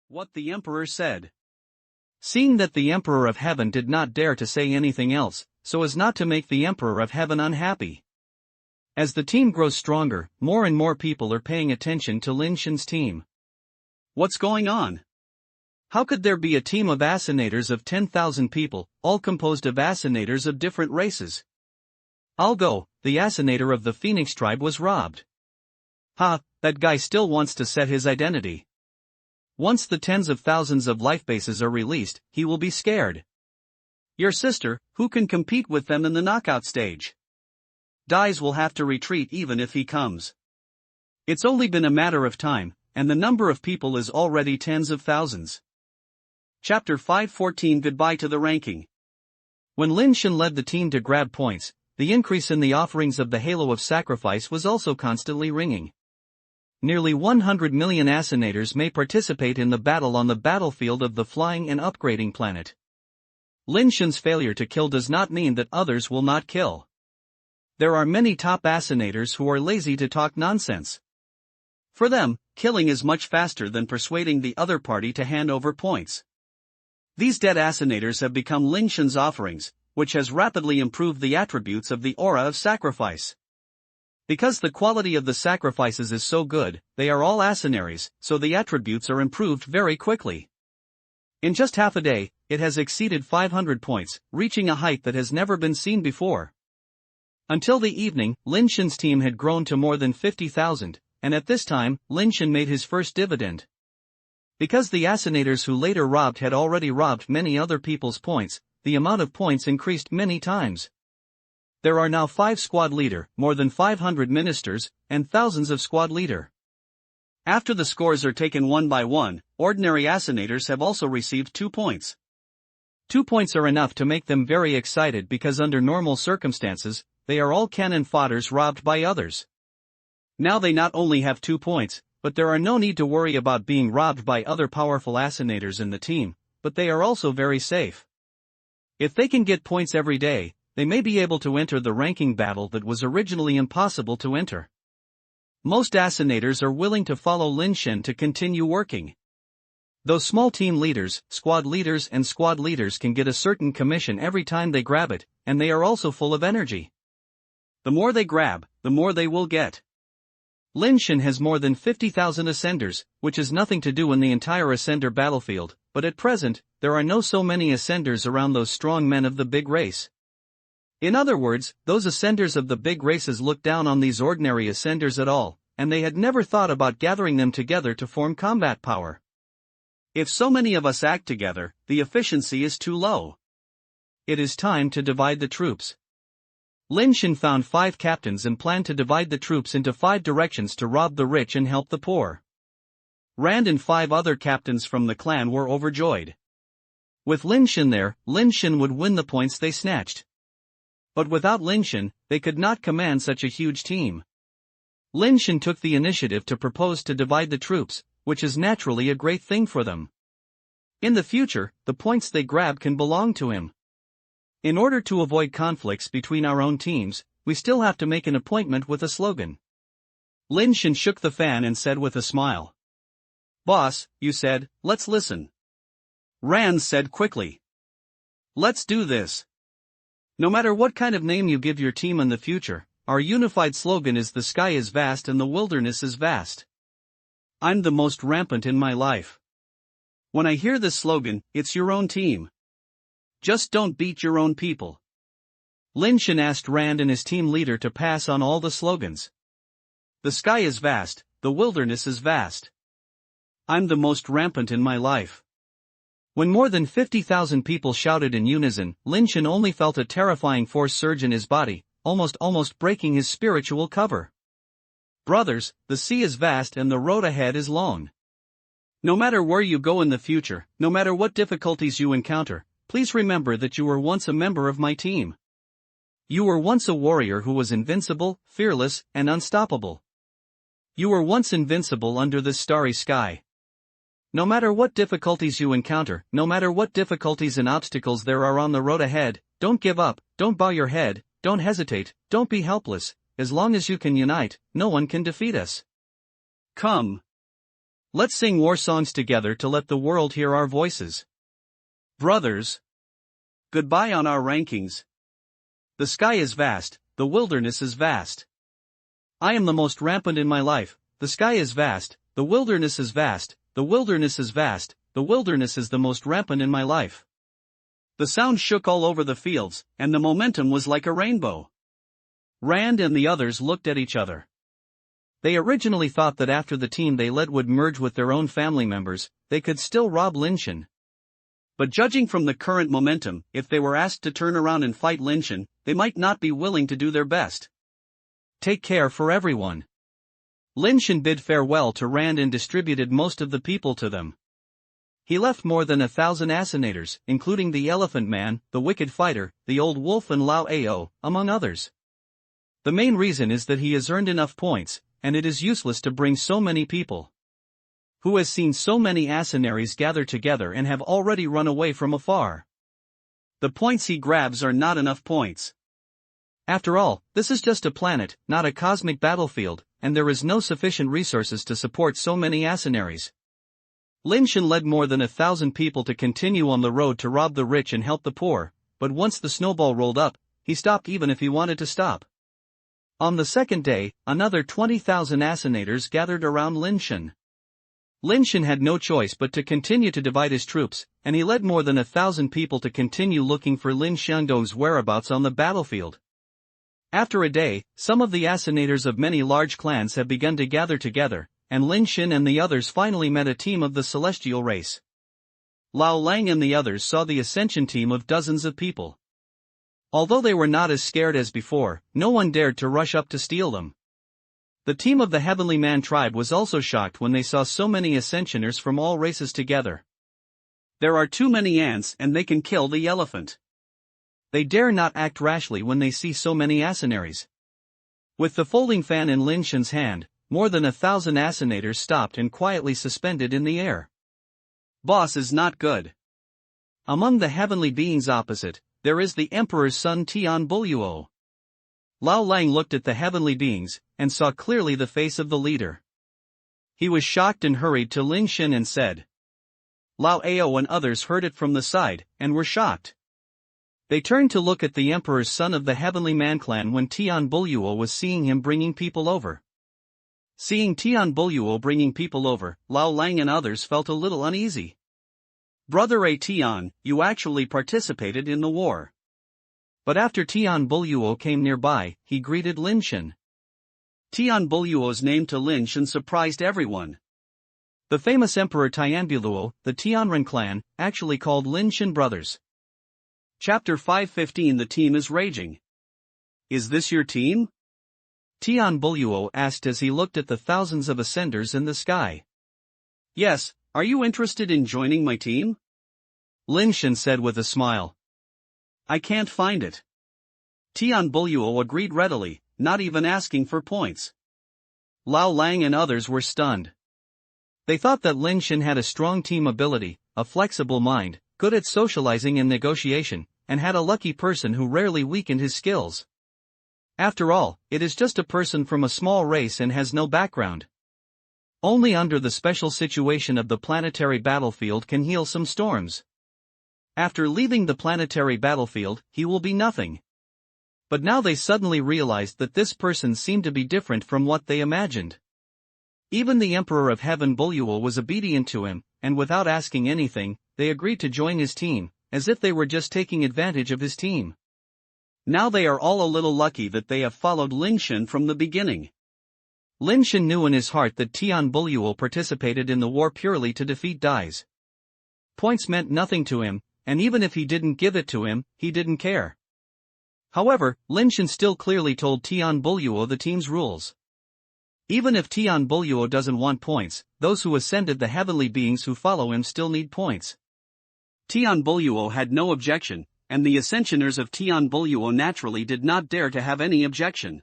What the Emperor said. Seeing that the Emperor of Heaven did not dare to say anything else, so as not to make the Emperor of Heaven unhappy. As the team grows stronger, more and more people are paying attention to Lin Shen's team. What's going on? How could there be a team of assassinators of 10,000 people, all composed of assassinators of different races? I'll go, the assassinator of the Phoenix tribe was robbed. Ha, that guy still wants to set his identity. Once the tens of thousands of life bases are released, he will be scared. Your sister, who can compete with them in the knockout stage? Dies will have to retreat even if he comes. It's only been a matter of time, and the number of people is already tens of thousands. Chapter 5:14 Goodbye to the ranking. When Lin Shen led the team to grab points, the increase in the offerings of the Halo of Sacrifice was also constantly ringing. Nearly 100 million assassinators may participate in the battle on the battlefield of the flying and upgrading planet. Lin Shen's failure to kill does not mean that others will not kill. There are many top assassinators who are lazy to talk nonsense. For them, killing is much faster than persuading the other party to hand over points. These dead assassinators have become Lin Shen's offerings, which has rapidly improved the attributes of the aura of sacrifice. Because the quality of the sacrifices is so good, they are all assassinaries, so the attributes are improved very quickly. In just half a day, it has exceeded 500 points, reaching a height that has never been seen before. Until the evening, Lin Shen's team had grown to more than 50,000, and at this time, Lin Shen made his first dividend. Because the assassinators who later robbed had already robbed many other people's points, the amount of points increased many times. There are now 5 squad leader, more than 500 ministers, and thousands of squad leader. After the scores are taken one by one, ordinary assassinators have also received 2 points. 2 points are enough to make them very excited because under normal circumstances, they are all cannon fodders robbed by others. Now they not only have 2 points, but there are no need to worry about being robbed by other powerful assassinators in the team, but they are also very safe. If they can get points every day, they may be able to enter the ranking battle that was originally impossible to enter. Most assassinators are willing to follow Lin Shen to continue working. Those small team leaders, squad leaders and squad leaders can get a certain commission every time they grab it, and they are also full of energy. The more they grab, the more they will get. Lin Shen has more than 50,000 ascenders, which is nothing to do in the entire ascender battlefield, but at present, there are no so many ascenders around those strong men of the big race. In other words, those ascenders of the big races look down on these ordinary ascenders at all, and they had never thought about gathering them together to form combat power. If so many of us act together, the efficiency is too low. It is time to divide the troops. Lin Shen found 5 captains and planned to divide the troops into 5 directions to rob the rich and help the poor. Rand and 5 other captains from the clan were overjoyed. With Lin Shen there, Lin Shen would win the points they snatched. But without Lin Shen, they could not command such a huge team. Lin Shen took the initiative to propose to divide the troops, which is naturally a great thing for them. In the future, the points they grab can belong to him. In order to avoid conflicts between our own teams, we still have to make an appointment with a slogan. Lin Shen shook the fan and said with a smile. Boss, you said, let's listen. Rand said quickly. Let's do this. No matter what kind of name you give your team in the future, our unified slogan is the sky is vast and the wilderness is vast. I'm the most rampant in my life. When I hear this slogan, it's your own team. Just don't beat your own people. Lin Shen asked Rand and his team leader to pass on all the slogans. The sky is vast, the wilderness is vast. I'm the most rampant in my life. When more than 50,000 people shouted in unison, Lin Shen only felt a terrifying force surge in his body, almost breaking his spiritual cover. Brothers, the sea is vast and the road ahead is long. No matter where you go in the future, no matter what difficulties you encounter, please remember that you were once a member of my team. You were once a warrior who was invincible, fearless, and unstoppable. You were once invincible under this starry sky. No matter what difficulties you encounter, no matter what difficulties and obstacles there are on the road ahead, don't give up, don't bow your head, don't hesitate, don't be helpless. As long as you can unite, no one can defeat us. Come. Let's sing war songs together to let the world hear our voices. Brothers. Goodbye on our rankings. The sky is vast, the wilderness is vast. I am the most rampant in my life, the sky is vast, the wilderness is vast, the wilderness is vast, the wilderness is the most rampant in my life. The sound shook all over the fields, and the momentum was like a rainbow. Rand and the others looked at each other. They originally thought that after the team they led would merge with their own family members, they could still rob Lin Shen. But judging from the current momentum, if they were asked to turn around and fight Lin Shen, they might not be willing to do their best. Take care for everyone. Lin Shen bid farewell to Rand and distributed most of the people to them. He left more than 1,000 assassinators, including the Elephant Man, the Wicked Fighter, the Old Wolf and Lao Ao, among others. The main reason is that he has earned enough points, and it is useless to bring so many people. Who has seen so many assassinators gather together and have already run away from afar? The points he grabs are not enough points. After all, this is just a planet, not a cosmic battlefield, and there is no sufficient resources to support so many assassinators. Lin Shen led more than 1,000 people to continue on the road to rob the rich and help the poor, but once the snowball rolled up, he stopped even if he wanted to stop. On the second day, another 20,000 assassinators gathered around Lin Shen. Lin Shen had no choice but to continue to divide his troops, and he led more than 1,000 people to continue looking for Lin Shandong's whereabouts on the battlefield. After a day, some of the assassinators of many large clans have begun to gather together, and Lin Shen and the others finally met a team of the celestial race. Lao Lang and the others saw the ascension team of dozens of people. Although they were not as scared as before, no one dared to rush up to steal them. The team of the Heavenly Man tribe was also shocked when they saw so many ascensioners from all races together. There are too many ants and they can kill the elephant. They dare not act rashly when they see so many assassinators. With the folding fan in Lin Shen's hand, more than 1,000 assassinators stopped and quietly suspended in the air. Boss is not good. Among the heavenly beings opposite, there is the Emperor's son Tian Buluo. Lao Lang looked at the heavenly beings, and saw clearly the face of the leader. He was shocked and hurried to Lin Shen and said. Lao Ao and others heard it from the side, and were shocked. They turned to look at the Emperor's son of the Heavenly Man clan when Tian Buluo was seeing him bringing people over. Seeing Tian Buluo bringing people over, Lao Lang and others felt a little uneasy. Brother A Tian, you actually participated in the war. But after Tian Buluo came nearby, he greeted Lin Shen. Tian Buluo's name to Lin Shen surprised everyone. The famous Emperor Tian Buluo, the Tianren clan, actually called Lin Shen brothers. Chapter 5:15. The team is raging. Is this your team? Tian Buluo asked as he looked at the thousands of ascenders in the sky. Yes, are you interested in joining my team? Lin Shen said with a smile. I can't find it. Tian Buluo agreed readily, not even asking for points. Lao Lang and others were stunned. They thought that Lin Shen had a strong team ability, a flexible mind, good at socializing and negotiation, and had a lucky person who rarely weakened his skills. After all, it is just a person from a small race and has no background. Only under the special situation of the planetary battlefield can heal some storms. After leaving the planetary battlefield, he will be nothing. But now they suddenly realized that this person seemed to be different from what they imagined. Even the Emperor of Heaven Buluo was obedient to him, and without asking anything, they agreed to join his team, as if they were just taking advantage of his team. Now they are all a little lucky that they have followed Lin Shen from the beginning. Lin Shen knew in his heart that Tian Buluo participated in the war purely to defeat Dai's. Points meant nothing to him, and even if he didn't give it to him, he didn't care. However, Lin Shen still clearly told Tian Buluo the team's rules. Even if Tian Buluo doesn't want points, those who ascended the heavenly beings who follow him still need points. Tian Buluo had no objection, and the ascensioners of Tian Buluo naturally did not dare to have any objection.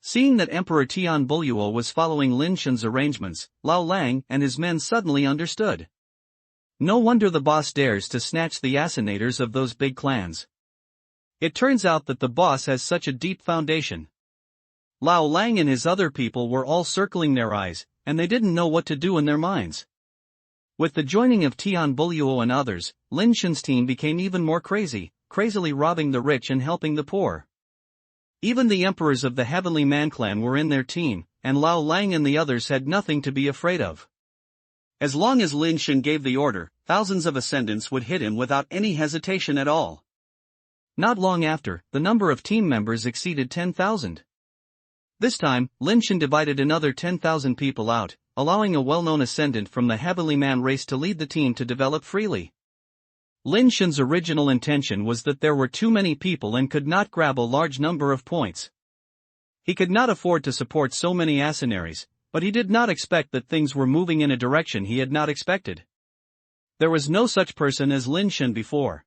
Seeing that Emperor Tian Buluo was following Lin Shen's arrangements, Lao Lang and his men suddenly understood. No wonder the boss dares to snatch the assassinators of those big clans. It turns out that the boss has such a deep foundation. Lao Lang and his other people were all circling their eyes, and they didn't know what to do in their minds. With the joining of Tian Buluo and others, Lin Shen's team became even more crazily robbing the rich and helping the poor. Even the emperors of the Heavenly Man clan were in their team, and Lao Lang and the others had nothing to be afraid of. As long as Lin Shen gave the order, thousands of ascendants would hit him without any hesitation at all. Not long after, the number of team members exceeded 10,000. This time, Lin Shen divided another 10,000 people out, allowing a well-known ascendant from the Heavenly Man race to lead the team to develop freely. Lin Shen's original intention was that there were too many people and could not grab a large number of points. He could not afford to support so many ascenaries, but he did not expect that things were moving in a direction he had not expected. There was no such person as Lin Shen before.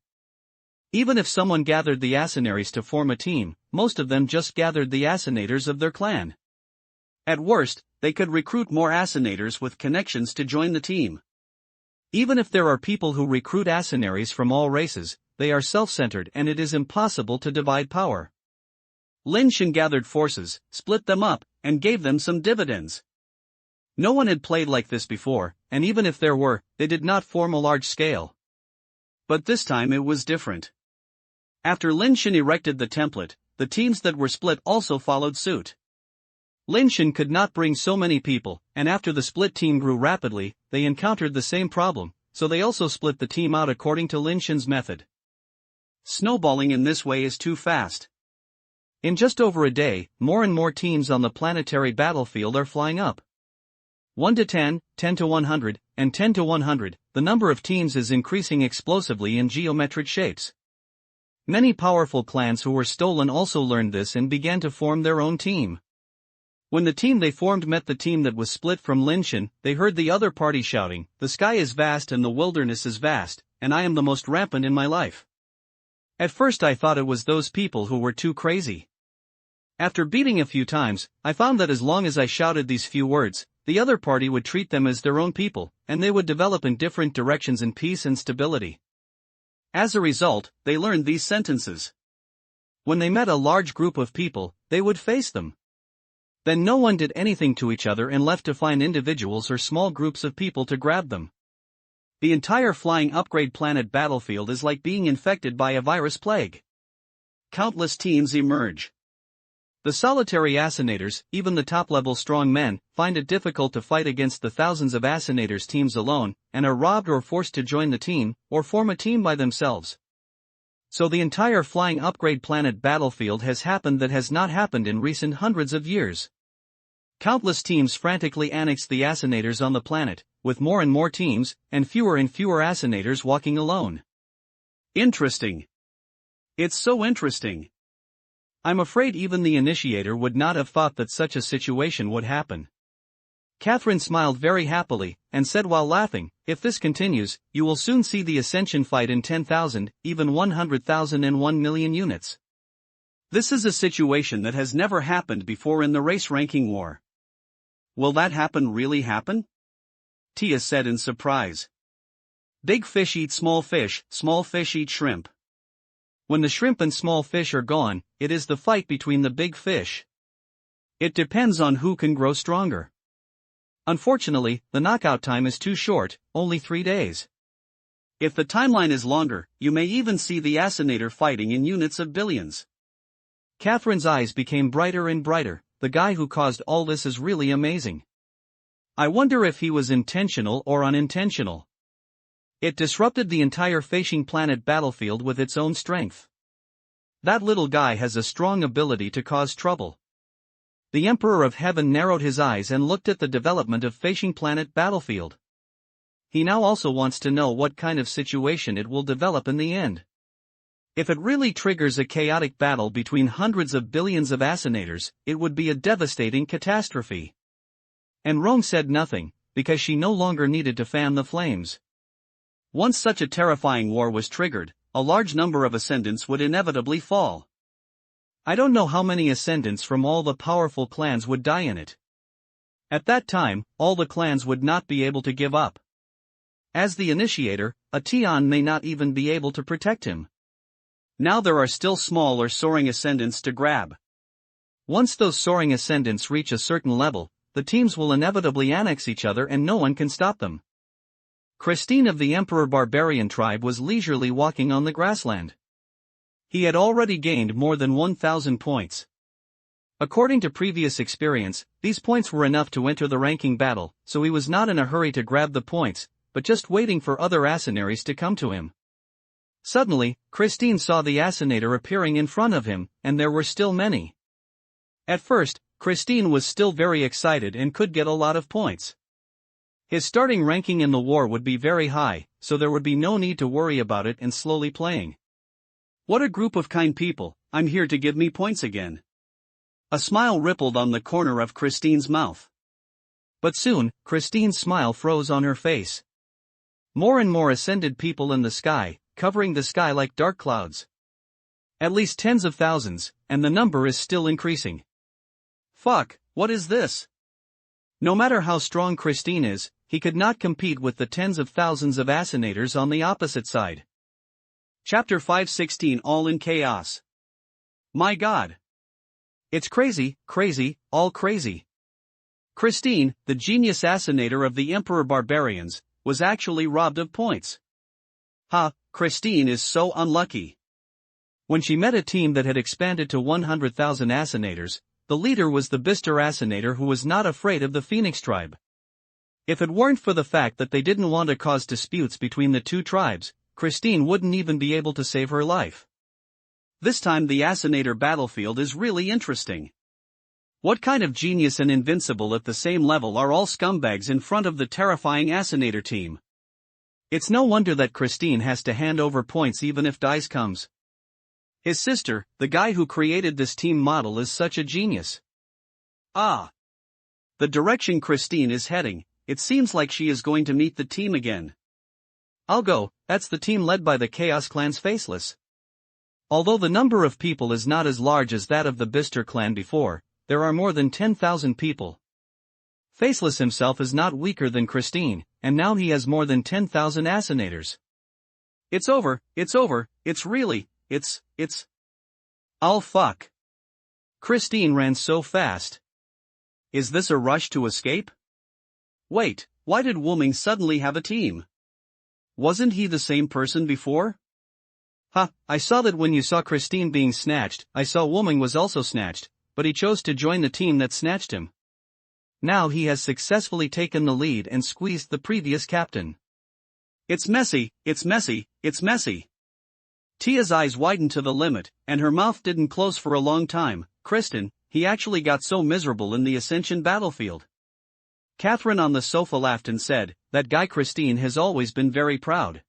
Even if someone gathered the ascenaries to form a team, most of them just gathered the ascenators of their clan. At worst, they could recruit more ascenators with connections to join the team. Even if there are people who recruit ascenaries from all races, they are self-centered and it is impossible to divide power. Lin Shen gathered forces, split them up, and gave them some dividends. No one had played like this before, and even if there were, they did not form a large scale. But this time it was different. After Lin Shen erected the template, the teams that were split also followed suit. Lin Shen could not bring so many people, and after the split team grew rapidly, they encountered the same problem, so they also split the team out according to Lin Shen's method. Snowballing in this way is too fast. In just over a day, more and more teams on the planetary battlefield are flying up. 1 to 10, 10 to 100, and 10 to 100, the number of teams is increasing explosively in geometric shapes. Many powerful clans who were stolen also learned this and began to form their own team. When the team they formed met the team that was split from Lin Shen, they heard the other party shouting, "The sky is vast and the wilderness is vast, and I am the most rampant in my life." At first I thought it was those people who were too crazy. After beating a few times, I found that as long as I shouted these few words, the other party would treat them as their own people, and they would develop in different directions in peace and stability. As a result, they learned these sentences. When they met a large group of people, they would face them. Then no one did anything to each other and left to find individuals or small groups of people to grab them. The entire flying upgrade planet battlefield is like being infected by a virus plague. Countless teams emerge. The solitary ascenators, even the top-level strong men, find it difficult to fight against the thousands of ascenators teams alone, and are robbed or forced to join the team, or form a team by themselves. So the entire flying upgrade planet battlefield has happened that has not happened in recent hundreds of years. Countless teams frantically annex the ascenators on the planet, with more and more teams, and fewer ascenators walking alone. Interesting. It's so interesting. I'm afraid even the initiator would not have thought that such a situation would happen. Catherine smiled very happily, and said while laughing, "If this continues, you will soon see the Ascension fight in 10,000, even 100,000 and 1 million units. This is a situation that has never happened before in the race ranking war." "Will that really happen?" Tia said in surprise. "Big fish eat small fish eat shrimp. When the shrimp and small fish are gone, it is the fight between the big fish. It depends on who can grow stronger. Unfortunately, the knockout time is too short, only 3 days. If the timeline is longer, you may even see the ascenator fighting in units of billions." Catherine's eyes became brighter and brighter. The guy who caused all this is really amazing. I wonder if he was intentional or unintentional. It disrupted the entire Feixing planet battlefield with its own strength. That little guy has a strong ability to cause trouble. The Emperor of Heaven narrowed his eyes and looked at the development of Feixing planet battlefield. He now also wants to know what kind of situation it will develop in the end. If it really triggers a chaotic battle between hundreds of billions of ascenators, it would be a devastating catastrophe. And Rome said nothing, because she no longer needed to fan the flames. Once such a terrifying war was triggered, a large number of ascendants would inevitably fall. I don't know how many ascendants from all the powerful clans would die in it. At that time, all the clans would not be able to give up. As the initiator, a Tian may not even be able to protect him. Now there are still small or soaring ascendants to grab. Once those soaring ascendants reach a certain level, the teams will inevitably annex each other and no one can stop them. Christine of the Emperor Barbarian tribe was leisurely walking on the grassland. He had already gained more than 1,000 points. According to previous experience, these points were enough to enter the ranking battle, so he was not in a hurry to grab the points, but just waiting for other Asinaries to come to him. Suddenly, Christine saw the Asinator appearing in front of him, and there were still many. At first, Christine was still very excited and could get a lot of points. His starting ranking in the war would be very high, so there would be no need to worry about it and slowly playing. What a group of kind people, I'm here to give me points again. A smile rippled on the corner of Christine's mouth. But soon, Christine's smile froze on her face. More and more ascended people in the sky, covering the sky like dark clouds. At least tens of thousands, and the number is still increasing. Fuck, what is this? No matter how strong Christine is, he could not compete with the tens of thousands of Asinators on the opposite side. Chapter 516 All in Chaos. My God. It's crazy, crazy, all crazy. Christine, the genius Asinator of the Emperor Barbarians, was actually robbed of points. Ha, Christine is so unlucky. When she met a team that had expanded to 100,000 Asinators, the leader was the Bister Asinator who was not afraid of the Phoenix tribe. If it weren't for the fact that they didn't want to cause disputes between the two tribes, Christine wouldn't even be able to save her life. This time the Asinator battlefield is really interesting. What kind of genius and invincible at the same level are all scumbags in front of the terrifying Asinator team? It's no wonder that Christine has to hand over points even if Dice comes. His sister, the guy who created this team model, is such a genius. Ah! The direction Christine is heading, it seems like she is going to meet the team again. I'll go, that's the team led by the Chaos Clan's Faceless. Although the number of people is not as large as that of the Bister clan before, there are more than 10,000 people. Faceless himself is not weaker than Christine, and now he has more than 10,000 Asinators. It's over, it's really, it's. I'll fuck. Christine ran so fast. Is this a rush to escape? Wait, why did Wuming suddenly have a team? Wasn't he the same person before? Ha, I saw that when you saw Christine being snatched, I saw Wuming was also snatched, but he chose to join the team that snatched him. Now he has successfully taken the lead and squeezed the previous captain. It's messy, it's messy, it's messy. Tia's eyes widened to the limit, and her mouth didn't close for a long time. Kristen, he actually got so miserable in the Ascension battlefield. Catherine on the sofa laughed and said, that guy Christine has always been very proud.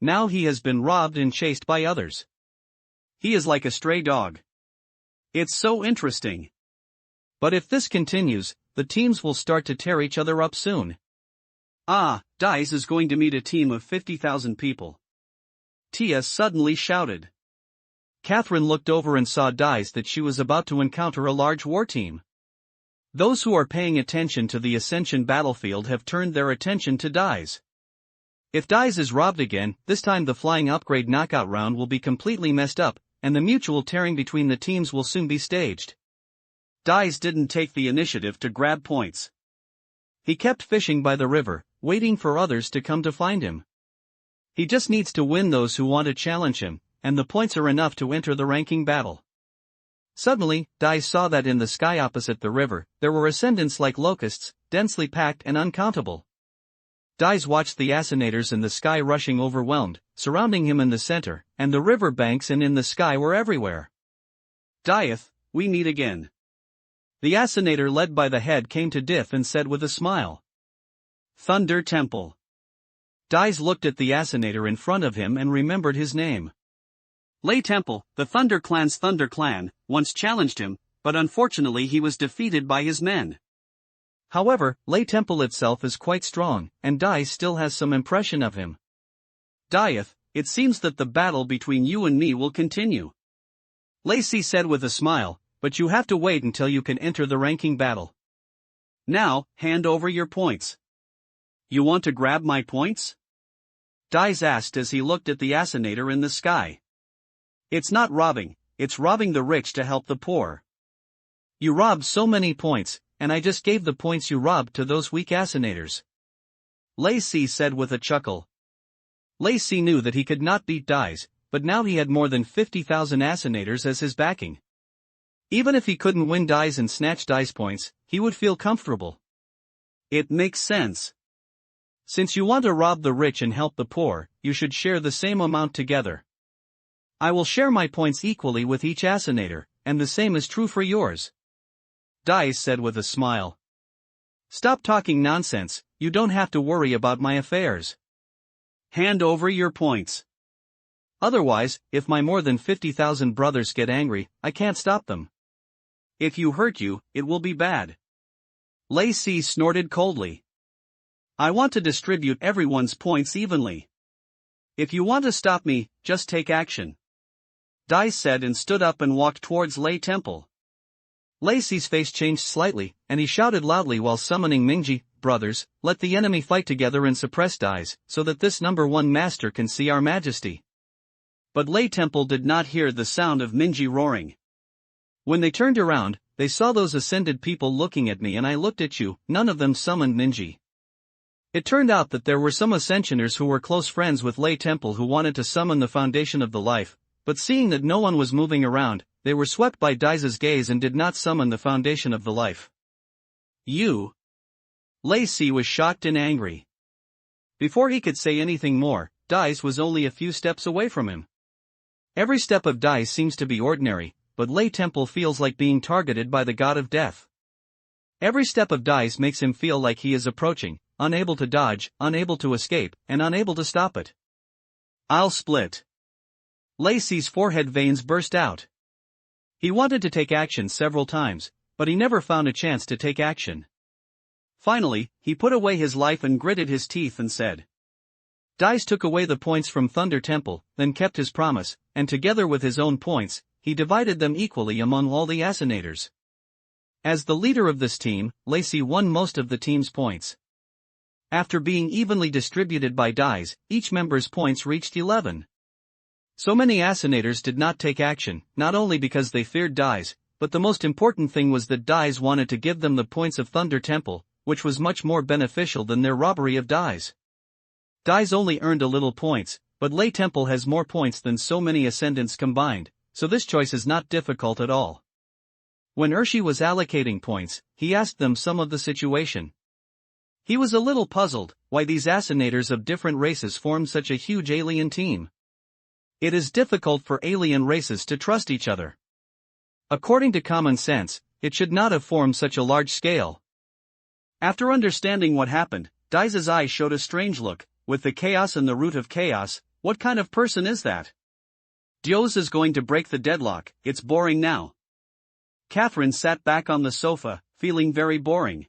Now he has been robbed and chased by others. He is like a stray dog. It's so interesting. But if this continues, the teams will start to tear each other up soon. Ah, Dice is going to meet a team of 50,000 people. Tia suddenly shouted. Catherine looked over and saw Dice that she was about to encounter a large war team. Those who are paying attention to the Ascension battlefield have turned their attention to Dice. If Dice is robbed again, this time the flying upgrade knockout round will be completely messed up, and the mutual tearing between the teams will soon be staged. Dice didn't take the initiative to grab points. He kept fishing by the river, waiting for others to come to find him. He just needs to win those who want to challenge him, and the points are enough to enter the ranking battle. Suddenly, Dice saw that in the sky opposite the river, there were ascendants like locusts, densely packed and uncountable. Dice watched the Asinators in the sky rushing overwhelmed, surrounding him in the center, and the river banks and in the sky were everywhere. Dieth, we meet again. The Asinator led by the head came to Diff and said with a smile. Thunder Temple. Dice looked at the Asinator in front of him and remembered his name. Lei Temple, the Thunder Clan's Thunder Clan, once challenged him, but unfortunately he was defeated by his men. However, Lei Temple itself is quite strong, and Dice still has some impression of him. Dieth, it seems that the battle between you and me will continue. Lacey said with a smile, but you have to wait until you can enter the ranking battle. Now, hand over your points. You want to grab my points? Dice asked as he looked at the Asinator in the sky. It's not robbing, it's robbing the rich to help the poor. You robbed so many points, and I just gave the points you robbed to those weak assassinators. Lei Si said with a chuckle. Lei Si knew that he could not beat Dais, but now he had more than 50,000 assassinators as his backing. Even if he couldn't win Dais and snatch Dais points, he would feel comfortable. It makes sense. Since you want to rob the rich and help the poor, you should share the same amount together. I will share my points equally with each assassinator, and the same is true for yours. Dais said with a smile. Stop talking nonsense, you don't have to worry about my affairs. Hand over your points. Otherwise, if my more than 50,000 brothers get angry, I can't stop them. If you hurt you, it will be bad. Lei Si snorted coldly. I want to distribute everyone's points evenly. If you want to stop me, just take action. Dais said and stood up and walked towards Lei Temple. Lei Si's face changed slightly, and he shouted loudly while summoning Mingji, brothers, let the enemy fight together and suppress Dais, so that this number one master can see our majesty. But Lei Temple did not hear the sound of Mingji roaring. When they turned around, they saw those ascended people looking at me and I looked at you, none of them summoned Mingji. It turned out that there were some ascensioners who were close friends with Lei Temple who wanted to summon the foundation of the life, but seeing that no one was moving around, they were swept by Dais's gaze and did not summon the foundation of the life. You? Lei Si was shocked and angry. Before he could say anything more, Dais was only a few steps away from him. Every step of Dais seems to be ordinary, but Lei Temple feels like being targeted by the god of death. Every step of Dais makes him feel like he is approaching, unable to dodge, unable to escape, and unable to stop it. I'll split. Lei Si's forehead veins burst out. He wanted to take action several times, but he never found a chance to take action. Finally, he put away his life and gritted his teeth and said. Dais took away the points from Thunder Temple, then kept his promise, and together with his own points, he divided them equally among all the assassinators. As the leader of this team, Lei Si won most of the team's points. After being evenly distributed by Dais, each member's points reached 11. So many assassinators did not take action, not only because they feared Dais, but the most important thing was that Dais wanted to give them the points of Thunder Temple, which was much more beneficial than their robbery of Dais. Dais only earned a little points, but Lei Temple has more points than so many ascendants combined, so this choice is not difficult at all. When Urshi was allocating points, he asked them some of the situation. He was a little puzzled, why these assassinators of different races formed such a huge alien team. It is difficult for alien races to trust each other. According to common sense, it should not have formed such a large scale. After understanding what happened, Dais's eyes showed a strange look. With the chaos and the root of chaos, what kind of person is that? Dios is going to break the deadlock, it's boring now. Catherine sat back on the sofa, feeling very boring.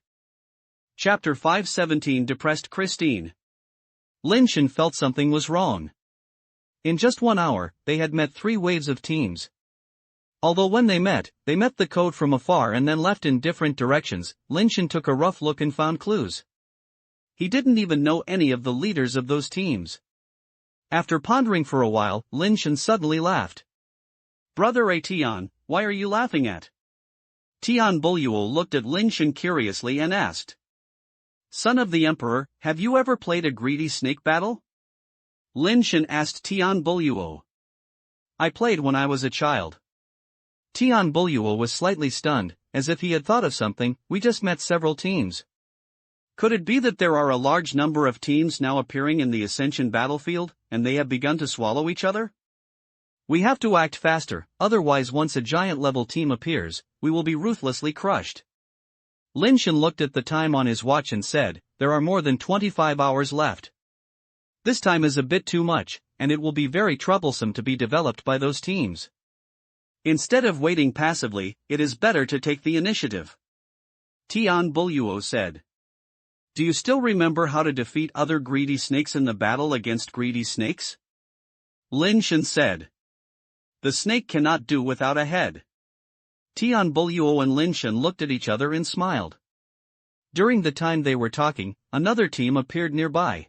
Chapter 517 depressed Christine. Lin Shen felt something was wrong. In just 1 hour, they had met 3 waves of teams. Although when they met the code from afar and then left in different directions, Lin Shen took a rough look and found clues. He didn't even know any of the leaders of those teams. After pondering for a while, Lin Shen suddenly laughed. Brother Atian, why are you laughing at? Tian Buluo looked at Lin Shen curiously and asked. Son of the Emperor, have you ever played a greedy snake battle? Lin Shen asked Tian Buluo. I played when I was a child. Tian Buluo was slightly stunned, as if he had thought of something. We just met several teams. Could it be that there are a large number of teams now appearing in the Ascension battlefield, and they have begun to swallow each other? We have to act faster, otherwise once a giant-level team appears, we will be ruthlessly crushed. Lin Shen looked at the time on his watch and said, there are more than 25 hours left. This time is a bit too much, and it will be very troublesome to be developed by those teams. Instead of waiting passively, it is better to take the initiative. Tian Buluo said. Do you still remember how to defeat other greedy snakes in the battle against greedy snakes? Lin Shen said. The snake cannot do without a head. Tian Buluo and Lin Shen looked at each other and smiled. During the time they were talking, another team appeared nearby.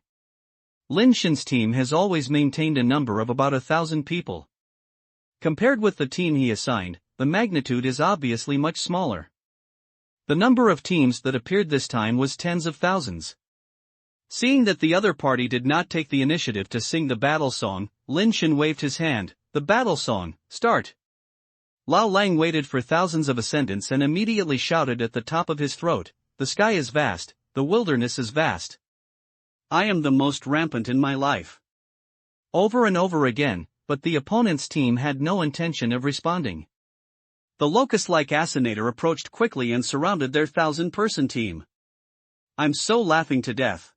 Lin Shen's team has always maintained a number of about 1,000 people. Compared with the team he assigned, the magnitude is obviously much smaller. The number of teams that appeared this time was tens of thousands. Seeing that the other party did not take the initiative to sing the battle song, Lin Shen waved his hand. The battle song, start! Lao Lang waited for thousands of ascendants and immediately shouted at the top of his throat, the sky is vast, the wilderness is vast. I am the most rampant in my life. Over and over again, but the opponent's team had no intention of responding. The locust-like assassinator approached quickly and surrounded their 1,000-person team. I'm so laughing to death.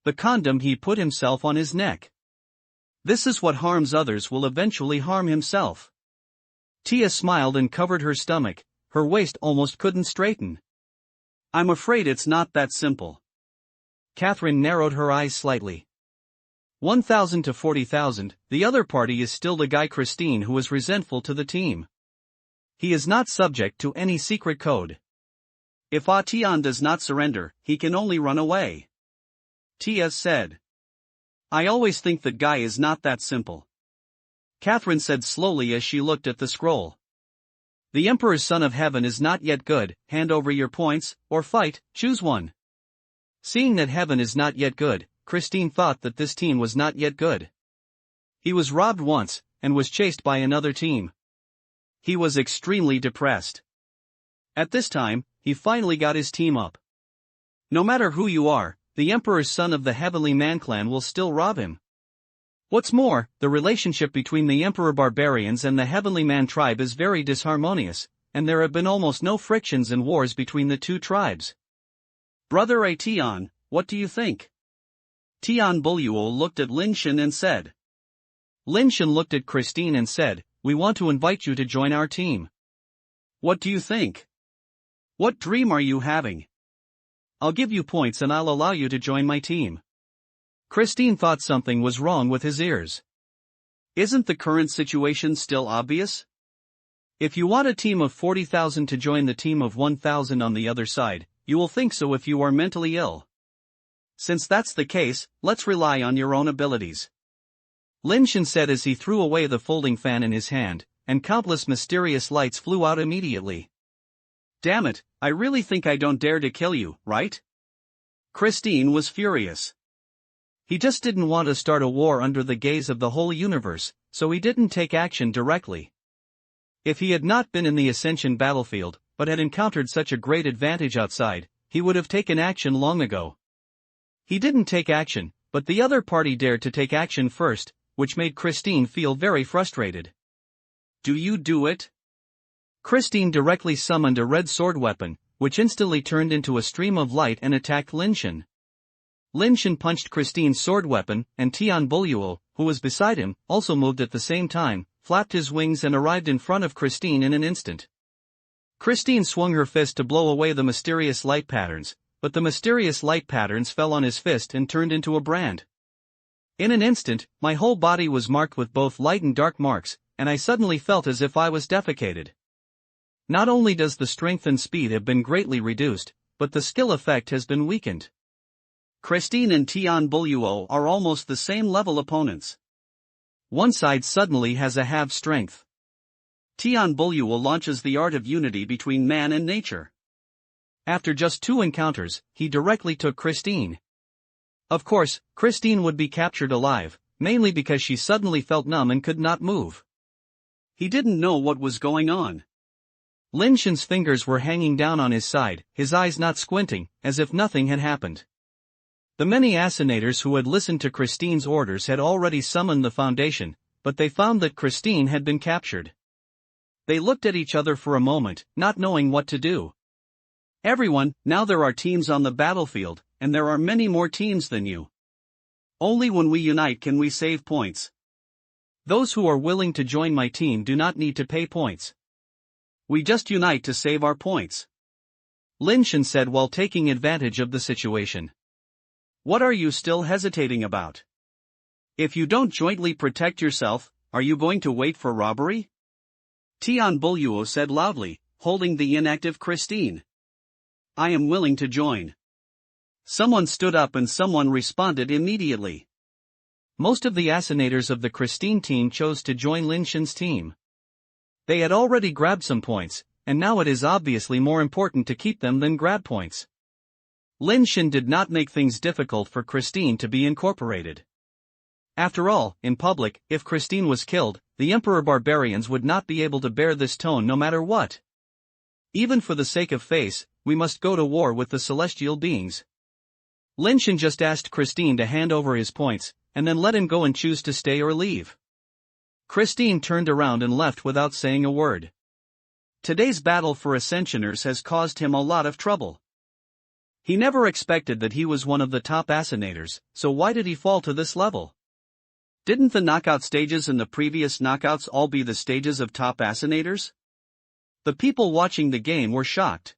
The condom he put himself on his neck. This is what harms others will eventually harm himself. Tia smiled and covered her stomach, her waist almost couldn't straighten. I'm afraid it's not that simple. Catherine narrowed her eyes slightly. 1,000 to 40,000, the other party is still the guy Christine who is resentful to the team. He is not subject to any secret code. If Tian does not surrender, he can only run away. Tia said. I always think that guy is not that simple. Catherine said slowly as she looked at the scroll. The Emperor's Son of Heaven is not yet good, hand over your points, or fight, choose one. Seeing that heaven is not yet good, Christine thought that this team was not yet good. He was robbed once, and was chased by another team. He was extremely depressed. At this time, he finally got his team up. No matter who you are, the Emperor's Son of the Heavenly Man clan will still rob him. What's more, the relationship between the Emperor Barbarians and the Heavenly Man tribe is very disharmonious, and there have been almost no frictions and wars between the two tribes. Brother Tian, what do you think? Tian Buluo looked at Lin Shen and said. Lin Shen looked at Christine and said, we want to invite you to join our team. What do you think? What dream are you having? I'll give you points and I'll allow you to join my team. Christine thought something was wrong with his ears. Isn't the current situation still obvious? If you want a team of 40,000 to join the team of 1,000 on the other side, you will think so if you are mentally ill. Since that's the case, let's rely on your own abilities. Lin Shen said as he threw away the folding fan in his hand, and countless mysterious lights flew out immediately. Damn it, I really think I don't dare to kill you, right? Christine was furious. He just didn't want to start a war under the gaze of the whole universe, so he didn't take action directly. If he had not been in the Ascension battlefield, but had encountered such a great advantage outside, he would have taken action long ago. He didn't take action, but the other party dared to take action first, which made Christine feel very frustrated. Do you do it? Christine directly summoned a red sword weapon, which instantly turned into a stream of light and attacked Lin Shen. Lin Shen punched Christine's sword weapon, and Tian Buluo, who was beside him, also moved at the same time, flapped his wings and arrived in front of Christine in an instant. Christine swung her fist to blow away the mysterious light patterns, but the mysterious light patterns fell on his fist and turned into a brand. In an instant, my whole body was marked with both light and dark marks, and I suddenly felt as if I was defecated. Not only does the strength and speed have been greatly reduced, but the skill effect has been weakened. Christine and Tian Buluo are almost the same level opponents. One side suddenly has a half strength. Tian Buluo launches the art of unity between man and nature. After just 2 encounters, he directly took Christine. Of course, Christine would be captured alive, mainly because she suddenly felt numb and could not move. He didn't know what was going on. Lin Shen's fingers were hanging down on his side, his eyes not squinting, as if nothing had happened. The many assassinators who had listened to Christine's orders had already summoned the Foundation, but they found that Christine had been captured. They looked at each other for a moment, not knowing what to do. Everyone, now there are teams on the battlefield, and there are many more teams than you. Only when we unite can we save points. Those who are willing to join my team do not need to pay points. We just unite to save our points. Lin Shen said while taking advantage of the situation. What are you still hesitating about? If you don't jointly protect yourself, are you going to wait for robbery? Tian Buluo said loudly, holding the inactive Christine. I am willing to join. Someone stood up and someone responded immediately. Most of the assassinators of the Christine team chose to join Lin Shen's team. They had already grabbed some points, and now it is obviously more important to keep them than grab points. Lin Shen did not make things difficult for Christine to be incorporated. After all, in public, if Christine was killed, the Emperor Barbarians would not be able to bear this tone no matter what. Even for the sake of face, we must go to war with the celestial beings. Lin Shen just asked Christine to hand over his points, and then let him go and choose to stay or leave. Christine turned around and left without saying a word. Today's battle for Ascensioners has caused him a lot of trouble. He never expected that he was one of the top Ascenators, so why did he fall to this level? Didn't the knockout stages in the previous knockouts all be the stages of top Ascenators? The people watching the game were shocked.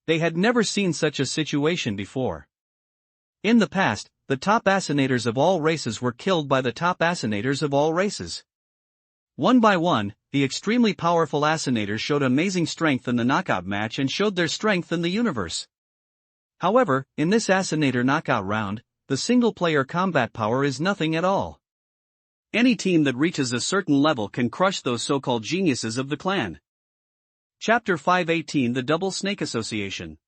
They had never seen such a situation before. In the past, the top Ascenators of all races were killed by the top Ascenators of all races. One by one, the extremely powerful Ascenators showed amazing strength in the knockout match and showed their strength in the universe. However, in this Ascenator knockout round, the single-player combat power is nothing at all. Any team that reaches a certain level can crush those so-called geniuses of the clan. Chapter 518 The Double Snake Association.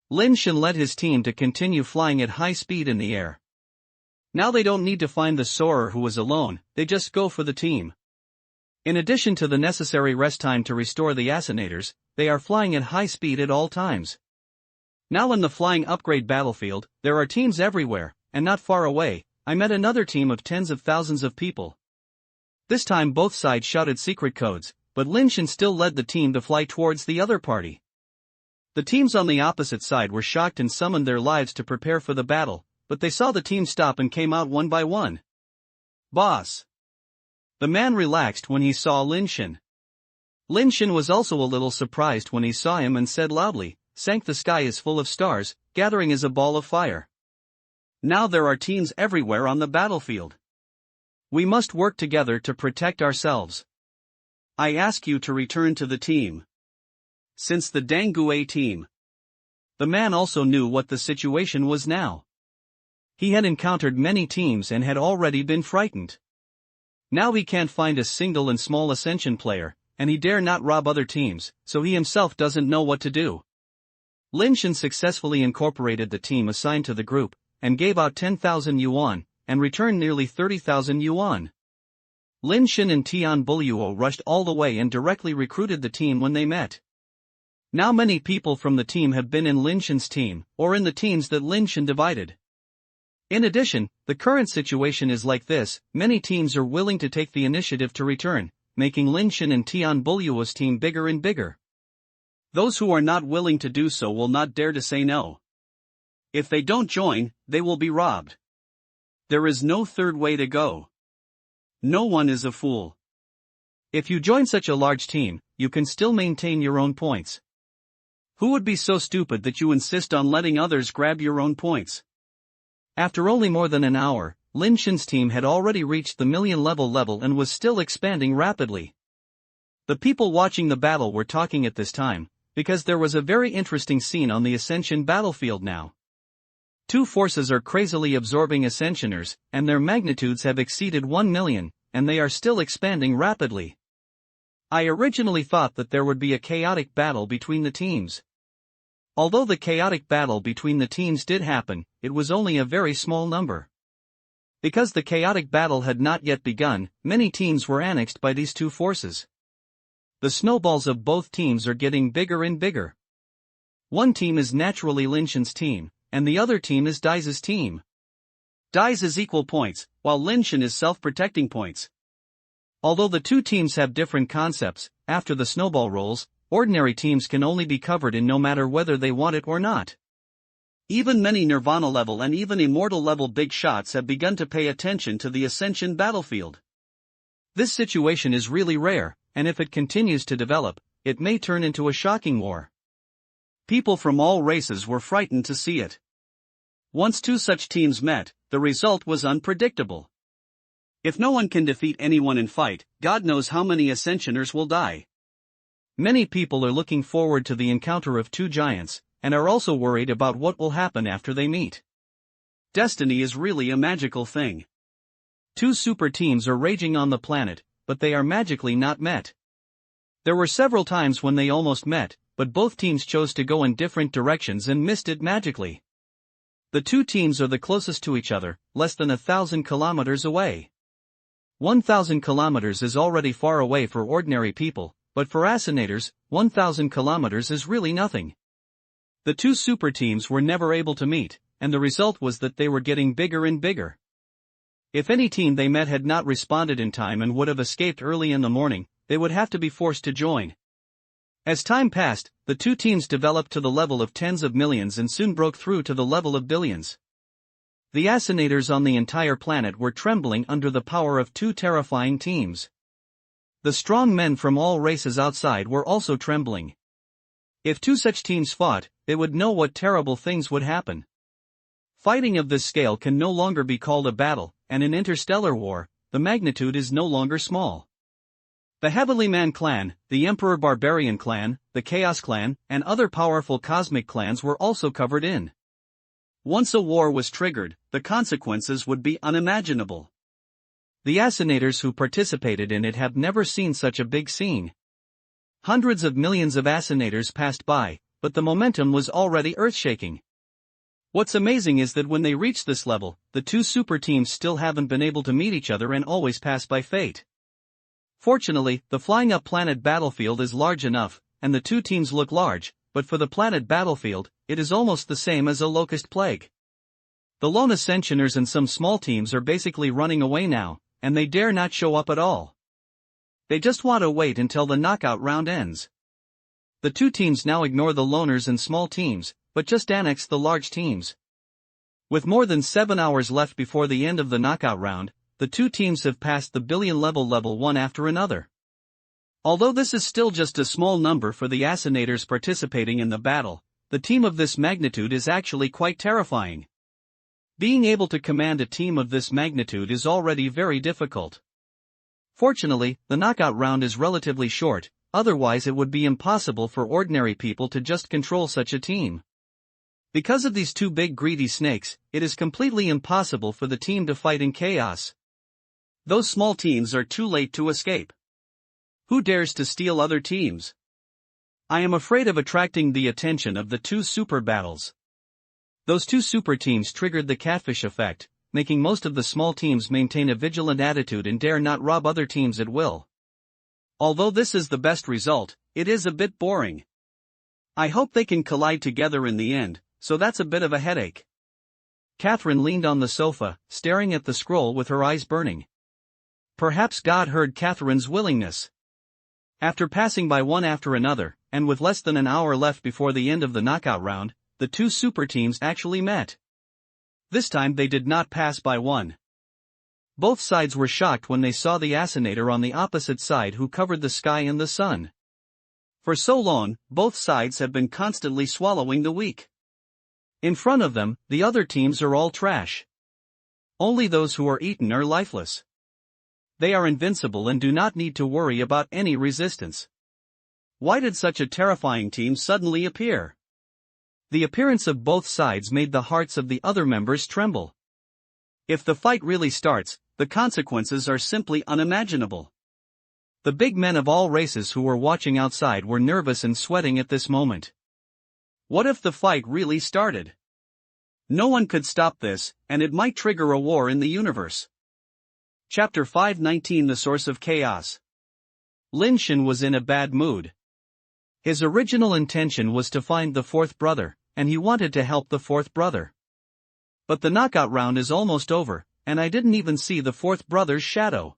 Lin Shen led his team to continue flying at high speed in the air. Now they don't need to find the soarer who was alone, they just go for the team. In addition to the necessary rest time to restore the Ascenators, they are flying at high speed at all times. Now in the flying upgrade battlefield, there are teams everywhere, and not far away, I met another team of tens of thousands of people. This time both sides shouted secret codes, but Lin Shen still led the team to fly towards the other party. The teams on the opposite side were shocked and summoned their lives to prepare for the battle, but they saw the team stop and came out one by one. Boss! The man relaxed when he saw Lin Shen. Lin Shen was also a little surprised when he saw him and said loudly, "Sank, the sky is full of stars, gathering is a ball of fire. Now there are teams everywhere on the battlefield. We must work together to protect ourselves. I ask you to return to the team. Since the Dangue team." The man also knew what the situation was now. He had encountered many teams and had already been frightened. Now he can't find a single and small Ascension player, and he dare not rob other teams, so he himself doesn't know what to do. Lin Shen successfully incorporated the team assigned to the group, and gave out 10,000 yuan, and returned nearly 30,000 yuan. Lin Shen and Tian Buluo rushed all the way and directly recruited the team when they met. Now many people from the team have been in Lin Shen's team, or in the teams that Lin Shen divided. In addition, the current situation is like this: many teams are willing to take the initiative to return, making Lin Shen and Tian Buluo's team bigger and bigger. Those who are not willing to do so will not dare to say no. If they don't join, they will be robbed. There is no third way to go. No one is a fool. If you join such a large team, you can still maintain your own points. Who would be so stupid that you insist on letting others grab your own points? After only more than an hour, Lin Shen's team had already reached the million level and was still expanding rapidly. The people watching the battle were talking at this time, because there was a very interesting scene on the Ascension battlefield now. Two forces are crazily absorbing Ascensioners, and their magnitudes have exceeded 1 million, and they are still expanding rapidly. I originally thought that there would be a chaotic battle between the teams. Although the chaotic battle between the teams did happen, it was only a very small number. Because the chaotic battle had not yet begun, many teams were annexed by these two forces. The snowballs of both teams are getting bigger and bigger. One team is naturally Lin Shen's team, and the other team is Dai's team. Dai's is equal points, while Lin Shen is self-protecting points. Although the two teams have different concepts, after the snowball rolls, ordinary teams can only be covered in no matter whether they want it or not. Even many Nirvana level and even Immortal level big shots have begun to pay attention to the Ascension battlefield. This situation is really rare, and if it continues to develop, it may turn into a shocking war. People from all races were frightened to see it. Once two such teams met, the result was unpredictable. If no one can defeat anyone in fight, God knows how many Ascensioners will die. Many people are looking forward to the encounter of two giants, and are also worried about what will happen after they meet. Destiny is really a magical thing. Two super teams are raging on the planet, but they are magically not met. There were several times when they almost met, but both teams chose to go in different directions and missed it magically. The two teams are the closest to each other, less than 1,000 kilometers away. 1,000 kilometers is already far away for ordinary people, but for Assinators, 1,000 kilometers is really nothing. The two super teams were never able to meet, and the result was that they were getting bigger and bigger. If any team they met had not responded in time and would have escaped early in the morning, they would have to be forced to join. As time passed, the two teams developed to the level of tens of millions and soon broke through to the level of billions. The Assinators on the entire planet were trembling under the power of two terrifying teams. The strong men from all races outside were also trembling. If two such teams fought, they would know what terrible things would happen. Fighting of this scale can no longer be called a battle, and in interstellar war, the magnitude is no longer small. The Heavenly Man clan, the Emperor Barbarian clan, the Chaos clan, and other powerful cosmic clans were also covered in. Once a war was triggered, the consequences would be unimaginable. The Assinators who participated in it have never seen such a big scene. Hundreds of millions of Assinators passed by, but the momentum was already earth-shaking. What's amazing is that when they reach this level, the two super teams still haven't been able to meet each other and always pass by fate. Fortunately, the flying up planet battlefield is large enough, and the two teams look large, but for the planet battlefield, it is almost the same as a locust plague. The lone Ascensioners and some small teams are basically running away now, and they dare not show up at all. They just want to wait until the knockout round ends. The two teams now ignore the loners and small teams, but just annex the large teams. With more than 7 hours left before the end of the knockout round, the two teams have passed the billion level one after another. Although this is still just a small number for the Assinators participating in the battle, the team of this magnitude is actually quite terrifying. Being able to command a team of this magnitude is already very difficult. Fortunately, the knockout round is relatively short, otherwise it would be impossible for ordinary people to just control such a team. Because of these two big greedy snakes, it is completely impossible for the team to fight in chaos. Those small teams are too late to escape. Who dares to steal other teams? I am afraid of attracting the attention of the two super battles. Those two super teams triggered the catfish effect, making most of the small teams maintain a vigilant attitude and dare not rob other teams at will. Although this is the best result, it is a bit boring. I hope they can collide together in the end, so that's a bit of a headache. Catherine leaned on the sofa, staring at the scroll with her eyes burning. Perhaps God heard Catherine's willingness. After passing by one after another, and with less than an hour left before the end of the knockout round, the two super teams actually met. This time they did not pass by one. Both sides were shocked when they saw the Assinator on the opposite side who covered the sky and the sun. For so long, both sides have been constantly swallowing the weak. In front of them, the other teams are all trash. Only those who are eaten are lifeless. They are invincible and do not need to worry about any resistance. Why did such a terrifying team suddenly appear? The appearance of both sides made the hearts of the other members tremble. If the fight really starts, the consequences are simply unimaginable. The big men of all races who were watching outside were nervous and sweating at this moment. What if the fight really started? No one could stop this, and it might trigger a war in the universe. Chapter 519 The Source of Chaos. Lin Shen was in a bad mood. His original intention was to find the fourth brother, and he wanted to help the fourth brother. But the knockout round is almost over, and I didn't even see the fourth brother's shadow.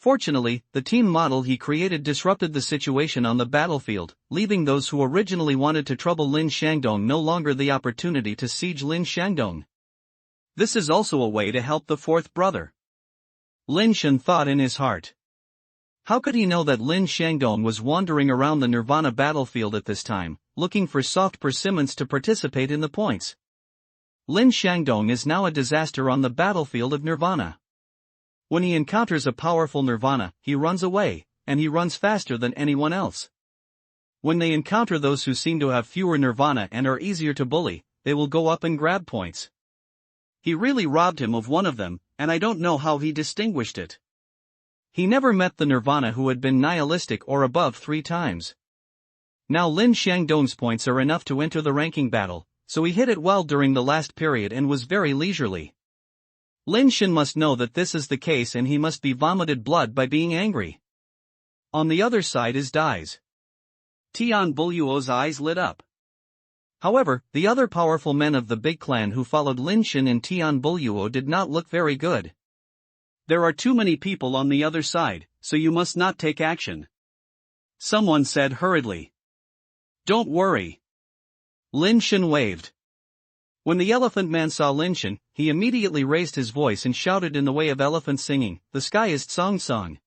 Fortunately, the team model he created disrupted the situation on the battlefield, leaving those who originally wanted to trouble Lin Shangdong no longer the opportunity to siege Lin Shangdong. This is also a way to help the fourth brother. Lin Shen thought in his heart. How could he know that Lin Shangdong was wandering around the Nirvana battlefield at this time, looking for soft persimmons to participate in the points? Lin Shangdong is now a disaster on the battlefield of Nirvana. When he encounters a powerful Nirvana, he runs away, and he runs faster than anyone else. When they encounter those who seem to have fewer Nirvana and are easier to bully, they will go up and grab points. He really robbed him of one of them, and I don't know how he distinguished it. He never met the Nirvana who had been nihilistic or above 3 times. Now Lin Shen points are enough to enter the ranking battle, so he hit it well during the last period and was very leisurely. Lin Shen must know that this is the case and he must be vomited blood by being angry. On the other side is Dai's. Tian Buluo's eyes lit up. However, the other powerful men of the big clan who followed Lin Shen and Tian Buluo did not look very good. There are too many people on the other side, so you must not take action. Someone said hurriedly. Don't worry. Lin Shen waved. When the elephant man saw Lin Shen, he immediately raised his voice and shouted in the way of elephants singing, "The sky is song song."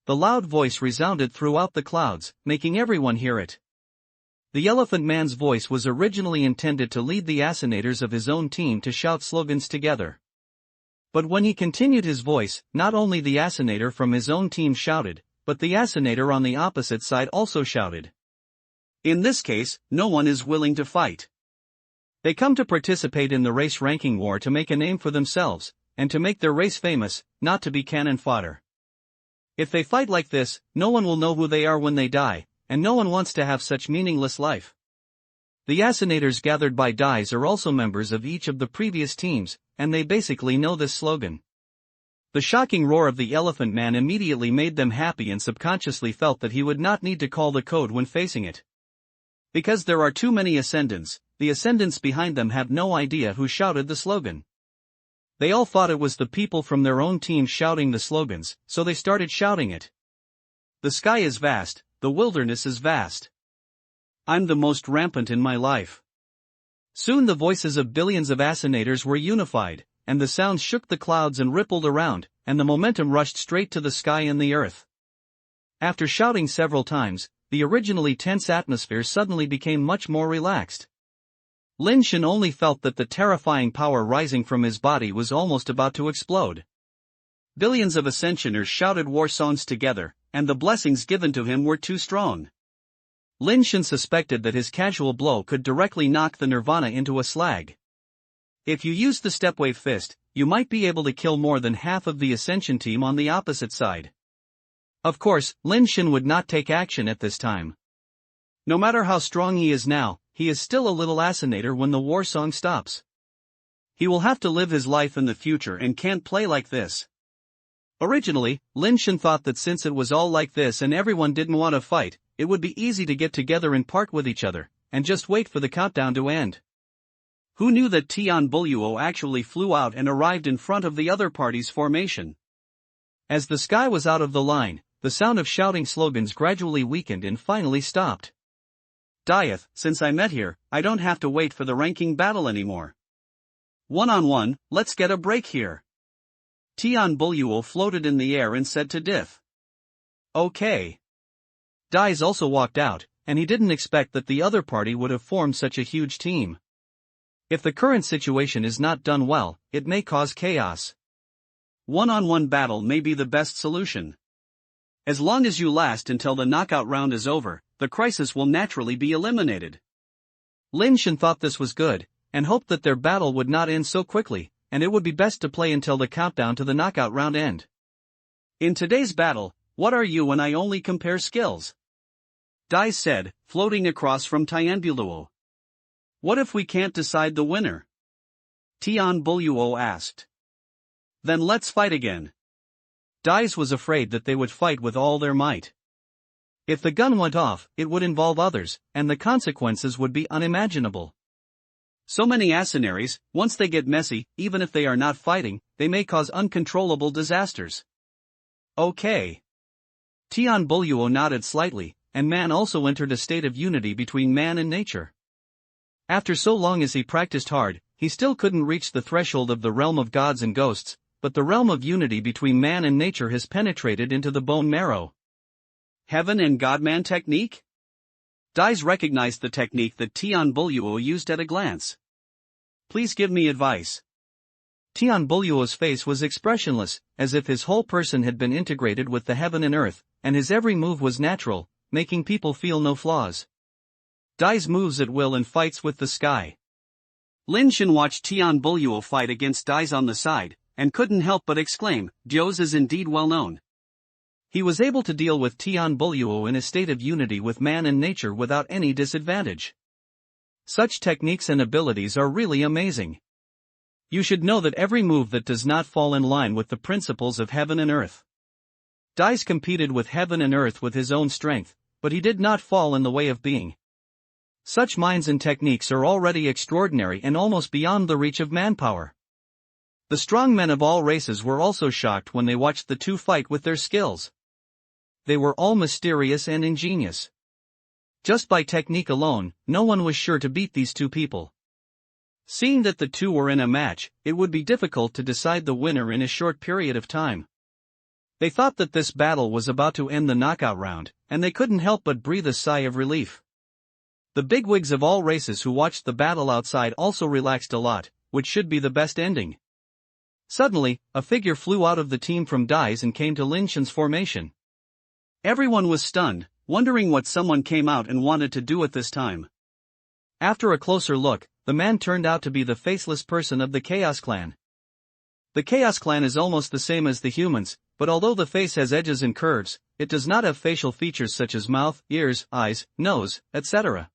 The loud voice resounded throughout the clouds, making everyone hear it. The elephant man's voice was originally intended to lead the assassinators of his own team to shout slogans together. But when he continued his voice, not only the assassinator from his own team shouted, but the assassinator on the opposite side also shouted. In this case, no one is willing to fight. They come to participate in the race ranking war to make a name for themselves, and to make their race famous, not to be cannon fodder. If they fight like this, no one will know who they are when they die, and no one wants to have such meaningless life. The assassinators gathered by Dai's are also members of each of the previous teams, and they basically know this slogan. The shocking roar of the elephant man immediately made them happy and subconsciously felt that he would not need to call the code when facing it. Because there are too many ascendants, the ascendants behind them have no idea who shouted the slogan. They all thought it was the people from their own team shouting the slogans, so they started shouting it. The sky is vast, the wilderness is vast. I'm the most rampant in my life. Soon the voices of billions of assassinators were unified, and the sounds shook the clouds and rippled around, and the momentum rushed straight to the sky and the earth. After shouting several times, the originally tense atmosphere suddenly became much more relaxed. Lin Shen only felt that the terrifying power rising from his body was almost about to explode. Billions of ascensioners shouted war songs together, and the blessings given to him were too strong. Lin Shen suspected that his casual blow could directly knock the Nirvana into a slag. If you used the stepwave fist, you might be able to kill more than half of the Ascension team on the opposite side. Of course, Lin Shen would not take action at this time. No matter how strong he is now, he is still a little assassinator when the war song stops. He will have to live his life in the future and can't play like this. Originally, Lin Shen thought that since it was all like this and everyone didn't want to fight, it would be easy to get together and part with each other, and just wait for the countdown to end. Who knew that Tian Buluo actually flew out and arrived in front of the other party's formation? As the sky was out of the line, the sound of shouting slogans gradually weakened and finally stopped. Dieth, since I met here, I don't have to wait for the ranking battle anymore. One-on-one, let's get a break here. Tian Buluo floated in the air and said to Dith. Okay. Dai's also walked out, and he didn't expect that the other party would have formed such a huge team. If the current situation is not done well, it may cause chaos. One-on-one battle may be the best solution. As long as you last until the knockout round is over, the crisis will naturally be eliminated. Lin Shen thought this was good, and hoped that their battle would not end so quickly, and it would be best to play until the countdown to the knockout round end. In today's battle, what are you when I only compare skills? Dai said, floating across from Tian Buluo. What if we can't decide the winner? Tian Buluo asked. Then let's fight again. Dai's was afraid that they would fight with all their might. If the gun went off, it would involve others, and the consequences would be unimaginable. So many assassinaries, once they get messy, even if they are not fighting, they may cause uncontrollable disasters. Okay. Tian Buluo nodded slightly, and man also entered a state of unity between man and nature. After so long as he practiced hard, he still couldn't reach the threshold of the realm of gods and ghosts, but the realm of unity between man and nature has penetrated into the bone marrow. Heaven and Godman technique? Dai's recognized the technique that Tian Buluo used at a glance. Please give me advice. Tian Buluo's face was expressionless, as if his whole person had been integrated with the heaven and earth, and his every move was natural, making people feel no flaws. Dai's moves at will and fights with the sky. Lin Shen watched Tian Buluo fight against Dai's on the side, and couldn't help but exclaim, Dio's is indeed well known. He was able to deal with Tian Buluo in a state of unity with man and nature without any disadvantage. Such techniques and abilities are really amazing. You should know that every move that does not fall in line with the principles of heaven and earth. Dais competed with heaven and earth with his own strength, but he did not fall in the way of being. Such minds and techniques are already extraordinary and almost beyond the reach of manpower. The strong men of all races were also shocked when they watched the two fight with their skills. They were all mysterious and ingenious. Just by technique alone, no one was sure to beat these two people. Seeing that the two were in a match, it would be difficult to decide the winner in a short period of time. They thought that this battle was about to end the knockout round, and they couldn't help but breathe a sigh of relief. The bigwigs of all races who watched the battle outside also relaxed a lot, which should be the best ending. Suddenly, a figure flew out of the team from Dais and came to Lin Shen's formation. Everyone was stunned, wondering what someone came out and wanted to do at this time. After a closer look, the man turned out to be the faceless person of the Chaos Clan. The Chaos Clan is almost the same as the humans, but although the face has edges and curves, it does not have facial features such as mouth, ears, eyes, nose, etc.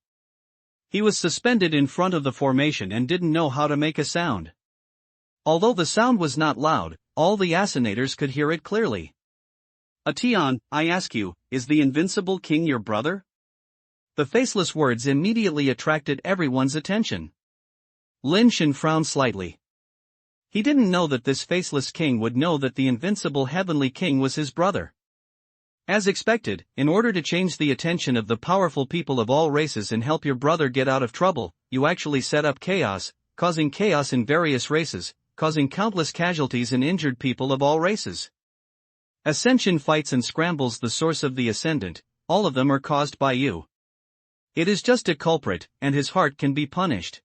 He was suspended in front of the formation and didn't know how to make a sound. Although the sound was not loud, all the assassinators could hear it clearly. Tian, I ask you, is the invincible king your brother? The faceless words immediately attracted everyone's attention. Lin Shen frowned slightly. He didn't know that this faceless king would know that the invincible heavenly king was his brother. As expected, in order to change the attention of the powerful people of all races and help your brother get out of trouble, you actually set up chaos, causing chaos in various races, causing countless casualties and injured people of all races. Ascension fights and scrambles the source of the ascendant, all of them are caused by you. It is just a culprit, and his heart can be punished.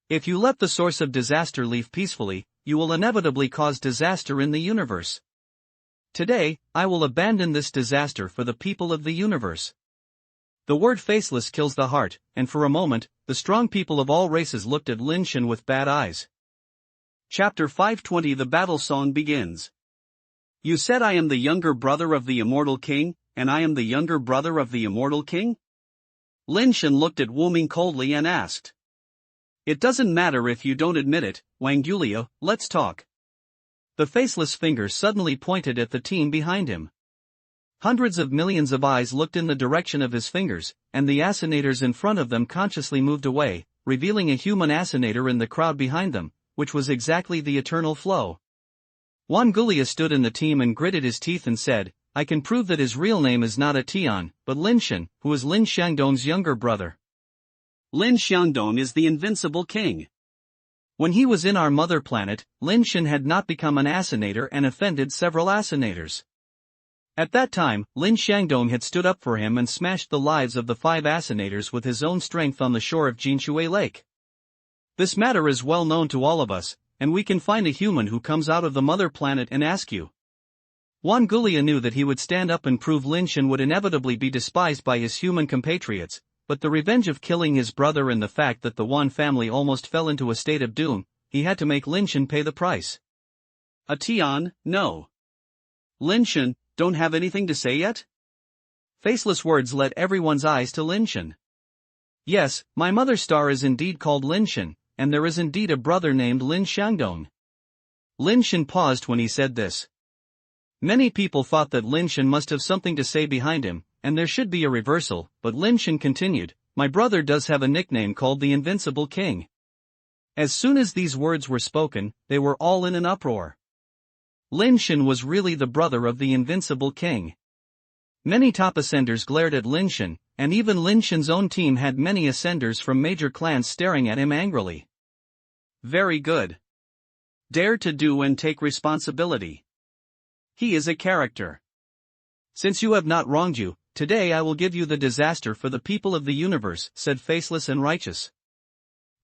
If you let the source of disaster leave peacefully, you will inevitably cause disaster in the universe. Today, I will abandon this disaster for the people of the universe. The word faceless kills the heart, and for a moment, the strong people of all races looked at Lin Shen with bad eyes. Chapter 520 The Battle Song begins. You said I am the younger brother of the immortal king, and I am the younger brother of the immortal king? Lin Shen looked at Wu Ming coldly and asked. It doesn't matter if you don't admit it, Wang Yulia, let's talk. The faceless finger suddenly pointed at the team behind him. Hundreds of millions of eyes looked in the direction of his fingers, and the assassinators in front of them consciously moved away, revealing a human assassinator in the crowd behind them, which was exactly the eternal flow. Wang Yulia stood in the team and gritted his teeth and said, I can prove that his real name is not Tian, but Lin Shen, who is Lin Xiangdong's younger brother. Lin Xiangdong is the invincible king. When he was in our mother planet, Lin Shen had not become an assassinator and offended several assassinators. At that time, Lin Xiangdong had stood up for him and smashed the lives of the 5 assassinators with his own strength on the shore of Jinshui Lake. This matter is well known to all of us, and we can find a human who comes out of the mother planet and ask you. Wang Yulia knew that he would stand up and prove Lin Shen would inevitably be despised by his human compatriots, but the revenge of killing his brother and the fact that the Wan family almost fell into a state of doom, he had to make Lin Shen pay the price. Tian, no. Lin Shen, don't have anything to say yet? Faceless words led everyone's eyes to Lin Shen. Yes, my mother star is indeed called Lin Shen, and there is indeed a brother named Lin Xiangdong. Lin Shen paused when he said this. Many people thought that Lin Shen must have something to say behind him, and there should be a reversal, but Lin Shen continued, my brother does have a nickname called the Invincible King. As soon as these words were spoken, they were all in an uproar. Lin Shen was really the brother of the Invincible King. Many top ascenders glared at Lin Shen, and even Lin Shen's own team had many ascenders from major clans staring at him angrily. Very good. Dare to do and take responsibility. He is a character. Since you have not wronged you, today I will give you the disaster for the people of the universe, said Faceless and Righteous.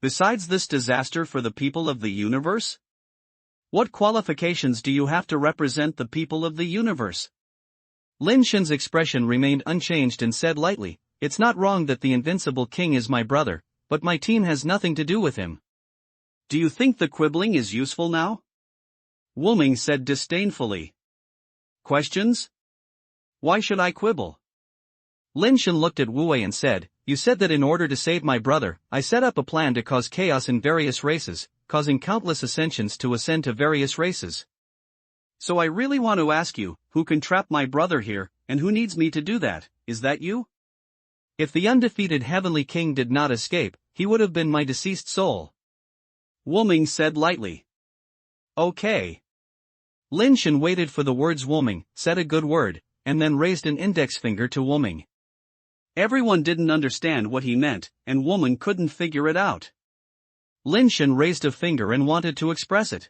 Besides this disaster for the people of the universe? What qualifications do you have to represent the people of the universe? Lin Shen's expression remained unchanged and said lightly, it's not wrong that the Invincible King is my brother, but my team has nothing to do with him. Do you think the quibbling is useful now? Wu Ming said disdainfully. Questions? Why should I quibble? Lin Shen looked at Wu Wei and said, "You said that in order to save my brother, I set up a plan to cause chaos in various races, causing countless ascensions to ascend to various races. So I really want to ask you, who can trap my brother here, and who needs me to do that? Is that you?" "If the undefeated Heavenly King did not escape, he would have been my deceased soul," Wu Ming said lightly. "Okay." Lin Shen waited for the words Wu Ming, said a good word, and then raised an index finger to Wu Ming. Everyone didn't understand what he meant, and Wu Ming couldn't figure it out. Lin Shen raised a finger and wanted to express it.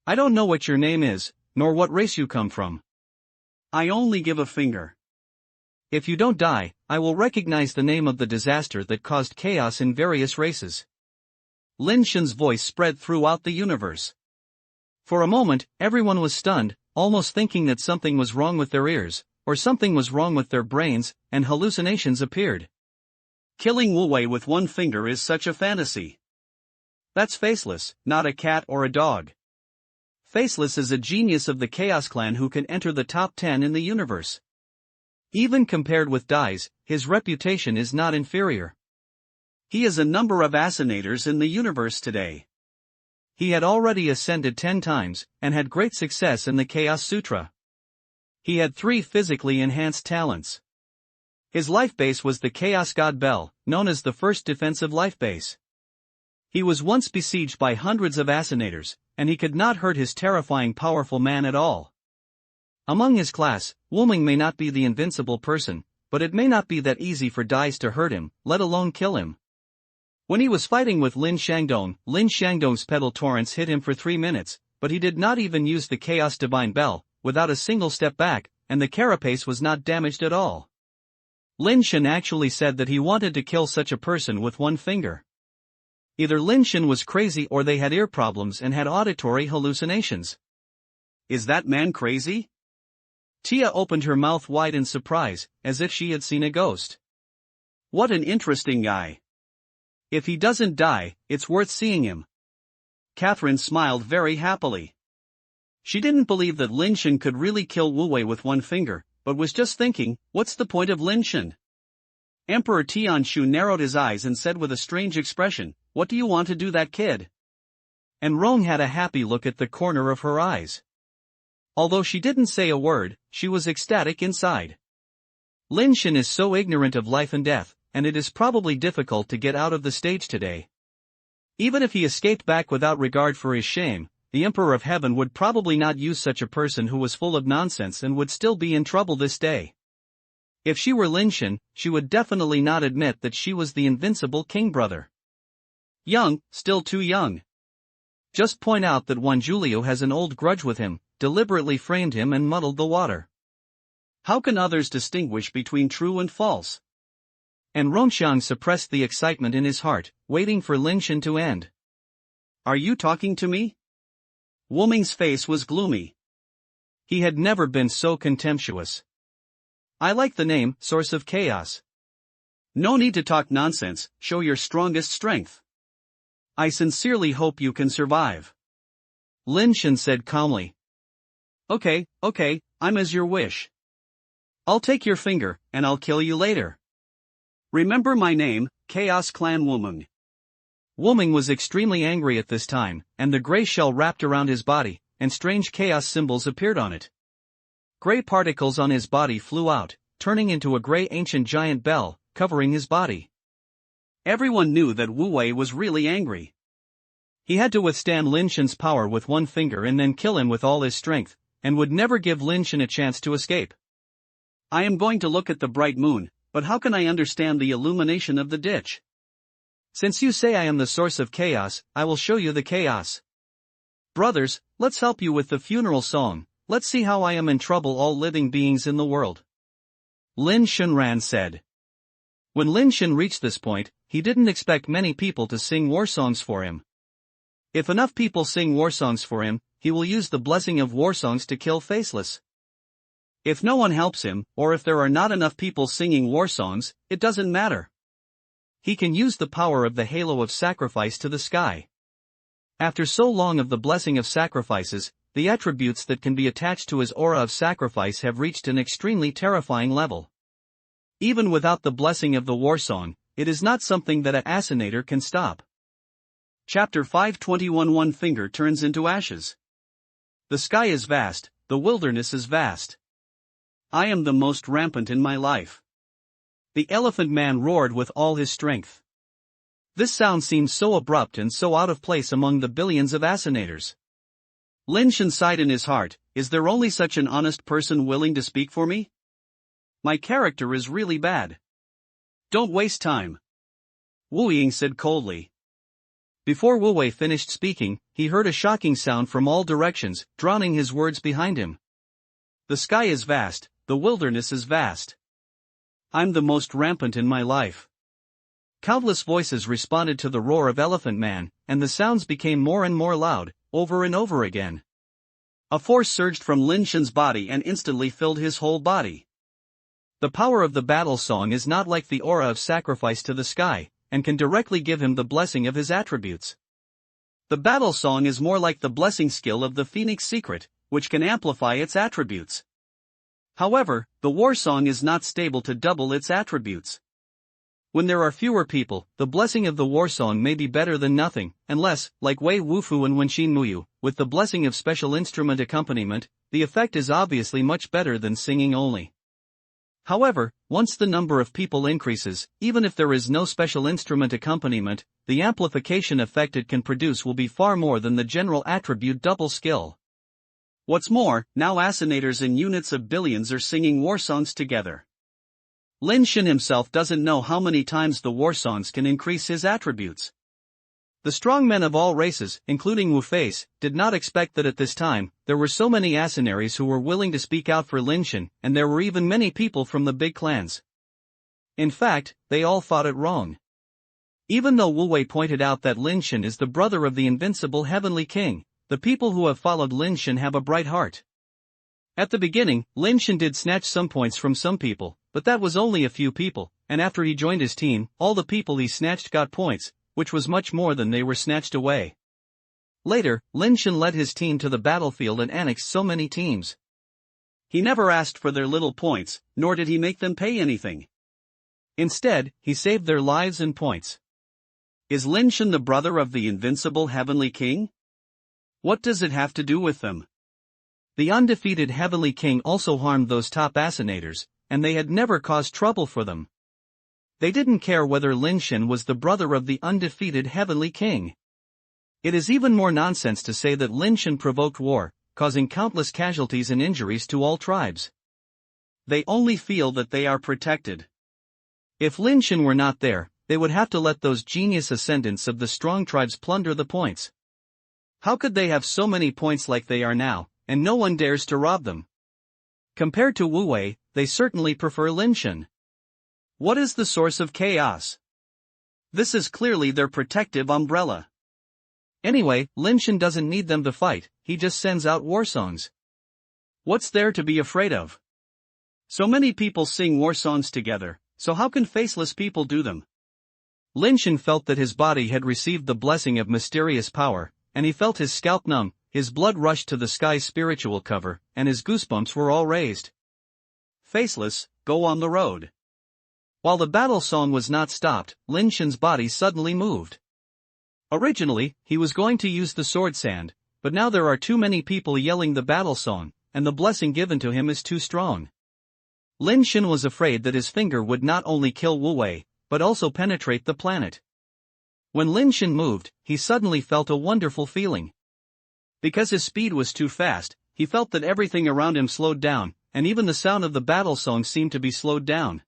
"I don't know what your name is, nor what race you come from. I only give a finger. If you don't die, I will recognize the name of the disaster that caused chaos in various races." Lin Shen's voice spread throughout the universe. For a moment, everyone was stunned, almost thinking that something was wrong with their ears, or something was wrong with their brains, and hallucinations appeared. Killing Wu Wei with one finger is such a fantasy. That's Faceless, not a cat or a dog. Faceless is a genius of the Chaos Clan who can enter the top 10 in the universe. Even compared with Dai's, his reputation is not inferior. He is a number of Ascenators in the universe today. He had already ascended 10 times, and had great success in the Chaos Sutra. He had 3 physically enhanced talents. His life base was the Chaos God Bell, known as the first defensive life base. He was once besieged by hundreds of Ascenators, and he could not hurt his terrifying powerful man at all. Among his class, Wu Ming may not be the invincible person, but it may not be that easy for Dais to hurt him, let alone kill him. When he was fighting with Lin Shangdong's pedal torrents hit him for 3 minutes, but he did not even use the Chaos Divine Bell, without a single step back, and the carapace was not damaged at all. Lin Shen actually said that he wanted to kill such a person with one finger. Either Lin Shen was crazy or they had ear problems and had auditory hallucinations. Is that man crazy? Tia opened her mouth wide in surprise, as if she had seen a ghost. What an interesting guy. If he doesn't die, it's worth seeing him. Catherine smiled very happily. She didn't believe that Lin Shen could really kill Wu Wei with one finger, but was just thinking, what's the point of Lin Shen? Emperor Tianshu narrowed his eyes and said with a strange expression, "What do you want to do that kid?" And Rong had a happy look at the corner of her eyes. Although she didn't say a word, she was ecstatic inside. Lin Shen is so ignorant of life and death, and it is probably difficult to get out of the stage today. Even if he escaped back without regard for his shame, the Emperor of Heaven would probably not use such a person who was full of nonsense and would still be in trouble this day. If she were Lin Shen, she would definitely not admit that she was the invincible king brother. Young, still too young. Just point out that Juan Julio has an old grudge with him, deliberately framed him and muddled the water. How can others distinguish between true and false? And Rongxiang suppressed the excitement in his heart, waiting for Lin Shen to end. Are you talking to me? Wu Ming's face was gloomy. He had never been so contemptuous. I like the name, Source of Chaos. No need to talk nonsense, show your strongest strength. I sincerely hope you can survive. Lin Shen said calmly. Okay, I'm as your wish. I'll take your finger, and I'll kill you later. Remember my name, Chaos Clan Wu Ming. Wu Ming was extremely angry at this time, and the gray shell wrapped around his body, and strange chaos symbols appeared on it. Gray particles on his body flew out, turning into a gray ancient giant bell, covering his body. Everyone knew that Wu Wei was really angry. He had to withstand Lin Shen's power with one finger and then kill him with all his strength, and would never give Lin Shen a chance to escape. I am going to look at the bright moon, but how can I understand the illumination of the ditch? Since you say I am the source of chaos, I will show you the chaos. Brothers, let's help you with the funeral song, let's see how I am in trouble all living beings in the world. Lin Shenran said. When Lin Shen reached this point, he didn't expect many people to sing war songs for him. If enough people sing war songs for him, he will use the blessing of war songs to kill Faceless. If no one helps him, or if there are not enough people singing war songs, it doesn't matter. He can use the power of the halo of sacrifice to the sky. After so long of the blessing of sacrifices, the attributes that can be attached to his aura of sacrifice have reached an extremely terrifying level. Even without the blessing of the war song, it is not something that an assassinator can stop. Chapter 521 One finger turns into ashes. The sky is vast, the wilderness is vast. I am the most rampant in my life. The elephant man roared with all his strength. This sound seemed so abrupt and so out of place among the billions of assassinators. Lin Shen sighed in his heart, is there only such an honest person willing to speak for me? My character is really bad. Don't waste time. Wu Ying said coldly. Before Wu Wei finished speaking, he heard a shocking sound from all directions, drowning his words behind him. The sky is vast, the wilderness is vast. I'm the most rampant in my life. Countless voices responded to the roar of Elephant Man, and the sounds became more and more loud, over and over again. A force surged from Lin Shen's body and instantly filled his whole body. The power of the battle song is not like the aura of sacrifice to the sky, and can directly give him the blessing of his attributes. The battle song is more like the blessing skill of the Phoenix Secret, which can amplify its attributes. However, the war song is not stable to double its attributes. When there are fewer people, the blessing of the war song may be better than nothing, unless, like Wei Wufu and Wenxin Muyu, with the blessing of special instrument accompaniment, the effect is obviously much better than singing only. However, once the number of people increases, even if there is no special instrument accompaniment, the amplification effect it can produce will be far more than the general attribute double skill. What's more, now assassinators in units of billions are singing war songs together. Lin Shen himself doesn't know how many times the war songs can increase his attributes. The strong men of all races, including Wu Fei's, did not expect that at this time, there were so many assassinators who were willing to speak out for Lin Shen, and there were even many people from the big clans. In fact, they all thought it wrong. Even though Wu Wei pointed out that Lin Shen is the brother of the invincible Heavenly King, the people who have followed Lin Shen have a bright heart. At the beginning, Lin Shen did snatch some points from some people, but that was only a few people, and after he joined his team, all the people he snatched got points, which was much more than they were snatched away. Later, Lin Shen led his team to the battlefield and annexed so many teams. He never asked for their little points, nor did he make them pay anything. Instead, he saved their lives and points. Is Lin Shen the brother of the invincible Heavenly King? What does it have to do with them? The undefeated Heavenly King also harmed those top assassinators, and they had never caused trouble for them. They didn't care whether Lin Shen was the brother of the undefeated Heavenly King. It is even more nonsense to say that Lin Shen provoked war, causing countless casualties and injuries to all tribes. They only feel that they are protected. If Lin Shen were not there, they would have to let those genius ascendants of the strong tribes plunder the points. How could they have so many points like they are now, and no one dares to rob them? Compared to Wu Wei, they certainly prefer Lin Shen. What is the source of chaos? This is clearly their protective umbrella. Anyway, Lin Shen doesn't need them to fight, he just sends out war songs. What's there to be afraid of? So many people sing war songs together, so how can faceless people do them? Lin Shen felt that his body had received the blessing of mysterious power, and he felt his scalp numb, his blood rushed to the sky's spiritual cover, and his goosebumps were all raised. Faceless, go on the road. While the battle song was not stopped, Lin Shen's body suddenly moved. Originally, he was going to use the sword sand, but now there are too many people yelling the battle song, and the blessing given to him is too strong. Lin Shen was afraid that his finger would not only kill Wu Wei, but also penetrate the planet. When Lin Shen moved, he suddenly felt a wonderful feeling. Because his speed was too fast, he felt that everything around him slowed down, and even the sound of the battle song seemed to be slowed down.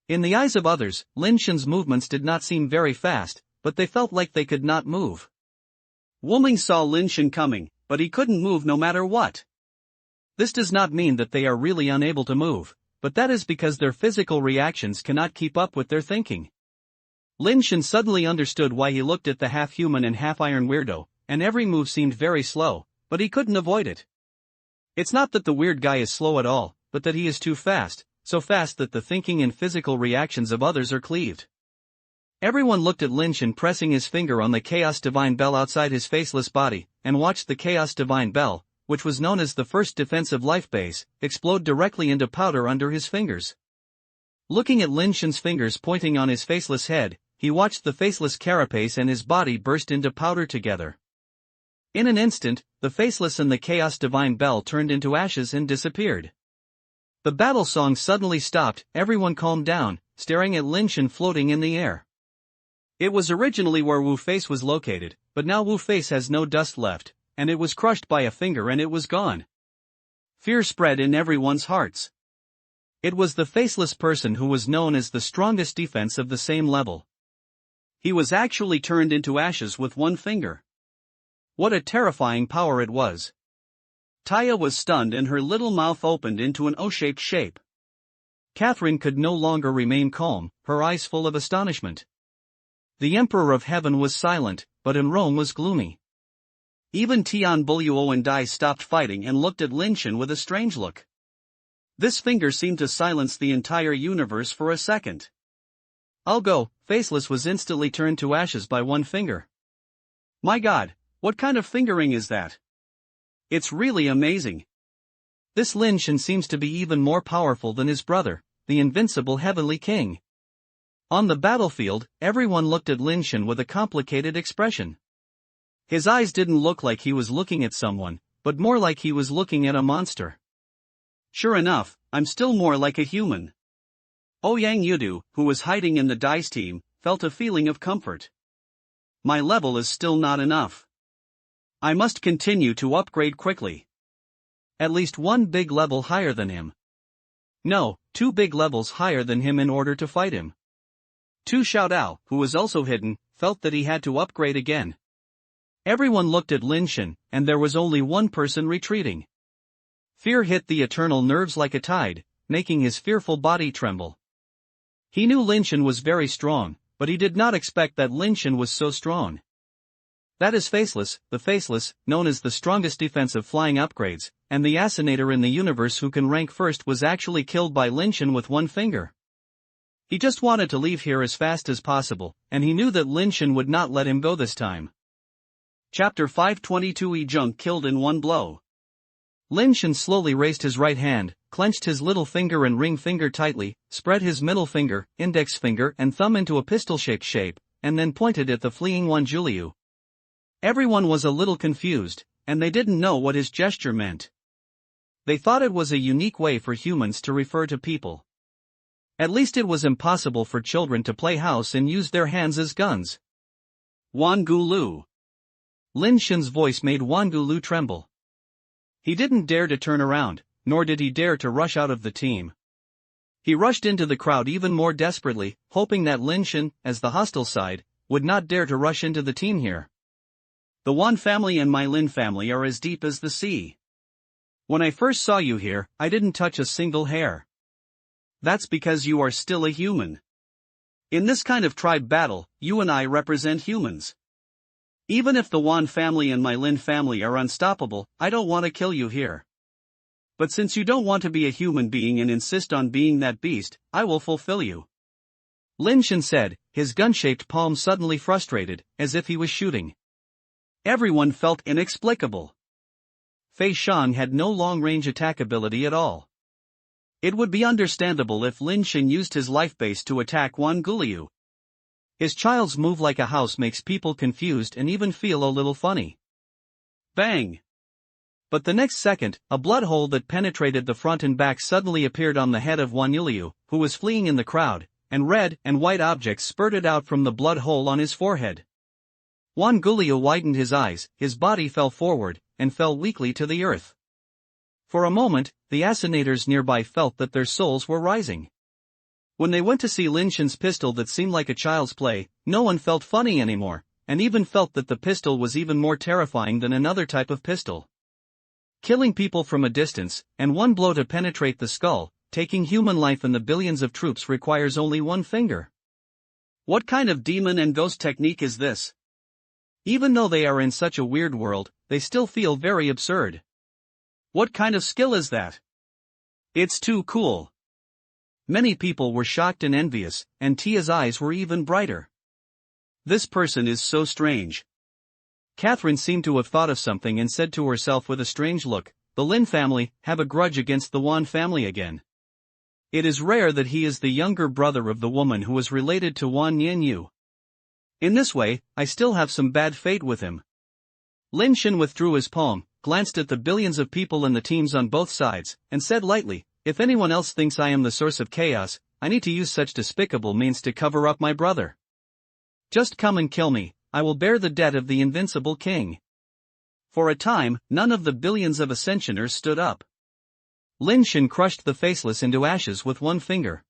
In the eyes of others, Lin Shen's movements did not seem very fast, but they felt like they could not move. Wu Ming saw Lin Shen coming, but he couldn't move no matter what. This does not mean that they are really unable to move, but that is because their physical reactions cannot keep up with their thinking. Lin Shen suddenly understood why he looked at the half-human and half-iron weirdo, and every move seemed very slow, but he couldn't avoid it. It's not that the weird guy is slow at all, but that he is too fast, so fast that the thinking and physical reactions of others are cleaved. Everyone looked at Lin Shen pressing his finger on the Chaos Divine Bell outside his faceless body, and watched the Chaos Divine Bell, which was known as the first defensive life base, explode directly into powder under his fingers. Looking at Lin Shen's fingers pointing on his faceless head, he watched the faceless carapace and his body burst into powder together. In an instant, the faceless and the Chaos Divine Bell turned into ashes and disappeared. The battle song suddenly stopped, everyone calmed down, staring at Lin Shen floating in the air. It was originally where Wu Face was located, but now Wu Face has no dust left, and it was crushed by a finger and it was gone. Fear spread in everyone's hearts. It was the faceless person who was known as the strongest defense of the same level. He was actually turned into ashes with one finger. What a terrifying power it was. Taya was stunned and her little mouth opened into an O-shaped shape. Catherine could no longer remain calm, her eyes full of astonishment. The Emperor of Heaven was silent, but in Rome was gloomy. Even Tian Buluo and Dai stopped fighting and looked at Lin Shen with a strange look. This finger seemed to silence the entire universe for a second. I'll go, Faceless was instantly turned to ashes by one finger. My God, what kind of fingering is that? It's really amazing. This Lin Shen seems to be even more powerful than his brother, the invincible Heavenly King. On the battlefield, everyone looked at Lin Shen with a complicated expression. His eyes didn't look like he was looking at someone, but more like he was looking at a monster. Sure enough, I'm still more like a human. Ouyang Yudu, who was hiding in the dice team, felt a feeling of comfort. My level is still not enough. I must continue to upgrade quickly. At least one big level higher than him. No, 2 big levels higher than him in order to fight him. Tu Xiaodao, who was also hidden, felt that he had to upgrade again. Everyone looked at Lin Shen, and there was only one person retreating. Fear hit the eternal nerves like a tide, making his fearful body tremble. He knew Lin Shen was very strong, but he did not expect that Lin Shen was so strong. That is Faceless, the Faceless, known as the strongest defensive flying upgrades, and the assassinator in the universe who can rank first was actually killed by Lin Shen with one finger. He just wanted to leave here as fast as possible, and he knew that Lin Shen would not let him go this time. Chapter 522 Yi Zheng killed in one blow. Lin Shen slowly raised his right hand, clenched his little finger and ring finger tightly, spread his middle finger, index finger and thumb into a pistol-shaped shape, and then pointed at the fleeing Wan Juliu. Everyone was a little confused, and they didn't know what his gesture meant. They thought it was a unique way for humans to refer to people. At least it was impossible for children to play house and use their hands as guns. Wan Gulu. Lin Shen's voice made Wan Gulu tremble. He didn't dare to turn around, nor did he dare to rush out of the team. He rushed into the crowd even more desperately, hoping that Lin Shen, as the hostile side, would not dare to rush into the team here. The Wan family and my Lin family are as deep as the sea. When I first saw you here, I didn't touch a single hair. That's because you are still a human. In this kind of tribe battle, you and I represent humans. Even if the Wan family and my Lin family are unstoppable, I don't want to kill you here. But since you don't want to be a human being and insist on being that beast, I will fulfill you. Lin Shen said, his gun-shaped palm suddenly frustrated, as if he was shooting. Everyone felt inexplicable. Fei Shan had no long-range attack ability at all. It would be understandable if Lin Shen used his life base to attack Wan Guliu. His child's move like a house makes people confused and even feel a little funny. Bang! But the next second, a blood hole that penetrated the front and back suddenly appeared on the head of Wan Yuliu, who was fleeing in the crowd, and red and white objects spurted out from the blood hole on his forehead. Wan Guliu widened his eyes, his body fell forward, and fell weakly to the earth. For a moment, the assassinators nearby felt that their souls were rising. When they went to see Lin Shen's pistol that seemed like a child's play, no one felt funny anymore, and even felt that the pistol was even more terrifying than another type of pistol. Killing people from a distance, and one blow to penetrate the skull, taking human life and the billions of troops requires only one finger. What kind of demon and ghost technique is this? Even though they are in such a weird world, they still feel very absurd. What kind of skill is that? It's too cool. Many people were shocked and envious, and Tia's eyes were even brighter. This person is so strange. Catherine seemed to have thought of something and said to herself with a strange look, "The Lin family have a grudge against the Wan family again. It is rare that he is the younger brother of the woman who is related to Wan Yu. In this way, I still have some bad fate with him." Lin Shen withdrew his palm, glanced at the billions of people and the teams on both sides, and said lightly, "If anyone else thinks I am the source of chaos, I need to use such despicable means to cover up my brother. Just come and kill me, I will bear the debt of the invincible king." For a time, none of the billions of Ascensioners stood up. Lin Shen crushed the Faceless into ashes with one finger.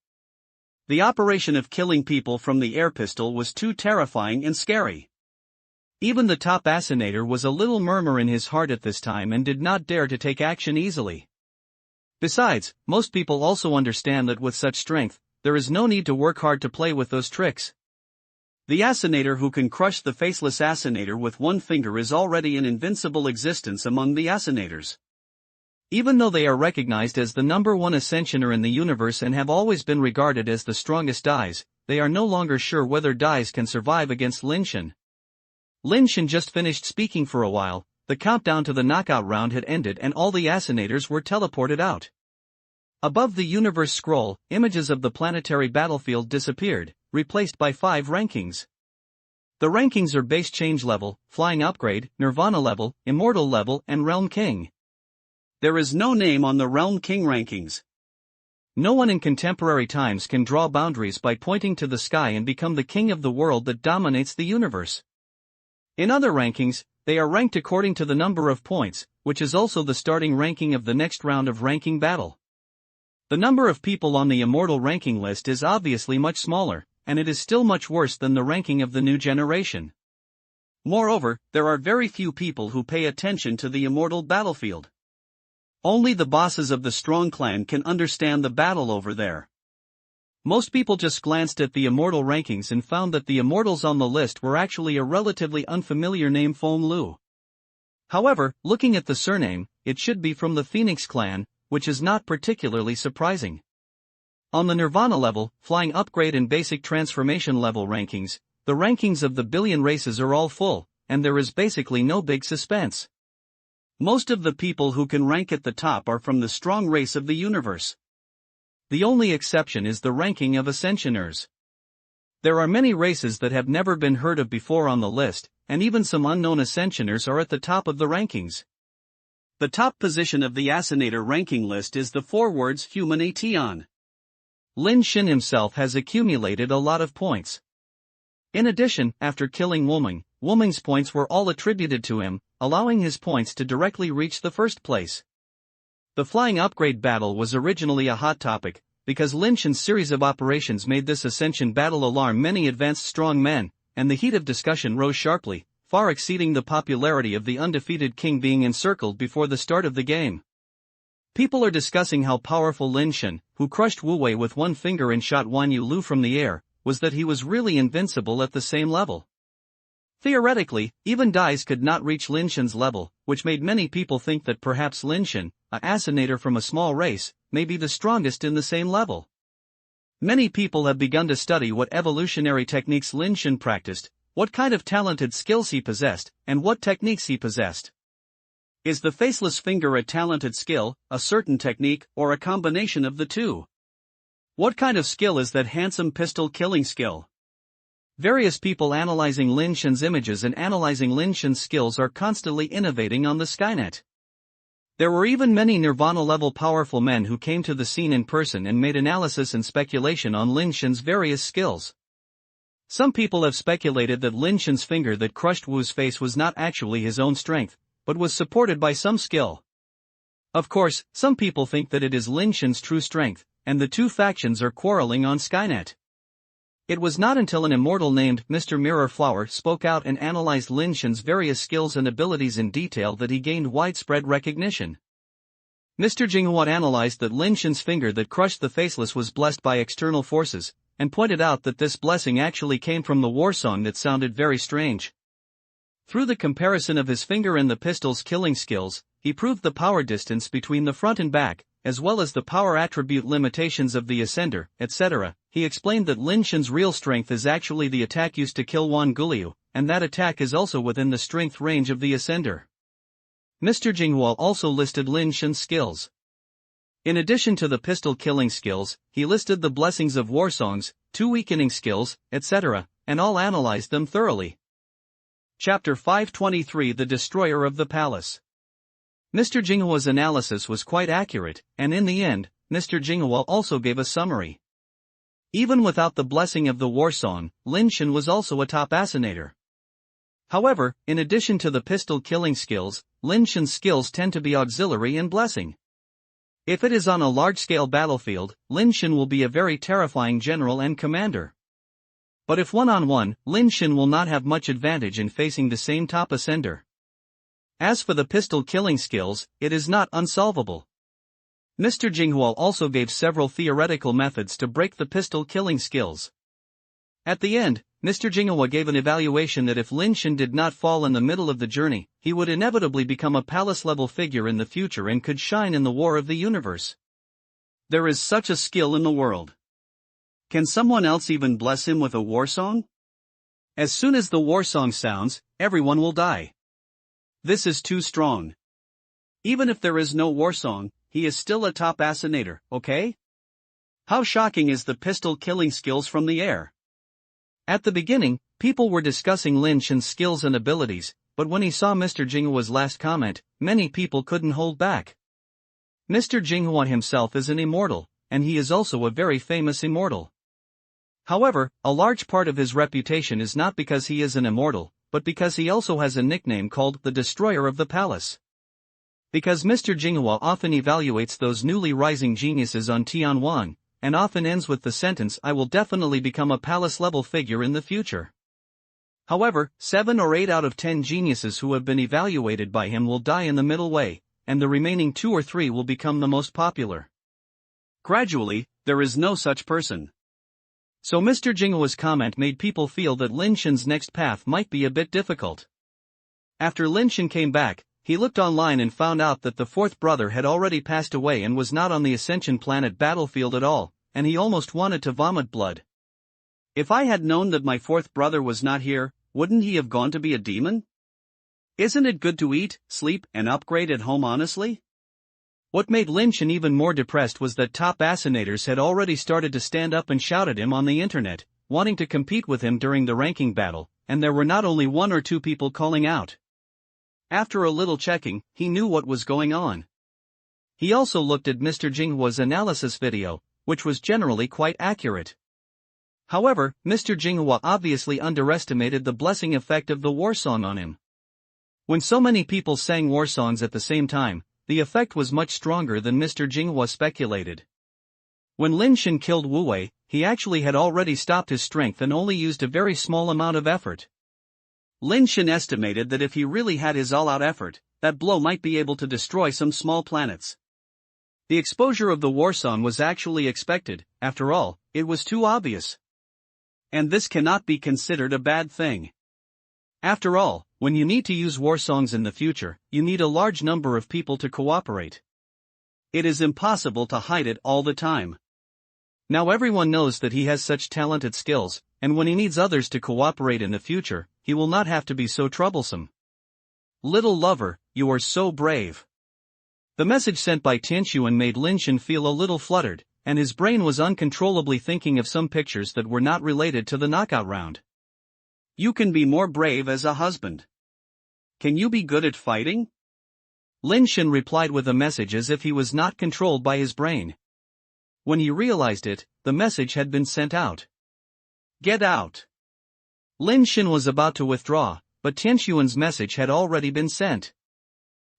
The operation of killing people from the air pistol was too terrifying and scary. Even the top Assassinator was a little murmur in his heart at this time and did not dare to take action easily. Besides, most people also understand that with such strength, there is no need to work hard to play with those tricks. The Assassinator who can crush the Faceless Assassinator with one finger is already an invincible existence among the Assassinators. Even though they are recognized as the number one Ascensioner in the universe and have always been regarded as the strongest Dais, they are no longer sure whether Dais can survive against Lin Shen. Lin Shen just finished speaking for a while, the countdown to the knockout round had ended and all the Assassinator were teleported out. Above the universe scroll, images of the planetary battlefield disappeared, replaced by 5 rankings. The rankings are base change level, flying upgrade, nirvana level, immortal level, and realm king. There is no name on the realm king rankings. No one in contemporary times can draw boundaries by pointing to the sky and become the king of the world that dominates the universe. In other rankings, they are ranked according to the number of points, which is also the starting ranking of the next round of ranking battle. The number of people on the immortal ranking list is obviously much smaller, and it is still much worse than the ranking of the new generation. Moreover, there are very few people who pay attention to the immortal battlefield. Only the bosses of the strong clan can understand the battle over there. Most people just glanced at the immortal rankings and found that the immortals on the list were actually a relatively unfamiliar name, Feng Lu. However, looking at the surname, it should be from the Phoenix clan, which is not particularly surprising. On the Nirvana level, flying upgrade and basic transformation level rankings, the rankings of the billion races are all full, and there is basically no big suspense. Most of the people who can rank at the top are from the strong race of the universe. The only exception is the ranking of Ascensioners. There are many races that have never been heard of before on the list, and even some unknown Ascensioners are at the top of the rankings. The top position of the Assassinator ranking list is the 4 words Human Aeon. Lin Shen himself has accumulated a lot of points. In addition, after killing Wuming, Wuming's points were all attributed to him, allowing his points to directly reach the first place. The flying upgrade battle was originally a hot topic, because Lin Shen's series of operations made this ascension battle alarm many advanced strong men, and the heat of discussion rose sharply, far exceeding the popularity of the undefeated king being encircled before the start of the game. People are discussing how powerful Lin Shen, who crushed Wu Wei with one finger and shot Wan Yu Lu from the air, was, that he was really invincible at the same level. Theoretically, even Dais could not reach Lin Shen's level, which made many people think that perhaps Lin Shen, a Assassinator from a small race, may be the strongest in the same level. Many people have begun to study what evolutionary techniques Lin Shen practiced, what kind of talented skills he possessed, and what techniques he possessed. Is the faceless finger a talented skill, a certain technique, or a combination of the two? What kind of skill is that handsome pistol killing skill? Various people analyzing Lin Shen's images and analyzing Lin Shen's skills are constantly innovating on the Skynet. There were even many Nirvana-level powerful men who came to the scene in person and made analysis and speculation on Lin Shen's various skills. Some people have speculated that Lin Shen's finger that crushed Wu's face was not actually his own strength, but was supported by some skill. Of course, some people think that it is Lin Shen's true strength, and the two factions are quarreling on Skynet. It was not until an immortal named Mr. Mirror Flower spoke out and analyzed Lin Shen's various skills and abilities in detail that he gained widespread recognition. Mr. Jinghua analyzed that Lin Shen's finger that crushed the Faceless was blessed by external forces, and pointed out that this blessing actually came from the war song that sounded very strange. Through the comparison of his finger and the pistol's killing skills, he proved the power distance between the front and back, as well as the power attribute limitations of the Ascender, etc. He explained that Lin Shen's real strength is actually the attack used to kill Wan Guliu, and that attack is also within the strength range of the Ascender. Mr. Jinghua also listed Lin Shen's skills. In addition to the pistol killing skills, he listed the blessings of war songs, 2 weakening skills, etc., and all analyzed them thoroughly. Chapter 523 The Destroyer of the Palace. Mr. Jinghua's analysis was quite accurate, and in the end, Mr. Jinghua also gave a summary. Even without the blessing of the war song, Lin Shen was also a top assassinator. However, in addition to the pistol killing skills, Lin Shen's skills tend to be auxiliary and blessing. If it is on a large-scale battlefield, Lin Shen will be a very terrifying general and commander. But if one-on-one, Lin Shen will not have much advantage in facing the same top ascender. As for the pistol killing skills, it is not unsolvable. Mr. Jinghua also gave several theoretical methods to break the pistol killing skills. At the end, Mr. Jinghua gave an evaluation that if Lin Shen did not fall in the middle of the journey, he would inevitably become a palace-level figure in the future and could shine in the war of the universe. There is such a skill in the world. Can someone else even bless him with a war song? As soon as the war song sounds, everyone will die. This is too strong. Even if there is no war song, he is still a top assassinator, okay? How shocking is the pistol killing skills from the air? At the beginning, people were discussing Lin Shen's skills and abilities, but when he saw Mr. Jinghua's last comment, many people couldn't hold back. Mr. Jinghua himself is an immortal, and he is also a very famous immortal. However, a large part of his reputation is not because he is an immortal, but because he also has a nickname called the Destroyer of the Palace. Because Mr. Jinghua often evaluates those newly rising geniuses on Tianwan, and often ends with the sentence, "I will definitely become a palace-level figure in the future." However, 7 or 8 out of 10 geniuses who have been evaluated by him will die in the middle way, and the remaining 2 or 3 will become the most popular. Gradually, there is no such person. So Mr. Jinghua's comment made people feel that Lin Shen's next path might be a bit difficult. After Lin Shen came back, he looked online and found out that the 4th brother had already passed away and was not on the Ascension planet battlefield at all, and he almost wanted to vomit blood. If I had known that my 4th brother was not here, wouldn't he have gone to be a demon? Isn't it good to eat, sleep, and upgrade at home honestly? What made Lin Shen even more depressed was that top assassinators had already started to stand up and shout at him on the internet, wanting to compete with him during the ranking battle, and there were not only 1 or 2 people calling out. After a little checking, he knew what was going on. He also looked at Mr. Jinghua's analysis video, which was generally quite accurate. However, Mr. Jinghua obviously underestimated the blessing effect of the war song on him. When so many people sang war songs at the same time, the effect was much stronger than Mr. Jinghua speculated. When Lin Shen killed Wu Wei, he actually had already stopped his strength and only used a very small amount of effort. Lin Shen estimated that if he really had his all-out effort, that blow might be able to destroy some small planets. The exposure of the war song was actually expected, after all, it was too obvious. And this cannot be considered a bad thing. After all, when you need to use war songs in the future, you need a large number of people to cooperate. It is impossible to hide it all the time. Now everyone knows that he has such talented skills, and when he needs others to cooperate in the future, he will not have to be so troublesome. Little lover, you are so brave. The message sent by Tianxuan made Lin Shen feel a little fluttered, and his brain was uncontrollably thinking of some pictures that were not related to the knockout round. You can be more brave as a husband. Can you be good at fighting? Lin Shen replied with a message as if he was not controlled by his brain. When he realized it, the message had been sent out. Get out. Lin Shen was about to withdraw, but Tianxuan's message had already been sent.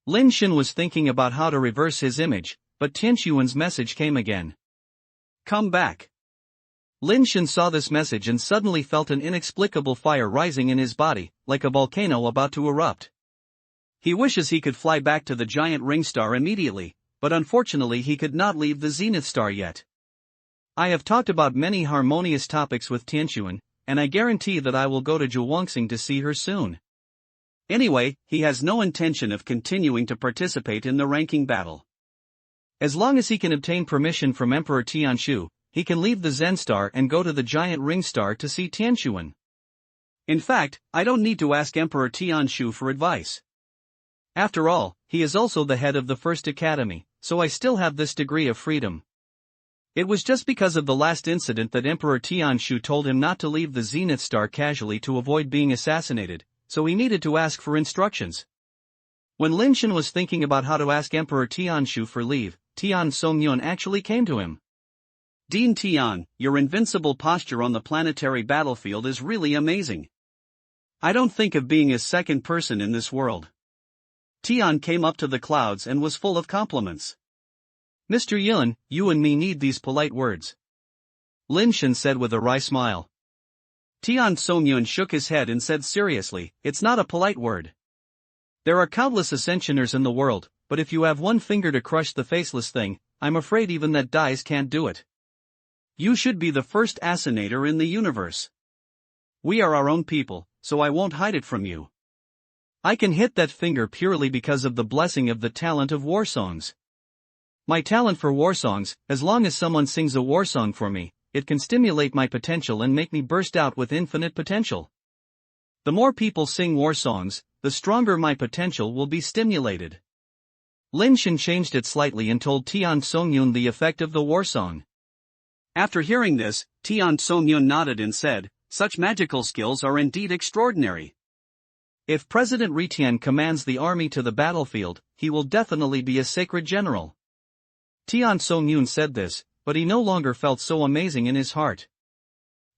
Lin Shen was thinking about how to reverse his image, but Tianxuan's message came again. Come back. Lin Shen saw this message and suddenly felt an inexplicable fire rising in his body, like a volcano about to erupt. He wishes he could fly back to the giant ring star immediately, but unfortunately he could not leave the zenith star yet. I have talked about many harmonious topics with Tianxuan, and I guarantee that I will go to Zhuwangsing to see her soon. Anyway, he has no intention of continuing to participate in the ranking battle. As long as he can obtain permission from Emperor Tianshu, he can leave the Zen Star and go to the giant ring star to see Tianxuan. In fact, I don't need to ask Emperor Tianshu for advice. After all, he is also the head of the First Academy, so I still have this degree of freedom. It was just because of the last incident that Emperor Tianshu told him not to leave the Zenith Star casually to avoid being assassinated, so he needed to ask for instructions. When Lin Shen was thinking about how to ask Emperor Tianshu for leave, Tian Songyun actually came to him. Dean Tian, your invincible posture on the planetary battlefield is really amazing. I don't think of being a second person in this world. Tian came up to the clouds and was full of compliments. Mr. Yun, you and me need these polite words. Lin Shen said with a wry smile. Tian Songyun shook his head and said seriously, it's not a polite word. There are countless ascensioners in the world, but if you have one finger to crush the faceless thing, I'm afraid even that dice can't do it. You should be the first ascenator in the universe. We are our own people, so I won't hide it from you. I can hit that finger purely because of the blessing of the talent of war songs. My talent for war songs, as long as someone sings a war song for me, it can stimulate my potential and make me burst out with infinite potential. The more people sing war songs, the stronger my potential will be stimulated. Lin Shen changed it slightly and told Tian Songyun the effect of the war song. After hearing this, Tian Songyun nodded and said, such magical skills are indeed extraordinary. If President Ritian commands the army to the battlefield, he will definitely be a sacred general. Tian Songyun said this, but he no longer felt so amazing in his heart.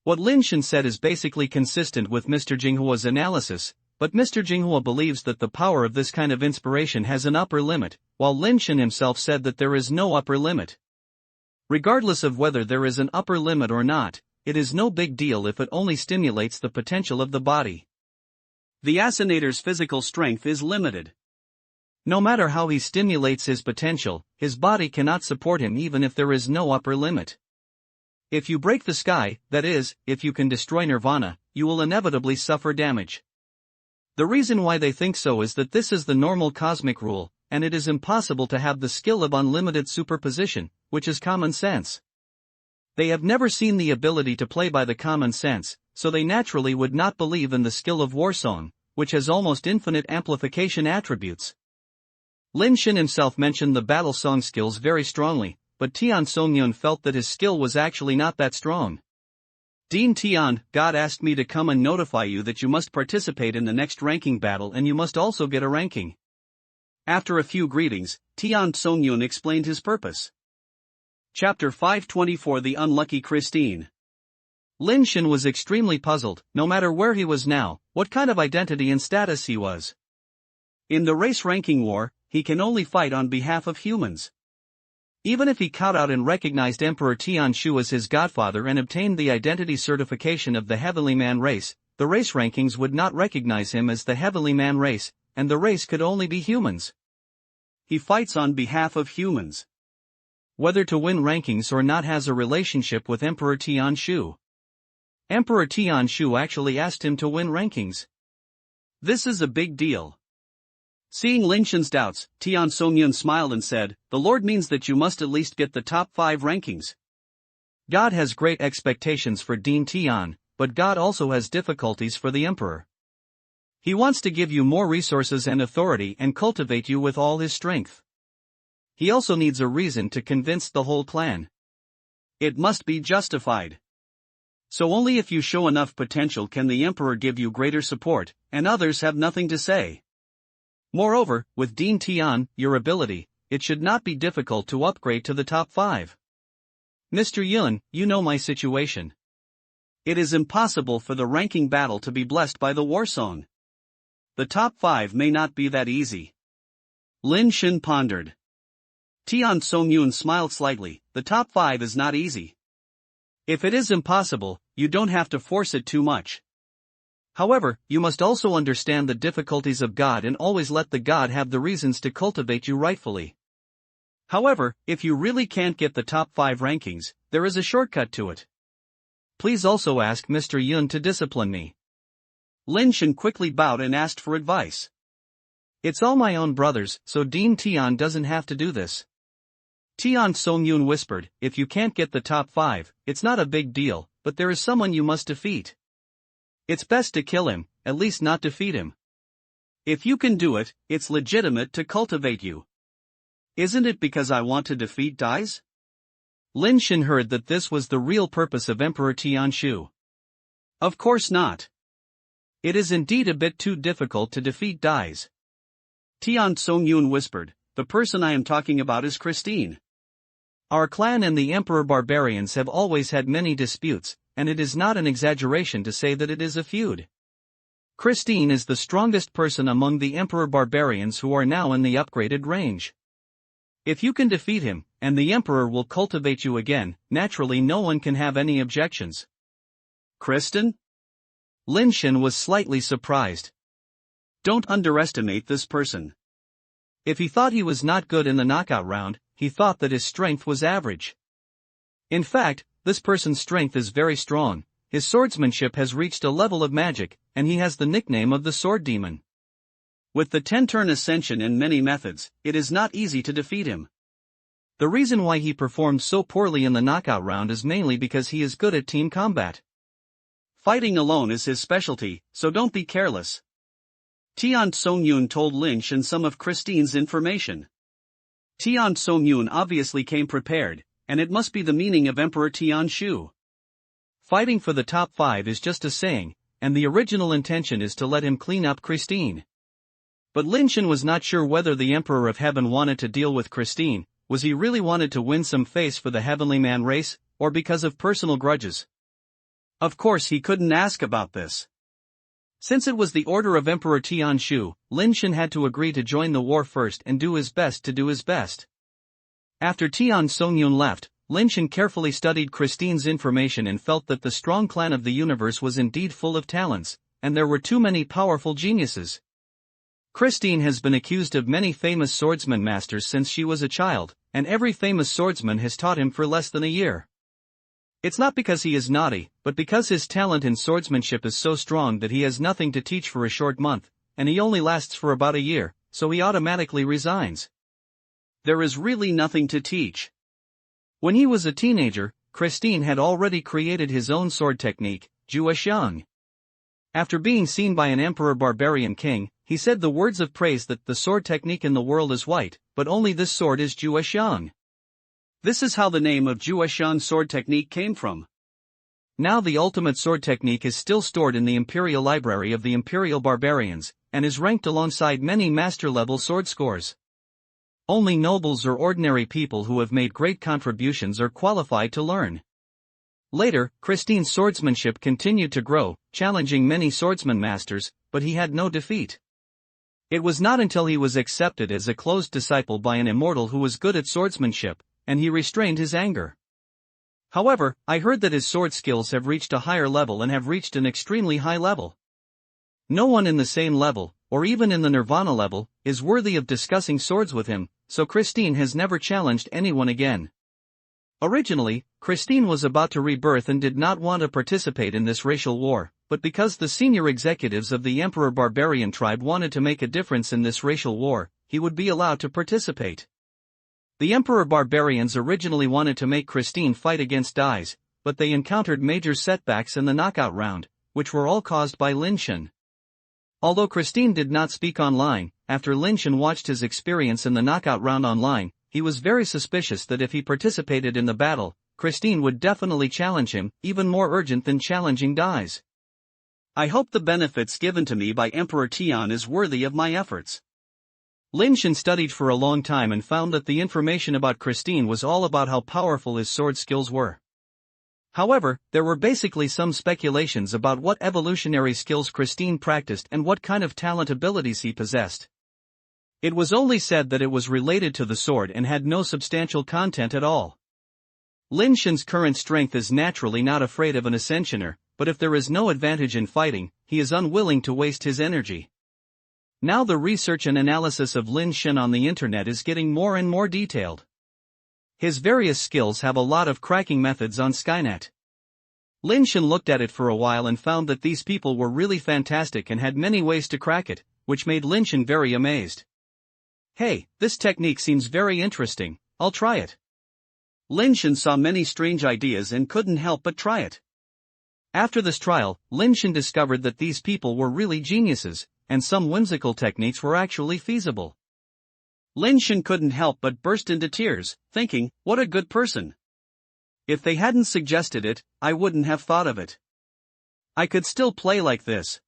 What Lin Shen said is basically consistent with Mr. Jinghua's analysis, but Mr. Jinghua believes that the power of this kind of inspiration has an upper limit, while Lin Shen himself said that there is no upper limit. Regardless of whether there is an upper limit or not, it is no big deal if it only stimulates the potential of the body. The ascenator's physical strength is limited. No matter how he stimulates his potential, his body cannot support him even if there is no upper limit. If you break the sky, that is, if you can destroy Nirvana, you will inevitably suffer damage. The reason why they think so is that this is the normal cosmic rule, and it is impossible to have the skill of unlimited superposition, which is common sense. They have never seen the ability to play by the common sense, so they naturally would not believe in the skill of war song, which has almost infinite amplification attributes. Lin Shen himself mentioned the battle song skills very strongly, but Tian Songyun felt that his skill was actually not that strong. Dean Tian, God asked me to come and notify you that you must participate in the next ranking battle and you must also get a ranking. After a few greetings, Tian Songyun explained his purpose. Chapter 524 The Unlucky Christine. Lin Shen was extremely puzzled, no matter where he was now, what kind of identity and status he was. In the race ranking war, he can only fight on behalf of humans. Even if he caught out and recognized Emperor Tianshu as his godfather and obtained the identity certification of the Heavenly Man race, the race rankings would not recognize him as the Heavenly Man race, and the race could only be humans. He fights on behalf of humans. Whether to win rankings or not has a relationship with Emperor Tianshu. Emperor Tianshu actually asked him to win rankings. This is a big deal. Seeing Lin Shen's doubts, Tian Songyun smiled and said, the Lord means that you must at least get the top 5 rankings. God has great expectations for Dean Tian, but God also has difficulties for the Emperor. He wants to give you more resources and authority and cultivate you with all his strength. He also needs a reason to convince the whole clan. It must be justified. So only if you show enough potential can the Emperor give you greater support, and others have nothing to say. Moreover, with Dean Tian, your ability, it should not be difficult to upgrade to the top 5. Mr. Yun, you know my situation. It is impossible for the ranking battle to be blessed by the war song. The top 5 may not be that easy. Lin Shen pondered. Tian Songyun smiled slightly, the top 5 is not easy. If it is impossible, you don't have to force it too much. However, you must also understand the difficulties of God and always let the God have the reasons to cultivate you rightfully. However, if you really can't get the top 5 rankings, there is a shortcut to it. Please also ask Mr. Yun to discipline me. Lin Shen quickly bowed and asked for advice. It's all my own brothers, so Dean Tian doesn't have to do this. Tian Songyun whispered, if you can't get the top 5, it's not a big deal, but there is someone you must defeat. It's best to kill him, at least not defeat him. If you can do it, it's legitimate to cultivate you. Isn't it because I want to defeat Dais? Lin Shen heard that this was the real purpose of Emperor Tianshu. Of course not. It is indeed a bit too difficult to defeat Dais. Tian Songyun whispered, the person I am talking about is Christine. Our clan and the Emperor Barbarians have always had many disputes, and it is not an exaggeration to say that it is a feud. Christine is the strongest person among the Emperor Barbarians who are now in the upgraded range. If you can defeat him, and the Emperor will cultivate you again, naturally no one can have any objections. Kristen? Lin Shen was slightly surprised. Don't underestimate this person. If he thought he was not good in the knockout round, he thought that his strength was average. In fact, this person's strength is very strong, his swordsmanship has reached a level of magic, and he has the nickname of the Sword Demon. With the 10-turn ascension and many methods, it is not easy to defeat him. The reason why he performed so poorly in the knockout round is mainly because he is good at team combat. Fighting alone is his specialty, so don't be careless. Tian Songyun told Lin Shen some of Christine's information. Tian Songyun obviously came prepared, and it must be the meaning of Emperor Tianshu. Fighting for the top 5 is just a saying, and the original intention is to let him clean up Christine. But Lin Shen was not sure whether the Emperor of Heaven wanted to deal with Christine, was he really wanted to win some face for the Heavenly Man race, or because of personal grudges? Of course he couldn't ask about this. Since it was the order of Emperor Tianshu, Lin Shen had to agree to join the war first and do his best to do his best. After Tian Songyun left, Lin Shen carefully studied Christine's information and felt that the strong clan of the universe was indeed full of talents, and there were too many powerful geniuses. Christine has been accused of many famous swordsman masters since she was a child, and every famous swordsman has taught him for less than a year. It's not because he is naughty, but because his talent in swordsmanship is so strong that he has nothing to teach for a short month, and he only lasts for about a year, so he automatically resigns. There is really nothing to teach. When he was a teenager, Christine had already created his own sword technique, Juexiang. After being seen by an emperor barbarian king, he said the words of praise that the sword technique in the world is white, but only this sword is Juexiang. This is how the name of Juexiang sword technique came from. Now the ultimate sword technique is still stored in the Imperial Library of the Imperial Barbarians, and is ranked alongside many master-level sword scores. Only nobles or ordinary people who have made great contributions are qualified to learn. Later, Christine's swordsmanship continued to grow, challenging many swordsman masters, but he had no defeat. It was not until he was accepted as a closed disciple by an immortal who was good at swordsmanship, and he restrained his anger. However, I heard that his sword skills have reached a higher level and have reached an extremely high level. No one in the same level, or even in the Nirvana level, is worthy of discussing swords with him, so Christine has never challenged anyone again. Originally, Christine was about to rebirth and did not want to participate in this racial war, but because the senior executives of the Emperor Barbarian tribe wanted to make a difference in this racial war, he would be allowed to participate. The Emperor Barbarians originally wanted to make Christine fight against Dais, but they encountered major setbacks in the knockout round, which were all caused by Lin Shen. Although Christine did not speak online, after Lin Shen watched his experience in the knockout round online, he was very suspicious that if he participated in the battle, Christine would definitely challenge him, even more urgent than challenging Dais. I hope the benefits given to me by Emperor Tian is worthy of my efforts. Lin Shen studied for a long time and found that the information about Christine was all about how powerful his sword skills were. However, there were basically some speculations about what evolutionary skills Christine practiced and what kind of talent abilities he possessed. It was only said that it was related to the sword and had no substantial content at all. Lin Shen's current strength is naturally not afraid of an ascensioner, but if there is no advantage in fighting, he is unwilling to waste his energy. Now the research and analysis of Lin Shen on the internet is getting more and more detailed. His various skills have a lot of cracking methods on Skynet. Lin Shen looked at it for a while and found that these people were really fantastic and had many ways to crack it, which made Lin Shen very amazed. Hey, this technique seems very interesting, I'll try it. Lin Shen saw many strange ideas and couldn't help but try it. After this trial, Lin Shen discovered that these people were really geniuses, and some whimsical techniques were actually feasible. Lin Shen couldn't help but burst into tears, thinking, what a good person. If they hadn't suggested it, I wouldn't have thought of it. I could still play like this.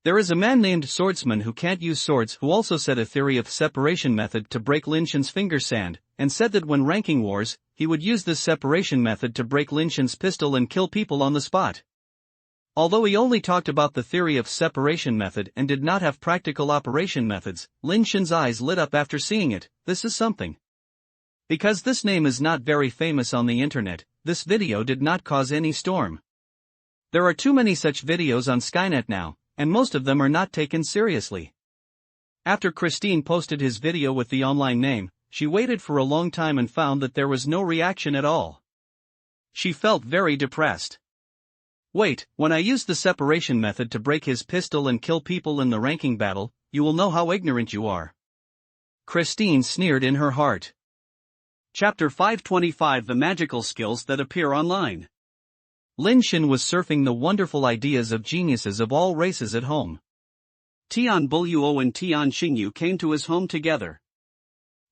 There is a man named Swordsman who can't use swords who also said a theory of separation method to break Lin Shen's finger sand, and said that when ranking wars, he would use this separation method to break Lin Shen's pistol and kill people on the spot. Although he only talked about the theory of separation method and did not have practical operation methods, Lin Shen's eyes lit up after seeing it. This is something. Because this name is not very famous on the internet, this video did not cause any storm. There are too many such videos on Skynet now, and most of them are not taken seriously. After Christine posted his video with the online name, she waited for a long time and found that there was no reaction at all. She felt very depressed. Wait, when I use the separation method to break his pistol and kill people in the ranking battle, you will know how ignorant you are. Christine sneered in her heart. Chapter 525: The Magical Skills That Appear Online. Lin Shen was surfing the wonderful ideas of geniuses of all races at home. Tian Buluo and Tian Xingyu came to his home together.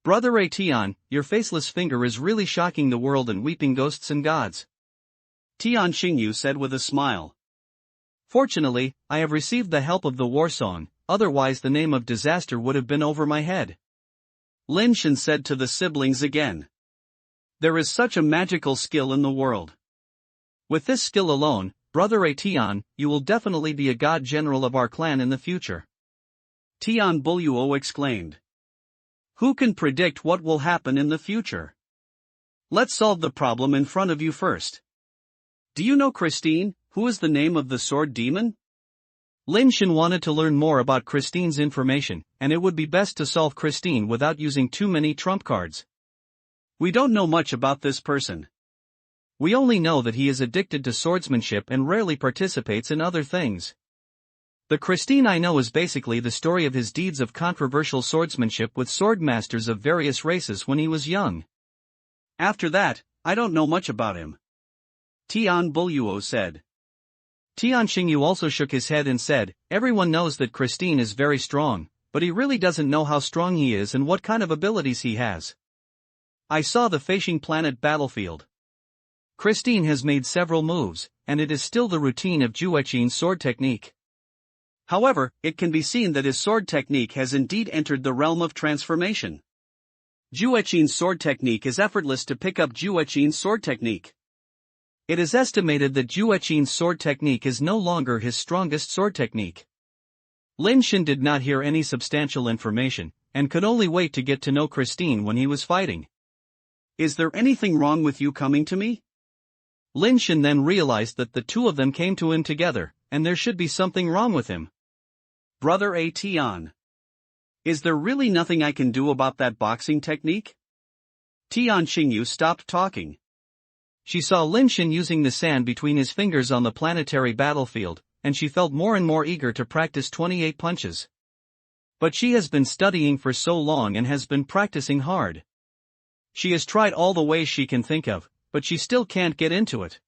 Brother A Tian, your faceless finger is really shocking the world and weeping ghosts and gods. Tian Xingyu said with a smile. Fortunately, I have received the help of the war song, otherwise the name of disaster would have been over my head. Lin Shen said to the siblings again. There is such a magical skill in the world. With this skill alone, Brother A Tian, you will definitely be a god general of our clan in the future. Tian Buluo exclaimed. Who can predict what will happen in the future? Let's solve the problem in front of you first. Do you know Christine, who is the name of the sword demon? Lin Shen wanted to learn more about Christine's information, and it would be best to solve Christine without using too many trump cards. We don't know much about this person. We only know that he is addicted to swordsmanship and rarely participates in other things. The Christine I know is basically the story of his deeds of controversial swordsmanship with sword masters of various races when he was young. After that, I don't know much about him. Tian Buluo said. Tian Xingyu also shook his head and said, everyone knows that Christine is very strong, but he really doesn't know how strong he is and what kind of abilities he has. I saw the Feishing planet battlefield. Christine has made several moves, and it is still the routine of Jueqin's sword technique. However, it can be seen that his sword technique has indeed entered the realm of transformation. Jueqin's sword technique is effortless to pick up Jueqin's sword technique. It is estimated that Jueqin's sword technique is no longer his strongest sword technique. Lin Shen did not hear any substantial information, and could only wait to get to know Christine when he was fighting. Is there anything wrong with you coming to me? Lin Shen then realized that the two of them came to him together, and there should be something wrong with him. Brother A Tian. Is there really nothing I can do about that boxing technique? Tian Xingyu stopped talking. She saw Lin Shen using the sand between his fingers on the planetary battlefield, and she felt more and more eager to practice 28 punches. But she has been studying for so long and has been practicing hard. She has tried all the ways she can think of, but she still can't get into it.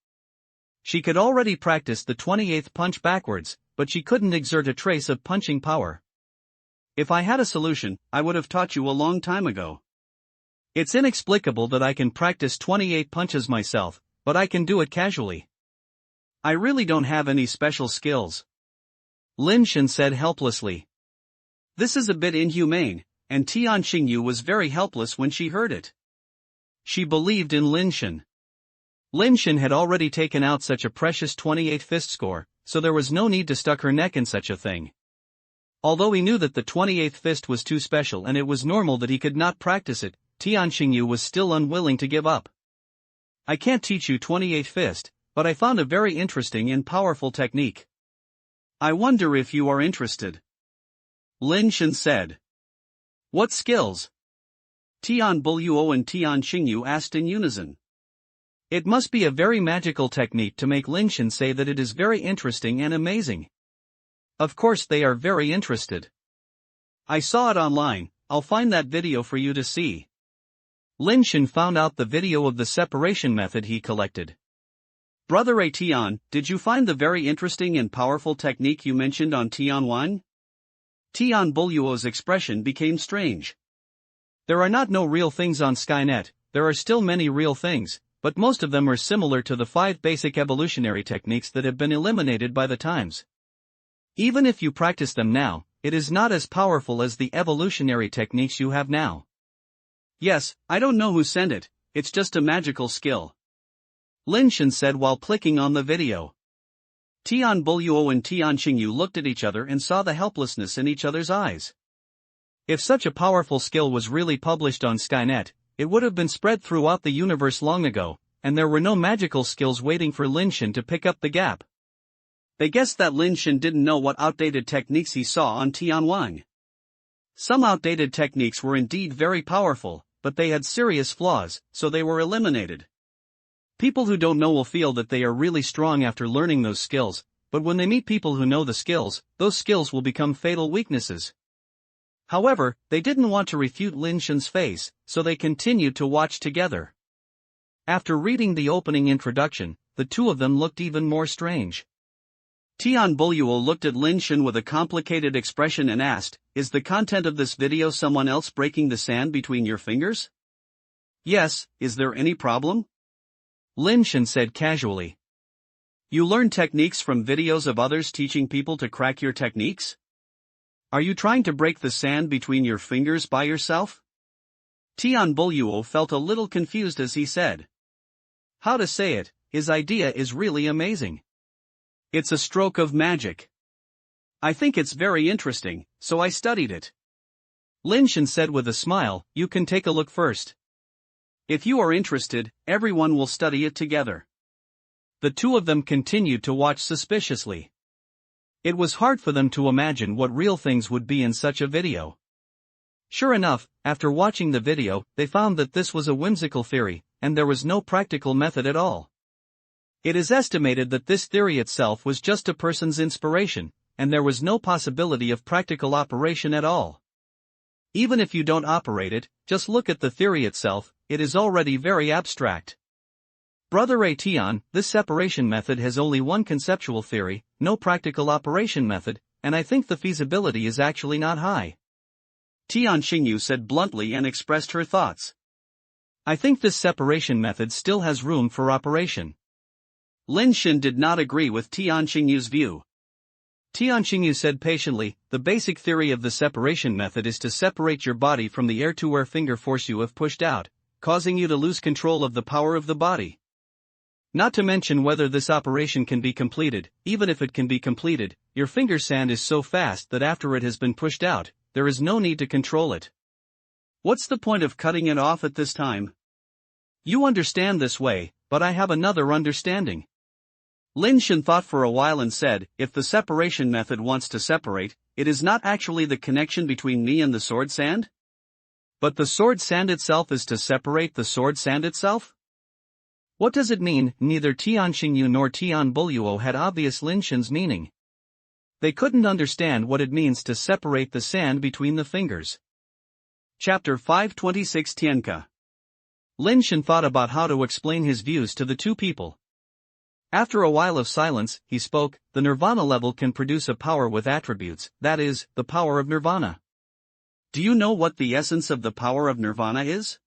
She could already practice the 28th punch backwards, but she couldn't exert a trace of punching power. If I had a solution, I would have taught you a long time ago. It's inexplicable that I can practice 28 punches myself, but I can do it casually. I really don't have any special skills. Lin Shen said helplessly. This is a bit inhumane, and Tian Xingyu was very helpless when she heard it. She believed in Lin Shen. Lin Shen had already taken out such a precious 28 fist score, so there was no need to stuck her neck in such a thing. Although he knew that the 28th fist was too special and it was normal that he could not practice it, Tian Xingyu was still unwilling to give up. I can't teach you 28th fist, but I found a very interesting and powerful technique. I wonder if you are interested. Lin Shen said. What skills? Tian Buluo and Tian Xingyu asked in unison. It must be a very magical technique to make Lin Shen say that it is very interesting and amazing. Of course they are very interested. I saw it online, I'll find that video for you to see. Lin Shen found out the video of the separation method he collected. Brother A Tian, did you find the very interesting and powerful technique you mentioned on Tianwan? Tian Buluo's expression became strange. There are not no real things on Skynet, there are still many real things, but most of them are similar to the 5 basic evolutionary techniques that have been eliminated by the times. Even if you practice them now, it is not as powerful as the evolutionary techniques you have now. Yes, I don't know who sent it, it's just a magical skill. Lin Shen said while clicking on the video. Tian Buluo and Tian Xingyu looked at each other and saw the helplessness in each other's eyes. If such a powerful skill was really published on Skynet, it would have been spread throughout the universe long ago, and there were no magical skills waiting for Lin Shen to pick up the gap. They guessed that Lin Shen didn't know what outdated techniques he saw on Tianwan. Some outdated techniques were indeed very powerful, but they had serious flaws, so they were eliminated. People who don't know will feel that they are really strong after learning those skills, but when they meet people who know the skills, those skills will become fatal weaknesses. However, they didn't want to refute Lin Shen's face, so they continued to watch together. After reading the opening introduction, the two of them looked even more strange. Tian Buluo looked at Lin Shen with a complicated expression and asked, "Is the content of this video someone else breaking the sand between your fingers?" "Yes, is there any problem?" Lin Shen said casually. "You learn techniques from videos of others teaching people to crack your techniques? Are you trying to break the sand between your fingers by yourself?" Tian Buluo felt a little confused as he said. How to say it, his idea is really amazing. It's a stroke of magic. I think it's very interesting, so I studied it. Lin Shen said with a smile, "You can take a look first. If you are interested, everyone will study it together." The two of them continued to watch suspiciously. It was hard for them to imagine what real things would be in such a video. Sure enough, after watching the video, they found that this was a whimsical theory, and there was no practical method at all. It is estimated that this theory itself was just a person's inspiration, and there was no possibility of practical operation at all. Even if you don't operate it, just look at the theory itself, it is already very abstract. Brother A Tian, this separation method has only one conceptual theory, no practical operation method, and I think the feasibility is actually not high. Tian Xingyu said bluntly and expressed her thoughts. I think this separation method still has room for operation. Lin Shen did not agree with Tian Xingyu's view. Tian Xingyu said patiently, the basic theory of the separation method is to separate your body from the air to where finger force you have pushed out, causing you to lose control of the power of the body. Not to mention whether this operation can be completed, even if it can be completed, your finger sand is so fast that after it has been pushed out, there is no need to control it. What's the point of cutting it off at this time? You understand this way, but I have another understanding. Lin Shen thought for a while and said, if the separation method wants to separate, it is not actually the connection between me and the sword sand? But the sword sand itself is to separate the sword sand itself? What does it mean? Neither Tian Xingyu nor Tian Buluo had obvious Lin Shen's meaning. They couldn't understand what it means to separate the sand between the fingers. Chapter 526 Tianke. Lin Shen thought about how to explain his views to the two people. After a while of silence, he spoke, the nirvana level can produce a power with attributes, that is, the power of nirvana. Do you know what the essence of the power of nirvana is?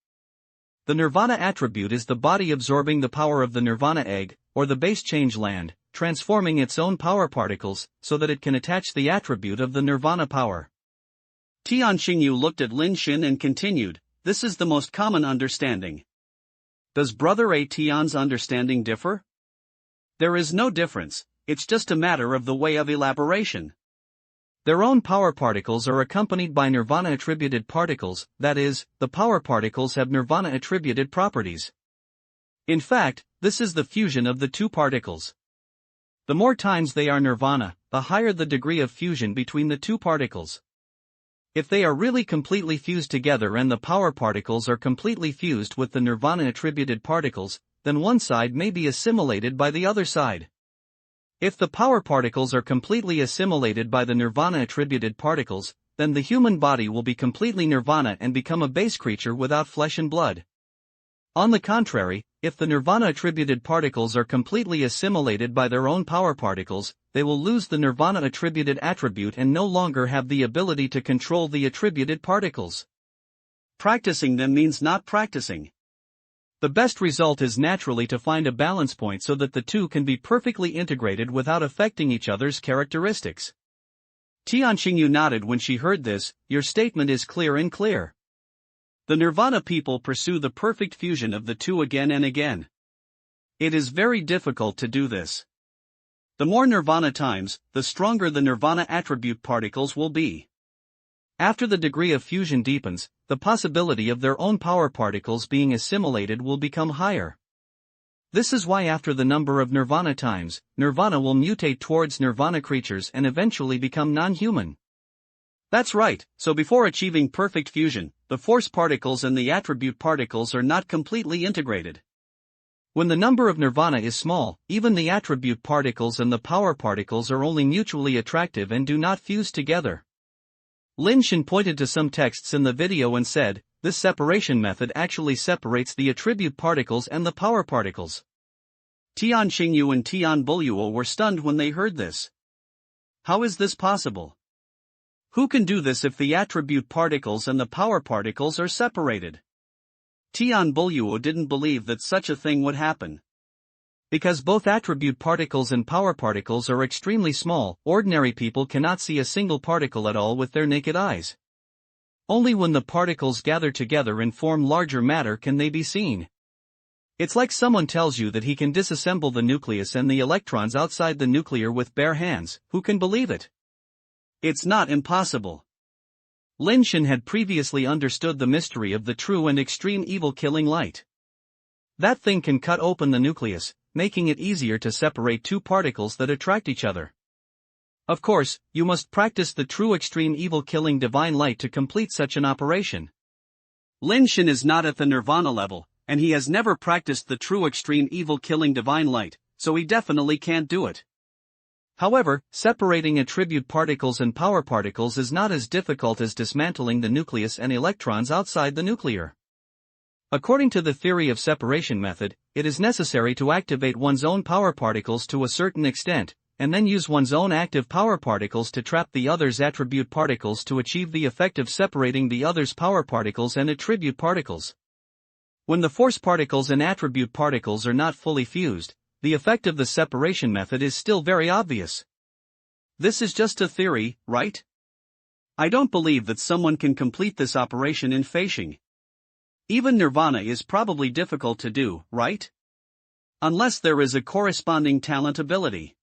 The nirvana attribute is the body absorbing the power of the nirvana egg, or the base change land, transforming its own power particles, so that it can attach the attribute of the nirvana power. Tian Xingyu looked at Lin Shen and continued, this is the most common understanding. Does Brother A Tian's understanding differ? There is no difference, it's just a matter of the way of elaboration. Their own power particles are accompanied by nirvana-attributed particles, that is, the power particles have nirvana-attributed properties. In fact, this is the fusion of the two particles. The more times they are nirvana, the higher the degree of fusion between the two particles. If they are really completely fused together and the power particles are completely fused with the nirvana-attributed particles, then one side may be assimilated by the other side. If the power particles are completely assimilated by the nirvana-attributed particles, then the human body will be completely nirvana and become a base creature without flesh and blood. On the contrary, if the nirvana-attributed particles are completely assimilated by their own power particles, they will lose the nirvana-attributed attribute and no longer have the ability to control the attributed particles. Practicing them means not practicing. The best result is naturally to find a balance point so that the two can be perfectly integrated without affecting each other's characteristics. Tianqingyu nodded when she heard this. Your statement is clear and clear. The nirvana people pursue the perfect fusion of the two again and again. It is very difficult to do this. The more nirvana times, the stronger the nirvana attribute particles will be. After the degree of fusion deepens, the possibility of their own power particles being assimilated will become higher. This is why after the number of nirvana times, nirvana will mutate towards nirvana creatures and eventually become non-human. That's right, so before achieving perfect fusion, the force particles and the attribute particles are not completely integrated. When the number of nirvana is small, even the attribute particles and the power particles are only mutually attractive and do not fuse together. Lin Shen pointed to some texts in the video and said, this separation method actually separates the attribute particles and the power particles. Tianqingyu and Tianbuluo were stunned when they heard this. How is this possible? Who can do this if the attribute particles and the power particles are separated? Tianbuluo didn't believe that such a thing would happen. Because both attribute particles and power particles are extremely small, ordinary people cannot see a single particle at all with their naked eyes. Only when the particles gather together and form larger matter can they be seen. It's like someone tells you that he can disassemble the nucleus and the electrons outside the nuclear with bare hands. Who can believe it? It's not impossible. Lin Shen had previously understood the mystery of the true and extreme evil killing light. That thing can cut open the nucleus, making it easier to separate two particles that attract each other. Of course, you must practice the true extreme evil killing divine light to complete such an operation. Lin Shen is not at the nirvana level, and he has never practiced the true extreme evil killing divine light, so he definitely can't do it. However, separating attribute particles and power particles is not as difficult as dismantling the nucleus and electrons outside the nuclear. According to the theory of separation method, it is necessary to activate one's own power particles to a certain extent, and then use one's own active power particles to trap the other's attribute particles to achieve the effect of separating the other's power particles and attribute particles. When the force particles and attribute particles are not fully fused, the effect of the separation method is still very obvious. This is just a theory, right? I don't believe that someone can complete this operation in Feishing. Even nirvana is probably difficult to do, right? Unless there is a corresponding talent ability.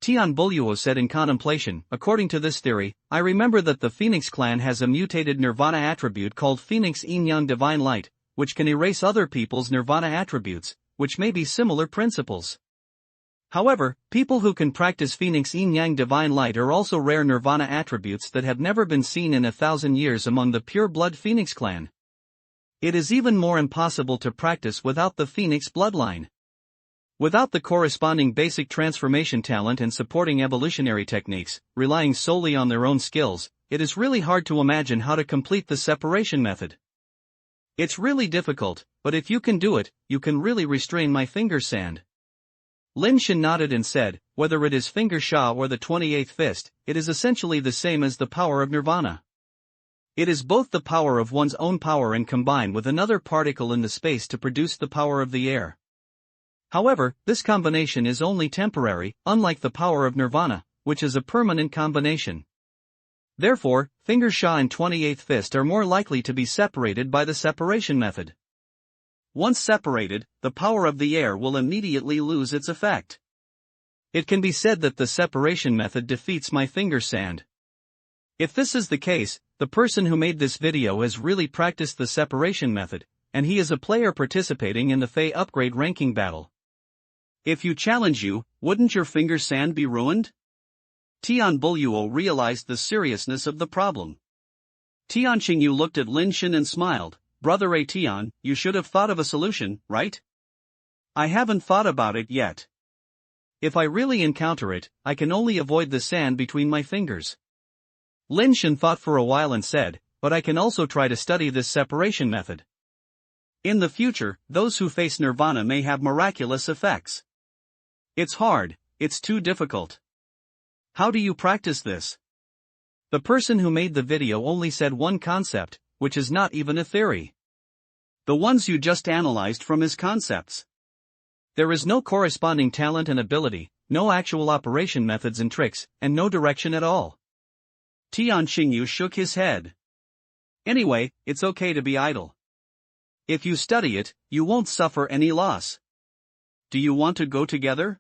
Tianbuluo said in contemplation, according to this theory, I remember that the Phoenix clan has a mutated nirvana attribute called Phoenix Yin-Yang Divine Light, which can erase other people's nirvana attributes, which may be similar principles. However, people who can practice Phoenix Yin-Yang Divine Light are also rare nirvana attributes that have never been seen in 1,000 years among the pure-blood Phoenix clan. It is even more impossible to practice without the Phoenix bloodline. Without the corresponding basic transformation talent and supporting evolutionary techniques, relying solely on their own skills, it is really hard to imagine how to complete the separation method. It's really difficult, but if you can do it, you can really restrain my finger sand. Lin Shen nodded and said, whether it is finger sha or the 28th fist, it is essentially the same as the power of nirvana. It is both the power of one's own power and combine with another particle in the space to produce the power of the air. However, this combination is only temporary, unlike the power of nirvana, which is a permanent combination. Therefore, finger sha and 28th fist are more likely to be separated by the separation method. Once separated, the power of the air will immediately lose its effect. It can be said that the separation method defeats my finger sand. If this is the case, the person who made this video has really practiced the separation method, and he is a player participating in the Fey upgrade ranking battle. If you challenge you, wouldn't your finger sand be ruined? Tianbuluo realized the seriousness of the problem. Tianqingyu looked at Lin Shen and smiled. Brother A Tian, you should have thought of a solution, right? I haven't thought about it yet. If I really encounter it, I can only avoid the sand between my fingers. Lin Shen thought for a while and said, but I can also try to study this separation method. In the future, those who face nirvana may have miraculous effects. It's hard, it's too difficult. How do you practice this? The person who made the video only said one concept, which is not even a theory. The ones you just analyzed from his concepts. There is no corresponding talent and ability, no actual operation methods and tricks, and no direction at all. Tian Xingyu shook his head. Anyway, it's okay to be idle. If you study it, you won't suffer any loss. Do you want to go together?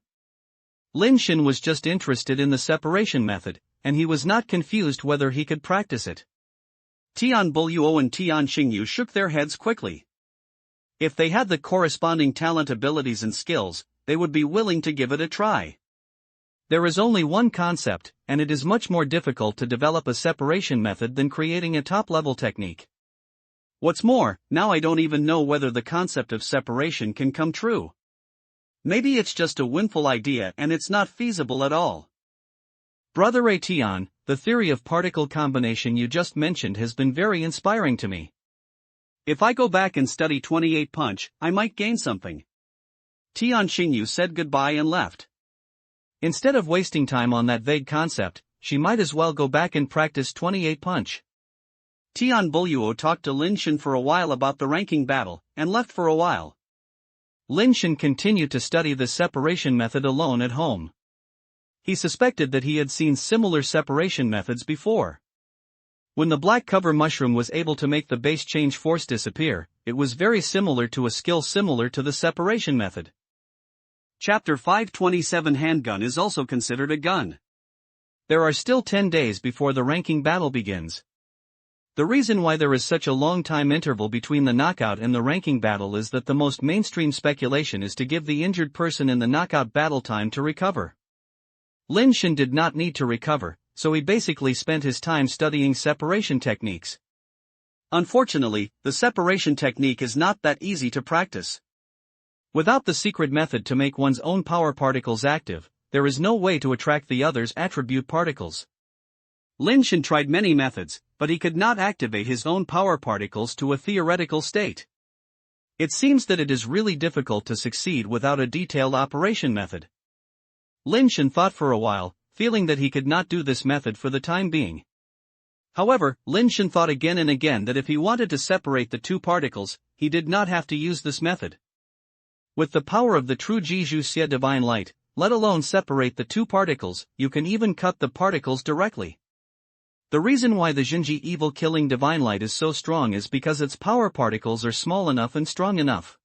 Lin Shen was just interested in the separation method, and he was not confused whether he could practice it. Tian Buluo and Tian Xingyu shook their heads quickly. If they had the corresponding talent, abilities and skills, they would be willing to give it a try. There is only one concept, and it is much more difficult to develop a separation method than creating a top-level technique. What's more, now I don't even know whether the concept of separation can come true. Maybe it's just a whimful idea and it's not feasible at all. Brother Tian, the theory of particle combination you just mentioned has been very inspiring to me. If I go back and study 28 punch, I might gain something. Tian Xingyu said goodbye and left. Instead of wasting time on that vague concept, she might as well go back and practice 28 punch. Tian Buluo talked to Lin Shen for a while about the ranking battle, and left for a while. Lin Shen continued to study the separation method alone at home. He suspected that he had seen similar separation methods before. When the black cover mushroom was able to make the base change force disappear, it was very similar to a skill similar to the separation method. Chapter 527 Handgun is also considered a gun. There are still 10 days before the ranking battle begins. The reason why there is such a long time interval between the knockout and the ranking battle is that the most mainstream speculation is to give the injured person in the knockout battle time to recover. Lin Shen did not need to recover, so he basically spent his time studying separation techniques. Unfortunately, the separation technique is not that easy to practice. Without the secret method to make one's own power particles active, there is no way to attract the other's attribute particles. Lin Shen tried many methods, but he could not activate his own power particles to a theoretical state. It seems that it is really difficult to succeed without a detailed operation method. Lin Shen thought for a while, feeling that he could not do this method for the time being. However, Lin Shen thought again and again that if he wanted to separate the two particles, he did not have to use this method. With the power of the true Jizhu Xie divine light, let alone separate the two particles, you can even cut the particles directly. The reason why the Jinji evil killing divine light is so strong is because its power particles are small enough and strong enough.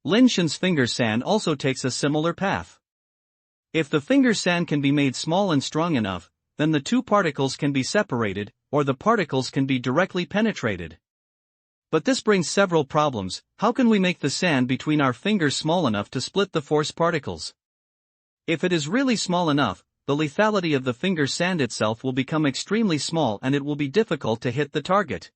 Lin Shen's finger sand also takes a similar path. If the finger sand can be made small and strong enough, then the two particles can be separated, or the particles can be directly penetrated. But this brings several problems. How can we make the sand between our fingers small enough to split the force particles? If it is really small enough, the lethality of the finger sand itself will become extremely small and it will be difficult to hit the target.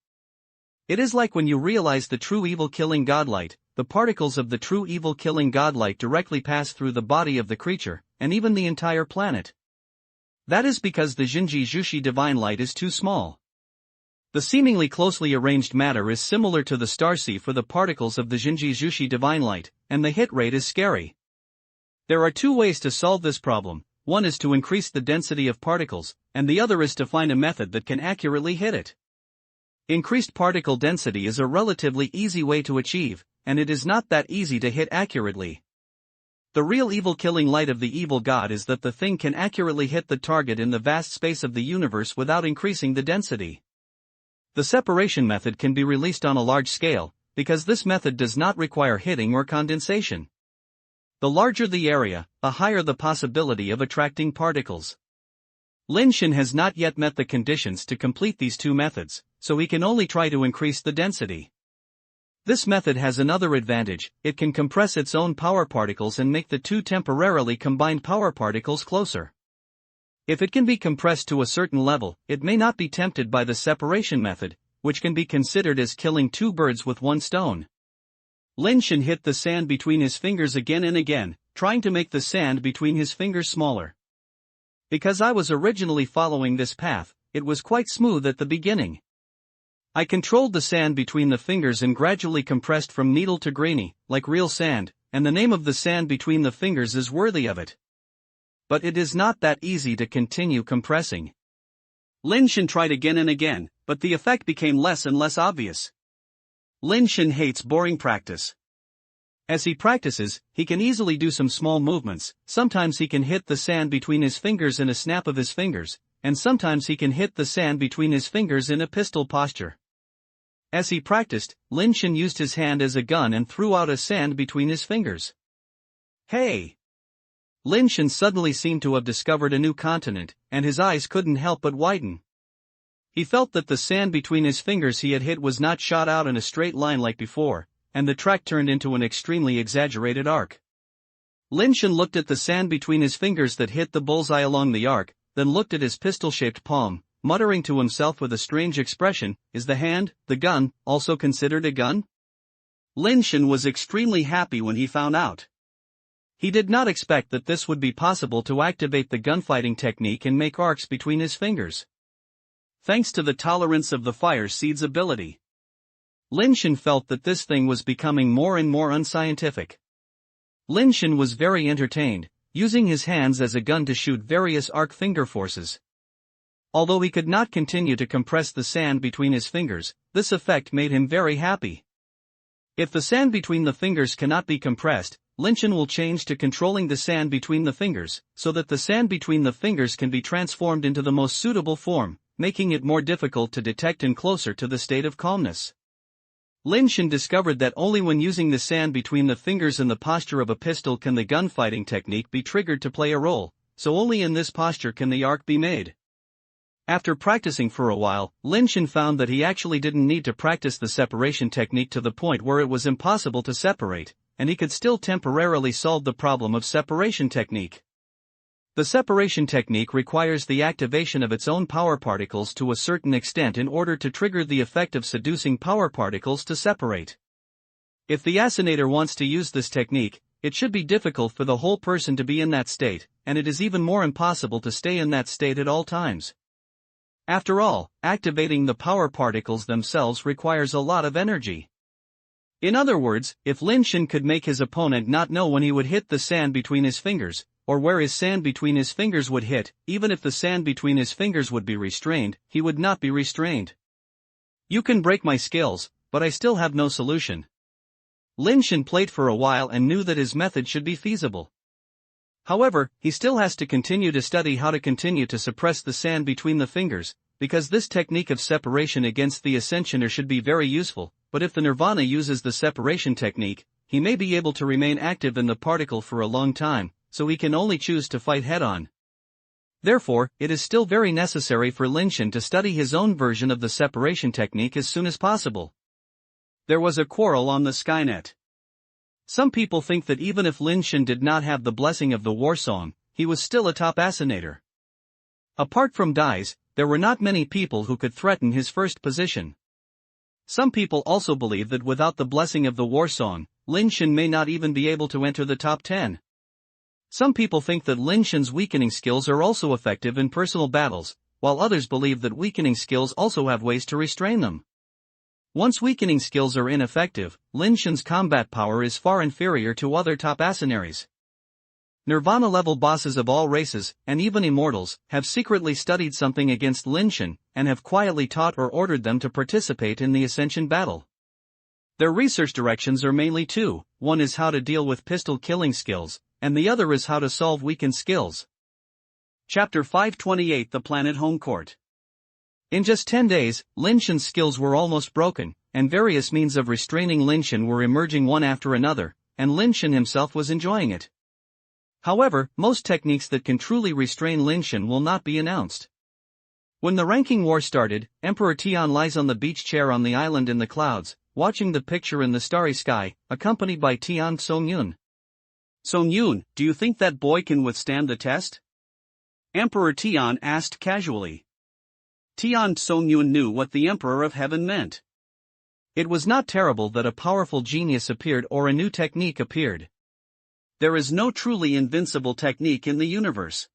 It is like when you realize the true evil killing godlight, the particles of the true evil killing godlight directly pass through the body of the creature, and even the entire planet. That is because the Jinji Zhuxi divine light is too small. The seemingly closely arranged matter is similar to the starseed for the particles of the Jinji Zhuxi divine light, and the hit rate is scary. There are two ways to solve this problem. One is to increase the density of particles, and the other is to find a method that can accurately hit it. Increased particle density is a relatively easy way to achieve, and it is not that easy to hit accurately. The real evil killing light of the evil god is that the thing can accurately hit the target in the vast space of the universe without increasing the density. The separation method can be released on a large scale, because this method does not require hitting or condensation. The larger the area, the higher the possibility of attracting particles. Lin Shen has not yet met the conditions to complete these two methods, so he can only try to increase the density. This method has another advantage: it can compress its own power particles and make the two temporarily combined power particles closer. If it can be compressed to a certain level, it may not be tempted by the separation method, which can be considered as killing two birds with one stone. Lin Shen hit the sand between his fingers again and again, trying to make the sand between his fingers smaller. Because I was originally following this path, it was quite smooth at the beginning. I controlled the sand between the fingers and gradually compressed from needle to grainy, like real sand, and the name of the sand between the fingers is worthy of it. But it is not that easy to continue compressing. Lin Shen tried again and again, but the effect became less and less obvious. Lin Shen hates boring practice. As he practices, he can easily do some small movements. Sometimes he can hit the sand between his fingers in a snap of his fingers, and sometimes he can hit the sand between his fingers in a pistol posture. As he practiced, Lin Shen used his hand as a gun and threw out a sand between his fingers. Hey! Lin Shen suddenly seemed to have discovered a new continent, and his eyes couldn't help but widen. He felt that the sand between his fingers he had hit was not shot out in a straight line like before, and the track turned into an extremely exaggerated arc. Lin Shen looked at the sand between his fingers that hit the bullseye along the arc, then looked at his pistol-shaped palm, muttering to himself with a strange expression, "Is the hand, the gun, also considered a gun?" Lin Shen was extremely happy when he found out. He did not expect that this would be possible to activate the gunfighting technique and make arcs between his fingers. Thanks to the tolerance of the fire seed's ability. Lin Shen felt that this thing was becoming more and more unscientific. Lin Shen was very entertained, using his hands as a gun to shoot various arc finger forces. Although he could not continue to compress the sand between his fingers, this effect made him very happy. If the sand between the fingers cannot be compressed, Lin Shen will change to controlling the sand between the fingers, so that the sand between the fingers can be transformed into the most suitable form, making it more difficult to detect and closer to the state of calmness. Lin Shen discovered that only when using the sand between the fingers in the posture of a pistol can the gunfighting technique be triggered to play a role, so only in this posture can the arc be made. After practicing for a while, Lin Shen found that he actually didn't need to practice the separation technique to the point where it was impossible to separate, and he could still temporarily solve the problem of separation technique. The separation technique requires the activation of its own power particles to a certain extent in order to trigger the effect of seducing power particles to separate. If the assassinator wants to use this technique, it should be difficult for the whole person to be in that state, and it is even more impossible to stay in that state at all times. After all, activating the power particles themselves requires a lot of energy. In other words, if Lin Shen could make his opponent not know when he would hit the sand between his fingers, or where his sand between his fingers would hit, even if the sand between his fingers would be restrained, he would not be restrained. You can break my skills, but I still have no solution. Lin Shen played for a while and knew that his method should be feasible. However, he still has to continue to study how to continue to suppress the sand between the fingers, because this technique of separation against the ascensioner should be very useful, but if the Nirvana uses the separation technique, he may be able to remain active in the particle for a long time, so he can only choose to fight head-on. Therefore, it is still very necessary for Lin Shen to study his own version of the separation technique as soon as possible. There was a quarrel on the Skynet. Some people think that even if Lin Shen did not have the blessing of the war song, he was still a top assassinator. Apart from Dies, there were not many people who could threaten his first position. Some people also believe that without the blessing of the war song, Lin Shen may not even be able to enter the top 10. Some people think that Lin Shen's weakening skills are also effective in personal battles, while others believe that weakening skills also have ways to restrain them. Once weakening skills are ineffective, Lin Shen's combat power is far inferior to other top assassinaries. Nirvana-level bosses of all races, and even immortals, have secretly studied something against Lin Shen, and have quietly taught or ordered them to participate in the Ascension battle. Their research directions are mainly two: one is how to deal with pistol killing skills, and the other is how to solve weakened skills. Chapter 528: The Planet Home Court. In just 10 days, Lin Shen's skills were almost broken, and various means of restraining Lin Shen were emerging one after another, and Lin Shen himself was enjoying it. However, most techniques that can truly restrain Lin Shen will not be announced. When the ranking war started, Emperor Tian lies on the beach chair on the island in the clouds, watching the picture in the starry sky, accompanied by Tian Songyun. Songyun, do you think that boy can withstand the test? Emperor Tian asked casually. Tian Songyun knew what the Emperor of Heaven meant. It was not terrible that a powerful genius appeared or a new technique appeared. There is no truly invincible technique in the universe.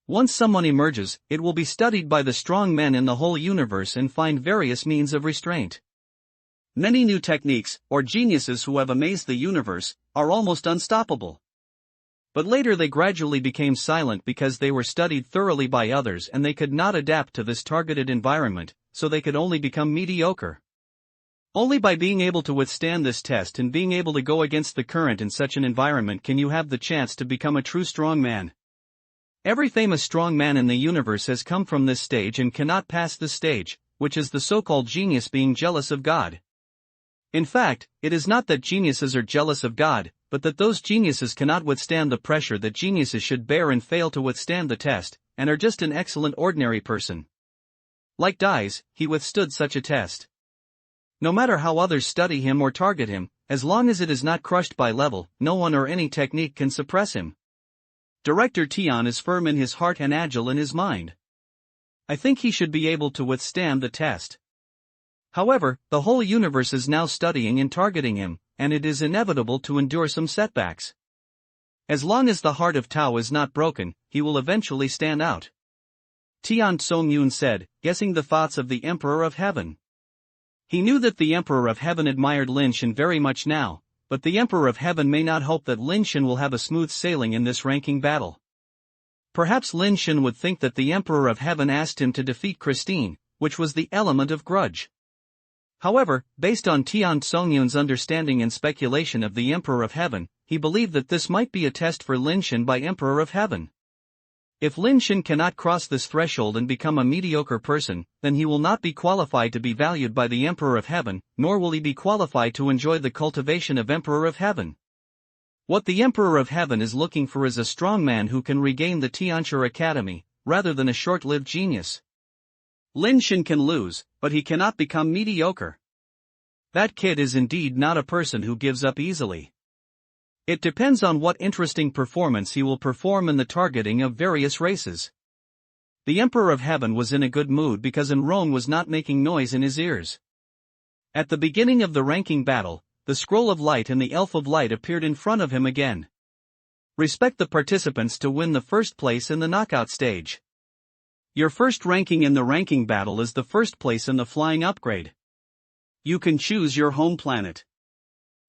Once someone emerges, it will be studied by the strong men in the whole universe and find various means of restraint. Many new techniques, or geniuses who have amazed the universe, are almost unstoppable. But later they gradually became silent because they were studied thoroughly by others and they could not adapt to this targeted environment, so they could only become mediocre. Only by being able to withstand this test and being able to go against the current in such an environment can you have the chance to become a true strong man. Every famous strong man in the universe has come from this stage and cannot pass this stage, which is the so-called genius being jealous of God. In fact, it is not that geniuses are jealous of God, but that those geniuses cannot withstand the pressure that geniuses should bear and fail to withstand the test, and are just an excellent ordinary person. Like Dies, he withstood such a test. No matter how others study him or target him, as long as it is not crushed by level, no one or any technique can suppress him. Director Tian is firm in his heart and agile in his mind. I think he should be able to withstand the test. However, the whole universe is now studying and targeting him, and it is inevitable to endure some setbacks. As long as the heart of Tao is not broken, he will eventually stand out. Tian Tsongyun said, guessing the thoughts of the Emperor of Heaven. He knew that the Emperor of Heaven admired Lin Shen very much now, but the Emperor of Heaven may not hope that Lin Shen will have a smooth sailing in this ranking battle. Perhaps Lin Shen would think that the Emperor of Heaven asked him to defeat Christine, which was the element of grudge. However, based on Tian Tsongyun's understanding and speculation of the Emperor of Heaven, he believed that this might be a test for Lin Shen by Emperor of Heaven. If Lin Shen cannot cross this threshold and become a mediocre person, then he will not be qualified to be valued by the Emperor of Heaven, nor will he be qualified to enjoy the cultivation of Emperor of Heaven. What the Emperor of Heaven is looking for is a strong man who can regain the Tianshi Academy, rather than a short-lived genius. Lin Shen can lose, but he cannot become mediocre. That kid is indeed not a person who gives up easily. It depends on what interesting performance he will perform in the targeting of various races. The Emperor of Heaven was in a good mood because Enron was not making noise in his ears. At the beginning of the ranking battle, the Scroll of Light and the Elf of Light appeared in front of him again. Respect the participants to win the first place in the knockout stage. Your first ranking in the ranking battle is the first place in the flying upgrade. You can choose your home planet.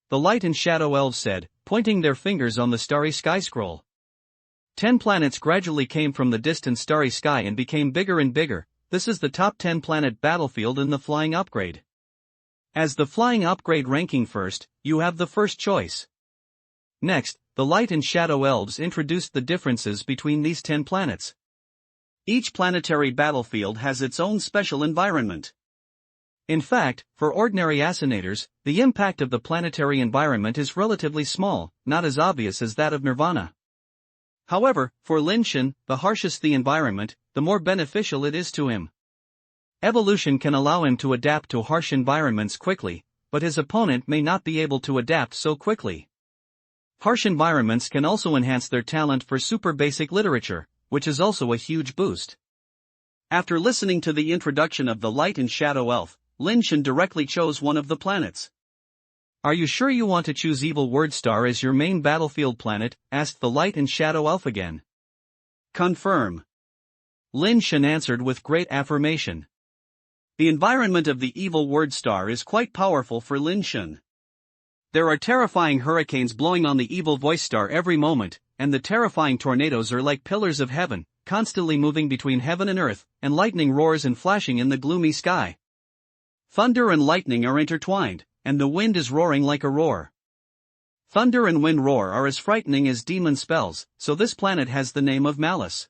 The Light and Shadow Elves said, pointing their fingers on the Starry Sky scroll. 10 planets gradually came from the distant starry sky and became bigger and bigger. This is the top 10 planet battlefield in the flying upgrade. As the flying upgrade ranking first, you have the first choice. Next, the Light and Shadow Elves introduced the differences between these 10 planets. Each planetary battlefield has its own special environment. In fact, for ordinary assonators, the impact of the planetary environment is relatively small, not as obvious as that of Nirvana. However, for Lin Shen, the harshest the environment, the more beneficial it is to him. Evolution can allow him to adapt to harsh environments quickly, but his opponent may not be able to adapt so quickly. Harsh environments can also enhance their talent for super basic literature, which is also a huge boost. After listening to the introduction of the Light and Shadow Elf, Lin Shen directly chose one of the planets. Are you sure you want to choose Evil Wordstar as your main battlefield planet? Asked the Light and Shadow Elf again. Confirm. Lin Shen answered with great affirmation. The environment of the Evil Wordstar is quite powerful for Lin Shen. There are terrifying hurricanes blowing on the Evil Voice Star every moment, and the terrifying tornadoes are like pillars of heaven, constantly moving between heaven and earth, and lightning roars and flashing in the gloomy sky. Thunder and lightning are intertwined, and the wind is roaring like a roar. Thunder and wind roar are as frightening as demon spells, so this planet has the name of Malice.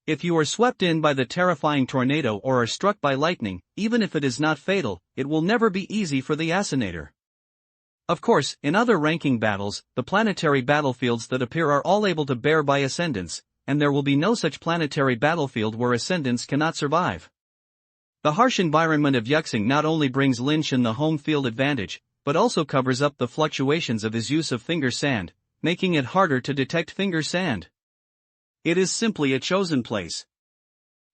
If you are swept in by the terrifying tornado or are struck by lightning, even if it is not fatal, it will never be easy for the assassinator. Of course, in other ranking battles, the planetary battlefields that appear are all able to bear by ascendants, and there will be no such planetary battlefield where ascendants cannot survive. The harsh environment of Yuxing not only brings Lin Shen the home field advantage, but also covers up the fluctuations of his use of finger sand, making it harder to detect finger sand. It is simply a chosen place.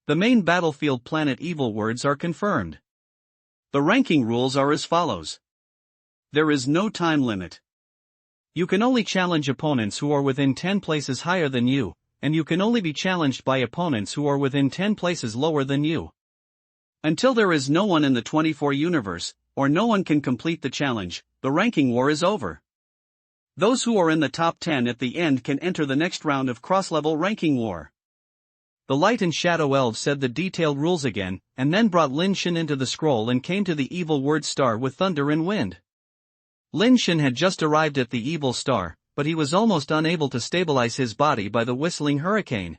The main battlefield planet evil words are confirmed. The ranking rules are as follows. There is no time limit. You can only challenge opponents who are within 10 places higher than you, and you can only be challenged by opponents who are within 10 places lower than you. Until there is no one in the 24 universe, or no one can complete the challenge, the ranking war is over. Those who are in the top 10 at the end can enter the next round of cross-level ranking war. The Light and Shadow Elves said the detailed rules again, and then brought Lin Shen into the scroll and came to the evil word star with thunder and wind. Lin Shen had just arrived at the evil star, but he was almost unable to stabilize his body by the whistling hurricane.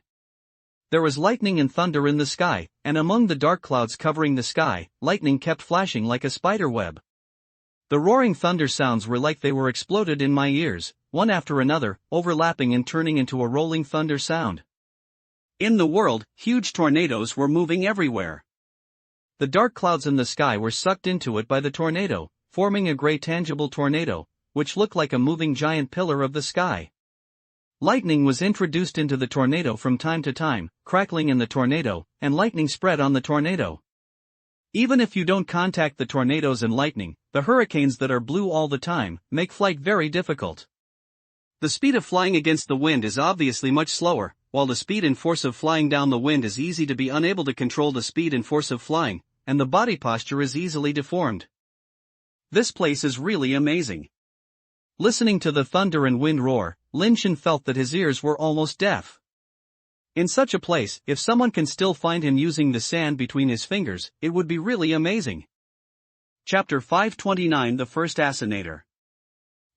There was lightning and thunder in the sky, and among the dark clouds covering the sky, lightning kept flashing like a spider web. The roaring thunder sounds were like they were exploded in my ears, one after another, overlapping and turning into a rolling thunder sound. In the world, huge tornadoes were moving everywhere. The dark clouds in the sky were sucked into it by the tornado, forming a gray tangible tornado, which looked like a moving giant pillar of the sky. Lightning was introduced into the tornado from time to time, crackling in the tornado, and lightning spread on the tornado. Even if you don't contact the tornadoes and lightning, the hurricanes that are blue all the time make flight very difficult. The speed of flying against the wind is obviously much slower, while the speed and force of flying down the wind is easy to be unable to control the speed and force of flying, and the body posture is easily deformed. This place is really amazing. Listening to the thunder and wind roar, Lin Shen felt that his ears were almost deaf. In such a place, if someone can still find him using the sand between his fingers, it would be really amazing. Chapter 529 The First Assassinator.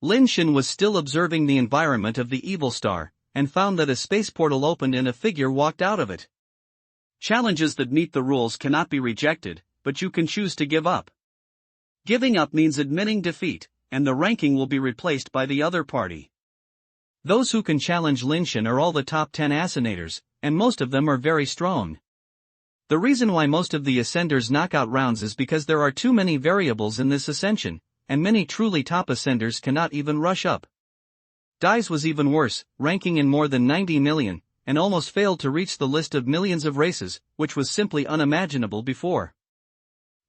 Lin Shen was still observing the environment of the evil star, and found that a space portal opened and a figure walked out of it. Challenges that meet the rules cannot be rejected, but you can choose to give up. Giving up means admitting defeat, and the ranking will be replaced by the other party. Those who can challenge Lin Shen are all the top 10 Assassinators, and most of them are very strong. The reason why most of the Ascenders knock out rounds is because there are too many variables in this ascension, and many truly top Ascenders cannot even rush up. Dai's was even worse, ranking in more than 90 million, and almost failed to reach the list of millions of races, which was simply unimaginable before.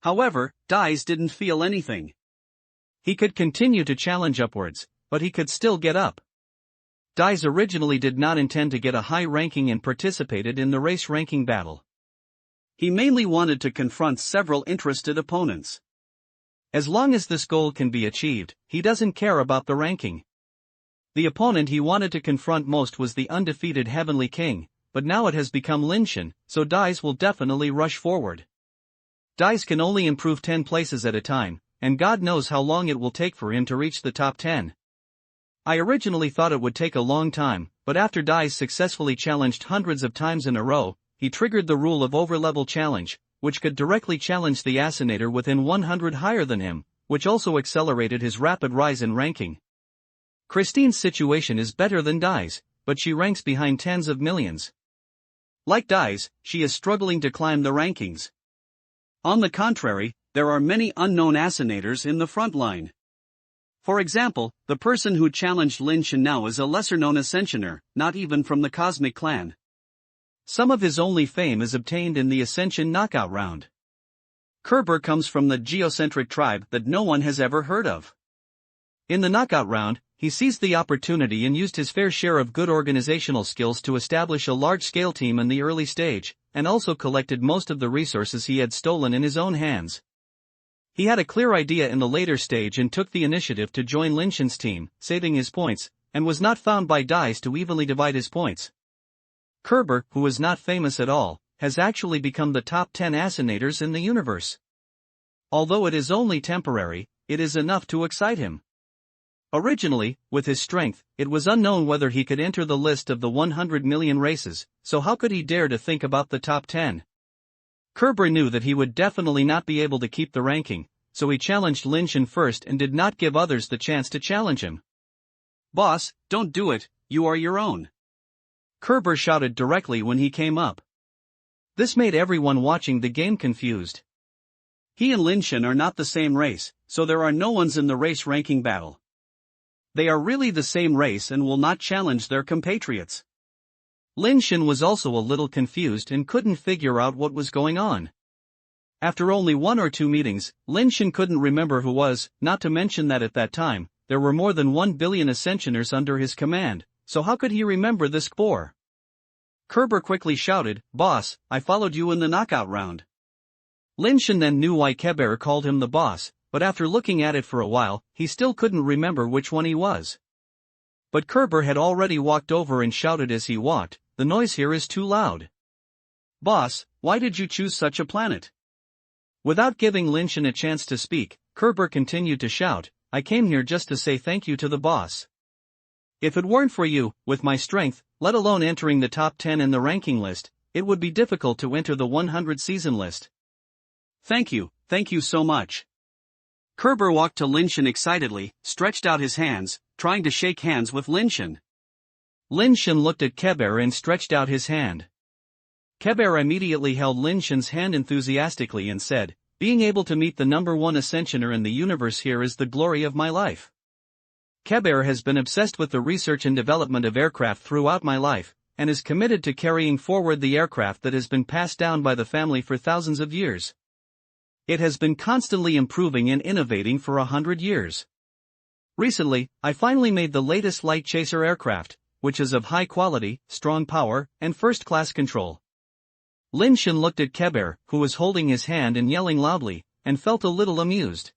However, Dai's didn't feel anything. He could continue to challenge upwards, but he could still get up. Dai's originally did not intend to get a high ranking and participated in the race ranking battle. He mainly wanted to confront several interested opponents. As long as this goal can be achieved, he doesn't care about the ranking. The opponent he wanted to confront most was the undefeated Heavenly King, but now it has become Lin Shen, so Dai's will definitely rush forward. Dai's can only improve 10 places at a time, and God knows how long it will take for him to reach the top 10. I originally thought it would take a long time, but after Dai's successfully challenged hundreds of times in a row, he triggered the rule of overlevel challenge, which could directly challenge the Assassinator within 100 higher than him, which also accelerated his rapid rise in ranking. Christine's situation is better than Dai's, but she ranks behind tens of millions. Like Dai's, she is struggling to climb the rankings. On the contrary, there are many unknown Assassinators in the front line. For example, the person who challenged Lin Shen now is a lesser-known Ascensioner, not even from the Cosmic Clan. Some of his only fame is obtained in the Ascension knockout round. Kerber comes from the geocentric tribe that no one has ever heard of. In the knockout round, he seized the opportunity and used his fair share of good organizational skills to establish a large-scale team in the early stage, and also collected most of the resources he had stolen in his own hands. He had a clear idea in the later stage and took the initiative to join Lin Shen's team, saving his points, and was not found by Dai's to evenly divide his points. Kerber, who is not famous at all, has actually become the top 10 Assassinators in the universe. Although it is only temporary, it is enough to excite him. Originally, with his strength, it was unknown whether he could enter the list of the 100 million races, so how could he dare to think about the top 10? Kerber knew that he would definitely not be able to keep the ranking, so he challenged Lin Shen first and did not give others the chance to challenge him. "Boss, don't do it, you are your own," Kerber shouted directly when he came up. This made everyone watching the game confused. He and Lin Shen are not the same race, so there are no ones in the race ranking battle. They are really the same race and will not challenge their compatriots. Lin Shen was also a little confused and couldn't figure out what was going on. After only 1 or 2 meetings, Lin Shen couldn't remember who was, not to mention that at that time, there were more than 1 billion Ascensioners under his command, so how could he remember this score? Kerber quickly shouted, "Boss, I followed you in the knockout round." Lin Shen then knew why Kerber called him the boss, but after looking at it for a while, he still couldn't remember which one he was. But Kerber had already walked over and shouted as he walked, "The noise here is too loud." "Boss, why did you choose such a planet?" Without giving Lin Shen a chance to speak, Kerber continued to shout, "I came here just to say thank you to the boss. If it weren't for you, with my strength, let alone entering the top 10 in the ranking list, it would be difficult to enter the 100 season list." Thank you so much." Kerber walked to Lin Shen excitedly, stretched out his hands, trying to shake hands with Lin Shen. Lin Shen looked at Kerber and stretched out his hand. Kerber immediately held Lin Shen's hand enthusiastically and said, "Being able to meet the #1 ascensioner in the universe here is the glory of my life. Kerber has been obsessed with the research and development of aircraft throughout my life, and is committed to carrying forward the aircraft that has been passed down by the family for thousands of years. It has been constantly improving and innovating for 100 years. Recently, I finally made the latest light chaser aircraft, which is of high quality, strong power, and first-class control." Lin Shen looked at Kerber, who was holding his hand and yelling loudly, and felt a little amused.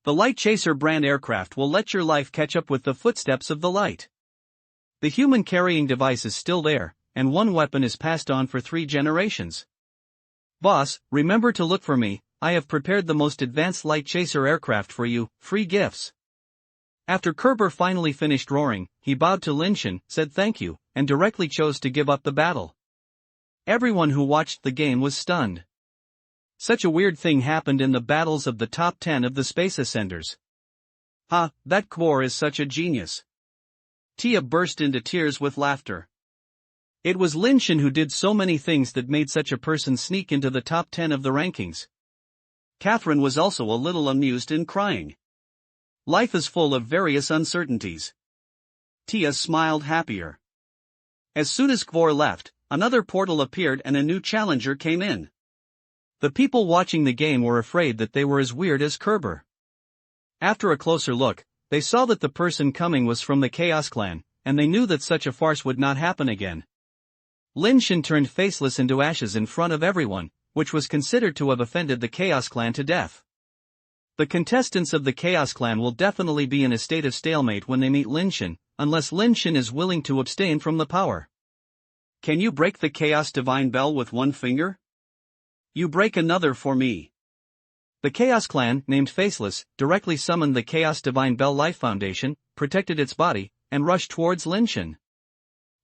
"The Light Chaser brand aircraft will let your life catch up with the footsteps of the light. The human carrying device is still there, and one weapon is passed on for 3 generations. Boss, remember to look for me, I have prepared the most advanced Light Chaser aircraft for you, free gifts." After Kerber finally finished roaring, he bowed to Lin Shen, said thank you, and directly chose to give up the battle. Everyone who watched the game was stunned. Such a weird thing happened in the battles of the top 10 of the Space Ascenders. "Ha, that Kvor is such a genius." Tia burst into tears with laughter. It was Lin Shen who did so many things that made such a person sneak into the top 10 of the rankings. Catherine was also a little amused and crying. Life is full of various uncertainties. Tia smiled happier. As soon as Kvor left, another portal appeared and a new challenger came in. The people watching the game were afraid that they were as weird as Kerber. After a closer look, they saw that the person coming was from the Chaos Clan, and they knew that such a farce would not happen again. Lin Shen turned faceless into ashes in front of everyone, which was considered to have offended the Chaos Clan to death. The contestants of the Chaos Clan will definitely be in a state of stalemate when they meet Lin Shen, unless Lin Shen is willing to abstain from the power. "Can you break the Chaos Divine Bell with one finger? You break another for me." The Chaos Clan, named Faceless, directly summoned the Chaos Divine Bell Life Foundation, protected its body, and rushed towards Lin Shen.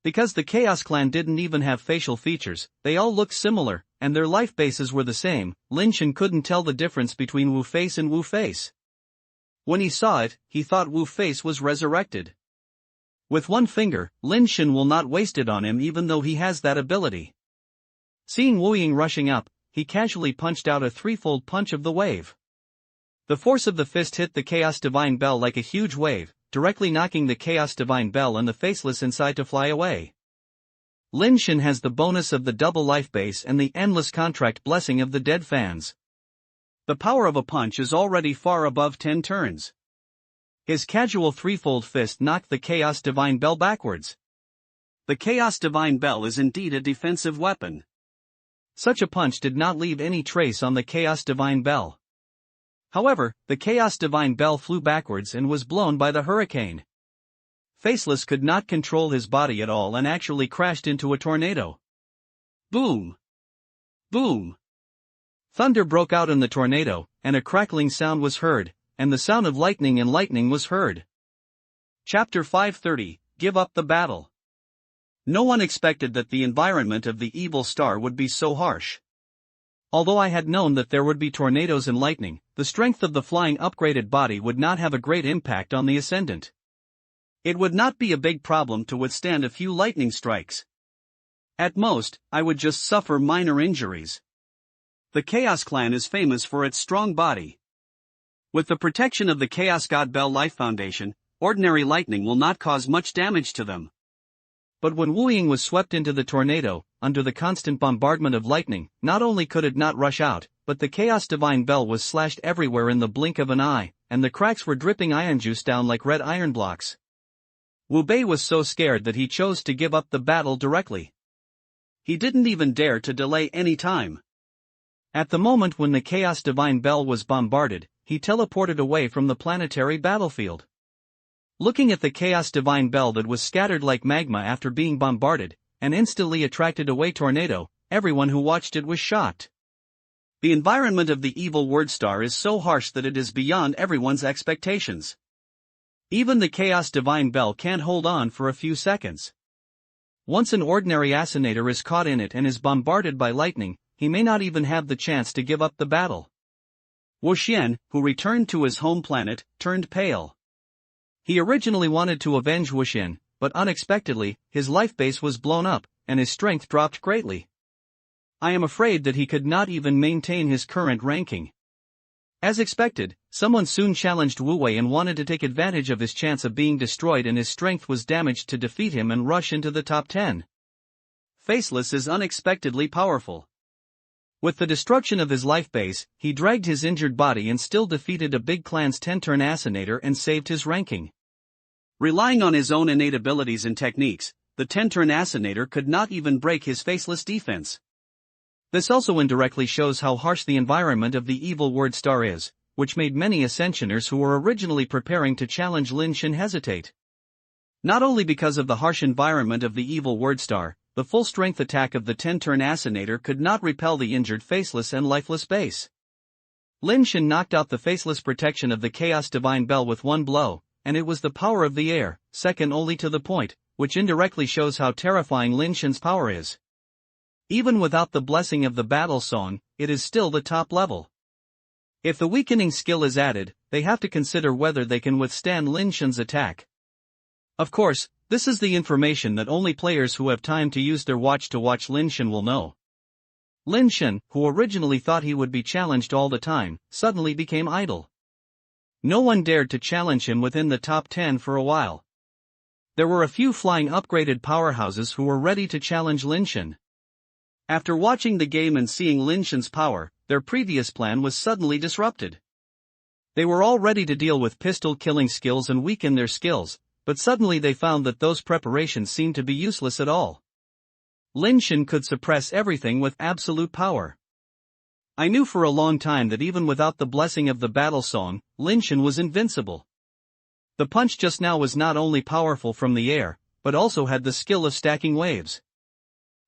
Because the Chaos Clan didn't even have facial features, they all looked similar, and their life bases were the same. Lin Shen couldn't tell the difference between Wu Face and Wu Face. When he saw it, he thought Wu Face was resurrected. With one finger, Lin Shen will not waste it on him even though he has that ability. Seeing Wu Ying rushing up, he casually punched out a threefold punch of the wave. The force of the fist hit the Chaos Divine Bell like a huge wave, directly knocking the Chaos Divine Bell and the Faceless inside to fly away. Lin Shen has the bonus of the double life base and the endless contract blessing of the dead fans. The power of a punch is already far above 10 turns. His casual threefold fist knocked the Chaos Divine Bell backwards. The Chaos Divine Bell is indeed a defensive weapon. Such a punch did not leave any trace on the Chaos Divine Bell. However, the Chaos Divine Bell flew backwards and was blown by the hurricane. Faceless could not control his body at all and actually crashed into a tornado. Boom! Boom! Thunder broke out in the tornado, and a crackling sound was heard, and the sound of lightning and lightning was heard. Chapter 530, Give Up the Battle. No one expected that the environment of the evil star would be so harsh. Although I had known that there would be tornadoes and lightning, the strength of the flying upgraded body would not have a great impact on the Ascendant. It would not be a big problem to withstand a few lightning strikes. At most, I would just suffer minor injuries. The Chaos Clan is famous for its strong body. With the protection of the Chaos God Bell Life Foundation, ordinary lightning will not cause much damage to them. But when Wu Ying was swept into the tornado, under the constant bombardment of lightning, not only could it not rush out, but the Chaos Divine Bell was slashed everywhere in the blink of an eye, and the cracks were dripping iron juice down like red iron blocks. Wu Bei was so scared that he chose to give up the battle directly. He didn't even dare to delay any time. At the moment when the Chaos Divine Bell was bombarded, he teleported away from the planetary battlefield. Looking at the Chaos Divine Bell that was scattered like magma after being bombarded, and instantly attracted away tornado, everyone who watched it was shocked. The environment of the evil word star is so harsh that it is beyond everyone's expectations. Even the Chaos Divine Bell can't hold on for a few seconds. Once an ordinary assassinator is caught in it and is bombarded by lightning, he may not even have the chance to give up the battle. Wu Xian, who returned to his home planet, turned pale. He originally wanted to avenge Wu Xian, but unexpectedly, his life base was blown up, and his strength dropped greatly. I am afraid that he could not even maintain his current ranking. As expected, someone soon challenged Wu Wei and wanted to take advantage of his chance of being destroyed, and his strength was damaged to defeat him and rush into the top 10. Faceless is unexpectedly powerful. With the destruction of his life base, he dragged his injured body and still defeated a big clan's 10-turn assassinator and saved his ranking. Relying on his own innate abilities and techniques, the 10-turn assassinator could not even break his faceless defense. This also indirectly shows how harsh the environment of the evil word star is, which made many Ascensioners who were originally preparing to challenge Lin Shen hesitate. Not only because of the harsh environment of the evil word star, the full-strength attack of the 10-turn assassinator could not repel the injured faceless and lifeless base. Lin Shen knocked out the faceless protection of the Chaos Divine Bell with one blow, and it was the power of the air, second only to the point, which indirectly shows how terrifying Lin Shen's power is. Even without the blessing of the battle song, it is still the top level. If the weakening skill is added, they have to consider whether they can withstand Lin Shen's attack. Of course, this is the information that only players who have time to use their watch to watch Lin Shen will know. Lin Shen, who originally thought he would be challenged all the time, suddenly became idle. No one dared to challenge him within the top 10 for a while. There were a few flying upgraded powerhouses who were ready to challenge Lin Shen. After watching the game and seeing Lin Shen's power, their previous plan was suddenly disrupted. They were all ready to deal with pistol killing skills and weaken their skills, but suddenly they found that those preparations seemed to be useless at all. Lin Shen could suppress everything with absolute power. I knew for a long time that even without the blessing of the battle song, Lin Shen was invincible. The punch just now was not only powerful from the air, but also had the skill of stacking waves.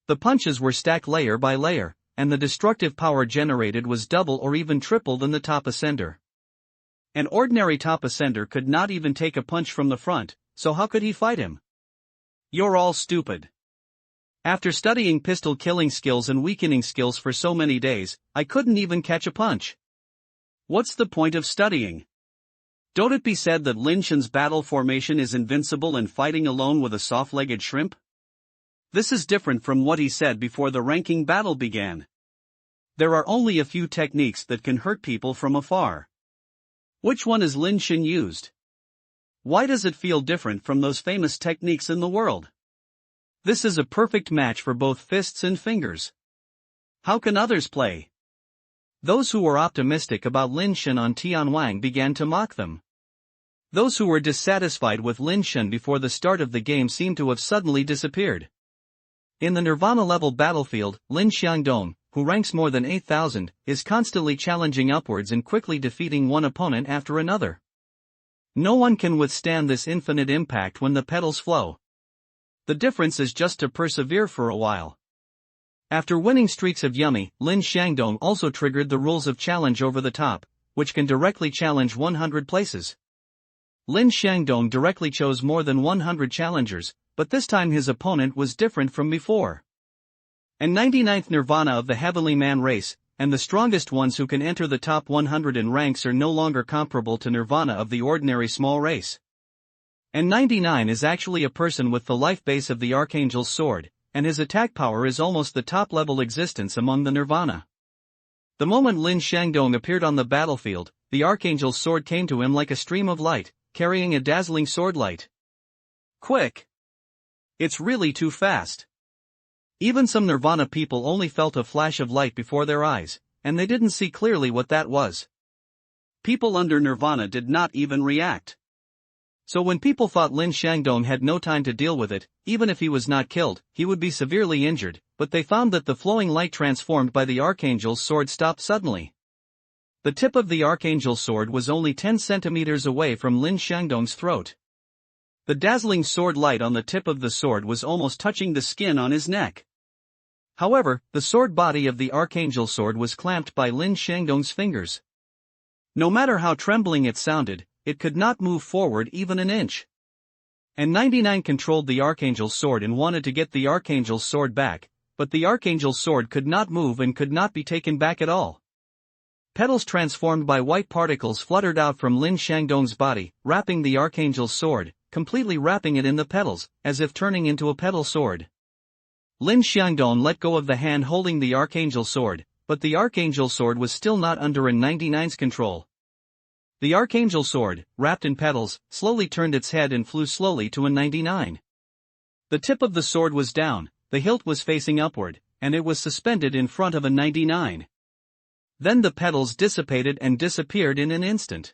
The punches were stacked layer by layer, and the destructive power generated was double or even triple than the top ascender. An ordinary top ascender could not even take a punch from the front, so how could he fight him? You're all stupid. After studying pistol killing skills and weakening skills for so many days, I couldn't even catch a punch. What's the point of studying? Don't it be said that Lin Shen's battle formation is invincible and fighting alone with a soft-legged shrimp? This is different from what he said before the ranking battle began. There are only a few techniques that can hurt people from afar. Which one has Lin Shen used? Why does it feel different from those famous techniques in the world? This is a perfect match for both fists and fingers. How can others play? Those who were optimistic about Lin Shen on Tianwang began to mock them. Those who were dissatisfied with Lin Shen before the start of the game seemed to have suddenly disappeared. In the Nirvana-level battlefield, Lin Xiangdong, who ranks more than 8,000, is constantly challenging upwards and quickly defeating one opponent after another. No one can withstand this infinite impact when the petals flow. The difference is just to persevere for a while. After winning streaks of Yummy, Lin Xiangdong also triggered the rules of challenge over the top, which can directly challenge 100 places. Lin Xiangdong directly chose more than 100 challengers, but this time his opponent was different from before. And 99th Nirvana of the Heavenly Man race, and the strongest ones who can enter the top 100 in ranks are no longer comparable to Nirvana of the ordinary small race. And 99 is actually a person with the life base of the Archangel's sword, and his attack power is almost the top-level existence among the Nirvana. The moment Lin Xiangdong appeared on the battlefield, the Archangel's sword came to him like a stream of light, carrying a dazzling sword light. Quick! It's really too fast. Even some Nirvana people only felt a flash of light before their eyes, and they didn't see clearly what that was. People under Nirvana did not even react. So when people thought Lin Shangdong had no time to deal with it, even if he was not killed, he would be severely injured, but they found that the flowing light transformed by the Archangel's sword stopped suddenly. The tip of the Archangel's sword was only 10 centimeters away from Lin Shangdong's throat. The dazzling sword light on the tip of the sword was almost touching the skin on his neck. However, the sword body of the Archangel's sword was clamped by Lin Shangdong's fingers. No matter how trembling it sounded, it could not move forward even an inch. And 99 controlled the Archangel's sword and wanted to get the Archangel's sword back, but the Archangel's sword could not move and could not be taken back at all. Petals transformed by white particles fluttered out from Lin Shangdong's body, wrapping the Archangel's sword, completely wrapping it in the petals, as if turning into a petal sword. Lin Shangdong let go of the hand holding the Archangel's sword, but the Archangel's sword was still not under a 99's control. The Archangel's sword, wrapped in petals, slowly turned its head and flew slowly to a 99. The tip of the sword was down, the hilt was facing upward, and it was suspended in front of a 99. Then the petals dissipated and disappeared in an instant.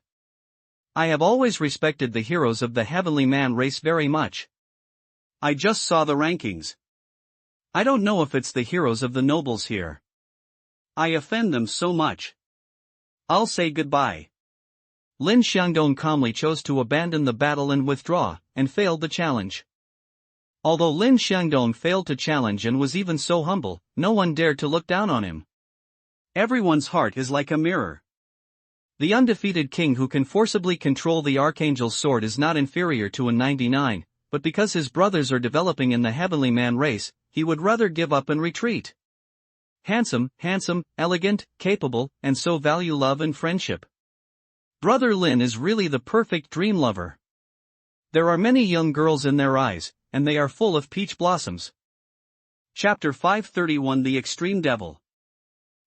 I have always respected the heroes of the Heavenly Man race very much. I just saw the rankings. I don't know if it's the heroes of the nobles here. I offend them so much. I'll say goodbye. Lin Shangdong calmly chose to abandon the battle and withdraw, and failed the challenge. Although Lin Shangdong failed to challenge and was even so humble, no one dared to look down on him. Everyone's heart is like a mirror. The undefeated king who can forcibly control the Archangel's sword is not inferior to a 99, but because his brothers are developing in the Heavenly Man race, he would rather give up and retreat. Handsome, elegant, capable, and so value love and friendship. Brother Lin is really the perfect dream lover. There are many young girls in their eyes, and they are full of peach blossoms. Chapter 531 The Extreme Devil.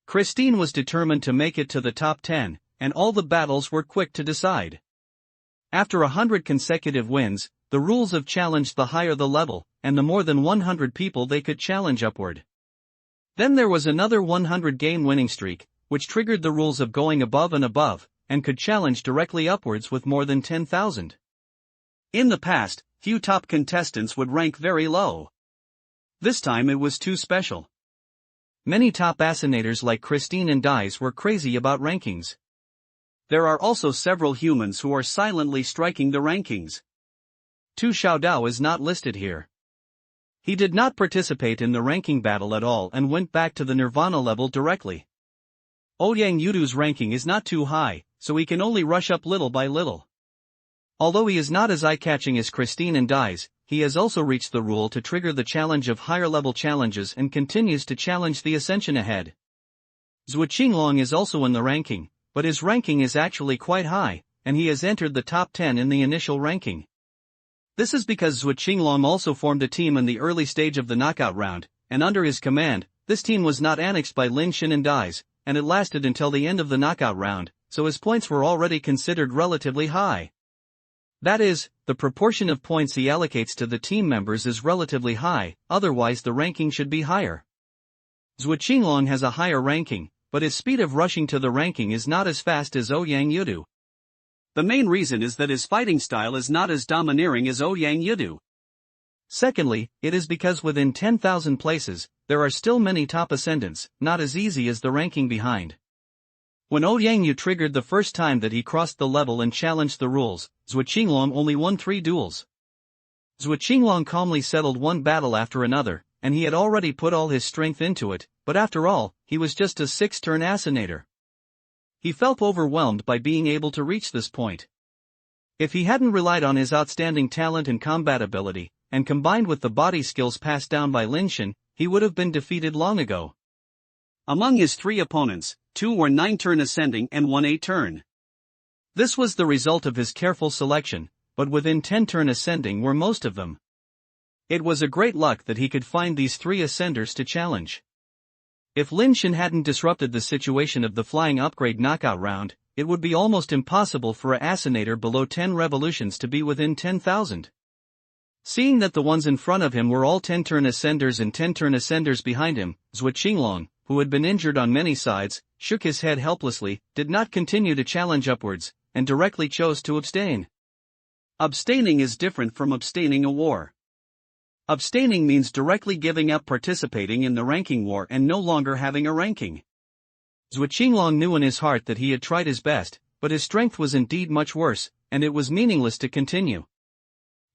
Christine was determined to make it to the top 10, and all the battles were quick to decide. After 100 consecutive wins, the rules of challenge the higher the level, and the more than 100 people they could challenge upward. Then there was another 100 game winning streak, which triggered the rules of going above and above, and could challenge directly upwards with more than 10,000. In the past, few top contestants would rank very low. This time it was too special. Many top assassinators like Christine and Dice were crazy about rankings. There are also several humans who are silently striking the rankings. Tu Xiaodao is not listed here. He did not participate in the ranking battle at all and went back to the Nirvana level directly. Ouyang Yudu's ranking is not too high, so he can only rush up little by little. Although he is not as eye-catching as Christine and Dice, he has also reached the rule to trigger the challenge of higher-level challenges and continues to challenge the ascension ahead. Zhu Qinglong is also in the ranking, but his ranking is actually quite high, and he has entered the top 10 in the initial ranking. This is because Zhu Qinglong also formed a team in the early stage of the knockout round, and under his command, this team was not annexed by Lin Shen and Dice, and it lasted until the end of the knockout round, so his points were already considered relatively high. That is, the proportion of points he allocates to the team members is relatively high, otherwise the ranking should be higher. Zhu Qinglong has a higher ranking, but his speed of rushing to the ranking is not as fast as Ouyang Yudu. The main reason is that his fighting style is not as domineering as Ouyang Yudu. Secondly, it is because within 10,000 places, there are still many top ascendants, not as easy as the ranking behind. When Ouyang Yu triggered the first time that he crossed the level and challenged the rules, Zhu Qinglong only won 3 duels. Zhu Qinglong calmly settled one battle after another, and he had already put all his strength into it, but after all, he was just a 6-turn assassinator. He felt overwhelmed by being able to reach this point. If he hadn't relied on his outstanding talent and combat ability, and combined with the body skills passed down by Lin Shen, he would have been defeated long ago. Among his 3 opponents, 2 were 9-turn ascending and 1 8-turn. This was the result of his careful selection, but within 10-turn ascending were most of them. It was a great luck that he could find these 3 ascenders to challenge. If Lin Shen hadn't disrupted the situation of the flying upgrade knockout round, it would be almost impossible for a assassinator below 10 revolutions to be within 10,000. Seeing that the ones in front of him were all 10-turn ascenders and 10-turn ascenders behind him, Zhu Qinglong, who had been injured on many sides, shook his head helplessly, did not continue to challenge upwards, and directly chose to abstain. Abstaining is different from abstaining a war. Abstaining means directly giving up participating in the ranking war and no longer having a ranking. Zhuo Qinglong knew in his heart that he had tried his best, but his strength was indeed much worse, and it was meaningless to continue.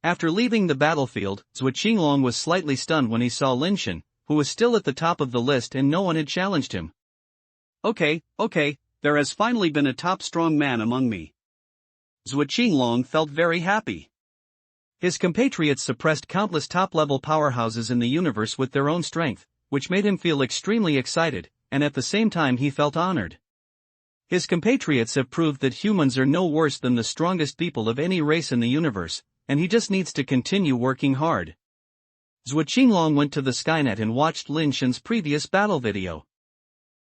After leaving the battlefield, Zhuo Qinglong was slightly stunned when he saw Lin Shen, who was still at the top of the list and no one had challenged him. Okay, there has finally been a top strong man among me. Zhuo Qinglong felt very happy. His compatriots suppressed countless top-level powerhouses in the universe with their own strength, which made him feel extremely excited, and at the same time he felt honored. His compatriots have proved that humans are no worse than the strongest people of any race in the universe, and he just needs to continue working hard. Zhuo Qinglong went to the Skynet and watched Lin Shen's previous battle video.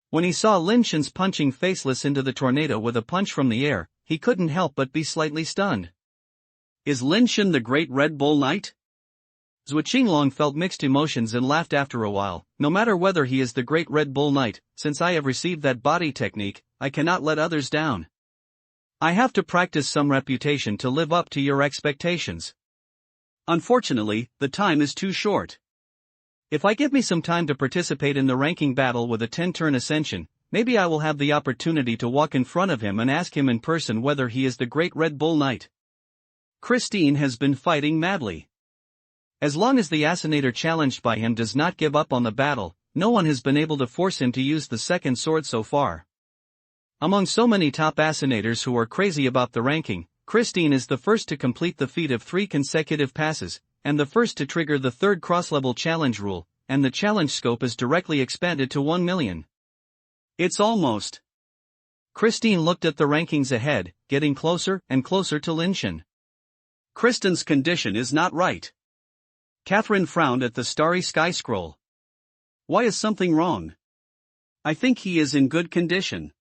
When he saw Lin Shen's punching Faceless into the tornado with a punch from the air, he couldn't help but be slightly stunned. Is Lin Shen the Great Red Bull Knight? Zhuo Qinglong felt mixed emotions and laughed after a while. No matter whether he is the Great Red Bull Knight, since I have received that body technique, I cannot let others down. I have to practice some reputation to live up to your expectations. Unfortunately, the time is too short. If I give me some time to participate in the ranking battle with a 10-turn ascension, maybe I will have the opportunity to walk in front of him and ask him in person whether he is the Great Red Bull Knight. Christine has been fighting madly. As long as the assassinator challenged by him does not give up on the battle, no one has been able to force him to use the second sword so far. Among so many top assassinators who are crazy about the ranking, Christine is the first to complete the feat of 3 consecutive passes, and the first to trigger the third cross-level challenge rule, and the challenge scope is directly expanded to 1 million. It's almost. Christine looked at the rankings ahead, getting closer and closer to Lin Shen. Kristen's condition is not right. Catherine frowned at the Starry Sky scroll. Why is something wrong? I think he is in good condition.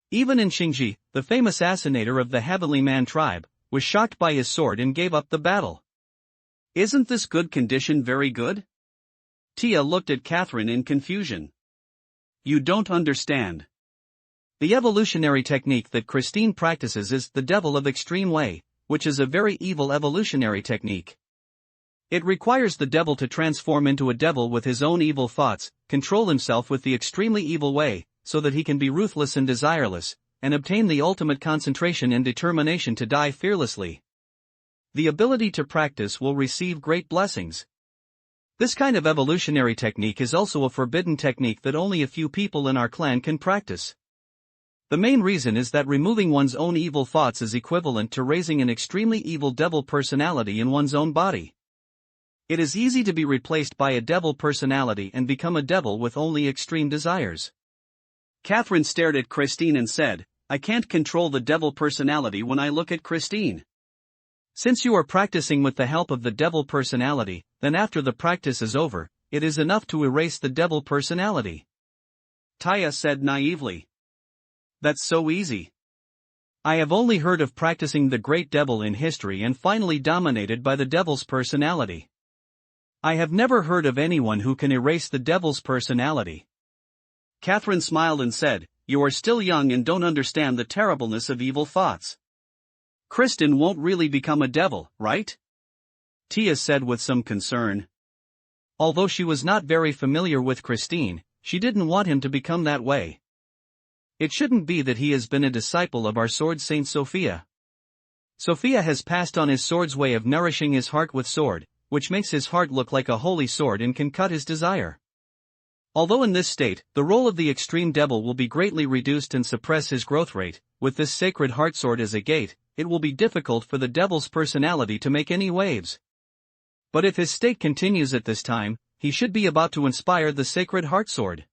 Even in Xingji, the famous assassinator of the Heavenly Man tribe, was shocked by his sword and gave up the battle. Isn't this good condition very good? Tia looked at Catherine in confusion. You don't understand. The evolutionary technique that Christine practices is the Devil of Extreme Way, which is a very evil evolutionary technique. It requires the devil to transform into a devil with his own evil thoughts, control himself with the extremely evil way, so that he can be ruthless and desireless, and obtain the ultimate concentration and determination to die fearlessly. The ability to practice will receive great blessings. This kind of evolutionary technique is also a forbidden technique that only a few people in our clan can practice. The main reason is that removing one's own evil thoughts is equivalent to raising an extremely evil devil personality in one's own body. It is easy to be replaced by a devil personality and become a devil with only extreme desires. Catherine stared at Christine and said, I can't control the devil personality when I look at Christine. Since you are practicing with the help of the devil personality, then after the practice is over, it is enough to erase the devil personality. Taya said naively. That's so easy. I have only heard of practicing the great devil in history and finally dominated by the devil's personality. I have never heard of anyone who can erase the devil's personality. Catherine smiled and said, You are still young and don't understand the terribleness of evil thoughts. Kristen won't really become a devil, right? Tia said with some concern. Although she was not very familiar with Christine, she didn't want him to become that way. It shouldn't be that he has been a disciple of our sword Saint Sophia. Sophia has passed on his sword's way of nourishing his heart with sword, which makes his heart look like a holy sword and can cut his desire. Although in this state, the role of the extreme devil will be greatly reduced and suppress his growth rate, with this sacred heart sword as a gate, it will be difficult for the devil's personality to make any waves. But if his state continues at this time, he should be about to inspire the sacred heart sword.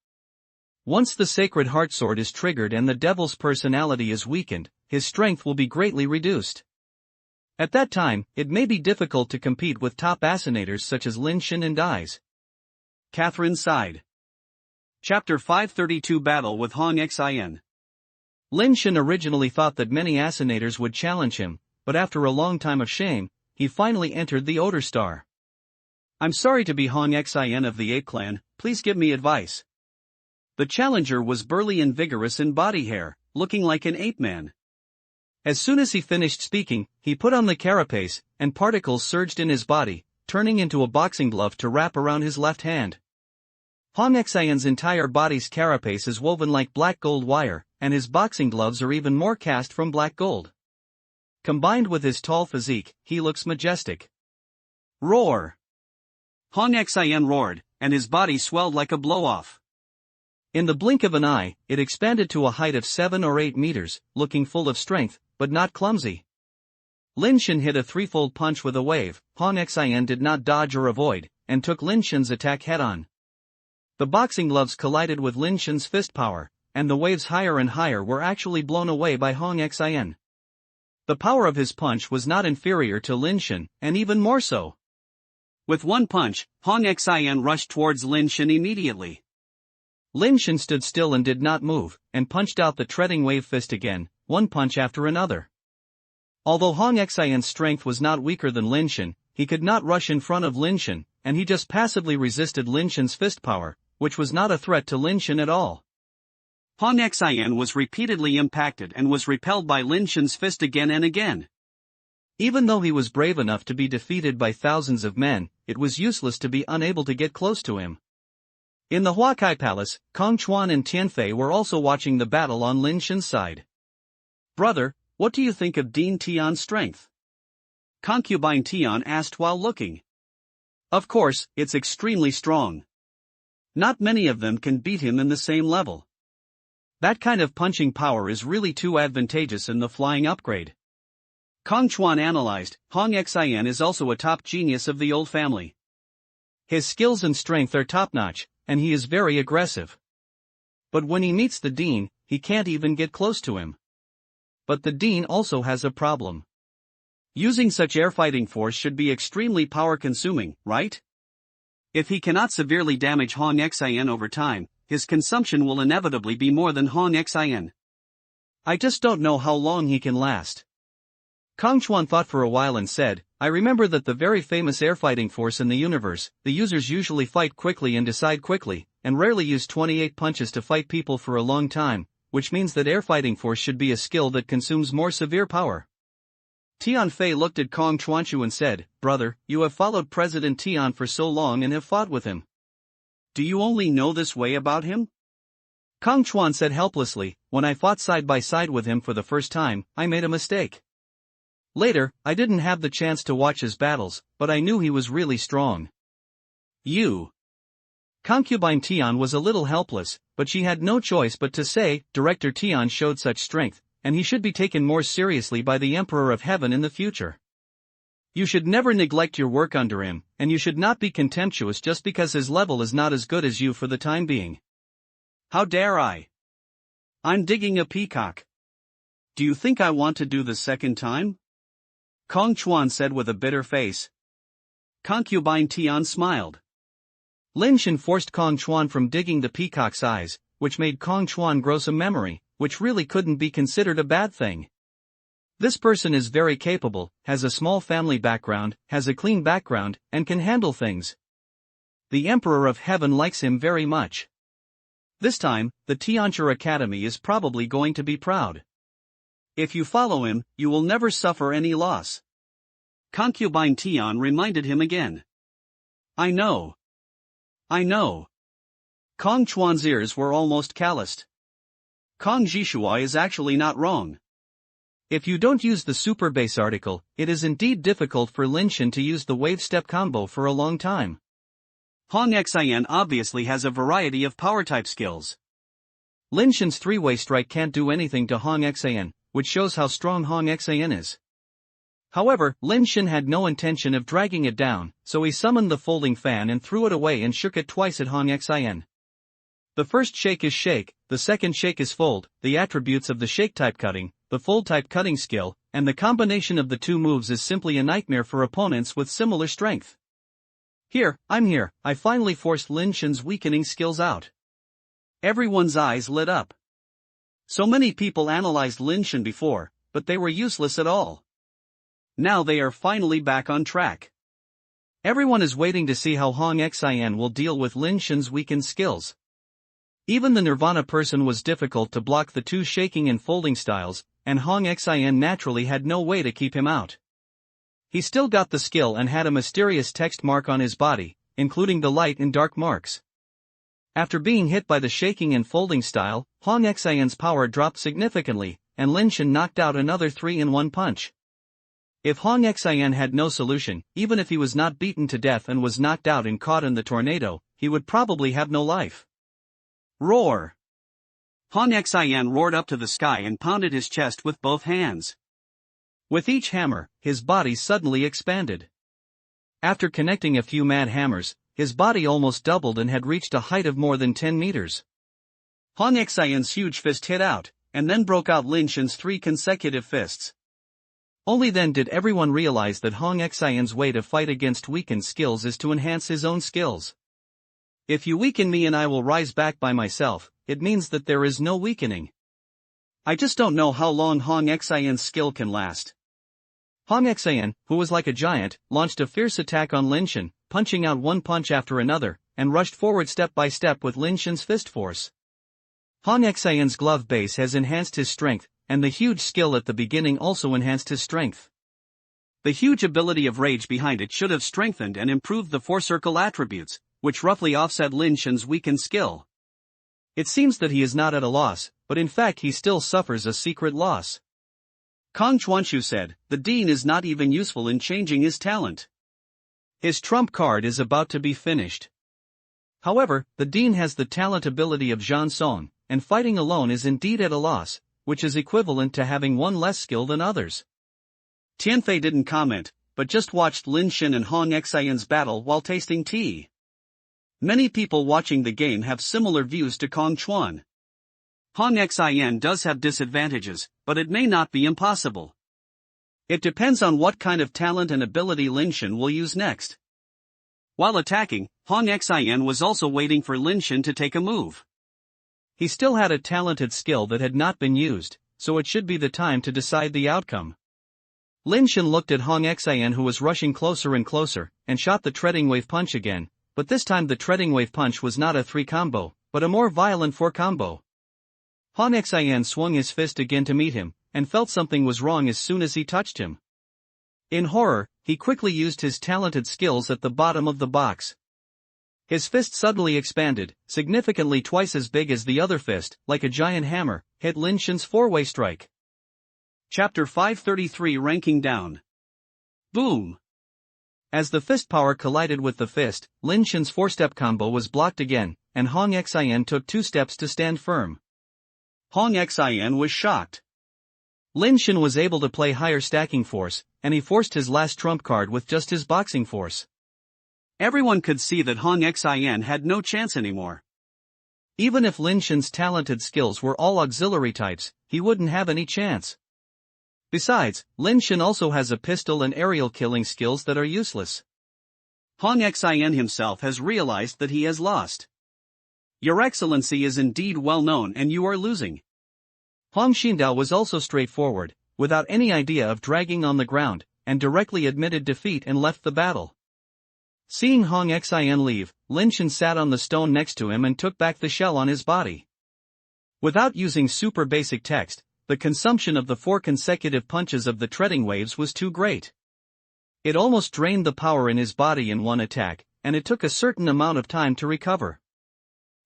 Once the sacred heart sword is triggered and the devil's personality is weakened, his strength will be greatly reduced. At that time, it may be difficult to compete with top assassinators such as Lin Shen and Dies. Catherine sighed. Chapter 532 Battle with Hong Xin. Lin Shen originally thought that many assassinators would challenge him, but after a long time of shame, he finally entered the Odor Star. I'm sorry to be Hong Xin of the Ape Clan, please give me advice. The challenger was burly and vigorous in body hair, looking like an ape man. As soon as he finished speaking, he put on the carapace, and particles surged in his body, turning into a boxing glove to wrap around his left hand. Hong Xian's entire body's carapace is woven like black gold wire, and his boxing gloves are even more cast from black gold. Combined with his tall physique, he looks majestic. Roar! Hong Xian roared, and his body swelled like a blow-off. In the blink of an eye, it expanded to a height of 7 or 8 meters, looking full of strength, but not clumsy. Lin Shen hit a threefold punch with a wave. Hong Xian did not dodge or avoid, and took Lin Shen's attack head-on. The boxing gloves collided with Lin Shen's fist power, and the waves higher and higher were actually blown away by Hong Xian. The power of his punch was not inferior to Lin Shen, and even more so. With one punch, Hong Xian rushed towards Lin Shen immediately. Lin Shen stood still and did not move, and punched out the treading wave fist again, one punch after another. Although Hong Xian's strength was not weaker than Lin Shen, he could not rush in front of Lin Shen, and he just passively resisted Lin Shen's fist power, which was not a threat to Lin Shen at all. Hong Xian was repeatedly impacted and was repelled by Lin Shen's fist again and again. Even though he was brave enough to be defeated by thousands of men, it was useless to be unable to get close to him. In the Huakai Palace, Kong Chuan and Tianfei were also watching the battle on Lin Shen's side. "Brother, what do you think of Dean Tian's strength?" Concubine Tian asked while looking. "Of course, it's extremely strong. Not many of them can beat him in the same level. That kind of punching power is really too advantageous in the flying upgrade." Kong Chuan analyzed. Hong Xian is also a top genius of the old family. His skills and strength are top-notch, and he is very aggressive. But when he meets the Dean, he can't even get close to him. But the Dean also has a problem. Using such airfighting force should be extremely power-consuming, right? If he cannot severely damage Hong Xian over time, his consumption will inevitably be more than Hong Xian. I just don't know how long he can last. Kong Chuan thought for a while and said, I remember that the very famous airfighting force in the universe, the users usually fight quickly and decide quickly, and rarely use 28 punches to fight people for a long time, which means that airfighting force should be a skill that consumes more severe power. Tianfei looked at Kong Chuanchu and said, Brother, you have followed President Tian for so long and have fought with him. Do you only know this way about him? Kong Chuan said helplessly, when I fought side by side with him for the first time, I made a mistake. Later, I didn't have the chance to watch his battles, but I knew he was really strong. You. Concubine Tian was a little helpless, but she had no choice but to say, Director Tian showed such strength, and he should be taken more seriously by the Emperor of Heaven in the future. You should never neglect your work under him, and you should not be contemptuous just because his level is not as good as you for the time being. How dare I? I'm digging a peacock. Do you think I want to do the second time? Kong Chuan said with a bitter face. Concubine Tian smiled. Lin Shen forced Kong Chuan from digging the peacock's eyes, which made Kong Chuan grow some memory, which really couldn't be considered a bad thing. This person is very capable, has a small family background, has a clean background, and can handle things. The Emperor of Heaven likes him very much. This time, the Tianchu Academy is probably going to be proud. If you follow him, you will never suffer any loss. Concubine Tian reminded him again. I know. I know. Kong Chuan's ears were almost calloused. Kong Zhishua is actually not wrong. If you don't use the Superbase article, it is indeed difficult for Lin Shen to use the wave step combo for a long time. Hong Xian obviously has a variety of power-type skills. Lin Shen's three-way strike can't do anything to Hong Xian, which shows how strong Hong Xian is. However, Lin Shen had no intention of dragging it down, so he summoned the folding fan and threw it away and shook it twice at Hong Xian. The first shake is shake, the second shake is fold, the attributes of the shake type cutting, the fold type cutting skill, and the combination of the two moves is simply a nightmare for opponents with similar strength. Here, I'm here, I finally forced Lin Shen's weakening skills out. Everyone's eyes lit up. So many people analyzed Lin Shen before, but they were useless at all. Now they are finally back on track. Everyone is waiting to see how Hong Xian will deal with Lin Shen's weakened skills. Even the Nirvana person was difficult to block the two shaking and folding styles, and Hong Xian naturally had no way to keep him out. He still got the skill and had a mysterious text mark on his body, including the light and dark marks. After being hit by the shaking and folding style, Hong Xian's power dropped significantly, and Lin Shen knocked out another 3-in-1 punch. If Hong Xian had no solution, even if he was not beaten to death and was knocked out and caught in the tornado, he would probably have no life. Roar! Hong Xian roared up to the sky and pounded his chest with both hands. With each hammer, his body suddenly expanded. After connecting a few mad hammers, his body almost doubled and had reached a height of more than 10 meters. Hong Xian's huge fist hit out, and then broke out Lin Shen's 3 consecutive fists. Only then did everyone realize that Hong Xian's way to fight against weakened skills is to enhance his own skills. If you weaken me and I will rise back by myself, it means that there is no weakening. I just don't know how long Hong Xian's skill can last. Hong Xian, who was like a giant, launched a fierce attack on Lin Shen, punching out one punch after another, and rushed forward step by step with Lin Shen's fist force. Hong Xian's glove base has enhanced his strength, and the huge skill at the beginning also enhanced his strength. The huge ability of rage behind it should have strengthened and improved the 4 circle attributes, which roughly offset Lin Shen's weakened skill. It seems that he is not at a loss, but in fact he still suffers a secret loss. Kong Chuanshu said, the Dean is not even useful in changing his talent. His trump card is about to be finished. However, the Dean has the talent ability of Zhan Song, and fighting alone is indeed at a loss, which is equivalent to having one less skill than others. Tianfei didn't comment, but just watched Lin Shen and Hong Xian's battle while tasting tea. Many people watching the game have similar views to Kong Chuan. Hong Xian does have disadvantages, but it may not be impossible. It depends on what kind of talent and ability Lin Shen will use next. While attacking, Hong Xian was also waiting for Lin Shen to take a move. He still had a talented skill that had not been used, so it should be the time to decide the outcome. Lin Shen looked at Hong Xian, who was rushing closer and closer, and shot the treading wave punch again, but this time the treading wave punch was not a 3 combo, but a more violent 4 combo. Hong Xian swung his fist again to meet him, and felt something was wrong as soon as he touched him. In horror, he quickly used his talented skills at the bottom of the box. His fist suddenly expanded, significantly twice as big as the other fist, like a giant hammer, hit Lin Shen's 4-way strike. Chapter 533 Ranking Down. Boom! As the fist power collided with the fist, Lin Shen's 4-step combo was blocked again, and Hong Xian took 2 steps to stand firm. Hong Xian was shocked. Lin Shen was able to play higher stacking force, and he forced his last trump card with just his boxing force. Everyone could see that Hong Xian had no chance anymore. Even if Lin Shen's talented skills were all auxiliary types, he wouldn't have any chance. Besides, Lin Shen also has a pistol and aerial killing skills that are useless. Hong Xian himself has realized that he has lost. Your Excellency is indeed well known and you are losing. Hong Xindao was also straightforward, without any idea of dragging on the ground, and directly admitted defeat and left the battle. Seeing Hong Xian leave, Lin Shen sat on the stone next to him and took back the shell on his body. Without using super basic text, the consumption of the 4 consecutive punches of the treading waves was too great. It almost drained the power in his body in one attack, and it took a certain amount of time to recover.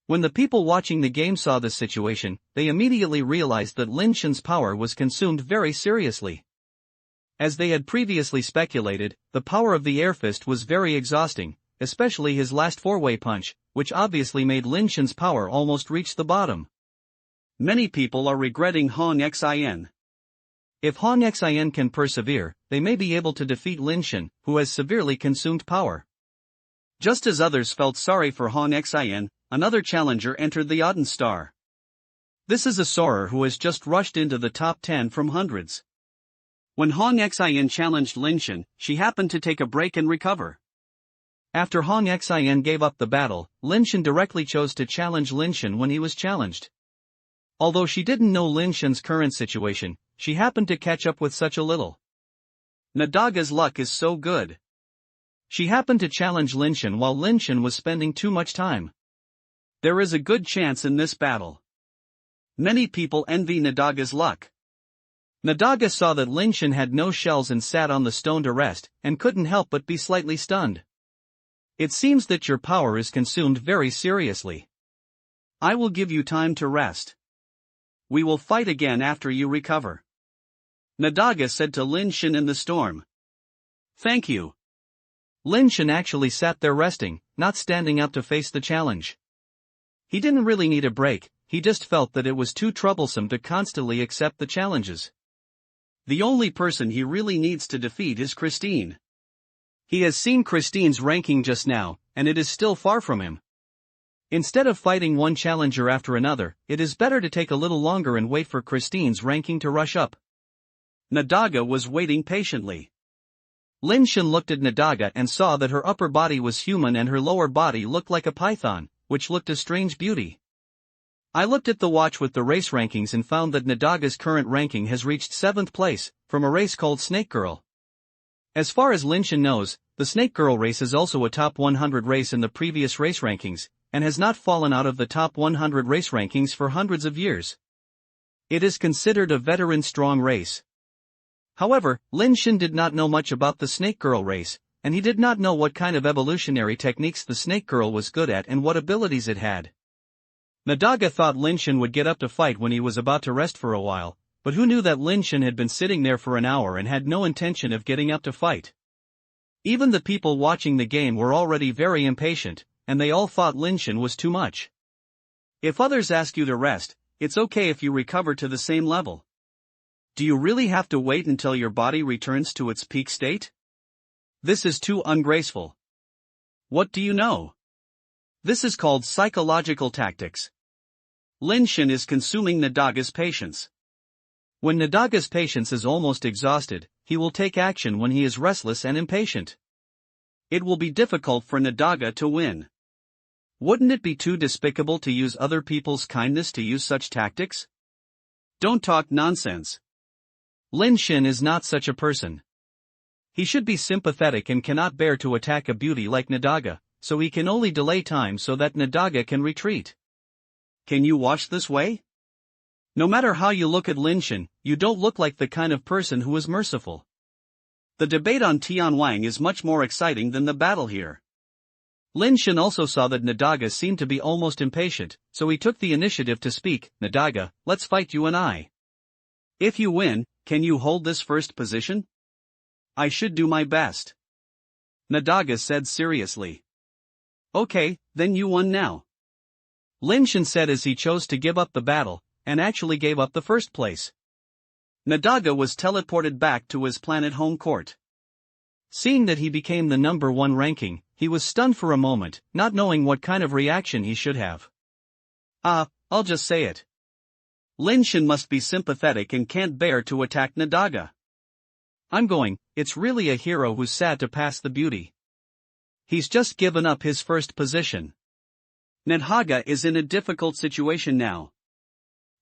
When the people watching the game saw this situation, they immediately realized that Lin Shen's power was consumed very seriously. As they had previously speculated, the power of the air fist was very exhausting, especially his last 4-way punch, which obviously made Lin Shen's power almost reach the bottom. Many people are regretting Hong Xian. If Hong Xian can persevere, they may be able to defeat Lin Shen, who has severely consumed power. Just as others felt sorry for Hong Xian, another challenger entered the Auden Star. This is a soarer who has just rushed into the top 10 from hundreds. When Hong Xian challenged Lin Shen, she happened to take a break and recover. After Hong Xian gave up the battle, Lin Shen directly chose to challenge Lin Shen when he was challenged. Although she didn't know Lin Shen's current situation, she happened to catch up with such a little. Nadaga's luck is so good. She happened to challenge Lin Shen while Lin Shen was spending too much time. There is a good chance in this battle. Many people envy Nadaga's luck. Nadaga saw that Lin Shen had no shells and sat on the stone to rest, and couldn't help but be slightly stunned. It seems that your power is consumed very seriously. I will give you time to rest. We will fight again after you recover. Nadaga said to Lin Shen in the storm. Thank you. Lin Shen actually sat there resting, not standing up to face the challenge. He didn't really need a break, he just felt that it was too troublesome to constantly accept the challenges. The only person he really needs to defeat is Christine. He has seen Christine's ranking just now, and it is still far from him. Instead of fighting one challenger after another, it is better to take a little longer and wait for Christine's ranking to rush up. Nadaga was waiting patiently. Lin Shen looked at Nadaga and saw that her upper body was human and her lower body looked like a python, which looked a strange beauty. I looked at the watch with the race rankings and found that Nadaga's current ranking has reached 7th place, from a race called Snake Girl. As far as Lin Shen knows, the Snake Girl race is also a top 100 race in the previous race rankings, and has not fallen out of the top 100 race rankings for hundreds of years. It is considered a veteran strong race. However, Lin Shen did not know much about the Snake Girl race, and he did not know what kind of evolutionary techniques the Snake Girl was good at and what abilities it had. Nadaga thought Lin Shen would get up to fight when he was about to rest for a while, but who knew that Lin Shen had been sitting there for an hour and had no intention of getting up to fight. Even the people watching the game were already very impatient, and they all thought Lin Shen was too much. If others ask you to rest, it's okay if you recover to the same level. Do you really have to wait until your body returns to its peak state? This is too ungraceful. What do you know? This is called psychological tactics. Lin Shen is consuming Nadaga's patience. When Nadaga's patience is almost exhausted, he will take action when he is restless and impatient. It will be difficult for Nadaga to win. Wouldn't it be too despicable to use other people's kindness to use such tactics? Don't talk nonsense. Lin Shen is not such a person. He should be sympathetic and cannot bear to attack a beauty like Nadaga, so he can only delay time so that Nadaga can retreat. Can you watch this way? No matter how you look at Lin Shen, you don't look like the kind of person who is merciful. The debate on Tianwang is much more exciting than the battle here. Lin Shen also saw that Nadaga seemed to be almost impatient, so he took the initiative to speak. Nadaga, let's fight you and I. If you win, can you hold this first position? I should do my best. Nadaga said seriously. Okay, then you won now. Lin Shen said as he chose to give up the battle, and actually gave up the first place. Nadaga was teleported back to his planet home court. Seeing that he became the #1 ranking, he was stunned for a moment, not knowing what kind of reaction he should have. I'll just say it. Lin Shen must be sympathetic and can't bear to attack Nadaga. It's really a hero who's sad to pass the beauty. He's just given up his first position. Nadaga is in a difficult situation now.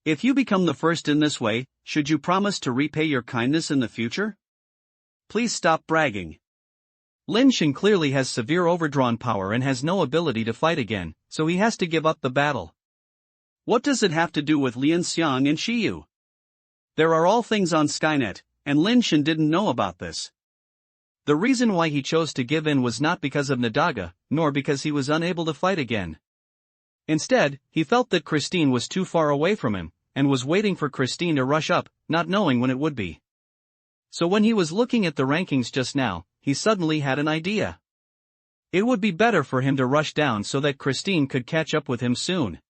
If you become the first in this way, should you promise to repay your kindness in the future? Please stop bragging. Lin Shen clearly has severe overdrawn power and has no ability to fight again, so he has to give up the battle. What does it have to do with Lian Xiang and Shiyu? There are all things on Skynet, and Lin Shen didn't know about this. The reason why he chose to give in was not because of Nadaga, nor because he was unable to fight again. Instead, he felt that Christine was too far away from him, and was waiting for Christine to rush up, not knowing when it would be. So when he was looking at the rankings just now, he suddenly had an idea. It would be better for him to rush down so that Christine could catch up with him soon.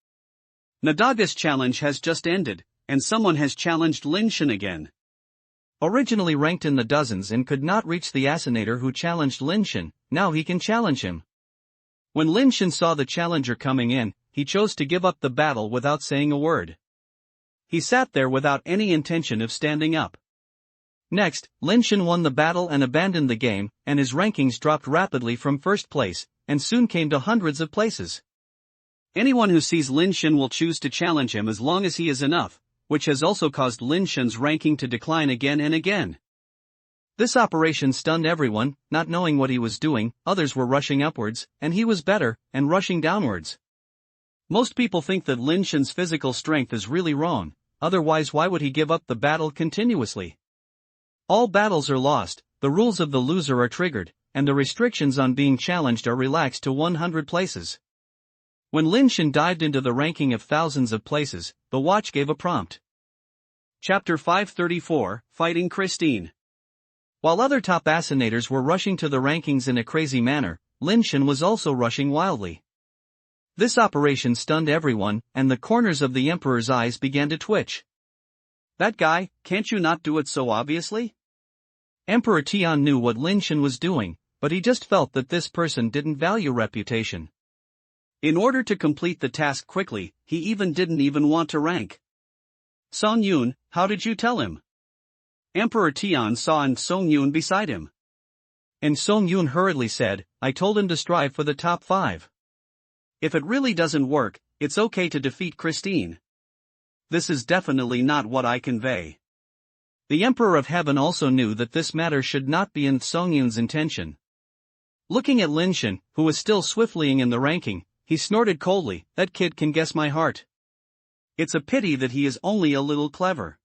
Nadaga's challenge has just ended, and someone has challenged Lin Shen again. Originally ranked in the dozens and could not reach the assassinator who challenged Lin Shen, now he can challenge him. When Lin Shen saw the challenger coming in, he chose to give up the battle without saying a word. He sat there without any intention of standing up. Next, Lin Shen won the battle and abandoned the game, and his rankings dropped rapidly from first place, and soon came to hundreds of places. Anyone who sees Lin Shen will choose to challenge him as long as he is enough, which has also caused Lin Shen's ranking to decline again and again. This operation stunned everyone, not knowing what he was doing. Others were rushing upwards, and he was better, and rushing downwards. Most people think that Lin Shen's physical strength is really wrong, otherwise why would he give up the battle continuously? All battles are lost, the rules of the loser are triggered, and the restrictions on being challenged are relaxed to 100 places. When Lin Shen dived into the ranking of thousands of places, the watch gave a prompt. Chapter 534, Fighting Christine. While other top assassinators were rushing to the rankings in a crazy manner, Lin Shen was also rushing wildly. This operation stunned everyone, and the corners of the Emperor's eyes began to twitch. That guy, can't you not do it so obviously? Emperor Tian knew what Lin Shen was doing, but he just felt that this person didn't value reputation. In order to complete the task quickly, he didn't want to rank. Song Yun, how did you tell him? Emperor Tian saw An Song Yun beside him. And Song Yun hurriedly said, I told him to strive for the top 5. If it really doesn't work, it's okay to defeat Christine. This is definitely not what I convey. The Emperor of Heaven also knew that this matter should not be in Song Yun's intention. Looking at Lin Shen, who was still swiftlying in the ranking, he snorted coldly, that kid can guess my heart. It's a pity that he is only a little clever.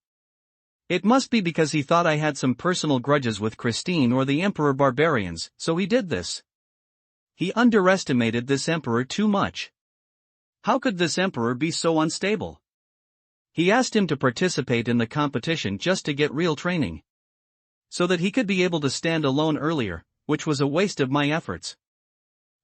It must be because he thought I had some personal grudges with Christine or the Emperor Barbarians, so he did this. He underestimated this Emperor too much. How could this Emperor be so unstable? He asked him to participate in the competition just to get real training. So that he could be able to stand alone earlier, which was a waste of my efforts.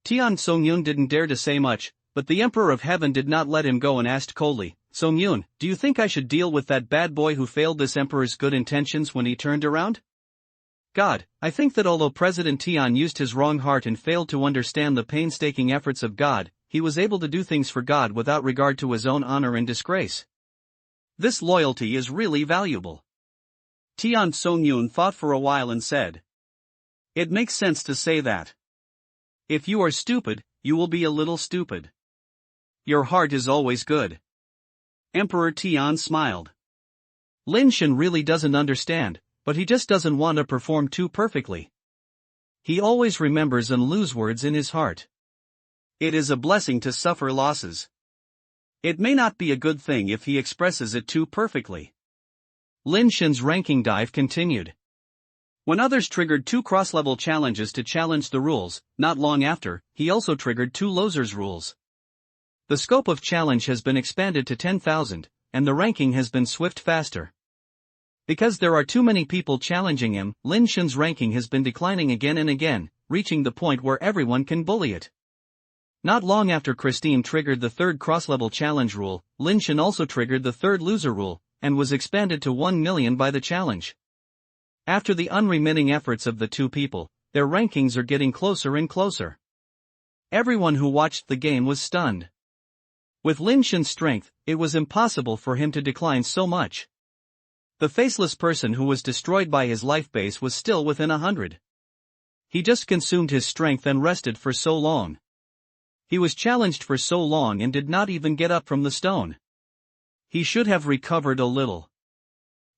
Tian Song Yun didn't dare to say much, but the Emperor of Heaven did not let him go and asked coldly, Song Yun, do you think I should deal with that bad boy who failed this Emperor's good intentions when he turned around? God, I think that although President Tian used his wrong heart and failed to understand the painstaking efforts of God, he was able to do things for God without regard to his own honor and disgrace. This loyalty is really valuable. Tian Song Yun thought for a while and said, it makes sense to say that. If you are stupid, you will be a little stupid. Your heart is always good. Emperor Tian smiled. Lin Shen really doesn't understand, but he just doesn't want to perform too perfectly. He always remembers and loses words in his heart. It is a blessing to suffer losses. It may not be a good thing if he expresses it too perfectly. Lin Shen's ranking dive continued. When others triggered 2 cross-level challenges to challenge the rules, not long after, he also triggered 2 losers rules. The scope of challenge has been expanded to 10,000, and the ranking has been swift faster. Because there are too many people challenging him, Lin Shen's ranking has been declining again and again, reaching the point where everyone can bully it. Not long after Christine triggered the 3rd cross-level challenge rule, Lin Shen also triggered the 3rd loser rule, and was expanded to 1 million by the challenge. After the unremitting efforts of the 2 people, their rankings are getting closer and closer. Everyone who watched the game was stunned. With Lin Shen's strength, it was impossible for him to decline so much. The faceless person who was destroyed by his life base was still within 100. He just consumed his strength and rested for so long. He was challenged for so long and did not even get up from the stone. He should have recovered a little.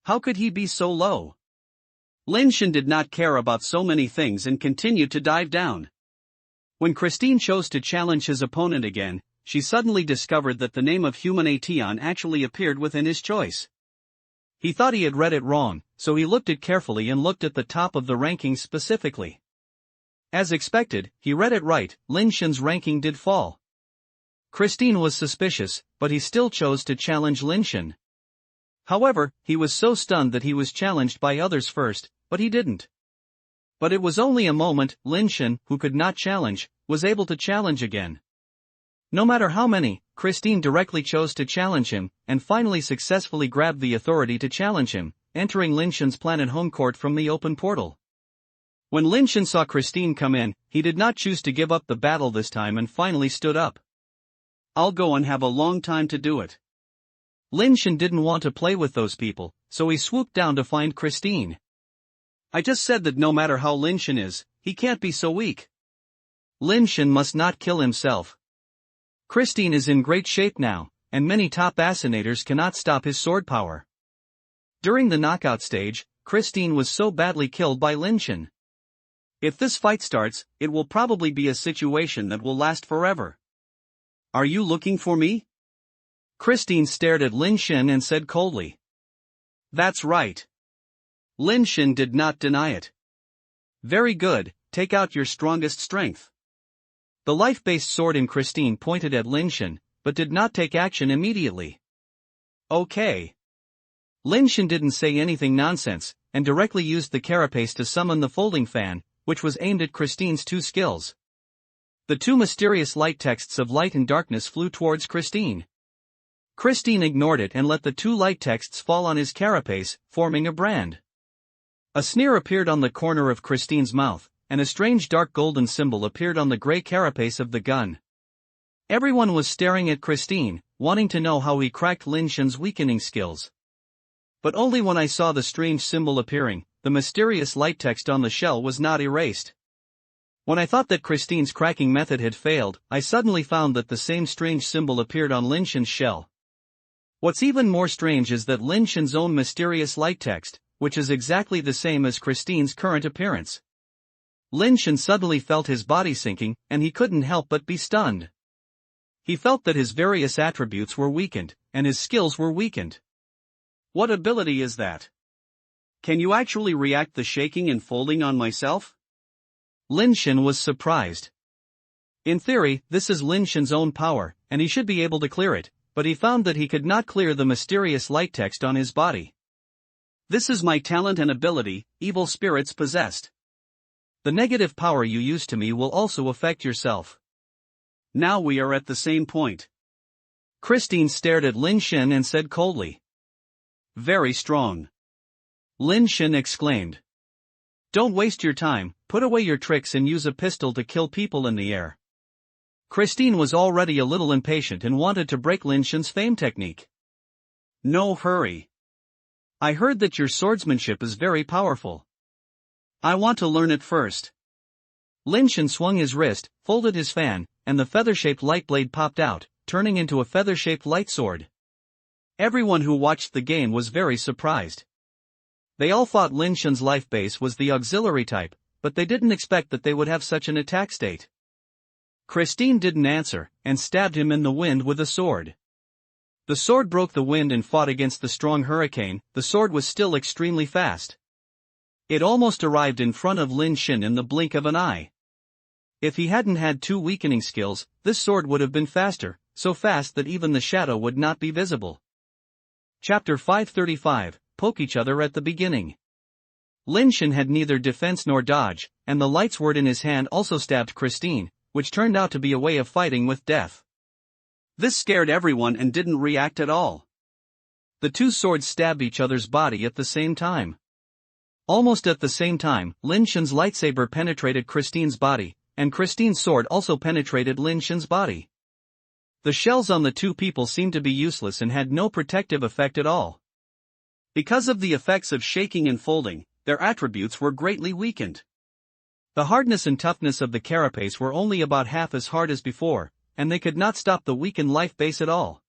How could he be so low? Lin Shen did not care about so many things and continued to dive down. When Christine chose to challenge his opponent again, she suddenly discovered that the name of Human Tian actually appeared within his choice. He thought he had read it wrong, so he looked it carefully and looked at the top of the rankings specifically. As expected, he read it right, Lin Shen's ranking did fall. Christine was suspicious, but he still chose to challenge Lin Shen. However, he was so stunned that he was challenged by others first, but he didn't. But it was only a moment. Lin Shen, who could not challenge, was able to challenge again. No matter how many, Christine directly chose to challenge him, and finally successfully grabbed the authority to challenge him, entering Lin Shen's planet home court from the open portal. When Lin Shen saw Christine come in, he did not choose to give up the battle this time and finally stood up. I'll go and have a long time to do it. Lin Shen didn't want to play with those people, so he swooped down to find Christine. I just said that no matter how Lin Shen is, he can't be so weak. Lin Shen must not kill himself. Christine is in great shape now, and many top assassinators cannot stop his sword power. During the knockout stage, Christine was so badly killed by Lin Shen. If this fight starts, it will probably be a situation that will last forever. Are you looking for me? Christine stared at Lin Shen and said coldly. That's right. Lin Shen did not deny it. Very good, take out your strongest strength. The life-based sword in Christine pointed at Lin Shen, but did not take action immediately. Okay. Lin Shen didn't say anything nonsense, and directly used the carapace to summon the folding fan, which was aimed at Christine's two skills. The two mysterious light texts of light and darkness flew towards Christine. Christine ignored it and let the two light texts fall on his carapace, forming a brand. A sneer appeared on the corner of Christine's mouth, and a strange dark golden symbol appeared on the gray carapace of the gun. Everyone was staring at Christine, wanting to know how he cracked Lin Shen's weakening skills. But only when I saw the strange symbol appearing, the mysterious light text on the shell was not erased. When I thought that Christine's cracking method had failed, I suddenly found that the same strange symbol appeared on Lin Shen's shell. What's even more strange is that Lin Shen's own mysterious light text, which is exactly the same as Christine's current appearance. Lin Shen suddenly felt his body sinking, and he couldn't help but be stunned. He felt that his various attributes were weakened, and his skills were weakened. What ability is that? Can you actually react the shaking and folding on myself? Lin Shen was surprised. In theory, this is Lin Shen's own power, and he should be able to clear it, but he found that he could not clear the mysterious light text on his body. This is my talent and ability, evil spirits possessed. The negative power you use to me will also affect yourself. Now we are at the same point. Christine stared at Lin Shen and said coldly. Very strong. Lin Shen exclaimed. Don't waste your time, put away your tricks and use a pistol to kill people in the air. Christine was already a little impatient and wanted to break Lin Shen's fame technique. No hurry. I heard that your swordsmanship is very powerful. I want to learn it first. Lin Shen swung his wrist, folded his fan, and the feather-shaped light blade popped out, turning into a feather-shaped light sword. Everyone who watched the game was very surprised. They all thought Lin Shen's life base was the auxiliary type, but they didn't expect that they would have such an attack state. Christine didn't answer, and stabbed him in the wind with a sword. The sword broke the wind and fought against the strong hurricane. The sword was still extremely fast. It almost arrived in front of Lin Shen in the blink of an eye. If he hadn't had two weakening skills, this sword would have been faster, so fast that even the shadow would not be visible. Chapter 535, Poke each other at the beginning. Lin Shen had neither defense nor dodge, and the light sword in his hand also stabbed Christine, which turned out to be a way of fighting with death. This scared everyone and didn't react at all. The two swords stabbed each other's body at the same time. Almost at the same time, Lin Shen's lightsaber penetrated Christine's body, and Christine's sword also penetrated Lin Shen's body. The shells on the two people seemed to be useless and had no protective effect at all. Because of the effects of shaking and folding, their attributes were greatly weakened. The hardness and toughness of the carapace were only about half as hard as before, and they could not stop the weakened life base at all.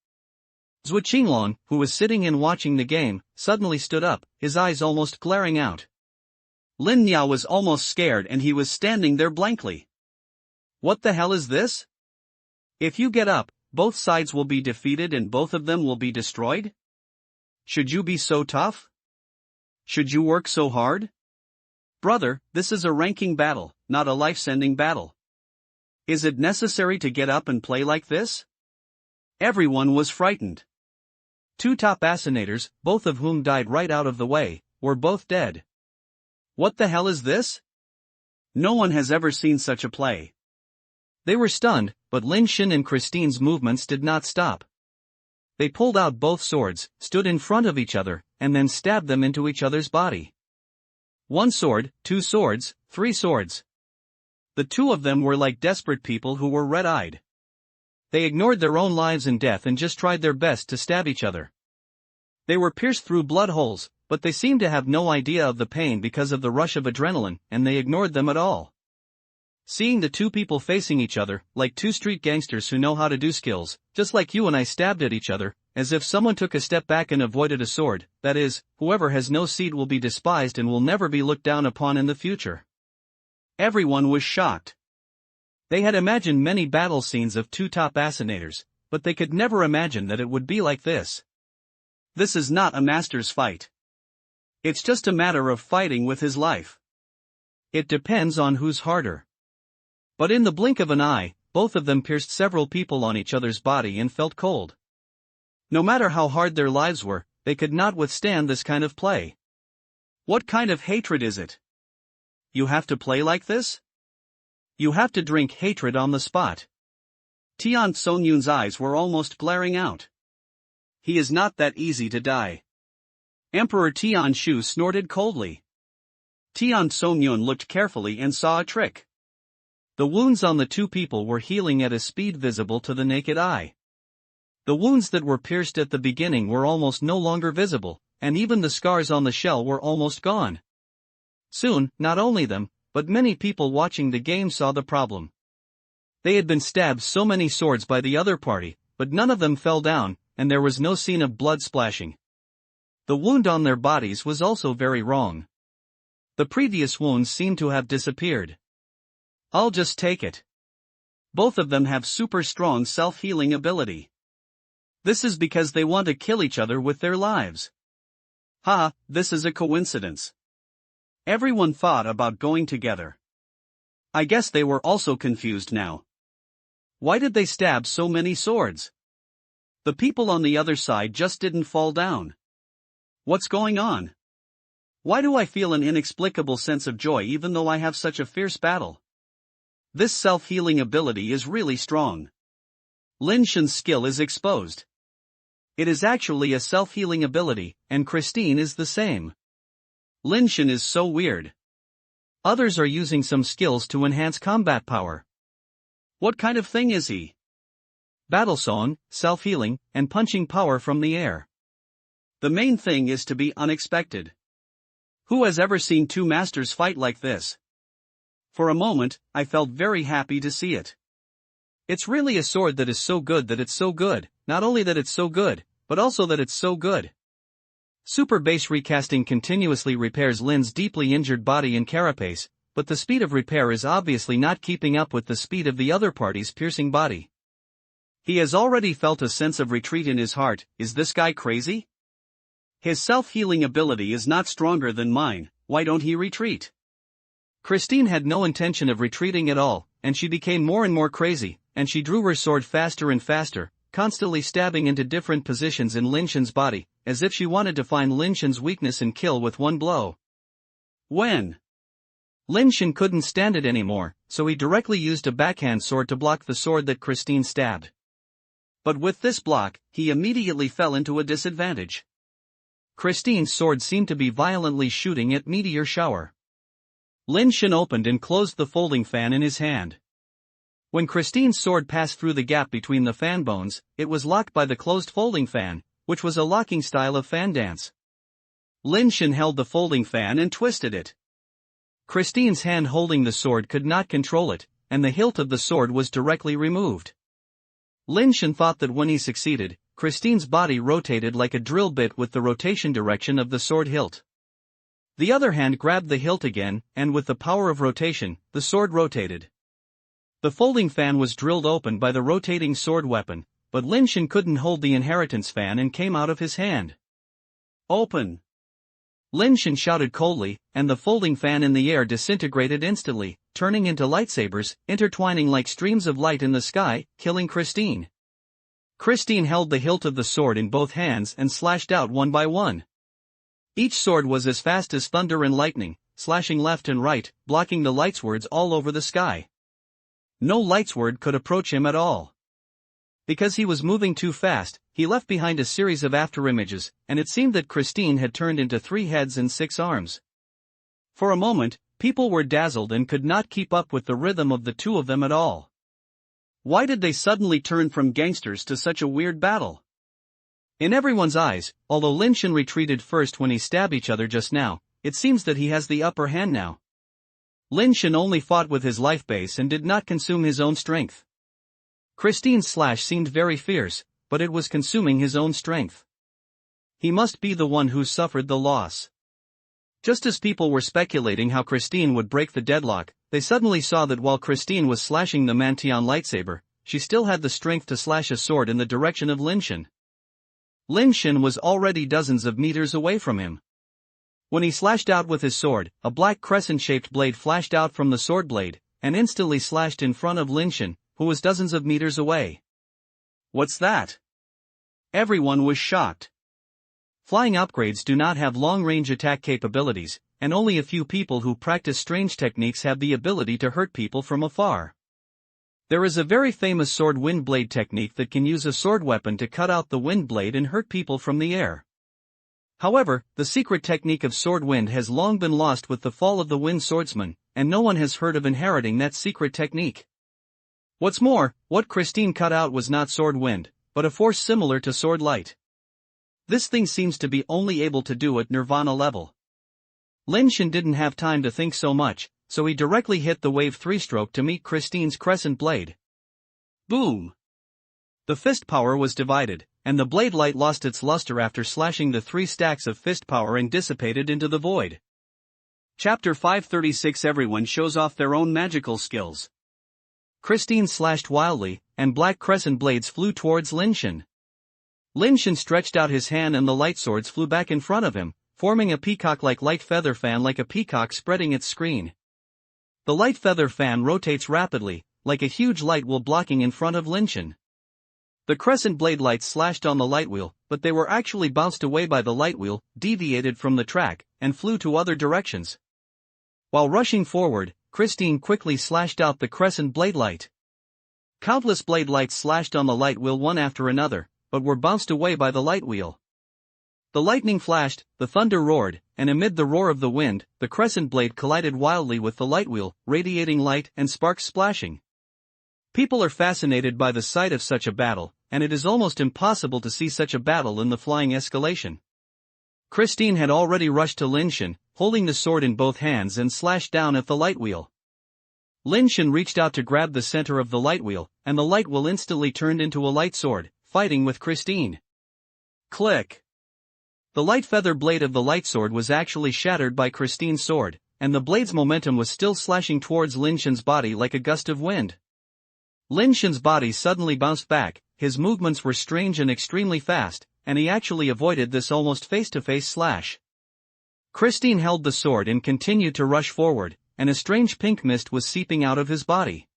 Zhu Qinglong, who was sitting and watching the game, suddenly stood up, his eyes almost glaring out. Lin Niao was almost scared and he was standing there blankly. What the hell is this? If you get up, both sides will be defeated and both of them will be destroyed? Should you be so tough? Should you work so hard? Brother, this is a ranking battle, not a life-sending battle. Is it necessary to get up and play like this? Everyone was frightened. Two top assassinators, both of whom died right out of the way, were both dead. What the hell is this? No one has ever seen such a play. They were stunned, but Lin Shen and Christine's movements did not stop. They pulled out both swords, stood in front of each other, and then stabbed them into each other's body. One sword, two swords, three swords. The two of them were like desperate people who were red-eyed. They ignored their own lives and death and just tried their best to stab each other. They were pierced through blood holes, but they seemed to have no idea of the pain because of the rush of adrenaline, and they ignored them at all. Seeing the two people facing each other, like two street gangsters who know how to do skills, just like you and I stabbed at each other, as if someone took a step back and avoided a sword, that is, whoever has no seed will be despised and will never be looked down upon in the future. Everyone was shocked. They had imagined many battle scenes of two top assassinators, but they could never imagine that it would be like this. This is not a master's fight. It's just a matter of fighting with his life. It depends on who's harder. But in the blink of an eye, both of them pierced several people on each other's body and felt cold. No matter how hard their lives were, they could not withstand this kind of play. What kind of hatred is it? You have to play like this? You have to drink hatred on the spot. Tian Songyun's eyes were almost glaring out. He is not that easy to die. Emperor Tian Shu snorted coldly. Tian Songyun looked carefully and saw a trick. The wounds on the two people were healing at a speed visible to the naked eye. The wounds that were pierced at the beginning were almost no longer visible, and even the scars on the shell were almost gone. Soon, not only them, but many people watching the game saw the problem. They had been stabbed so many swords by the other party, but none of them fell down, and there was no scene of blood splashing. The wound on their bodies was also very wrong. The previous wounds seemed to have disappeared. I'll just take it. Both of them have super strong self-healing ability. This is because they want to kill each other with their lives. Ha, this is a coincidence. Everyone thought about going together. I guess they were also confused now. Why did they stab so many swords? The people on the other side just didn't fall down. What's going on? Why do I feel an inexplicable sense of joy even though I have such a fierce battle? This self-healing ability is really strong. Lin Shen's skill is exposed. It is actually a self-healing ability, and Christine is the same. Lin Shen is so weird. Others are using some skills to enhance combat power. What kind of thing is he? Battle song, self-healing, and punching power from the air. The main thing is to be unexpected. Who has ever seen two masters fight like this? For a moment, I felt very happy to see it. It's really a sword that is so good that it's so good, not only that it's so good, but also that it's so good. Superbase recasting continuously repairs Lin's deeply injured body and carapace, but the speed of repair is obviously not keeping up with the speed of the other party's piercing body. He has already felt a sense of retreat in his heart. Is this guy crazy? His self-healing ability is not stronger than mine, why don't he retreat? Christine had no intention of retreating at all, and she became more and more crazy, and she drew her sword faster and faster, constantly stabbing into different positions in Lin Shen's body, as if she wanted to find Lin Shen's weakness and kill with one blow. When Lin Shen couldn't stand it anymore, so he directly used a backhand sword to block the sword that Christine stabbed. But with this block, he immediately fell into a disadvantage. Christine's sword seemed to be violently shooting at meteor shower. Lin Shen opened and closed the folding fan in his hand. When Christine's sword passed through the gap between the fan bones, it was locked by the closed folding fan, which was a locking style of fan dance. Lin Shen held the folding fan and twisted it. Christine's hand holding the sword could not control it, and the hilt of the sword was directly removed. Lin Shen thought that when he succeeded, Christine's body rotated like a drill bit with the rotation direction of the sword hilt. The other hand grabbed the hilt again, and with the power of rotation, the sword rotated. The folding fan was drilled open by the rotating sword weapon, but Lin Shen couldn't hold the inheritance fan and came out of his hand. Open! Lin Shen shouted coldly, and the folding fan in the air disintegrated instantly, turning into lightsabers, intertwining like streams of light in the sky, killing Christine. Christine held the hilt of the sword in both hands and slashed out one by one. Each sword was as fast as thunder and lightning, slashing left and right, blocking the lightswords all over the sky. No lightsword could approach him at all. Because he was moving too fast, he left behind a series of afterimages, and it seemed that Christine had turned into 3 heads and 6 arms. For a moment, people were dazzled and could not keep up with the rhythm of the two of them at all. Why did they suddenly turn from gangsters to such a weird battle? In everyone's eyes, although Lin Shen retreated first when he stabbed each other just now, it seems that he has the upper hand now. Lin Shen only fought with his life base and did not consume his own strength. Christine's slash seemed very fierce, but it was consuming his own strength. He must be the one who suffered the loss. Just as people were speculating how Christine would break the deadlock, they suddenly saw that while Christine was slashing the Mantian lightsaber, she still had the strength to slash a sword in the direction of Lin Shen. Lin Shen was already dozens of meters away from him. When he slashed out with his sword, a black crescent-shaped blade flashed out from the sword blade, and instantly slashed in front of Lin Shen, who was dozens of meters away. What's that? Everyone was shocked. Flying upgrades do not have long-range attack capabilities, and only a few people who practice strange techniques have the ability to hurt people from afar. There is a very famous sword wind blade technique that can use a sword weapon to cut out the wind blade and hurt people from the air. However, the secret technique of sword wind has long been lost with the fall of the wind swordsman, and no one has heard of inheriting that secret technique. What's more, what Christine cut out was not sword wind, but a force similar to sword light. This thing seems to be only able to do at Nirvana level. Lin Shen didn't have time to think so much, so he directly hit the wave 3-stroke to meet Christine's crescent blade. Boom! The fist power was divided, and the blade light lost its luster after slashing the 3 stacks of fist power and dissipated into the void. Chapter 536. Everyone shows off their own magical skills. Christine slashed wildly, and black crescent blades flew towards Lin Shen. Lin Shen stretched out his hand and the light swords flew back in front of him, forming a peacock-like light feather fan like a peacock spreading its screen. The light feather fan rotates rapidly, like a huge light wheel blocking in front of Lin Shen. The crescent blade lights slashed on the light wheel, but they were actually bounced away by the light wheel, deviated from the track, and flew to other directions. While rushing forward, Christine quickly slashed out the crescent blade light. Countless blade lights slashed on the light wheel one after another, but were bounced away by the light wheel. The lightning flashed, the thunder roared, and amid the roar of the wind, the crescent blade collided wildly with the light wheel, radiating light and sparks splashing. People are fascinated by the sight of such a battle, and it is almost impossible to see such a battle in the flying escalation. Christine had already rushed to Lin Shen, holding the sword in both hands and slashed down at the light wheel. Lin Shen reached out to grab the center of the light wheel, and the light wheel instantly turned into a light sword, fighting with Christine. Click! The light feather blade of the light sword was actually shattered by Christine's sword, and the blade's momentum was still slashing towards Lin Shen's body like a gust of wind. Lin Shen's body suddenly bounced back, his movements were strange and extremely fast, and he actually avoided this almost face-to-face slash. Christine held the sword and continued to rush forward, and a strange pink mist was seeping out of his body.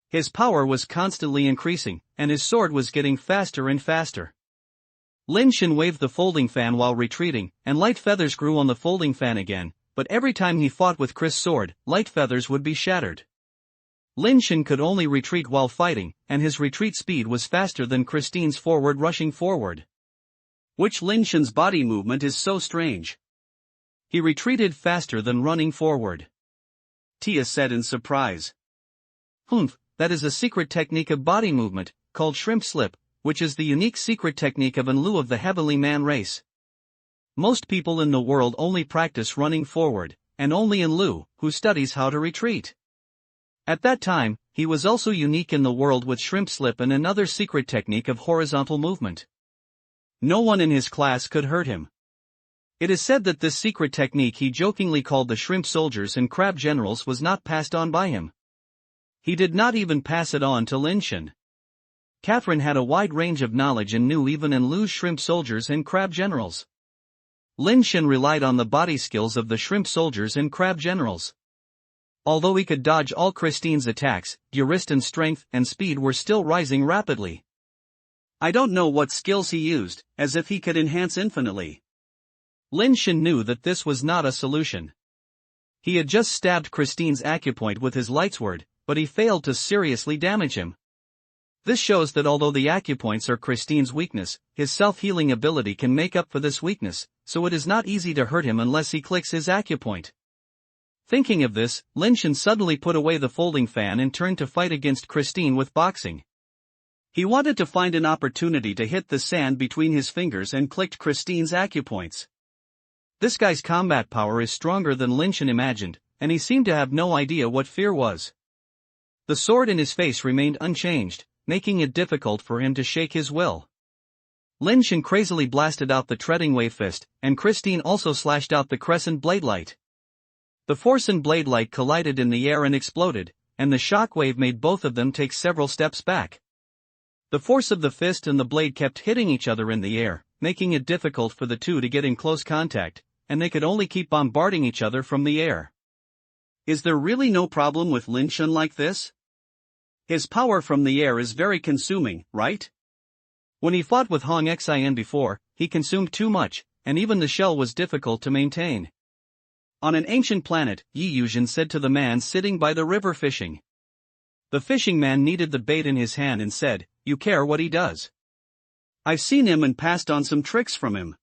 His power was constantly increasing, and his sword was getting faster and faster. Lin Shen waved the folding fan while retreating, and light feathers grew on the folding fan again, but every time he fought with Chris' sword, light feathers would be shattered. Lin Shen could only retreat while fighting, and his retreat speed was faster than Christine's forward rushing forward. Which Lin Shen's body movement is so strange? He retreated faster than running forward. Tia said in surprise. That is a secret technique of body movement, called shrimp slip, which is the unique secret technique of Enlu of the Heavenly Man race. Most people in the world only practice running forward, and only Enlu, who studies how to retreat. At that time, he was also unique in the world with shrimp slip and another secret technique of horizontal movement. No one in his class could hurt him. It is said that this secret technique he jokingly called the shrimp soldiers and crab generals was not passed on by him. He did not even pass it on to Lin Shen. Catherine had a wide range of knowledge and knew even Enlu's shrimp soldiers and crab generals. Lin Shen relied on the body skills of the shrimp soldiers and crab generals. Although he could dodge all Christine's attacks, Yuristin's strength and speed were still rising rapidly. I don't know what skills he used, as if he could enhance infinitely. Lin Shen knew that this was not a solution. He had just stabbed Christine's acupoint with his lightsword, but he failed to seriously damage him. This shows that although the acupoints are Christine's weakness, his self-healing ability can make up for this weakness, so it is not easy to hurt him unless he clicks his acupoint. Thinking of this, Lin Shen suddenly put away the folding fan and turned to fight against Christine with boxing. He wanted to find an opportunity to hit the sand between his fingers and clicked Christine's acupoints. This guy's combat power is stronger than Lin Shen imagined, and he seemed to have no idea what fear was. The sword in his face remained unchanged, making it difficult for him to shake his will. Lin Shen crazily blasted out the treading wave fist, and Christine also slashed out the crescent blade light. The force and blade light collided in the air and exploded, and the shockwave made both of them take several steps back. The force of the fist and the blade kept hitting each other in the air, making it difficult for the two to get in close contact, and they could only keep bombarding each other from the air. Is there really no problem with Lin Shen like this? His power from the air is very consuming, right? When he fought with Hong Xin before, he consumed too much, and even the shell was difficult to maintain. On an ancient planet, Yi Yuzhen said to the man sitting by the river fishing. The fishing man needed the bait in his hand and said, "You care what he does? I've seen him and passed on some tricks from him.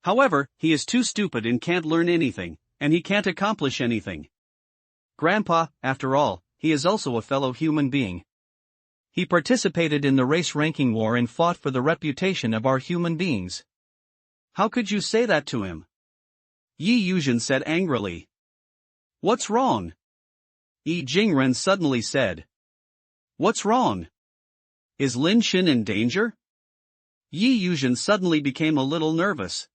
However, he is too stupid and can't learn anything, and he can't accomplish anything." Grandpa, after all, he is also a fellow human being. He participated in the race ranking war and fought for the reputation of our human beings. How could you say that to him? Yi Yuzhen said angrily. What's wrong? Yi Jingren suddenly said. What's wrong? Is Lin Shen in danger? Yi Yuzhen suddenly became a little nervous.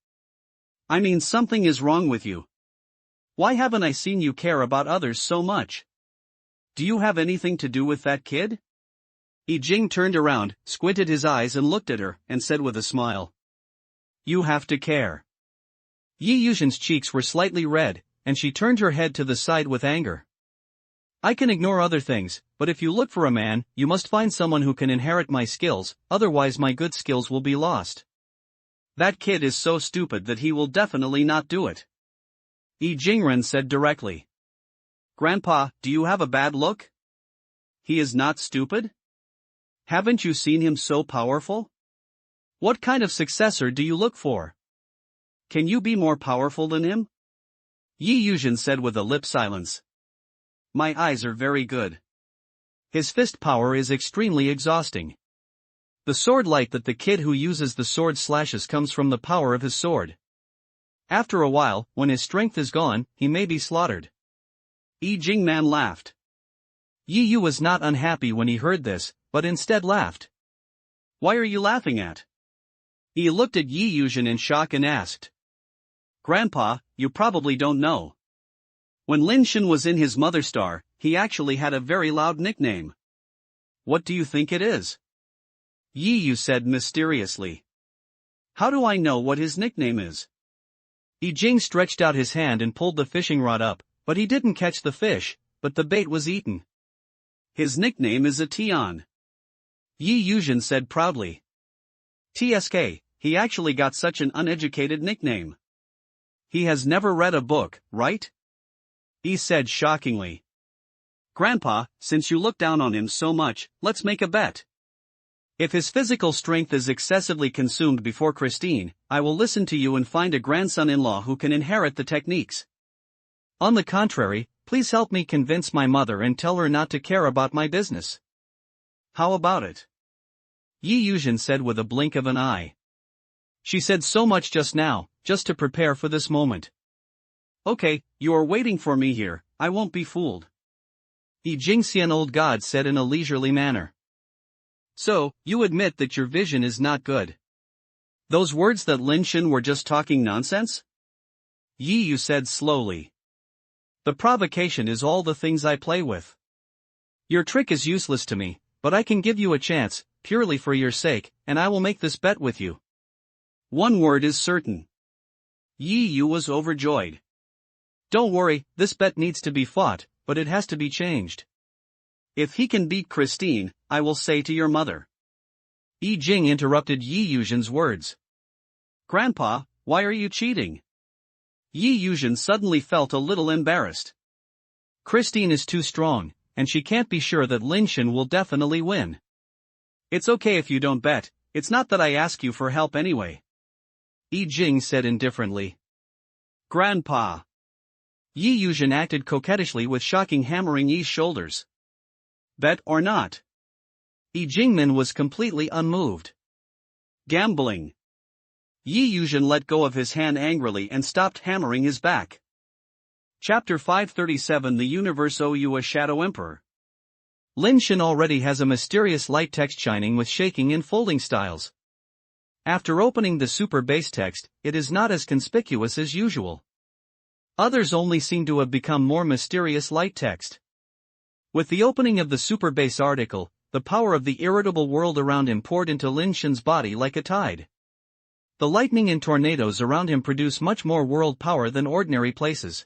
I mean, something is wrong with you. Why haven't I seen you care about others so much? Do you have anything to do with that kid? Yi Jing turned around, squinted his eyes and looked at her, and said with a smile. You have to care. Yi Yuzhen's cheeks were slightly red, and she turned her head to the side with anger. I can ignore other things, but if you look for a man, you must find someone who can inherit my skills, otherwise my good skills will be lost. That kid is so stupid that he will definitely not do it. Yi Jingren said directly. Grandpa, do you have a bad look? He is not stupid? Haven't you seen him so powerful? What kind of successor do you look for? Can you be more powerful than him? Yi Yuzhen said with a lip silence. My eyes are very good. His fist power is extremely exhausting. The sword light that the kid who uses the sword slashes comes from the power of his sword. After a while, when his strength is gone, he may be slaughtered. Yi Jingman laughed. Yi Yu was not unhappy when he heard this, but instead laughed. Why are you laughing at? He looked at Yi Yuzhen in shock and asked. Grandpa, you probably don't know. When Lin Shen was in his mother star, he actually had a very loud nickname. What do you think it is? Yi Yu said mysteriously. How do I know what his nickname is? Yi Jing stretched out his hand and pulled the fishing rod up, but he didn't catch the fish, but the bait was eaten. His nickname is a Tian. Yi Yuzhen said proudly. TSK, he actually got such an uneducated nickname. He has never read a book, right? He said shockingly. Grandpa, since you look down on him so much, let's make a bet. If his physical strength is excessively consumed before Christine, I will listen to you and find a grandson-in-law who can inherit the techniques. On the contrary, please help me convince my mother and tell her not to care about my business. How about it? Yi Yuzhen said with a blink of an eye. She said so much just now, just to prepare for this moment. Okay, you are waiting for me here, I won't be fooled. Yi Jingxian old god said in a leisurely manner. So, you admit that your vision is not good. Those words that Lin Shen were just talking nonsense? Yi Yu said slowly. The provocation is all the things I play with. Your trick is useless to me, but I can give you a chance, purely for your sake, and I will make this bet with you. One word is certain. Yi Yu was overjoyed. Don't worry, this bet needs to be fought, but it has to be changed. If he can beat Christine, I will say to your mother. Yi Jing interrupted Yi Yuzhen's words. Grandpa, why are you cheating? Yi Yuzhen suddenly felt a little embarrassed. Christine is too strong, and she can't be sure that Lin Shen will definitely win. It's okay if you don't bet, it's not that I ask you for help anyway. Yi Jing said indifferently. Grandpa. Yi Yuzhen acted coquettishly with shocking hammering Yi's shoulders. Bet or not? Yi Jingmin was completely unmoved. Gambling. Yi Yuzhen let go of his hand angrily and stopped hammering his back. Chapter 537 The Universe Owe You a Shadow Emperor. Lin Shen already has a mysterious light text shining with shaking and folding styles. After opening the Superbase text, it is not as conspicuous as usual. Others only seem to have become more mysterious light text. With the opening of the Superbase article, the power of the irritable world around him poured into Lin Shen's body like a tide. The lightning and tornadoes around him produce much more world power than ordinary places.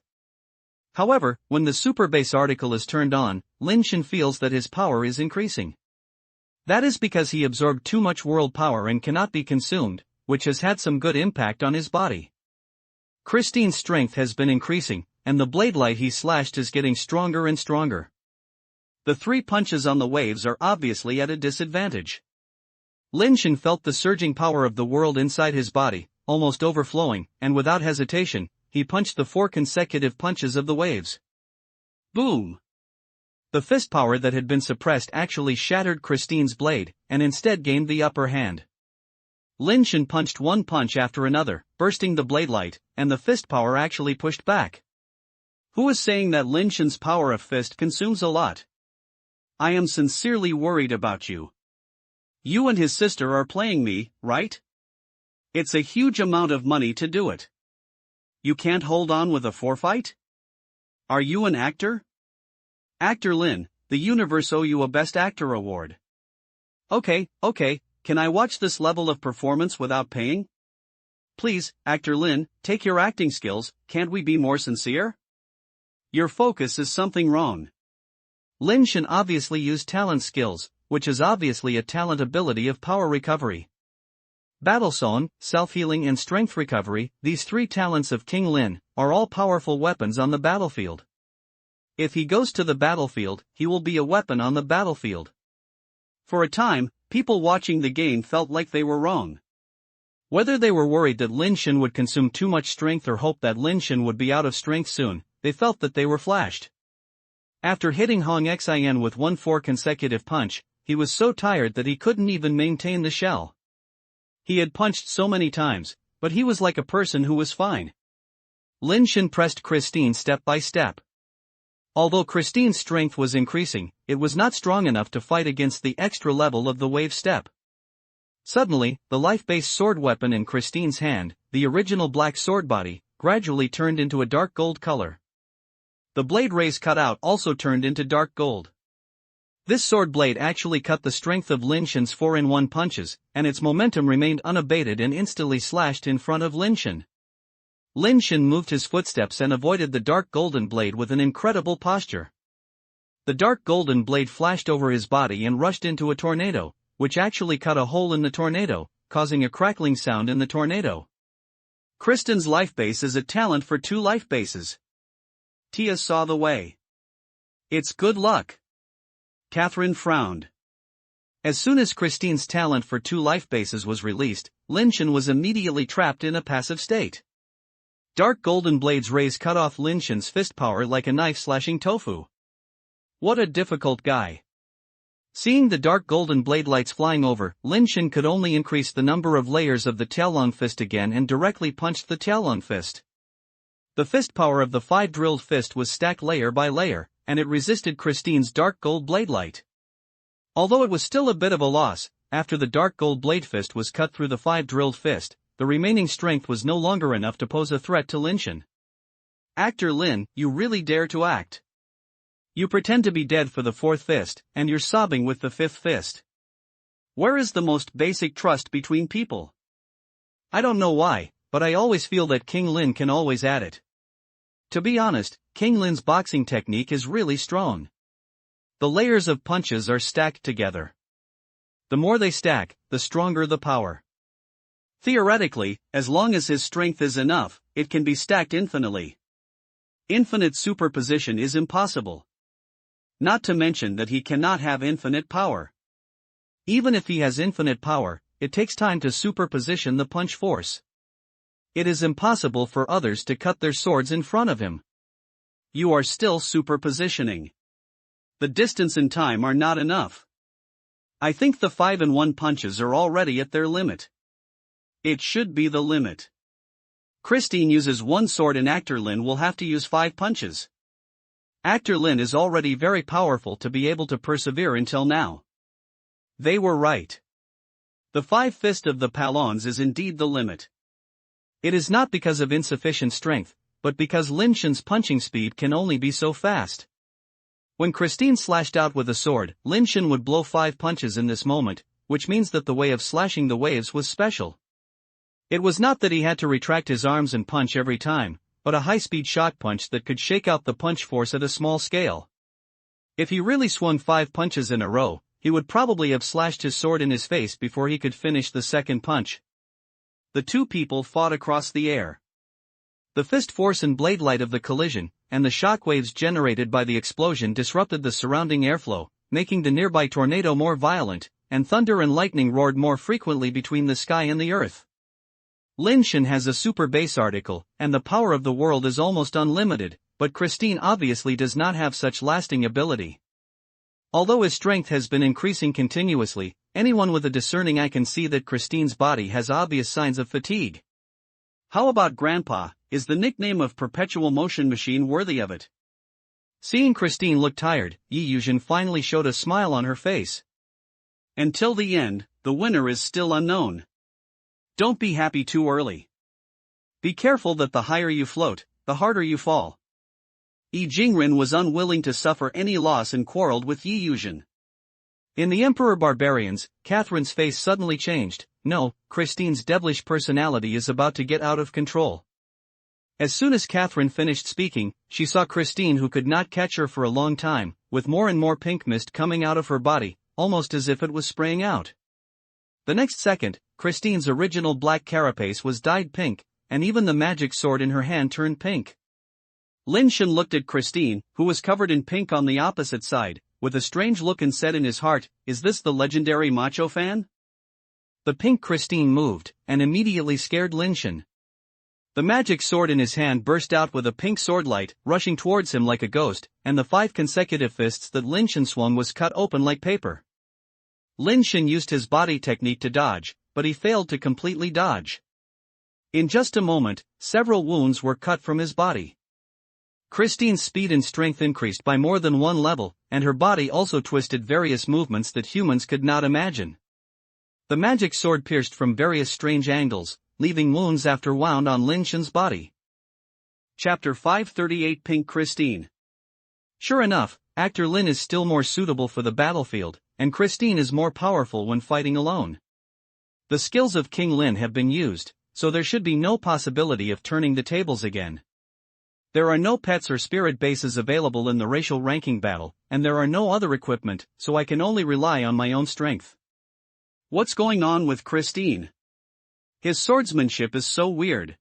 However, when the Superbase article is turned on, Lin Shen feels that his power is increasing. That is because he absorbed too much world power and cannot be consumed, which has had some good impact on his body. Christine's strength has been increasing, and the blade light he slashed is getting stronger and stronger. The 3 punches on the waves are obviously at a disadvantage. Lin Shen felt the surging power of the world inside his body, almost overflowing, and without hesitation, he punched the 4 consecutive punches of the waves. Boom! The fist power that had been suppressed actually shattered Christine's blade, and instead gained the upper hand. Lin Shen punched one punch after another, bursting the blade light, and the fist power actually pushed back. Who is saying that Lin Shen's power of fist consumes a lot? I am sincerely worried about you. You and his sister are playing me, right? It's a huge amount of money to do it. You can't hold on with a forfeit? Are you an actor? Actor Lin, the universe owe you a Best Actor award. Okay, can I watch this level of performance without paying? Please, Actor Lin, take your acting skills, can't we be more sincere? Your focus is something wrong. Lin Shen obviously used talent skills, which is obviously a talent ability of power recovery. Battle Song, self-healing and strength recovery, these 3 talents of King Lin, are all powerful weapons on the battlefield. If he goes to the battlefield, he will be a weapon on the battlefield. For a time, people watching the game felt like they were wrong. Whether they were worried that Lin Shen would consume too much strength or hoped that Lin Shen would be out of strength soon, they felt that they were flashed. After hitting Hong Xin with 4 consecutive punch, he was so tired that he couldn't even maintain the shell. He had punched so many times, but he was like a person who was fine. Lin Shen pressed Christine step by step. Although Christine's strength was increasing, it was not strong enough to fight against the extra level of the wave step. Suddenly, the life-based sword weapon in Christine's hand, the original black sword body, gradually turned into a dark gold color. The blade rays cut out also turned into dark gold. This sword blade actually cut the strength of Lin Shen's 4-in-1 punches, and its momentum remained unabated and instantly slashed in front of Lin Shen. Lin Shen moved his footsteps and avoided the dark golden blade with an incredible posture. The dark golden blade flashed over his body and rushed into a tornado, which actually cut a hole in the tornado, causing a crackling sound in the tornado. Kristen's life base is a talent for 2 life bases. Tia saw the way. It's good luck. Catherine frowned. As soon as Christine's talent for 2 life bases was released, Lin Shen was immediately trapped in a passive state. Dark golden blades rays cut off Lin Shen's fist power like a knife slashing tofu. What a difficult guy. Seeing the dark golden blade lights flying over, Lin Shen could only increase the number of layers of the Tianlong fist again and directly punched the Tianlong fist. The fist power of the 5 drilled fist was stacked layer by layer, and it resisted Christine's dark gold blade light. Although it was still a bit of a loss, after the dark gold blade fist was cut through the 5 drilled fist, the remaining strength was no longer enough to pose a threat to Lin Shen. Actor Lin, you really dare to act. You pretend to be dead for the 4th fist, and you're sobbing with the 5th fist. Where is the most basic trust between people? I don't know why, but I always feel that King Lin can always add it. To be honest, King Lin's boxing technique is really strong. The layers of punches are stacked together. The more they stack, the stronger the power. Theoretically, as long as his strength is enough, it can be stacked infinitely. Infinite superposition is impossible. Not to mention that he cannot have infinite power. Even if he has infinite power, it takes time to superposition the punch force. It is impossible for others to cut their swords in front of him. You are still superpositioning. The distance and time are not enough. I think the 5-in-1 punches are already at their limit. It should be the limit. Christine uses 1 sword and Actor Lin will have to use 5 punches. Actor Lin is already very powerful to be able to persevere until now. They were right. The 5 fist of the Palons is indeed the limit. It is not because of insufficient strength, but because Lin Shen's punching speed can only be so fast. When Christine slashed out with a sword, Lin Shen would blow 5 punches in this moment, which means that the way of slashing the waves was special. It was not that he had to retract his arms and punch every time, but a high-speed shock punch that could shake out the punch force at a small scale. If he really swung 5 punches in a row, he would probably have slashed his sword in his face before he could finish the second punch. The two people fought across the air. The fist force and blade light of the collision, and the shock waves generated by the explosion disrupted the surrounding airflow, making the nearby tornado more violent, and thunder and lightning roared more frequently between the sky and the earth. Lin Shen has a Superbase article, and the power of the world is almost unlimited, but Christine obviously does not have such lasting ability. Although his strength has been increasing continuously, anyone with a discerning eye can see that Christine's body has obvious signs of fatigue. How about Grandpa? Is the nickname of Perpetual Motion Machine worthy of it? Seeing Christine look tired, Yuzhen finally showed a smile on her face. Until the end, the winner is still unknown. Don't be happy too early. Be careful that the higher you float, the harder you fall. Yi Jingren was unwilling to suffer any loss and quarreled with Yuzhen. In the Emperor Barbarians, Catherine's face suddenly changed. No, Christine's devilish personality is about to get out of control. As soon as Catherine finished speaking, she saw Christine, who could not catch her for a long time, with more and more pink mist coming out of her body, almost as if it was spraying out. The next second, Christine's original black carapace was dyed pink, and even the magic sword in her hand turned pink. Lin Shen looked at Christine, who was covered in pink on the opposite side, with a strange look and said in his heart, "Is this the legendary macho fan?" The pink Christine moved, and immediately scared Lin Shen. The magic sword in his hand burst out with a pink sword light, rushing towards him like a ghost, and the 5 consecutive fists that Lin Shen swung was cut open like paper. Lin Shen used his body technique to dodge, but he failed to completely dodge. In just a moment, several wounds were cut from his body. Christine's speed and strength increased by more than 1 level, and her body also twisted various movements that humans could not imagine. The magic sword pierced from various strange angles, leaving wounds after wound on Lin Shen's body. Chapter 538 Pink Christine. Sure enough, actor Lin is still more suitable for the battlefield, and Christine is more powerful when fighting alone. The skills of King Lin have been used, so there should be no possibility of turning the tables again. There are no pets or spirit bases available in the racial ranking battle, and there are no other equipment, so I can only rely on my own strength. What's going on with Christine? His swordsmanship is so weird.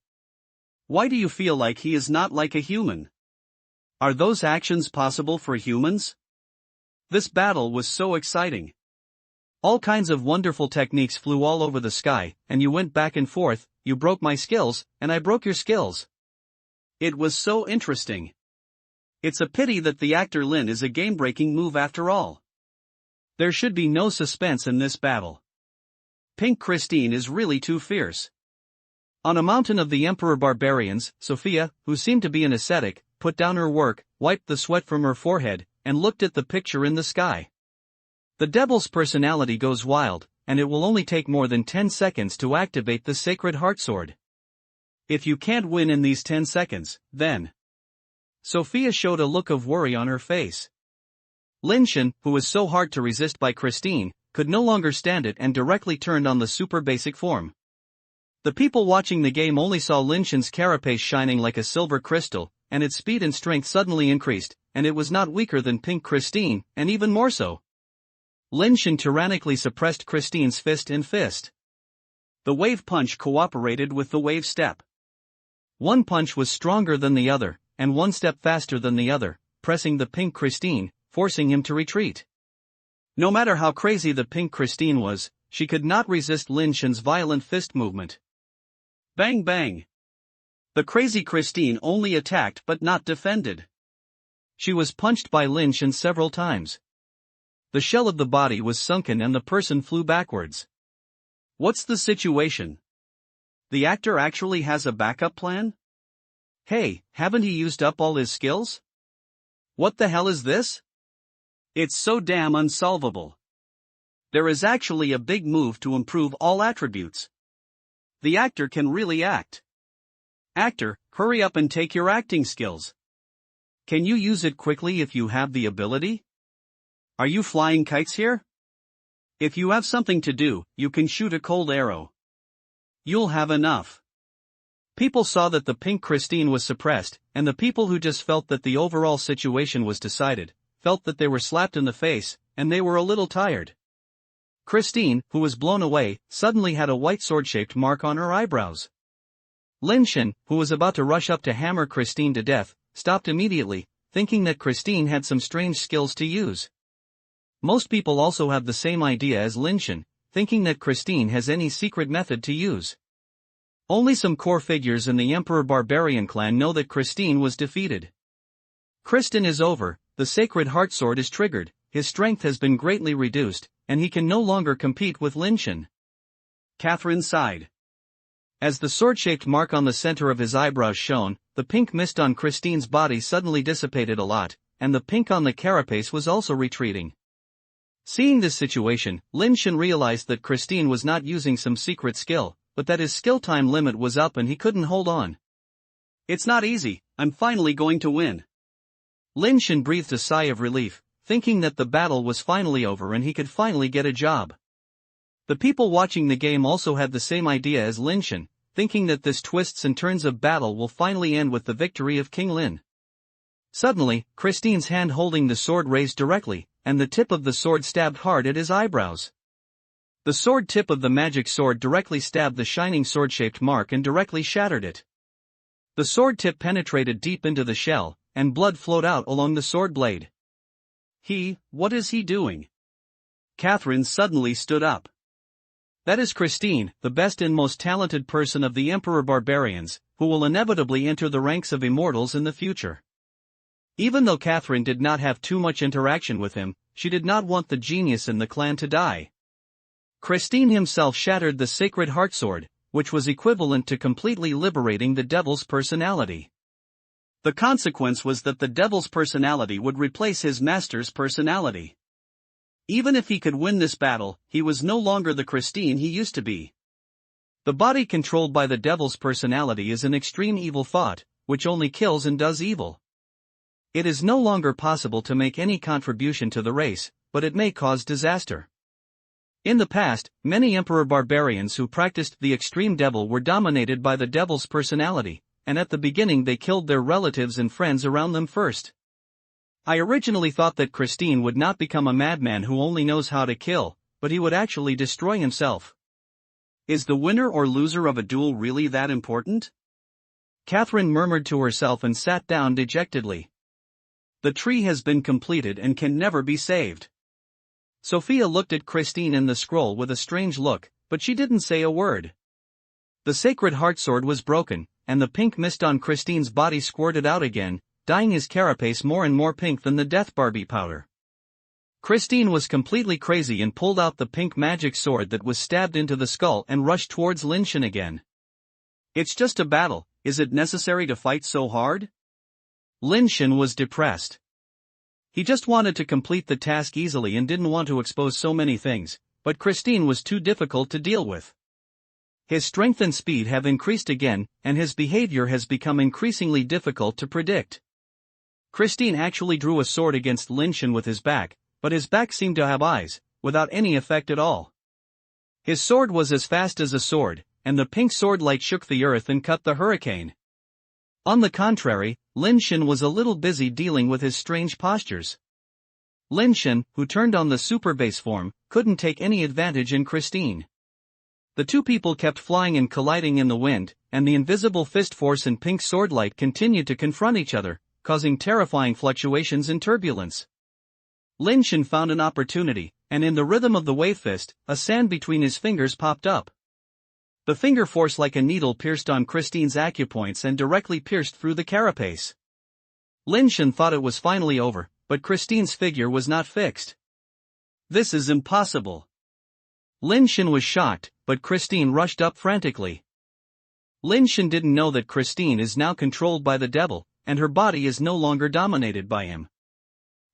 Why do you feel like he is not like a human? Are those actions possible for humans? This battle was so exciting. All kinds of wonderful techniques flew all over the sky, and you went back and forth. You broke my skills, and I broke your skills. It was so interesting. It's a pity that the actor Lin is a game-breaking move after all. There should be no suspense in this battle. Pink Christine is really too fierce. On a mountain of the Emperor Barbarians, Sophia, who seemed to be an ascetic, put down her work, wiped the sweat from her forehead, and looked at the picture in the sky. The devil's personality goes wild, and it will only take more than 10 seconds to activate the sacred heart sword. If you can't win in these 10 seconds, then... Sophia showed a look of worry on her face. Lin Shen, who was so hard to resist by Christine, could no longer stand it and directly turned on the super basic form. The people watching the game only saw Lin Shen's carapace shining like a silver crystal, and its speed and strength suddenly increased, and it was not weaker than Pink Christine, and even more so. Lin Shen tyrannically suppressed Christine's fist in fist. The wave punch cooperated with the wave step. One punch was stronger than the other, and one step faster than the other, pressing the Pink Christine, forcing him to retreat. No matter how crazy the Pink Christine was, she could not resist Lin Shen's violent fist movement. Bang bang. The crazy Christine only attacked but not defended. She was punched by Lin Shen several times. The shell of the body was sunken and the person flew backwards. What's the situation? The actor actually has a backup plan? Hey, haven't he used up all his skills? What the hell is this? It's so damn unsolvable. There is actually a big move to improve all attributes. The actor can really act. Actor, hurry up and take your acting skills. Can you use it quickly if you have the ability? Are you flying kites here? If you have something to do, you can shoot a cold arrow. You'll have enough. People saw that the pink Christine was suppressed, and the people who just felt that the overall situation was decided, felt that they were slapped in the face, and they were a little tired. Christine, who was blown away, suddenly had a white sword-shaped mark on her eyebrows. Lin Shen, who was about to rush up to hammer Christine to death, stopped immediately, thinking that Christine had some strange skills to use. Most people also have the same idea as Lin Shen, thinking that Christine has any secret method to use. Only some core figures in the Emperor Barbarian clan know that Christine was defeated. Christine is over, the Sacred Heart Sword is triggered, his strength has been greatly reduced, and he can no longer compete with Lin Shen. Catherine sighed. As the sword-shaped mark on the center of his eyebrows shone, the pink mist on Christine's body suddenly dissipated a lot, and the pink on the carapace was also retreating. Seeing this situation, Lin Shen realized that Christine was not using some secret skill, but that his skill time limit was up and he couldn't hold on. It's not easy, I'm finally going to win. Lin Shen breathed a sigh of relief, thinking that the battle was finally over and he could finally get a job. The people watching the game also had the same idea as Lin Shen, thinking that this twists and turns of battle will finally end with the victory of King Lin. Suddenly, Christine's hand holding the sword raised directly, and the tip of the sword stabbed hard at his eyebrows. The sword tip of the magic sword directly stabbed the shining sword-shaped mark and directly shattered it. The sword tip penetrated deep into the shell, and blood flowed out along the sword blade. What is he doing? Catherine suddenly stood up. That is Christine, the best and most talented person of the Emperor Barbarians, who will inevitably enter the ranks of immortals in the future. Even though Catherine did not have too much interaction with him, she did not want the genius in the clan to die. Christine himself shattered the Sacred Heart Sword, which was equivalent to completely liberating the devil's personality. The consequence was that the devil's personality would replace his master's personality. Even if he could win this battle, he was no longer the Christine he used to be. The body controlled by the devil's personality is an extreme evil thought, which only kills and does evil. It is no longer possible to make any contribution to the race, but it may cause disaster. In the past, many Emperor Barbarians who practiced the extreme devil were dominated by the devil's personality, and at the beginning they killed their relatives and friends around them first. I originally thought that Christine would not become a madman who only knows how to kill, but he would actually destroy himself. Is the winner or loser of a duel really that important? Catherine murmured to herself and sat down dejectedly. The tree has been completed and can never be saved. Sophia looked at Christine in the scroll with a strange look, but she didn't say a word. The Sacred Heart Sword was broken, and the pink mist on Christine's body squirted out again, dyeing his carapace more and more pink than the Death Barbie powder. Christine was completely crazy and pulled out the pink magic sword that was stabbed into the skull and rushed towards Lin Shen again. It's just a battle, is it necessary to fight so hard? Lin Shen was depressed. He just wanted to complete the task easily and didn't want to expose so many things, but Christine was too difficult to deal with. His strength and speed have increased again, and his behavior has become increasingly difficult to predict. Christine actually drew a sword against Lin Shen with his back, but his back seemed to have eyes, without any effect at all. His sword was as fast as a sword, and the pink sword light shook the earth and cut the hurricane. On the contrary, Lin Shen was a little busy dealing with his strange postures. Lin Shen, who turned on the Superbase form, couldn't take any advantage in Christine. The two people kept flying and colliding in the wind, and the invisible fist force and pink sword light continued to confront each other, causing terrifying fluctuations and turbulence. Lin Shen found an opportunity, and in the rhythm of the wave fist, a sand between his fingers popped up. The finger force like a needle pierced on Christine's acupoints and directly pierced through the carapace. Lin Shen thought it was finally over, but Christine's figure was not fixed. This is impossible. Lin Shen was shocked, but Christine rushed up frantically. Lin Shen didn't know that Christine is now controlled by the devil, and her body is no longer dominated by him.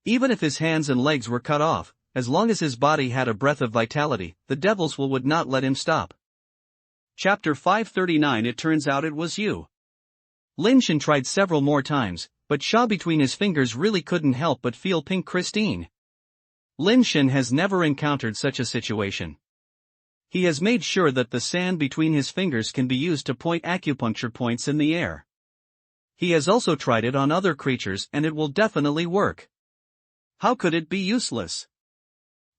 Even if his hands and legs were cut off, as long as his body had a breath of vitality, the devil's will would not let him stop. Chapter 539 It turns out it was you. Lin Shen tried several more times, but Sha between his fingers really couldn't help but feel pink Christine. Lin Shen has never encountered such a situation. He has made sure that the sand between his fingers can be used to point acupuncture points in the air. He has also tried it on other creatures and it will definitely work. How could it be useless?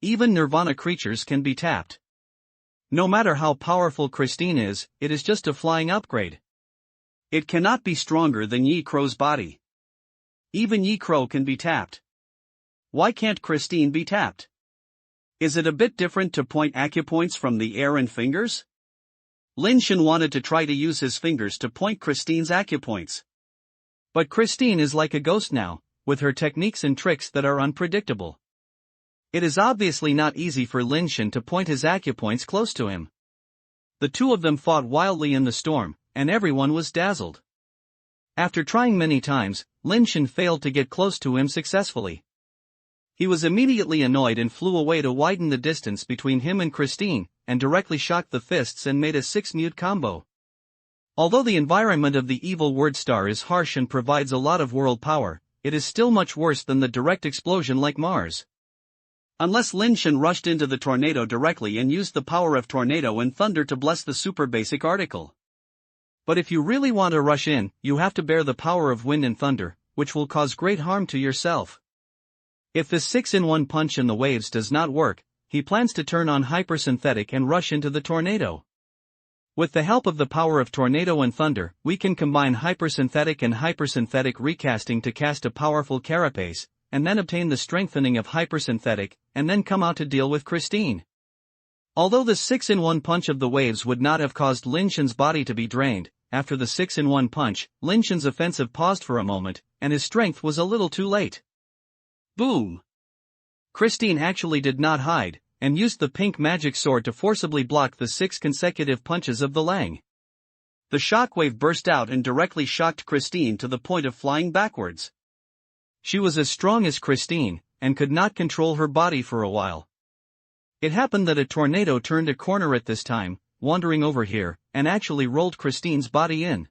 Even Nirvana creatures can be tapped. No matter how powerful Christine is, it is just a flying upgrade. It cannot be stronger than Yi Crow's body. Even Yi Crow can be tapped. Why can't Christine be tapped? Is it a bit different to point acupoints from the air and fingers? Lin Shen wanted to try to use his fingers to point Christine's acupoints. But Christine is like a ghost now, with her techniques and tricks that are unpredictable. It is obviously not easy for Lin Shen to point his acupoints close to him. The two of them fought wildly in the storm, and everyone was dazzled. After trying many times, Lin Shen failed to get close to him successfully. He was immediately annoyed and flew away to widen the distance between him and Christine, and directly shocked the fists and made a 6-mute combo. Although the environment of the evil word star is harsh and provides a lot of world power, it is still much worse than the direct explosion like Mars. Unless Lin Shen rushed into the tornado directly and used the power of tornado and thunder to bless the super basic article. But if you really want to rush in, you have to bear the power of wind and thunder, which will cause great harm to yourself. If this 6-in-1 punch in the waves does not work, he plans to turn on hypersynthetic and rush into the tornado. With the help of the power of tornado and thunder, we can combine hypersynthetic and hypersynthetic recasting to cast a powerful carapace, and then obtain the strengthening of hypersynthetic, and then come out to deal with Christine. Although the 6-in-1 punch of the waves would not have caused Lin Shen's body to be drained, after the 6-in-1 punch, Lin Shen's offensive paused for a moment, and his strength was a little too late. Boom! Christine actually did not hide, and used the pink magic sword to forcibly block the 6 consecutive punches of the Lang. The shockwave burst out and directly shocked Christine to the point of flying backwards. She was as strong as Christine, and could not control her body for a while. It happened that a tornado turned a corner at this time, wandering over here, and actually rolled Christine's body in.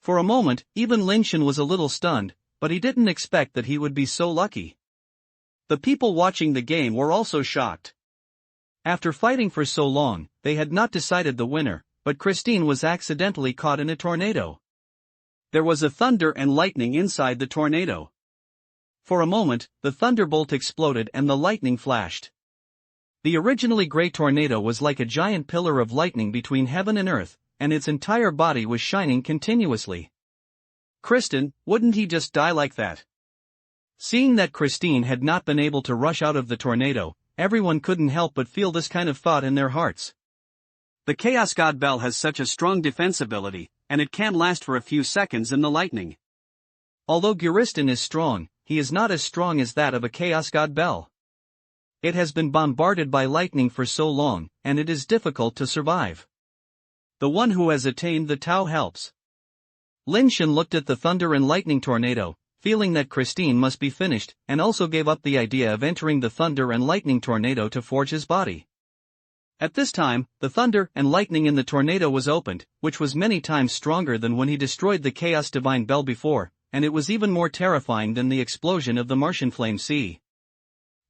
For a moment, even Lin Shen was a little stunned, but he didn't expect that he would be so lucky. The people watching the game were also shocked. After fighting for so long, they had not decided the winner, but Christine was accidentally caught in a tornado. There was a thunder and lightning inside the tornado. For a moment, the thunderbolt exploded and the lightning flashed. The originally gray tornado was like a giant pillar of lightning between heaven and earth, and its entire body was shining continuously. Kristen, wouldn't he just die like that? Seeing that Christine had not been able to rush out of the tornado, everyone couldn't help but feel this kind of thought in their hearts. The Chaos God Bell has such a strong defense ability, and it can last for a few seconds in the lightning. Although Guristan is strong, he is not as strong as that of a Chaos God Bell. It has been bombarded by lightning for so long, and it is difficult to survive. The one who has attained the Tao helps. Lin Shen looked at the thunder and lightning tornado, feeling that Christine must be finished, and also gave up the idea of entering the thunder and lightning tornado to forge his body. At this time, the thunder and lightning in the tornado was opened, which was many times stronger than when he destroyed the Chaos Divine Bell before, and it was even more terrifying than the explosion of the Martian Flame Sea.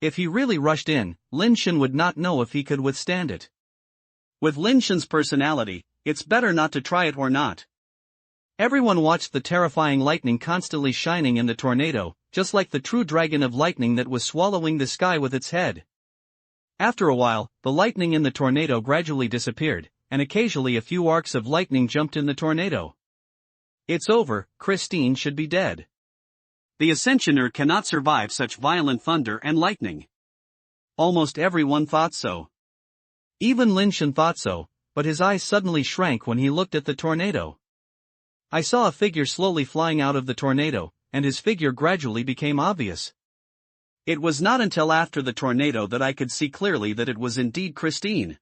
If he really rushed in, Lin Shen would not know if he could withstand it. With Lin Shen's personality, it's better not to try it or not. Everyone watched the terrifying lightning constantly shining in the tornado, just like the true dragon of lightning that was swallowing the sky with its head. After a while, the lightning in the tornado gradually disappeared, and occasionally a few arcs of lightning jumped in the tornado. It's over, Christine should be dead. The Ascensioner cannot survive such violent thunder and lightning. Almost everyone thought so. Even Lin Shen thought so, but his eyes suddenly shrank when he looked at the tornado. I saw a figure slowly flying out of the tornado, and his figure gradually became obvious. It was not until after the tornado that I could see clearly that it was indeed Christine.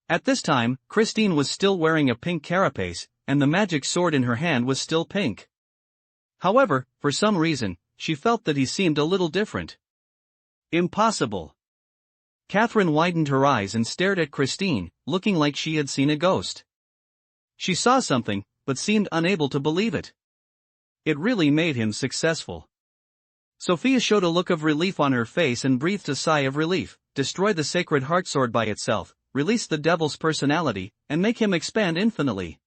At this time, Christine was still wearing a pink carapace, and the magic sword in her hand was still pink. However, for some reason, she felt that he seemed a little different. Impossible. Catherine widened her eyes and stared at Christine, looking like she had seen a ghost. She saw something, but seemed unable to believe it. It really made him successful. Sophia showed a look of relief on her face and breathed a sigh of relief. Destroy the sacred heart sword by itself, release the devil's personality, and make him expand infinitely.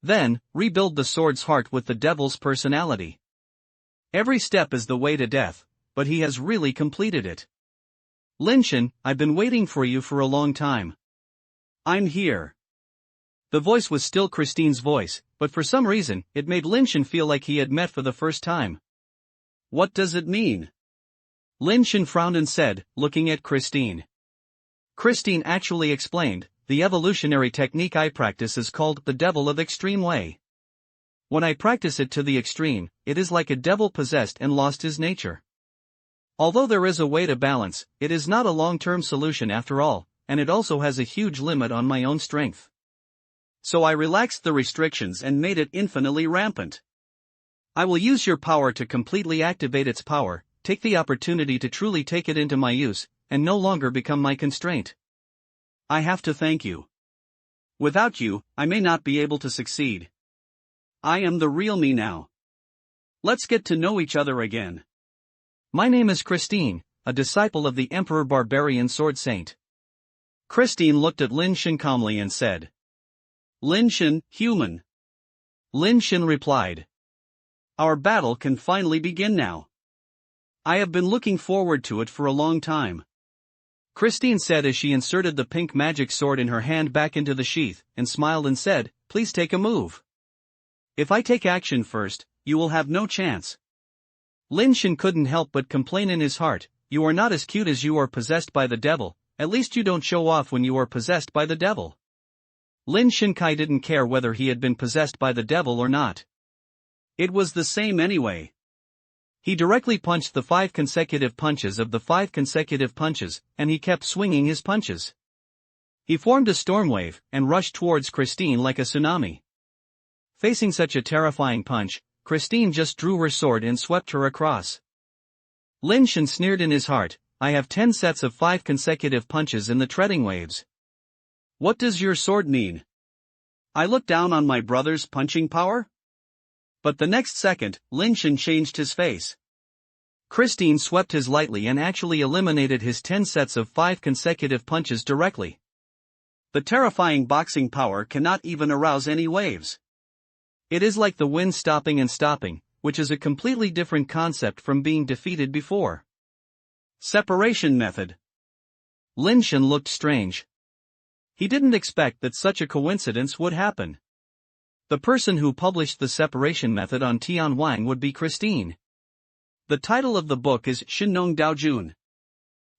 Then, rebuild the sword's heart with the devil's personality. Every step is the way to death, but he has really completed it. Lin Shen, I've been waiting for you for a long time. I'm here. The voice was still Christine's voice, but for some reason, it made Lin Shen feel like he had met for the first time. What does it mean? Lin Shen frowned and said, looking at Christine. Christine actually explained, the evolutionary technique I practice is called the devil of extreme way. When I practice it to the extreme, it is like a devil possessed and lost his nature. Although there is a way to balance, it is not a long-term solution after all, and it also has a huge limit on my own strength. So I relaxed the restrictions and made it infinitely rampant. I will use your power to completely activate its power, take the opportunity to truly take it into my use, and no longer become my constraint. I have to thank you. Without you, I may not be able to succeed. I am the real me now. Let's get to know each other again. My name is Christine, a disciple of the Emperor Barbarian Sword Saint. Christine looked at Lin Shen calmly and said. Lin Shen, human. Lin Shen replied. Our battle can finally begin now. I have been looking forward to it for a long time. Christine said as she inserted the pink magic sword in her hand back into the sheath, and smiled and said, please take a move. If I take action first, you will have no chance. Lin Shen couldn't help but complain in his heart, you are not as cute as you are possessed by the devil, at least you don't show off when you are possessed by the devil. Lin Shen Kai didn't care whether he had been possessed by the devil or not. It was the same anyway. He directly punched the 5 consecutive punches of the 5 consecutive punches, and he kept swinging his punches. He formed a storm wave, and rushed towards Christine like a tsunami. Facing such a terrifying punch, Christine just drew her sword and swept her across. Lin Shen sneered in his heart, I have 10 sets of 5 consecutive punches in the treading waves. What does your sword mean? I looked down on my brother's punching power? But the next second, Lin Shen changed his face. Christine swept his lightly and actually eliminated his 10 sets of 5 consecutive punches directly. The terrifying boxing power cannot even arouse any waves. It is like the wind stopping and stopping, which is a completely different concept from being defeated before. Separation method. Lin Shen looked strange. He didn't expect that such a coincidence would happen. The person who published the separation method on Tianwang would be Christine. The title of the book is Shinong Daojun.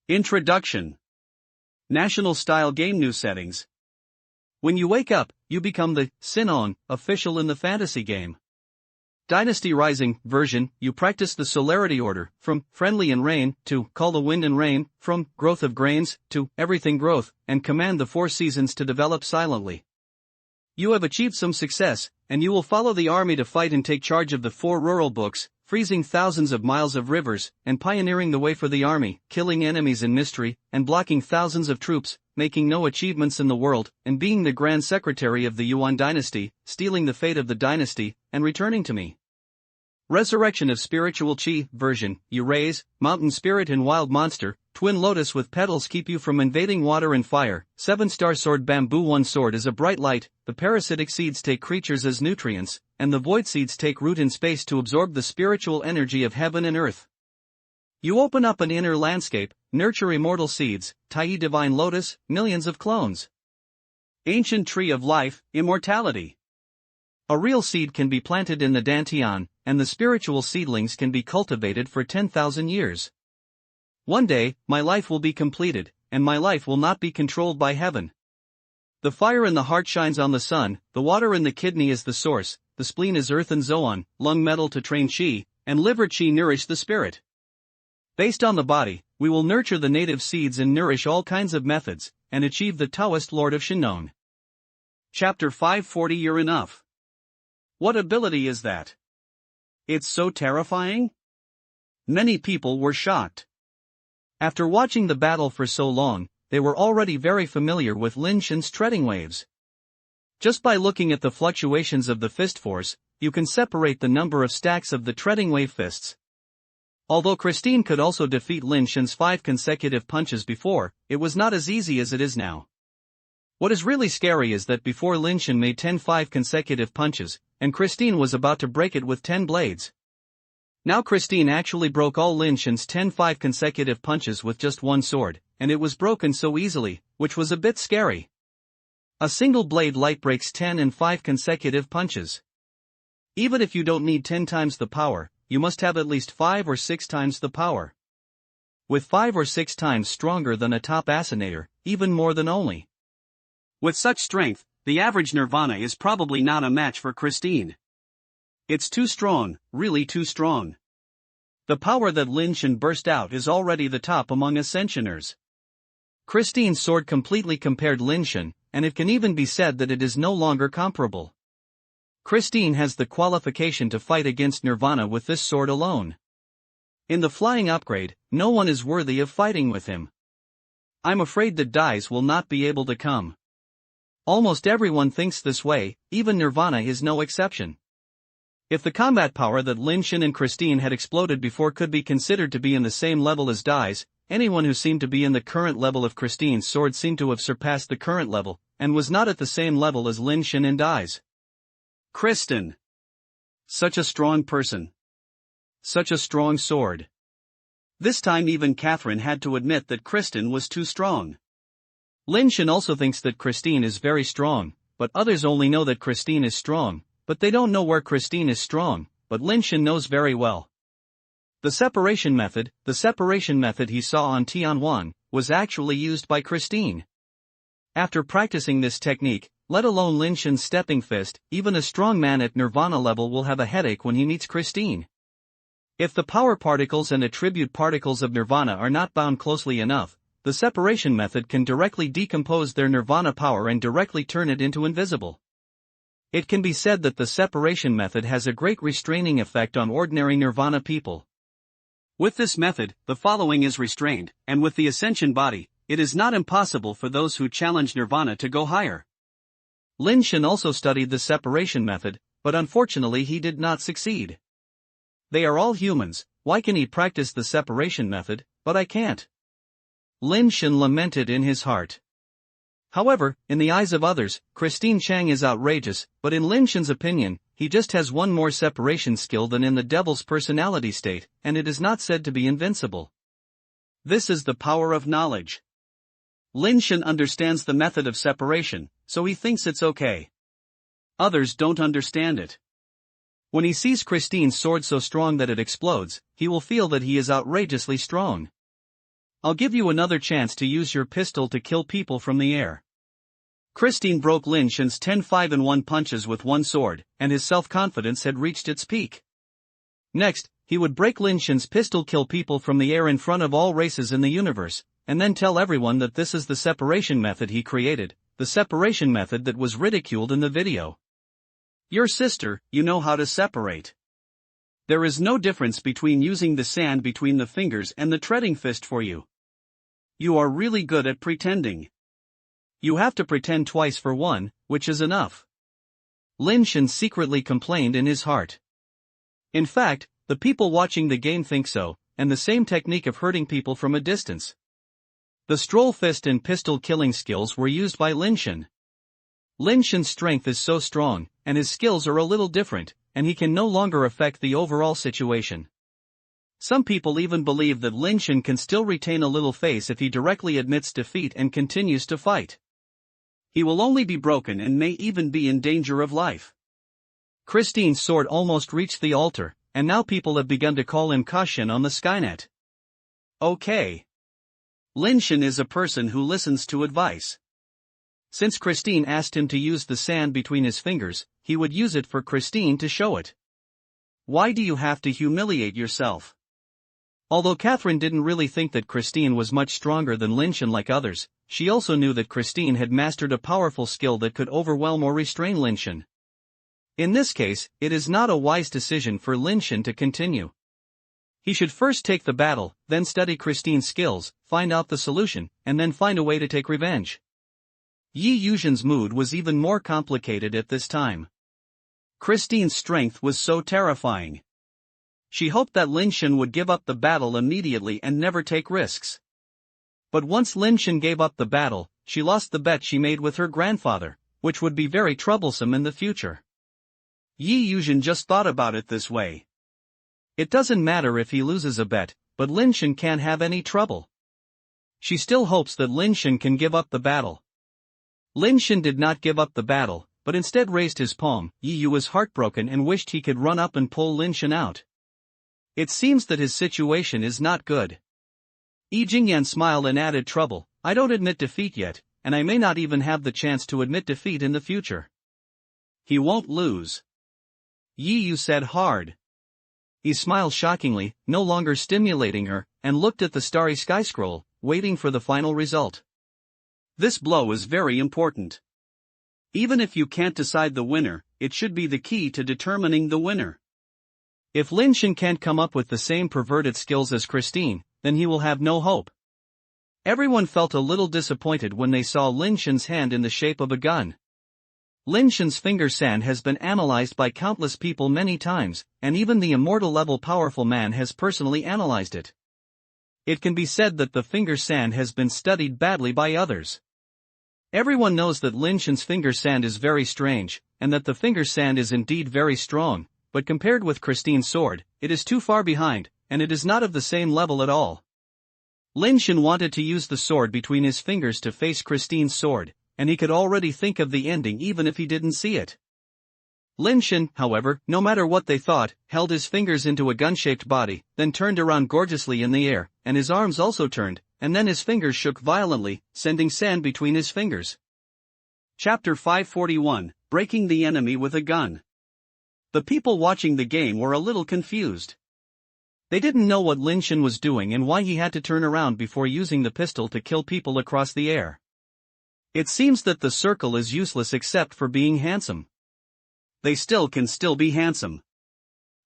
Introduction. National Style Game New Settings. When you wake up, you become the Sinong official in the fantasy game. Dynasty Rising version, you practice the Solarity Order, from Friendly and Rain to Call the Wind and Rain, from Growth of Grains to Everything Growth, and command the 4 seasons to develop silently. You have achieved some success, and you will follow the army to fight and take charge of the 4 rural books, freezing thousands of miles of rivers, and pioneering the way for the army, killing enemies in mystery, and blocking thousands of troops, making no achievements in the world, and being the Grand Secretary of the Yuan dynasty, stealing the fate of the dynasty, and returning to me. Resurrection of Spiritual Chi version, you raise, Mountain Spirit and Wild Monster, Twin Lotus with petals keep you from invading water and fire, 7-star sword bamboo 1 sword is a bright light, the parasitic seeds take creatures as nutrients, and the void seeds take root in space to absorb the spiritual energy of heaven and earth. You open up an inner landscape, nurture immortal seeds, Tai Divine Lotus, millions of clones. Ancient Tree of Life, Immortality. A real seed can be planted in the Dantian, and the spiritual seedlings can be cultivated for 10,000 years. One day, my life will be completed, and my life will not be controlled by heaven. The fire in the heart shines on the sun, the water in the kidney is the source, the spleen is earth and zoon, lung metal to train chi, and liver chi nourish the spirit. Based on the body, we will nurture the native seeds and nourish all kinds of methods, and achieve the Taoist Lord of Shinong. Chapter 540 You're enough. What ability is that? It's so terrifying? Many people were shocked. After watching the battle for so long, they were already very familiar with Lin Shen's treading waves. Just by looking at the fluctuations of the fist force, you can separate the number of stacks of the treading wave fists. Although Christine could also defeat Lin Shen's 5 consecutive punches before, it was not as easy as it is now. What is really scary is that before Lin Shen made 5 consecutive punches, and Christine was about to break it with 10 blades. Now Christine actually broke all Lin Shen's 5 consecutive punches with just one sword, and it was broken so easily, which was a bit scary. A single blade light breaks 10 and 5 consecutive punches. Even if you don't need 10 times the power, you must have at least 5 or 6 times the power. With 5 or 6 times stronger than a top assassinator, even more than only. With such strength, the average Nirvana is probably not a match for Christine. It's too strong, really too strong. The power that Lin Shen burst out is already the top among Ascensioners. Christine's sword completely compared Lin Shen, and it can even be said that it is no longer comparable. Christine has the qualification to fight against Nirvana with this sword alone. In the flying upgrade, no one is worthy of fighting with him. I'm afraid that Dies will not be able to come. Almost everyone thinks this way, even Nirvana is no exception. If the combat power that Lin Shen and Christine had exploded before could be considered to be in the same level as Dies, anyone who seemed to be in the current level of Christine's sword seemed to have surpassed the current level, and was not at the same level as Lin Shen and Dies. Kristen. Such a strong person. Such a strong sword. This time even Catherine had to admit that Kristen was too strong. Lin Shen also thinks that Christine is very strong, but others only know that Christine is strong, but they don't know where Christine is strong, but Lin Shen knows very well. The separation method he saw on Tianwan, was actually used by Christine. After practicing this technique, let alone Lin Shen's stepping fist, even a strong man at Nirvana level will have a headache when he meets Christine. If the power particles and attribute particles of Nirvana are not bound closely enough, the separation method can directly decompose their Nirvana power and directly turn it into invisible. It can be said that the separation method has a great restraining effect on ordinary Nirvana people. With this method, the following is restrained, and with the Ascension body, it is not impossible for those who challenge Nirvana to go higher. Lin Shen also studied the separation method, but unfortunately he did not succeed. They are all humans, why can he practice the separation method, but I can't? Lin Shen lamented in his heart. However, in the eyes of others, Christine Chang is outrageous, but in Lin Shen's opinion, he just has one more separation skill than in the devil's personality state, and it is not said to be invincible. This is the power of knowledge. Lin Shen understands the method of separation, so he thinks it's okay. Others don't understand it. When he sees Christine's sword so strong that it explodes, he will feel that he is outrageously strong. I'll give you another chance to use your pistol to kill people from the air. Christine broke Lin Shen's 10-5-1 punches with one sword, and his self-confidence had reached its peak. Next, he would break Lin Shen's pistol, kill people from the air in front of all races in the universe, and then tell everyone that this is the separation method he created, the separation method that was ridiculed in the video. Your sister, you know how to separate. There is no difference between using the sand between the fingers and the treading fist for you. You are really good at pretending. You have to pretend twice for one, which is enough. Lin Shen secretly complained in his heart. In fact, the people watching the game think so, and the same technique of hurting people from a distance. The stroll fist and pistol killing skills were used by Lin Shen. Lin Shen's strength is so strong, and his skills are a little different, and he can no longer affect the overall situation. Some people even believe that Lin Shen can still retain a little face if he directly admits defeat and continues to fight. He will only be broken and may even be in danger of life. Christine's sword almost reached the altar, and now people have begun to call him Kashin on the Skynet. Okay. Lin Shen is a person who listens to advice. Since Christine asked him to use the sand between his fingers, he would use it for Christine to show it. Why do you have to humiliate yourself? Although Catherine didn't really think that Christine was much stronger than Lin Shen like others, she also knew that Christine had mastered a powerful skill that could overwhelm or restrain Lin Shen. In this case, it is not a wise decision for Lin Shen to continue. He should first take the battle, then study Christine's skills, find out the solution, and then find a way to take revenge. Yi Yuzhen's mood was even more complicated at this time. Christine's strength was so terrifying. She hoped that Lin Shen would give up the battle immediately and never take risks. But once Lin Shen gave up the battle, she lost the bet she made with her grandfather, which would be very troublesome in the future. Yi Yuzhen just thought about it this way. It doesn't matter if he loses a bet, but Lin Shen can't have any trouble. She still hopes that Lin Shen can give up the battle. Lin Shen did not give up the battle, but instead raised his palm. Yi Yu was heartbroken and wished he could run up and pull Lin Shen out. It seems that his situation is not good. Yi Jingyan smiled and added, trouble, I don't admit defeat yet, and I may not even have the chance to admit defeat in the future. He won't lose. Yi Yu said hard. He smiled shockingly, no longer stimulating her, and looked at the Starry Sky scroll, waiting for the final result. This blow is very important. Even if you can't decide the winner, it should be the key to determining the winner. If Lin Shen can't come up with the same perverted skills as Christine, then he will have no hope. Everyone felt a little disappointed when they saw Lin Shen's hand in the shape of a gun. Lin Shen's finger sand has been analyzed by countless people many times, and even the immortal-level powerful man has personally analyzed it. It can be said that the finger sand has been studied badly by others. Everyone knows that Lin Shen's finger sand is very strange, and that the finger sand is indeed very strong, but compared with Christine's sword, it is too far behind, and it is not of the same level at all. Lin Shen wanted to use the sword between his fingers to face Christine's sword, and he could already think of the ending even if he didn't see it. Lin Shen, however, no matter what they thought, held his fingers into a gun-shaped body, then turned around gorgeously in the air, and his arms also turned, and then his fingers shook violently, sending sand between his fingers. Chapter 541, Breaking the Enemy with a Gun. The people watching the game were a little confused. They didn't know what Lin Shen was doing and why he had to turn around before using the pistol to kill people across the air. It seems that the circle is useless except for being handsome. They can still be handsome.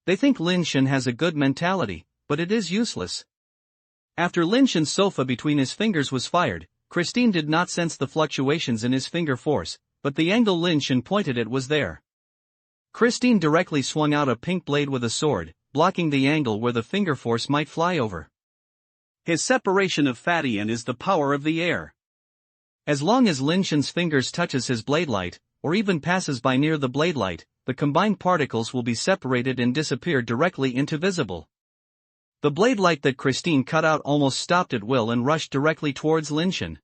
They think Lin Shen has a good mentality, but it is useless. After Lin Shen's sofa between his fingers was fired, Christine did not sense the fluctuations in his finger force, but the angle Lin Shen pointed at was there. Christine directly swung out a pink blade with a sword, blocking the angle where the finger force might fly over. His separation of Fatian is the power of the air. As long as Lin Shen's fingers touches his blade light, or even passes by near the blade light, the combined particles will be separated and disappear directly into visible. The blade light that Christine cut out almost stopped at will and rushed directly towards Lin Shen.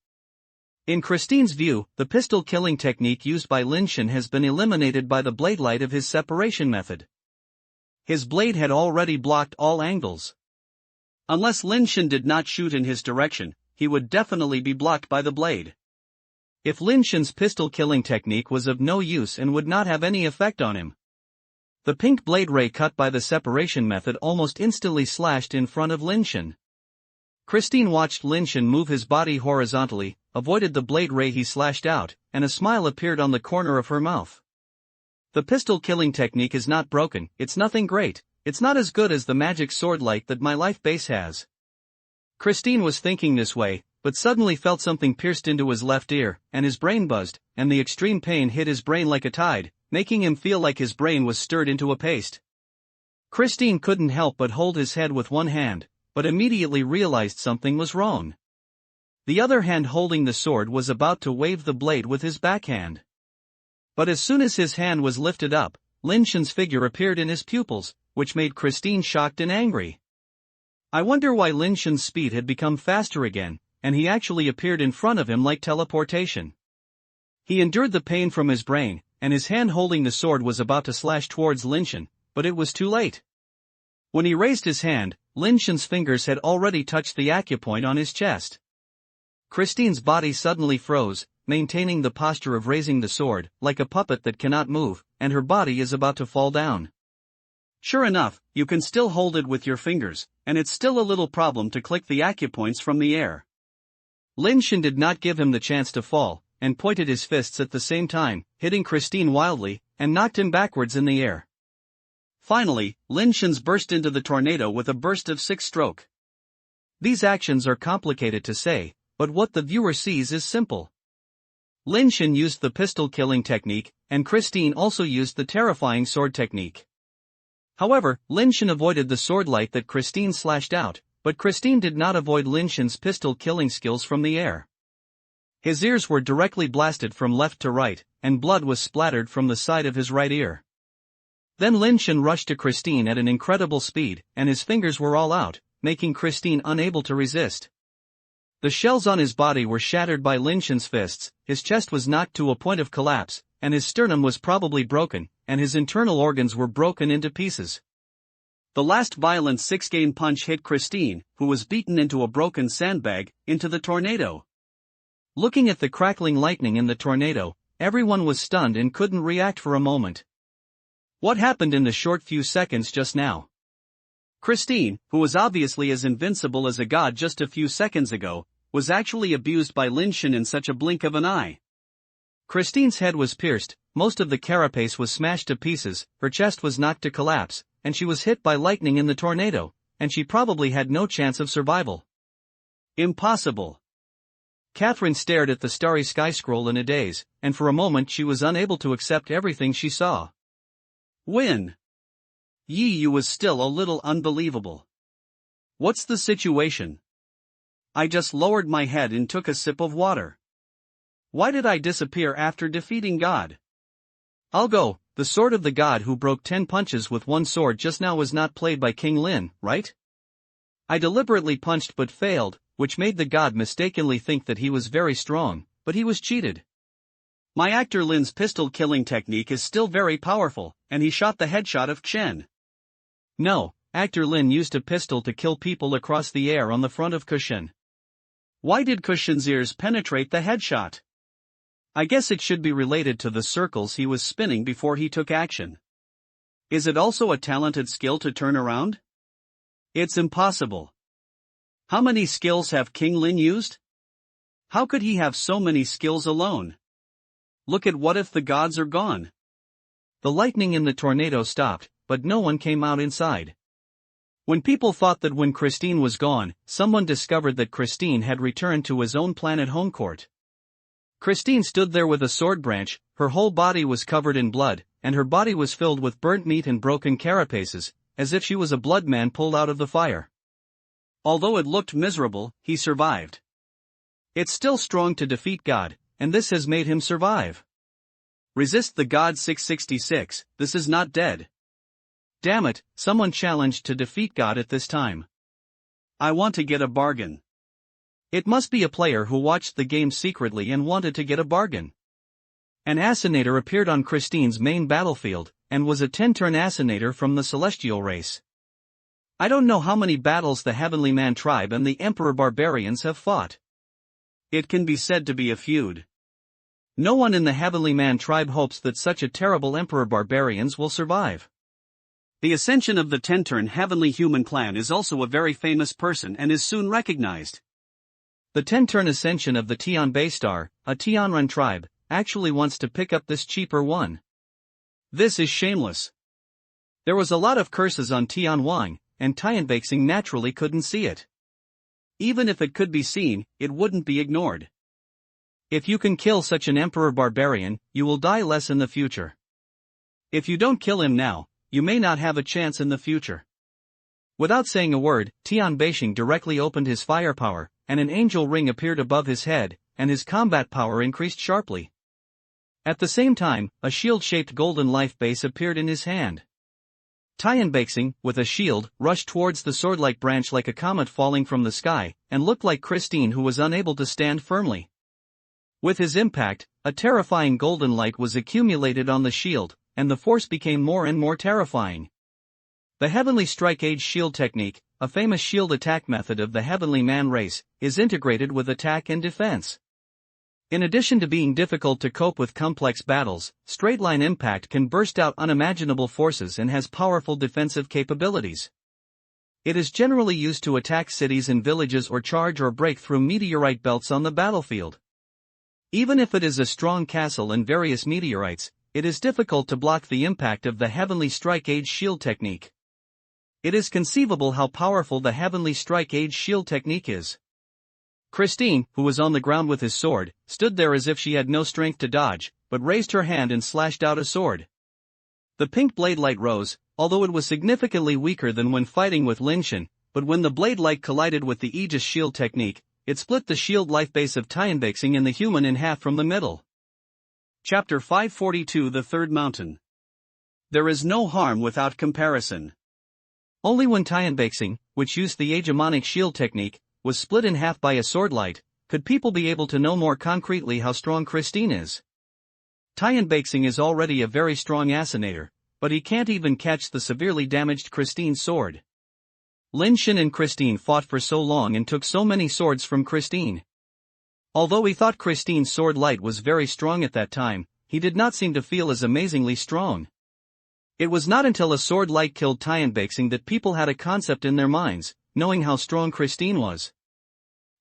In Christine's view, the pistol killing technique used by Lin Shen has been eliminated by the blade light of his separation method. His blade had already blocked all angles. Unless Lin Shen did not shoot in his direction, he would definitely be blocked by the blade. If Lin Shen's pistol killing technique was of no use and would not have any effect on him. The pink blade ray cut by the separation method almost instantly slashed in front of Lin Shen. Christine watched Lin Shen move his body horizontally, avoided the blade ray he slashed out, and a smile appeared on the corner of her mouth. The pistol killing technique is not broken, it's nothing great, it's not as good as the magic sword light that my life base has. Christine was thinking this way, but suddenly felt something pierced into his left ear, and his brain buzzed, and the extreme pain hit his brain like a tide, making him feel like his brain was stirred into a paste. Christine couldn't help but hold his head with one hand, but immediately realized something was wrong. The other hand holding the sword was about to wave the blade with his backhand. But as soon as his hand was lifted up, Lin Shen's figure appeared in his pupils, which made Christine shocked and angry. I wonder why Lin Shen's speed had become faster again, and he actually appeared in front of him like teleportation. He endured the pain from his brain, and his hand holding the sword was about to slash towards Lin Shen, but it was too late. When he raised his hand, Lin Shen's fingers had already touched the acupoint on his chest. Christine's body suddenly froze, maintaining the posture of raising the sword, like a puppet that cannot move, and her body is about to fall down. Sure enough, you can still hold it with your fingers, and it's still a little problem to click the acupoints from the air. Lin Shen did not give him the chance to fall, and pointed his fists at the same time, hitting Christine wildly, and knocked him backwards in the air. Finally, Lin Shen's burst into the tornado with a burst of 6-stroke. These actions are complicated to say, but what the viewer sees is simple. Lin Shen used the pistol killing technique, and Christine also used the terrifying sword technique. However, Lin Shen avoided the sword light that Christine slashed out, but Christine did not avoid Lin Shen's pistol killing skills from the air. His ears were directly blasted from left to right, and blood was splattered from the side of his right ear. Then Lin Shen rushed to Christine at an incredible speed, and his fingers were all out, making Christine unable to resist. The shells on his body were shattered by Lin Shen's fists, his chest was knocked to a point of collapse, and his sternum was probably broken, and his internal organs were broken into pieces. The last violent 6-gain punch hit Christine, who was beaten into a broken sandbag, into the tornado. Looking at the crackling lightning in the tornado, everyone was stunned and couldn't react for a moment. What happened in the short few seconds just now? Christine, who was obviously as invincible as a god just a few seconds ago, was actually abused by Lin Shen in such a blink of an eye. Christine's head was pierced, most of the carapace was smashed to pieces, her chest was knocked to collapse, and she was hit by lightning in the tornado, and she probably had no chance of survival. Impossible. Catherine stared at the Starry Sky scroll in a daze, and for a moment she was unable to accept everything she saw. Win. Yi Yu was still a little unbelievable. What's the situation? I just lowered my head and took a sip of water. Why did I disappear after defeating God? I'll go. The sword of the god who broke 10 punches with one sword just now was not played by King Lin, right? I deliberately punched but failed, which made the god mistakenly think that he was very strong, but he was cheated. My actor Lin's pistol killing technique is still very powerful, and he shot the headshot of Chen. No, actor Lin used a pistol to kill people across the air on the front of Cushion. Why did Cushion's ears penetrate the headshot? I guess it should be related to the circles he was spinning before he took action. Is it also a talented skill to turn around? It's impossible. How many skills have King Lin used? How could he have so many skills alone? Look at what if the gods are gone? The lightning in the tornado stopped, but no one came out inside. When people thought that when Christine was gone, someone discovered that Christine had returned to his own planet home court. Christine stood there with a sword branch, her whole body was covered in blood, and her body was filled with burnt meat and broken carapaces, as if she was a blood man pulled out of the fire. Although it looked miserable, he survived. It's still strong to defeat God, and this has made him survive. Resist the God 666, this is not dead. Damn it, someone challenged to defeat God at this time. I want to get a bargain. It must be a player who watched the game secretly and wanted to get a bargain. An assassinator appeared on Christine's main battlefield, and was a 10-turn assassinator from the celestial race. I don't know how many battles the Heavenly Man tribe and the Emperor Barbarians have fought. It can be said to be a feud. No one in the Heavenly Man tribe hopes that such a terrible Emperor Barbarians will survive. The ascension of the 10-turn Heavenly Human clan is also a very famous person and is soon recognized. The 10-turn ascension of the Tianbei star, a Tianren tribe, actually wants to pick up this cheaper one. This is shameless. There was a lot of curses on Tianwang, and Tianbeixing naturally couldn't see it. Even if it could be seen, it wouldn't be ignored. If you can kill such an Emperor Barbarian, you will die less in the future. If you don't kill him now, you may not have a chance in the future. Without saying a word, Tian Beixing directly opened his firepower, and an angel ring appeared above his head, and his combat power increased sharply. At the same time, a shield-shaped golden life base appeared in his hand. Tian Beixing, with a shield, rushed towards the sword-like branch like a comet falling from the sky, and looked like Christine who was unable to stand firmly. With his impact, a terrifying golden light was accumulated on the shield, and the force became more and more terrifying. The Heavenly Strike Age Shield Technique, a famous shield attack method of the Heavenly Man race, is integrated with attack and defense. In addition to being difficult to cope with complex battles, straight-line impact can burst out unimaginable forces and has powerful defensive capabilities. It is generally used to attack cities and villages or charge or break through meteorite belts on the battlefield. Even if it is a strong castle and various meteorites, it is difficult to block the impact of the Heavenly Strike Age Shield Technique. It is conceivable how powerful the Heavenly Strike Age Shield Technique is. Christine, who was on the ground with his sword, stood there as if she had no strength to dodge, but raised her hand and slashed out a sword. The pink blade light rose, although it was significantly weaker than when fighting with Lin Shen, but when the blade light collided with the Aegis shield technique, it split the shield life base of Tianbaixing and the human in half from the middle. Chapter 542 The Third Mountain. There is no harm without comparison. Only when Tianbaixing, which used the hegemonic shield technique, was split in half by a sword light, could people be able to know more concretely how strong Christine is. Tianbaixing is already a very strong assassinator, but he can't even catch the severely damaged Christine's sword. Lin Shen and Christine fought for so long and took so many swords from Christine. Although he thought Christine's sword light was very strong at that time, he did not seem to feel as amazingly strong. It was not until a sword light killed Tianbaixing that people had a concept in their minds, knowing how strong Christine was.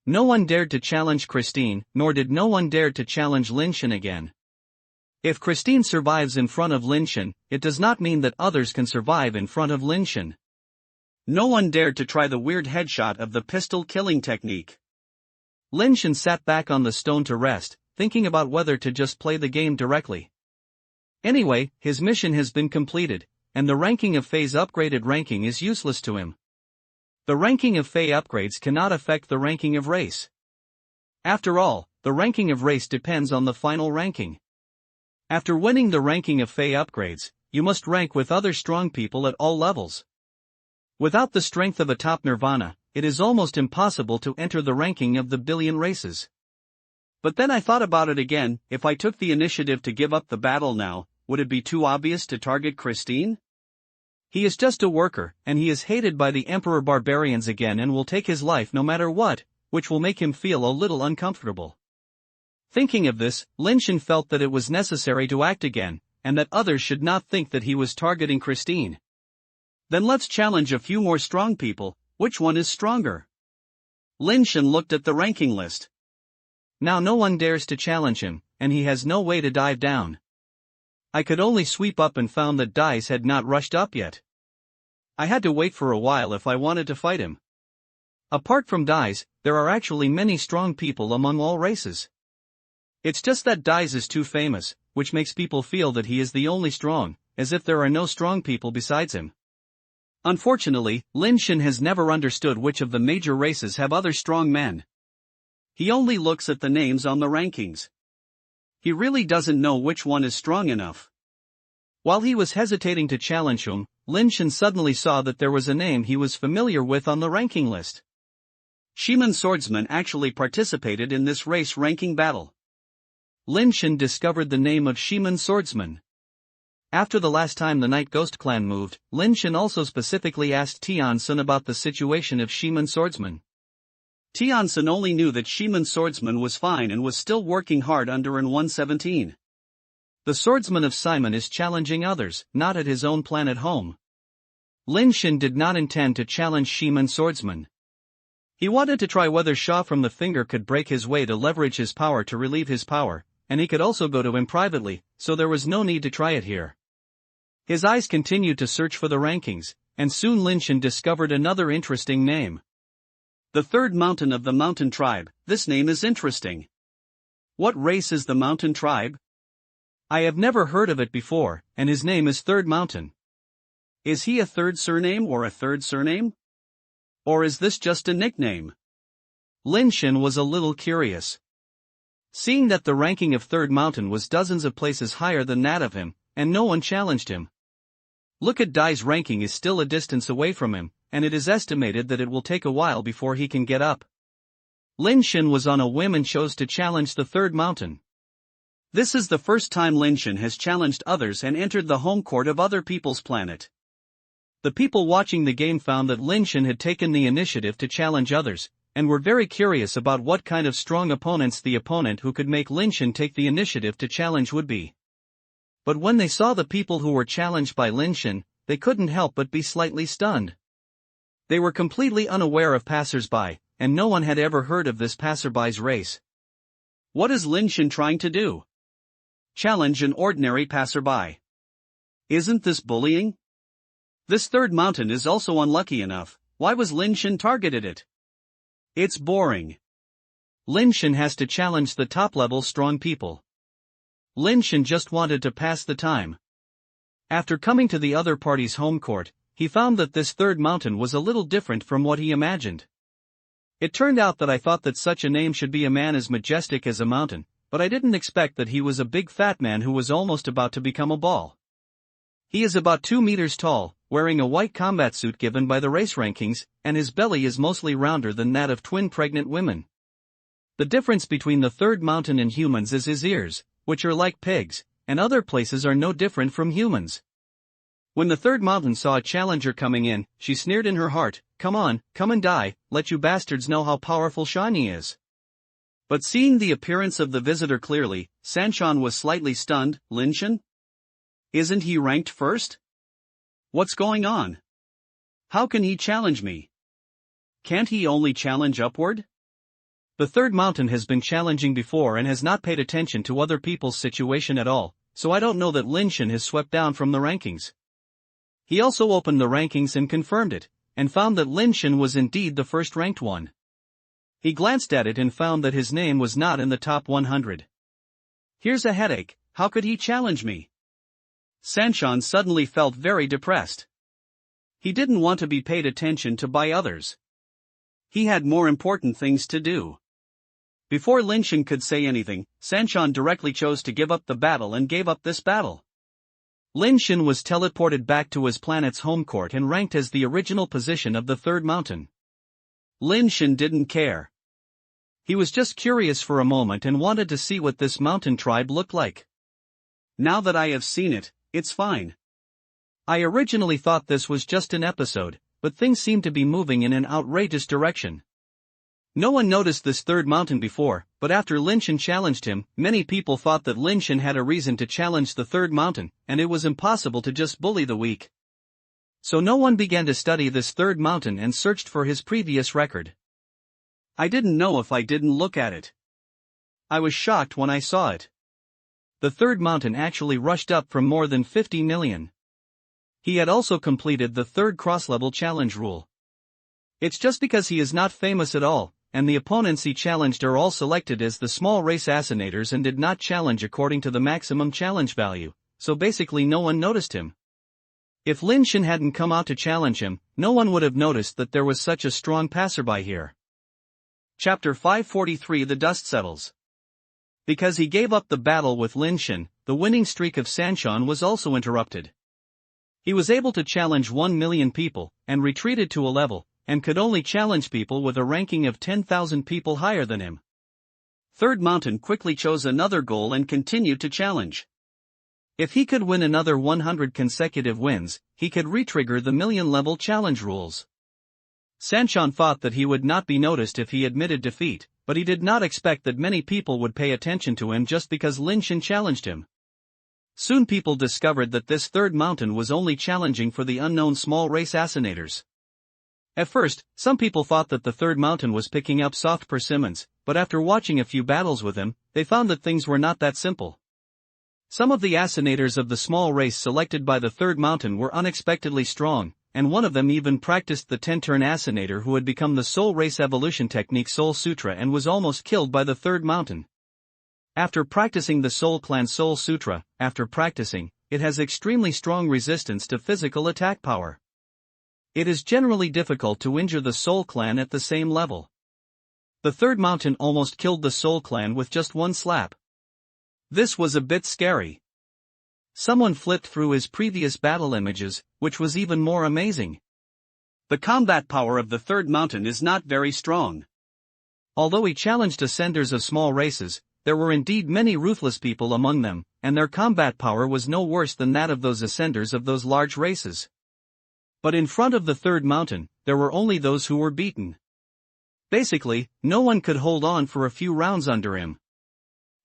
No one dared to challenge Christine, nor did no one dare to challenge Lin Shen again. If Christine survives in front of Lin Shen, it does not mean that others can survive in front of Lin Shen. No one dared to try the weird headshot of the pistol killing technique. Lin Shen sat back on the stone to rest, thinking about whether to just play the game directly. Anyway, his mission has been completed, and the ranking of Fei's upgraded ranking is useless to him. The ranking of Fei upgrades cannot affect the ranking of race. After all, the ranking of race depends on the final ranking. After winning the ranking of Fei upgrades, you must rank with other strong people at all levels. Without the strength of a top nirvana, it is almost impossible to enter the ranking of the billion races. But then I thought about it again. If I took the initiative to give up the battle now, would it be too obvious to target Christine? He is just a worker, and he is hated by the Emperor Barbarians again and will take his life no matter what, which will make him feel a little uncomfortable. Thinking of this, Lin Shen felt that it was necessary to act again, and that others should not think that he was targeting Christine. Then let's challenge a few more strong people. Which one is stronger? Lin Shen looked at the ranking list. Now no one dares to challenge him, and he has no way to dive down. I could only sweep up and found that Dice had not rushed up yet. I had to wait for a while if I wanted to fight him. Apart from Dice, there are actually many strong people among all races. It's just that Dice is too famous, which makes people feel that he is the only strong, as if there are no strong people besides him. Unfortunately, Lin Shen has never understood which of the major races have other strong men. He only looks at the names on the rankings. He really doesn't know which one is strong enough. While he was hesitating to challenge him, Lin Shen suddenly saw that there was a name he was familiar with on the ranking list. Shiman Swordsman actually participated in this race ranking battle. Lin Shen discovered the name of Shiman Swordsman. After the last time the Night Ghost clan moved, Lin Shen also specifically asked Tian-san about the situation of Shiman Swordsman. Tian-san only knew that Shiman Swordsman was fine and was still working hard under an 117. The swordsman of Simon is challenging others, not at his own planet home. Lin Shen did not intend to challenge Shiman Swordsman. He wanted to try whether Shaw from the Finger could break his way to leverage his power to relieve his power, and he could also go to him privately, so there was no need to try it here. His eyes continued to search for the rankings, and soon Lin Shen discovered another interesting name. The Third Mountain of the Mountain Tribe. This name is interesting. What race is the Mountain Tribe? I have never heard of it before, and his name is Third Mountain. Is he a third surname or a third surname? Or is this just a nickname? Lin Shen was a little curious. Seeing that the ranking of Third Mountain was dozens of places higher than that of him, and no one challenged him. Look at Dai's ranking is still a distance away from him, and it is estimated that it will take a while before he can get up. Lin Shen was on a whim and chose to challenge the Third Mountain. This is the first time Lin Shen has challenged others and entered the home court of other people's planet. The people watching the game found that Lin Shen had taken the initiative to challenge others, and were very curious about what kind of strong opponents the opponent who could make Lin Shen take the initiative to challenge would be. But when they saw the people who were challenged by Lin Shen, they couldn't help but be slightly stunned. They were completely unaware of passers-by, and no one had ever heard of this passerby's race. What is Lin Shen trying to do? Challenge an ordinary passerby. Isn't this bullying? This Third Mountain is also unlucky enough. Why was Lin Shen targeted it? It's boring. Lin Shen has to challenge the top-level strong people. Lin Shen just wanted to pass the time. After coming to the other party's home court, he found that this third mountain was a little different from what he imagined. It turned out that I thought that such a name should be a man as majestic as a mountain, but I didn't expect that he was a big fat man who was almost about to become a ball. He is about 2 meters tall, wearing a white combat suit given by the race rankings, and his belly is mostly rounder than that of twin pregnant women. The difference between the third mountain and humans is his ears, which are like pigs, and other places are no different from humans. When the third mountain saw a challenger coming in, she sneered in her heart, "Come on, come and die, let you bastards know how powerful Shiny is." But seeing the appearance of the visitor clearly, Sanshan was slightly stunned. Lin Shen? Isn't he ranked first? What's going on? How can he challenge me? Can't he only challenge upward? The third mountain has been challenging before and has not paid attention to other people's situation at all, so I don't know that Lin Shen has swept down from the rankings. He also opened the rankings and confirmed it, and found that Lin Shen was indeed the first ranked one. He glanced at it and found that his name was not in the top 100. Here's a headache, how could he challenge me? Sanshan suddenly felt very depressed. He didn't want to be paid attention to by others. He had more important things to do. Before Lin Shen could say anything, Sanshan directly chose to give up the battle and gave up this battle. Lin Shen was teleported back to his planet's home court and ranked as the original position of the third mountain. Lin Shen didn't care. He was just curious for a moment and wanted to see what this mountain tribe looked like. Now that I have seen it, it's fine. I originally thought this was just an episode, but things seem to be moving in an outrageous direction. No one noticed this third mountain before, but after Lin Shen challenged him, many people thought that Lin Shen had a reason to challenge the third mountain, and it was impossible to just bully the weak. So no one began to study this third mountain and searched for his previous record. I didn't know if I didn't look at it. I was shocked when I saw it. The third mountain actually rushed up from more than 50 million. He had also completed the third cross-level challenge rule. It's just because he is not famous at all, and the opponents he challenged are all selected as the small race assassinators and did not challenge according to the maximum challenge value, so basically no one noticed him. If Lin Shen hadn't come out to challenge him, no one would have noticed that there was such a strong passerby here. Chapter 543 The Dust Settles. Because he gave up the battle with Lin Shen, the winning streak of Sanshan was also interrupted. He was able to challenge 1 million people, and retreated to a level, and could only challenge people with a ranking of 10,000 people higher than him. Third Mountain quickly chose another goal and continued to challenge. If he could win another 100 consecutive wins, he could retrigger the million-level challenge rules. Sanshan thought that he would not be noticed if he admitted defeat, but he did not expect that many people would pay attention to him just because Lin Shen challenged him. Soon people discovered that this third mountain was only challenging for the unknown small race assassinators. At first, some people thought that the third mountain was picking up soft persimmons, but after watching a few battles with him, they found that things were not that simple. Some of the assassinators of the small race selected by the third mountain were unexpectedly strong, and one of them even practiced the 10-turn assassinator who had become the Soul Race Evolution technique Soul Sutra and was almost killed by the third mountain. After practicing the Soul Clan Soul Sutra, it has extremely strong resistance to physical attack power. It is generally difficult to injure the Soul Clan at the same level. The third mountain almost killed the Soul Clan with just one slap. This was a bit scary. Someone flipped through his previous battle images, which was even more amazing. The combat power of the third mountain is not very strong. Although he challenged ascenders of small races, there were indeed many ruthless people among them, and their combat power was no worse than that of those ascenders of those large races. But in front of the third mountain, there were only those who were beaten. Basically, no one could hold on for a few rounds under him.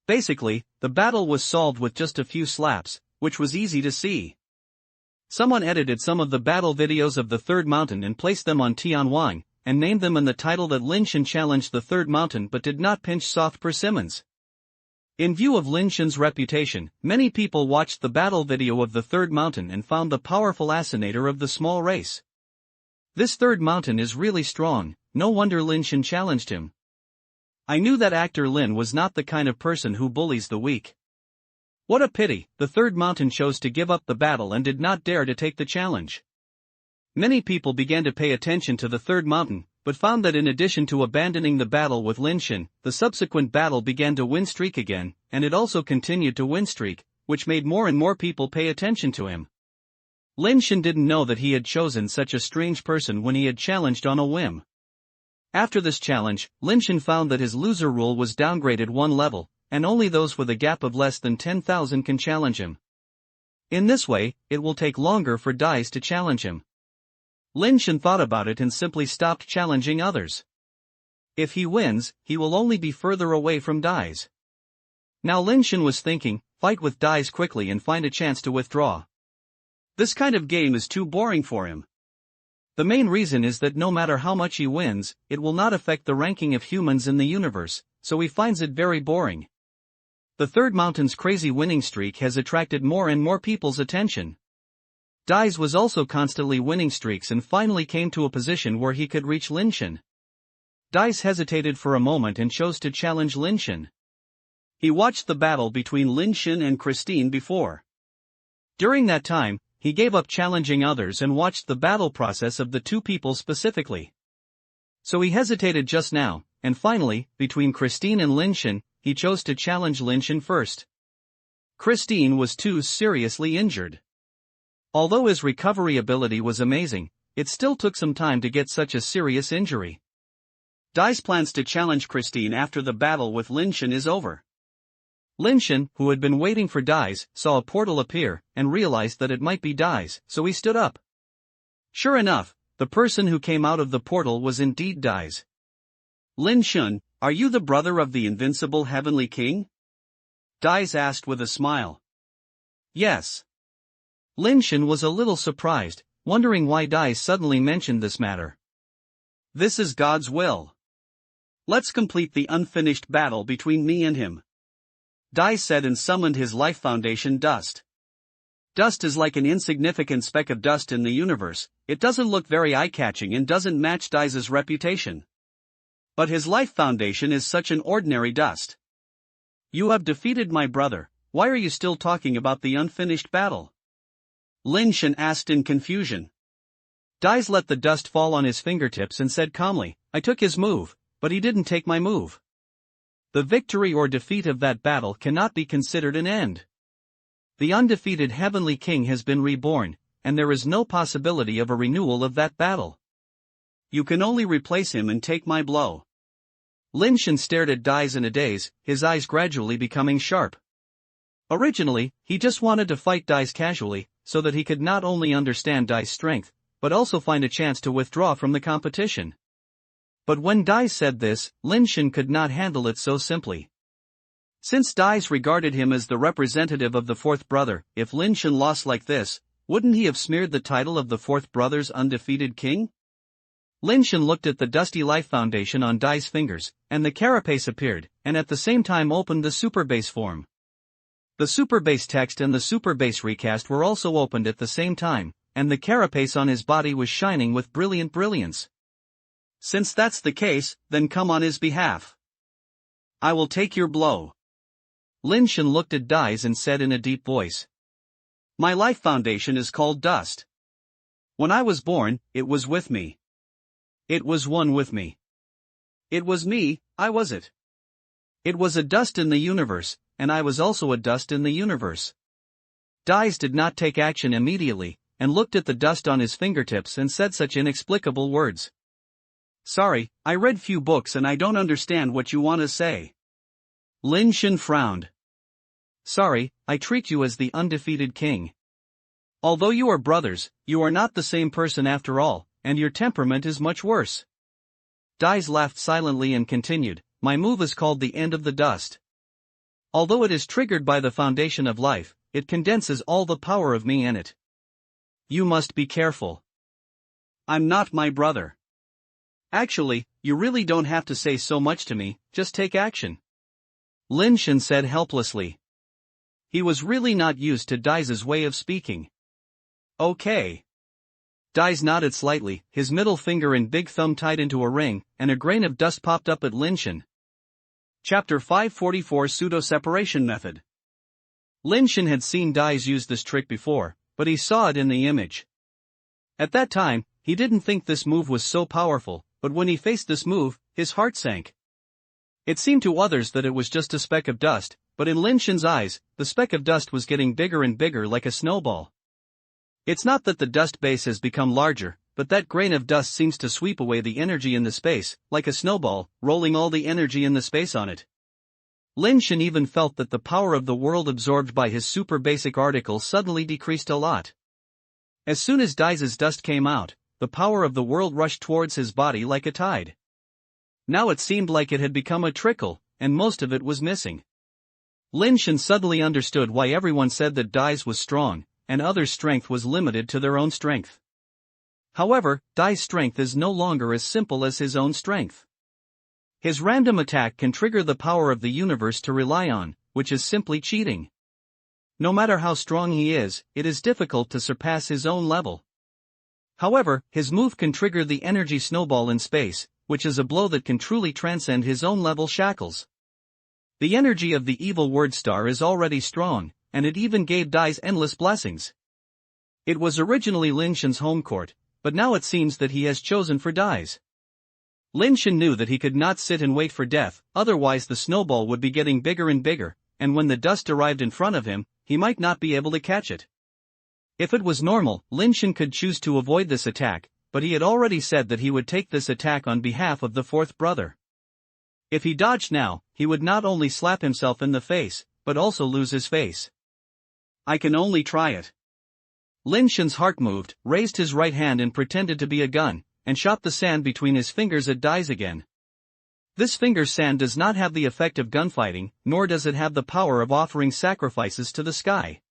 Basically, the battle was solved with just a few slaps, which was easy to see. Someone edited some of the battle videos of the third mountain and placed them on Tianwang, and named them in the title that Lin Shen challenged the third mountain but did not pinch soft persimmons. In view of Lin Shen's reputation, many people watched the battle video of the third mountain and found the powerful assassinator of the small race. This third mountain is really strong, no wonder Lin Shen challenged him. I knew that actor Lin was not the kind of person who bullies the weak. What a pity, the third mountain chose to give up the battle and did not dare to take the challenge. Many people began to pay attention to the third mountain, but found that in addition to abandoning the battle with Lin Shen, the subsequent battle began to win streak again, and it also continued to win streak, which made more and more people pay attention to him. Lin Shen didn't know that he had chosen such a strange person when he had challenged on a whim. After this challenge, Lin Shen found that his loser rule was downgraded one level, and only those with a gap of less than 10,000 can challenge him. In this way, it will take longer for Dice to challenge him. Lin Shen thought about it and simply stopped challenging others. If he wins, he will only be further away from Dice. Now Lin Shen was thinking, fight with Dice quickly and find a chance to withdraw. This kind of game is too boring for him. The main reason is that no matter how much he wins, it will not affect the ranking of humans in the universe, so he finds it very boring. The third mountain's crazy winning streak has attracted more and more people's attention. Dice was also constantly winning streaks and finally came to a position where he could reach Lin Shen. Dice hesitated for a moment and chose to challenge Lin Shen. He watched the battle between Lin Shen and Christine before. During that time, he gave up challenging others and watched the battle process of the two people specifically. So he hesitated just now, and finally, between Christine and Lin Shen, he chose to challenge Lin Shen first. Christine was too seriously injured. Although his recovery ability was amazing, it still took some time to get such a serious injury. Dice plans to challenge Christine after the battle with Lin Shen is over. Lin Shen, who had been waiting for Dice, saw a portal appear, and realized that it might be Dice, so he stood up. Sure enough, the person who came out of the portal was indeed Dice. Lin Shen, are you the brother of the invincible Heavenly King? Dice asked with a smile. Yes. Lin Shen was a little surprised, wondering why Dice suddenly mentioned this matter. This is God's will. Let's complete the unfinished battle between me and him. Dice said and summoned his life foundation dust. Dust is like an insignificant speck of dust in the universe, it doesn't look very eye-catching and doesn't match Dice's reputation. But his life foundation is such an ordinary dust. You have defeated my brother, why are you still talking about the unfinished battle? Lin Shen asked in confusion. Dice let the dust fall on his fingertips and said calmly, I took his move, but he didn't take my move. The victory or defeat of that battle cannot be considered an end. The undefeated Heavenly King has been reborn, and there is no possibility of a renewal of that battle. You can only replace him and take my blow. Lin Shen stared at Dice in a daze, his eyes gradually becoming sharp. Originally, he just wanted to fight Dice casually, so that he could not only understand Dice's strength, but also find a chance to withdraw from the competition. But when Dice said this, Lin Shen could not handle it so simply. Since Dice regarded him as the representative of the fourth brother, if Lin Shen lost like this, wouldn't he have smeared the title of the fourth brother's undefeated king? Lin Shen looked at the dusty life foundation on Dice's fingers, and the carapace appeared, and at the same time opened the Superbase form. The Superbase text and the Superbase recast were also opened at the same time, and the carapace on his body was shining with brilliant brilliance. Since that's the case, then come on his behalf. I will take your blow. Lin Shen looked at Dice and said in a deep voice. My life foundation is called dust. When I was born, it was with me. It was one with me. It was me, I was it. It was a dust in the universe, and I was also a dust in the universe. Dice did not take action immediately, and looked at the dust on his fingertips and said such inexplicable words. Sorry, I read few books and I don't understand what you want to say. Lin Shen frowned. Sorry, I treat you as the undefeated king. Although you are brothers, you are not the same person after all, and your temperament is much worse. Dice laughed silently and continued, my move is called the end of the dust. Although it is triggered by the foundation of life, it condenses all the power of me in it. You must be careful. I'm not my brother. Actually, you really don't have to say so much to me, just take action. Lin Shen said helplessly. He was really not used to Dice's way of speaking. Okay. Dice nodded slightly, his middle finger and big thumb tied into a ring, and a grain of dust popped up at Lin Shen. Chapter 544 Pseudo-Separation Method. Lin Shen had seen Dai's use this trick before, but he saw it in the image. At that time, he didn't think this move was so powerful, but when he faced this move, his heart sank. It seemed to others that it was just a speck of dust, but in Lin Shen's eyes, the speck of dust was getting bigger and bigger like a snowball. It's not that the dust base has become larger, but that grain of dust seems to sweep away the energy in the space, like a snowball, rolling all the energy in the space on it. Lin Shen even felt that the power of the world absorbed by his super basic article suddenly decreased a lot. As soon as Dai's dust came out, the power of the world rushed towards his body like a tide. Now it seemed like it had become a trickle, and most of it was missing. Lin Shen suddenly understood why everyone said that Dai's was strong, and others' strength was limited to their own strength. However, Dai's strength is no longer as simple as his own strength. His random attack can trigger the power of the universe to rely on, which is simply cheating. No matter how strong he is, it is difficult to surpass his own level. However, his move can trigger the energy snowball in space, which is a blow that can truly transcend his own level shackles. The energy of the evil word star is already strong, and it even gave Dai's endless blessings. It was originally Lin Shen's home court, but now it seems that he has chosen for Dai's. Lin Shen knew that he could not sit and wait for death, otherwise the snowball would be getting bigger and bigger, and when the dust arrived in front of him, he might not be able to catch it. If it was normal, Lin Shen could choose to avoid this attack, but he had already said that he would take this attack on behalf of the fourth brother. If he dodged now, he would not only slap himself in the face, but also lose his face. I can only try it. Lin Shen's heart moved, raised his right hand and pretended to be a gun, and shot the sand between his fingers at Dai's again. This finger's sand does not have the effect of gunfighting, nor does it have the power of offering sacrifices to the sky.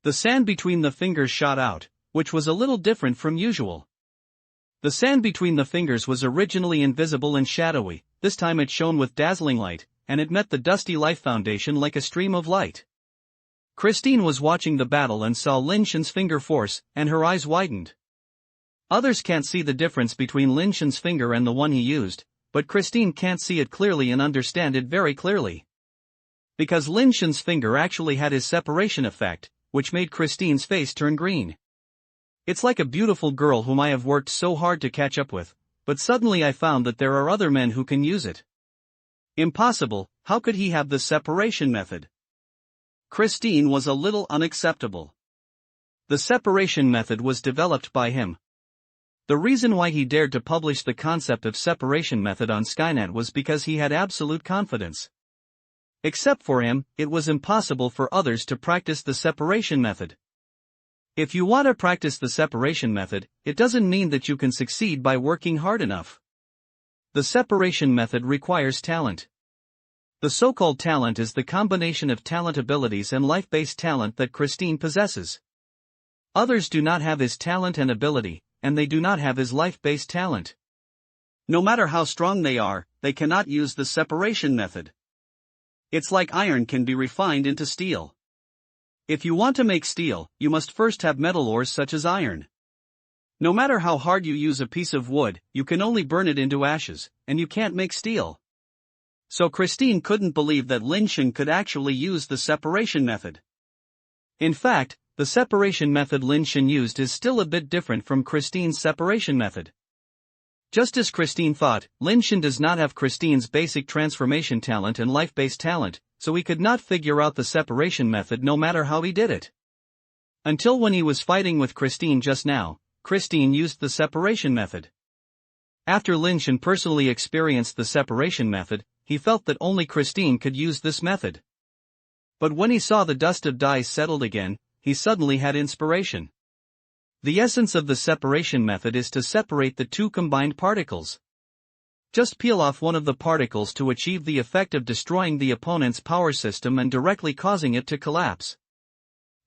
The sand between the fingers shot out, which was a little different from usual. The sand between the fingers was originally invisible and shadowy, this time it shone with dazzling light, and it met the dusty life foundation like a stream of light. Christine was watching the battle and saw Lin Shen's finger force, and her eyes widened. Others can't see the difference between Lin Shen's finger and the one he used, but Christine can't see it clearly and understand it very clearly. Because Lin Shen's finger actually had his separation effect, which made Christine's face turn green. It's like a beautiful girl whom I have worked so hard to catch up with, but suddenly I found that there are other men who can use it. Impossible, how could he have the separation method? Christine was a little unacceptable. The separation method was developed by him. The reason why he dared to publish the concept of separation method on Skynet was because he had absolute confidence. Except for him, it was impossible for others to practice the separation method. If you want to practice the separation method, it doesn't mean that you can succeed by working hard enough. The separation method requires talent. The so-called talent is the combination of talent abilities and life-based talent that Christine possesses. Others do not have his talent and ability, and they do not have his life-based talent. No matter how strong they are, they cannot use the separation method. It's like iron can be refined into steel. If you want to make steel, you must first have metal ores such as iron. No matter how hard you use a piece of wood, you can only burn it into ashes, and you can't make steel. So Christine couldn't believe that Lin Shen could actually use the separation method. In fact, the separation method Lin Shen used is still a bit different from Christine's separation method. Just as Christine thought, Lin Shen does not have Christine's basic transformation talent and life-based talent, so he could not figure out the separation method no matter how he did it. Until when he was fighting with Christine just now, Christine used the separation method. After Lin Shen personally experienced the separation method, he felt that only Christine could use this method. But when he saw the dust of Dai settled again, he suddenly had inspiration. The essence of the separation method is to separate the two combined particles. Just peel off one of the particles to achieve the effect of destroying the opponent's power system and directly causing it to collapse.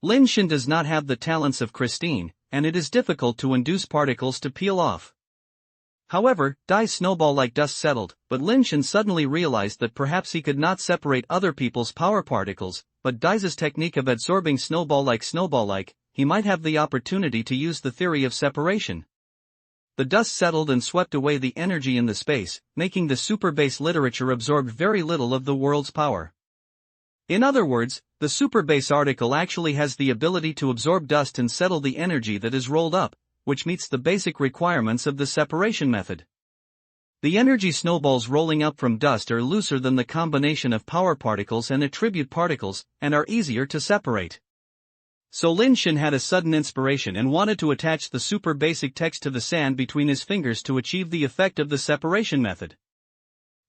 Lin Shen does not have the talents of Christine, and it is difficult to induce particles to peel off. However, Dai's snowball like dust settled, but Lin Shen suddenly realized that perhaps he could not separate other people's power particles, but Dai's technique of absorbing snowball like, he might have the opportunity to use the theory of separation. the dust settled and swept away the energy in the space, making the Superbase literature absorb very little of the world's power. In other words, the Superbase article actually has the ability to absorb dust and settle the energy that is rolled up, which meets the basic requirements of the separation method. The energy snowballs rolling up from dust are looser than the combination of power particles and attribute particles, and are easier to separate. So Lin Shen had a sudden inspiration and wanted to attach the super basic text to the sand between his fingers to achieve the effect of the separation method.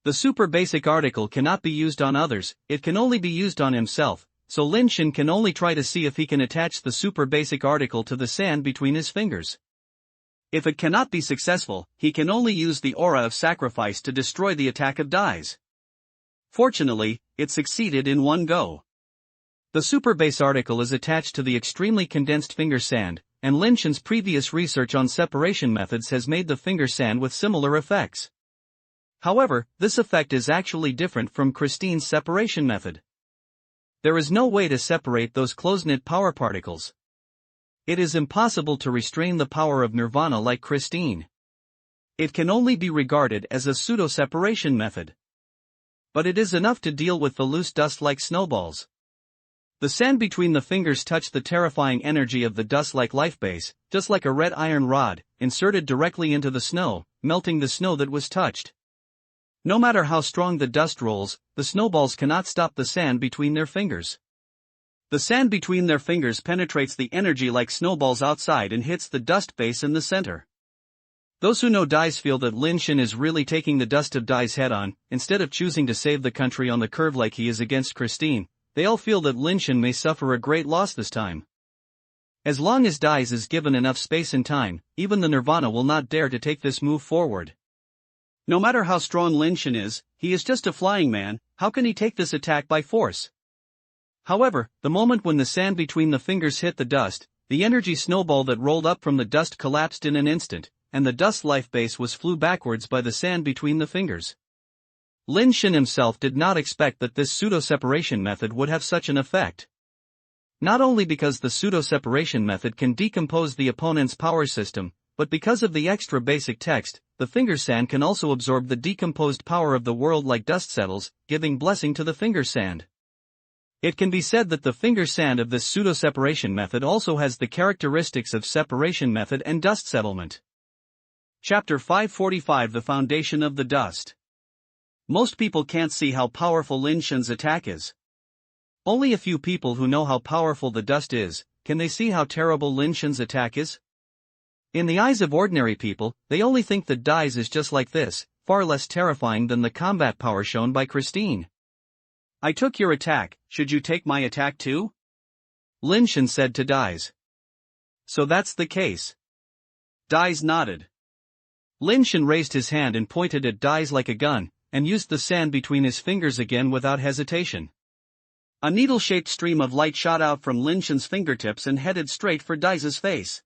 The super basic article cannot be used on others, it can only be used on himself, so Lin Shen can only try to see if he can attach the super basic article to the sand between his fingers. If it cannot be successful, he can only use the aura of sacrifice to destroy the attack of dyes. Fortunately, it succeeded in one go. The Superbase article is attached to the extremely condensed finger sand, and Lin Shen's previous research on separation methods has made the finger sand with similar effects. However, this effect is actually different from Christine's separation method. There is no way to separate those close-knit power particles. It is impossible to restrain the power of nirvana like Christine. It can only be regarded as a pseudo-separation method. But it is enough to deal with the loose dust like snowballs. The sand between the fingers touched the terrifying energy of the dust like life base, just like a red iron rod, inserted directly into the snow, melting the snow that was touched. No matter how strong the dust rolls, the snowballs cannot stop the sand between their fingers. The sand between their fingers penetrates the energy like snowballs outside and hits the dust base in the center. Those who know dyes feel that Lin Shen is really taking the dust of dyes head on, instead of choosing to save the country on the curve like he is against Christine. They all feel that Lin Shen may suffer a great loss this time. As long as dyes is given enough space and time, even the nirvana will not dare to take this move forward. No matter how strong Lin Shen is, he is just a flying man, how can he take this attack by force? However, the moment when the sand between the fingers hit the dust, the energy snowball that rolled up from the dust collapsed in an instant, and the dust life base was flew backwards by the sand between the fingers. Lin Shen himself did not expect that this pseudo-separation method would have such an effect. Not only because the pseudo-separation method can decompose the opponent's power system, but because of the extra basic text, the finger sand can also absorb the decomposed power of the world like dust settles, giving blessing to the finger sand. It can be said that the finger sand of this pseudo-separation method also has the characteristics of separation method and dust settlement. Chapter 545 The Foundation of the Dust. Most people can't see how powerful Lin Shen's attack is. Only a few people who know how powerful the dust is, can they see how terrible Lin Shen's attack is? In the eyes of ordinary people, they only think that dyes is just like this, far less terrifying than the combat power shown by Christine. I took your attack, should you take my attack too? Lin Shen said to Dyes. So that's the case. Dyes nodded. Lin Shen raised his hand and pointed at Dyes like a gun, and used the sand between his fingers again without hesitation. A needle-shaped stream of light shot out from Lin Shen's fingertips and headed straight for Dyes' face.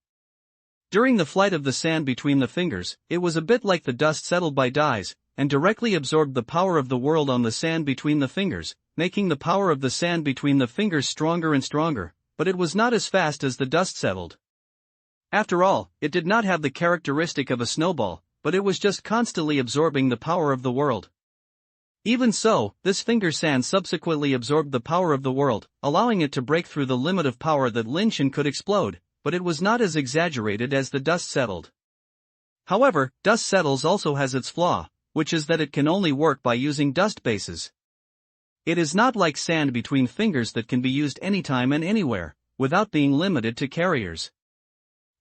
During the flight of the sand between the fingers, it was a bit like the dust settled by Dyes, and directly absorbed the power of the world on the sand between the fingers, making the power of the sand between the fingers stronger and stronger, but it was not as fast as the dust settled. After all, it did not have the characteristic of a snowball, but it was just constantly absorbing the power of the world. Even so, this finger sand subsequently absorbed the power of the world, allowing it to break through the limit of power that Lin Shen could explode, but it was not as exaggerated as the dust settled. However, dust settles also has its flaw, which is that it can only work by using dust bases. It is not like sand between fingers that can be used anytime and anywhere, without being limited to carriers.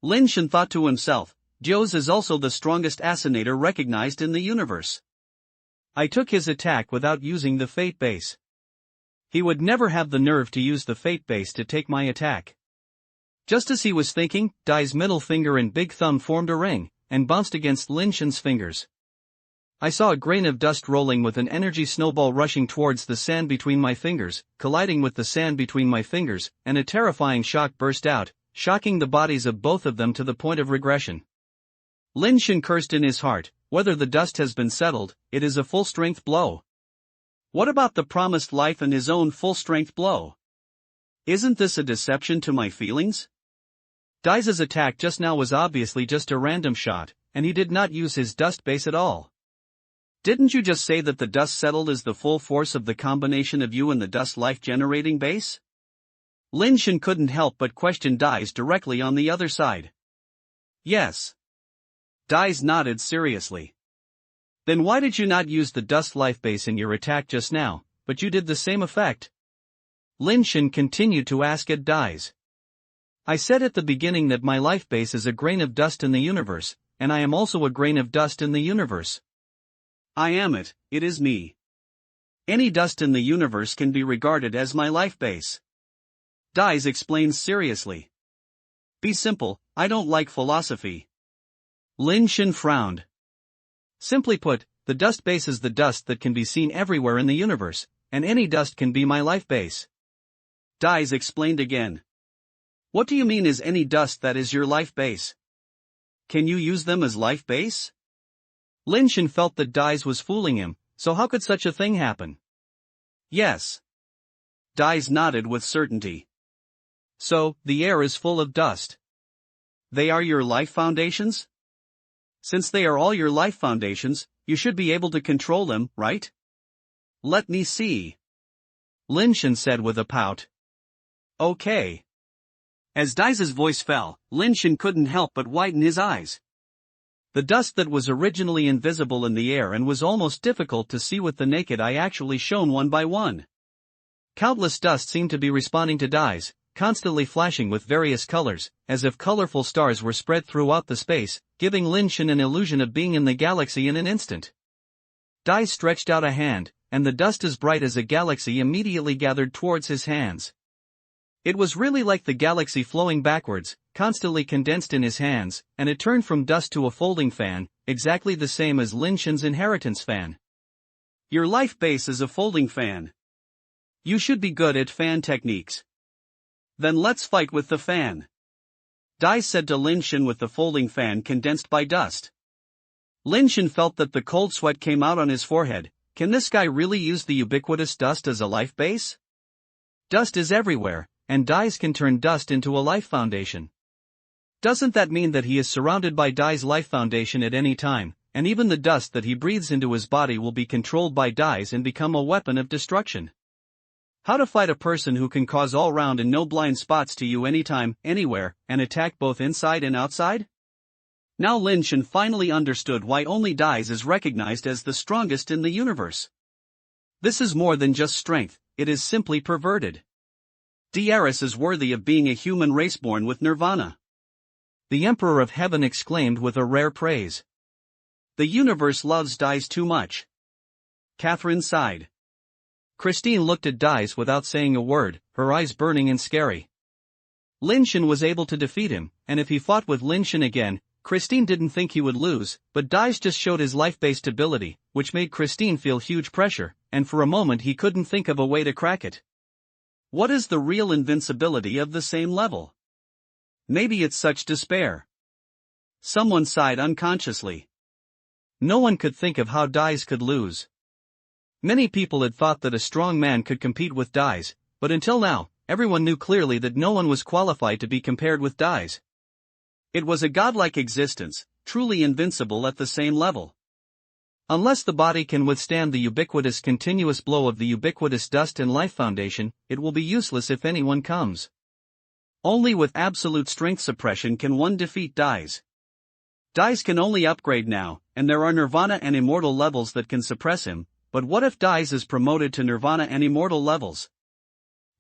Lin Shen thought to himself, Joe's is also the strongest assassinator recognized in the universe. I took his attack without using the fate base. He would never have the nerve to use the fate base to take my attack. Just as he was thinking, Dai's middle finger and big thumb formed a ring, and bounced against Lin Shen's fingers. I saw a grain of dust rolling with an energy snowball rushing towards the sand between my fingers, colliding with the sand between my fingers, and a terrifying shock burst out, shocking the bodies of both of them to the point of regression. Lin Shen cursed in his heart, whether the dust has been settled, it is a full-strength blow. What about the promised life and his own full-strength blow? Isn't this a deception to my feelings? Dai's attack just now was obviously just a random shot, and he did not use his dust base at all. Didn't you just say that the dust settled is the full force of the combination of you and the dust life-generating base? Lin Shen couldn't help but question Dai's directly on the other side. Yes. Dai's nodded seriously. Then why did you not use the dust life base in your attack just now, but you did the same effect? Lin Shen continued to ask at Dai's. I said at the beginning that my life base is a grain of dust in the universe, and I am also a grain of dust in the universe. I am it is me. Any dust in the universe can be regarded as my life base. Dai's explained seriously. Be simple, I don't like philosophy. Lin Shen frowned. Simply put, the dust base is the dust that can be seen everywhere in the universe, and any dust can be my life base. Dai's explained again. What do you mean is any dust that is your life base? Can you use them as life base? Lin Shen felt that Dai's was fooling him, so how could such a thing happen? Yes. Dai's nodded with certainty. So, the air is full of dust. They are your life foundations? Since they are all your life foundations, you should be able to control them, right? Let me see. Lin Shen said with a pout. Okay. As Dai's voice fell, Lin Shen couldn't help but widen his eyes. The dust that was originally invisible in the air and was almost difficult to see with the naked eye actually shone one by one. Countless dust seemed to be responding to Dai's, constantly flashing with various colors, as if colorful stars were spread throughout the space, giving Lin Shen an illusion of being in the galaxy in an instant. Dai stretched out a hand, and the dust as bright as a galaxy immediately gathered towards his hands. It was really like the galaxy flowing backwards, constantly condensed in his hands, and it turned from dust to a folding fan, exactly the same as Lin Shen's inheritance fan. Your life base is a folding fan. You should be good at fan techniques. Then let's fight with the fan. Dai said to Lin Shen with the folding fan condensed by dust. Lin Shen felt that the cold sweat came out on his forehead. Can this guy really use the ubiquitous dust as a life base? Dust is everywhere, and Dai's can turn dust into a life foundation. Doesn't that mean that he is surrounded by Dai's life foundation at any time, and even the dust that he breathes into his body will be controlled by Dai's and become a weapon of destruction? How to fight a person who can cause all round and no blind spots to you anytime, anywhere, and attack both inside and outside? Now Lin Shen finally understood why only Dai's is recognized as the strongest in the universe. This is more than just strength, it is simply perverted. Dai's is worthy of being a human race born with nirvana. The Emperor of Heaven exclaimed with a rare praise. The universe loves Dai's too much. Catherine sighed. Christine looked at Dai's without saying a word, her eyes burning and scary. Lin Shen was able to defeat him, and if he fought with Lin Shen again, Christine didn't think he would lose, but Dai's just showed his life-based ability, which made Christine feel huge pressure, and for a moment he couldn't think of a way to crack it. What is the real invincibility of the same level? Maybe it's such despair. Someone sighed unconsciously. No one could think of how Dai's could lose. Many people had thought that a strong man could compete with Dai's, but until now, everyone knew clearly that no one was qualified to be compared with Dai's. It was a godlike existence, truly invincible at the same level. Unless the body can withstand the ubiquitous continuous blow of the ubiquitous dust and life foundation, it will be useless if anyone comes. Only with absolute strength suppression can one defeat Dai's. Dai's can only upgrade now, and there are nirvana and immortal levels that can suppress him. But what if Dai's is promoted to nirvana and immortal levels?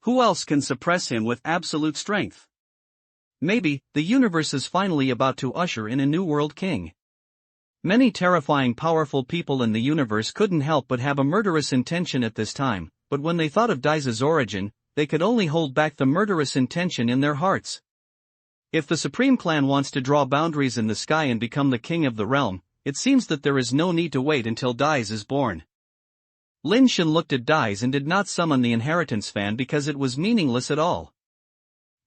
Who else can suppress him with absolute strength? Maybe, the universe is finally about to usher in a new world king. Many terrifying powerful people in the universe couldn't help but have a murderous intention at this time, but when they thought of Dai's origin, they could only hold back the murderous intention in their hearts. If the Supreme Clan wants to draw boundaries in the sky and become the king of the realm, it seems that there is no need to wait until Dai's is born. Lin Shen looked at Dai's and did not summon the inheritance fan because it was meaningless at all.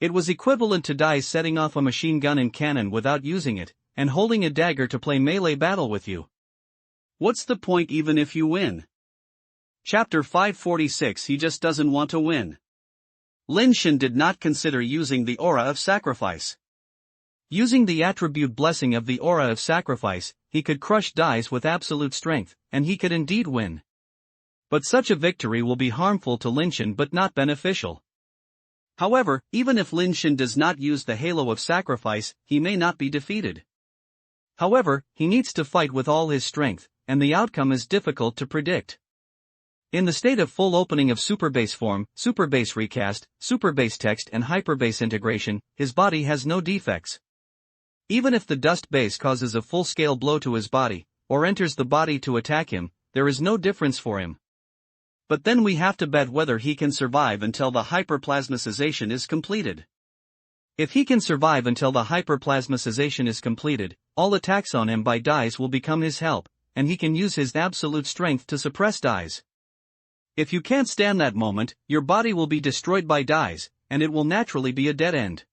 It was equivalent to Dai's setting off a machine gun and cannon without using it, and holding a dagger to play melee battle with you. What's the point even if you win? Chapter 546. He just doesn't want to win. Lin Shen did not consider using the aura of sacrifice. Using the attribute blessing of the aura of sacrifice, he could crush Dais with absolute strength, and he could indeed win. But such a victory will be harmful to Lin Shen but not beneficial. However, even if Lin Shen does not use the halo of sacrifice, he may not be defeated. However, he needs to fight with all his strength, and the outcome is difficult to predict. In the state of full opening of Superbase form, Superbase recast, Superbase text and Hyperbase integration, his body has no defects. Even if the dust base causes a full-scale blow to his body, or enters the body to attack him, there is no difference for him. But then we have to bet whether he can survive until the hyperplasmicization is completed. If he can survive until the hyperplasmicization is completed, all attacks on him by Dais will become his help, and he can use his absolute strength to suppress Dais. If you can't stand that moment, your body will be destroyed by Dais, and it will naturally be a dead end.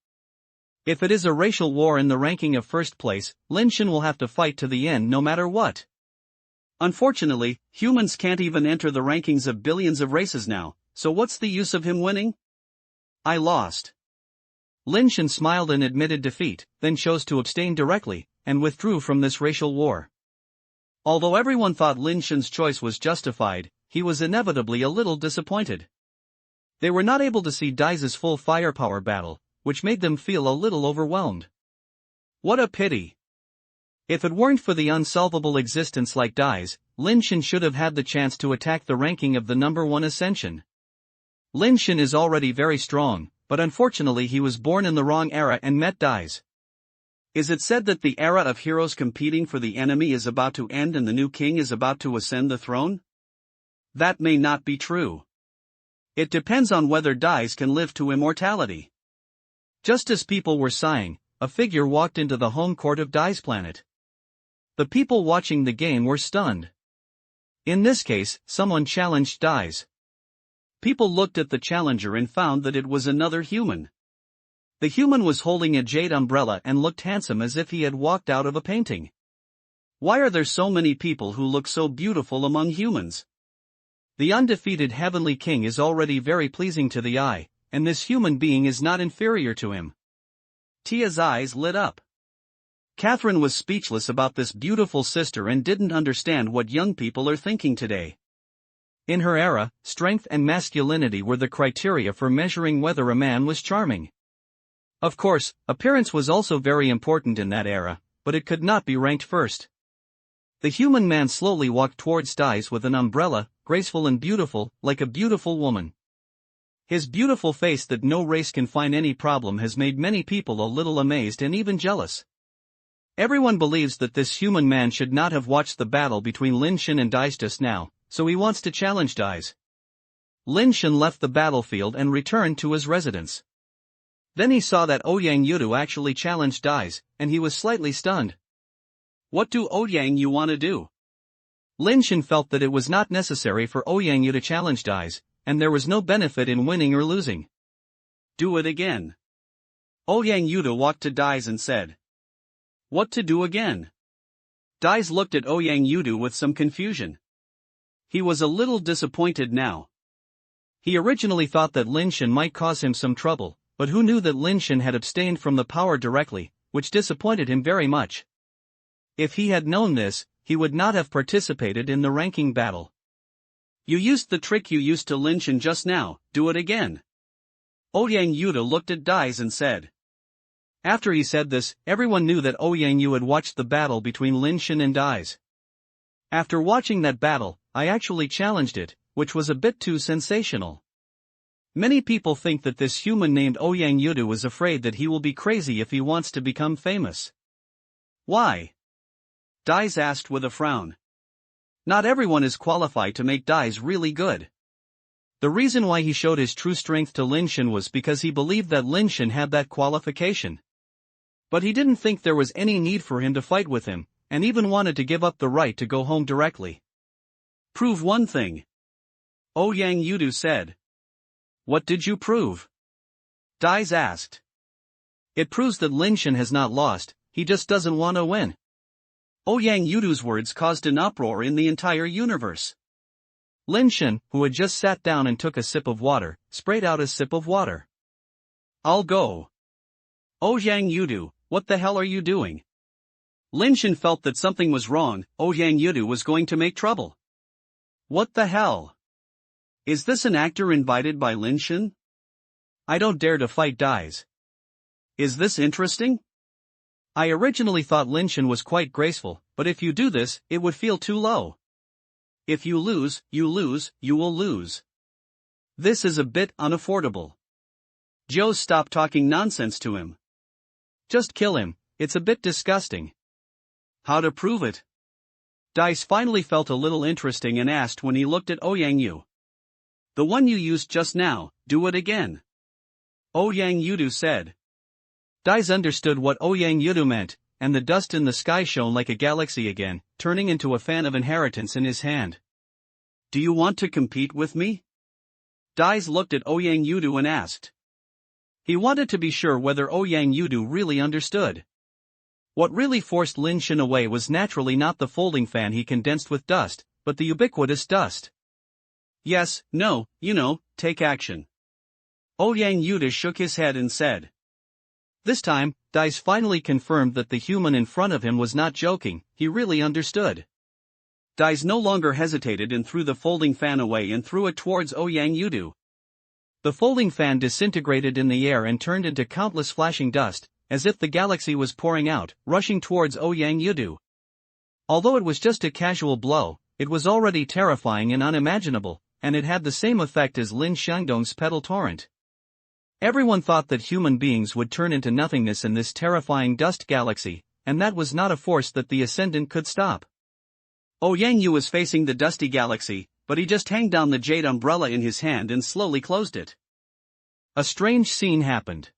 If it is a racial war in the ranking of first place, Lin Shen will have to fight to the end no matter what. Unfortunately, humans can't even enter the rankings of billions of races now, so what's the use of him winning? I lost. Lin Shen smiled and admitted defeat, then chose to abstain directly, and withdrew from this racial war. Although everyone thought Lin Shen's choice was justified, he was inevitably a little disappointed. They were not able to see Dais' full firepower battle, which made them feel a little overwhelmed. What a pity. If it weren't for the unsolvable existence like Dais, Lin Shen should have had the chance to attack the ranking of the number 1 ascension. Lin Shen is already very strong, but unfortunately he was born in the wrong era and met Dais. Is it said that the era of heroes competing for the enemy is about to end and the new king is about to ascend the throne? That may not be true. It depends on whether Dais can live to immortality. Just as people were sighing, a figure walked into the home court of Dais planet. The people watching the game were stunned. In this case, someone challenged Dais. People looked at the challenger and found that it was another human. The human was holding a jade umbrella and looked handsome as if he had walked out of a painting. Why are there so many people who look so beautiful among humans? The undefeated Heavenly King is already very pleasing to the eye, and this human being is not inferior to him. Tia's eyes lit up. Catherine was speechless about this beautiful sister and didn't understand what young people are thinking today. In her era, strength and masculinity were the criteria for measuring whether a man was charming. Of course, appearance was also very important in that era, but it could not be ranked first. The human man slowly walked towards Dais with an umbrella, graceful and beautiful, like a beautiful woman. His beautiful face that no race can find any problem has made many people a little amazed and even jealous. Everyone believes that this human man should not have watched the battle between Lin Shen and Dais just now, so he wants to challenge Dais. Lin Shen left the battlefield and returned to his residence. Then he saw that Ouyang Yudu actually challenged Dais, and he was slightly stunned. What do Ouyang Yu want to do? Lin Shen felt that it was not necessary for Ouyang Yu to challenge Dais, and there was no benefit in winning or losing. Do it again. Ouyang Yudu walked to Dais and said. What to do again? Dais looked at Ouyang Yudu with some confusion. He was a little disappointed now. He originally thought that Lin Shen might cause him some trouble, but who knew that Lin Shen had abstained from the power directly, which disappointed him very much. If he had known this, he would not have participated in the ranking battle. You used the trick you used to Lin Shen just now, do it again. Ouyang Yudu looked at Dais and said. After he said this, everyone knew that Ouyang Yu had watched the battle between Lin Shen and Dais. After watching that battle, I actually challenged it, which was a bit too sensational. Many people think that this human named Ouyang Yudu is afraid that he will be crazy if he wants to become famous. Why? Dais asked with a frown. Not everyone is qualified to make Dais really good. The reason why he showed his true strength to Lin Shen was because he believed that Lin Shen had that qualification. But he didn't think there was any need for him to fight with him, and even wanted to give up the right to go home directly. Prove one thing. Ouyang Yudu said. What did you prove? Dais asked. It proves that Lin Shen has not lost, he just doesn't want to win. Ouyang Yudu's words caused an uproar in the entire universe. Lin Shen, who had just sat down and took a sip of water, sprayed out a sip of water. I'll go. Ouyang Yudu, what the hell are you doing? Lin Shen felt that something was wrong. Ouyang Yudu was going to make trouble. What the hell? Is this an actor invited by Lin Shen? I don't dare to fight Dais. Is this interesting? I originally thought Lin Shen was quite graceful, but if you do this, it would feel too low. If you lose, you will lose. This is a bit unaffordable. Joe, stop talking nonsense to him. Just kill him, it's a bit disgusting. How to prove it? Dais finally felt a little interesting and asked when he looked at Ouyang Yu. The one you used just now, do it again. Ouyang Yudu said. Dais understood what Ouyang Yudu meant, and the dust in the sky shone like a galaxy again, turning into a fan of inheritance in his hand. Do you want to compete with me? Dais looked at Ouyang Yudu and asked. He wanted to be sure whether Ouyang Yudu really understood. What really forced Lin Shen away was naturally not the folding fan he condensed with dust, but the ubiquitous dust. Yes, no, take action. Ouyang Yudu shook his head and said. This time, Dais finally confirmed that the human in front of him was not joking, he really understood. Dais no longer hesitated and threw the folding fan away and threw it towards Ouyang Yudu. The folding fan disintegrated in the air and turned into countless flashing dust, as if the galaxy was pouring out, rushing towards Ouyang Yudu. Although it was just a casual blow, it was already terrifying and unimaginable, and it had the same effect as Lin Shandong's petal torrent. Everyone thought that human beings would turn into nothingness in this terrifying dust galaxy, and that was not a force that the Ascendant could stop. Ouyang Yu was facing the dusty galaxy, but he just hanged down the jade umbrella in his hand and slowly closed it. A strange scene happened.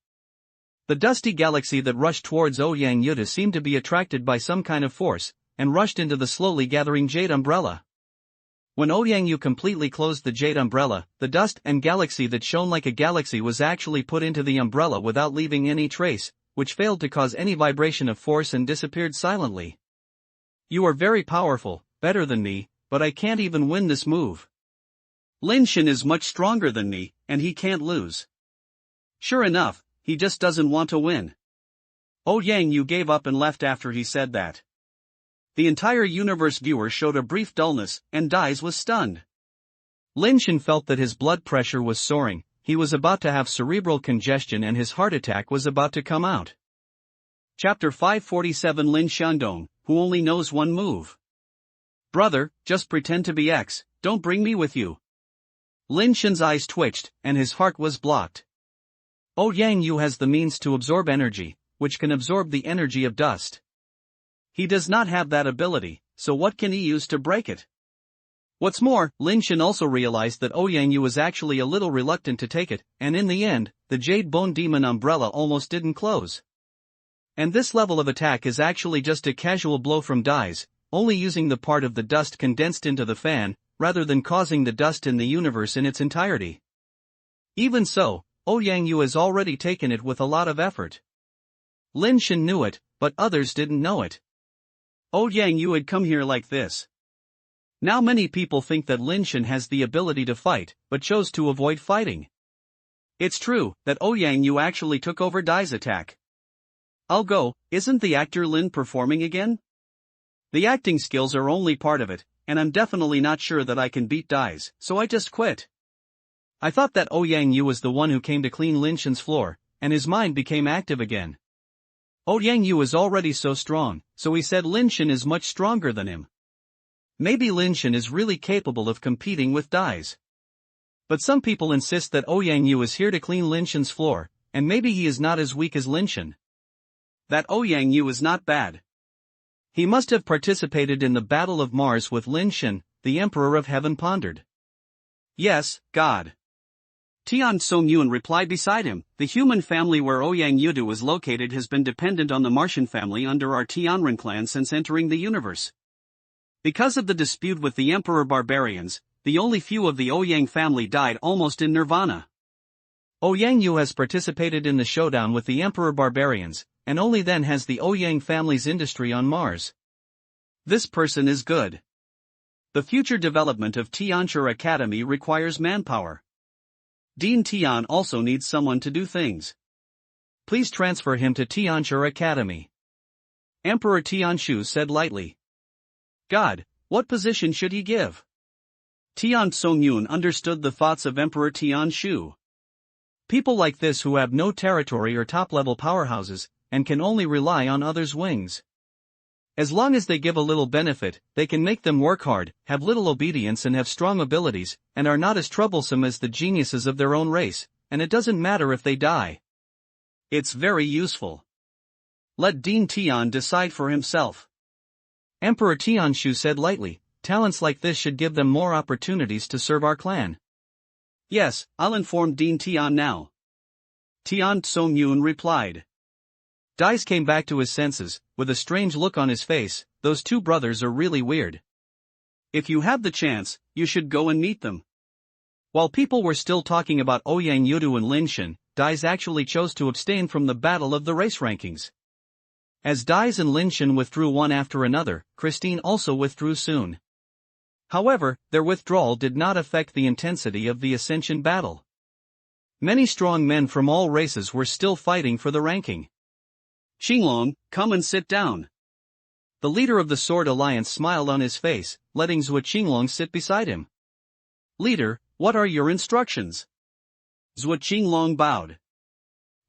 The dusty galaxy that rushed towards Ouyang Yudu seemed to be attracted by some kind of force, and rushed into the slowly gathering jade umbrella. When Ouyang Yu completely closed the jade umbrella, the dust and galaxy that shone like a galaxy was actually put into the umbrella without leaving any trace, which failed to cause any vibration of force and disappeared silently. You are very powerful, better than me, but I can't even win this move. Lin Shen is much stronger than me, and he can't lose. Sure enough, he just doesn't want to win. Ouyang Yu gave up and left after he said that. The entire universe viewer showed a brief dullness, and Dais was stunned. Lin Shen felt that his blood pressure was soaring, he was about to have cerebral congestion and his heart attack was about to come out. Chapter 547 Lin Shandong, who only knows one move. Brother, just pretend to be X, don't bring me with you. Lin Shen's eyes twitched, and his heart was blocked. Ouyang Yu has the means to absorb energy, which can absorb the energy of dust. He does not have that ability, so what can he use to break it? What's more, Lin Shen also realized that Ouyang Yu was actually a little reluctant to take it, and in the end, the Jade Bone Demon umbrella almost didn't close. And this level of attack is actually just a casual blow from Dais, only using the part of the dust condensed into the fan, rather than causing the dust in the universe in its entirety. Even so, Ouyang Yu has already taken it with a lot of effort. Lin Shen knew it, but others didn't know it. Ouyang Yu had come here like this. Now many people think that Lin Shen has the ability to fight, but chose to avoid fighting. It's true that Ouyang Yu actually took over Dai's attack. I'll go, isn't the actor Lin performing again? The acting skills are only part of it, and I'm definitely not sure that I can beat Dais, so I just quit. I thought that Ouyang Yu was the one who came to clean Lin Shen's floor, and his mind became active again. Ouyang Yu is already so strong, so he said Lin Shen is much stronger than him. Maybe Lin Shen is really capable of competing with Dais. But some people insist that Ouyang Yu is here to clean Lin Shen's floor, and maybe he is not as weak as Lin Shen. That Ouyang Yu is not bad. He must have participated in the Battle of Mars with Lin Shen, the Emperor of Heaven pondered. Yes, God. Tian Song-Yuan replied beside him, the human family where Ouyang Yudu is located has been dependent on the Martian family under our Tianren clan since entering the universe. Because of the dispute with the Emperor Barbarians, the only few of the Ouyang family died almost in nirvana. Ouyang Yu has participated in the showdown with the Emperor Barbarians, and only then has the Ouyang family's industry on Mars. This person is good. The future development of Tianzhi Academy requires manpower. Dean Tian also needs someone to do things. Please transfer him to Tianshi Academy. Emperor Tianshu said lightly. God, what position should he give? Tian Songyun understood the thoughts of Emperor Tianshu. People like this who have no territory or top-level powerhouses, and can only rely on others' wings. As long as they give a little benefit, they can make them work hard, have little obedience and have strong abilities, and are not as troublesome as the geniuses of their own race, and it doesn't matter if they die. It's very useful. Let Dean Tian decide for himself. Emperor Tianshu said lightly, talents like this should give them more opportunities to serve our clan. Yes, I'll inform Dean Tian now. Tian Songyun replied. Dais came back to his senses, with a strange look on his face. Those two brothers are really weird. If you have the chance, you should go and meet them. While people were still talking about Ouyang Yudu and Lin Shen, Dais actually chose to abstain from the battle of the race rankings. As Dais and Lin Shen withdrew one after another, Christine also withdrew soon. However, their withdrawal did not affect the intensity of the Ascension battle. Many strong men from all races were still fighting for the ranking. Qinglong, come and sit down. The leader of the Sword Alliance smiled on his face, letting Zhuo Qinglong sit beside him. Leader, what are your instructions? Zhuo Qinglong bowed.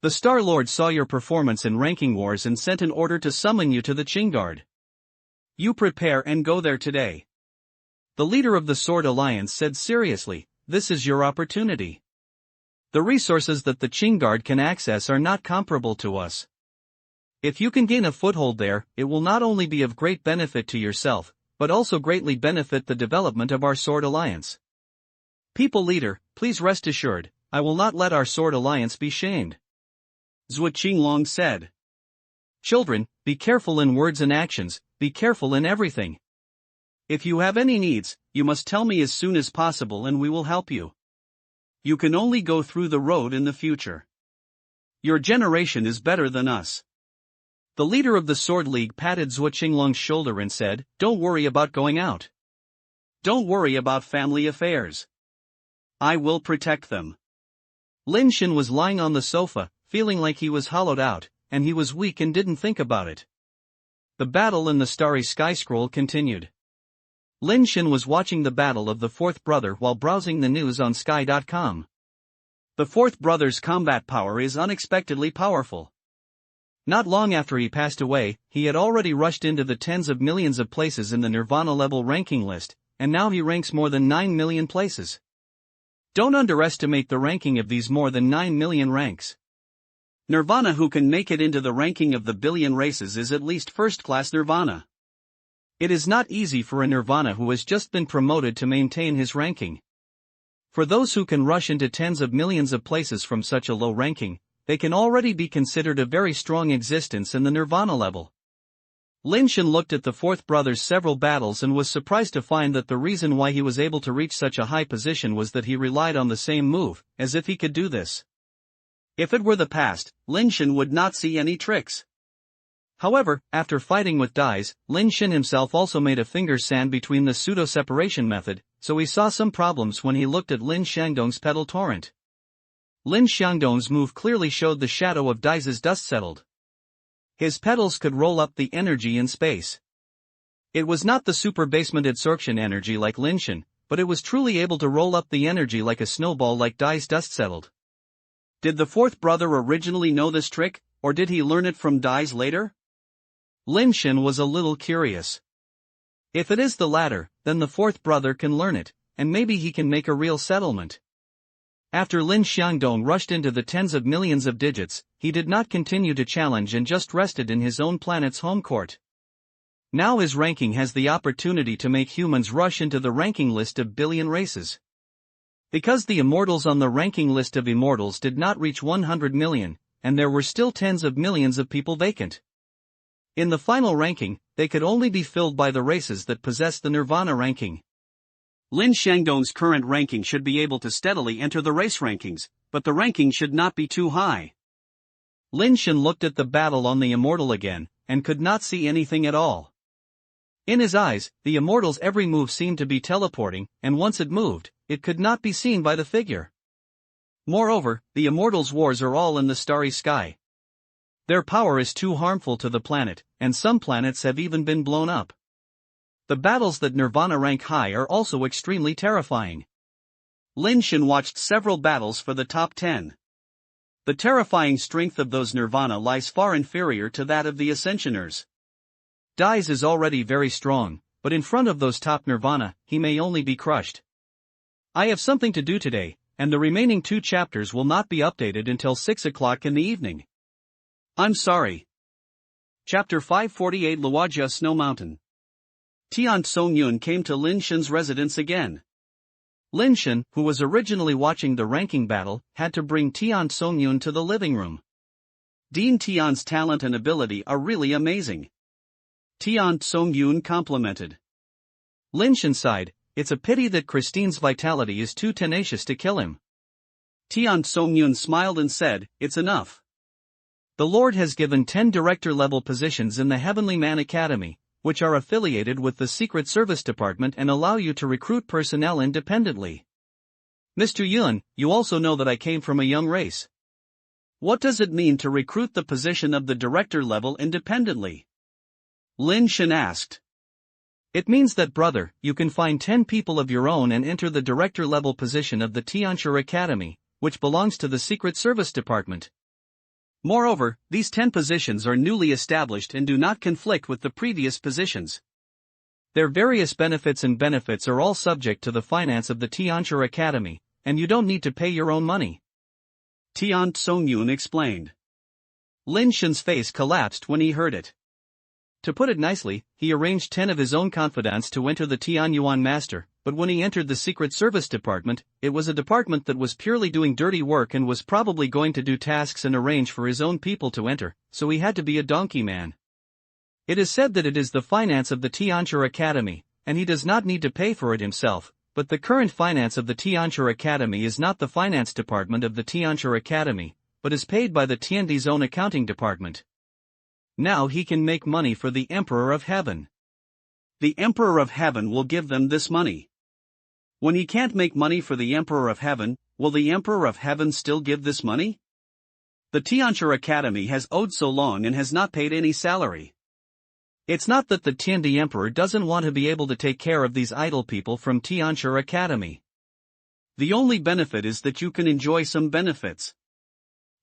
The Star Lord saw your performance in ranking wars and sent an order to summon you to the Qingguard. You prepare and go there today. The leader of the Sword Alliance said seriously, this is your opportunity. The resources that the Qingguard can access are not comparable to us. If you can gain a foothold there, it will not only be of great benefit to yourself, but also greatly benefit the development of our Sword Alliance. People leader, please rest assured, I will not let our Sword Alliance be shamed. Zhuo Qinglong said. Children, be careful in words and actions, be careful in everything. If you have any needs, you must tell me as soon as possible and we will help you. You can only go through the road in the future. Your generation is better than us. The leader of the Sword League patted Zhuo Qinglong's shoulder and said, don't worry about going out. Don't worry about family affairs. I will protect them. Lin Shen was lying on the sofa, feeling like he was hollowed out, and he was weak and didn't think about it. The battle in the Starry Sky Scroll continued. Lin Shen was watching the battle of the fourth brother while browsing the news on Sky.com. The fourth brother's combat power is unexpectedly powerful. Not long after he passed away, he had already rushed into the tens of millions of places in the Nirvana level ranking list, and now he ranks more than 9 million places. Don't underestimate the ranking of these more than 9 million ranks. Nirvana who can make it into the ranking of the billion races is at least first-class Nirvana. It is not easy for a Nirvana who has just been promoted to maintain his ranking. For those who can rush into tens of millions of places from such a low ranking, they can already be considered a very strong existence in the Nirvana level. Lin Shen looked at the fourth brother's several battles and was surprised to find that the reason why he was able to reach such a high position was that he relied on the same move, as if he could do this. If it were the past, Lin Shen would not see any tricks. However, after fighting with Dais, Lin Shen himself also made a finger sand between the pseudo-separation method, so he saw some problems when he looked at Lin Xiangdong's petal torrent. Lin Xiangdong's move clearly showed the shadow of Dais's dust settled. His petals could roll up the energy in space. It was not the super basement adsorption energy like Lin Shen, but it was truly able to roll up the energy like a snowball like Dais dust settled. Did the fourth brother originally know this trick, or did he learn it from Dais later? Lin Shen was a little curious. If it is the latter, then the fourth brother can learn it, and maybe he can make a real settlement. After Lin Xiangdong rushed into the tens of millions of digits, he did not continue to challenge and just rested in his own planet's home court. Now his ranking has the opportunity to make humans rush into the ranking list of billion races. Because the immortals on the ranking list of immortals did not reach 100 million, and there were still tens of millions of people vacant. In the final ranking, they could only be filled by the races that possess the Nirvana ranking. Lin Xiangdong's current ranking should be able to steadily enter the race rankings, but the ranking should not be too high. Lin Shen looked at the battle on the immortal again, and could not see anything at all. In his eyes, the immortal's every move seemed to be teleporting, and once it moved, it could not be seen by the figure. Moreover, the immortal's wars are all in the starry sky. Their power is too harmful to the planet, and some planets have even been blown up. The battles that Nirvana rank high are also extremely terrifying. Lin Shen watched several battles for the top 10. The terrifying strength of those Nirvana lies far inferior to that of the Ascensioners. Dai's is already very strong, but in front of those top Nirvana, he may only be crushed. I have something to do today, and the remaining 2 chapters will not be updated until 6 o'clock in the evening. I'm sorry. Chapter 548 Luajia Snow Mountain. Tian Songyun came to Lin Shen's residence again. Lin Shen, who was originally watching the ranking battle, had to bring Tian Songyun to the living room. Dean Tian's talent and ability are really amazing. Tian Songyun complimented. Lin Shen sighed, it's a pity that Christine's vitality is too tenacious to kill him. Tian Songyun smiled and said, it's enough. The Lord has given 10 director-level positions in the Heavenly Man Academy, which are affiliated with the Secret Service Department and allow you to recruit personnel independently. Mr. Yun, you also know that I came from a young race. What does it mean to recruit the position of the director level independently? Lin Shen asked. It means that, brother, you can find 10 people of your own and enter the director-level position of the Tianxia Academy, which belongs to the Secret Service Department. Moreover, these 10 positions are newly established and do not conflict with the previous positions. Their various benefits are all subject to the finance of the Tianxia Academy, and you don't need to pay your own money. Tian Songyun explained. Lin Shen's face collapsed when he heard it. To put it nicely, he arranged 10 of his own confidants to enter the Tianyuan Master, but when he entered the Secret Service Department, it was a department that was purely doing dirty work and was probably going to do tasks and arrange for his own people to enter, so he had to be a donkey man. It is said that it is the finance of the Tianxia Academy, and he does not need to pay for it himself, but the current finance of the Tianxia Academy is not the finance department of the Tianxia Academy, but is paid by the Tiandi's own accounting department. Now he can make money for the Emperor of Heaven. The Emperor of Heaven will give them this money. When he can't make money for the Emperor of Heaven, will the Emperor of Heaven still give this money? The Tianxia Academy has owed so long and has not paid any salary. It's not that the Tiandi Emperor doesn't want to be able to take care of these idle people from Tianxia Academy. The only benefit is that you can enjoy some benefits.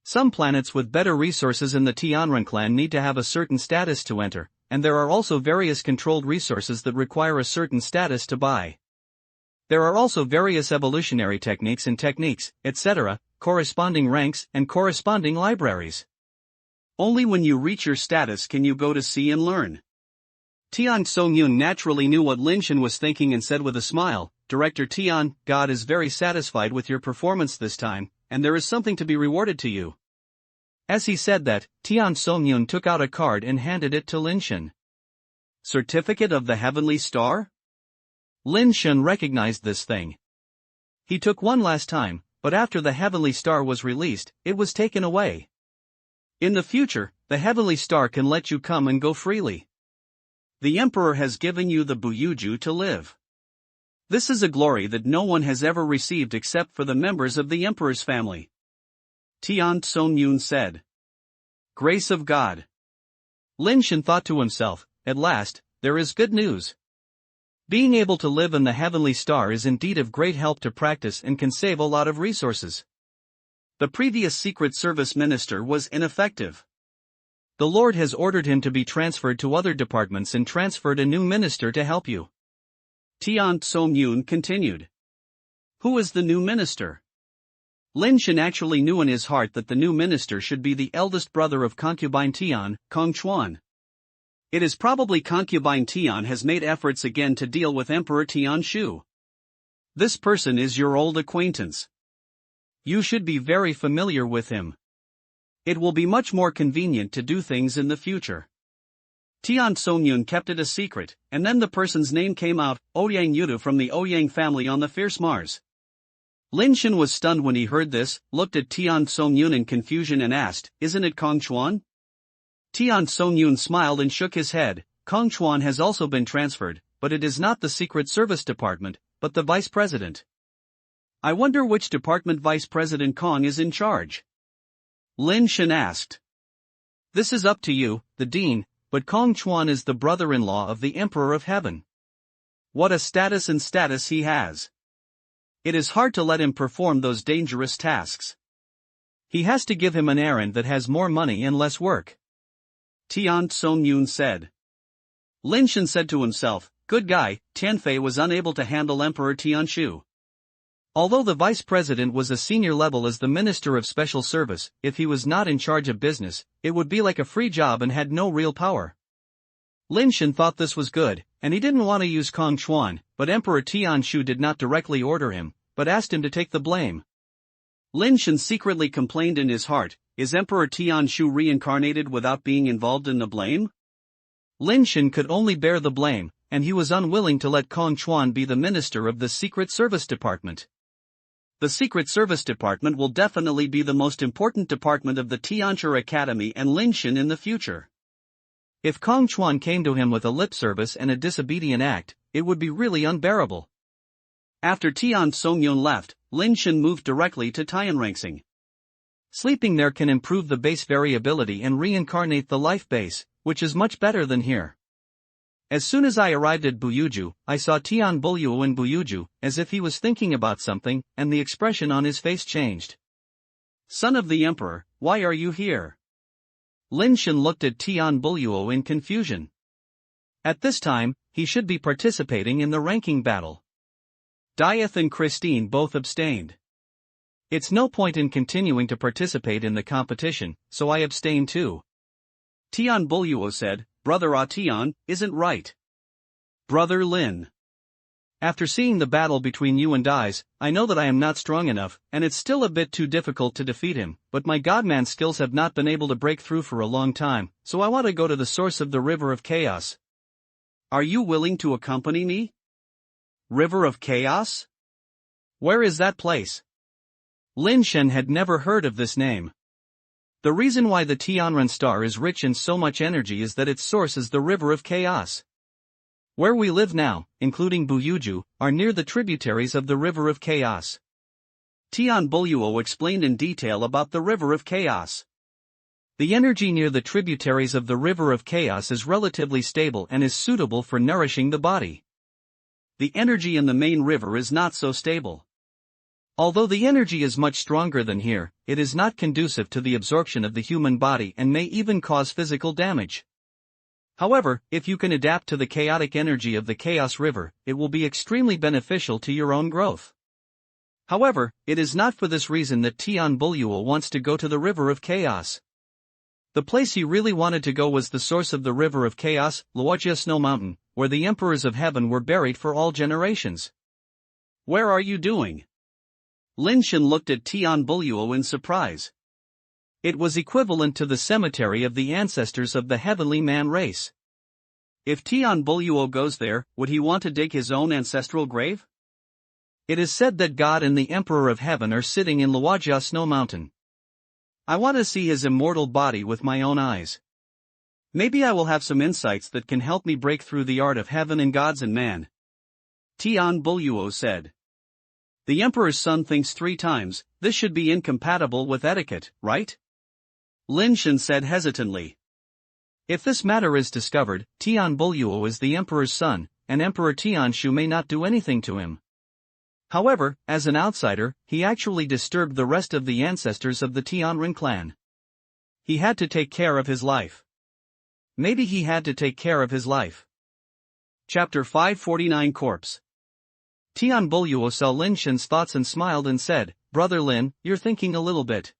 Some planets with better resources in the Tianren clan need to have a certain status to enter, and there are also various controlled resources that require a certain status to buy. There are also various evolutionary techniques and techniques, etc., corresponding ranks and corresponding libraries. Only when you reach your status can you go to see and learn. Tian Songyun naturally knew what Lin Shen was thinking and said with a smile, Director Tian, God is very satisfied with your performance this time, and there is something to be rewarded to you. As he said that, Tian Songyun took out a card and handed it to Lin Shen. Certificate of the Heavenly Star? Lin Shen recognized this thing. He took one last time, but after the Heavenly Star was released, it was taken away. In the future, the Heavenly Star can let you come and go freely. The Emperor has given you the Buyuju to live. This is a glory that no one has ever received except for the members of the Emperor's family. Tian Songyun said. Grace of God. Lin Shen thought to himself, at last, there is good news. Being able to live in the Heavenly Star is indeed of great help to practice and can save a lot of resources. The previous Secret Service minister was ineffective. The Lord has ordered him to be transferred to other departments and transferred a new minister to help you. Tian Songyun continued. Who is the new minister? Lin Shen actually knew in his heart that the new minister should be the eldest brother of concubine Tian, Kong Chuan. It is probably concubine Tian has made efforts again to deal with Emperor Tian Shu. This person is your old acquaintance. You should be very familiar with him. It will be much more convenient to do things in the future. Tian Songyun kept it a secret, and then the person's name came out, Ouyang Yudu from the Ouyang family on the Fierce Mars. Lin Shen was stunned when he heard this, looked at Tian Songyun in confusion and asked, isn't it Kong Chuan? Tian Songyun smiled and shook his head. Kong Chuan has also been transferred, but it is not the Secret Service Department, but the Vice President. I wonder which department Vice President Kong is in charge? Lin Shen asked. This is up to you, the dean, but Kong Chuan is the brother-in-law of the Emperor of Heaven. What a status he has. It is hard to let him perform those dangerous tasks. He has to give him an errand that has more money and less work. Tian Tsong-yun said. Lin Shen said to himself, good guy. Tianfei was unable to handle Emperor Tianshu. Although the vice president was a senior level as the Minister of Special Service, if he was not in charge of business, it would be like a free job and had no real power. Lin Shen thought this was good, and he didn't want to use Kong Chuan, but Emperor Tianshu did not directly order him, but asked him to take the blame. Lin Shen secretly complained in his heart, is Emperor Tianshu reincarnated without being involved in the blame? Lin Shen could only bear the blame, and he was unwilling to let Kong Chuan be the minister of the Secret Service Department. The Secret Service Department will definitely be the most important department of the Tianzhi Academy and Lin Shen in the future. If Kong Chuan came to him with a lip service and a disobedient act, it would be really unbearable. After Tian Tsong-yun left, Lin Shen moved directly to Tianrangsing. Sleeping there can improve the base variability and reincarnate the life base, which is much better than here. As soon as I arrived at Buyuju, I saw Tian Buluo in Buyuju, as if he was thinking about something, and the expression on his face changed. Son of the Emperor, why are you here? Lin Shen looked at Tian Buluo in confusion. At this time, he should be participating in the ranking battle. Dieth and Christine both abstained. It's no point in continuing to participate in the competition, so I abstained too. Tian Buluo said, Brother Tian, isn't right. Brother Lin. After seeing the battle between you and Dies, I know that I am not strong enough, and it's still a bit too difficult to defeat him, but my Godman skills have not been able to break through for a long time, so I want to go to the source of the River of Chaos. Are you willing to accompany me? River of Chaos? Where is that place? Lin Shen had never heard of this name. The reason why the Tianren star is rich in so much energy is that its source is the River of Chaos. Where we live now, including Buyuju, are near the tributaries of the River of Chaos. Tian Buluo explained in detail about the River of Chaos. The energy near the tributaries of the River of Chaos is relatively stable and is suitable for nourishing the body. The energy in the main river is not so stable. Although the energy is much stronger than here, it is not conducive to the absorption of the human body and may even cause physical damage. However, if you can adapt to the chaotic energy of the Chaos River, it will be extremely beneficial to your own growth. However, it is not for this reason that Tian Buluo wants to go to the River of Chaos. The place he really wanted to go was the source of the River of Chaos, Luojia Snow Mountain, where the Emperors of Heaven were buried for all generations. Where are you doing? Lin Shen looked at Tian Buluo in surprise. It was equivalent to the cemetery of the ancestors of the heavenly man race. If Tian Buluo goes there, would he want to dig his own ancestral grave? It is said that God and the Emperor of Heaven are sitting in Luojia Snow Mountain. I want to see his immortal body with my own eyes. Maybe I will have some insights that can help me break through the art of heaven and gods and man. Tian Buluo said. The Emperor's son thinks 3 times, this should be incompatible with etiquette, right? Lin Shen said hesitantly. If this matter is discovered, Tian Buluo is the Emperor's son, and Emperor Tianshu may not do anything to him. However, as an outsider, he actually disturbed the rest of the ancestors of the Tianren clan. He had to take care of his life. Maybe he had to take care of his life. Chapter 549 Corpse. Tian Buluo saw Lin Shen's thoughts and smiled and said, Brother Lin, you're thinking a little bit.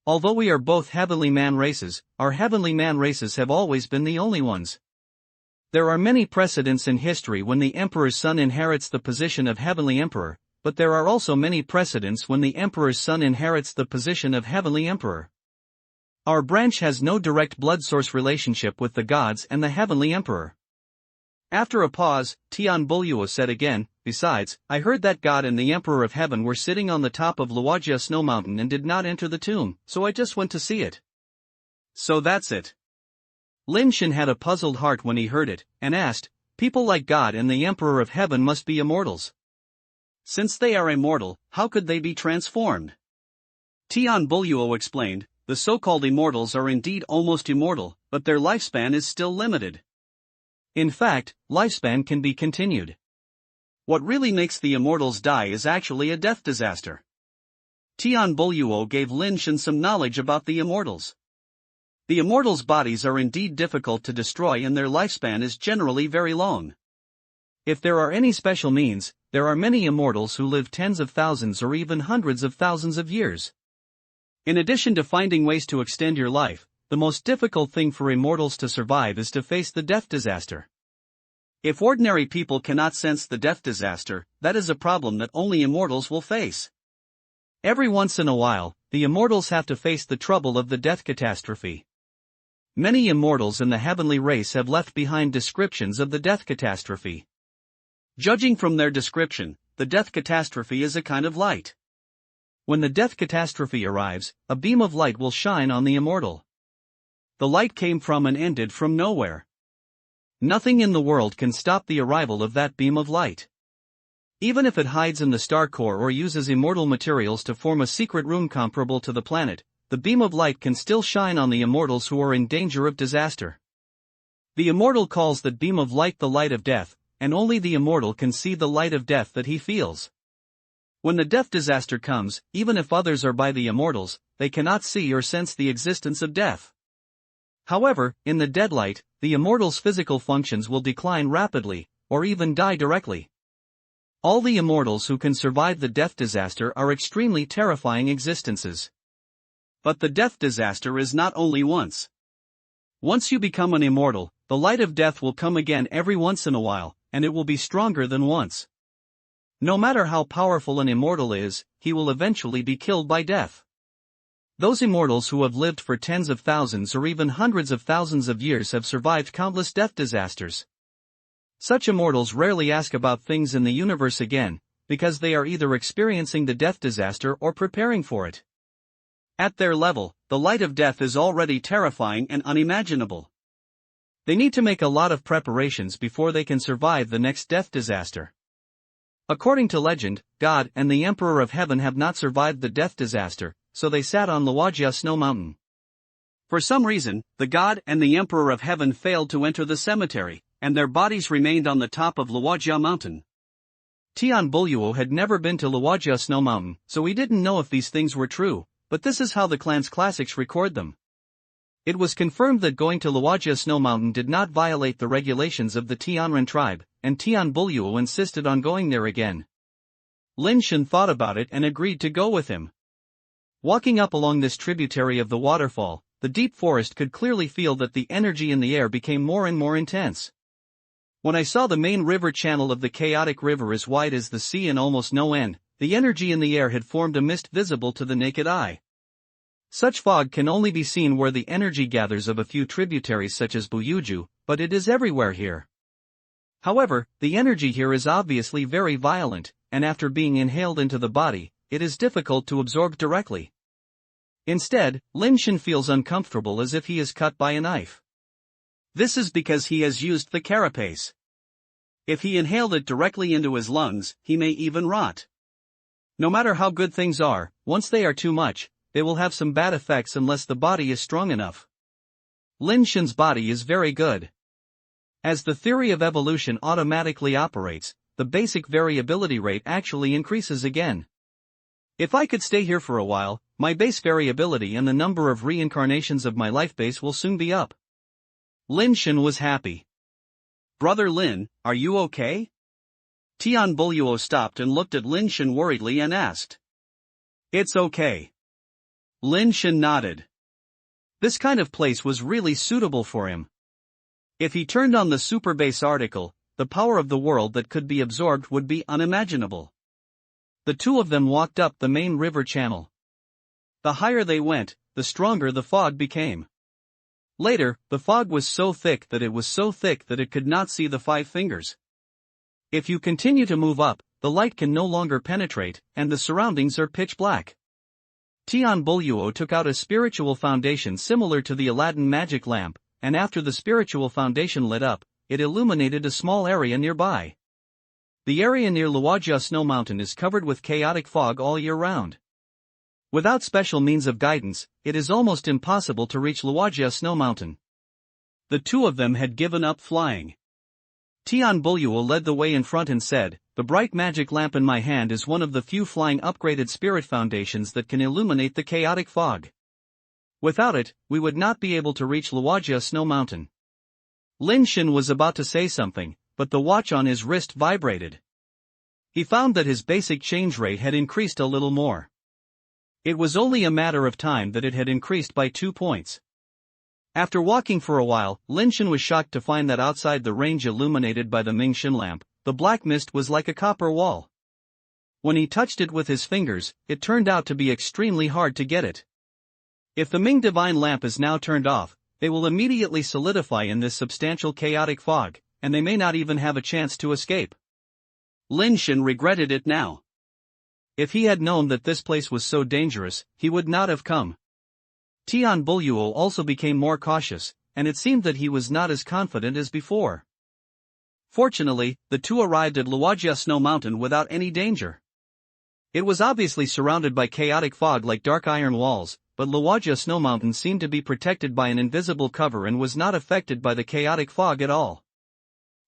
Although we are both heavenly man races, our heavenly man races have always been the only ones. There are many precedents in history when the Emperor's son inherits the position of Heavenly Emperor, but there are also many precedents when the Emperor's son inherits the position of Heavenly Emperor. Our branch has no direct blood source relationship with the gods and the Heavenly Emperor. After a pause, Tian Buluo said again, besides, I heard that God and the Emperor of Heaven were sitting on the top of Luojia Snow Mountain and did not enter the tomb, so I just went to see it. So that's it. Lin Shen had a puzzled heart when he heard it, and asked, people like God and the Emperor of Heaven must be immortals. Since they are immortal, how could they be transformed? Tian Buluo explained, the so-called immortals are indeed almost immortal, but their lifespan is still limited. In fact, lifespan can be continued. What really makes the immortals die is actually a death disaster. Tian Boluo gave Lin Shen some knowledge about the immortals. The immortals' bodies are indeed difficult to destroy and their lifespan is generally very long. If there are any special means, there are many immortals who live tens of thousands or even hundreds of thousands of years. In addition to finding ways to extend your life, the most difficult thing for immortals to survive is to face the death disaster. If ordinary people cannot sense the death disaster, that is a problem that only immortals will face. Every once in a while, the immortals have to face the trouble of the death catastrophe. Many immortals in the heavenly race have left behind descriptions of the death catastrophe. Judging from their description, the death catastrophe is a kind of light. When the death catastrophe arrives, a beam of light will shine on the immortal. The light came from and ended from nowhere. Nothing in the world can stop the arrival of that beam of light. Even if it hides in the star core or uses immortal materials to form a secret room comparable to the planet, the beam of light can still shine on the immortals who are in danger of disaster. The immortal calls that beam of light the light of death, and only the immortal can see the light of death that he feels. When the death disaster comes, even if others are by the immortals, they cannot see or sense the existence of death. However, in the deadlight, the immortal's physical functions will decline rapidly, or even die directly. All the immortals who can survive the death disaster are extremely terrifying existences. But the death disaster is not only once. Once you become an immortal, the light of death will come again every once in a while, and it will be stronger than once. No matter how powerful an immortal is, he will eventually be killed by death. Those immortals who have lived for tens of thousands or even hundreds of thousands of years have survived countless death disasters. Such immortals rarely ask about things in the universe again, because they are either experiencing the death disaster or preparing for it. At their level, the light of death is already terrifying and unimaginable. They need to make a lot of preparations before they can survive the next death disaster. According to legend, God and the Emperor of Heaven have not survived the death disaster, so they sat on Luojia Snow Mountain. For some reason, the God and the Emperor of Heaven failed to enter the cemetery, and their bodies remained on the top of Luojia Mountain. Tian Boluo had never been to Luojia Snow Mountain, so he didn't know if these things were true, but this is how the clan's classics record them. It was confirmed that going to Luojia Snow Mountain did not violate the regulations of the Tianren tribe, and Tian Boluo insisted on going there again. Lin Shen thought about it and agreed to go with him. Walking up along this tributary of the waterfall, the deep forest could clearly feel that the energy in the air became more and more intense. When I saw the main river channel of the chaotic river as wide as the sea and almost no end, the energy in the air had formed a mist visible to the naked eye. Such fog can only be seen where the energy gathers of a few tributaries such as Buyuju, but it is everywhere here. However, the energy here is obviously very violent, and after being inhaled into the body, it is difficult to absorb directly. Instead, Lin Shen feels uncomfortable as if he is cut by a knife. This is because he has used the carapace. If he inhaled it directly into his lungs, he may even rot. No matter how good things are, once they are too much, they will have some bad effects unless the body is strong enough. Lin Shen's body is very good. As the theory of evolution automatically operates, the basic variability rate actually increases again. If I could stay here for a while, my base variability and the number of reincarnations of my life base will soon be up. Lin Shen was happy. Brother Lin, are you okay? Tian Boluo stopped and looked at Lin Shen worriedly and asked. It's okay. Lin Shen nodded. This kind of place was really suitable for him. If he turned on the Superbase article, the power of the world that could be absorbed would be unimaginable. The two of them walked up the main river channel. The higher they went, the stronger the fog became. Later, the fog was so thick that it could not see the 5 fingers. If you continue to move up, the light can no longer penetrate, and the surroundings are pitch black. Tian Boluo took out a spiritual foundation similar to the Aladdin magic lamp, and after the spiritual foundation lit up, it illuminated a small area nearby. The area near Luojia Snow Mountain is covered with chaotic fog all year round. Without special means of guidance, it is almost impossible to reach Luojia Snow Mountain. The two of them had given up flying. Tian Buluo led the way in front and said, "The bright magic lamp in my hand is one of the few flying upgraded spirit foundations that can illuminate the chaotic fog. Without it, we would not be able to reach Luojia Snow Mountain." Lin Shen was about to say something, but the watch on his wrist vibrated. He found that his basic change rate had increased a little more. It was only a matter of time that it had increased by 2 points. After walking for a while, Lin Shen was shocked to find that outside the range illuminated by the Ming Shen lamp, the black mist was like a copper wall. When he touched it with his fingers, it turned out to be extremely hard to get it. If the Ming Divine lamp is now turned off, they will immediately solidify in this substantial chaotic fog, and they may not even have a chance to escape. Lin Shen regretted it now. If he had known that this place was so dangerous, he would not have come. Tian Buluo also became more cautious, and it seemed that he was not as confident as before. Fortunately, the two arrived at Luojia Snow Mountain without any danger. It was obviously surrounded by chaotic fog like dark iron walls, but Luojia Snow Mountain seemed to be protected by an invisible cover and was not affected by the chaotic fog at all.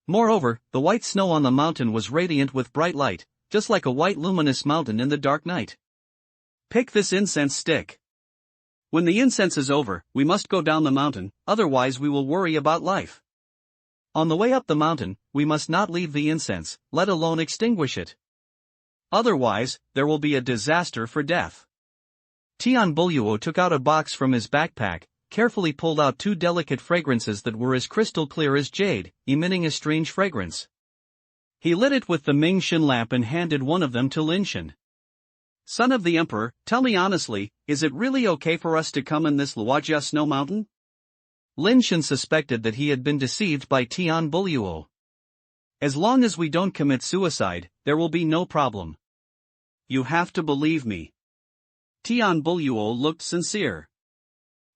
Moreover, the white snow on the mountain was radiant with bright light, just like a white luminous mountain in the dark night. "Pick this incense stick. When the incense is over, we must go down the mountain, otherwise we will worry about life. On the way up the mountain, we must not leave the incense, let alone extinguish it. Otherwise, there will be a disaster for death." Tian Buluo took out a box from his backpack, carefully pulled out 2 delicate fragrances that were as crystal clear as jade, emitting a strange fragrance. He lit it with the Ming Shen lamp and handed one of them to Lin Shen. "Son of the Emperor, tell me honestly, is it really okay for us to come in this Luojia Snow Mountain?" Lin Shen suspected that he had been deceived by Tian Buluo. "As long as we don't commit suicide, there will be no problem. You have to believe me." Tian Buluo looked sincere.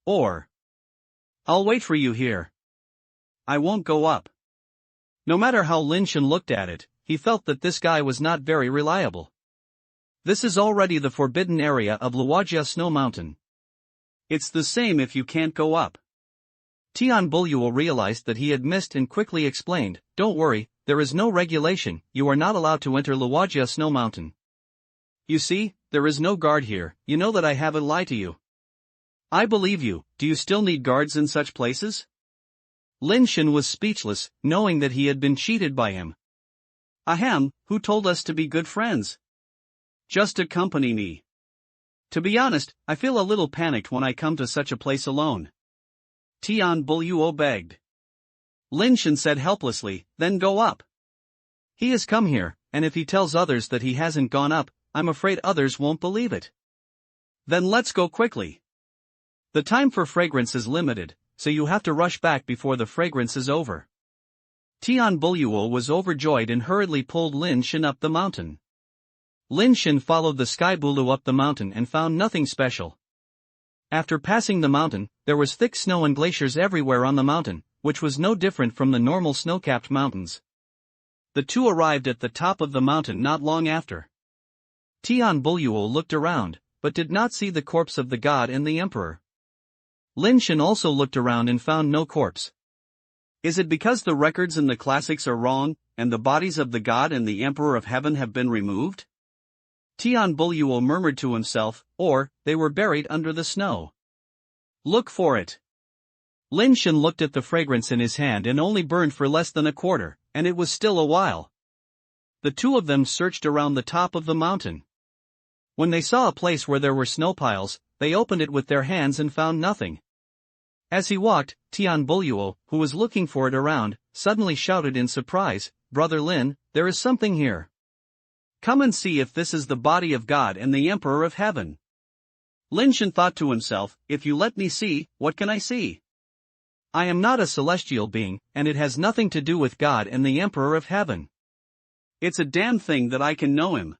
"Or I'll wait for you here. I won't go up." No matter how Lin Shen looked at it, he felt that this guy was not very reliable. This is already the forbidden area of Luojia Snow Mountain. It's the same if you can't go up. Tian Buluo realized that he had missed and quickly explained, "Don't worry, there is no regulation, you are not allowed to enter Luojia Snow Mountain. You see, there is no guard here, you know that I haven't lied to you." "I believe you, do you still need guards in such places?" Lin Shen was speechless, knowing that he had been cheated by him. "Ahem, who told us to be good friends? Just accompany me. To be honest, I feel a little panicked when I come to such a place alone." Tian Buluo begged. Lin Shen said helplessly, "Then go up. He has come here, and if he tells others that he hasn't gone up, I'm afraid others won't believe it." "Then let's go quickly. The time for fragrance is limited, so you have to rush back before the fragrance is over." Tian Buluo was overjoyed and hurriedly pulled Lin Shen up the mountain. Lin Shen followed the Sky Bulu up the mountain and found nothing special. After passing the mountain, there was thick snow and glaciers everywhere on the mountain, which was no different from the normal snow-capped mountains. The two arrived at the top of the mountain not long after. Tian Buluo looked around, but did not see the corpse of the god and the emperor. Lin Shen also looked around and found no corpse. Is it because the records in the classics are wrong, and the bodies of the god and the emperor of heaven have been removed? Tian Buluo murmured to himself, or they were buried under the snow. "Look for it." Lin Shen looked at the fragrance in his hand and only burned for less than a quarter, and it was still a while. The two of them searched around the top of the mountain. When they saw a place where there were snow piles, they opened it with their hands and found nothing. As he walked, Tian Buluo, who was looking for it around, suddenly shouted in surprise, "Brother Lin, there is something here. Come and see if this is the body of God and the Emperor of Heaven." Lin Shen thought to himself, "If you let me see, what can I see? I am not a celestial being, and it has nothing to do with God and the Emperor of Heaven. It's a damn thing that I can know him."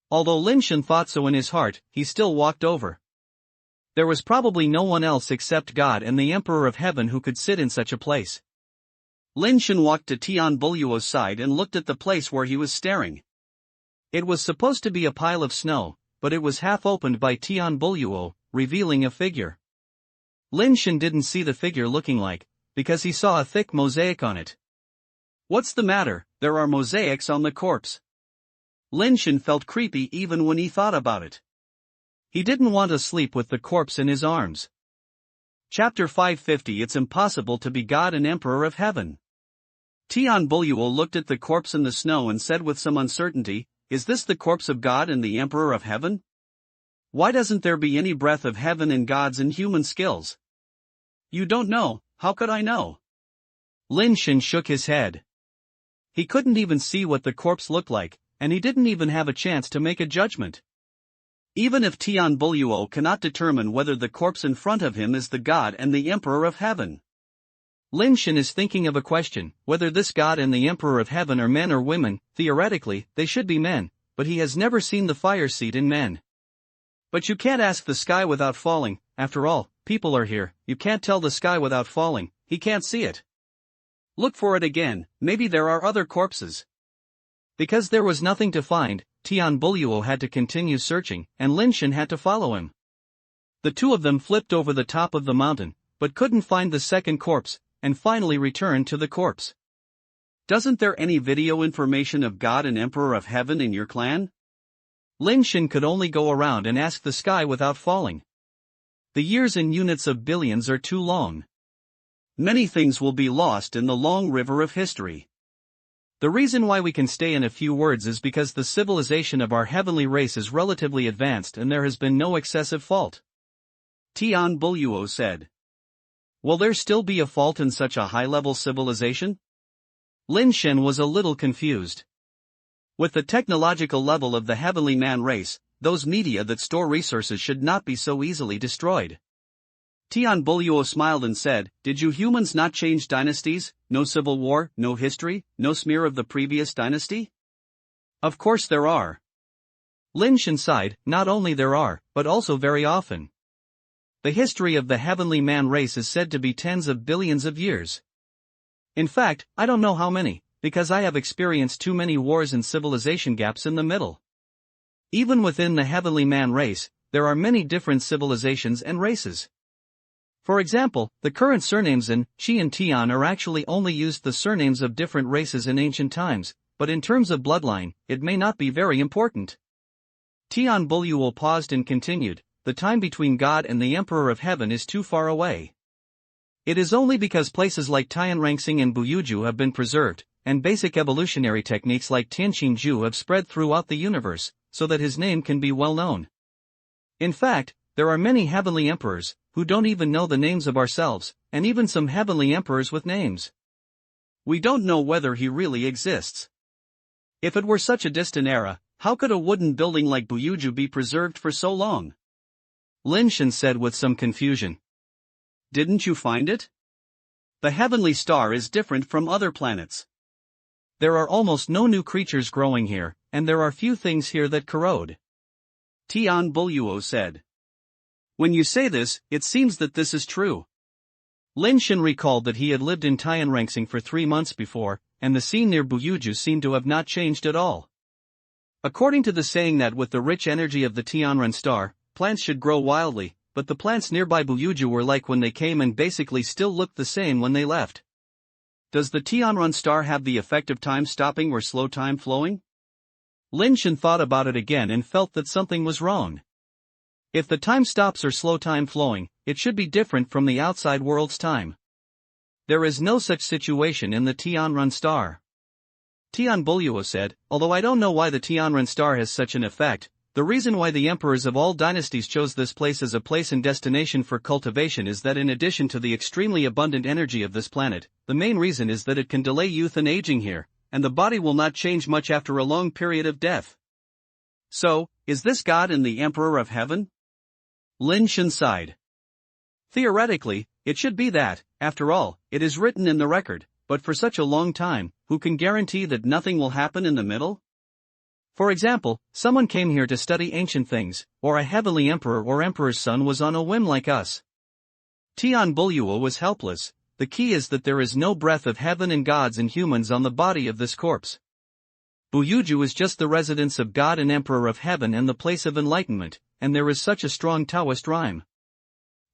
Although Lin Shen thought so in his heart, he still walked over. There was probably no one else except God and the Emperor of Heaven who could sit in such a place. Lin Shen walked to Tian Buluo's side and looked at the place where he was staring. It was supposed to be a pile of snow, but it was half opened by Tian Buluo, revealing a figure. Lin Shen didn't see the figure looking like, because he saw a thick mosaic on it. What's the matter? There are mosaics on the corpse. Lin Shen felt creepy even when he thought about it. He didn't want to sleep with the corpse in his arms. Chapter 550 It's impossible to be God and Emperor of Heaven. Tian Buluo looked at the corpse in the snow and said with some uncertainty, "Is this the corpse of God and the Emperor of Heaven? Why doesn't there be any breath of heaven and gods in human skills?" "You don't know, how could I know?" Lin Shen shook his head. He couldn't even see what the corpse looked like, and he didn't even have a chance to make a judgment. Even if Tian Buluo cannot determine whether the corpse in front of him is the God and the Emperor of Heaven. Lin Shen is thinking of a question, whether this God and the Emperor of Heaven are men or women. Theoretically, they should be men, but he has never seen the fire seat in men. But you can't ask the sky without falling. After all, people are here. You can't tell the sky without falling. He can't see it. Look for it again, maybe there are other corpses. Because there was nothing to find, Tian Buluo had to continue searching, and Lin Shen had to follow him. The two of them flipped over the top of the mountain, but couldn't find the second corpse, and finally returned to the corpse. "Doesn't there any video information of God and Emperor of Heaven in your clan?" Lin Shen could only go around and ask the sky without falling. The years in units of billions are too long. Many things will be lost in the long river of history. The reason why we can stay in a few words is because the civilization of our heavenly race is relatively advanced and there has been no excessive fault. Tian Buluo said. Will there still be a fault in such a high-level civilization? Lin Shen was a little confused. With the technological level of the heavenly man race, those media that store resources should not be so easily destroyed. Tian Buluo smiled and said, "Did you humans not change dynasties? No civil war, no history, no smear of the previous dynasty?" "Of course there are." Lin Shen sighed. "Not only there are, but also very often. The history of the heavenly man race is said to be tens of billions of years. In fact, I don't know how many, because I have experienced too many wars and civilization gaps in the middle. Even within the heavenly man race, there are many different civilizations and races. For example, the current surnames in Shi and Tian are actually only used the surnames of different races in ancient times, but in terms of bloodline, it may not be very important." Tian Buluo paused and continued, "The time between God and the Emperor of Heaven is too far away. It is only because places like Tianranxing and Buyuju have been preserved, and basic evolutionary techniques like Tianqinju have spread throughout the universe, so that his name can be well known. In fact, there are many heavenly emperors, who don't even know the names of ourselves, and even some heavenly emperors with names. We don't know whether he really exists. If it were such a distant era, how could a wooden building like Buyuju be preserved for so long?" Lin Shen said with some confusion. "Didn't you find it? The heavenly star is different from other planets. There are almost no new creatures growing here, and there are few things here that corrode," Tian Buluo said. "When you say this, it seems that this is true." Lin Shen recalled that he had lived in Tianranxing for 3 months before, and the scene near Buyuju seemed to have not changed at all. According to the saying that with the rich energy of the Tianran star, plants should grow wildly, but the plants nearby Buyuju were like when they came and basically still looked the same when they left. Does the Tianran star have the effect of time stopping or slow time flowing? Lin Shen thought about it again and felt that something was wrong. If the time stops or slow time flowing, it should be different from the outside world's time. There is no such situation in the Tianran star. Tian Buluo said, "Although I don't know why the Tianran star has such an effect, the reason why the emperors of all dynasties chose this place as a place and destination for cultivation is that in addition to the extremely abundant energy of this planet, the main reason is that it can delay youth and aging here, and the body will not change much after a long period of death." "So, is this God and the Emperor of Heaven?" Lin Shen sighed. "Theoretically, it should be that. After all, it is written in the record, but for such a long time, who can guarantee that nothing will happen in the middle? For example, someone came here to study ancient things, or a heavenly emperor or emperor's son was on a whim like us." Tian Buluo was helpless. The key is that there is no breath of heaven and gods and humans on the body of this corpse. Buyuju is just the residence of God and Emperor of Heaven and the place of enlightenment, and there is such a strong Taoist rhyme.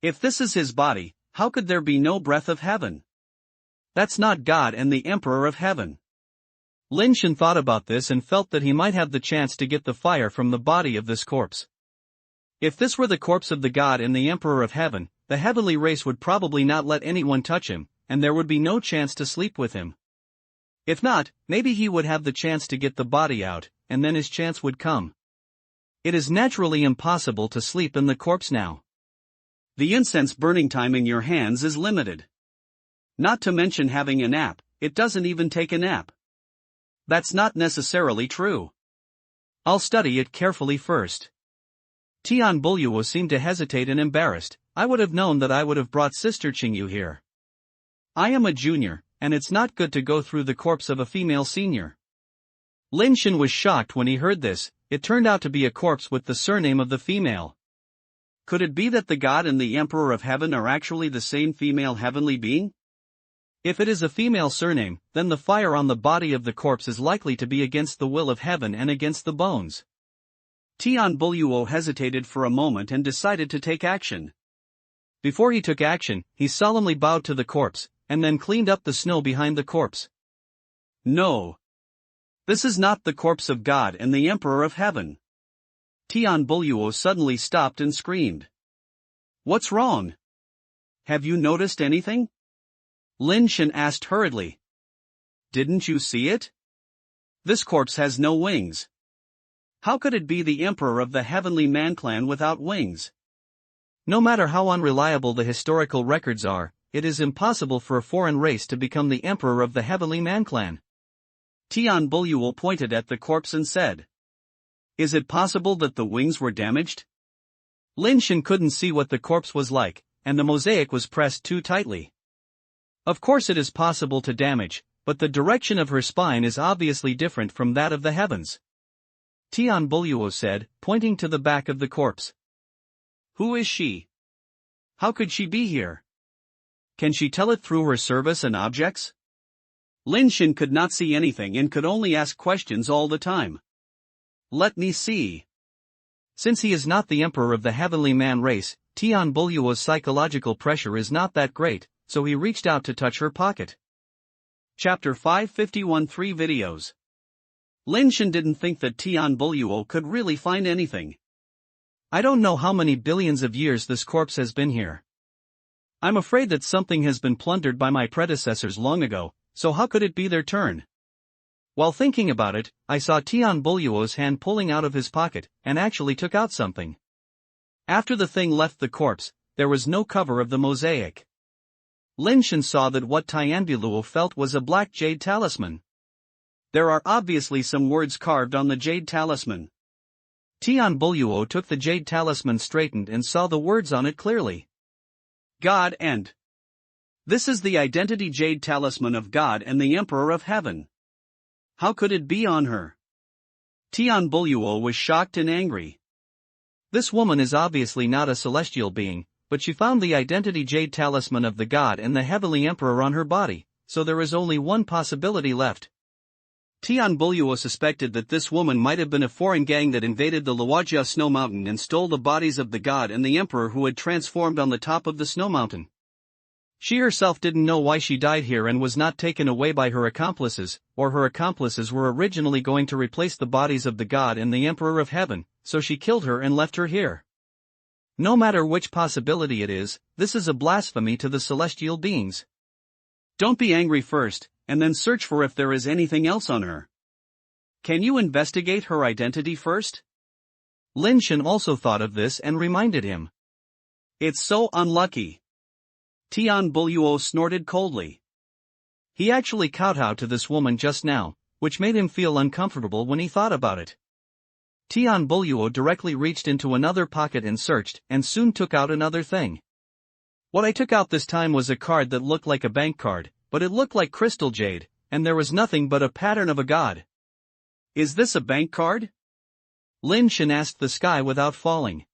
If this is his body, how could there be no breath of heaven? That's not God and the Emperor of Heaven. Lin Shen thought about this and felt that he might have the chance to get the fire from the body of this corpse. If this were the corpse of the God and the Emperor of Heaven, the heavenly race would probably not let anyone touch him, and there would be no chance to sleep with him. If not, maybe he would have the chance to get the body out, and then his chance would come. It is naturally impossible to sleep in the corpse now. The incense burning time in your hands is limited. Not to mention having a nap, it doesn't even take a nap. That's not necessarily true. I'll study it carefully first. Tian Buluo seemed to hesitate and embarrassed. I would have known that I would have brought Sister Qingyu here. I am a junior, and it's not good to go through the corpse of a female senior. Lin Shen was shocked when he heard this. It turned out to be a corpse with the surname of the female. Could it be that the God and the Emperor of Heaven are actually the same female heavenly being? If it is a female surname, then the fire on the body of the corpse is likely to be against the will of heaven and against the bones. Tian Buluo hesitated for a moment and decided to take action. Before he took action, he solemnly bowed to the corpse, and then cleaned up the snow behind the corpse. No. This is not the corpse of God and the Emperor of Heaven. Tian Buluo suddenly stopped and screamed. What's wrong? Have you noticed anything? Lin Shen asked hurriedly. Didn't you see it? This corpse has no wings. How could it be the Emperor of the Heavenly Man clan without wings? No matter how unreliable the historical records are, it is impossible for a foreign race to become the Emperor of the Heavenly Man clan. Tian Buluo pointed at the corpse and said. Is it possible that the wings were damaged? Lin Shen couldn't see what the corpse was like, and the mosaic was pressed too tightly. Of course it is possible to damage, but the direction of her spine is obviously different from that of the heavens. Tian Buluo said, pointing to the back of the corpse. Who is she? How could she be here? Can she tell it through her service and objects? Lin Shen could not see anything and could only ask questions all the time. Let me see. Since he is not the Emperor of the Heavenly Man race, Tian Buluo's psychological pressure is not that great, so he reached out to touch her pocket. Chapter 551 3 videos. Lin Shen didn't think that Tian Buluo could really find anything. I don't know how many billions of years this corpse has been here. I'm afraid that something has been plundered by my predecessors long ago, so how could it be their turn? While thinking about it, I saw Tian Buluo's hand pulling out of his pocket, and actually took out something. After the thing left the corpse, there was no cover of the mosaic. Lin Shen saw that what Tian Buluo felt was a black jade talisman. There are obviously some words carved on the jade talisman. Tian Buluo took the jade talisman straightened and saw the words on it clearly. God and. This is the identity jade talisman of God and the Emperor of Heaven. How could it be on her? Tian Buluo was shocked and angry. This woman is obviously not a celestial being, but she found the identity jade talisman of the God and the Heavenly Emperor on her body, so there is only one possibility left. Tian Buluo suspected that this woman might have been a foreign gang that invaded the Luojia Snow Mountain and stole the bodies of the God and the Emperor who had transformed on the top of the snow mountain. She herself didn't know why she died here and was not taken away by her accomplices, or her accomplices were originally going to replace the bodies of the God and the Emperor of Heaven, so she killed her and left her here. No matter which possibility it is, this is a blasphemy to the celestial beings. Don't be angry first, and then search for if there is anything else on her. Can you investigate her identity first? Lin Shen also thought of this and reminded him. It's so unlucky. Tian Buluo snorted coldly. He actually kowtowed to this woman just now, which made him feel uncomfortable when he thought about it. Tian Buluo directly reached into another pocket and searched, and soon took out another thing. What I took out this time was a card that looked like a bank card, but it looked like crystal jade, and there was nothing but a pattern of a god. Is this a bank card? Lin Shen asked the sky without falling.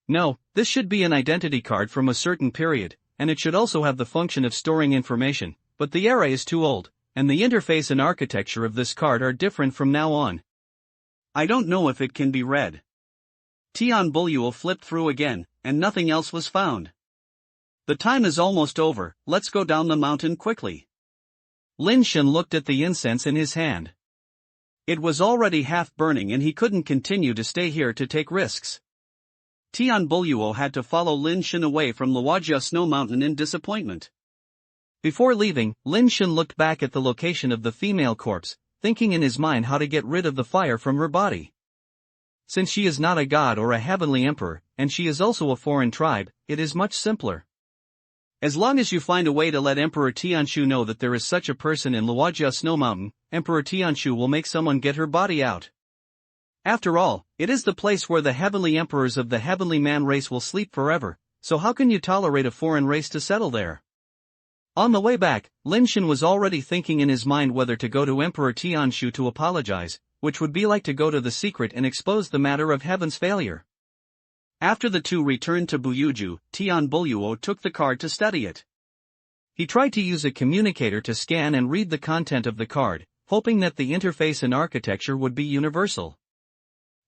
No, this should be an identity card from a certain period, and it should also have the function of storing information, but the era is too old, and the interface and architecture of this card are different from now on. I don't know if it can be read. Tian Buluo flipped through again, and nothing else was found. The time is almost over, let's go down the mountain quickly. Lin Shen looked at the incense in his hand. It was already half burning and he couldn't continue to stay here to take risks. Tian Buluo had to follow Lin Shen away from Luojia Snow Mountain in disappointment. Before leaving, Lin Shen looked back at the location of the female corpse, thinking in his mind how to get rid of the fire from her body. Since she is not a god or a heavenly emperor, and she is also a foreign tribe, it is much simpler. As long as you find a way to let Emperor Tianshu know that there is such a person in Luojia Snow Mountain, Emperor Tianshu will make someone get her body out. After all, it is the place where the heavenly emperors of the heavenly man race will sleep forever, so how can you tolerate a foreign race to settle there? On the way back, Lin Shen was already thinking in his mind whether to go to Emperor Tianshu to apologize, which would be like to go to the secret and expose the matter of heaven's failure. After the two returned to Buyuju, Tian Buluo took the card to study it. He tried to use a communicator to scan and read the content of the card, hoping that the interface and architecture would be universal.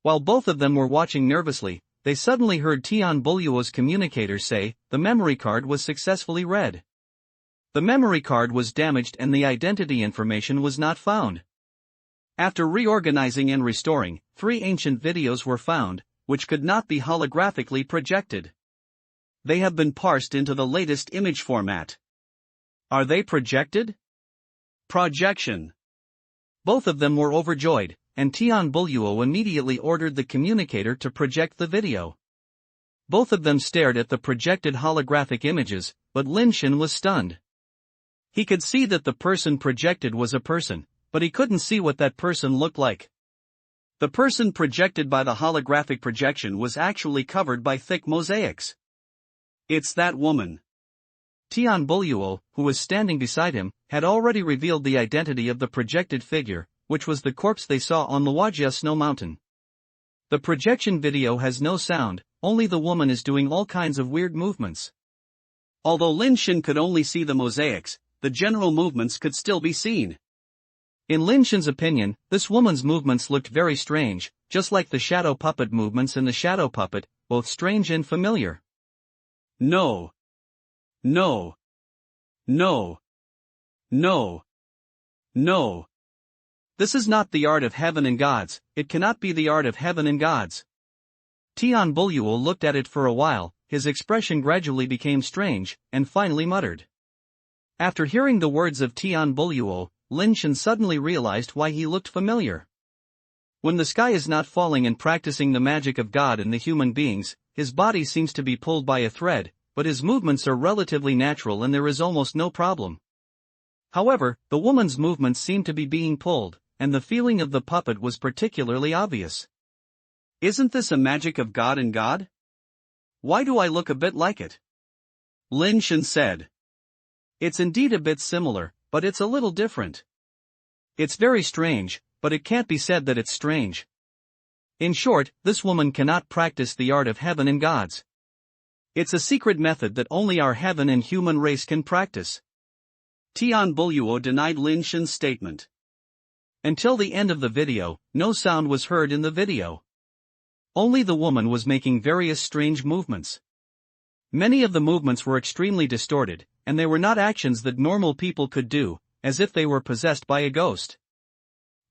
While both of them were watching nervously, they suddenly heard Tian Buluo's communicator say, the memory card was successfully read. The memory card was damaged and the identity information was not found. After reorganizing and restoring, 3 ancient videos were found, which could not be holographically projected. They have been parsed into the latest image format. Are they projected? Projection. Both of them were overjoyed, and Tian Buluo immediately ordered the communicator to project the video. Both of them stared at the projected holographic images, but Lin Shen was stunned. He could see that the person projected was a person, but he couldn't see what that person looked like. The person projected by the holographic projection was actually covered by thick mosaics. It's that woman. Tian Buluo, who was standing beside him, had already revealed the identity of the projected figure, which was the corpse they saw on Luojia Snow Mountain. The projection video has no sound, only the woman is doing all kinds of weird movements. Although Lin Shen could only see the mosaics, the general movements could still be seen. In Lin Shen's opinion, this woman's movements looked very strange, just like the shadow puppet movements in the shadow puppet, both strange and familiar. No. No. No. No. No. This is not the art of heaven and gods, it cannot be the art of heaven and gods. Tian Buluo looked at it for a while, his expression gradually became strange, and finally muttered. After hearing the words of Tian Buluo, Lin Shen suddenly realized why he looked familiar. When the sky is not falling and practicing the magic of God in the human beings, his body seems to be pulled by a thread, but his movements are relatively natural and there is almost no problem. However, the woman's movements seem to be being pulled, and the feeling of the puppet was particularly obvious. Isn't this a magic of God and God? Why do I look a bit like it? Lin Shen said. It's indeed a bit similar, but it's a little different. It's very strange, but it can't be said that it's strange. In short, this woman cannot practice the art of heaven and gods. It's a secret method that only our heaven and human race can practice. Tian Buluo denied Lin Shen's statement. Until the end of the video, no sound was heard in the video. Only the woman was making various strange movements. Many of the movements were extremely distorted, and they were not actions that normal people could do, as if they were possessed by a ghost.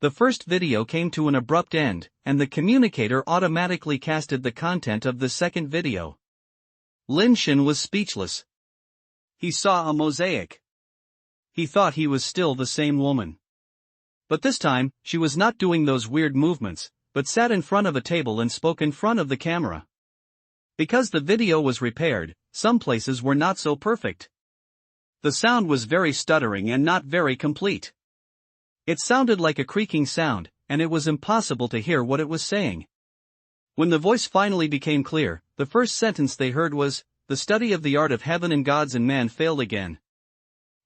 The first video came to an abrupt end, and the communicator automatically casted the content of the second video. Lin Shen was speechless. He saw a mosaic. He thought he was still the same woman. But this time, she was not doing those weird movements, but sat in front of a table and spoke in front of the camera. Because the video was repaired, some places were not so perfect. The sound was very stuttering and not very complete. It sounded like a creaking sound, and it was impossible to hear what it was saying. When the voice finally became clear, the first sentence they heard was, "The study of the art of heaven and gods and man failed again."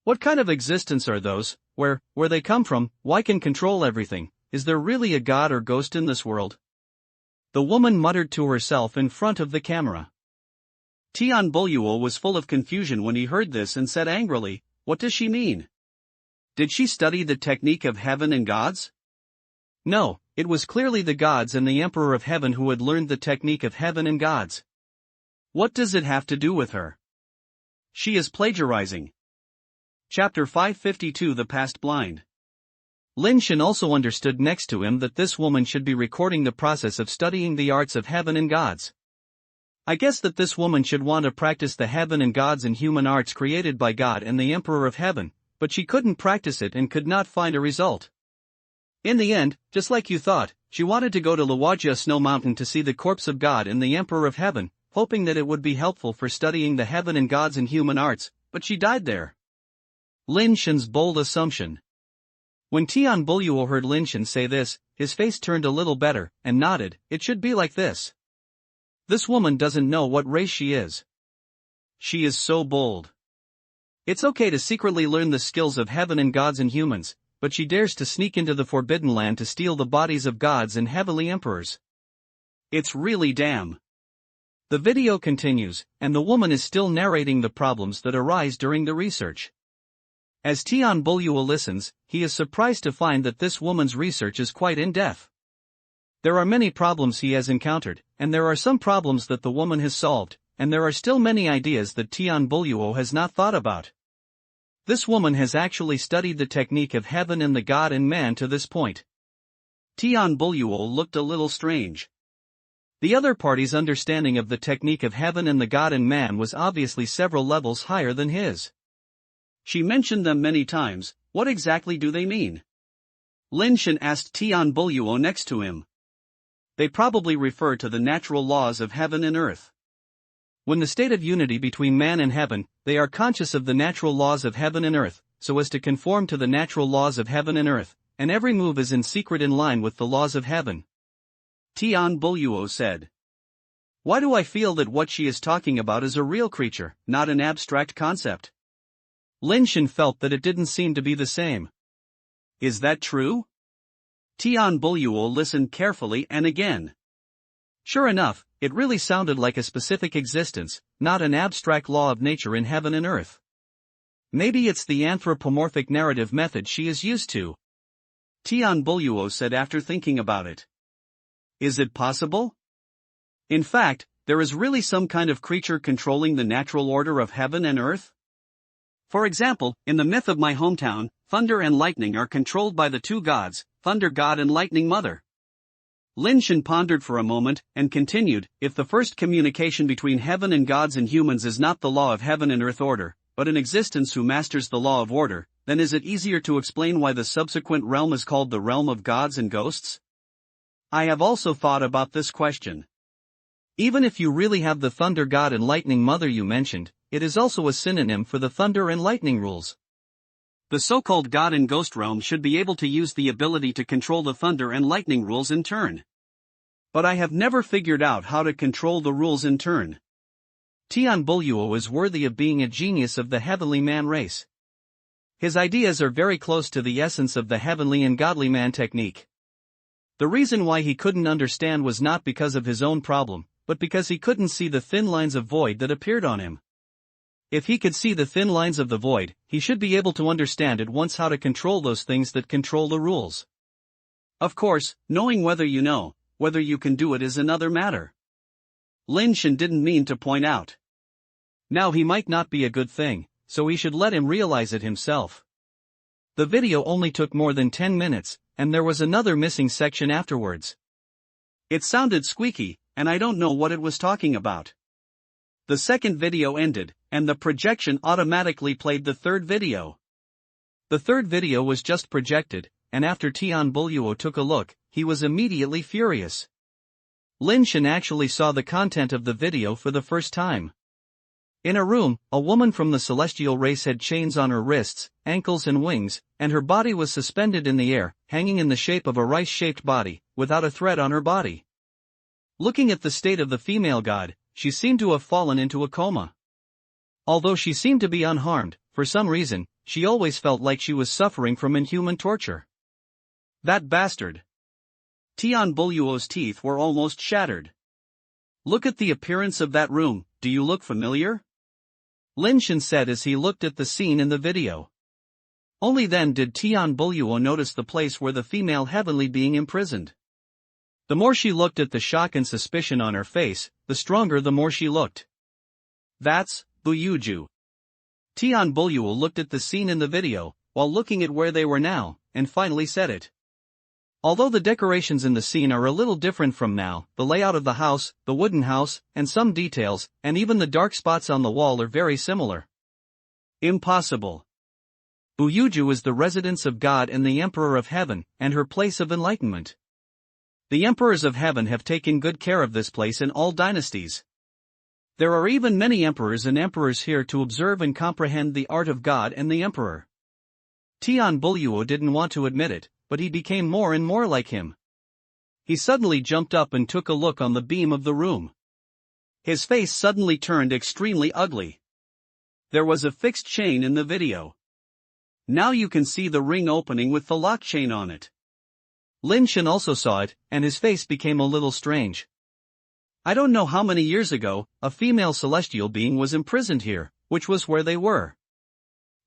What kind of existence are those? Where they come from? Why can control everything? Is there really a god or ghost in this world? The woman muttered to herself in front of the camera. Tian Buluo was full of confusion when he heard this and said angrily, "What does she mean?" Did she study the technique of heaven and gods? No, it was clearly the gods and the Emperor of Heaven who had learned the technique of heaven and gods. What does it have to do with her? She is plagiarizing. Chapter 552 The Past Blind. Lin Shen also understood next to him that this woman should be recording the process of studying the arts of heaven and gods. I guess that this woman should want to practice the heaven and gods and human arts created by God and the Emperor of Heaven, but she couldn't practice it and could not find a result. In the end, just like you thought, she wanted to go to Luwajia Snow Mountain to see the corpse of God and the Emperor of Heaven, hoping that it would be helpful for studying the heaven and gods and human arts, but she died there. Lin Shen's bold assumption. When Tian Buluo heard Lin Shen say this, his face turned a little better, and nodded. It should be like this. This woman doesn't know what race she is. She is so bold. It's okay to secretly learn the skills of heaven and gods and humans, but she dares to sneak into the Forbidden Land to steal the bodies of gods and heavenly emperors. It's really damn. The video continues, and the woman is still narrating the problems that arise during the research. As Tian Buluo listens, he is surprised to find that this woman's research is quite in-depth. There are many problems he has encountered, and there are some problems that the woman has solved, and there are still many ideas that Tian Buluo has not thought about. This woman has actually studied the technique of heaven and the god and man to this point. Tian Buluo looked a little strange. The other party's understanding of the technique of heaven and the god and man was obviously several levels higher than his. She mentioned them many times. What exactly do they mean? Lin Shen asked Tian Buluo next to him. They probably refer to the natural laws of heaven and earth. When the state of unity between man and heaven, they are conscious of the natural laws of heaven and earth, so as to conform to the natural laws of heaven and earth, and every move is in secret in line with the laws of heaven. Tian Buluo said. Why do I feel that what she is talking about is a real creature, not an abstract concept? Lin Shen felt that it didn't seem to be the same. Is that true? Tian Buluo listened carefully and again. Sure enough, it really sounded like a specific existence, not an abstract law of nature in heaven and earth. Maybe it's the anthropomorphic narrative method she is used to. Tian Buluo said after thinking about it. Is it possible? In fact, there is really some kind of creature controlling the natural order of heaven and earth? For example, in the myth of my hometown, thunder and lightning are controlled by the two gods, Thunder God and Lightning Mother. Lin Shen pondered for a moment, and continued, if the first communication between heaven and gods and humans is not the law of heaven and earth order, but an existence who masters the law of order, then is it easier to explain why the subsequent realm is called the realm of gods and ghosts? I have also thought about this question. Even if you really have the Thunder God and Lightning Mother you mentioned, it is also a synonym for the thunder and lightning rules. The so-called God and Ghost realm should be able to use the ability to control the thunder and lightning rules in turn. But I have never figured out how to control the rules in turn. Tian Buluo is worthy of being a genius of the heavenly man race. His ideas are very close to the essence of the heavenly and godly man technique. The reason why he couldn't understand was not because of his own problem, but because he couldn't see the thin lines of void that appeared on him. If he could see the thin lines of the void, he should be able to understand at once how to control those things that control the rules. Of course, knowing whether you know, whether you can do it is another matter. Lin Shen didn't mean to point out. Now he might not be a good thing, so we should let him realize it himself. The video only took more than 10 minutes, and there was another missing section afterwards. It sounded squeaky, and I don't know what it was talking about. The second video ended, and the projection automatically played the third video. The third video was just projected, and after Tian Buluo took a look, he was immediately furious. Lin Shen actually saw the content of the video for the first time. In a room, a woman from the celestial race had chains on her wrists, ankles and wings, and her body was suspended in the air, hanging in the shape of a rice-shaped body, without a thread on her body. Looking at the state of the female god, she seemed to have fallen into a coma. Although she seemed to be unharmed, for some reason, she always felt like she was suffering from inhuman torture. That bastard! Tian Buluo's teeth were almost shattered. Look at the appearance of that room, do you look familiar? Lin Shen said as he looked at the scene in the video. Only then did Tian Buluo notice the place where the female heavenly being imprisoned. The more she looked at the shock and suspicion on her face, the stronger the more she looked. That's Buyuju. Tian Buluo looked at the scene in the video, while looking at where they were now, and finally said it. Although the decorations in the scene are a little different from now, the layout of the house, the wooden house, and some details, and even the dark spots on the wall are very similar. Impossible. Buyuju is the residence of God and the Emperor of Heaven, and her place of enlightenment. The Emperors of Heaven have taken good care of this place in all dynasties. There are even many emperors and emperors here to observe and comprehend the art of God and the Emperor. Tian Buluo didn't want to admit it, but he became more and more like him. He suddenly jumped up and took a look on the beam of the room. His face suddenly turned extremely ugly. There was a fixed chain in the video. Now you can see the ring opening with the lock chain on it. Lin Shen also saw it, and his face became a little strange. I don't know how many years ago, a female celestial being was imprisoned here, which was where they were.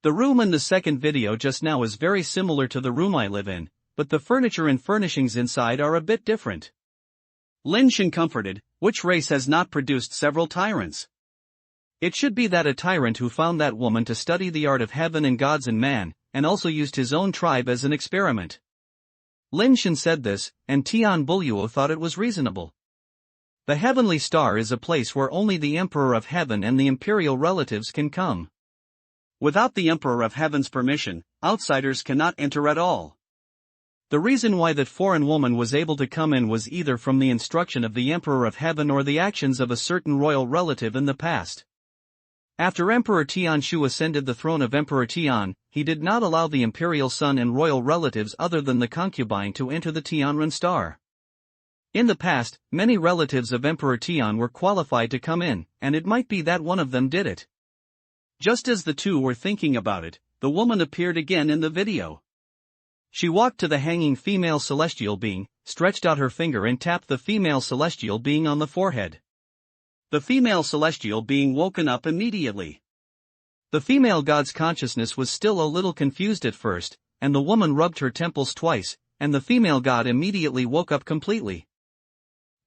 The room in the second video just now is very similar to the room I live in, but the furniture and furnishings inside are a bit different. Lin Shen comforted, which race has not produced several tyrants? It should be that a tyrant who found that woman to study the art of heaven and gods and man, and also used his own tribe as an experiment. Lin Shen said this, and Tian Buluo thought it was reasonable. The heavenly star is a place where only the Emperor of Heaven and the imperial relatives can come. Without the Emperor of Heaven's permission, outsiders cannot enter at all. The reason why that foreign woman was able to come in was either from the instruction of the Emperor of Heaven or the actions of a certain royal relative in the past. After Emperor Tianshu ascended the throne of Emperor Tian, he did not allow the imperial son and royal relatives other than the concubine to enter the Tianren star. In the past, many relatives of Emperor Tian were qualified to come in, and it might be that one of them did it. Just as the two were thinking about it, the woman appeared again in the video. She walked to the hanging female celestial being, stretched out her finger and tapped the female celestial being on the forehead. The female celestial being woken up immediately. The female god's consciousness was still a little confused at first, and the woman rubbed her temples twice, and the female god immediately woke up completely.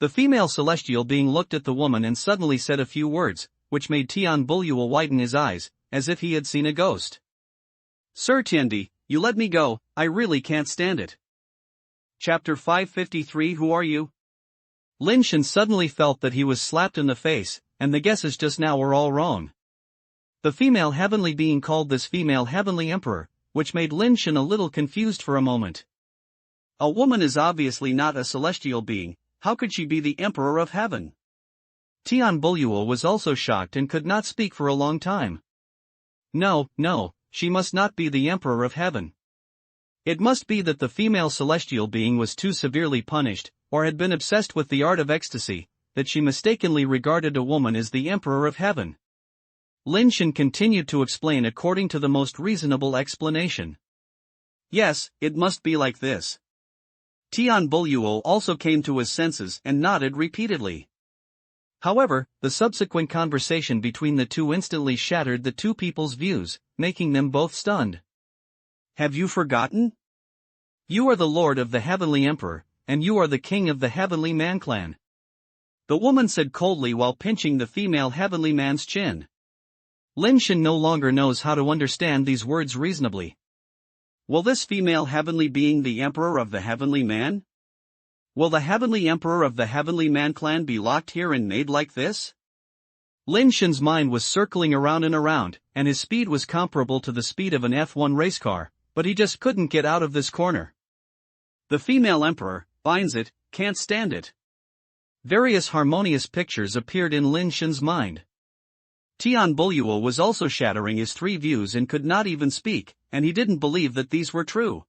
The female celestial being looked at the woman and suddenly said a few words, which made Tian Buluo widen his eyes, as if he had seen a ghost. Sir Tiandi, you let me go, I really can't stand it. Chapter 553 Who are you? Lin Shen suddenly felt that he was slapped in the face, and the guesses just now were all wrong. The female heavenly being called this female heavenly emperor, which made Lin Shen a little confused for a moment. A woman is obviously not a celestial being, how could she be the emperor of heaven? Tian Buluo was also shocked and could not speak for a long time. No, she must not be the emperor of heaven. It must be that the female celestial being was too severely punished, or had been obsessed with the art of ecstasy, that she mistakenly regarded a woman as the emperor of heaven. Lin Shen continued to explain according to the most reasonable explanation. Yes, it must be like this. Tian Buluo also came to his senses and nodded repeatedly. However, the subsequent conversation between the two instantly shattered the two people's views, making them both stunned. Have you forgotten? You are the lord of the heavenly emperor, and you are the king of the heavenly man clan. The woman said coldly while pinching the female heavenly man's chin. Lin Shen no longer knows how to understand these words reasonably. Will this female heavenly being the emperor of the heavenly man? Will the heavenly emperor of the heavenly man clan be locked here and made like this? Lin Shen's mind was circling around and around, and his speed was comparable to the speed of an F1 race car, but he just couldn't get out of this corner. The female emperor, finds it, can't stand it. Various harmonious pictures appeared in Lin Shen's mind. Tian Buluo was also shattering his three views and could not even speak, and he didn't believe that these were true.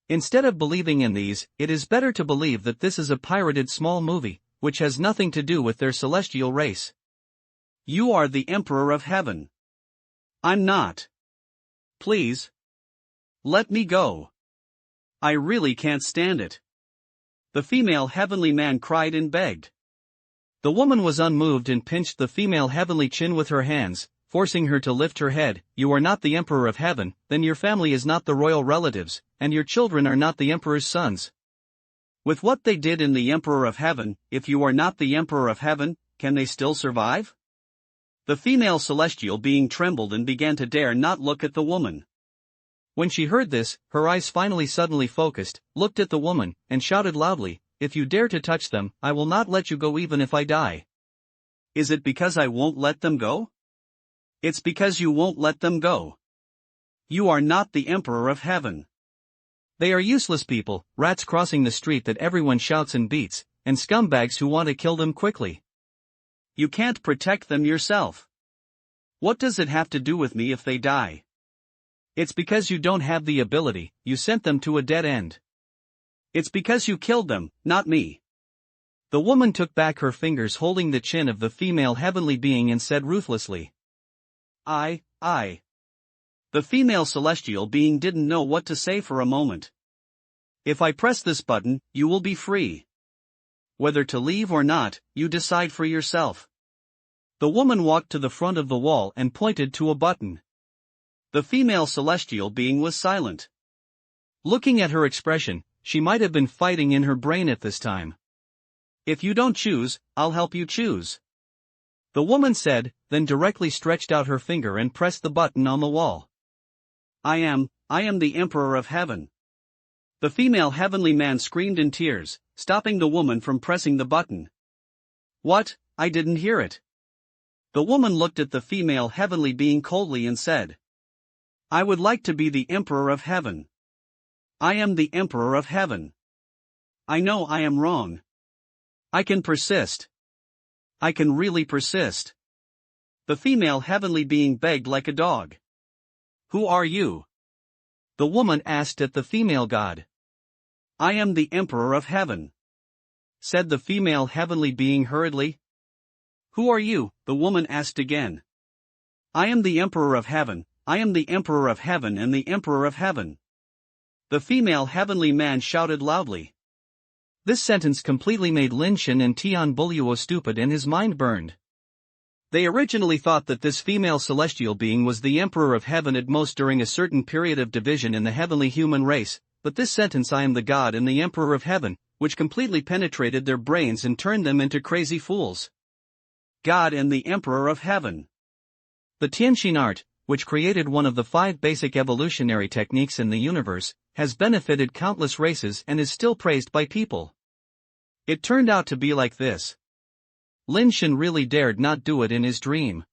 Instead of believing in these, it is better to believe that this is a pirated small movie, which has nothing to do with their celestial race. You are the emperor of heaven. I'm not. Please. Let me go. I really can't stand it. The female heavenly man cried and begged. The woman was unmoved and pinched the female heavenly chin with her hands, forcing her to lift her head. You are not the Emperor of Heaven, then your family is not the royal relatives, and your children are not the Emperor's sons. With what they did in the Emperor of Heaven, if you are not the Emperor of Heaven, can they still survive? The female celestial being trembled and began to dare not look at the woman. When she heard this, her eyes finally suddenly focused, looked at the woman, and shouted loudly, "If you dare to touch them, I will not let you go even if I die." Is it because I won't let them go? It's because you won't let them go. You are not the Emperor of Heaven. They are useless people, rats crossing the street that everyone shouts and beats, and scumbags who want to kill them quickly. You can't protect them yourself. What does it have to do with me if they die? It's because you don't have the ability, you sent them to a dead end. It's because you killed them, not me. The woman took back her fingers holding the chin of the female heavenly being and said ruthlessly, I. The female celestial being didn't know what to say for a moment. If I press this button, you will be free. Whether to leave or not, you decide for yourself. The woman walked to the front of the wall and pointed to a button. The female celestial being was silent. Looking at her expression, she might have been fighting in her brain at this time. If you don't choose, I'll help you choose. The woman said, then directly stretched out her finger and pressed the button on the wall. I am the Emperor of Heaven. The female heavenly man screamed in tears, stopping the woman from pressing the button. What? I didn't hear it. The woman looked at the female heavenly being coldly and said, I would like to be the Emperor of Heaven. I am the Emperor of Heaven. I know I am wrong. I can persist. I can really persist. The female heavenly being begged like a dog. Who are you? The woman asked at the female god. I am the Emperor of Heaven, said the female heavenly being hurriedly. Who are you? The woman asked again. I am the Emperor of Heaven. I am the Emperor of Heaven and the Emperor of Heaven. The female heavenly man shouted loudly. This sentence completely made Lin Shen and Tian Buluo stupid and his mind burned. They originally thought that this female celestial being was the Emperor of Heaven at most during a certain period of division in the heavenly human race, but this sentence I am the God and the Emperor of Heaven, which completely penetrated their brains and turned them into crazy fools. God and the Emperor of Heaven. The Tianxin art, which created one of the 5 basic evolutionary techniques in the universe, has benefited countless races and is still praised by people. It turned out to be like this. Lin Shen really dared not do it in his dream.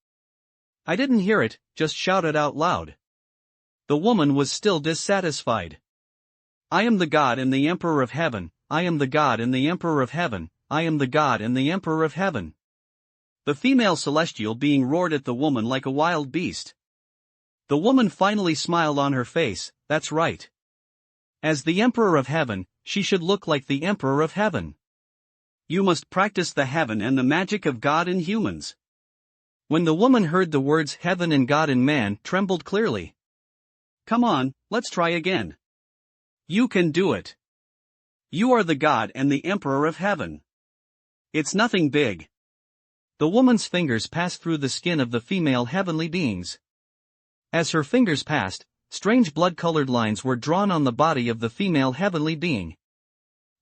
I didn't hear it, just shouted out loud. The woman was still dissatisfied. I am the God and the Emperor of Heaven, I am the God and the Emperor of Heaven, I am the God and the Emperor of Heaven. The female celestial being roared at the woman like a wild beast. The woman finally smiled on her face, that's right. As the Emperor of Heaven, she should look like the Emperor of Heaven. You must practice the heaven and the magic of God in humans. When the woman heard the words heaven and God in man, trembled clearly. Come on, let's try again. You can do it. You are the God and the Emperor of Heaven. It's nothing big. The woman's fingers passed through the skin of the female heavenly beings. As her fingers passed, strange blood-colored lines were drawn on the body of the female heavenly being.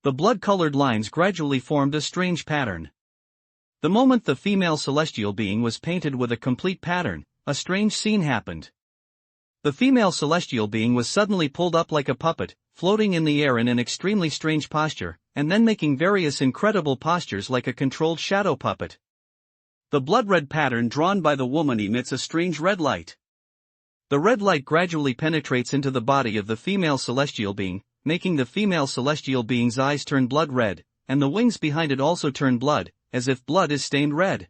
The blood-colored lines gradually formed a strange pattern. The moment the female celestial being was painted with a complete pattern, a strange scene happened. The female celestial being was suddenly pulled up like a puppet, floating in the air in an extremely strange posture, and then making various incredible postures like a controlled shadow puppet. The blood-red pattern drawn by the woman emits a strange red light. The red light gradually penetrates into the body of the female celestial being, making the female celestial being's eyes turn blood red, and the wings behind it also turn blood, as if blood is stained red.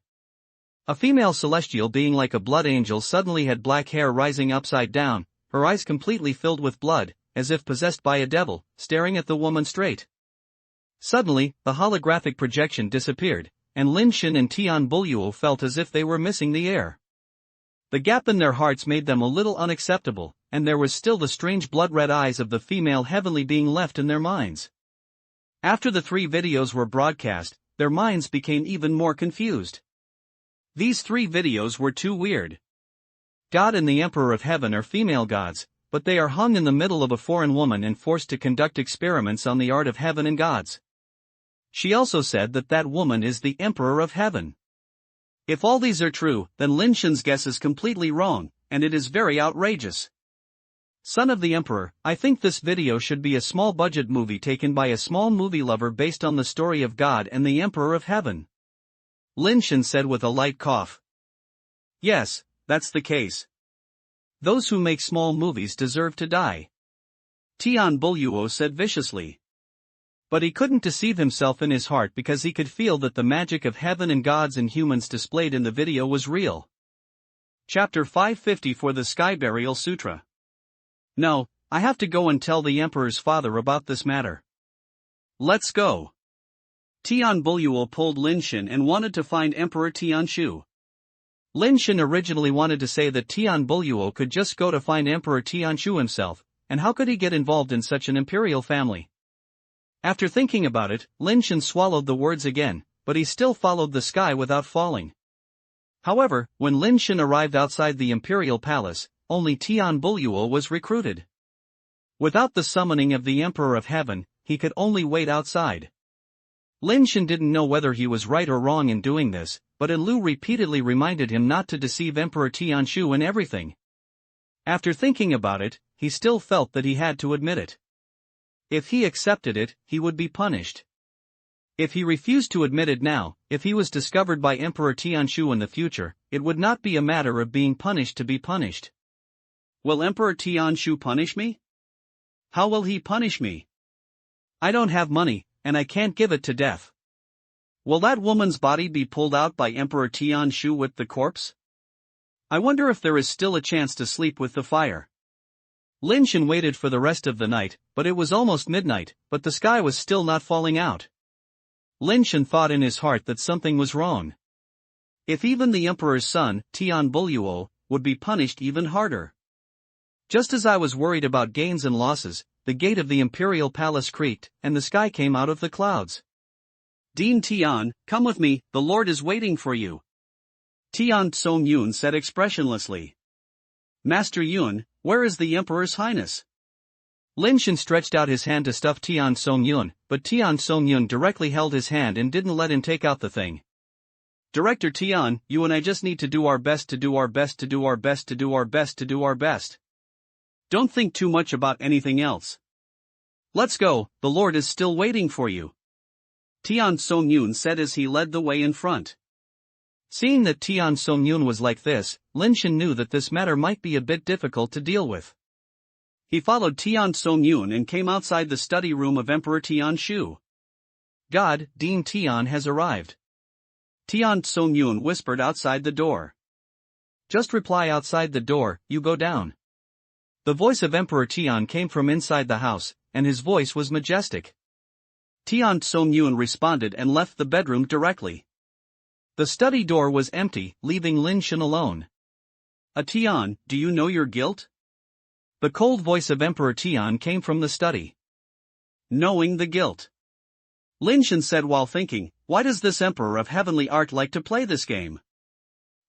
A female celestial being like a blood angel suddenly had black hair rising upside down, her eyes completely filled with blood, as if possessed by a devil, staring at the woman straight. Suddenly, the holographic projection disappeared, and Lin Shen and Tian Buluo felt as if they were missing the air. The gap in their hearts made them a little unacceptable, and there was still the strange blood-red eyes of the female heavenly being left in their minds. After the 3 videos were broadcast, their minds became even more confused. These 3 videos were too weird. God and the Emperor of Heaven are female gods, but they are hung in the middle of a foreign woman and forced to conduct experiments on the art of heaven and gods. She also said that that woman is the Emperor of Heaven. If all these are true, then Lin Shen's guess is completely wrong, and it is very outrageous. Son of the Emperor, I think this video should be a small budget movie taken by a small movie lover based on the story of God and the Emperor of Heaven. Lin Shen said with a light cough. Yes, that's the case. Those who make small movies deserve to die. Tian Buluo said viciously. But he couldn't deceive himself in his heart because he could feel that the magic of heaven and gods and humans displayed in the video was real. Chapter 550 for the Sky Burial Sutra. No, I have to go and tell the Emperor's father about this matter. Let's go. Tian Buluo pulled Lin Shen and wanted to find Emperor Tianshu. Lin Shen originally wanted to say that Tian Buluo could just go to find Emperor Tianshu himself, and how could he get involved in such an imperial family? After thinking about it, Lin Shen swallowed the words again, but he still followed the sky without falling. However, when Lin Shen arrived outside the imperial palace, only Tian Buluo was recruited. Without the summoning of the Emperor of Heaven, he could only wait outside. Lin Shen didn't know whether he was right or wrong in doing this, but Lu repeatedly reminded him not to deceive Emperor Tianshu in everything. After thinking about it, he still felt that he had to admit it. If he accepted it, he would be punished. If he refused to admit it now, if he was discovered by Emperor Tianshu in the future, it would not be a matter of being punished to be punished. Will Emperor Tianshu punish me? How will he punish me? I don't have money, and I can't give it to death. Will that woman's body be pulled out by Emperor Tianshu with the corpse? I wonder if there is still a chance to sleep with the fire. Lin Shen waited for the rest of the night, but it was almost midnight, but the sky was still not falling out. Lin Shen thought in his heart that something was wrong. If even the Emperor's son, Tian Buluo, would be punished even harder. Just as I was worried about gains and losses, the gate of the imperial palace creaked, and the sky came out of the clouds. Dean Tian, come with me, the Lord is waiting for you. Tian Tsong-yun said expressionlessly. Master Yun, where is the Emperor's Highness? Lin Shen stretched out his hand to stuff Tian Tsong-yun, but Tian Tsong-yun directly held his hand and didn't let him take out the thing. Director Tian, you and I just need to do our best to do our best to do our best to do our best to do our best. Don't think too much about anything else. Let's go, the Lord is still waiting for you. Tian Tsong-yun said as he led the way in front. Seeing that Tian Tsong-yun was like this, Lin Shen knew that this matter might be a bit difficult to deal with. He followed Tian Tsong-yun and came outside the study room of Emperor Tianshu. God, Dean Tian has arrived. Tian Tsong-yun whispered outside the door. Just reply outside the door, you go down. The voice of Emperor Tian came from inside the house, and his voice was majestic. Tian Tsong-yun responded and left the bedroom directly. The study door was empty, leaving Lin Shen alone. Tian, do you know your guilt? The cold voice of Emperor Tian came from the study. Knowing the guilt. Lin Shen said while thinking, why does this Emperor of Heavenly Art like to play this game?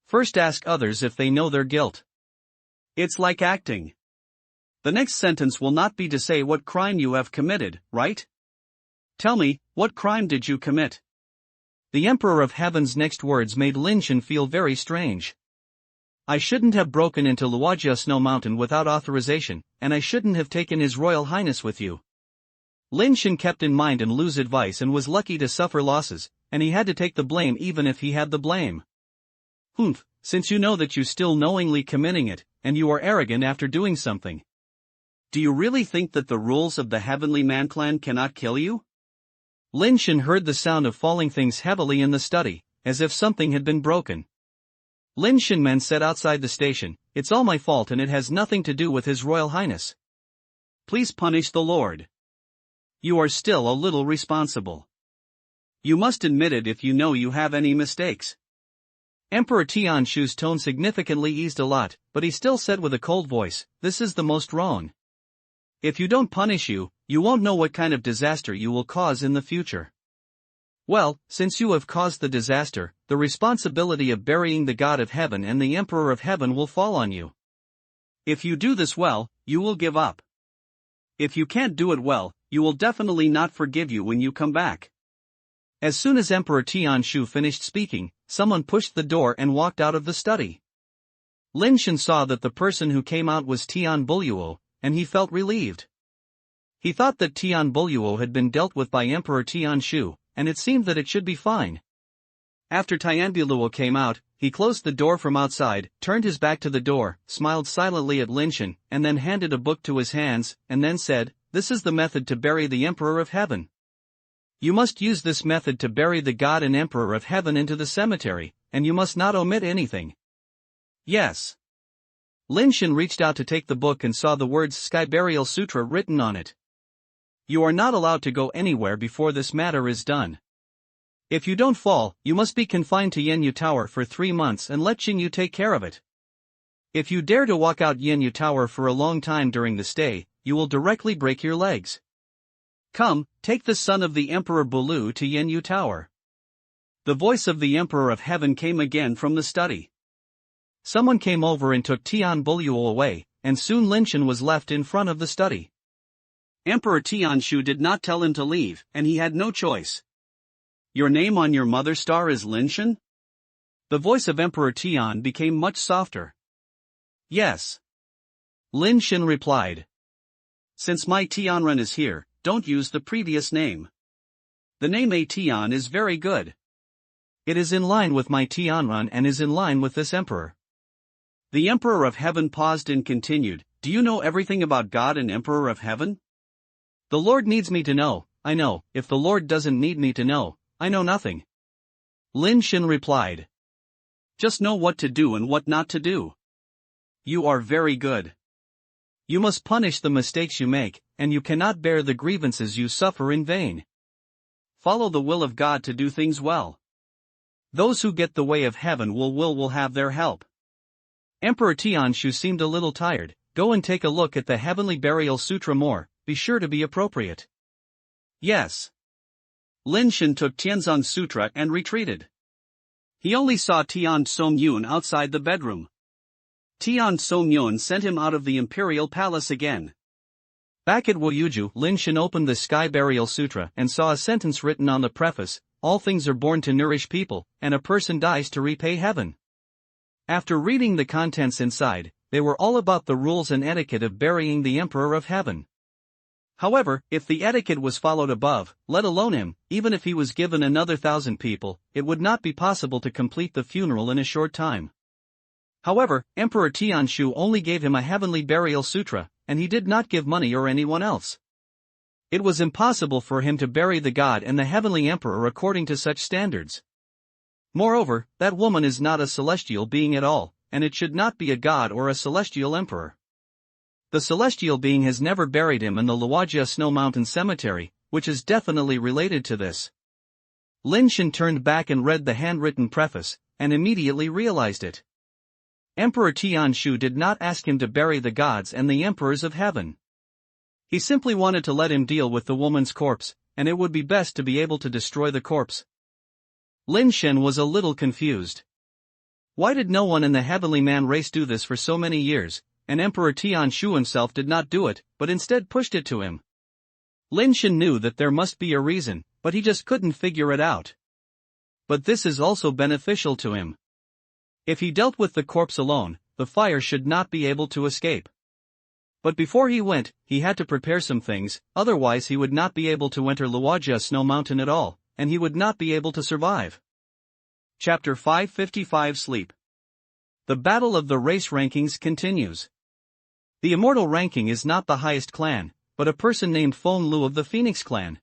First ask others if they know their guilt. It's like acting. The next sentence will not be to say what crime you have committed, right? Tell me, what crime did you commit? The Emperor of Heaven's next words made Lin Shen feel very strange. I shouldn't have broken into Luojia Snow Mountain without authorization, and I shouldn't have taken His Royal Highness with you. Lin Shen kept in mind Lu's advice and was lucky to suffer losses, and he had to take the blame even if he had the blame. Humph, since you know that you still knowingly committing it, and you are arrogant after doing something. Do you really think that the rules of the Heavenly Man clan cannot kill you? Lin Shen heard the sound of falling things heavily in the study, as if something had been broken. Lin Shen men said outside the station, it's all my fault and it has nothing to do with His Royal Highness. Please punish the Lord. You are still a little responsible. You must admit it if you know you have any mistakes. Emperor Tianshu's tone significantly eased a lot, but he still said with a cold voice, this is the most wrong. If you don't punish you, you won't know what kind of disaster you will cause in the future. Well, since you have caused the disaster, the responsibility of burying the God of heaven and the Emperor of heaven will fall on you. If you do this well, you will give up. If you can't do it well, you will definitely not forgive you when you come back. As soon as Emperor Tianshu finished speaking, someone pushed the door and walked out of the study. Lin Shen saw that the person who came out was Tian Buluo, and he felt relieved. He thought that Tian Buluo had been dealt with by Emperor Tianshu, and it seemed that it should be fine. After Tian Buluo came out, he closed the door from outside, turned his back to the door, smiled silently at Lin Shen, and then handed a book to his hands, and then said, "This is the method to bury the Emperor of Heaven. You must use this method to bury the God and Emperor of Heaven into the cemetery, and you must not omit anything." Yes. Lin Shen reached out to take the book and saw the words Sky Burial Sutra written on it. You are not allowed to go anywhere before this matter is done. If you don't fall, you must be confined to Yenyu Tower for 3 months and let Xingyu take care of it. If you dare to walk out Yenyu Tower for a long time during the stay, you will directly break your legs. Come, take the son of the Emperor Bulu to Yenyu Tower. The voice of the Emperor of Heaven came again from the study. Someone came over and took Tian Buluo away, and soon Lin Shen was left in front of the study. Emperor Tianshu did not tell him to leave, and he had no choice. Your name on your mother star is Lin Shen? The voice of Emperor Tian became much softer. Yes. Lin Shen replied. Since my Tianren is here, don't use the previous name. The name A Tian is very good. It is in line with my Tianren and is in line with this emperor. The Emperor of Heaven paused and continued, do you know everything about God and Emperor of Heaven? The Lord needs me to know, I know. If the Lord doesn't need me to know, I know nothing. Lin Shen replied. Just know what to do and what not to do. You are very good. You must punish the mistakes you make, and you cannot bear the grievances you suffer in vain. Follow the will of God to do things well. Those who get the way of heaven will have their help. Emperor Tianshu seemed a little tired. Go and take a look at the Heavenly Burial Sutra more, be sure to be appropriate. Yes. Lin Shen took Tianzong Sutra and retreated. He only saw Tian Songyun outside the bedroom. Tian Songyun sent him out of the Imperial Palace again. Back at Wuyuju, Lin Shen opened the Sky Burial Sutra and saw a sentence written on the preface, all things are born to nourish people, and a person dies to repay heaven. After reading the contents inside, they were all about the rules and etiquette of burying the Emperor of Heaven. However, if the etiquette was followed above, let alone him, even if he was given another 1,000 people, it would not be possible to complete the funeral in a short time. However, Emperor Tianshu only gave him a Heavenly Burial Sutra, and he did not give money or anyone else. It was impossible for him to bury the God and the Heavenly Emperor according to such standards. Moreover, that woman is not a celestial being at all, and it should not be a god or a celestial emperor. The celestial being has never buried him in the Luojia Snow Mountain Cemetery, which is definitely related to this. Lin Shen turned back and read the handwritten preface, and immediately realized it. Emperor Tianshu did not ask him to bury the gods and the emperors of heaven. He simply wanted to let him deal with the woman's corpse, and it would be best to be able to destroy the corpse. Lin Shen was a little confused. Why did no one in the heavenly man race do this for so many years, and Emperor Tianshu himself did not do it, but instead pushed it to him? Lin Shen knew that there must be a reason, but he just couldn't figure it out. But this is also beneficial to him. If he dealt with the corpse alone, the fire should not be able to escape. But before he went, he had to prepare some things, otherwise he would not be able to enter Luojia Snow Mountain at all, and he would not be able to survive. Chapter 555 Sleep. The battle of the race rankings continues. The immortal ranking is not the highest clan, but a person named Feng Lu of the Phoenix clan.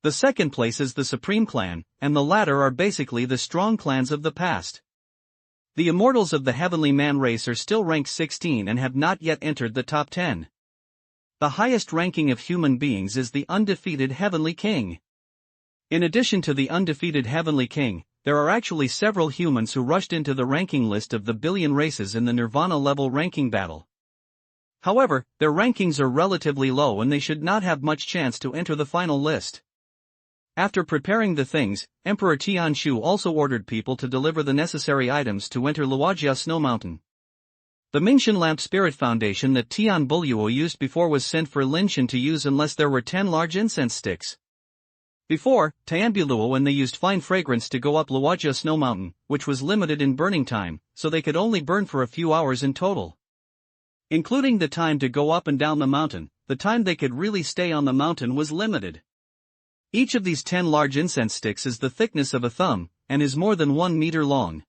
The second place is the Supreme clan, and the latter are basically the strong clans of the past. The immortals of the heavenly man race are still ranked 16 and have not yet entered the top 10. The highest ranking of human beings is the undefeated heavenly king. In addition to the undefeated heavenly king, there are actually several humans who rushed into the ranking list of the billion races in the Nirvana level ranking battle. However, their rankings are relatively low and they should not have much chance to enter the final list. After preparing the things, Emperor Tianshu also ordered people to deliver the necessary items to enter Luojia Snow Mountain. The Mingshan Lamp Spirit Foundation that Tian Buluo used before was sent for Lin Shen to use unless there were 10 large incense sticks. Before, Tian Buluo and they used fine fragrance to go up Luojia Snow Mountain, which was limited in burning time, so they could only burn for a few hours in total. Including the time to go up and down the mountain, the time they could really stay on the mountain was limited. Each of these 10 large incense sticks is the thickness of a thumb, and is more than 1 meter long.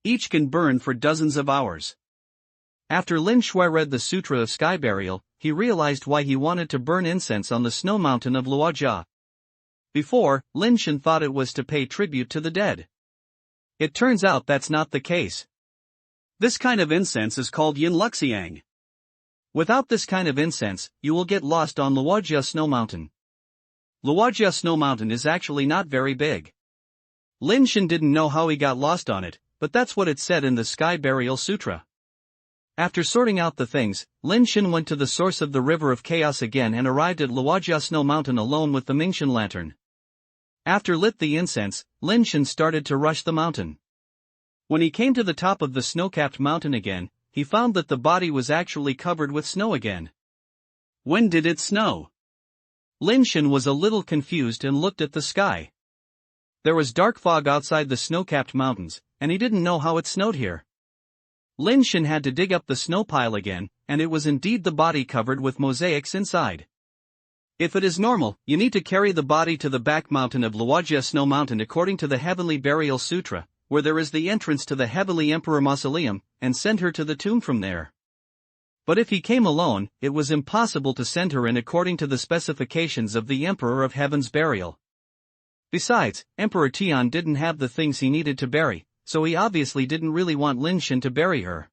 Each can burn for dozens of hours. After Lin Shui read the Sutra of Sky Burial, he realized why he wanted to burn incense on the snow mountain of Luojia. Before, Lin Shen thought it was to pay tribute to the dead. It turns out that's not the case. This kind of incense is called Yin Luxiang. Without this kind of incense, you will get lost on Luojia Snow Mountain. Luojia Snow Mountain is actually not very big. Lin Shen didn't know how he got lost on it, but that's what it said in the Sky Burial Sutra. After sorting out the things, Lin Shen went to the source of the River of Chaos again and arrived at Luojia Snow Mountain alone with the Mingshan lantern. After lit the incense, Lin Shen started to rush the mountain. When he came to the top of the snow-capped mountain again, he found that the body was actually covered with snow again. When did it snow? Lin Shen was a little confused and looked at the sky. There was dark fog outside the snow-capped mountains, and he didn't know how it snowed here. Lin Shen had to dig up the snow pile again, and it was indeed the body covered with mosaics inside. If it is normal, you need to carry the body to the back mountain of Luojia Snow Mountain according to the Heavenly Burial Sutra, where there is the entrance to the Heavenly Emperor Mausoleum, and send her to the tomb from there. But if he came alone, it was impossible to send her in according to the specifications of the Emperor of Heaven's burial. Besides, Emperor Tian didn't have the things he needed to bury, so he obviously didn't really want Lin Shen to bury her.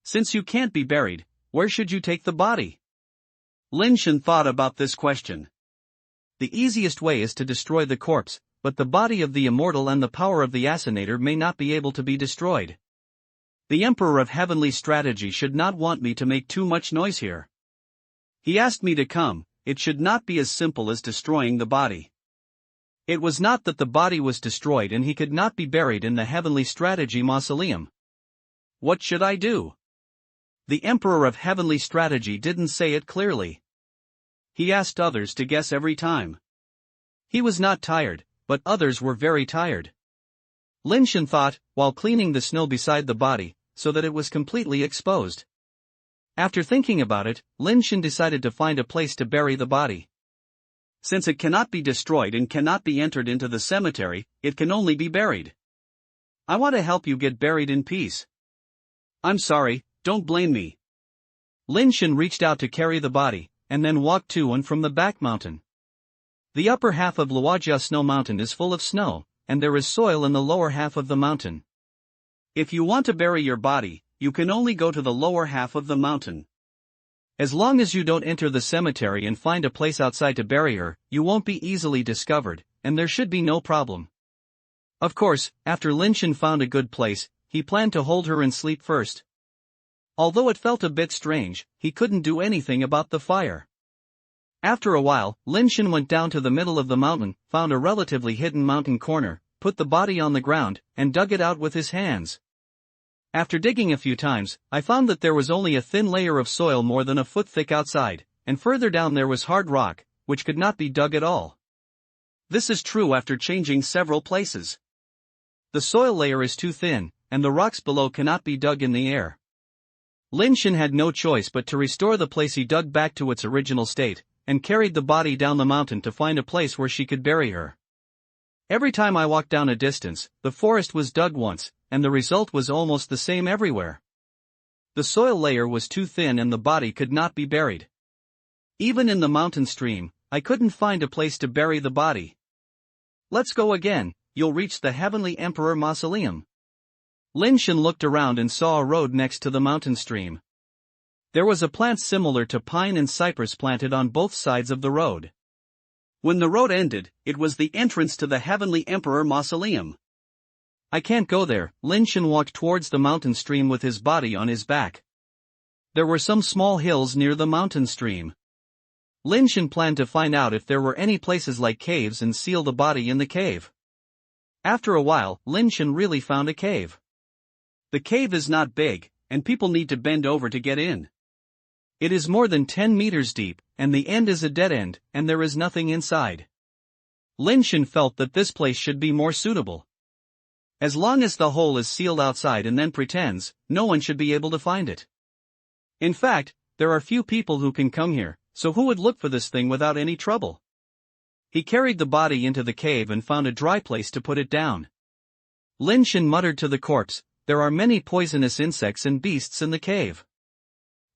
Since you can't be buried, where should you take the body? Lin Shen thought about this question. The easiest way is to destroy the corpse, but the body of the immortal and the power of the assassinator may not be able to be destroyed. The Emperor of Heavenly Strategy should not want me to make too much noise here. He asked me to come. It should not be as simple as destroying the body. It was not that the body was destroyed and he could not be buried in the Heavenly Strategy Mausoleum. What should I do? The Emperor of Heavenly Strategy didn't say it clearly. He asked others to guess every time. He was not tired, but others were very tired. Lin Shen thought, while cleaning the snow beside the body, so that it was completely exposed. After thinking about it, Lin Shen decided to find a place to bury the body. Since it cannot be destroyed and cannot be entered into the cemetery, it can only be buried. I want to help you get buried in peace. I'm sorry, don't blame me. Lin Shen reached out to carry the body, and then walked to and from the back mountain. The upper half of Luojia Snow Mountain is full of snow, and there is soil in the lower half of the mountain. If you want to bury your body, you can only go to the lower half of the mountain. As long as you don't enter the cemetery and find a place outside to bury her, you won't be easily discovered, and there should be no problem. Of course, after Lin Shen found a good place, he planned to hold her in sleep first. Although it felt a bit strange, he couldn't do anything about the fire. After a while, Lin Shen went down to the middle of the mountain, found a relatively hidden mountain corner, put the body on the ground, and dug it out with his hands. After digging a few times, I found that there was only a thin layer of soil more than a foot thick outside, and further down there was hard rock, which could not be dug at all. This is true after changing several places. The soil layer is too thin, and the rocks below cannot be dug in the air. Lin Shen had no choice but to restore the place he dug back to its original state, and carried the body down the mountain to find a place where she could bury her. Every time I walked down a distance, the forest was dug once, and the result was almost the same everywhere. The soil layer was too thin and the body could not be buried. Even in the mountain stream, I couldn't find a place to bury the body. Let's go again, you'll reach the Heavenly Emperor Mausoleum. Lin Shen looked around and saw a road next to the mountain stream. There was a plant similar to pine and cypress planted on both sides of the road. When the road ended, it was the entrance to the Heavenly Emperor Mausoleum. I can't go there. Lin Shen walked towards the mountain stream with his body on his back. There were some small hills near the mountain stream. Lin Shen planned to find out if there were any places like caves and seal the body in the cave. After a while, Lin Shen really found a cave. The cave is not big, and people need to bend over to get in. It is more than 10 meters deep, and the end is a dead end, and there is nothing inside. Lin Shen felt that this place should be more suitable. As long as the hole is sealed outside and then pretends, no one should be able to find it. In fact, there are few people who can come here, so who would look for this thing without any trouble? He carried the body into the cave and found a dry place to put it down. Lin Shen muttered to the corpse, "There are many poisonous insects and beasts in the cave.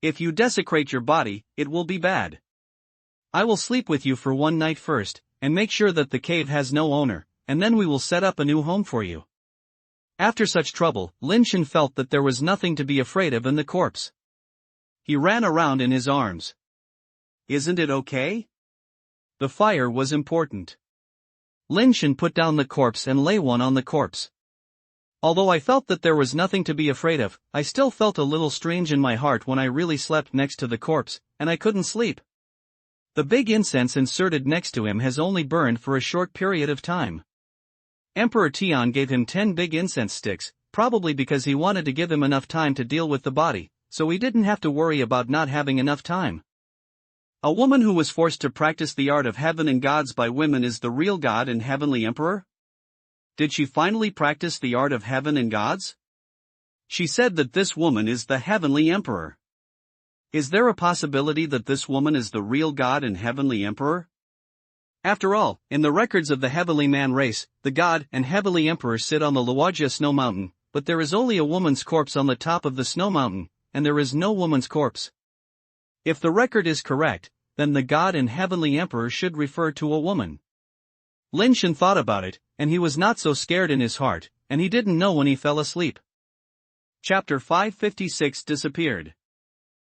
If you desecrate your body, it will be bad. I will sleep with you for one night first, and make sure that the cave has no owner, and then we will set up a new home for you." After such trouble, Lin Shen felt that there was nothing to be afraid of in the corpse. He ran around in his arms. "Isn't it okay?" The fire was important. Lin Shen put down the corpse and lay one on the corpse. Although I felt that there was nothing to be afraid of, I still felt a little strange in my heart when I really slept next to the corpse, and I couldn't sleep. The big incense inserted next to him has only burned for a short period of time. Emperor Tian gave him 10 big incense sticks, probably because he wanted to give him enough time to deal with the body, so he didn't have to worry about not having enough time. A woman who was forced to practice the art of heaven and gods by women is the real god and heavenly emperor? Did she finally practice the art of heaven and gods? She said that this woman is the heavenly emperor. Is there a possibility that this woman is the real god and heavenly emperor? After all, in the records of the heavenly man race, the god and heavenly emperor sit on the Luojia snow mountain, but there is only a woman's corpse on the top of the snow mountain, and there is no woman's corpse. If the record is correct, then the god and heavenly emperor should refer to a woman. Lin Shen thought about it, and he was not so scared in his heart, and he didn't know when he fell asleep. Chapter 556 disappeared.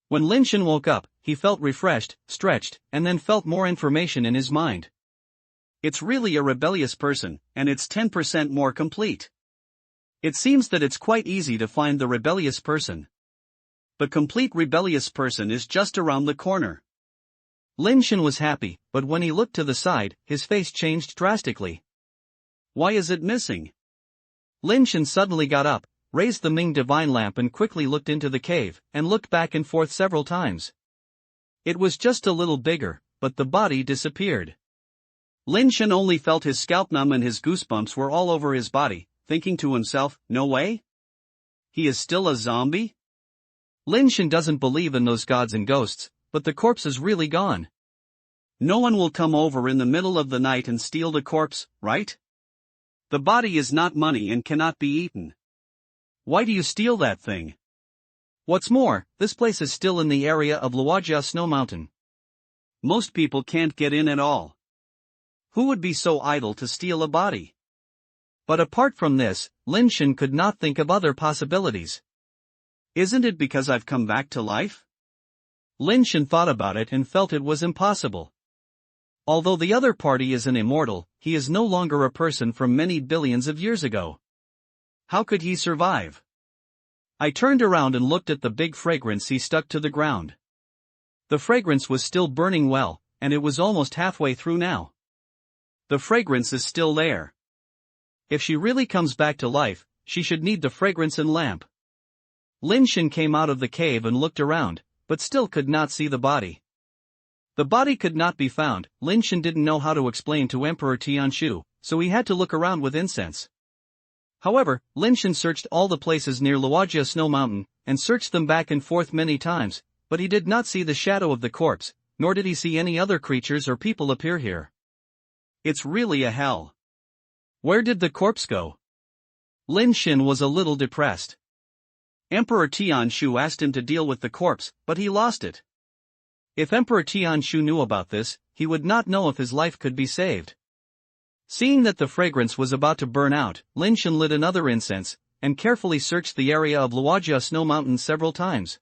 When Lin Shen woke up, he felt refreshed, stretched, and then felt more information in his mind. It's really a rebellious person, and it's 10% more complete. It seems that it's quite easy to find the rebellious person. The complete rebellious person is just around the corner. Lin Shen was happy, but when he looked to the side, his face changed drastically. Why is it missing? Lin Shen suddenly got up, raised the Ming divine lamp and quickly looked into the cave, and looked back and forth several times. It was just a little bigger, but the body disappeared. Lin Shen only felt his scalp numb and his goosebumps were all over his body, thinking to himself, no way? He is still a zombie? Lin Shen doesn't believe in those gods and ghosts, but the corpse is really gone. No one will come over in the middle of the night and steal the corpse, right? The body is not money and cannot be eaten. Why do you steal that thing? What's more, this place is still in the area of Luojia Snow Mountain. Most people can't get in at all. Who would be so idle to steal a body? But apart from this, Lin Shen could not think of other possibilities. Isn't it because I've come back to life? Lin Shen thought about it and felt it was impossible. Although the other party is an immortal, he is no longer a person from many billions of years ago. How could he survive? I turned around and looked at the big fragrance he stuck to the ground. The fragrance was still burning well, and it was almost halfway through now. The fragrance is still there. If she really comes back to life, she should need the fragrance and lamp. Lin Shen came out of the cave and looked around, but still could not see the body. The body could not be found. Lin Shen didn't know how to explain to Emperor Tianshu, so he had to look around with incense. However, Lin Shen searched all the places near Luojia Snow Mountain, and searched them back and forth many times, but he did not see the shadow of the corpse, nor did he see any other creatures or people appear here. It's really a hell. Where did the corpse go? Lin Shen was a little depressed. Emperor Tianshu asked him to deal with the corpse, but he lost it. If Emperor Tianshu knew about this, he would not know if his life could be saved. Seeing that the fragrance was about to burn out, Lin Shen lit another incense, and carefully searched the area of Luojia Snow Mountain several times.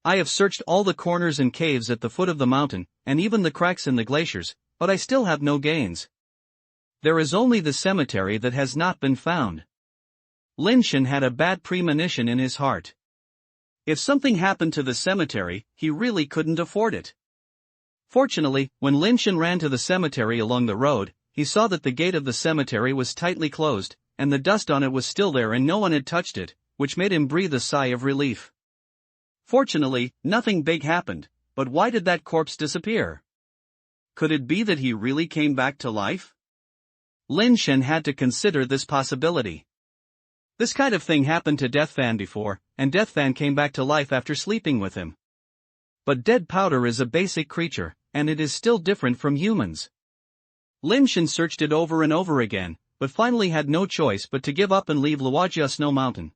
I have searched all the corners and caves at the foot of the mountain, and even the cracks in the glaciers, but I still have no gains. There is only the cemetery that has not been found. Lin Shen had a bad premonition in his heart. If something happened to the cemetery, he really couldn't afford it. Fortunately, when Lin Shen ran to the cemetery along the road, he saw that the gate of the cemetery was tightly closed, and the dust on it was still there and no one had touched it, which made him breathe a sigh of relief. Fortunately, nothing big happened, but why did that corpse disappear? Could it be that he really came back to life? Lin Shen had to consider this possibility. This kind of thing happened to Deathfan before, and Deathfan came back to life after sleeping with him. But dead powder is a basic creature, and it is still different from humans. Lin Shen searched it over and over again, but finally had no choice but to give up and leave Luojia Snow Mountain.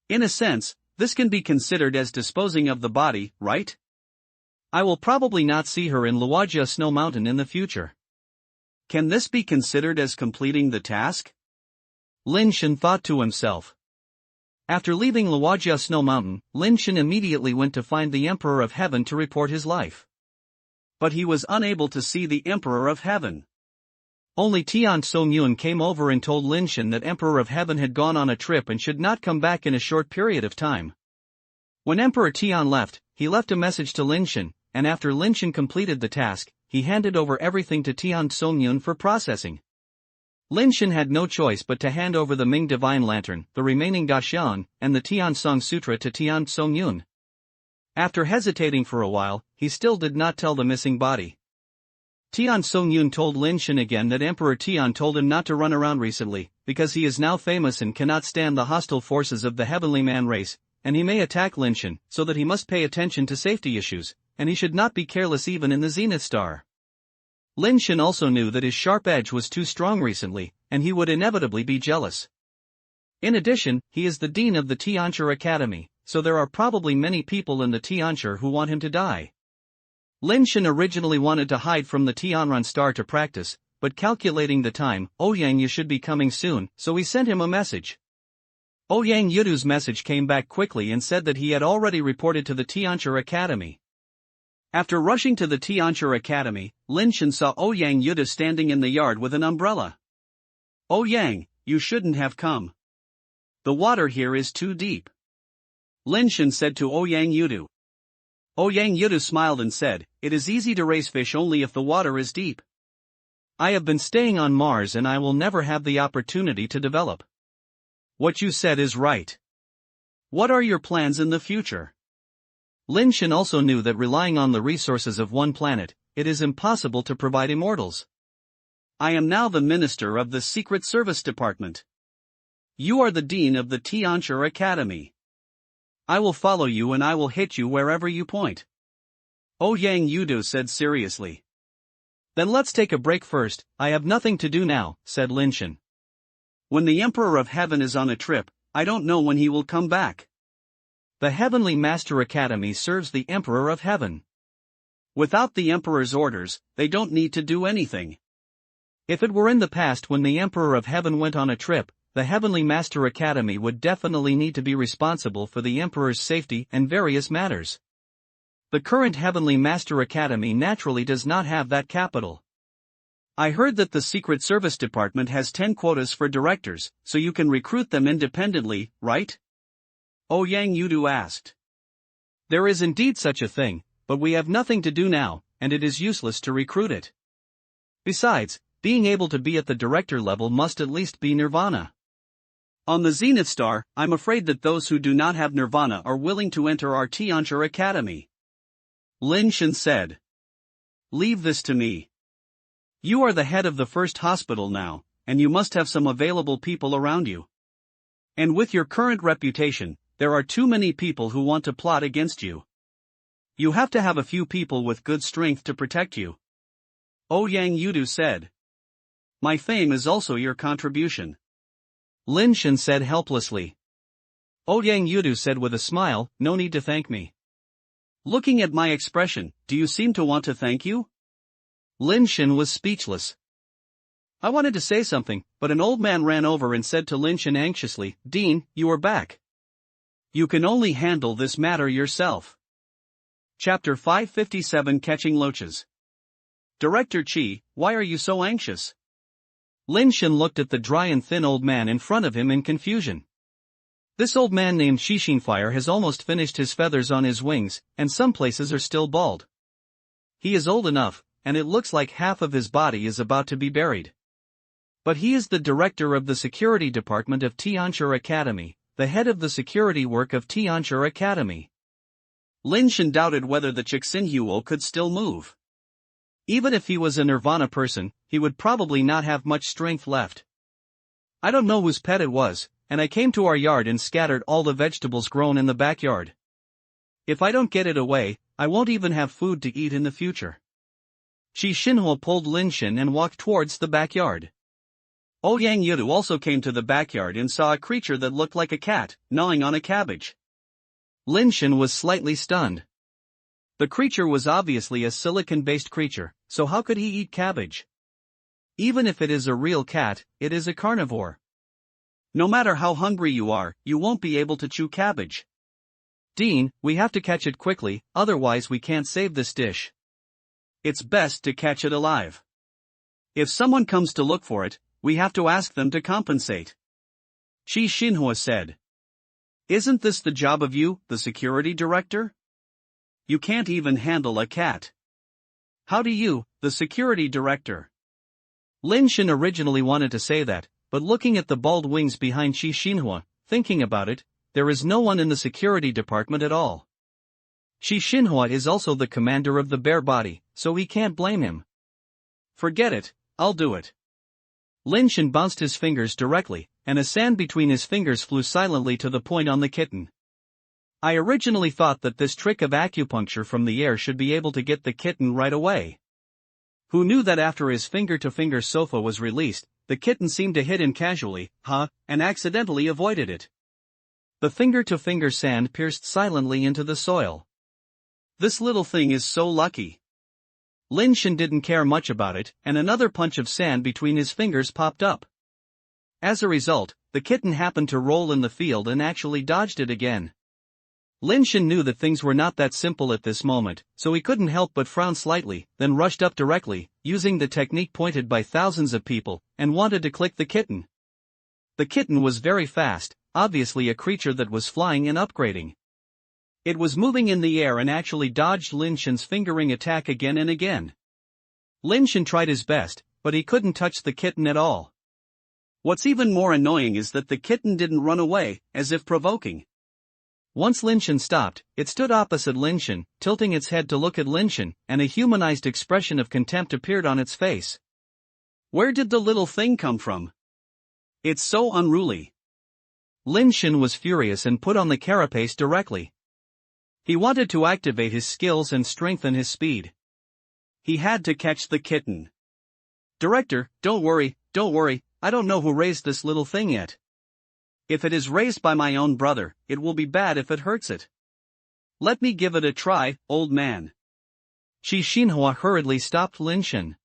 In a sense, this can be considered as disposing of the body, right? I will probably not see her in Luojia Snow Mountain in the future. Can this be considered as completing the task? Lin Shen thought to himself. After leaving Luojia Snow Mountain, Lin Shen immediately went to find the Emperor of Heaven to report his life. But he was unable to see the Emperor of Heaven. Only Tian Songyun came over and told Lin Shen that Emperor of Heaven had gone on a trip and should not come back in a short period of time. When Emperor Tian left, he left a message to Lin Shen, and after Lin Shen completed the task, he handed over everything to Tian Songyun for processing. Lin Shen had no choice but to hand over the Ming Divine Lantern, the remaining Daxian, and the Tian Song Sutra to Tian Songyun. After hesitating for a while, he still did not tell the missing body. Tian Songyun told Lin Shen again that Emperor Tian told him not to run around recently, because he is now famous and cannot stand the hostile forces of the Heavenly Man race, and he may attack Lin Shen, so that he must pay attention to safety issues, and he should not be careless even in the Zenith Star. Lin Shen also knew that his sharp edge was too strong recently, and he would inevitably be jealous. In addition, he is the dean of the Tianshi Academy, so there are probably many people in the Tianshi who want him to die. Lin Shen originally wanted to hide from the Tianran Star to practice, but calculating the time, Ouyang Yu should be coming soon, so he sent him a message. Ouyang Yudu's message came back quickly and said that he had already reported to the Tianshi Academy. After rushing to the Tianshi Academy, Lin Shen saw Ouyang Yudu standing in the yard with an umbrella. "Ouyang, you shouldn't have come. The water here is too deep," Lin Shen said to Ouyang Yudu. Ouyang Yudu smiled and said, "It is easy to raise fish only if the water is deep. I have been staying on Mars and I will never have the opportunity to develop." "What you said is right. What are your plans in the future?" Lin Shen also knew that relying on the resources of one planet, it is impossible to provide immortals. "I am now the Minister of the Secret Service Department. You are the Dean of the Tianshi Academy. I will follow you and I will hit you wherever you point," Ouyang Yudu said seriously. "Then let's take a break first, I have nothing to do now," said Lin Shen. "When the Emperor of Heaven is on a trip, I don't know when he will come back. The Heavenly Master Academy serves the Emperor of Heaven. Without the Emperor's orders, they don't need to do anything. If it were in the past when the Emperor of Heaven went on a trip, the Heavenly Master Academy would definitely need to be responsible for the Emperor's safety and various matters. The current Heavenly Master Academy naturally does not have that capital. I heard that the Secret Service Department has 10 quotas for directors, so you can recruit them independently, right?" Ouyang Yudu asked. "There is indeed such a thing, but we have nothing to do now, and it is useless to recruit it. Besides, being able to be at the director level must at least be nirvana. On the Zenith Star, I'm afraid that those who do not have nirvana are willing to enter our Tianshi Academy," Lin Shen said. "Leave this to me. You are the head of the first hospital now, and you must have some available people around you. And with your current reputation, there are too many people who want to plot against you. You have to have a few people with good strength to protect you," Ouyang Yudu said. "My fame is also your contribution," Lin Shen said helplessly. Ouyang Yudu said with a smile, "No need to thank me. Looking at my expression, do you seem to want to thank you?" Lin Shen was speechless. I wanted to say something, but an old man ran over and said to Lin Shen anxiously, "Dean, you are back. You can only handle this matter yourself." Chapter 557 Catching Loaches. "Director Qi, why are you so anxious?" Lin Shen looked at the dry and thin old man in front of him in confusion. This old man named Xixinfire has almost finished his feathers on his wings, and some places are still bald. He is old enough, and it looks like half of his body is about to be buried. But he is the director of the security department of Tianxia Academy, the head of the security work of Tianxia Academy. Lin Shen doubted whether the Cixinhuo could still move. Even if he was a nirvana person, he would probably not have much strength left. I don't know whose pet it was, and I came to our yard and scattered all the vegetables grown in the backyard. If I don't get it away, I won't even have food to eat in the future. Qi Xinhua pulled Lin Shen and walked towards the backyard. Ouyang Yudu also came to the backyard and saw a creature that looked like a cat, gnawing on a cabbage. Lin Shen was slightly stunned. The creature was obviously a silicon-based creature, so how could he eat cabbage? Even if it is a real cat, it is a carnivore. No matter how hungry you are, you won't be able to chew cabbage. Dean, we have to catch it quickly, otherwise we can't save this dish. It's best to catch it alive. If someone comes to look for it, we have to ask them to compensate. Qi Xinhua said. Isn't this the job of you, the security director? You can't even handle a cat. How do you, the security director? Lin Shen originally wanted to say that, but looking at the bald wings behind Qi Xinhua, thinking about it, there is no one in the security department at all. Qi Xinhua is also the commander of the bear body, so he can't blame him. Forget it, I'll do it. Lin Shen bounced his fingers directly, and a sand between his fingers flew silently to the point on the kitten. I originally thought that this trick of acupuncture from the air should be able to get the kitten right away. Who knew that after his finger-to-finger sofa was released, the kitten seemed to hit him casually, and accidentally avoided it. The finger-to-finger sand pierced silently into the soil. This little thing is so lucky. Lin Shen didn't care much about it, and another punch of sand between his fingers popped up. As a result, the kitten happened to roll in the field and actually dodged it again. Lin Shen knew that things were not that simple at this moment, so he couldn't help but frown slightly, then rushed up directly, using the technique pointed by thousands of people, and wanted to click the kitten. The kitten was very fast, obviously a creature that was flying and upgrading. It was moving in the air and actually dodged Lin Shen's fingering attack again and again. Lin Shen tried his best, but he couldn't touch the kitten at all. What's even more annoying is that the kitten didn't run away, as if provoking. Once Lin Shen stopped, it stood opposite Lin Shen, tilting its head to look at Lin Shen, and a humanized expression of contempt appeared on its face. Where did the little thing come from? It's so unruly. Lin Shen was furious and put on the carapace directly. He wanted to activate his skills and strengthen his speed. He had to catch the kitten. Director, don't worry, I don't know who raised this little thing yet. If it is raised by my own brother, it will be bad if it hurts it. Let me give it a try, old man. Qi Xinhua hurriedly stopped Lin Shen.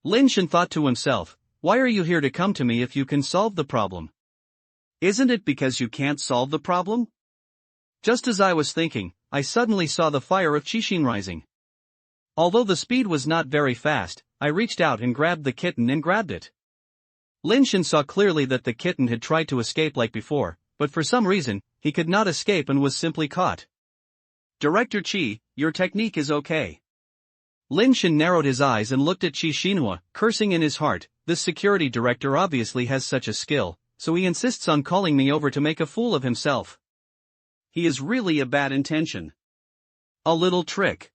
Lin Shen thought to himself, why are you here to come to me if you can solve the problem? Isn't it because you can't solve the problem? Just as I was thinking, I suddenly saw the fire of Qixin rising. Although the speed was not very fast, I reached out and grabbed the kitten and grabbed it. Lin Shen saw clearly that the kitten had tried to escape like before, but for some reason, he could not escape and was simply caught. Director Qi, your technique is okay. Lin Shen narrowed his eyes and looked at Qi Xinhua, cursing in his heart, this security director obviously has such a skill, so he insists on calling me over to make a fool of himself. He is really a bad intention. A little trick.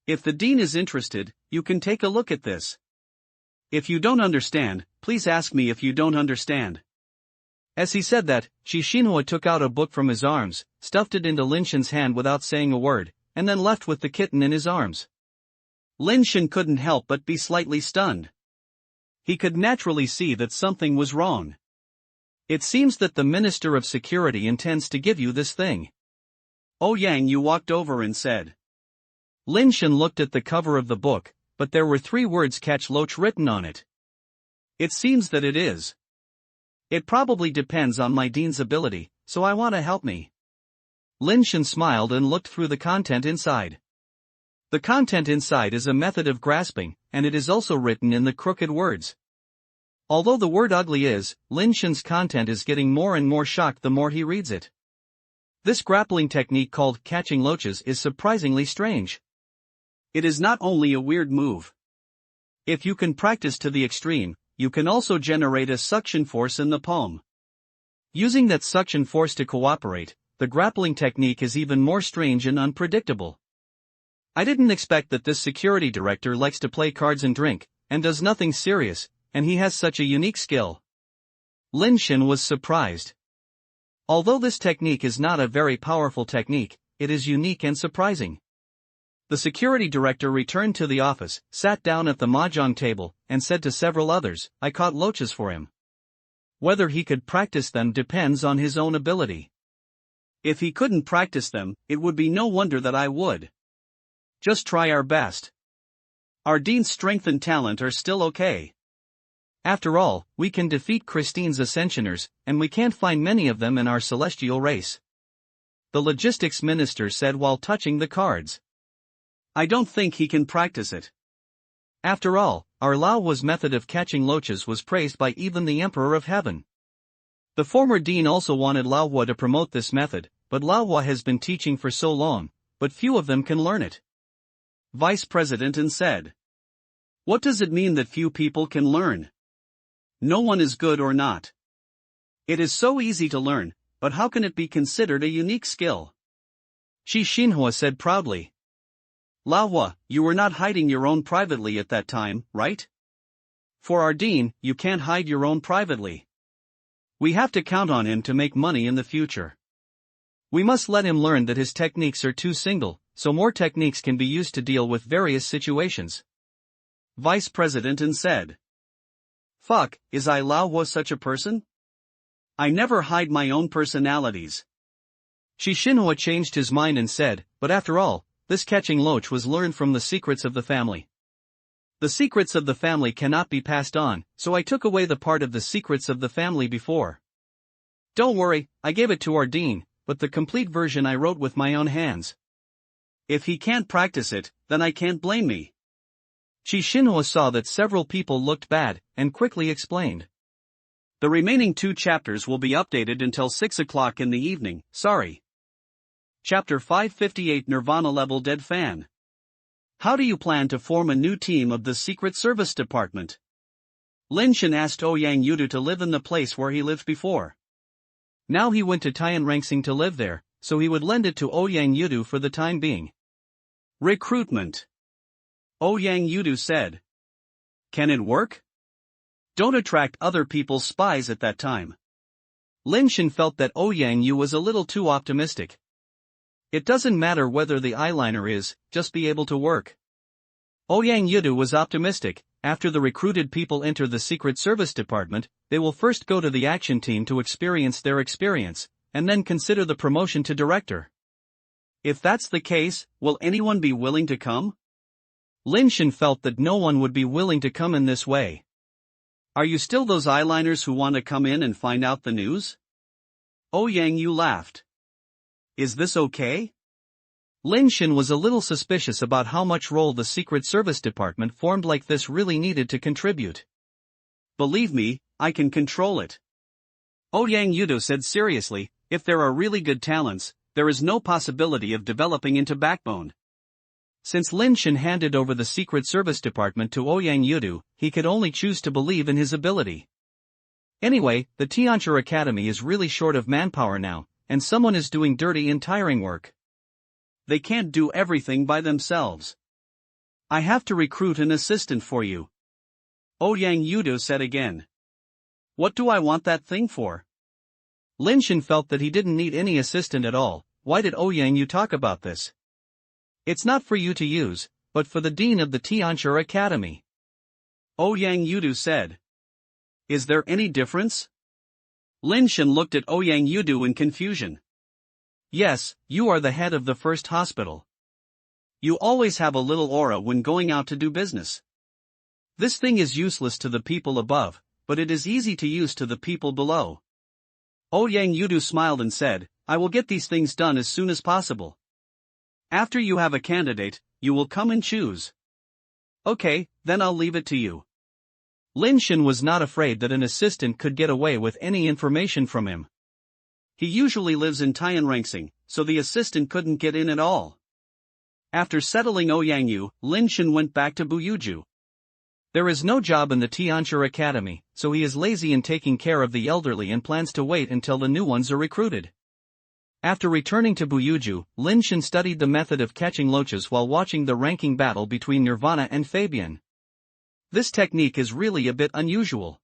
If the dean is interested, you can take a look at this. If you don't understand, please ask me if you don't understand. As he said that, Qi Xinhua took out a book from his arms, stuffed it into Lin Shen's hand without saying a word, and then left with the kitten in his arms. Lin Shen couldn't help but be slightly stunned. He could naturally see that something was wrong. It seems that the Minister of Security intends to give you this thing. Ouyang Yu walked over and said. Lin Shen looked at the cover of the book, but there were 3 words catch loach written on it. It seems that it is. It probably depends on my dean's ability, so I want to help me. Lin Shen smiled and looked through the content inside. The content inside is a method of grasping, and it is also written in the crooked words. Although the word ugly is, Lin Shen's content is getting more and more shocked the more he reads it. This grappling technique called catching loaches is surprisingly strange. It is not only a weird move. If you can practice to the extreme, you can also generate a suction force in the palm. Using that suction force to cooperate, the grappling technique is even more strange and unpredictable. I didn't expect that this security director likes to play cards and drink, and does nothing serious, and he has such a unique skill. Lin Shen was surprised. Although this technique is not a very powerful technique, it is unique and surprising. The security director returned to the office, sat down at the mahjong table, and said to several others, I caught loaches for him. Whether he could practice them depends on his own ability. If he couldn't practice them, it would be no wonder that I would. Just try our best. Our Dean's strength and talent are still okay. After all, we can defeat Christine's Ascensioners, and we can't find many of them in our celestial race. The logistics minister said while touching the cards. I don't think he can practice it. After all, our Lao Hua's method of catching loaches was praised by even the Emperor of Heaven. The former dean also wanted Lao Hua to promote this method, but Lao Hua has been teaching for so long, but few of them can learn it. Vice President and said. What does it mean that few people can learn? No one is good or not. It is so easy to learn, but how can it be considered a unique skill? Shi Xinhua said proudly. Lao Hua, you were not hiding your own privately at that time, right? For our dean, you can't hide your own privately. We have to count on him to make money in the future. We must let him learn that his techniques are too single, so more techniques can be used to deal with various situations. Vice President and said. Fuck, is I Lao Hua such a person? I never hide my own personalities. Shi Xinhua changed his mind and said, but after all, this catching loach was learned from the secrets of the family. The secrets of the family cannot be passed on, so I took away the part of the secrets of the family before. Don't worry, I gave it to our dean, but the complete version I wrote with my own hands. If he can't practice it, then I can't blame me. Shi Xinhua saw that several people looked bad, and quickly explained. The remaining 2 chapters will be updated until 6 o'clock in the evening, sorry. Chapter 558 Nirvana Level Dead Fan. How do you plan to form a new team of the Secret Service Department? Lin Shen asked Ouyang Yudu to live in the place where he lived before. Now he went to Tianrangsing to live there, so he would lend it to Ouyang Yudu for the time being. Recruitment. Ouyang Yudu said. Can it work? Don't attract other people's spies at that time. Lin Shen felt that Ouyang Yu was a little too optimistic. It doesn't matter whether the eyeliner is, just be able to work. Ouyang Yudu was optimistic. After the recruited people enter the Secret Service Department, they will first go to the action team to experience their experience, and then consider the promotion to director. If that's the case, will anyone be willing to come? Lin Shen felt that no one would be willing to come in this way. Are you still those eyeliners who want to come in and find out the news? Ouyang Yu laughed. Is this okay? Lin Shen was a little suspicious about how much role the Secret Service Department formed like this really needed to contribute. Believe me, I can control it. Ouyang Yudo said seriously, if there are really good talents, there is no possibility of developing into backbone. Since Lin Shen handed over the Secret Service Department to Ouyang Yudu, he could only choose to believe in his ability. Anyway, the Tianchi Academy is really short of manpower now, and someone is doing dirty and tiring work. They can't do everything by themselves. I have to recruit an assistant for you. Ouyang Yudu said again. What do I want that thing for? Lin Shen felt that he didn't need any assistant at all. Why did Ouyang Yu talk about this? It's not for you to use, but for the dean of the Tianchi Academy. Ouyang Yudu said. Is there any difference? Lin Shen looked at Ouyang Yudu in confusion. Yes, you are the head of the first hospital. You always have a little aura when going out to do business. This thing is useless to the people above, but it is easy to use to the people below. Ouyang Yudu smiled and said, I will get these things done as soon as possible. After you have a candidate, you will come and choose. Okay, then I'll leave it to you. Lin Shen was not afraid that an assistant could get away with any information from him. He usually lives in Tianrangsing, so the assistant couldn't get in at all. After settling Ouyangyu, Lin Shen went back to Buyuju. There is no job in the Tianzhi Academy, so he is lazy in taking care of the elderly and plans to wait until the new ones are recruited. After returning to Buyuju, Lin Shen studied the method of catching loaches while watching the ranking battle between Nirvana and Fabian. This technique is really a bit unusual.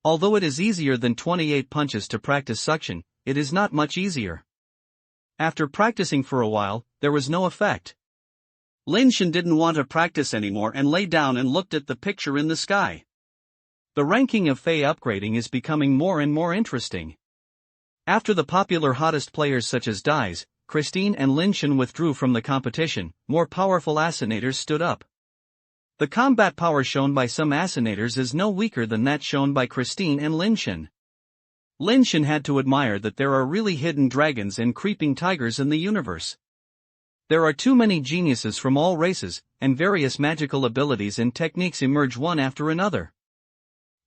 Although it is easier than 28 punches to practice suction, it is not much easier. After practicing for a while, there was no effect. Lin Shen didn't want to practice anymore and lay down and looked at the picture in the sky. The ranking of Fei upgrading is becoming more and more interesting. After the popular hottest players such as Dies, Christine and Lin Shen withdrew from the competition, more powerful Assinators stood up. The combat power shown by some Assinators is no weaker than that shown by Christine and Lin Shen. Lin Shen had to admire that there are really hidden dragons and creeping tigers in the universe. There are too many geniuses from all races, and various magical abilities and techniques emerge one after another.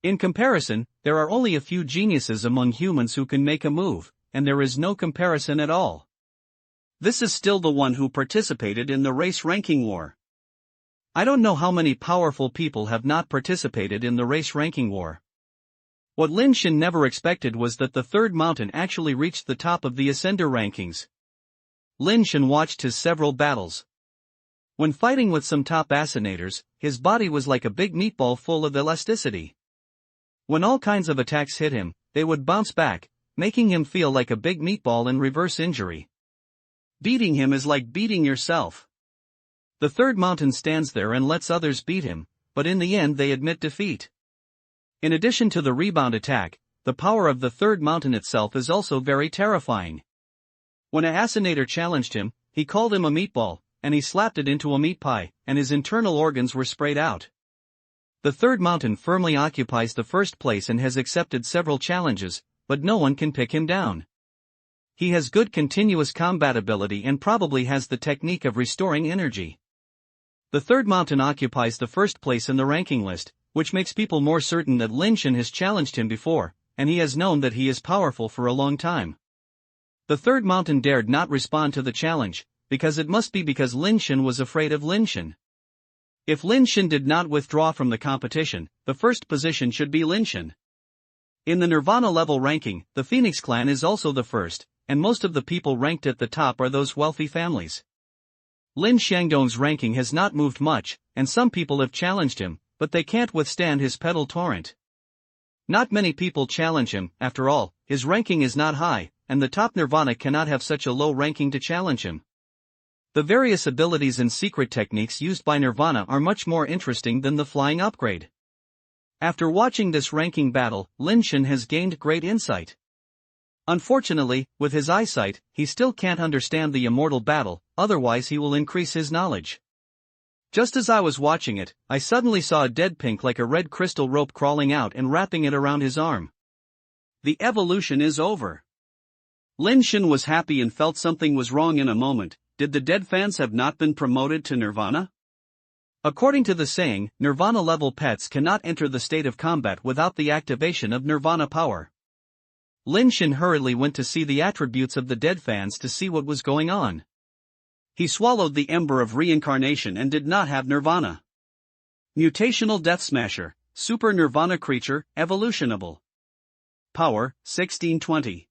In comparison, there are only a few geniuses among humans who can make a move, and there is no comparison at all. This is still the one who participated in the race ranking war. I don't know how many powerful people have not participated in the race ranking war. What Lin Shen never expected was that the third mountain actually reached the top of the Ascender rankings. Lin Shen watched his several battles. When fighting with some top Assinators, his body was like a big meatball full of elasticity. When all kinds of attacks hit him, they would bounce back, making him feel like a big meatball in reverse injury. Beating him is like beating yourself. The third mountain stands there and lets others beat him, but in the end they admit defeat. In addition to the rebound attack, the power of the third mountain itself is also very terrifying. When an Assinator challenged him, he called him a meatball, and he slapped it into a meat pie, and his internal organs were sprayed out. The third mountain firmly occupies the first place and has accepted several challenges, but no one can pick him down. He has good continuous combat ability and probably has the technique of restoring energy. The third mountain occupies the first place in the ranking list, which makes people more certain that Lin Shen has challenged him before, and he has known that he is powerful for a long time. The third mountain dared not respond to the challenge, because it must be because Lin Shen was afraid of Lin Shen. If Lin Shen did not withdraw from the competition, the first position should be Lin Shen. In the Nirvana level ranking, the Phoenix clan is also the first, and most of the people ranked at the top are those wealthy families. Lin Shangdong's ranking has not moved much, and some people have challenged him, but they can't withstand his pedal torrent. Not many people challenge him, after all, his ranking is not high, and the top Nirvana cannot have such a low ranking to challenge him. The various abilities and secret techniques used by Nirvana are much more interesting than the flying upgrade. After watching this ranking battle, Lin Shen has gained great insight. Unfortunately, with his eyesight, he still can't understand the immortal battle, otherwise he will increase his knowledge. Just as I was watching it, I suddenly saw a dead pink like a red crystal rope crawling out and wrapping it around his arm. The evolution is over. Lin Shen was happy and felt something was wrong in a moment. Did the dead fans have not been promoted to Nirvana? According to the saying, Nirvana-level pets cannot enter the state of combat without the activation of Nirvana power. Lin Shen hurriedly went to see the attributes of the dead fans to see what was going on. He swallowed the ember of reincarnation and did not have Nirvana. Mutational Death Smasher, Super Nirvana Creature, Evolutionable. Power, 1620.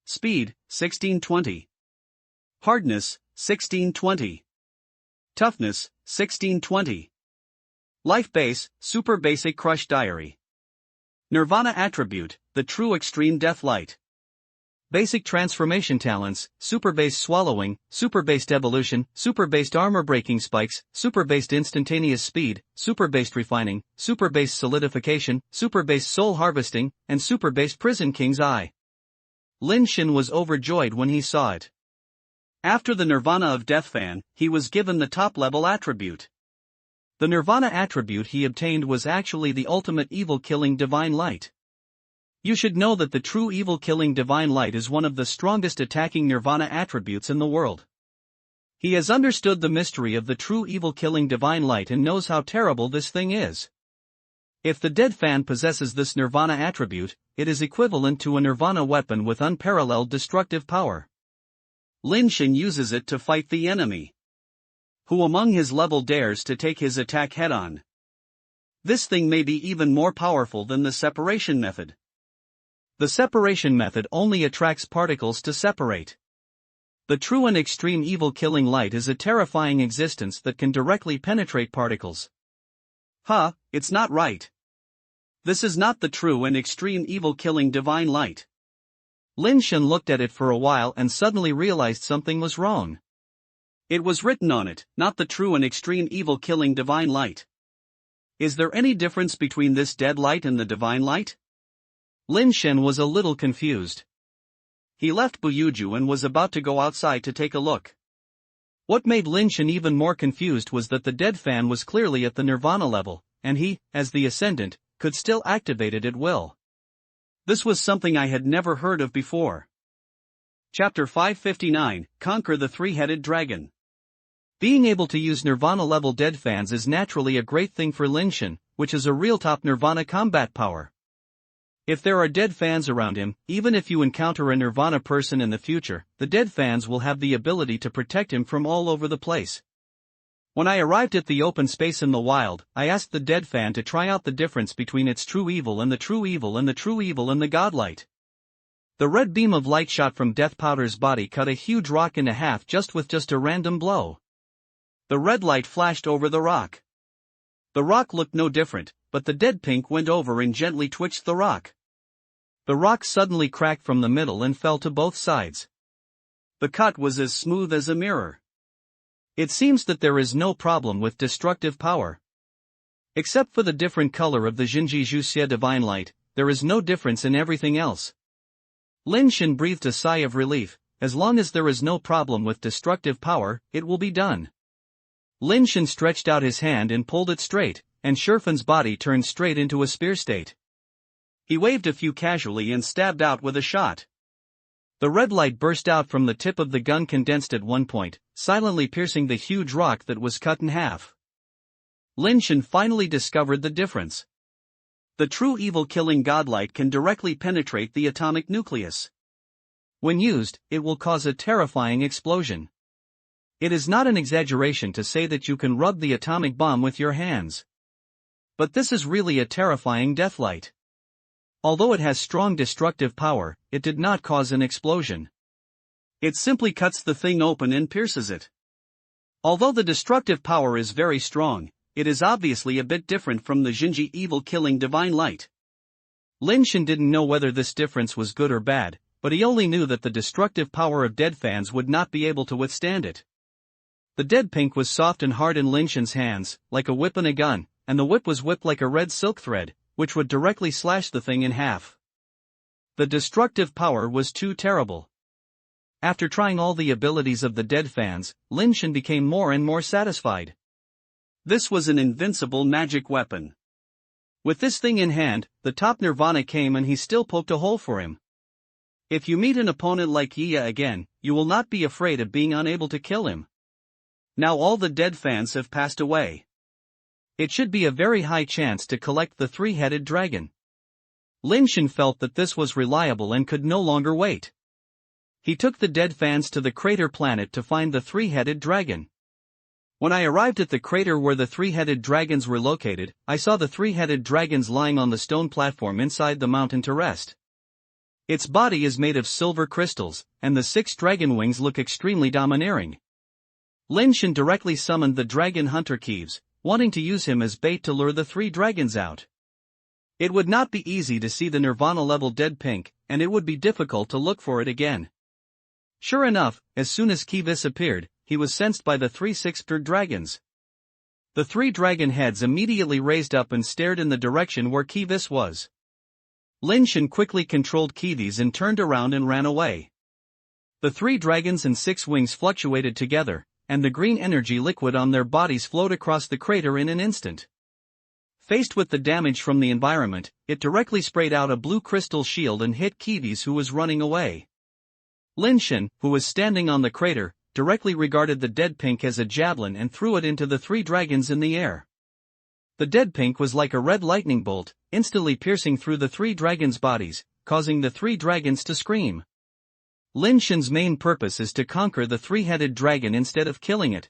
Speed, 1620. Hardness, 1620. Toughness, 1620. Life Base, Super Basic Crush Diary. Nirvana Attribute, the True Extreme Death Light. Basic Transformation Talents, Superbase Swallowing, Superbase Evolution, Superbase Armor Breaking Spikes, Superbase Instantaneous Speed, Superbase Refining, Superbase Solidification, Superbase Soul Harvesting, and Superbase Prison King's Eye. Lin Shen was overjoyed when he saw it. After the Nirvana of Death Fan, he was given the top-level attribute. The Nirvana attribute he obtained was actually the ultimate evil-killing divine light. You should know that the true evil-killing divine light is one of the strongest attacking Nirvana attributes in the world. He has understood the mystery of the true evil-killing divine light and knows how terrible this thing is. If the dead fan possesses this Nirvana attribute, it is equivalent to a Nirvana weapon with unparalleled destructive power. Lin Shen uses it to fight the enemy. Who among his level dares to take his attack head-on? This thing may be even more powerful than the separation method. The separation method only attracts particles to separate. The true and extreme evil-killing light is a terrifying existence that can directly penetrate particles. It's not right. This is not the true and extreme evil-killing divine light. Lin Shen looked at it for a while and suddenly realized something was wrong. It was written on it, not the true and extreme evil-killing divine light. Is there any difference between this dead light and the divine light? Lin Shen was a little confused. He left Buyuju and was about to go outside to take a look. What made Lin Shen even more confused was that the dead fan was clearly at the nirvana level, and he, as the Ascendant, could still activate it at will. This was something I had never heard of before. Chapter 559, Conquer the Three-Headed Dragon. Being able to use nirvana-level dead fans is naturally a great thing for Lin Shen, which is a real top nirvana combat power. If there are dead fans around him, even if you encounter a nirvana person in the future, the dead fans will have the ability to protect him from all over the place. When I arrived at the open space in the wild, I asked the dead fan to try out the difference between its true evil and the true evil and the true evil and the godlight. The red beam of light shot from Death Powder's body cut a huge rock in half with a random blow. The red light flashed over the rock. The rock looked no different, but the dead pink went over and gently twitched the rock. The rock suddenly cracked from the middle and fell to both sides. The cut was as smooth as a mirror. It seems that there is no problem with destructive power. Except for the different color of the Jinji Juxia divine light, there is no difference in everything else. Lin Shen breathed a sigh of relief. As long as there is no problem with destructive power, it will be done. Lin Shen stretched out his hand and pulled it straight, and Shurfan's body turned straight into a spear state. He waved a few casually and stabbed out with a shot. The red light burst out from the tip of the gun, condensed at one point, silently piercing the huge rock that was cut in half. Lin Shen finally discovered the difference. The true evil-killing godlight can directly penetrate the atomic nucleus. When used, it will cause a terrifying explosion. It is not an exaggeration to say that you can rub the atomic bomb with your hands. But this is really a terrifying deathlight. Although it has strong destructive power, it did not cause an explosion. It simply cuts the thing open and pierces it. Although the destructive power is very strong, it is obviously a bit different from the Jinji evil-killing divine light. Lin Shen didn't know whether this difference was good or bad, but he only knew that the destructive power of dead fans would not be able to withstand it. The dead pink was soft and hard in Lin Shen's hands, like a whip and a gun, and the whip was whipped like a red silk thread, which would directly slash the thing in half. The destructive power was too terrible. After trying all the abilities of the dead fans, Lin Shen became more and more satisfied. This was an invincible magic weapon. With this thing in hand, the top nirvana came and he still poked a hole for him. If you meet an opponent like Yiya again, you will not be afraid of being unable to kill him. Now all the dead fans have passed away. It should be a very high chance to collect the three-headed dragon. Lin Shen felt that this was reliable and could no longer wait. He took the dead fans to the crater planet to find the three-headed dragon. When I arrived at the crater where the three-headed dragons were located, I saw the three-headed dragons lying on the stone platform inside the mountain to rest. Its body is made of silver crystals, and the 6 dragon wings look extremely domineering. Lin Shen directly summoned the dragon hunter Keeves, wanting to use him as bait to lure the 3 dragons out. It would not be easy to see the nirvana-level dead pink, and it would be difficult to look for it again. Sure enough, as soon as Keeves appeared, he was sensed by the 3 sixth-third dragons. The 3 dragon heads immediately raised up and stared in the direction where Keeves was. Lin Shen quickly controlled Keeves and turned around and ran away. The 3 dragons and 6 wings fluctuated together, and the green energy liquid on their bodies flowed across the crater in an instant. Faced with the damage from the environment, it directly sprayed out a blue crystal shield and hit Keeves, who was running away. Lin Shen, who was standing on the crater, directly regarded the dead pink as a javelin and threw it into the 3 dragons in the air. The dead pink was like a red lightning bolt, instantly piercing through the 3 dragons' bodies, causing the 3 dragons to scream. Lin Shen's main purpose is to conquer the three-headed dragon instead of killing it,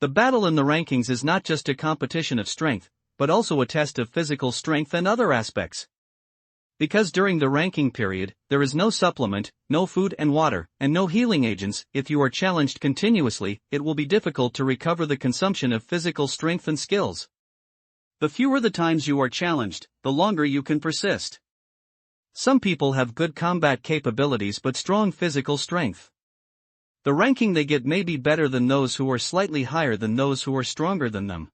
The battle in the rankings is not just a competition of strength, but also a test of physical strength and other aspects. Because during the ranking period, there is no supplement, no food and water, and no healing agents. If you are challenged continuously, it will be difficult to recover the consumption of physical strength and skills. The fewer the times you are challenged, the longer you can persist. Some people have good combat capabilities but strong physical strength. The ranking they get may be better than those who are slightly higher than those who are stronger than them.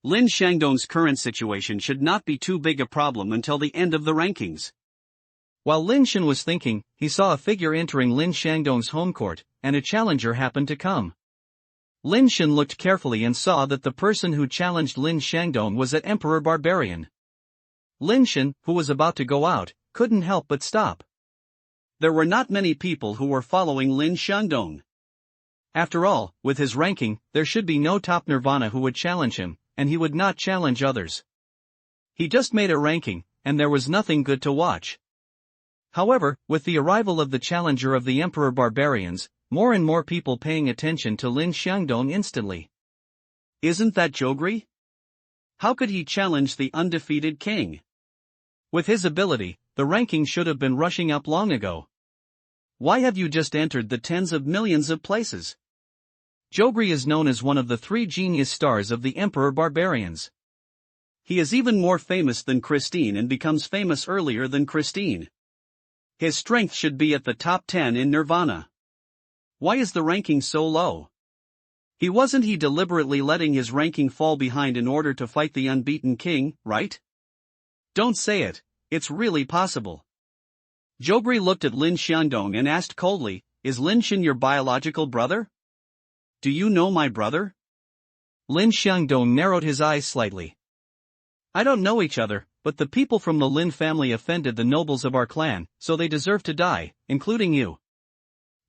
Lin Shen's current situation should not be too big a problem until the end of the rankings. While Lin Shen was thinking, he saw a figure entering Lin Shandong's home court, and a challenger happened to come. Lin Shen looked carefully and saw that the person who challenged Lin Shandong was an Emperor Barbarian. Lin Shen, who was about to go out, couldn't help but stop. There were not many people who were following Lin Shandong. After all, with his ranking, there should be no top Nirvana who would challenge him, and he would not challenge others. He just made a ranking, and there was nothing good to watch. However, with the arrival of the challenger of the Emperor Barbarians, more and more people paying attention to Lin Shandong instantly. Isn't that Jogri? How could he challenge the undefeated king? With his ability, the ranking should have been rushing up long ago. Why have you just entered the tens of millions of places? Jogri is known as one of the 3 genius stars of the Emperor Barbarians. He is even more famous than Christine and becomes famous earlier than Christine. His strength should be at the top 10 in Nirvana. Why is the ranking so low? Wasn't he deliberately letting his ranking fall behind in order to fight the unbeaten king, right? Don't say it, it's really possible. Jogri looked at Lin Shandong and asked coldly, "Is Lin Shen your biological brother? Do you know my brother?" Lin Shandong narrowed his eyes slightly. I don't know each other, but the people from the Lin family offended the nobles of our clan, so they deserve to die, including you.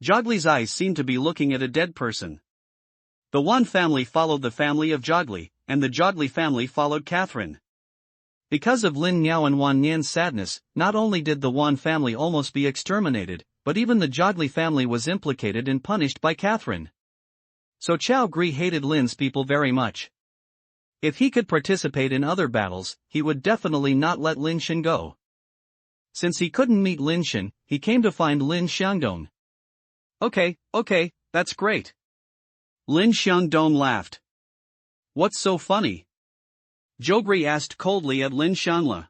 Jogli's eyes seemed to be looking at a dead person. The Wan family followed the family of Jogli, and the Jogli family followed Catherine. Because of Lin Niao and Wan Nian's sadness, not only did the Wan family almost be exterminated, but even the Jogli family was implicated and punished by Catherine. So Chao Gri hated Lin's people very much. If he could participate in other battles, he would definitely not let Lin Shen go. Since he couldn't meet Lin Shen, he came to find Lin Shandong. Okay, that's great. Lin Shandong laughed. What's so funny? Jogri asked coldly at Lin Shanla.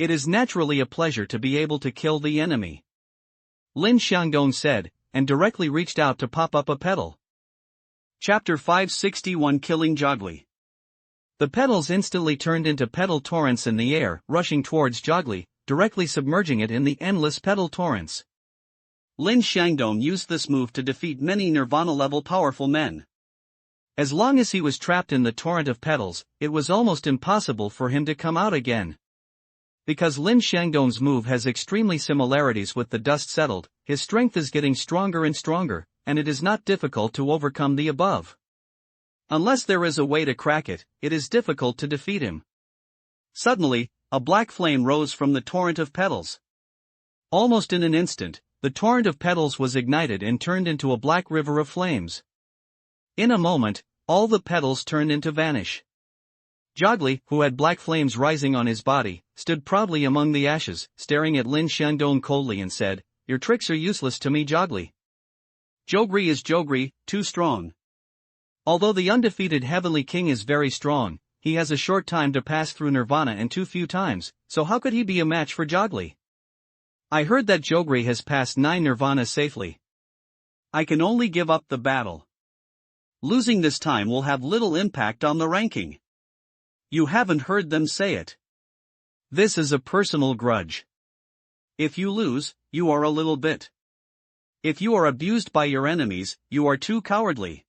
It is naturally a pleasure to be able to kill the enemy. Lin Shandong said, and directly reached out to pop up a petal. Chapter 561 Killing Jogli. The petals instantly turned into petal torrents in the air, rushing towards Jogli, directly submerging it in the endless petal torrents. Lin Shandong used this move to defeat many Nirvana-level powerful men. As long as he was trapped in the torrent of petals, it was almost impossible for him to come out again. Because Lin Shandong's move has extremely similarities with the dust settled, his strength is getting stronger and stronger, and it is not difficult to overcome the above. Unless there is a way to crack it, it is difficult to defeat him. Suddenly, a black flame rose from the torrent of petals. Almost in an instant, the torrent of petals was ignited and turned into a black river of flames. In a moment, all the petals turned into vanish. Jogli, who had black flames rising on his body, stood proudly among the ashes, staring at Lin Shandong coldly and said, "Your tricks are useless to me, Jogli. Jogri is Jogri, too strong. Although the undefeated Heavenly King is very strong, he has a short time to pass through Nirvana and too few times, so how could he be a match for Jogli? I heard that Jogri has passed 9 Nirvanas safely. I can only give up the battle. Losing this time will have little impact on the ranking. You haven't heard them say it. This is a personal grudge. If you lose, you are a little bit. If you are abused by your enemies, you are too cowardly."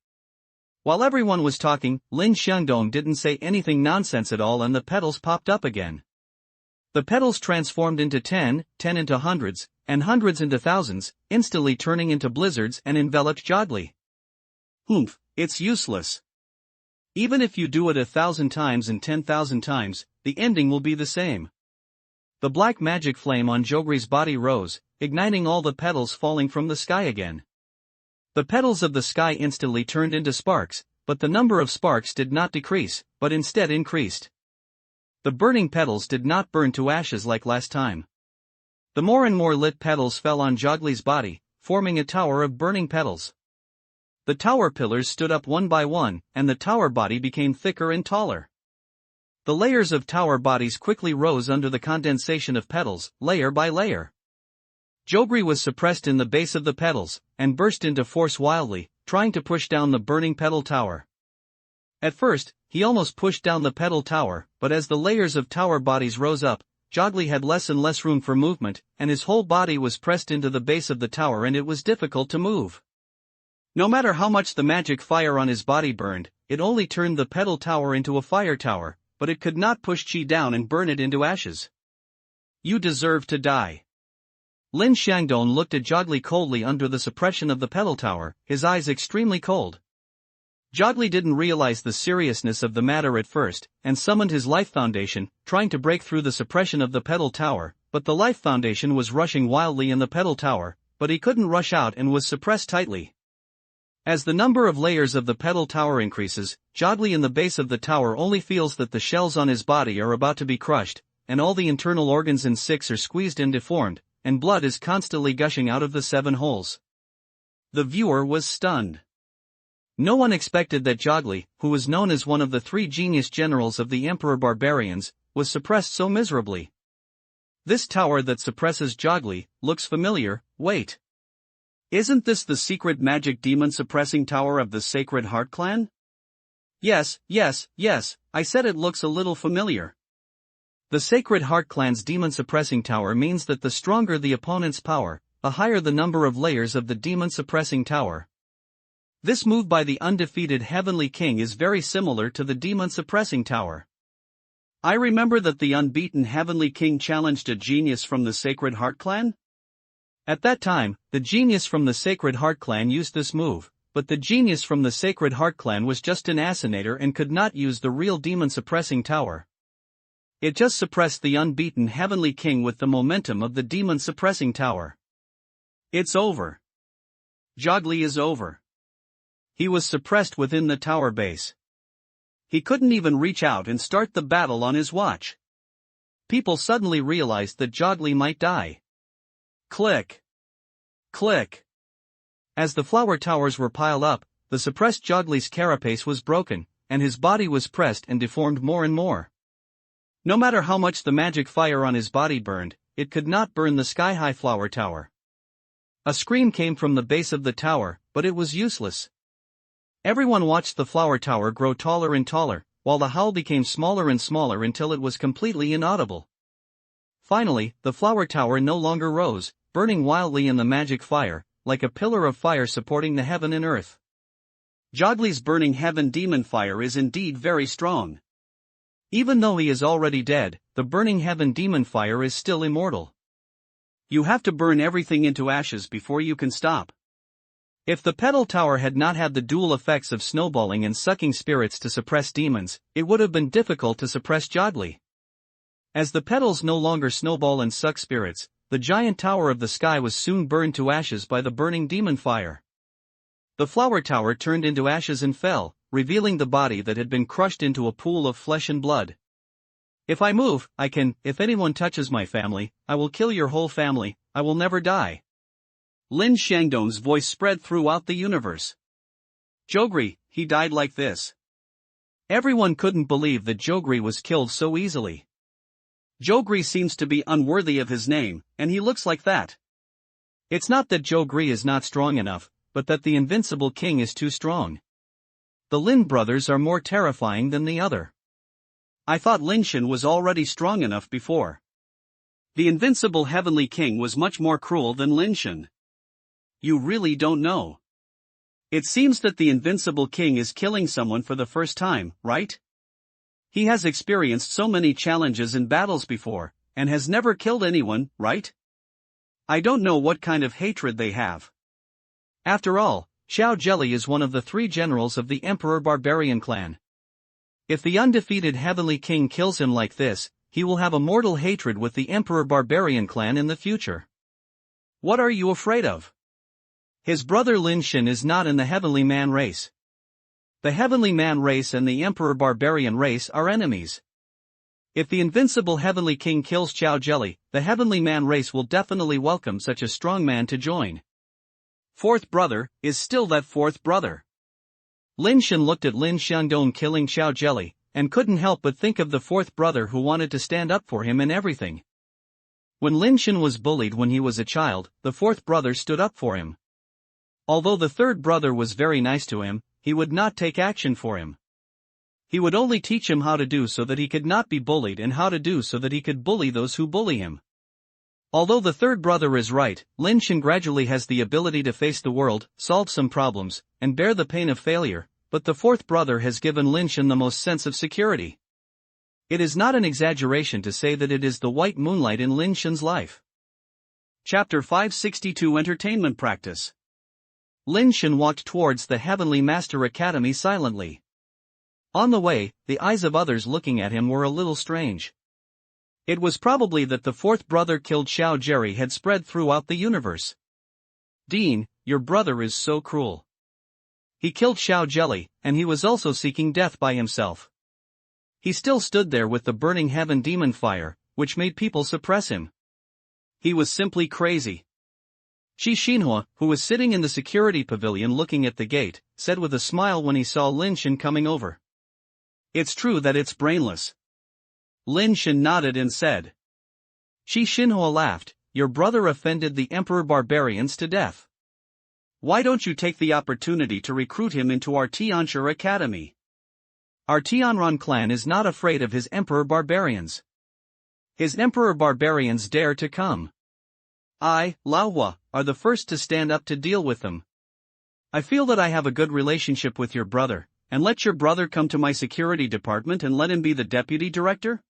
While everyone was talking, Lin Shandong didn't say anything nonsense at all and the petals popped up again. The petals transformed into 10 into hundreds, and hundreds into thousands, instantly turning into blizzards and enveloped Jogli. It's useless. Even if you do it 1,000 times and 10,000 times, the ending will be the same. The black magic flame on Jogri's body rose, igniting all the petals falling from the sky again. The petals of the sky instantly turned into sparks, but the number of sparks did not decrease, but instead increased. The burning petals did not burn to ashes like last time. The more and more lit petals fell on Joggli's body, forming a tower of burning petals. The tower pillars stood up one by one, and the tower body became thicker and taller. The layers of tower bodies quickly rose under the condensation of petals, layer by layer. Jogri was suppressed in the base of the petals, and burst into force wildly, trying to push down the burning petal tower. At first, he almost pushed down the petal tower, but as the layers of tower bodies rose up, Jogli had less and less room for movement, and his whole body was pressed into the base of the tower and it was difficult to move. No matter how much the magic fire on his body burned, it only turned the petal tower into a fire tower, but it could not push Qi down and burn it into ashes. You deserve to die. Lin Shangdong looked at Jogli coldly under the suppression of the petal tower, his eyes extremely cold. Jogli didn't realize the seriousness of the matter at first, and summoned his life foundation, trying to break through the suppression of the petal tower, but the life foundation was rushing wildly in the petal tower, but he couldn't rush out and was suppressed tightly. As the number of layers of the petal tower increases, Jogli in the base of the tower only feels that the shells on his body are about to be crushed, and all the internal organs in 6 are squeezed and deformed, and blood is constantly gushing out of the 7 holes. The viewer was stunned. No one expected that Jogli, who was known as one of the 3 genius generals of the Emperor Barbarians, was suppressed so miserably. This tower that suppresses Jogli looks familiar. Wait. Isn't this the secret magic demon suppressing tower of the Sacred Heart clan? Yes, I said it looks a little familiar. The Sacred Heart clan's demon suppressing tower means that the stronger the opponent's power, the higher the number of layers of the demon suppressing tower. This move by the undefeated Heavenly King is very similar to the demon suppressing tower. I remember that the unbeaten Heavenly King challenged a genius from the Sacred Heart clan. At that time, the genius from the Sacred Heart clan used this move, but the genius from the Sacred Heart clan was just an assassinator and could not use the real demon suppressing tower. It just suppressed the unbeaten Heavenly King with the momentum of the demon suppressing tower. It's over. Jogli is over. He was suppressed within the tower base. He couldn't even reach out and start the battle on his watch. People suddenly realized that Jogli might die. Click. Click. As the flower towers were piled up, the suppressed Jogli's carapace was broken, and his body was pressed and deformed more and more. No matter how much the magic fire on his body burned, it could not burn the sky-high flower tower. A scream came from the base of the tower, but it was useless. Everyone watched the flower tower grow taller and taller, while the howl became smaller and smaller until it was completely inaudible. Finally, the flower tower no longer rose, burning wildly in the magic fire, like a pillar of fire supporting the heaven and earth. Jogli's burning heaven demon fire is indeed very strong. Even though he is already dead, the burning heaven demon fire is still immortal. You have to burn everything into ashes before you can stop. If the petal tower had not had the dual effects of snowballing and sucking spirits to suppress demons, it would have been difficult to suppress Jogli. As the petals no longer snowball and suck spirits, the giant tower of the sky was soon burned to ashes by the burning demon fire. The flower tower turned into ashes and fell, revealing the body that had been crushed into a pool of flesh and blood. If I move, I can. If anyone touches my family, I will kill your whole family. I will never die. Lin Shangdong's voice spread throughout the universe. Jogri, he died like this. Everyone couldn't believe that Jogri was killed so easily. Jogri seems to be unworthy of his name, and he looks like that. It's not that Jogri is not strong enough, but that the invincible king is too strong. The Lin brothers are more terrifying than the other. I thought Lin Shen was already strong enough before. The invincible heavenly king was much more cruel than Lin Shen. You really don't know. It seems that the invincible king is killing someone for the first time, right? He has experienced so many challenges and battles before, and has never killed anyone, right? I don't know what kind of hatred they have. After all, Xiao Jelly is one of the 3 generals of the Emperor Barbarian clan. If the undefeated Heavenly King kills him like this, he will have a mortal hatred with the Emperor Barbarian clan in the future. What are you afraid of? His brother Lin Shen is not in the Heavenly Man race. The Heavenly Man race and the Emperor Barbarian race are enemies. If the invincible Heavenly King kills Chow Jelly, the Heavenly Man race will definitely welcome such a strong man to join. Fourth brother is still that fourth brother. Lin Shen looked at Lin Shandong killing Chow Jelly, and couldn't help but think of the fourth brother who wanted to stand up for him in everything. When Lin Shen was bullied when he was a child, the fourth brother stood up for him. Although the third brother was very nice to him, he would not take action for him. He would only teach him how to do so that he could not be bullied and how to do so that he could bully those who bully him. Although the third brother is right, Lin Shen gradually has the ability to face the world, solve some problems, and bear the pain of failure, but the fourth brother has given Lin Shen the most sense of security. It is not an exaggeration to say that it is the white moonlight in Lin Shen's life. Chapter 562 Entertainment Practice. Lin Shen walked towards the Heavenly Master Academy silently. On the way, the eyes of others looking at him were a little strange. It was probably that the fourth brother killed Xiao Jerry had spread throughout the universe. Dean, your brother is so cruel. He killed Xiao Jelly, and he was also seeking death by himself. He still stood there with the burning heaven demon fire, which made people suppress him. He was simply crazy. Qi Xinhua, who was sitting in the security pavilion looking at the gate, said with a smile when he saw Lin Shen coming over. It's true that it's brainless. Lin Shen nodded and said. Qi Xinhua laughed, your brother offended the Emperor Barbarians to death. Why don't you take the opportunity to recruit him into our Tianshi Academy? Our Tianran clan is not afraid of his Emperor Barbarians. His Emperor Barbarians dare to come. I, Lao Hua, are the first to stand up to deal with them. I feel that I have a good relationship with your brother, and let your brother come to my security department and let him be the deputy director?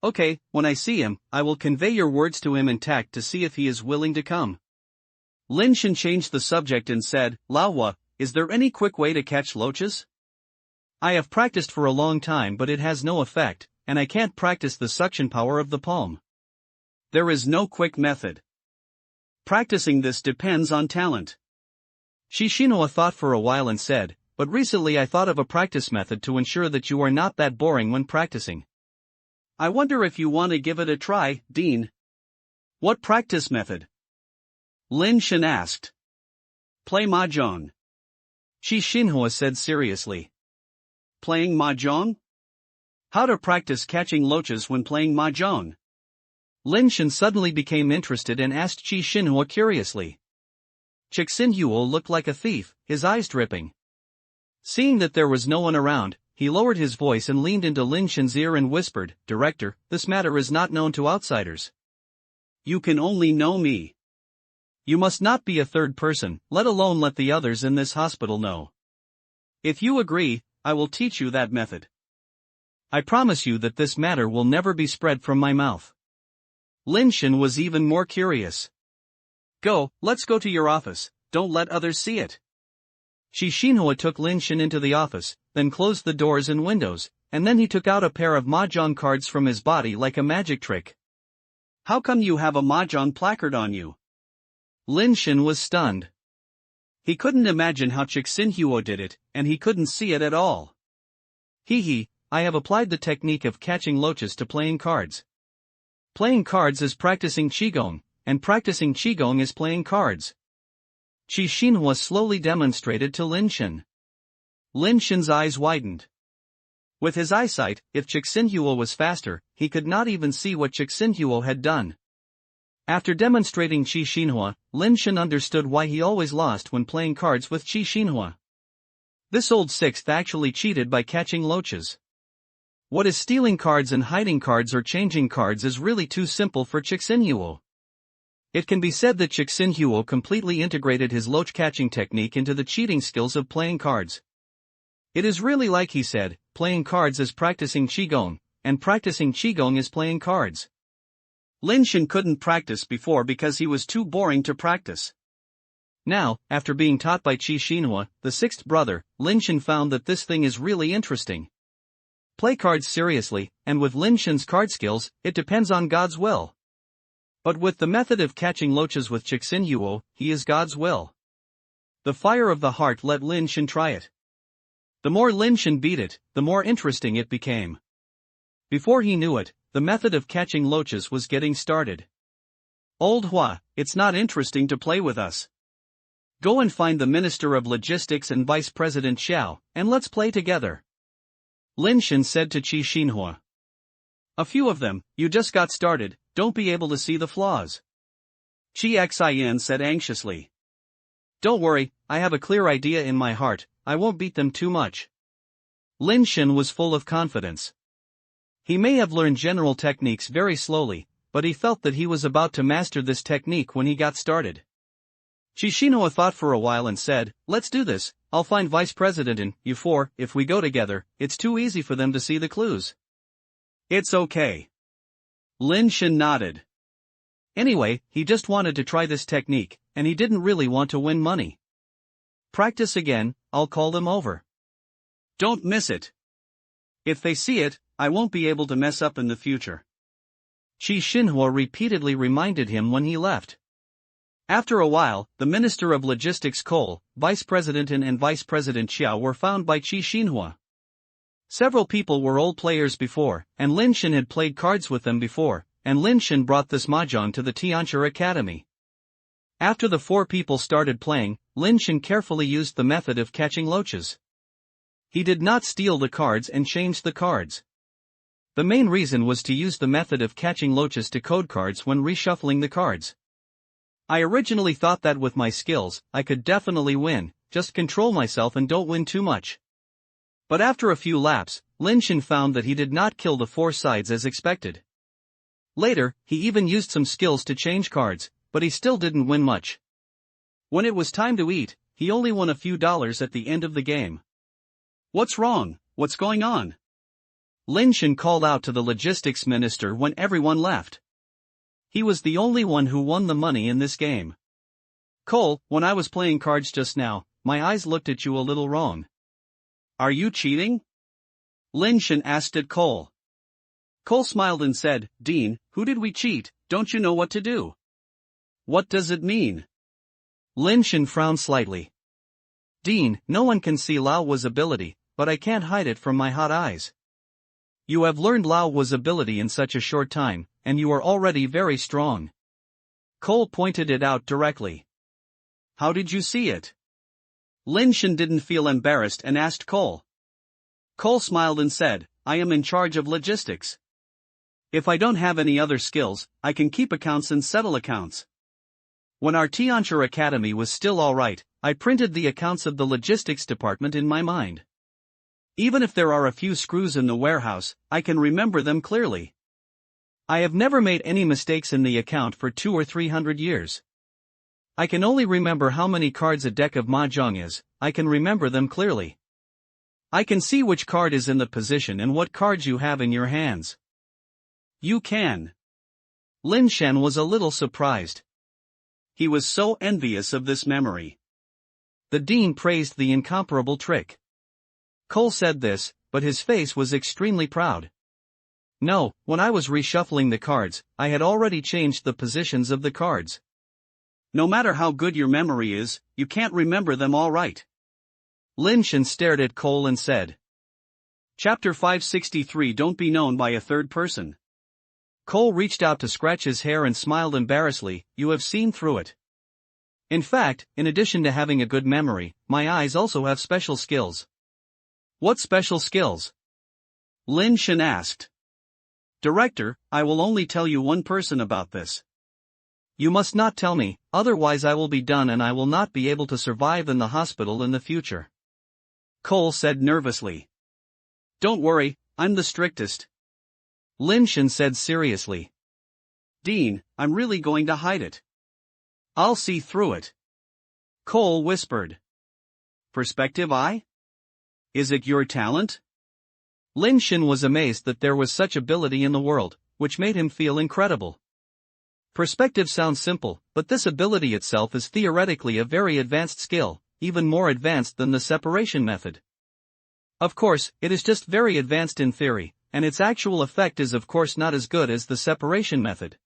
Okay, when I see him, I will convey your words to him intact to see if he is willing to come. Lin Shen changed the subject and said, Lao Hua, is there any quick way to catch loaches? I have practiced for a long time but it has no effect, and I can't practice the suction power of the palm. There is no quick method. Practicing this depends on talent. Qi Xinhua thought for a while and said, but recently I thought of a practice method to ensure that you are not that boring when practicing. I wonder if you want to give it a try, Dean. What practice method? Lin Shen asked. Play mahjong. Qi Xinhua said seriously. Playing mahjong? How to practice catching loaches when playing mahjong? Lin Shen suddenly became interested and asked Qi Xinhua curiously. Cixinhuo looked like a thief, his eyes dripping. Seeing that there was no one around, he lowered his voice and leaned into Lin Shen's ear and whispered, Director, this matter is not known to outsiders. You can only know me. You must not be a third person, let alone let the others in this hospital know. If you agree, I will teach you that method. I promise you that this matter will never be spread from my mouth. Lin Shen was even more curious. Go, let's go to your office, don't let others see it. Qi Xinhua took Lin Shen into the office, then closed the doors and windows, and then he took out a pair of mahjong cards from his body like a magic trick. How come you have a mahjong placard on you? Lin Shen was stunned. He couldn't imagine how Cixinhuo did it, and he couldn't see it at all. I have applied the technique of catching loaches to playing cards. Playing cards is practicing Qigong, and practicing Qigong is playing cards. Qi Xinhua slowly demonstrated to Lin Shen. Lin Shen's eyes widened. With his eyesight, if Cixinhuo was faster, he could not even see what Cixinhuo had done. After demonstrating Qi Xinhua, Lin Shen understood why he always lost when playing cards with Qi Xinhua. This old sixth actually cheated by catching loaches. What is stealing cards and hiding cards or changing cards is really too simple for Cixinhuo. It can be said that Cixinhuo completely integrated his loach catching technique into the cheating skills of playing cards. It is really like he said, playing cards is practicing Qigong, and practicing Qigong is playing cards. Lin Shen couldn't practice before because he was too boring to practice. Now, after being taught by Qi Xinhua, the sixth brother, Lin Shen found that this thing is really interesting. Play cards seriously, and with Lin Shen's card skills, it depends on God's will. But with the method of catching loaches with Cixinhuo, he is God's will. The fire of the heart let Lin Shen try it. The more Lin Shen beat it, the more interesting it became. Before he knew it, the method of catching loaches was getting started. Old Hua, it's not interesting to play with us. Go and find the Minister of Logistics and Vice President Xiao, and let's play together. Lin Shen said to Qi Xinhua. A few of them, you just got started, don't be able to see the flaws. Qi Xin said anxiously. Don't worry, I have a clear idea in my heart, I won't beat them too much. Lin Shen was full of confidence. He may have learned general techniques very slowly, but he felt that he was about to master this technique when he got started. Qi Xinhua thought for a while and said, let's do this, I'll find Vice President and you four, if we go together, it's too easy for them to see the clues. It's okay. Lin Shen nodded. Anyway, he just wanted to try this technique, and he didn't really want to win money. Practice again, I'll call them over. Don't miss it. If they see it, I won't be able to mess up in the future. Qi Xinhua repeatedly reminded him when he left. After a while, the Minister of Logistics Cole, Vice President and Vice President Xiao were found by Qi Xinhua. Several people were old players before, and Lin Shen had played cards with them before, and Lin Shen brought this mahjong to the Tianchi Academy. After the four people started playing, Lin Shen carefully used the method of catching loaches. He did not steal the cards and change the cards. The main reason was to use the method of catching loaches to code cards when reshuffling the cards. I originally thought that with my skills, I could definitely win, just control myself and don't win too much. But after a few laps, Lin Shen found that he did not kill the four sides as expected. Later, he even used some skills to change cards, but he still didn't win much. When it was time to eat, he only won a few dollars at the end of the game. What's wrong? What's going on? Lin Shen called out to the logistics minister when everyone left. He was the only one who won the money in this game. Cole, when I was playing cards just now, my eyes looked at you a little wrong. Are you cheating? Lin Shen asked at Cole. Cole smiled and said, Dean, who did we cheat? Don't you know what to do? What does it mean? Lin Shen frowned slightly. Dean, no one can see Lao Wa's ability, but I can't hide it from my hot eyes. You have learned Lao Wa's ability in such a short time, and you are already very strong. Cole pointed it out directly. How did you see it? Lin Shen didn't feel embarrassed and asked Cole. Cole smiled and said, I am in charge of logistics. If I don't have any other skills, I can keep accounts and settle accounts. When our Tianchi Academy was still alright, I printed the accounts of the logistics department in my mind. Even if there are a few screws in the warehouse, I can remember them clearly. I have never made any mistakes in the account for 200 or 300 years. I can only remember how many cards a deck of mahjong is, I can remember them clearly. I can see which card is in the position and what cards you have in your hands. You can. Lin Shen was a little surprised. He was so envious of this memory. The dean praised the incomparable trick. Cole said this, but his face was extremely proud. No, when I was reshuffling the cards, I had already changed the positions of the cards. No matter how good your memory is, you can't remember them all right. Lin Shen stared at Cole and said. Chapter 563 Don't be known by a third person. Cole reached out to scratch his hair and smiled embarrassedly, you have seen through it. In fact, in addition to having a good memory, my eyes also have special skills. What special skills? Lin Shen asked. Director, I will only tell you one person about this. You must not tell me, otherwise I will be done and I will not be able to survive in the hospital in the future. Cole said nervously. Don't worry, I'm the strictest. Lin Shen said seriously. Dean, I'm really going to hide it. I'll see through it. Cole whispered. Perspective eye? Is it your talent? Lin Shen was amazed that there was such ability in the world, which made him feel incredible. Perspective sounds simple, but this ability itself is theoretically a very advanced skill, even more advanced than the separation method. Of course, it is just very advanced in theory, and its actual effect is of course not as good as the separation method.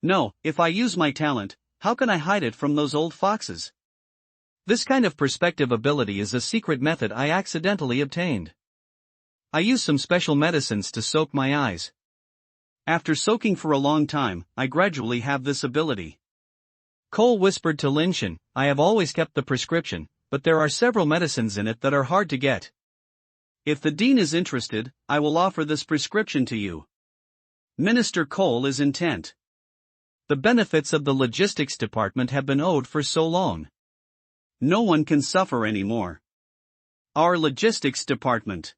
No, if I use my talent, how can I hide it from those old foxes? This kind of perspective ability is a secret method I accidentally obtained. I use some special medicines to soak my eyes. After soaking for a long time, I gradually have this ability. Cole whispered to Lin Shen, I have always kept the prescription, but there are several medicines in it that are hard to get. If the dean is interested, I will offer this prescription to you. Minister Cole is intent. The benefits of the logistics department have been owed for so long. No one can suffer anymore. Our logistics department.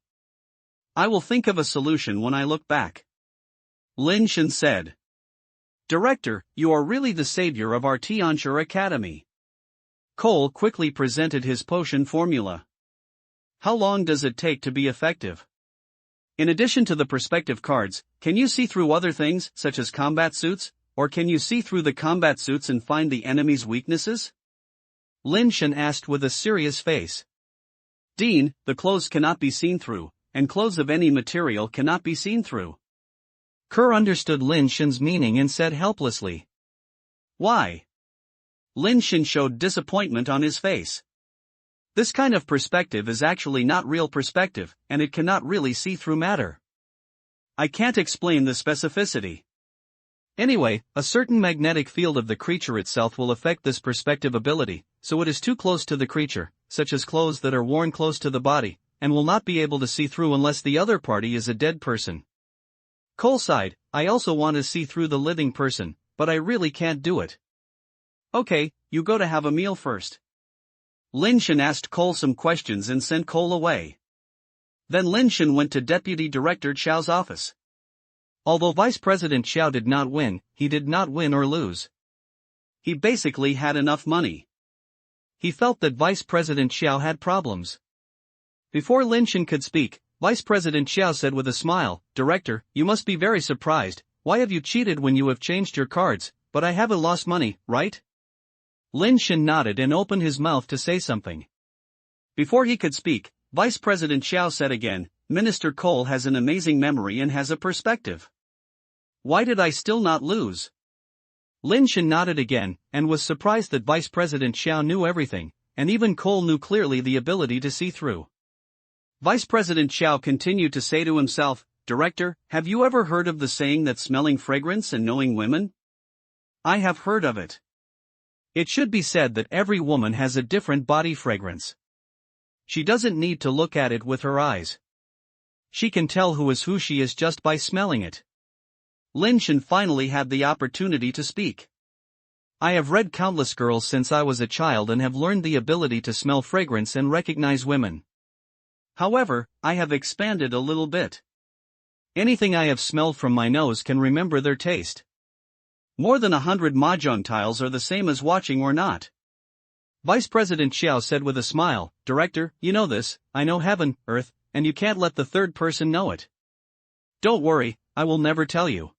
I will think of a solution when I look back. Lin Shen said. Director, you are really the savior of our Tianxia Academy. Cole quickly presented his potion formula. How long does it take to be effective? In addition to the perspective cards, can you see through other things, such as combat suits, or can you see through the combat suits and find the enemy's weaknesses? Lin Shen asked with a serious face. Dean, the clothes cannot be seen through, and clothes of any material cannot be seen through. Kerr understood Lin Shen's meaning and said helplessly. Why? Lin Shen showed disappointment on his face. This kind of perspective is actually not real perspective, and it cannot really see through matter. I can't explain the specificity. Anyway, a certain magnetic field of the creature itself will affect this perspective ability, so it is too close to the creature, such as clothes that are worn close to the body, and will not be able to see through unless the other party is a dead person. Cole sighed, I also want to see through the living person, but I really can't do it. Okay, you go to have a meal first. Lin Shen asked Cole some questions and sent Cole away. Then Lin Shen went to Deputy Director Xiao's office. Although Vice President Xiao did not win, he did not win or lose. He basically had enough money. He felt that Vice President Xiao had problems. Before Lin Shen could speak, Vice President Xiao said with a smile, Director, you must be very surprised, why have you cheated when you have changed your cards, but I haven't lost money, right? Lin Shen nodded and opened his mouth to say something. Before he could speak, Vice President Xiao said again, Minister Cole has an amazing memory and has a perspective. Why did I still not lose? Lin Shen nodded again, and was surprised that Vice President Xiao knew everything, and even Cole knew clearly the ability to see through. Vice President Xiao continued to say to himself, Director, have you ever heard of the saying that smelling fragrance and knowing women? I have heard of it. It should be said that every woman has a different body fragrance. She doesn't need to look at it with her eyes. She can tell who she is just by smelling it. Lin Shen finally had the opportunity to speak. I have read countless girls since I was a child and have learned the ability to smell fragrance and recognize women. However, I have expanded a little bit. Anything I have smelled from my nose can remember their taste. More than 100 mahjong tiles are the same as watching or not. Vice President Xiao said with a smile, Director, you know this, I know heaven, earth, and you can't let the third person know it. Don't worry, I will never tell you.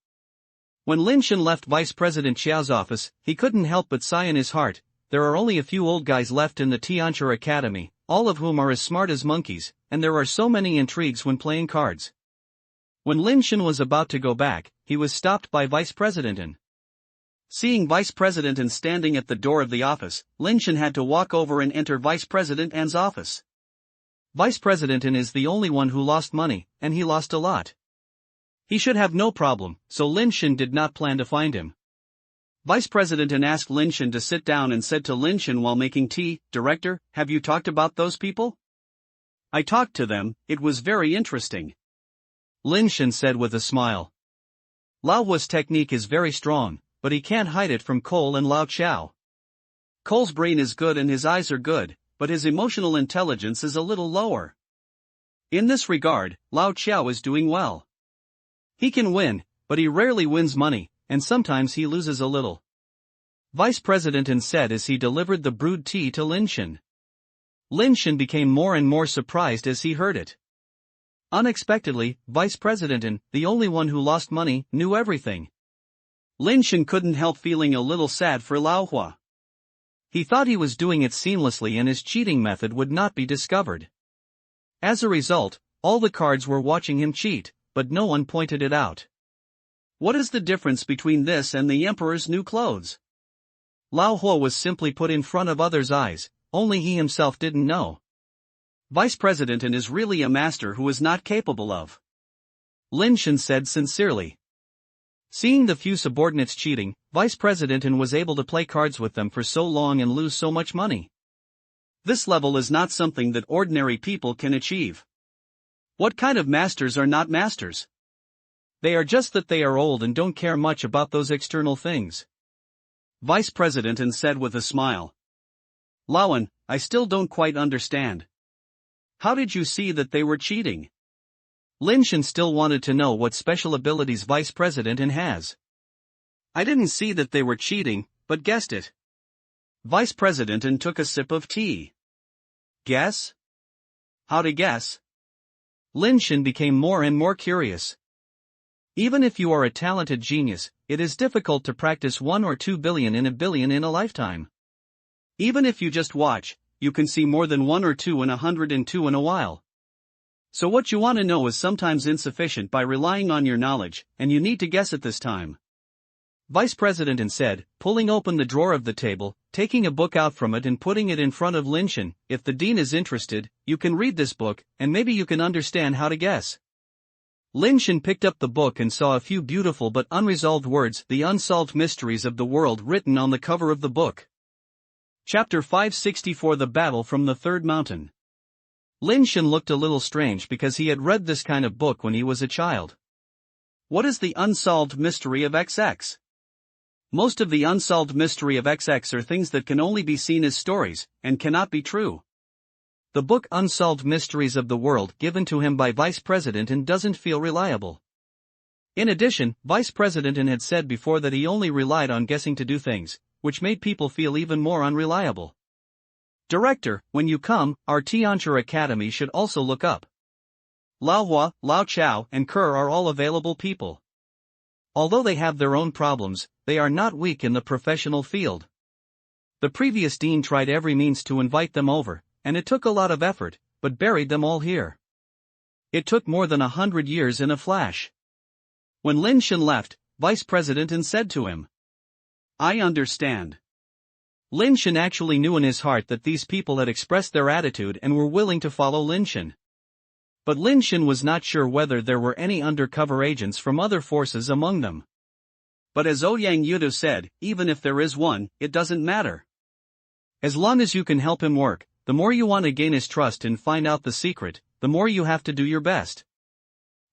When Lin Shen left Vice President Xiao's office, he couldn't help but sigh in his heart. There are only a few old guys left in the Tianxia Academy, all of whom are as smart as monkeys, and there are so many intrigues when playing cards. When Lin Shen was about to go back, he was stopped by Vice President N. Seeing Vice President N standing at the door of the office, Lin Shen had to walk over and enter Vice President N's office. Vice President N is the only one who lost money, and he lost a lot. He should have no problem, so Lin Shen did not plan to find him. Vice President N asked Lin Shen to sit down and said to Lin Shen while making tea, Director, have you talked about those people? I talked to them, it was very interesting. Lin Shen said with a smile. Lao Hua's technique is very strong, but he can't hide it from Cole and Lao Chao. Cole's brain is good and his eyes are good, but his emotional intelligence is a little lower. In this regard, Lao Chao is doing well. He can win, but he rarely wins money, and sometimes he loses a little. Vice President N said as he delivered the brewed tea to Lin Shen. Lin Shen became more and more surprised as he heard it. Unexpectedly, Vice President N, the only one who lost money, knew everything. Lin Shen couldn't help feeling a little sad for Lao Hua. He thought he was doing it seamlessly and his cheating method would not be discovered. As a result, all the cards were watching him cheat, but no one pointed it out. What is the difference between this and the Emperor's new clothes? Lao Hua was simply put in front of others' eyes, only he himself didn't know. Vice President and is really a master who is not capable of. Lin Shen said sincerely. Seeing the few subordinates cheating, Vice President and was able to play cards with them for so long and lose so much money. This level is not something that ordinary people can achieve. What kind of masters are not masters? They are just that they are old and don't care much about those external things. Vice President and said with a smile. Lawan, I still don't quite understand. How did you see that they were cheating? Lin Shen still wanted to know what special abilities Vice President and has. I didn't see that they were cheating, but guessed it. Vice President and took a sip of tea. Guess? How to guess? Lin Shen became more and more curious. Even if you are a talented genius, it is difficult to practice 1 or 2 billion in a billion in a lifetime. Even if you just watch, you can see more than 1 or 2 in 102 in a while. So what you want to know is sometimes insufficient by relying on your knowledge, and you need to guess at this time. Vice President and said, pulling open the drawer of the table, taking a book out from it and putting it in front of Lin Shen, if the dean is interested, you can read this book, and maybe you can understand how to guess. Lin Shen picked up the book and saw a few beautiful but unresolved words, the unsolved mysteries of the world, written on the cover of the book. Chapter 564, The Battle from the Third Mountain. Lin Shen looked a little strange because he had read this kind of book when he was a child. What is the unsolved mystery of XX? Most of the unsolved mystery of XX are things that can only be seen as stories, and cannot be true. The book Unsolved Mysteries of the World given to him by Vice President and doesn't feel reliable. In addition, Vice President and had said before that he only relied on guessing to do things, which made people feel even more unreliable. Director, when you come, our Tianchi Academy should also look up. Lao Hua, Lao Chao, and Kerr are all available people. Although they have their own problems, they are not weak in the professional field. The previous dean tried every means to invite them over, and it took a lot of effort, but buried them all here. It took more than 100 years in a flash. When Lin Shen left, Vice President and said to him, I understand. Lin Shen actually knew in his heart that these people had expressed their attitude and were willing to follow Lin Shen. But Lin Shen was not sure whether there were any undercover agents from other forces among them. But as Ouyang Yudu said, even if there is one, it doesn't matter. As long as you can help him work, the more you want to gain his trust and find out the secret, the more you have to do your best.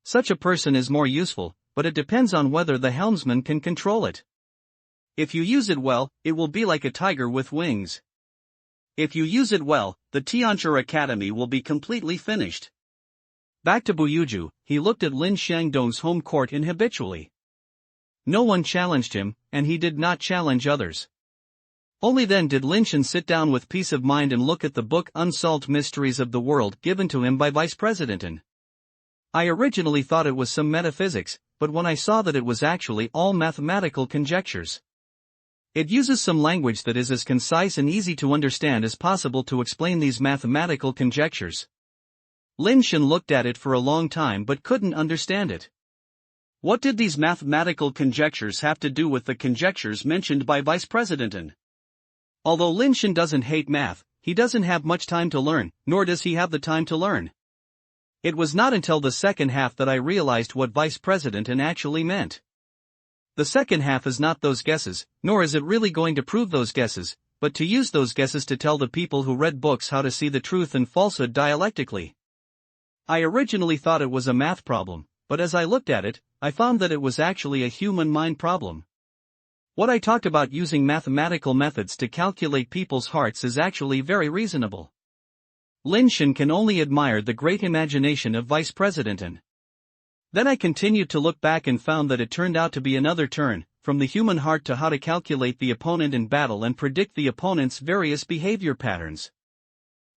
Such a person is more useful, but it depends on whether the helmsman can control it. If you use it well, it will be like a tiger with wings. If you use it well, the Tianchi Academy will be completely finished. Back to Buyuju, he looked at Lin Shangdong's home court inhabitually. No one challenged him, and he did not challenge others. Only then did Lin Shen sit down with peace of mind and look at the book Unsolved Mysteries of the World given to him by Vice President An. I originally thought it was some metaphysics, but when I saw that it was actually all mathematical conjectures. It uses some language that is as concise and easy to understand as possible to explain these mathematical conjectures. Lin Shen looked at it for a long time but couldn't understand it. What did these mathematical conjectures have to do with the conjectures mentioned by Vice President An? Although Lin Shen doesn't hate math, he doesn't have much time to learn, nor does he have the time to learn. It was not until the second half that I realized what Vice President An actually meant. The second half is not those guesses, nor is it really going to prove those guesses, but to use those guesses to tell the people who read books how to see the truth and falsehood dialectically. I originally thought it was a math problem, but as I looked at it, I found that it was actually a human mind problem. What I talked about using mathematical methods to calculate people's hearts is actually very reasonable. Lin Shen can only admire the great imagination of Vice President An. Then I continued to look back and found that it turned out to be another turn, from the human heart to how to calculate the opponent in battle and predict the opponent's various behavior patterns.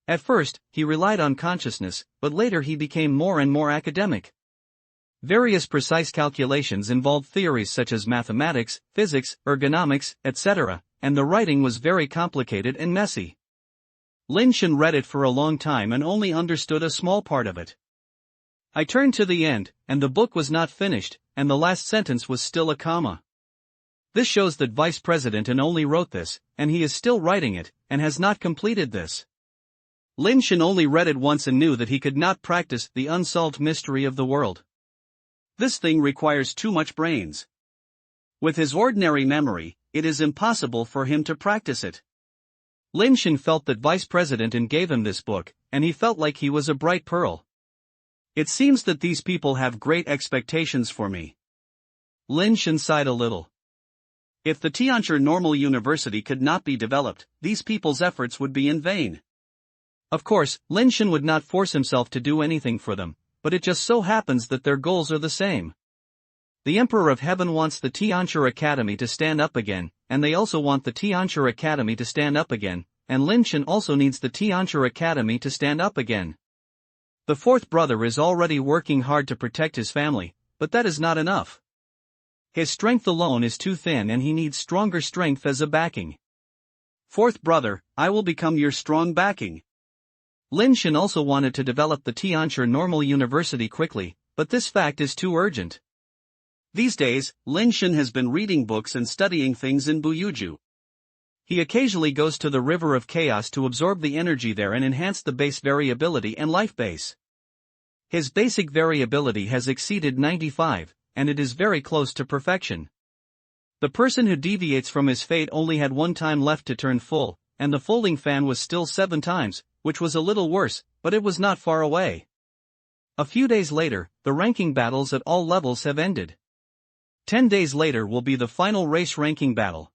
At first, he relied on consciousness, but later he became more and more academic. Various precise calculations involved theories such as mathematics, physics, ergonomics, etc., and the writing was very complicated and messy. Lin Shen read it for a long time and only understood a small part of it. I turned to the end, and the book was not finished, and the last sentence was still a comma. This shows that Vice President Lin only wrote this, and he is still writing it, and has not completed this. Lin Shen only read it once and knew that he could not practice the unsolved mystery of the world. This thing requires too much brains. With his ordinary memory, it is impossible for him to practice it. Lin Shen felt that Vice President Lin gave him this book, and he felt like he was a bright pearl. It seems that these people have great expectations for me. Lin Shen sighed a little. If the Tianzhi Normal University could not be developed, these people's efforts would be in vain. Of course, Lin Shen would not force himself to do anything for them, but it just so happens that their goals are the same. The Emperor of Heaven wants the Tianzhi Academy to stand up again, and they also want the Tianzhi Academy to stand up again, and Lin Shen also needs the Tianzhi Academy to stand up again. The fourth brother is already working hard to protect his family, but that is not enough. His strength alone is too thin and he needs stronger strength as a backing. Fourth brother, I will become your strong backing. Lin Shen also wanted to develop the Tianzhi Normal University quickly, but this fact is too urgent. These days, Lin Shen has been reading books and studying things in Buyuju. He occasionally goes to the River of Chaos to absorb the energy there and enhance the base variability and life base. His basic variability has exceeded 95, and it is very close to perfection. The person who deviates from his fate only had one time left to turn full, and the folding fan was still 7 times, which was a little worse, but it was not far away. A few days later, the ranking battles at all levels have ended. 10 days later will be the final race ranking battle.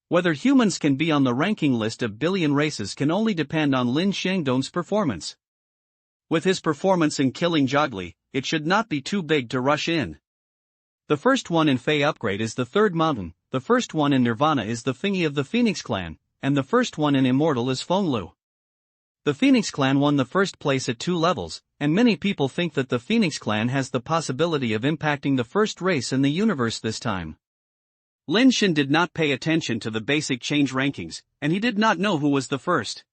Whether humans can be on the ranking list of billion races can only depend on Lin Shengdong's performance. With his performance in killing Jiagli, it should not be too big to rush in. The first one in Fei upgrade is the third mountain, the first one in Nirvana is the thingy of the Phoenix clan, and the first one in Immortal is Fenglu. The Phoenix clan won the first place at 2 levels, and many people think that the Phoenix clan has the possibility of impacting the first race in the universe this time. Lin Shen did not pay attention to the basic change rankings, and he did not know who was the first.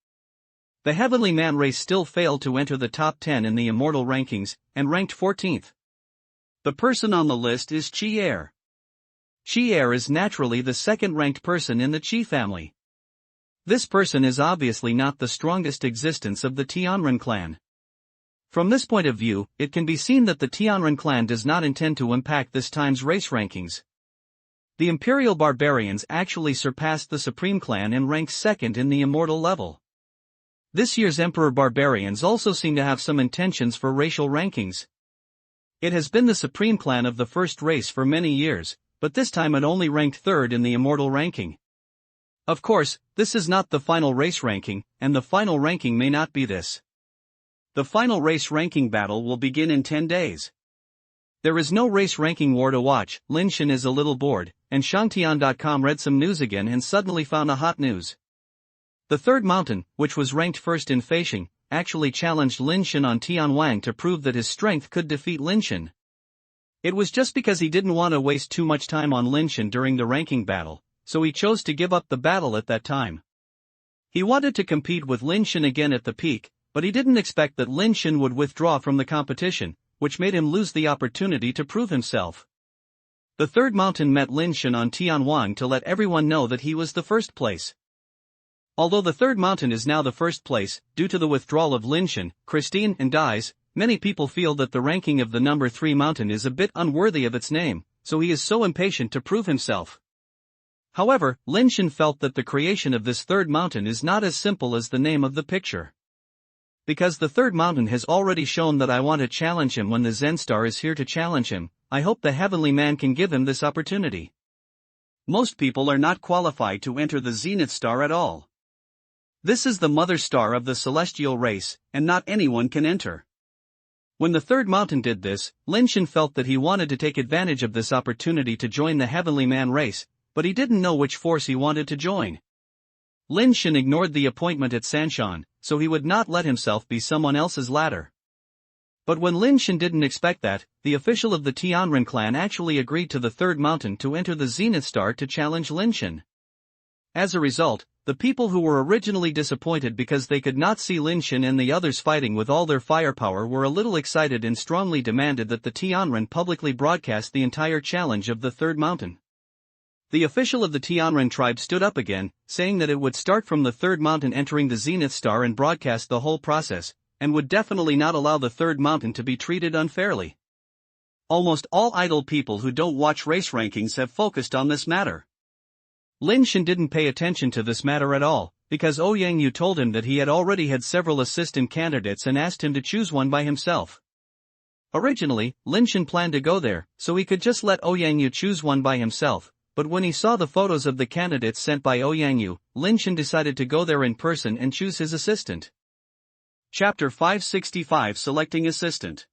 The Heavenly Man race still failed to enter the top 10 in the Immortal rankings, and ranked 14th. The person on the list is Qi Er. Qi Er is naturally the second-ranked person in the Qi family. This person is obviously not the strongest existence of the Tianren clan. From this point of view, it can be seen that the Tianren clan does not intend to impact this time's race rankings. The Imperial Barbarians actually surpassed the Supreme clan and ranked 2nd in the Immortal level. This year's Emperor Barbarians also seem to have some intentions for racial rankings. It has been the Supreme clan of the first race for many years, but this time it only ranked 3rd in the Immortal ranking. Of course, this is not the final race ranking, and the final ranking may not be this. The final race ranking battle will begin in 10 days. There is no race ranking war to watch. Lin Shen is a little bored, and Shangtian.com read some news again and suddenly found a hot news. The third mountain, which was ranked first in Feisheng, actually challenged Lin Shen on Tianwang to prove that his strength could defeat Lin Shen. It was just because he didn't want to waste too much time on Lin Shen during the ranking battle, so he chose to give up the battle at that time. He wanted to compete with Lin Shen again at the peak, but he didn't expect that Lin Shen would withdraw from the competition, which made him lose the opportunity to prove himself. The third mountain met Lin Shen on Tianwang to let everyone know that he was the first place. Although the third mountain is now the first place, due to the withdrawal of Lin Shen, Christine, and Dies, many people feel that the ranking of the number 3 mountain is a bit unworthy of its name, so he is so impatient to prove himself. However, Lin Shen felt that the creation of this third mountain is not as simple as the name of the picture. Because the third mountain has already shown that I want to challenge him when the Zen Star is here to challenge him, I hope the Heavenly Man can give him this opportunity. Most people are not qualified to enter the Zenith Star at all. This is the mother star of the celestial race, and not anyone can enter. When the third mountain did this, Lin Shen felt that he wanted to take advantage of this opportunity to join the Heavenly Man race, but he didn't know which force he wanted to join. Lin Shen ignored the appointment at Sanshan, so he would not let himself be someone else's ladder. But when Lin Shen didn't expect that, the official of the Tianren clan actually agreed to the third mountain to enter the Zenith Star to challenge Lin Shen. As a result, the people who were originally disappointed because they could not see Lin Shen and the others fighting with all their firepower were a little excited and strongly demanded that the Tianren publicly broadcast the entire challenge of the third mountain. The official of the Tianren tribe stood up again, saying that it would start from the third mountain entering the zenith star and broadcast the whole process, and would definitely not allow the third mountain to be treated unfairly. Almost all idle people who don't watch race rankings have focused on this matter. Lin Shen didn't pay attention to this matter at all, because Yang told him that he had already had several assistant candidates and asked him to choose one by himself. Originally, Lin Shen planned to go there, so he could just let Yang choose one by himself, but when he saw the photos of the candidates sent by Yang, Lin Shen decided to go there in person and choose his assistant. Chapter 565 Selecting Assistant.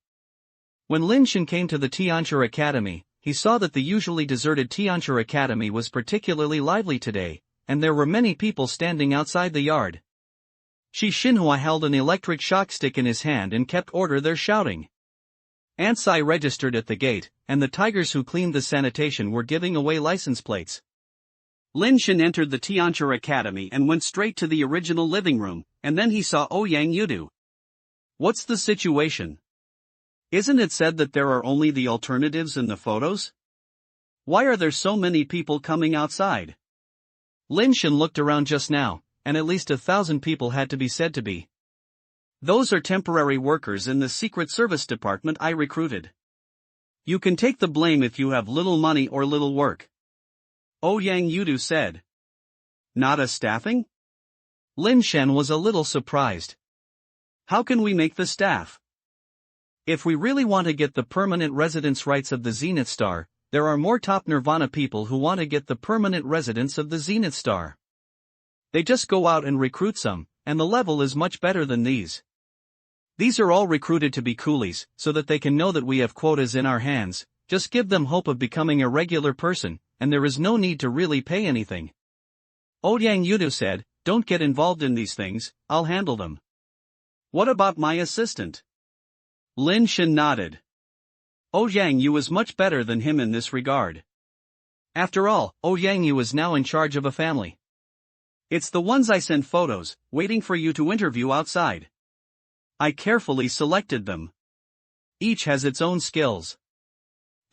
When Lin Shen came to the Tianchi Academy, he saw that the usually deserted Tianchi Academy was particularly lively today, and there were many people standing outside the yard. Shi Xinhua held an electric shock stick in his hand and kept order there shouting. Ansai registered at the gate, and the tigers who cleaned the sanitation were giving away license plates. Lin Shen entered the Tianchi Academy and went straight to the original living room, and then he saw Yang. What's the situation? Isn't it said that there are only the alternatives in the photos? Why are there so many people coming outside? Lin Shen looked around just now, and at least 1,000 people had to be said to be. Those are temporary workers in the Secret Service department I recruited. You can take the blame if you have little money or little work. Yang said. Not a staffing? Lin Shen was a little surprised. How can we make the staff? If we really want to get the permanent residence rights of the Zenith Star, there are more top Nirvana people who want to get the permanent residence of the Zenith Star. They just go out and recruit some, and the level is much better than these. These are all recruited to be coolies, so that they can know that we have quotas in our hands. Just give them hope of becoming a regular person, and there is no need to really pay anything. Yang said, don't get involved in these things, I'll handle them. What about my assistant? Lin Shen nodded. Yang is much better than him in this regard. After all, Yang is now in charge of a family. It's the ones I sent photos, waiting for you to interview outside. I carefully selected them. Each has its own skills.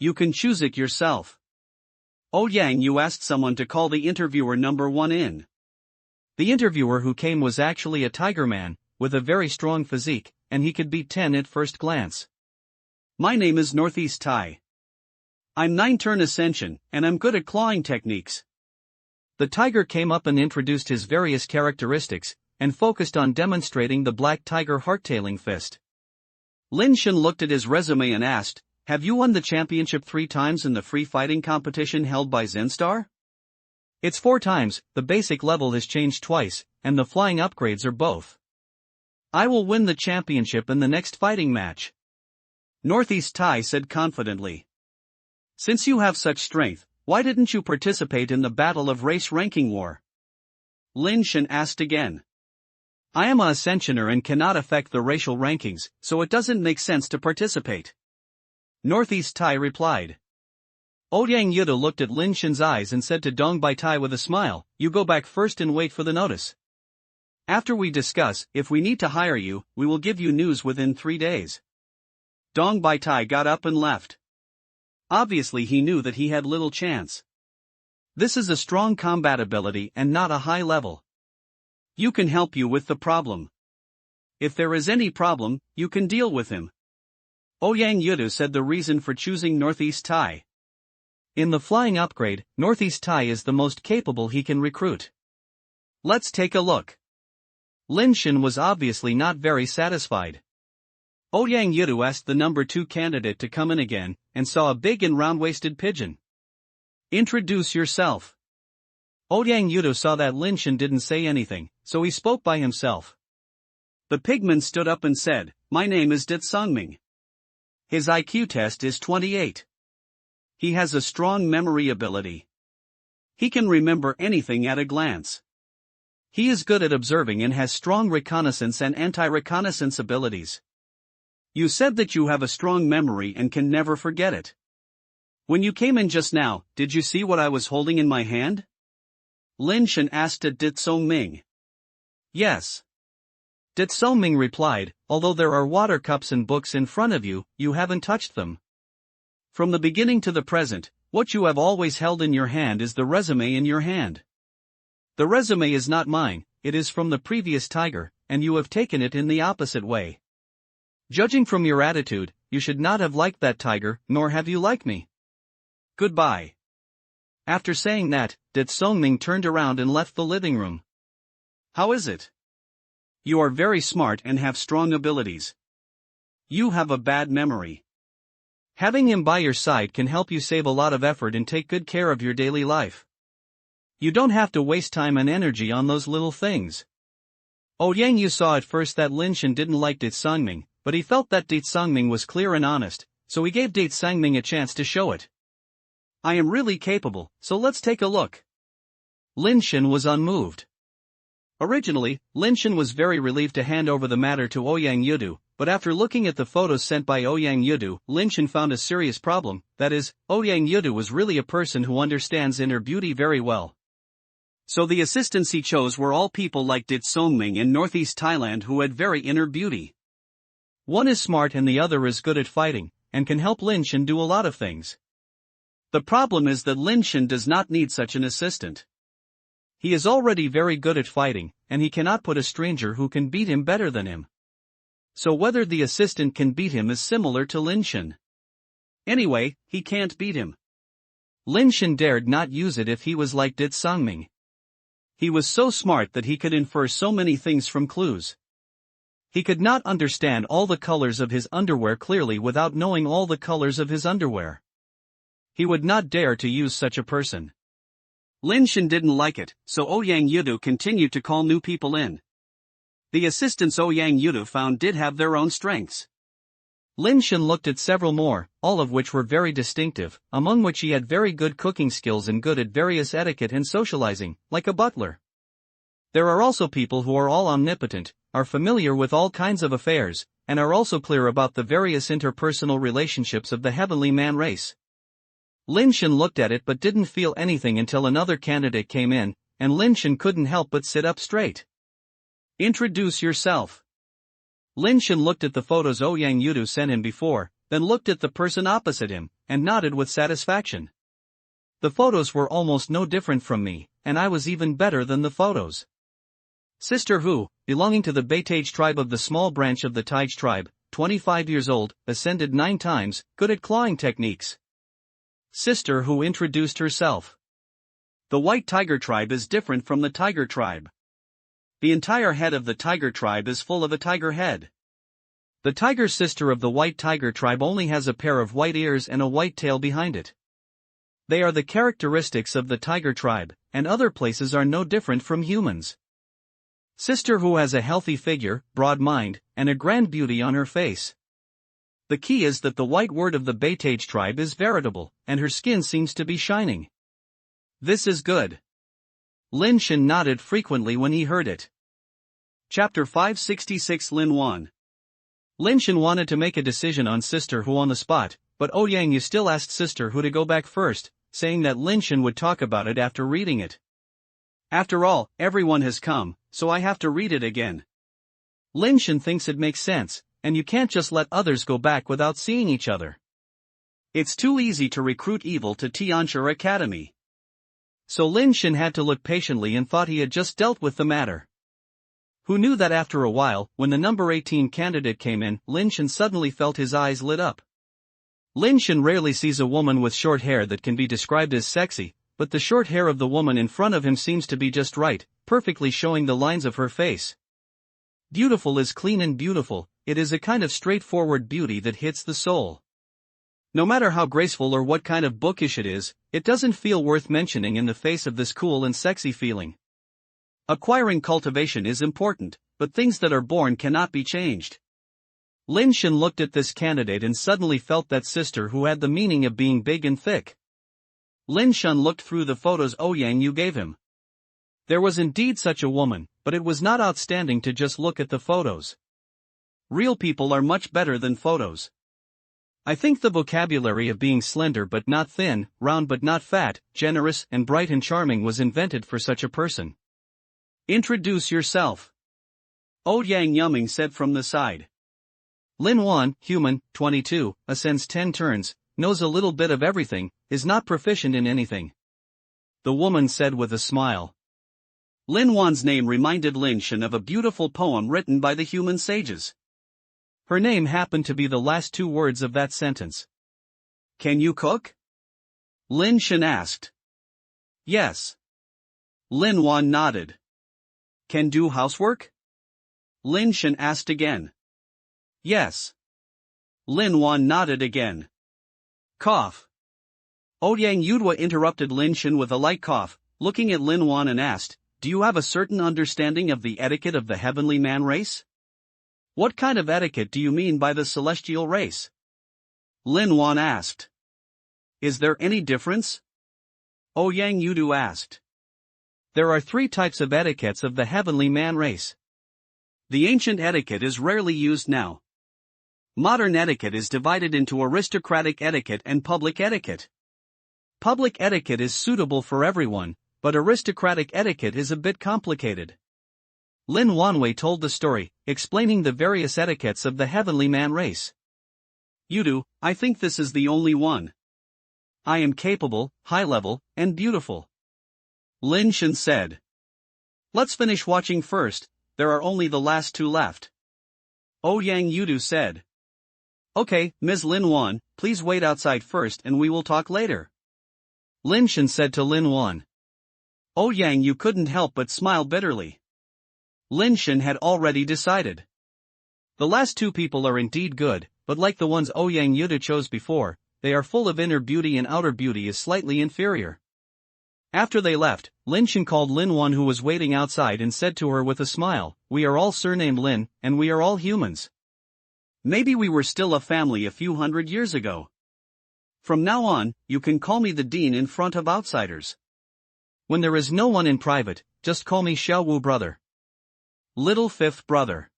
You can choose it yourself. Yang asked someone to call the interviewer number 1 in. The interviewer who came was actually a tiger man, with a very strong physique, and he could beat 10 at first glance. My name is Northeast Tai. I'm 9-turn Ascension, and I'm good at clawing techniques. The tiger came up and introduced his various characteristics, and focused on demonstrating the black tiger heart-tailing fist. Lin Shen looked at his resume and asked, have you won the championship 3 times in the free fighting competition held by Zenstar? It's 4 times, the basic level has changed twice, and the flying upgrades are both. I will win the championship in the next fighting match. Northeast Tai said confidently. Since you have such strength, why didn't you participate in the Battle of Race Ranking War? Lin Shen asked again. I am a Ascensioner and cannot affect the racial rankings, so it doesn't make sense to participate. Northeast Tai replied. Yang looked at Lin Shen's eyes and said to Dong Bai Tai with a smile, you go back first and wait for the notice. After we discuss, if we need to hire you, we will give you news within 3 days. Dong Bai Tai got up and left. Obviously he knew that he had little chance. This is a strong combat ability and not a high level. You can help you with the problem. If there is any problem, you can deal with him. Yang said the reason for choosing Northeast Tai. In the flying upgrade, Northeast Tai is the most capable he can recruit. Let's take a look. Lin Shen was obviously not very satisfied. Yang asked the number 2 candidate to come in again, and saw a big and round-waisted pigeon. Introduce yourself. Yang saw that Lin Shen didn't say anything, so he spoke by himself. The pigman stood up and said, my name is Dit Songming. His IQ test is 28. He has a strong memory ability. He can remember anything at a glance. He is good at observing and has strong reconnaissance and anti-reconnaissance abilities. You said that you have a strong memory and can never forget it. When you came in just now, did you see what I was holding in my hand? Lin Shen asked at Dit Songming. Yes. Dit Songming replied, although there are water cups and books in front of you, you haven't touched them. From the beginning to the present, What you have always held in your hand is the resume in your hand. The resume is not mine, it is from the previous tiger, and you have taken it in the opposite way. Judging from your attitude, you should not have liked that tiger, nor have you liked me. Goodbye. After saying that, Dit Songming turned around and left the living room. How is it? You are very smart and have strong abilities. You have a bad memory. Having him by your side can help you save a lot of effort and take good care of your daily life. You don't have to waste time and energy on those little things. Yang Yu saw at first that Lin Shen didn't like Dit Songming, but he felt that Dit Songming was clear and honest, so he gave Dit Songming a chance to show it. I am really capable, so let's take a look. Lin Shen was unmoved. Originally, Lin Shen was very relieved to hand over the matter to Ouyang Yudu, but after looking at the photos sent by Ouyang Yudu, Lin Shen found a serious problem, that is, Ouyang Yudu was really a person who understands inner beauty very well. So the assistants he chose were all people like Dit Songming in northeast Thailand who had very inner beauty. One is smart and the other is good at fighting, and can help Lin Shen do a lot of things. The problem is that Lin Shen does not need such an assistant. He is already very good at fighting, and he cannot put a stranger who can beat him better than him. So whether the assistant can beat him is similar to Lin Shen. Anyway, he can't beat him. Lin Shen dared not use it if he was like Dit Songming. He was so smart that he could infer so many things from clues. He could not understand all the colors of his underwear clearly without knowing all the colors of his underwear. He would not dare to use such a person. Lin Shen didn't like it, so Ouyang Yudu continued to call new people in. The assistants Ouyang Yudu found did have their own strengths. Lin Shen looked at several more, all of which were very distinctive, among which he had very good cooking skills and good at various etiquette and socializing, like a butler. There are also people who are all omnipotent, are familiar with all kinds of affairs, and are also clear about the various interpersonal relationships of the heavenly man race. Lin Shen looked at it but didn't feel anything until another candidate came in, and Lin Shen couldn't help but sit up straight. Introduce yourself. Lin Shen looked at the photos Ouyang Yudu sent him before, then looked at the person opposite him, and nodded with satisfaction. The photos were almost no different from me, and I was even better than the photos. Sister Hu, belonging to the Beitage tribe of the small branch of the Taige tribe, 25 years old, ascended 9 times, good at clawing techniques. Sister Hu introduced herself. The White Tiger tribe is different from the Tiger tribe. The entire head of the Tiger tribe is full of a tiger head. The tiger sister of the White Tiger tribe only has a pair of white ears and a white tail behind it. They are the characteristics of the Tiger tribe, and other places are no different from humans. Sister Hu has a healthy figure, broad mind, and a grand beauty on her face. The key is that the white word of the Beitage tribe is veritable, and her skin seems to be shining. This is good. Lin Shen nodded frequently when he heard it. Chapter 566 Lin Wan. Lin Shen wanted to make a decision on Sister Hu on the spot, but Ouyang Yu still asked Sister Hu to go back first, saying that Lin Shen would talk about it after reading it. After all, everyone has come, so I have to read it again. Lin Shen thinks it makes sense, and you can't just let others go back without seeing each other. It's too easy to recruit evil to Tianxia Academy. So Lin Shen had to look patiently and thought he had just dealt with the matter. Who knew that after a while, when the number 18 candidate came in, Lin Shen suddenly felt his eyes lit up. Lin Shen rarely sees a woman with short hair that can be described as sexy, but the short hair of the woman in front of him seems to be just right, perfectly showing the lines of her face. Beautiful is clean and beautiful, it is a kind of straightforward beauty that hits the soul. No matter how graceful or what kind of bookish it is, it doesn't feel worth mentioning in the face of this cool and sexy feeling. Acquiring cultivation is important, but things that are born cannot be changed. Lin Shen looked at this candidate and suddenly felt that Sister Hu had the meaning of being big and thick. Lin Shen looked through the photos Ouyang Yu gave him. There was indeed such a woman, but it was not outstanding to just look at the photos. Real people are much better than photos. I think the vocabulary of being slender but not thin, round but not fat, generous and bright and charming was invented for such a person. Introduce yourself. Ouyang Yumming said from the side. Lin Wan, human, 22, ascends 10 turns, knows a little bit of everything, is not proficient in anything. The woman said with a smile. Lin Wan's name reminded Lin Shen of a beautiful poem written by the human sages. Her name happened to be the last two words of that sentence. Can you cook? Lin Shen asked. Yes. Lin Wan nodded. Can do housework? Lin Shen asked again. Yes. Lin Wan nodded again. Cough. Ouyang Yudhua interrupted Lin Shen with a light cough, looking at Lin Wan and asked, do you have a certain understanding of the etiquette of the heavenly man race? What kind of etiquette do you mean by the celestial race? Lin Wan asked. Is there any difference? Ouyang Yudhua asked. There are 3 types of etiquettes of the heavenly man race. The ancient etiquette is rarely used now. Modern etiquette is divided into aristocratic etiquette and public etiquette. Public etiquette is suitable for everyone, but aristocratic etiquette is a bit complicated. Lin Wanwei told the story, explaining the various etiquettes of the heavenly man race. Yudu, I think this is the only one. I am capable, high-level, and beautiful. Lin Shen said. Let's finish watching first, there are only the last 2 left. Ouyang Yudhua said. Okay, Ms. Lin Wan, please wait outside first and we will talk later. Lin Shen said to Lin Wan. Ouyang Yu couldn't help but smile bitterly. Lin Shen had already decided. The last 2 people are indeed good, but like the ones Ouyang Yudhua chose before, they are full of inner beauty and outer beauty is slightly inferior. After they left, Lin Shen called Lin Wan who was waiting outside and said to her with a smile, we are all surnamed Lin, and we are all humans. Maybe we were still a family a few hundred years ago. From now on, you can call me the dean in front of outsiders. When there is no one in private, just call me Xiao Wu brother. Little 5th brother.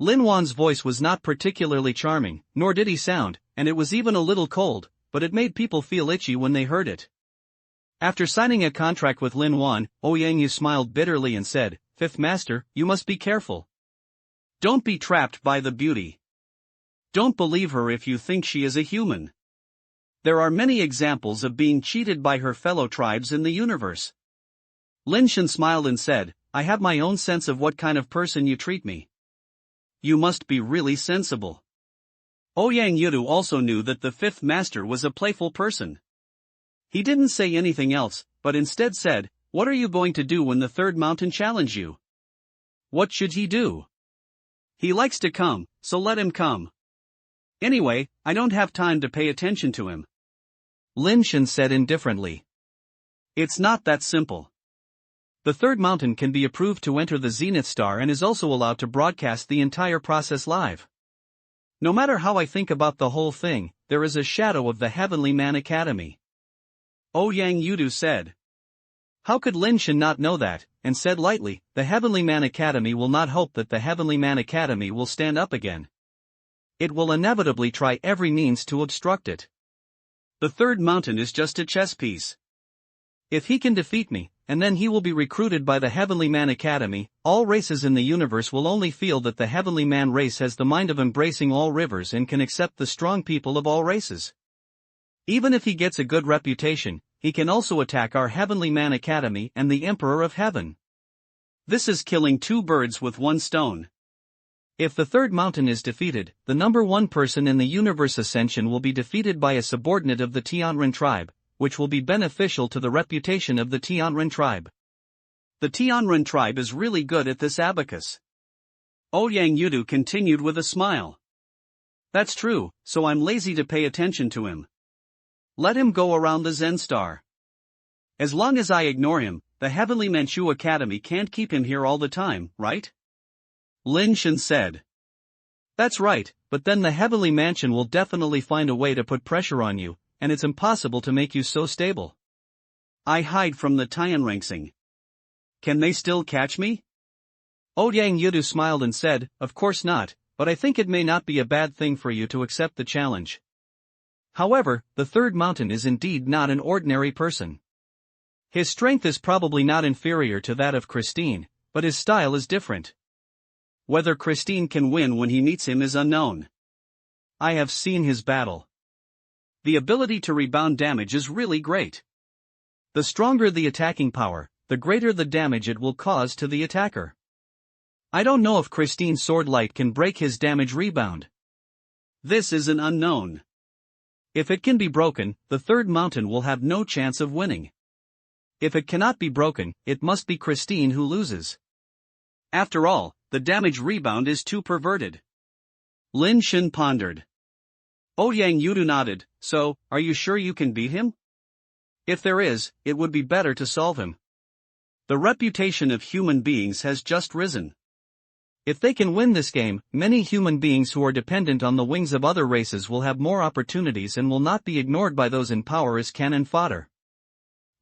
Lin Wan's voice was not particularly charming, nor did he sound, and it was even a little cold, but it made people feel itchy when they heard it. After signing a contract with Lin Wan, Ouyang Yu smiled bitterly and said, 5th Master, you must be careful. Don't be trapped by the beauty. Don't believe her if you think she is a human. There are many examples of being cheated by her fellow tribes in the universe. Lin Shen smiled and said, I have my own sense of what kind of person you treat me. You must be really sensible. Ouyang Yudhua also knew that the 5th Master was a playful person. He didn't say anything else, but instead said, what are you going to do when the 3rd mountain challenge you? What should he do? He likes to come, so let him come. Anyway, I don't have time to pay attention to him. Lin Shen said indifferently. It's not that simple. The 3rd mountain can be approved to enter the Zenith Star and is also allowed to broadcast the entire process live. No matter how I think about the whole thing, there is a shadow of the Heavenly Man Academy. Ouyang Yudhua said. How could Lin Shen not know that, and said lightly, the Heavenly Man Academy will not hope that the Heavenly Man Academy will stand up again. It will inevitably try every means to obstruct it. The 3rd mountain is just a chess piece. If he can defeat me, and then he will be recruited by the Heavenly Man Academy, all races in the universe will only feel that the Heavenly Man race has the mind of embracing all rivers and can accept the strong people of all races. Even if he gets a good reputation, he can also attack our Heavenly Man Academy and the Emperor of Heaven. This is killing 2 birds with 1 stone. If the 3rd mountain is defeated, the number 1 person in the universe ascension will be defeated by a subordinate of the Tianren tribe, which will be beneficial to the reputation of the Tianren tribe. The Tianren tribe is really good at this abacus. Ouyang Yudhua continued with a smile. That's true, so I'm lazy to pay attention to him. Let him go around the Zen Star. As long as I ignore him, the Heavenly Manchu Academy can't keep him here all the time, right? Lin Shen said. That's right, but then the Heavenly Mansion will definitely find a way to put pressure on you, and it's impossible to make you so stable. I hide from the Tianrengsing. Can they still catch me? Ouyang Yudhua smiled and said, of course not, but I think it may not be a bad thing for you to accept the challenge. However, the 3rd mountain is indeed not an ordinary person. His strength is probably not inferior to that of Christine, but his style is different. Whether Christine can win when he meets him is unknown. I have seen his battle. The ability to rebound damage is really great. The stronger the attacking power, the greater the damage it will cause to the attacker. I don't know if Christine's sword light can break his damage rebound. This is an unknown. If it can be broken, the third mountain will have no chance of winning. If it cannot be broken, it must be Christine who loses. After all, the damage rebound is too perverted. Lin Shen pondered. Ouyang Yudu nodded. So, are you sure you can beat him? If there is, it would be better to solve him. The reputation of human beings has just risen. If they can win this game, many human beings who are dependent on the wings of other races will have more opportunities and will not be ignored by those in power as cannon fodder.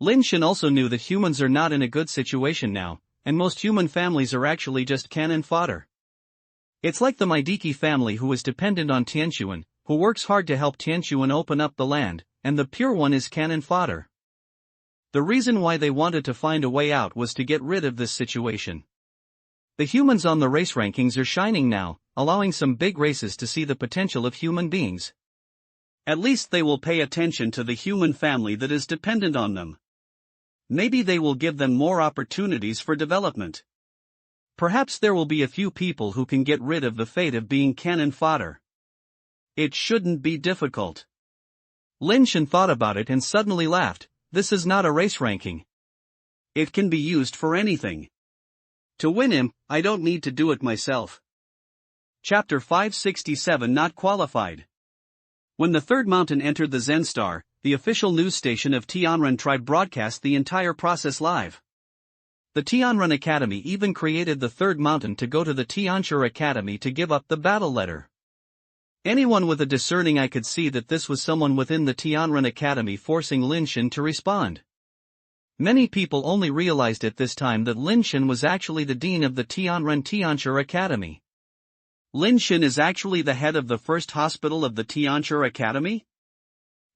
Lin Shen also knew that humans are not in a good situation now, and most human families are actually just cannon fodder. It's like the Maidiki family who is dependent on Tianquan, who works hard to help Tianquan open up the land, and the pure one is cannon fodder. The reason why they wanted to find a way out was to get rid of this situation. The humans on the race rankings are shining now, allowing some big races to see the potential of human beings. At least they will pay attention to the human family that is dependent on them. Maybe they will give them more opportunities for development. Perhaps there will be a few people who can get rid of the fate of being cannon fodder. It shouldn't be difficult. Lin Shen thought about it and suddenly laughed. This is not a race ranking. It can be used for anything. To win him, I don't need to do it myself. Chapter 567 Not Qualified. When the third mountain entered the Zen Star, the official news station of Tianren tribe broadcast the entire process live. The Tianren Academy even created the third mountain to go to the Tianshi Academy to give up the battle letter. Anyone with a discerning eye could see that this was someone within the Tianren Academy forcing Lin Shen to respond. Many people only realized at this time that Lin Shen was actually the dean of the Tianshi Academy. Lin Shen is actually the head of the first hospital of the Tianshi Academy?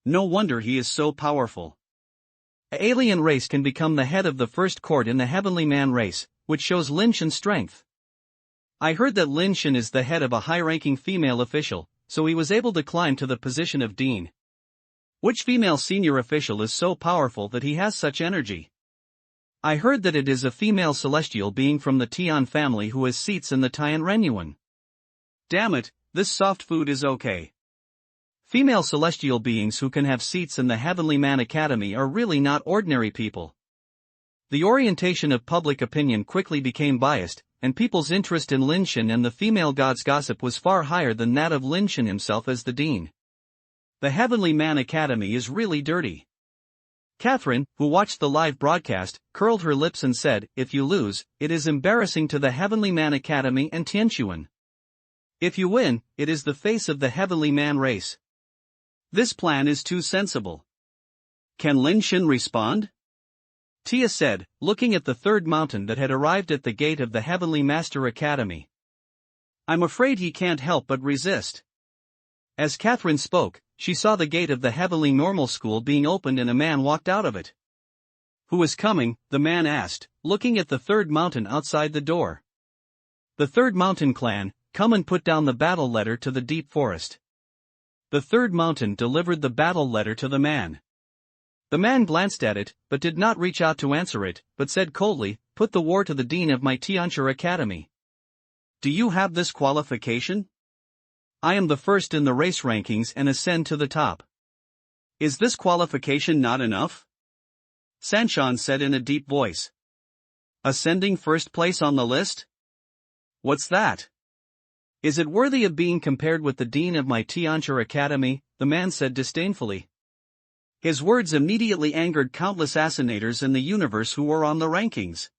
No wonder he is so powerful. An alien race can become the head of the first court in the heavenly man race, which shows Lin Shen's strength. I heard that Lin Shen is the head of a high-ranking female official, so he was able to climb to the position of dean. Which female senior official is so powerful that he has such energy? I heard that it is a female celestial being from the Tian family who has seats in the Tianrenyuan. Damn it, this soft food is okay. Female celestial beings who can have seats in the Heavenly Man Academy are really not ordinary people. The orientation of public opinion quickly became biased, and people's interest in Lin Shen and the female god's gossip was far higher than that of Lin Shen himself as the dean. The Heavenly Man Academy is really dirty. Catherine, who watched the live broadcast, curled her lips and said, "If you lose, it is embarrassing to the Heavenly Man Academy and Tianquan. If you win, it is the face of the Heavenly Man race. This plan is too sensible. Can Lin Shen respond?" Tia said, looking at the third mountain that had arrived at the gate of the Heavenly Master Academy. "I'm afraid he can't help but resist." As Catherine spoke, she saw the gate of the Heavenly Normal School being opened and a man walked out of it. "Who is coming?" the man asked, looking at the third mountain outside the door. "The third mountain clan, come and put down the battle letter to the deep forest." The third mountain delivered the battle letter to the man. The man glanced at it, but did not reach out to answer it, but said coldly, "Put the war to the dean of my Tianshi Academy. Do you have this qualification? I am the first in the race rankings and ascend to the top. Is this qualification not enough?" Sanshan said in a deep voice. "Ascending first place on the list? What's that? Is it worthy of being compared with the dean of my Tianshi Academy?" the man said disdainfully. His words immediately angered countless assassinators in the universe who were on the rankings.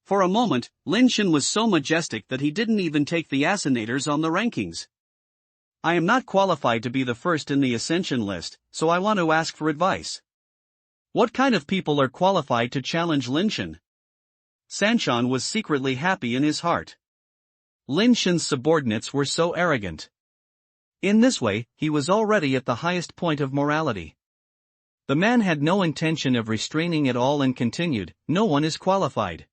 For a moment, Lin Shen was so majestic that he didn't even take the assassinators on the rankings. "I am not qualified to be the first in the ascension list, so I want to ask for advice. What kind of people are qualified to challenge Lin Shen?" Sanshan was secretly happy in his heart. Lin Shen's subordinates were so arrogant. In this way, he was already at the highest point of morality. The man had no intention of restraining at all and continued, "No one is qualified."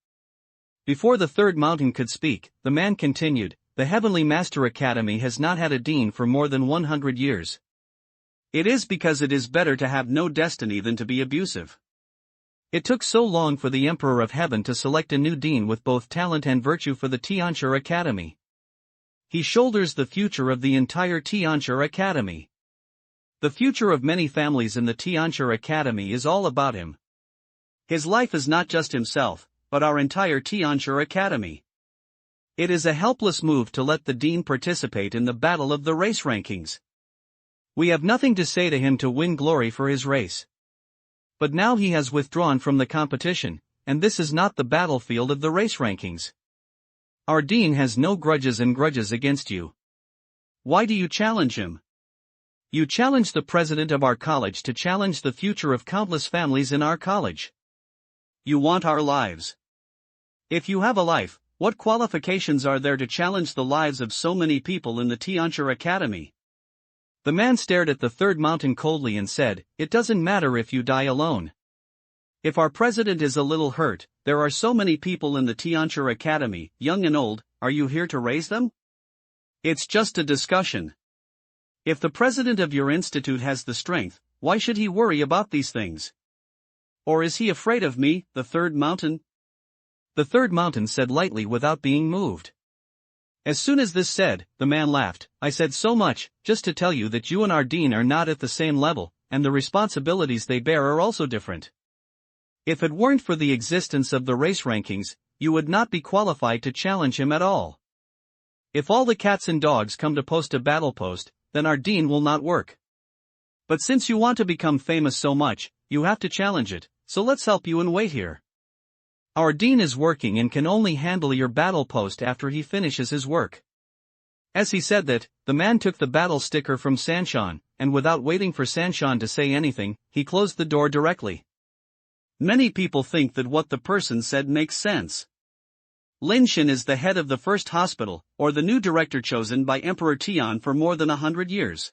Before the third mountain could speak, the man continued, "The Heavenly Master Academy has not had a dean for more than 100 years. It is because it is better to have no destiny than to be abusive. It took so long for the Emperor of Heaven to select a new dean with both talent and virtue for the Tianxia Academy. He shoulders the future of the entire Tianxia Academy. The future of many families in the Tianxia Academy is all about him. His life is not just himself, but our entire Tianxia Academy. It is a helpless move to let the dean participate in the battle of the race rankings. We have nothing to say to him to win glory for his race. But now he has withdrawn from the competition, and this is not the battlefield of the race rankings. Our dean has no grudges against you. Why do you challenge him? You challenge the president of our college to challenge the future of countless families in our college. You want our lives. If you have a life, what qualifications are there to challenge the lives of so many people in the Tianxia Academy? The man stared at the third mountain coldly and said, "It doesn't matter if you die alone. If our president is a little hurt, there are so many people in the Tianxia Academy, young and old, are you here to raise them? It's just a discussion. If the president of your institute has the strength, why should he worry about these things? Or is he afraid of me, the third mountain?" The third mountain said lightly without being moved. As soon as this said, the man laughed. "I said so much, just to tell you that you and our dean are not at the same level, and the responsibilities they bear are also different. If it weren't for the existence of the race rankings, you would not be qualified to challenge him at all. If all the cats and dogs come to post a battle post, then our dean will not work. But since you want to become famous so much, you have to challenge it, so let's help you and wait here. Our dean is working and can only handle your battle post after he finishes his work." As he said that, the man took the battle sticker from Sanshan, and without waiting for Sanshan to say anything, he closed the door directly. Many people think that what the person said makes sense. Lin Shen is the head of the first hospital, or the new director chosen by Emperor Tian for more than 100 years.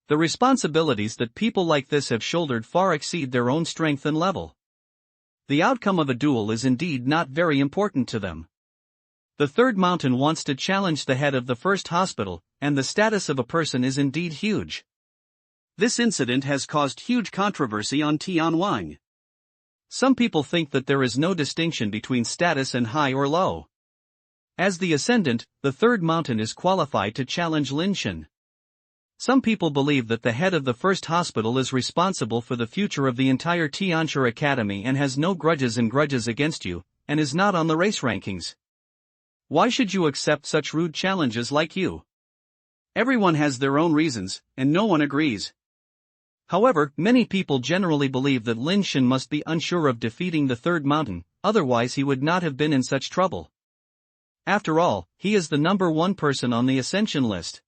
The responsibilities that people like this have shouldered far exceed their own strength and level. The outcome of a duel is indeed not very important to them. The third mountain wants to challenge the head of the first hospital, and the status of a person is indeed huge. This incident has caused huge controversy on Tianwang. Some people think that there is no distinction between status and high or low. As the ascendant, the third mountain is qualified to challenge Lin Shen. Some people believe that the head of the first hospital is responsible for the future of the entire Tianxia Academy and has no grudges against you, and is not on the race rankings. Why should you accept such rude challenges like you? Everyone has their own reasons, and no one agrees. However, many people generally believe that Lin Shen must be unsure of defeating the third mountain, otherwise he would not have been in such trouble. After all, he is the number one person on the ascension list.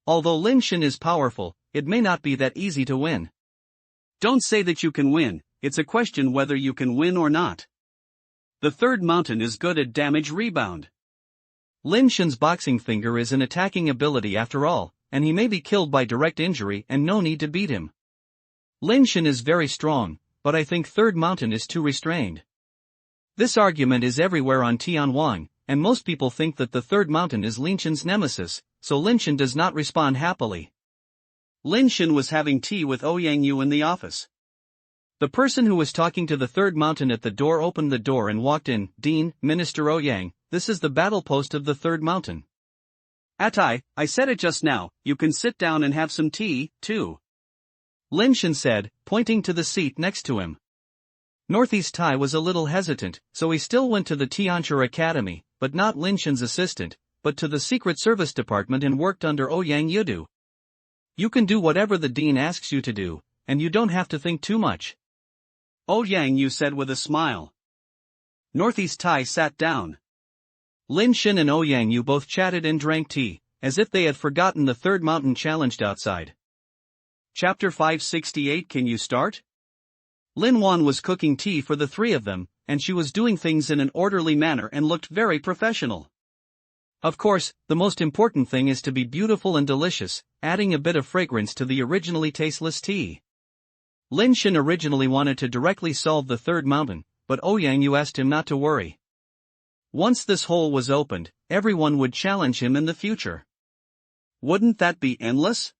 Although Lin Shen is powerful, it may not be that easy to win. Don't say that you can win, it's a question whether you can win or not. The third mountain is good at damage rebound. Lin Shen's boxing finger is an attacking ability after all, and he may be killed by direct injury and no need to beat him. Lin Shen is very strong, but I think third mountain is too restrained. This argument is everywhere on Tianwang, and most people think that the third mountain is Lin Shen's nemesis, so Lin Shen does not respond happily. Lin Shen was having tea with Ouyang Yu in the office. The person who was talking to the third mountain at the door opened the door and walked in. "Dean, Minister Ouyang, this is the battle post of the third mountain." "Atai, I said it just now, you can sit down and have some tea, too," Lin Shen said, pointing to the seat next to him. Northeast Tai was a little hesitant, so he still went to the Tianxia Academy, but not Lin Shen's assistant, but to the Secret Service Department and worked under Ouyang Yu. "You can do whatever the dean asks you to do, and you don't have to think too much," Ouyang Yu said with a smile. Northeast Tai sat down. Lin Shen and Ouyang Yu both chatted and drank tea, as if they had forgotten the third mountain challenged outside. Chapter 568. Can you start? Lin Wan was cooking tea for the three of them, and she was doing things in an orderly manner and looked very professional. Of course, the most important thing is to be beautiful and delicious, adding a bit of fragrance to the originally tasteless tea. Lin Shen originally wanted to directly solve the third mountain, but Ouyang Yu asked him not to worry. Once this hole was opened, everyone would challenge him in the future. Wouldn't that be endless?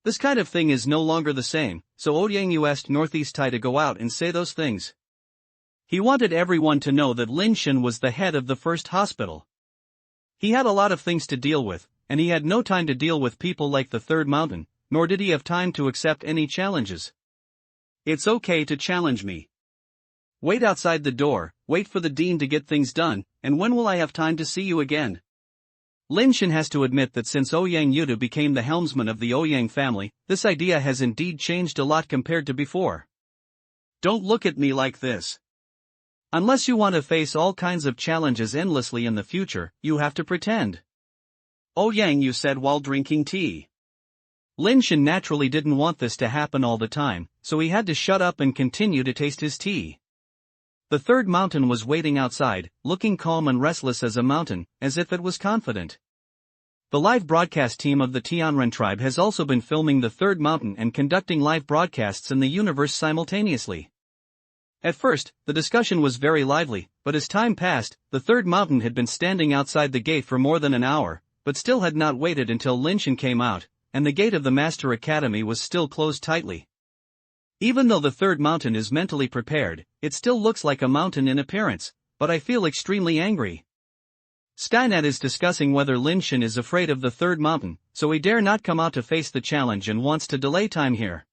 This kind of thing is no longer the same, so Ouyang asked Northeast Tai to go out and say those things. He wanted everyone to know that Lin Shen was the head of the first hospital. He had a lot of things to deal with, and he had no time to deal with people like the Third Mountain, nor did he have time to accept any challenges. It's okay to challenge me. Wait outside the door, wait for the dean to get things done, and when will I have time to see you again? Lin Shen has to admit that since Ouyang Yudu became the helmsman of the Ouyang family, this idea has indeed changed a lot compared to before. Don't look at me like this. Unless you want to face all kinds of challenges endlessly in the future, you have to pretend. Ouyang, you said while drinking tea. Lin Shen naturally didn't want this to happen all the time, so he had to shut up and continue to taste his tea. The Third Mountain was waiting outside, looking calm and restless as a mountain, as if it was confident. The live broadcast team of the Tianren tribe has also been filming the Third Mountain and conducting live broadcasts in the universe simultaneously. At first, the discussion was very lively, but as time passed, the Third Mountain had been standing outside the gate for more than an hour, but still had not waited until Lin Shen came out, and the gate of the Master Academy was still closed tightly. Even though the Third Mountain is mentally prepared, it still looks like a mountain in appearance, but I feel extremely angry. Skynet is discussing whether Lin Shen is afraid of the Third Mountain, so he dare not come out to face the challenge and wants to delay time here.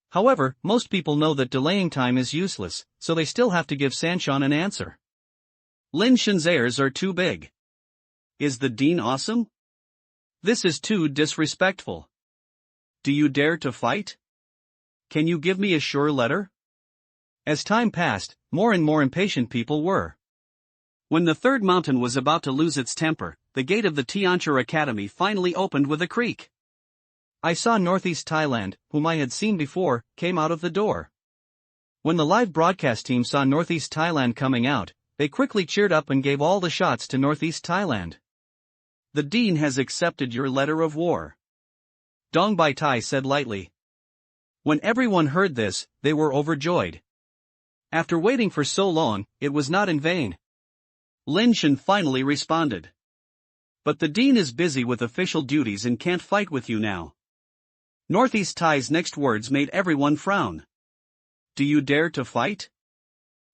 However, most people know that delaying time is useless, so they still have to give Sanchon an answer. Lin Shen's airs are too big. Is the dean awesome? This is too disrespectful. Do you dare to fight? Can you give me a sure letter? As time passed, more and more impatient people were. When the Third Mountain was about to lose its temper, the gate of the Tianchu Academy finally opened with a creak. I saw Northeast Thailand, whom I had seen before, came out of the door. When the live broadcast team saw Northeast Thailand coming out, they quickly cheered up and gave all the shots to Northeast Thailand. The dean has accepted your letter of war, Dong Bai Tai said lightly. When everyone heard this, they were overjoyed. After waiting for so long, it was not in vain. Lin Shen finally responded. But the dean is busy with official duties and can't fight with you now. Northeast Tai's next words made everyone frown. Do you dare to fight?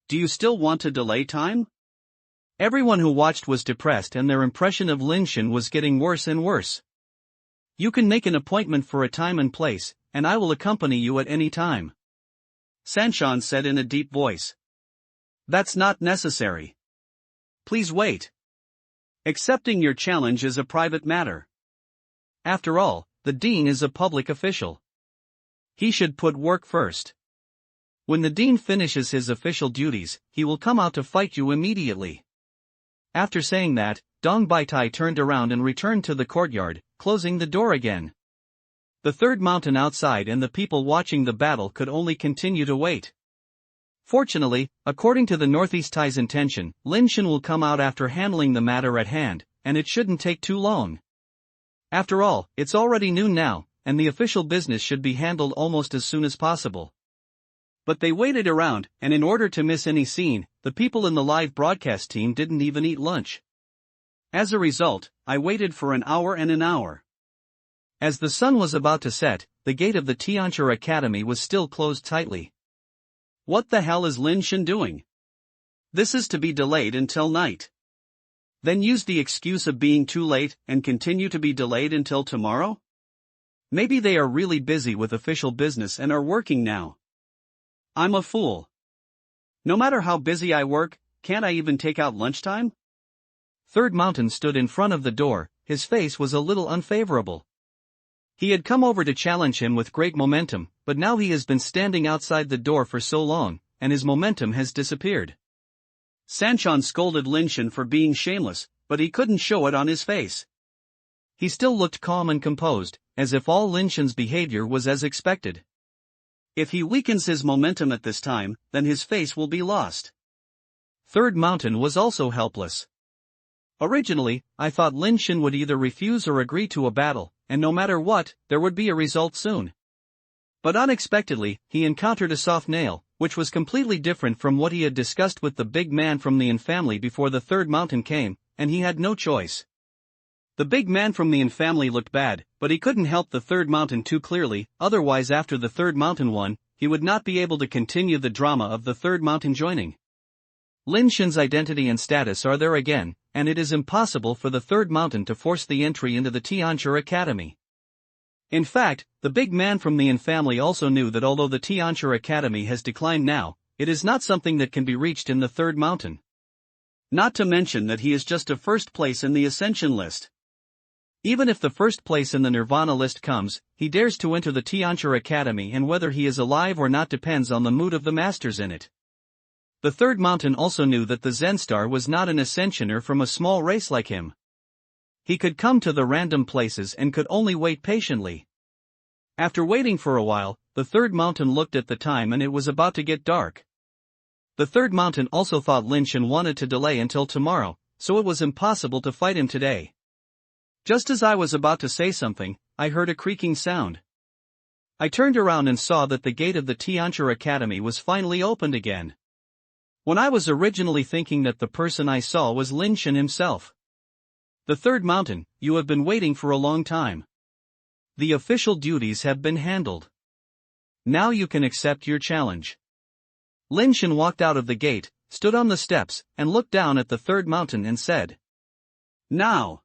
Do you still want to delay time? Everyone who watched was depressed and their impression of Lin Shen was getting worse and worse. You can make an appointment for a time and place, and I will accompany you at any time, Sanchon said in a deep voice. That's not necessary. Please wait. Accepting your challenge is a private matter. After all, the dean is a public official. He should put work first. When the dean finishes his official duties, he will come out to fight you immediately. After saying that, Dong Bai Tai turned around and returned to the courtyard, closing the door again. The Third Mountain outside and the people watching the battle could only continue to wait. Fortunately, according to the Northeast Tai's intention, Lin Shen will come out after handling the matter at hand, and it shouldn't take too long. After all, it's already noon now, and the official business should be handled almost as soon as possible. But they waited around, and in order to miss any scene, the people in the live broadcast team didn't even eat lunch. As a result, I waited for an hour and an hour. As the sun was about to set, the gate of the Tianchu Academy was still closed tightly. What the hell is Lin Shen doing? This is to be delayed until night. Then use the excuse of being too late and continue to be delayed until tomorrow? Maybe they are really busy with official business and are working now. I'm a fool. No matter how busy I work, can't I even take out lunchtime? Third Mountain stood in front of the door, his face was a little unfavorable. He had come over to challenge him with great momentum, but now he has been standing outside the door for so long, and his momentum has disappeared. Sanchon scolded Lin Shen for being shameless, but he couldn't show it on his face. He still looked calm and composed, as if all Lin Shen's behavior was as expected. If he weakens his momentum at this time, then his face will be lost. Third Mountain was also helpless. Originally, I thought Lin Shen would either refuse or agree to a battle, and no matter what, there would be a result soon. But unexpectedly, he encountered a soft nail, which was completely different from what he had discussed with the big man from the Yin family before the Third Mountain came, and he had no choice. The big man from the Yin family looked bad, But he couldn't help the third mountain too clearly, otherwise after the third mountain won, he would not be able to continue the drama of the third mountain joining. Lin Shen's identity and status are there again, and it is impossible for the third mountain to force the entry into the Tianchi Academy. In fact, the big man from the Yin family also knew that although the Tianchi Academy has declined now, it is not something that can be reached in the third mountain. Not to mention that he is just a first place in the ascension list. Even if the first place in the Nirvana list comes, he dares to enter the Tianchi Academy, and whether he is alive or not depends on the mood of the masters in it. The third mountain also knew that the Zenstar was not an ascensioner from a small race like him. He could come to the random places and could only wait patiently. After waiting for a while, the third mountain looked at the time and it was about to get dark. The third mountain also thought Lin Shen wanted to delay until tomorrow, so it was impossible to fight him today. Just as I was about to say something, I heard a creaking sound. I turned around and saw that the gate of the Tianchi Academy was finally opened again. When I was originally thinking that the person I saw was Lin Shen himself. The third mountain, you have been waiting for a long time. The official duties have been handled. Now you can accept your challenge. Lin Shen walked out of the gate, stood on the steps, and looked down at the third mountain and said, "Now."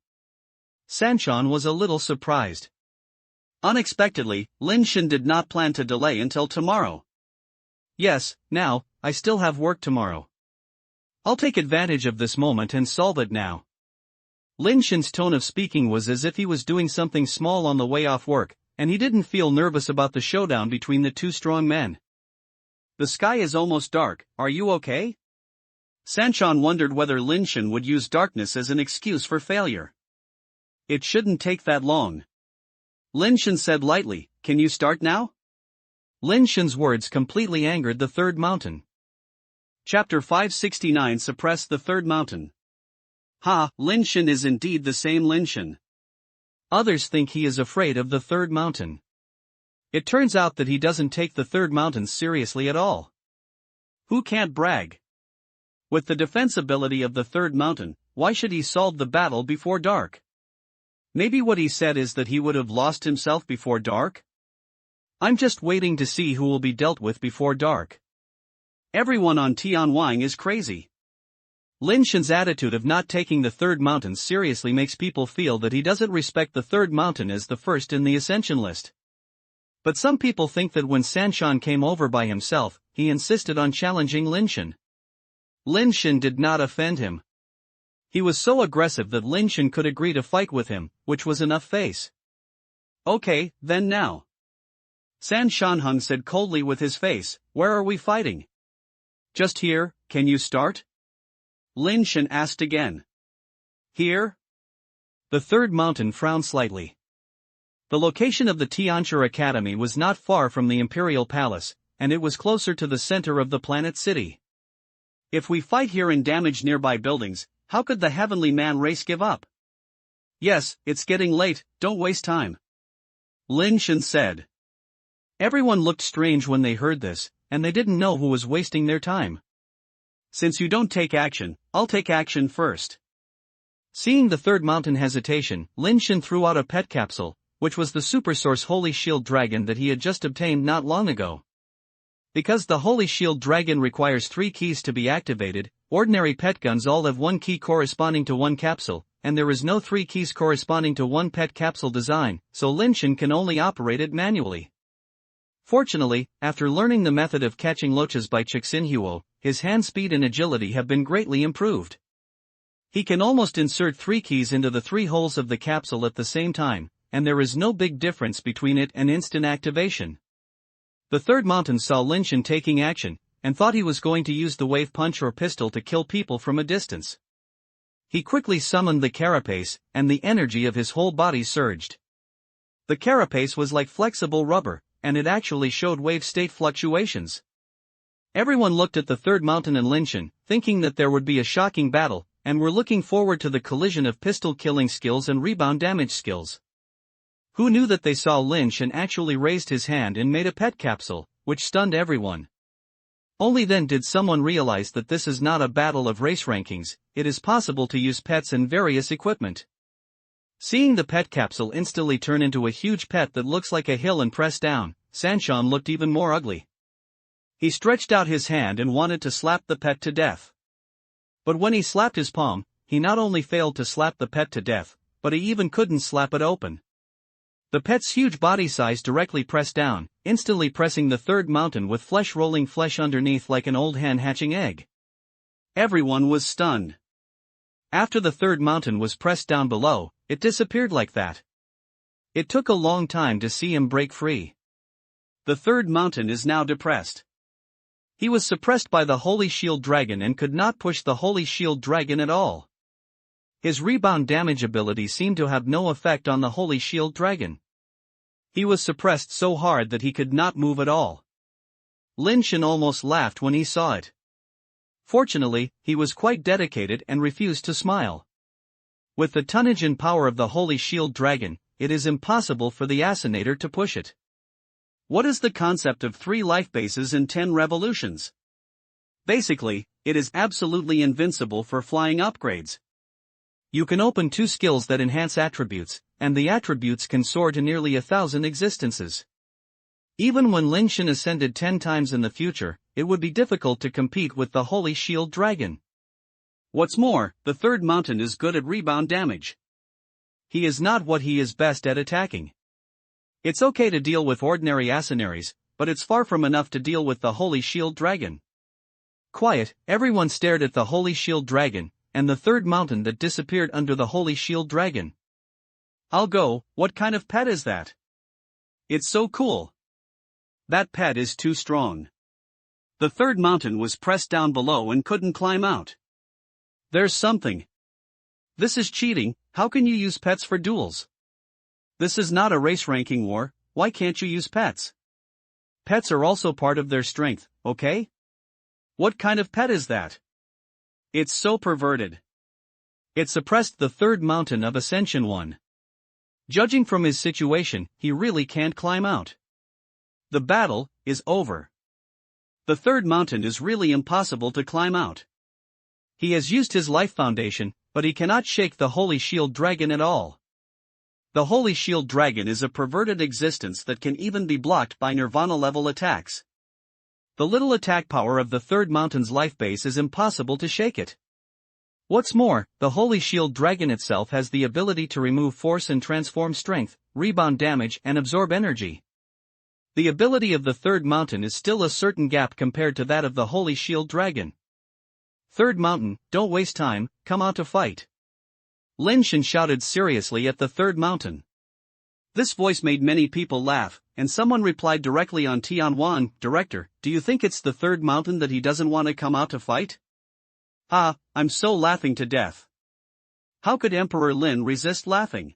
Sanshan was a little surprised. Unexpectedly, Lin Shen did not plan to delay until tomorrow. "Yes, now, I still have work tomorrow. I'll take advantage of this moment and solve it now." Lin Shen's tone of speaking was as if he was doing something small on the way off work, and he didn't feel nervous about the showdown between the two strong men. "The sky is almost dark, are you okay?" Sanshan wondered whether Lin Shen would use darkness as an excuse for failure. "It shouldn't take that long." Lin Shen said lightly, "Can you start now?" Lin Shen's words completely angered the third mountain. Chapter 569 Suppress the Third Mountain. Ha, Lin Shen is indeed the same Lin Shen. Others think he is afraid of the third mountain. It turns out that he doesn't take the third mountain seriously at all. Who can't brag? With the defense ability of the third mountain, why should he solve the battle before dark? Maybe what he said is that he would have lost himself before dark? I'm just waiting to see who will be dealt with before dark. Everyone on Tianwang is crazy. Lin Shen's attitude of not taking the third mountain seriously makes people feel that he doesn't respect the third mountain as the first in the ascension list. But some people think that when Sanshan came over by himself, he insisted on challenging Lin Shen. Lin Shen did not offend him. He was so aggressive that Lin Shen could agree to fight with him, which was enough face. "Okay, then now." San Shanheng said coldly with his face, "Where are we fighting?" "Just here, can you start?" Lin Shen asked again. "Here?" The third mountain frowned slightly. The location of the Tianchi Academy was not far from the Imperial Palace, and it was closer to the center of the planet city. If we fight here and damage nearby buildings, how could the Heavenly Man race give up? "Yes, it's getting late, don't waste time," Lin Shen said. Everyone looked strange when they heard this, and they didn't know who was wasting their time. "Since you don't take action, I'll take action first." Seeing the third mountain hesitation, Lin Shen threw out a pet capsule, which was the Super Source Holy Shield Dragon that he had just obtained not long ago. Because the Holy Shield Dragon requires 3 keys to be activated, ordinary pet guns all have 1 key corresponding to 1 capsule, and there is no 3 keys corresponding to 1 pet capsule design, so Lin Shen can only operate it manually. Fortunately, after learning the method of catching loaches by Cixinhuo, his hand speed and agility have been greatly improved. He can almost insert 3 keys into the 3 holes of the capsule at the same time, and there is no big difference between it and instant activation. The third mountain saw Lin Shen taking action, and thought he was going to use the wave punch or pistol to kill people from a distance. He quickly summoned the carapace, and the energy of his whole body surged. The carapace was like flexible rubber, and it actually showed wave state fluctuations. Everyone looked at the third mountain and Lin Shen, thinking that there would be a shocking battle, and were looking forward to the collision of pistol killing skills and rebound damage skills. Who knew that they saw Lin Shen actually raised his hand and made a pet capsule, which stunned everyone. Only then did someone realize that this is not a battle of race rankings, it is possible to use pets and various equipment. Seeing the pet capsule instantly turn into a huge pet that looks like a hill and press down, Sanshan looked even more ugly. He stretched out his hand and wanted to slap the pet to death. But when he slapped his palm, he not only failed to slap the pet to death, but he even couldn't slap it open. The pet's huge body size directly pressed down, instantly pressing the third mountain with flesh rolling flesh underneath like an old hen hatching egg. Everyone was stunned. After the third mountain was pressed down below, it disappeared like that. It took a long time to see him break free. The third mountain is now depressed. He was suppressed by the Holy Shield Dragon and could not push the Holy Shield Dragon at all. His rebound damage ability seemed to have no effect on the Holy Shield Dragon. He was suppressed so hard that he could not move at all. Lin Shen almost laughed when he saw it. Fortunately, he was quite dedicated and refused to smile. With the tonnage and power of the Holy Shield Dragon, it is impossible for the Assassinator to push it. What is the concept of 3 life bases and 10 revolutions? Basically, it is absolutely invincible for flying upgrades. You can open 2 skills that enhance attributes, and the attributes can soar to nearly 1,000 existences. Even when Lin Shen ascended 10 times in the future, it would be difficult to compete with the Holy Shield Dragon. What's more, the third mountain is good at rebound damage. He is not what he is best at attacking. It's okay to deal with ordinary Assassinaries, but it's far from enough to deal with the Holy Shield Dragon. Quiet, everyone stared at the Holy Shield Dragon, and the third mountain that disappeared under the Holy Shield Dragon. I'll go, what kind of pet is that? It's so cool. That pet is too strong. The third mountain was pressed down below and couldn't climb out. There's something. This is cheating. How can you use pets for duels? This is not a race ranking war, why can't you use pets? Pets are also part of their strength, okay? What kind of pet is that? It's so perverted. It suppressed the third mountain of Ascension 1. Judging from his situation, he really can't climb out. The battle is over. The third mountain is really impossible to climb out. He has used his life foundation, but he cannot shake the Holy Shield Dragon at all. The Holy Shield Dragon is a perverted existence that can even be blocked by Nirvana-level attacks. The little attack power of the third mountain's life base is impossible to shake it. What's more, the Holy Shield Dragon itself has the ability to remove force and transform strength, rebound damage and absorb energy. The ability of the third mountain is still a certain gap compared to that of the Holy Shield Dragon. Third mountain, don't waste time, come out to fight. Lin Shen shouted seriously at the third mountain. This voice made many people laugh, and someone replied directly on Tianwan, Director, do you think it's the third mountain that he doesn't want to come out to fight? Ah, I'm so laughing to death. How could Emperor Lin resist laughing?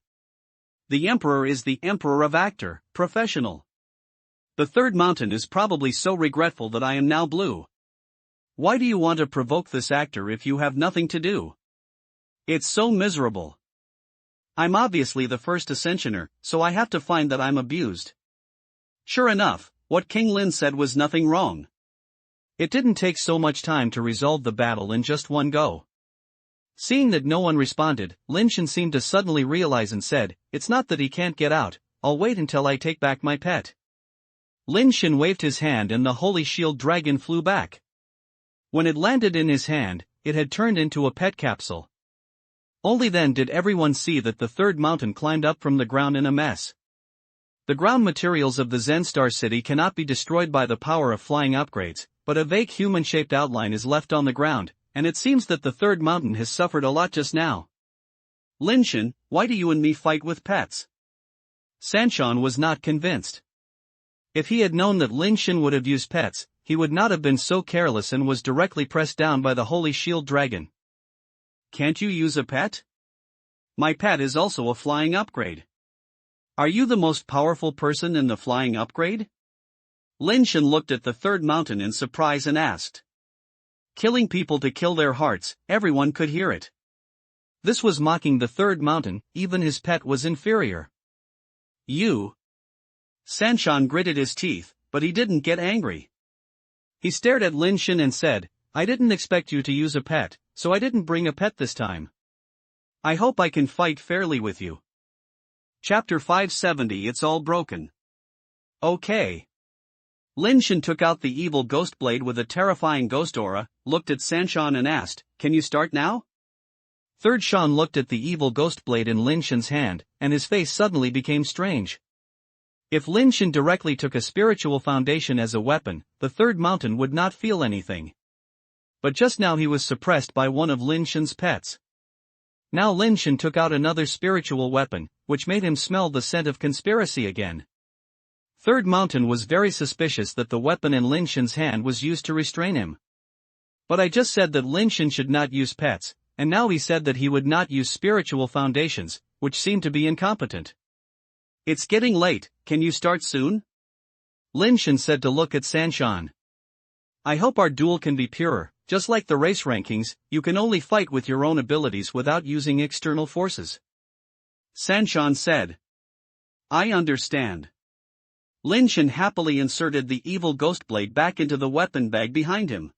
The Emperor is the Emperor of Actor, professional. The third mountain is probably so regretful that I am now blue. Why do you want to provoke this actor if you have nothing to do? It's so miserable. I'm obviously the first Ascensioner, so I have to find that I'm abused. Sure enough, what King Lin said was nothing wrong. It didn't take so much time to resolve the battle in just one go. Seeing that no one responded, Lin Shen seemed to suddenly realize and said, it's not that he can't get out, I'll wait until I take back my pet. Lin Shen waved his hand and the Holy Shield Dragon flew back. When it landed in his hand, it had turned into a pet capsule. Only then did everyone see that the third mountain climbed up from the ground in a mess. The ground materials of the Zenstar City cannot be destroyed by the power of flying upgrades, but a vague human-shaped outline is left on the ground, and it seems that the third mountain has suffered a lot just now. Lin Shen, why do you and me fight with pets? Sanshan was not convinced. If he had known that Lin Shen would have used pets, he would not have been so careless and was directly pressed down by the Holy Shield Dragon. Can't you use a pet? My pet is also a flying upgrade. Are you the most powerful person in the flying upgrade? Lin Shen looked at the third mountain in surprise and asked. Killing people to kill their hearts, everyone could hear it. This was mocking the third mountain, even his pet was inferior. You? Sanshan gritted his teeth, but he didn't get angry. He stared at Lin Shen and said, I didn't expect you to use a pet, so I didn't bring a pet this time. I hope I can fight fairly with you. Chapter 570 It's All Broken. Okay. Lin Shen took out the evil ghost blade with a terrifying ghost aura, looked at Sanshan and asked, "Can you start now?" Third Shan looked at the evil ghost blade in Lin Shen's hand, and his face suddenly became strange. If Lin Shen directly took a spiritual foundation as a weapon, the third mountain would not feel anything. But just now he was suppressed by one of Lin Shen's pets. Now Lin Shen took out another spiritual weapon, which made him smell the scent of conspiracy again. Third Mountain was very suspicious that the weapon in Lin Shen's hand was used to restrain him. But I just said that Lin Shen should not use pets, and now he said that he would not use spiritual foundations, which seemed to be incompetent. It's getting late, can you start soon? Lin Shen said to look at Sanshan. I hope our duel can be purer. Just like the race rankings, you can only fight with your own abilities without using external forces. Sanshan said. I understand. Lin Shen happily inserted the evil ghost blade back into the weapon bag behind him.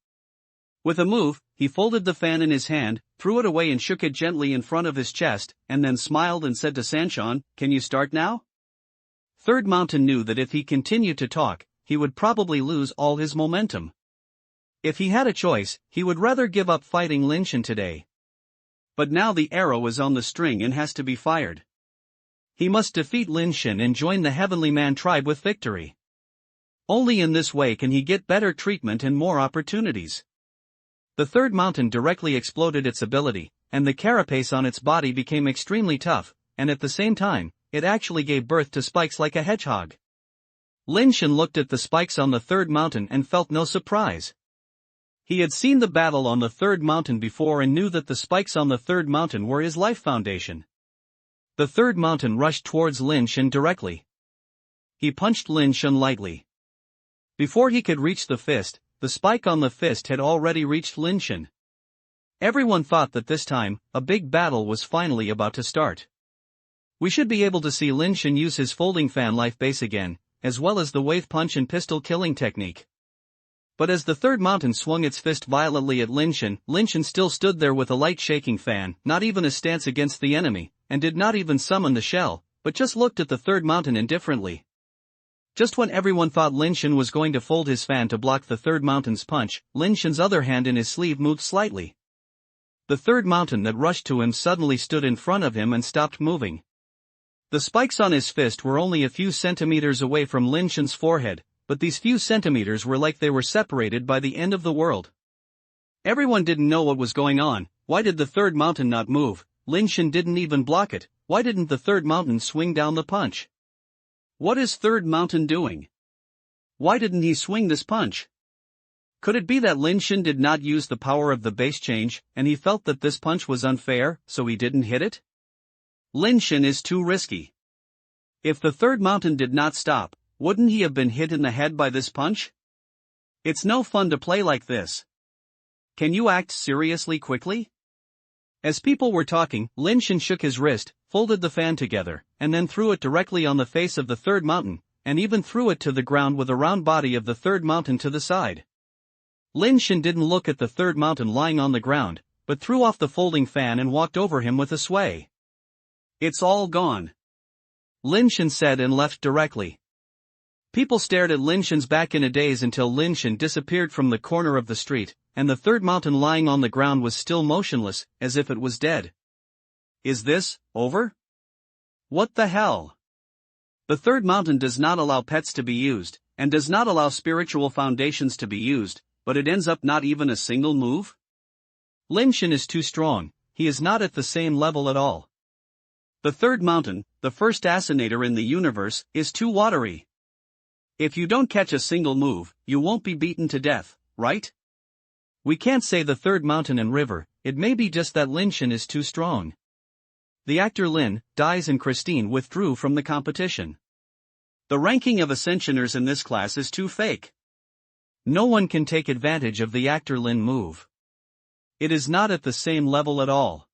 With a move, he folded the fan in his hand, threw it away and shook it gently in front of his chest, and then smiled and said to Sanshan, "Can you start now?" Third Mountain knew that if he continued to talk, he would probably lose all his momentum. If he had a choice, he would rather give up fighting Lin Shen today. But now the arrow is on the string and has to be fired. He must defeat Lin Shen and join the Heavenly Man tribe with victory. Only in this way can he get better treatment and more opportunities. The third mountain directly exploded its ability, and the carapace on its body became extremely tough, and at the same time, it actually gave birth to spikes like a hedgehog. Lin Shen looked at the spikes on the third mountain and felt no surprise. He had seen the battle on the third mountain before and knew that the spikes on the third mountain were his life foundation. The third mountain rushed towards Lin Shen directly. He punched Lin Shen lightly. Before he could reach the fist, the spike on the fist had already reached Lin Shen. Everyone thought that this time, a big battle was finally about to start. We should be able to see Lin Shen use his folding fan life base again, as well as the wave punch and pistol killing technique. But as the third mountain swung its fist violently at Lin Shen still stood there with a light shaking fan, not even a stance against the enemy, and did not even summon the shell, but just looked at the third mountain indifferently. Just when everyone thought Lin Shen was going to fold his fan to block the third mountain's punch, Lin Shen's other hand in his sleeve moved slightly. The third mountain that rushed to him suddenly stood in front of him and stopped moving. The spikes on his fist were only a few centimeters away from Lin Shen's forehead, but these few centimeters were like they were separated by the end of the world. Everyone didn't know what was going on. Why did the third mountain not move? Lin Shen didn't even block it. Why didn't the third mountain swing down the punch? What is third mountain doing? Why didn't he swing this punch? Could it be that Lin Shen did not use the power of the base change, and he felt that this punch was unfair, so he didn't hit it? Lin Shen is too risky. If the third mountain did not stop, wouldn't he have been hit in the head by this punch? It's no fun to play like this. Can you act seriously quickly? As people were talking, Lin Shen shook his wrist, folded the fan together, and then threw it directly on the face of the third mountain, and even threw it to the ground with the round body of the third mountain to the side. Lin Shen didn't look at the third mountain lying on the ground, but threw off the folding fan and walked over him with a sway. It's all gone, Lin Shen said and left directly. People stared at Lin Shen's back in a daze until Lin Shen disappeared from the corner of the street, and the third mountain lying on the ground was still motionless, as if it was dead. Is this over? What the hell? The third mountain does not allow pets to be used, and does not allow spiritual foundations to be used, but it ends up not even a single move? Lin Shen is too strong, he is not at the same level at all. The third mountain, the first assassinator in the universe, is too watery. If you don't catch a single move, you won't be beaten to death, right? We can't say the third mountain and river, it may be just that Lin Shen is too strong. The actor Lin, Dies and Christine withdrew from the competition. The ranking of Ascensioners in this class is too fake. No one can take advantage of the actor Lin move. It is not at the same level at all.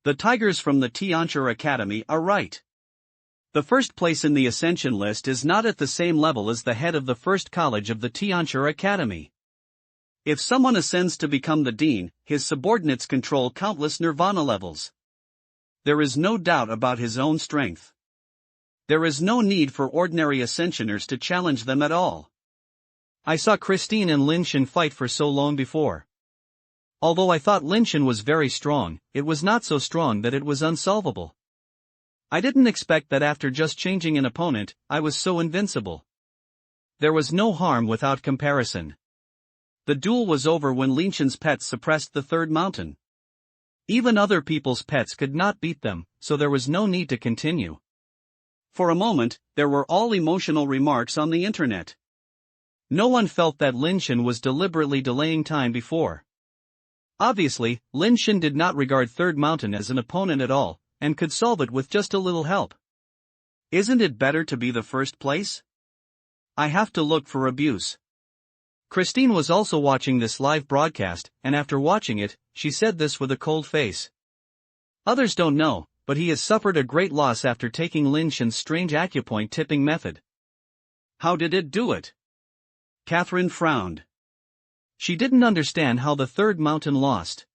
The Tigers from the Tianchi Academy are right. The first place in the Ascension list is not at the same level as the head of the first college of the Tianchi Academy. If someone ascends to become the dean, his subordinates control countless nirvana levels. There is no doubt about his own strength. There is no need for ordinary Ascensioners to challenge them at all. I saw Christine and Lin Shen fight for so long before. Although I thought Lin Shen was very strong, it was not so strong that it was unsolvable. I didn't expect that after just changing an opponent, I was so invincible. There was no harm without comparison. The duel was over when Lin Shen's pets suppressed the third mountain. Even other people's pets could not beat them, so there was no need to continue. For a moment, there were all emotional remarks on the internet. No one felt that Lin Shen was deliberately delaying time before. Obviously, Lin Shen did not regard Third Mountain as an opponent at all, and could solve it with just a little help. Isn't it better to be the first place? I have to look for abuse. Christine was also watching this live broadcast, and after watching it, she said this with a cold face. Others don't know, but he has suffered a great loss after taking Lin Shen's strange acupoint tipping method. How did it do it? Catherine frowned. She didn't understand how the Third Mountain lost.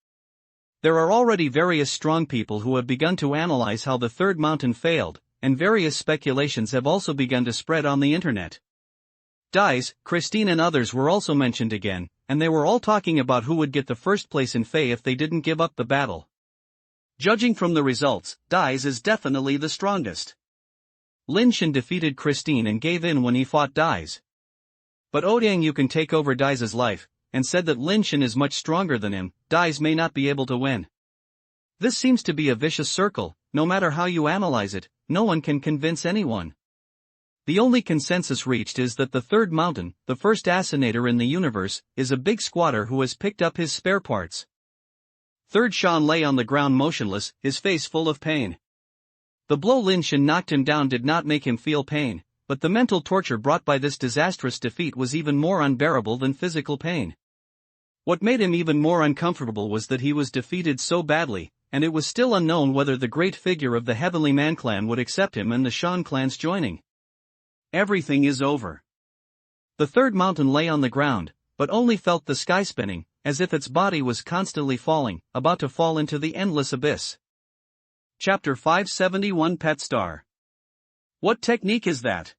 There are already various strong people who have begun to analyze how the Third Mountain failed, and various speculations have also begun to spread on the internet. Dies, Christine and others were also mentioned again, and they were all talking about who would get the first place in Fae if they didn't give up the battle. Judging from the results, Dies is definitely the strongest. Lin Shen defeated Christine and gave in when he fought Dies. But Oudang Yu can take over Dies' life, and said that Lin Shen is much stronger than him. Dies may not be able to win. This seems to be a vicious circle. No matter how you analyze it, no one can convince anyone. The only consensus reached is that the Third Mountain, the first Assassinator in the universe, is a big squatter who has picked up his spare parts. Third Shan lay on the ground motionless, his face full of pain. The blow Lin Shen knocked him down did not make him feel pain, but the mental torture brought by this disastrous defeat was even more unbearable than physical pain. What made him even more uncomfortable was that he was defeated so badly, and it was still unknown whether the great figure of the Heavenly Man clan would accept him and the Shan clans joining. Everything is over. The Third Mountain lay on the ground, but only felt the sky spinning, as if its body was constantly falling, about to fall into the endless abyss. Chapter 571 Pet Star. What technique is that?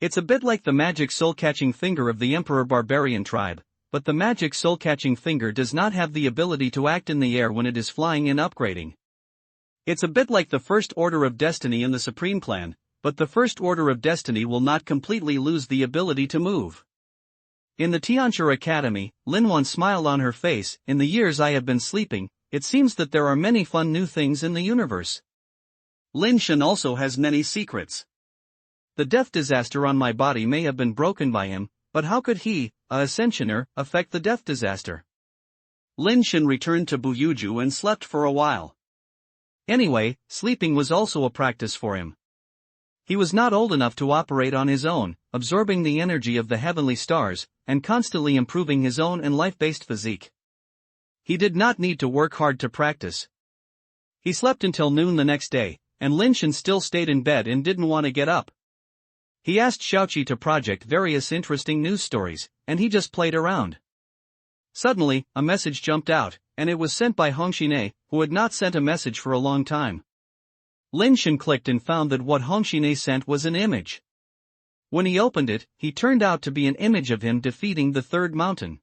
It's a bit like the magic soul-catching finger of the Emperor Barbarian tribe, but the magic soul-catching finger does not have the ability to act in the air when it is flying and upgrading. It's a bit like the First Order of Destiny in the Supreme Clan, but the First Order of Destiny will not completely lose the ability to move. In the Tianxia Academy, Lin Wan smiled on her face. In the years I have been sleeping, it seems that there are many fun new things in the universe. Lin Shen also has many secrets. The death disaster on my body may have been broken by him, but how could he, a Ascensioner, affect the death disaster? Lin Shen returned to Buyuju and slept for a while. Anyway, sleeping was also a practice for him. He was not old enough to operate on his own, absorbing the energy of the heavenly stars, and constantly improving his own and life-based physique. He did not need to work hard to practice. He slept until noon the next day, and Lin Shen still stayed in bed and didn't want to get up. He asked Xiaoqi to project various interesting news stories, and he just played around. Suddenly, a message jumped out, and it was sent by Hongxine, who had not sent a message for a long time. Lin Shen clicked and found that what Hongxine sent was an image. When he opened it, he turned out to be an image of him defeating the Third Mountain.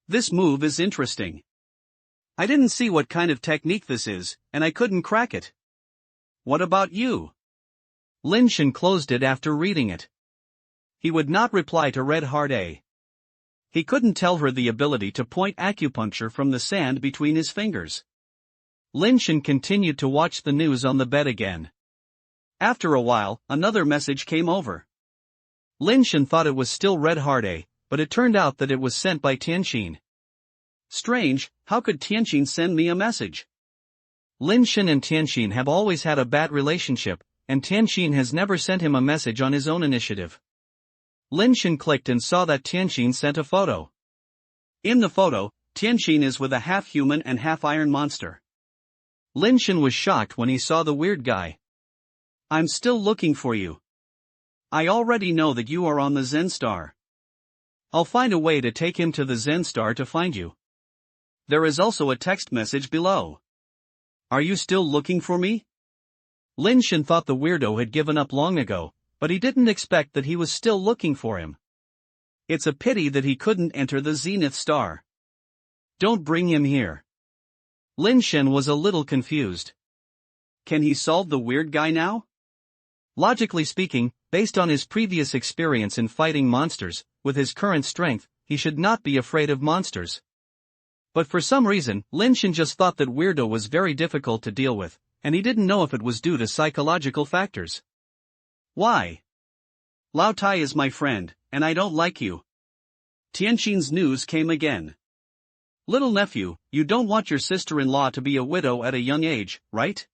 This move is interesting. I didn't see what kind of technique this is, and I couldn't crack it. What about you? Lin Shen closed it after reading it. He would not reply to Red Heart A. He couldn't tell her the ability to point acupuncture from the sand between his fingers. Lin Shen continued to watch the news on the bed again. After a while, another message came over. Lin Shen thought it was still Red Heart A, but it turned out that it was sent by Tianxin. Strange, how could Tianxin send me a message? Lin Shen and Tianxin have always had a bad relationship, and Tianxin has never sent him a message on his own initiative. Lin Shen clicked and saw that Tianxin sent a photo. In the photo, Tianxin is with a half-human and half-iron monster. Lin Shen was shocked when he saw the weird guy. I'm still looking for you. I already know that you are on the Zen Star. I'll find a way to take him to the Zen Star to find you. There is also a text message below. Are you still looking for me? Lin Shen thought the weirdo had given up long ago, but he didn't expect that he was still looking for him. It's a pity that he couldn't enter the Zenith Star. Don't bring him here. Lin Shen was a little confused. Can he solve the weird guy now? Logically speaking, based on his previous experience in fighting monsters, with his current strength, he should not be afraid of monsters. But for some reason, Lin Shen just thought that weirdo was very difficult to deal with, and he didn't know if it was due to psychological factors. Why? Lao Tai is my friend, and I don't like you. Tianxin's news came again. Little nephew, you don't want your sister-in-law to be a widow at a young age, right?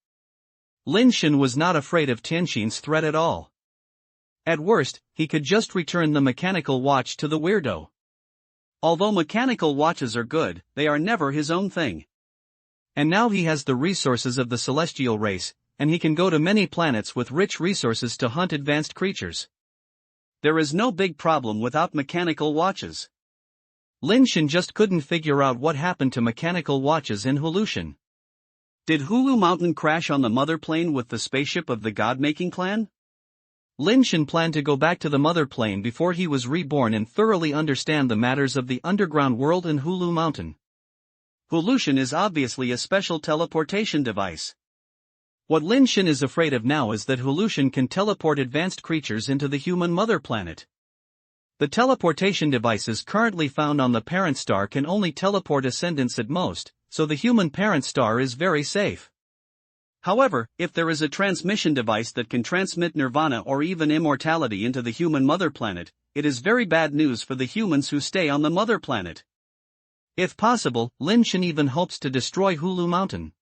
Lin Shen was not afraid of Tianxin's threat at all. At worst, he could just return the mechanical watch to the weirdo. Although mechanical watches are good, they are never his own thing. And now he has the resources of the celestial race, and he can go to many planets with rich resources to hunt advanced creatures. There is no big problem without mechanical watches. Lin Shen just couldn't figure out what happened to mechanical watches in Evolution. Did Hulu Mountain crash on the mother plane with the spaceship of the God-making clan? Lin Shen planned to go back to the mother plane before he was reborn and thoroughly understand the matters of the underground world in Hulu Mountain. Evolution is obviously a special teleportation device. What Lin Shen is afraid of now is that Evolution can teleport advanced creatures into the human mother planet. The teleportation devices currently found on the parent star can only teleport ascendants at most, so the human parent star is very safe. However, if there is a transmission device that can transmit nirvana or even immortality into the human mother planet, it is very bad news for the humans who stay on the mother planet. If possible, Lin Shen even hopes to destroy Hulu Mountain.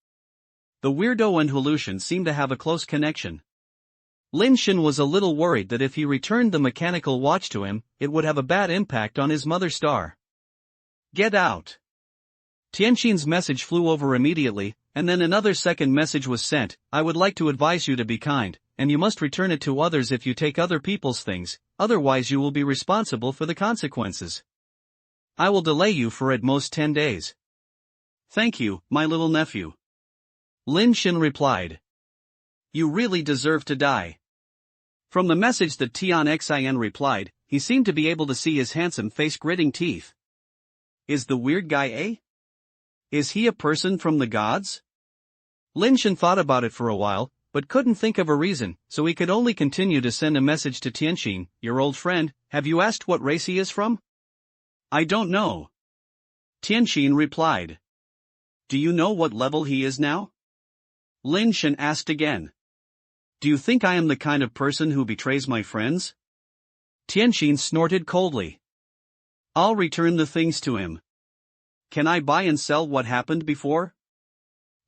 The weirdo and Evolution seem to have a close connection. Lin Shen was a little worried that if he returned the mechanical watch to him, it would have a bad impact on his mother star. Get out. Tianxin's message flew over immediately, and then another second message was sent. I would like to advise you to be kind, and you must return it to others if you take other people's things, otherwise you will be responsible for the consequences. I will delay you for at most 10 days. Thank you, my little nephew. Lin Shen replied. You really deserve to die. From the message that Tianxin replied, he seemed to be able to see his handsome face gritting teeth. Is the weird guy a? Is he a person from the gods? Lin Shen thought about it for a while, but couldn't think of a reason, so he could only continue to send a message to Tianxin. Your old friend, have you asked what race he is from? I don't know. Tianxin replied. Do you know what level he is now? Lin Shen asked again. Do you think I am the kind of person who betrays my friends? Tianxin snorted coldly. I'll return the things to him. Can I buy and sell what happened before?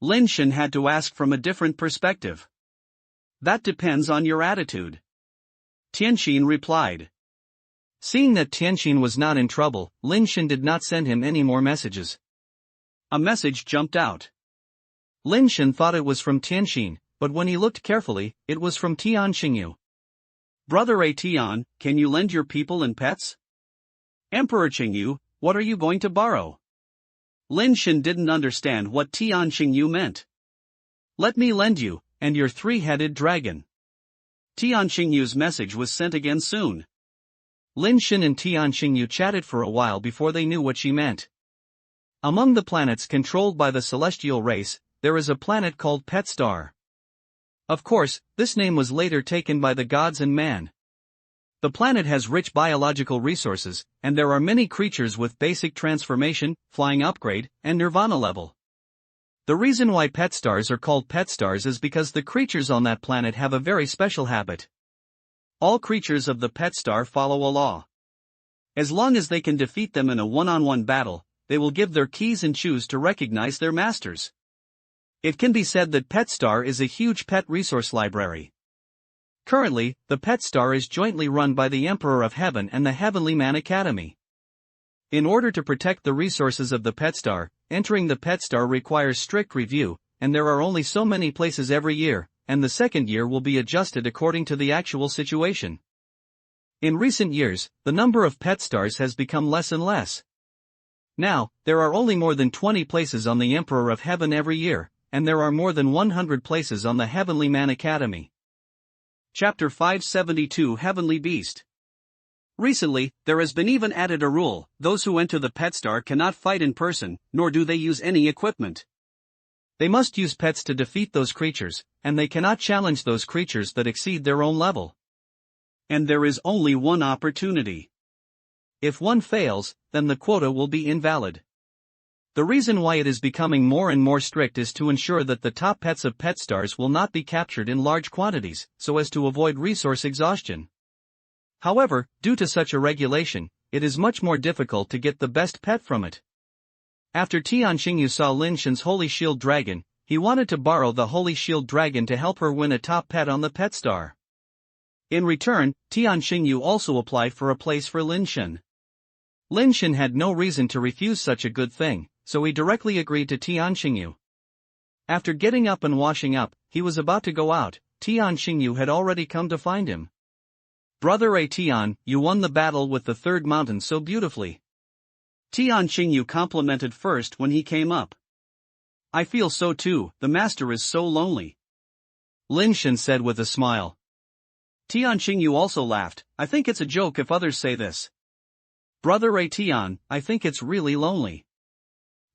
Lin Shen had to ask from a different perspective. That depends on your attitude. Tianxin replied. Seeing that Tianxin was not in trouble, Lin Shen did not send him any more messages. A message jumped out. Lin Shen thought it was from Tianxin, but when he looked carefully, it was from Tian Qingyu. Brother A Tian, can you lend your people and pets? Emperor Qingyu, what are you going to borrow? Lin Shen didn't understand what Tian Qingyu meant. Let me lend you, and your three-headed dragon. Tian Qingyu's message was sent again soon. Lin Shen and Tian Qingyu chatted for a while before they knew what she meant. Among the planets controlled by the celestial race, there is a planet called Pet Star. Of course, this name was later taken by the gods and man. The planet has rich biological resources, and there are many creatures with basic transformation, flying upgrade, and nirvana level. The reason why pet stars are called pet stars is because the creatures on that planet have a very special habit. All creatures of the pet star follow a law. As long as they can defeat them in a one-on-one battle, they will give their keys and choose to recognize their masters. It can be said that Pet Star is a huge pet resource library. Currently, the Pet Star is jointly run by the Emperor of Heaven and the Heavenly Man Academy. In order to protect the resources of the Pet Star, entering the Pet Star requires strict review, and there are only so many places every year, and the second year will be adjusted according to the actual situation. In recent years, the number of Pet Stars has become less and less. Now, there are only more than 20 places on the Emperor of Heaven every year, and there are more than 100 places on the Heavenly Man Academy. Chapter 572 Heavenly Beast. Recently, there has been even added a rule: those who enter the pet star cannot fight in person, nor do they use any equipment. They must use pets to defeat those creatures, and they cannot challenge those creatures that exceed their own level. And there is only one opportunity. If one fails, then the quota will be invalid. The reason why it is becoming more and more strict is to ensure that the top pets of pet stars will not be captured in large quantities, so as to avoid resource exhaustion. However, due to such a regulation, it is much more difficult to get the best pet from it. After Tian Xingyu saw Lin Shen's Holy Shield Dragon, he wanted to borrow the Holy Shield Dragon to help her win a top pet on the pet star. In return, Tian Xingyu also applied for a place for Lin Shen. Lin Shen had no reason to refuse such a good thing, so he directly agreed to Tian Xingyu. After getting up and washing up, he was about to go out. Tian Xingyu had already come to find him. "Brother A Tian, you won the battle with the third mountain so beautifully." Tian Xingyu complimented first when he came up. "I feel so too, the master is so lonely," Lin Shen said with a smile. Tian Xingyu also laughed. "I think it's a joke if others say this." "Brother A Tian, I think it's really lonely."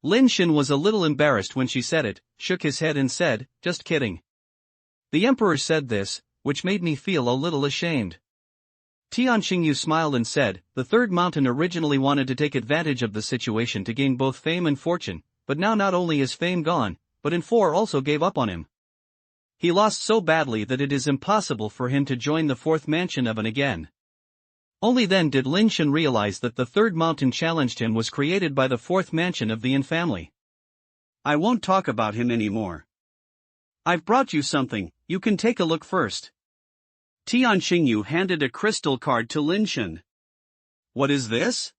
Lin Shen was a little embarrassed when she said it, shook his head and said, "Just kidding." The emperor said this, which made me feel a little ashamed. Tian Xingyu smiled and said, "The third mountain originally wanted to take advantage of the situation to gain both fame and fortune, but now not only is fame gone, but In4 also gave up on him. He lost so badly that it is impossible for him to join the fourth mansion of an again." Only then did Lin Shen realize that the third mountain challenged him was created by the fourth mansion of the Yin family. "I won't talk about him anymore. I've brought you something, you can take a look first." Tian Xingyu handed a crystal card to Lin Shen. "What is this?"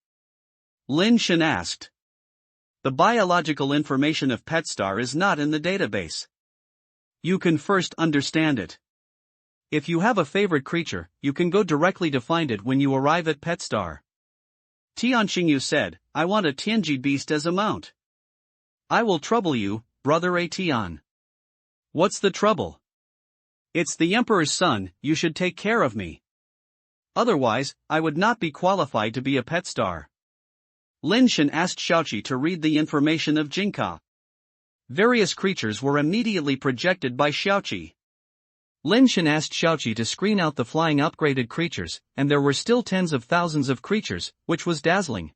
Lin Shen asked. "The biological information of PetStar is not in the database. You can first understand it. If you have a favorite creature, you can go directly to find it when you arrive at PetStar." Tian Xingyu said, "I want a Tianji beast as a mount." "I will trouble you, brother A Tian." "What's the trouble?" "It's the Emperor's son, you should take care of me. Otherwise, I would not be qualified to be a PetStar." Lin Shen asked Xiaoqi to read the information of Jinka. Various creatures were immediately projected by Xiaoqi. Lin Shen asked Xiaoqi to screen out the flying upgraded creatures, and there were still tens of thousands of creatures, which was dazzling.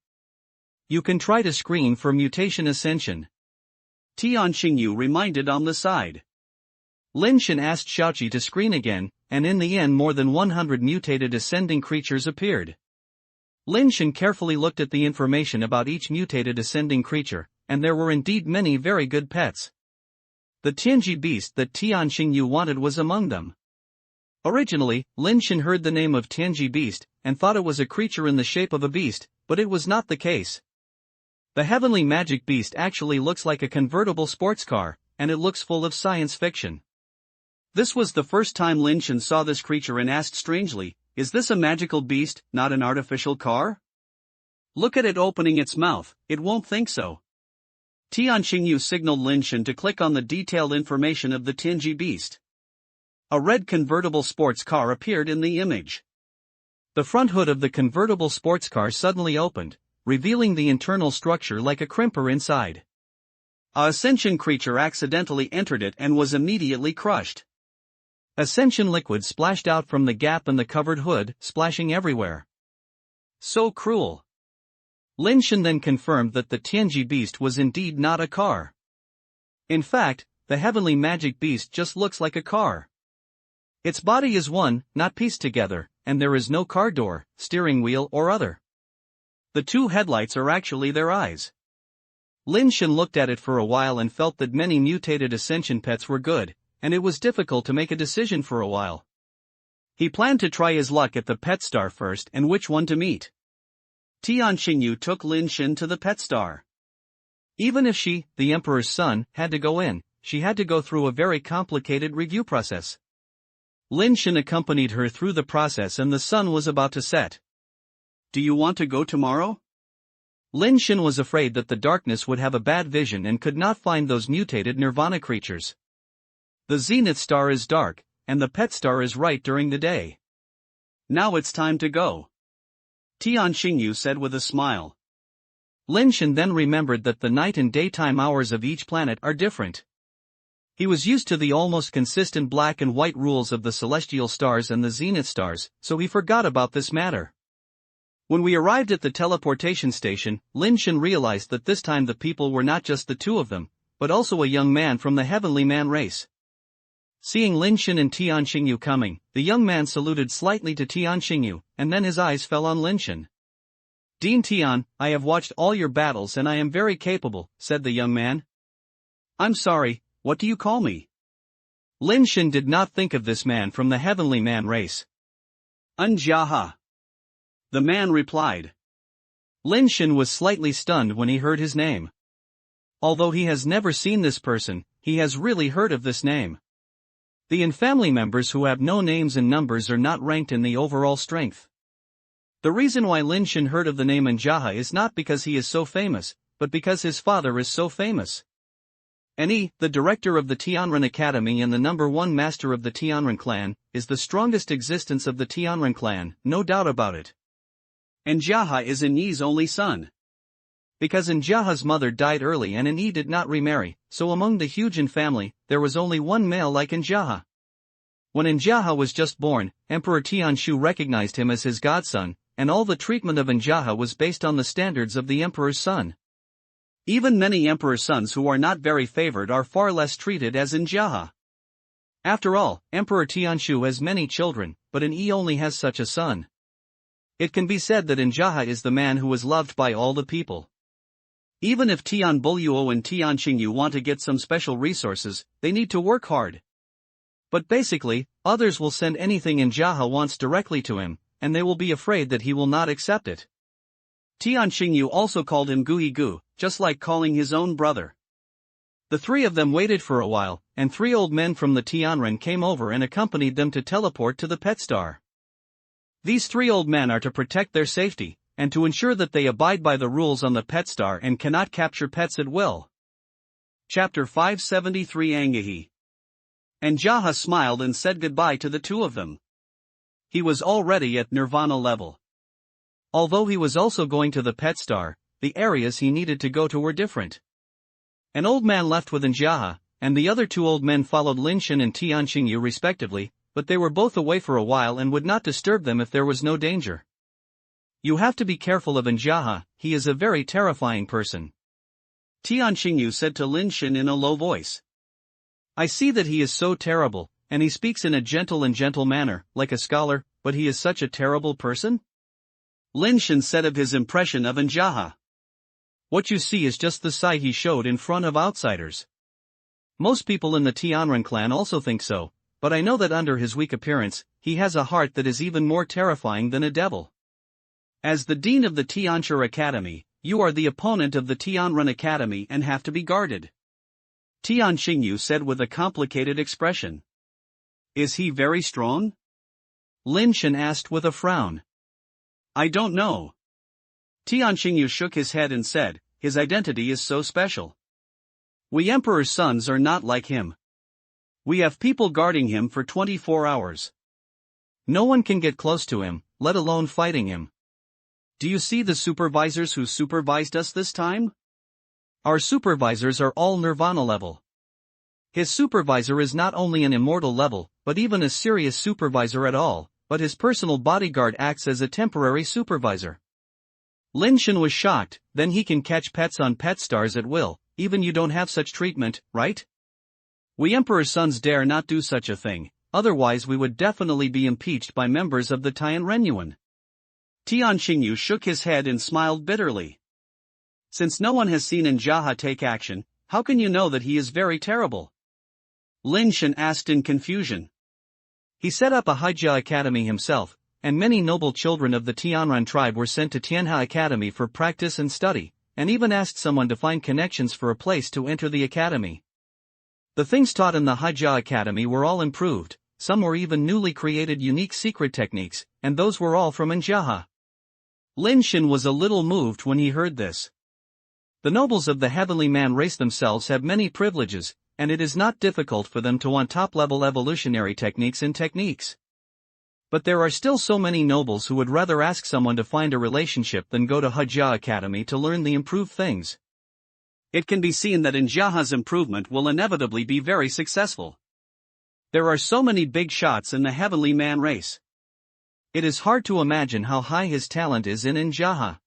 "You can try to screen for mutation ascension," Tian Xingyu reminded on the side. Lin Shen asked Xiaoqi to screen again, and in the end more than 100 mutated ascending creatures appeared. Lin Shen carefully looked at the information about each mutated ascending creature, and there were indeed many very good pets. The Tianji beast that Tian Xingyu wanted was among them. Originally, Lin Shen heard the name of Tianji beast, and thought it was a creature in the shape of a beast, but it was not the case. The heavenly magic beast actually looks like a convertible sports car, and it looks full of science fiction. This was the first time Lin Shen saw this creature and asked strangely, "Is this a magical beast, not an artificial car? Look at it opening its mouth, it won't think so." Tian Xingyu signaled Lin Shen to click on the detailed information of the Tianji beast. A red convertible sports car appeared in the image. The front hood of the convertible sports car suddenly opened, revealing the internal structure like a crimper inside. A ascension creature accidentally entered it and was immediately crushed. Ascension liquid splashed out from the gap in the covered hood, splashing everywhere. So cruel. Lin Shen then confirmed that the Tianji beast was indeed not a car. In fact, the heavenly magic beast just looks like a car. Its body is one, not pieced together, and there is no car door, steering wheel or other. The two headlights are actually their eyes. Lin Shen looked at it for a while and felt that many mutated ascension pets were good, and it was difficult to make a decision for a while. He planned to try his luck at the PetStar first and which one to meet. Tian Xingyu took Lin Shen to the PetStar. Even if she, the Emperor's son, had to go in, she had to go through a very complicated review process. Lin Shen accompanied her through the process and the sun was about to set. "Do you want to go tomorrow?" Lin Shen was afraid that the darkness would have a bad vision and could not find those mutated nirvana creatures. The zenith star is dark, and the pet star is right during the day. Now it's time to go, Tian Xingyu said with a smile. Lin Shen then remembered that the night and daytime hours of each planet are different. He was used to the almost consistent black and white rules of the celestial stars and the zenith stars, so he forgot about this matter. When we arrived at the teleportation station, Lin Shen realized that this time the people were not just the two of them, but also a young man from the heavenly man race. Seeing Lin Shen and Tian Xingyu coming, the young man saluted slightly to Tian Xingyu, and then his eyes fell on Lin Shen. "Dean Tian, I have watched all your battles and I am very capable," said the young man. "I'm sorry, what do you call me?" Lin Shen did not think of this man from the heavenly man race. "Unjaha," the man replied. Lin Shen was slightly stunned when he heard his name. Although he has never seen this person, he has really heard of this name. The in-family members who have no names and numbers are not ranked in the overall strength. The reason why Lin Shen heard of the name Anjaha is not because he is so famous, but because his father is so famous. He, the director of the Tianren Academy and the #1 master of the Tianren clan, is the strongest existence of the Tianren clan, no doubt about it. Anjaha is Yi's only son. Because Anjaha's mother died early and Yi did not remarry, so among the Hujin family, there was only one male like Anjaha. When Anjaha was just born, Emperor Tianshu recognized him as his godson, and all the treatment of Anjaha was based on the standards of the emperor's son. Even many emperor's sons who are not very favored are far less treated as Anjaha. After all, Emperor Tianshu has many children, but Yi only has such a son. It can be said that Anjaha is the man who is loved by all the people. Even if Tian Buluo and Tian Xingyu want to get some special resources, they need to work hard. But basically, others will send anything Anjaha wants directly to him, and they will be afraid that he will not accept it. Tian Xingyu also called him Gui Gu, just like calling his own brother. The three of them waited for a while, and 3 old men from the Tianren came over and accompanied them to teleport to the pet star. These 3 old men are to protect their safety, and to ensure that they abide by the rules on the pet star and cannot capture pets at will. Chapter 573 Angahi. Anjaha smiled and said goodbye to the 2 of them. He was already at nirvana level. Although he was also going to the pet star, the areas he needed to go to were different. An old man left with Anjaha, and the other 2 old men followed Lin Shen and Tian Xingyu respectively, but they were both away for a while and would not disturb them if there was no danger. "You have to be careful of Anjaha, he is a very terrifying person," Tian Xingyu said to Lin Shen in a low voice. "I see that he is so terrible, and he speaks in a gentle manner, like a scholar, but he is such a terrible person?" Lin Shen said of his impression of Anjaha. "What you see is just the side he showed in front of outsiders. Most people in the Tianren clan also think so, but I know that under his weak appearance, he has a heart that is even more terrifying than a devil. As the dean of the Tianshi Academy, you are the opponent of the Tianren Academy and have to be guarded," Tian Xingyu said with a complicated expression. "Is he very strong?" Lin Shen asked with a frown. "I don't know." Tian Xingyu shook his head and said, "His identity is so special. We emperor's sons are not like him. We have people guarding him for 24 hours. No one can get close to him, let alone fighting him. Do you see the supervisors who supervised us this time? Our supervisors are all nirvana level. His supervisor is not only an immortal level, but even a serious supervisor at all, but his personal bodyguard acts as a temporary supervisor." Lin Shen was shocked. "Then he can catch pets on pet stars at will, even you don't have such treatment, right? We emperor's sons dare not do such a thing, otherwise we would definitely be impeached by members of the Tianrenyuan." Tian Xingyu shook his head and smiled bitterly. "Since no one has seen Anjaha take action, how can you know that he is very terrible?" Lin Shen asked in confusion. "He set up a Haijia Academy himself, and many noble children of the Tianren tribe were sent to Tianha Academy for practice and study, and even asked someone to find connections for a place to enter the academy. The things taught in the Haijia Academy were all improved, some were even newly created unique secret techniques, and those were all from Anjaha. Lin Shen was a little moved when he heard this. The nobles of the heavenly man race themselves have many privileges, and it is not difficult for them to want top-level evolutionary techniques and techniques. But there are still so many nobles who would rather ask someone to find a relationship than go to Hajia Academy to learn the improved things. It can be seen that Njaha's improvement will inevitably be very successful. There are so many big shots in the heavenly man race. It is hard to imagine how high his talent is in Njaha.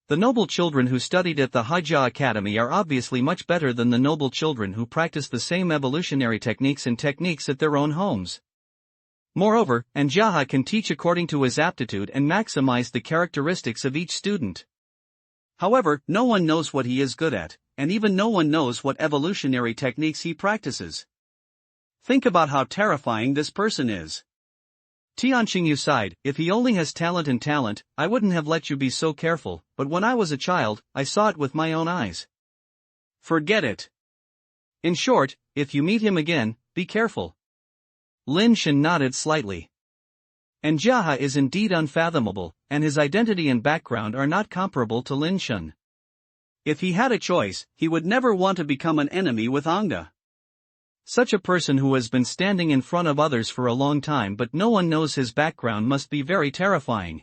The noble children who studied at the Hajia Academy are obviously much better than the noble children who practice the same evolutionary techniques at their own homes. Moreover, Njaha can teach according to his aptitude and maximize the characteristics of each student. However, no one knows what he is good at, and even no one knows what evolutionary techniques he practices. Think about how terrifying this person is. Tianqingyu sighed, if he only has talent, I wouldn't have let you be so careful, but when I was a child, I saw it with my own eyes. Forget it. In short, if you meet him again, be careful. Lin Shen nodded slightly. Njaha is indeed unfathomable, and his identity and background are not comparable to Lin Shen. If he had a choice, he would never want to become an enemy with Anga. Such a person who has been standing in front of others for a long time but no one knows his background must be very terrifying.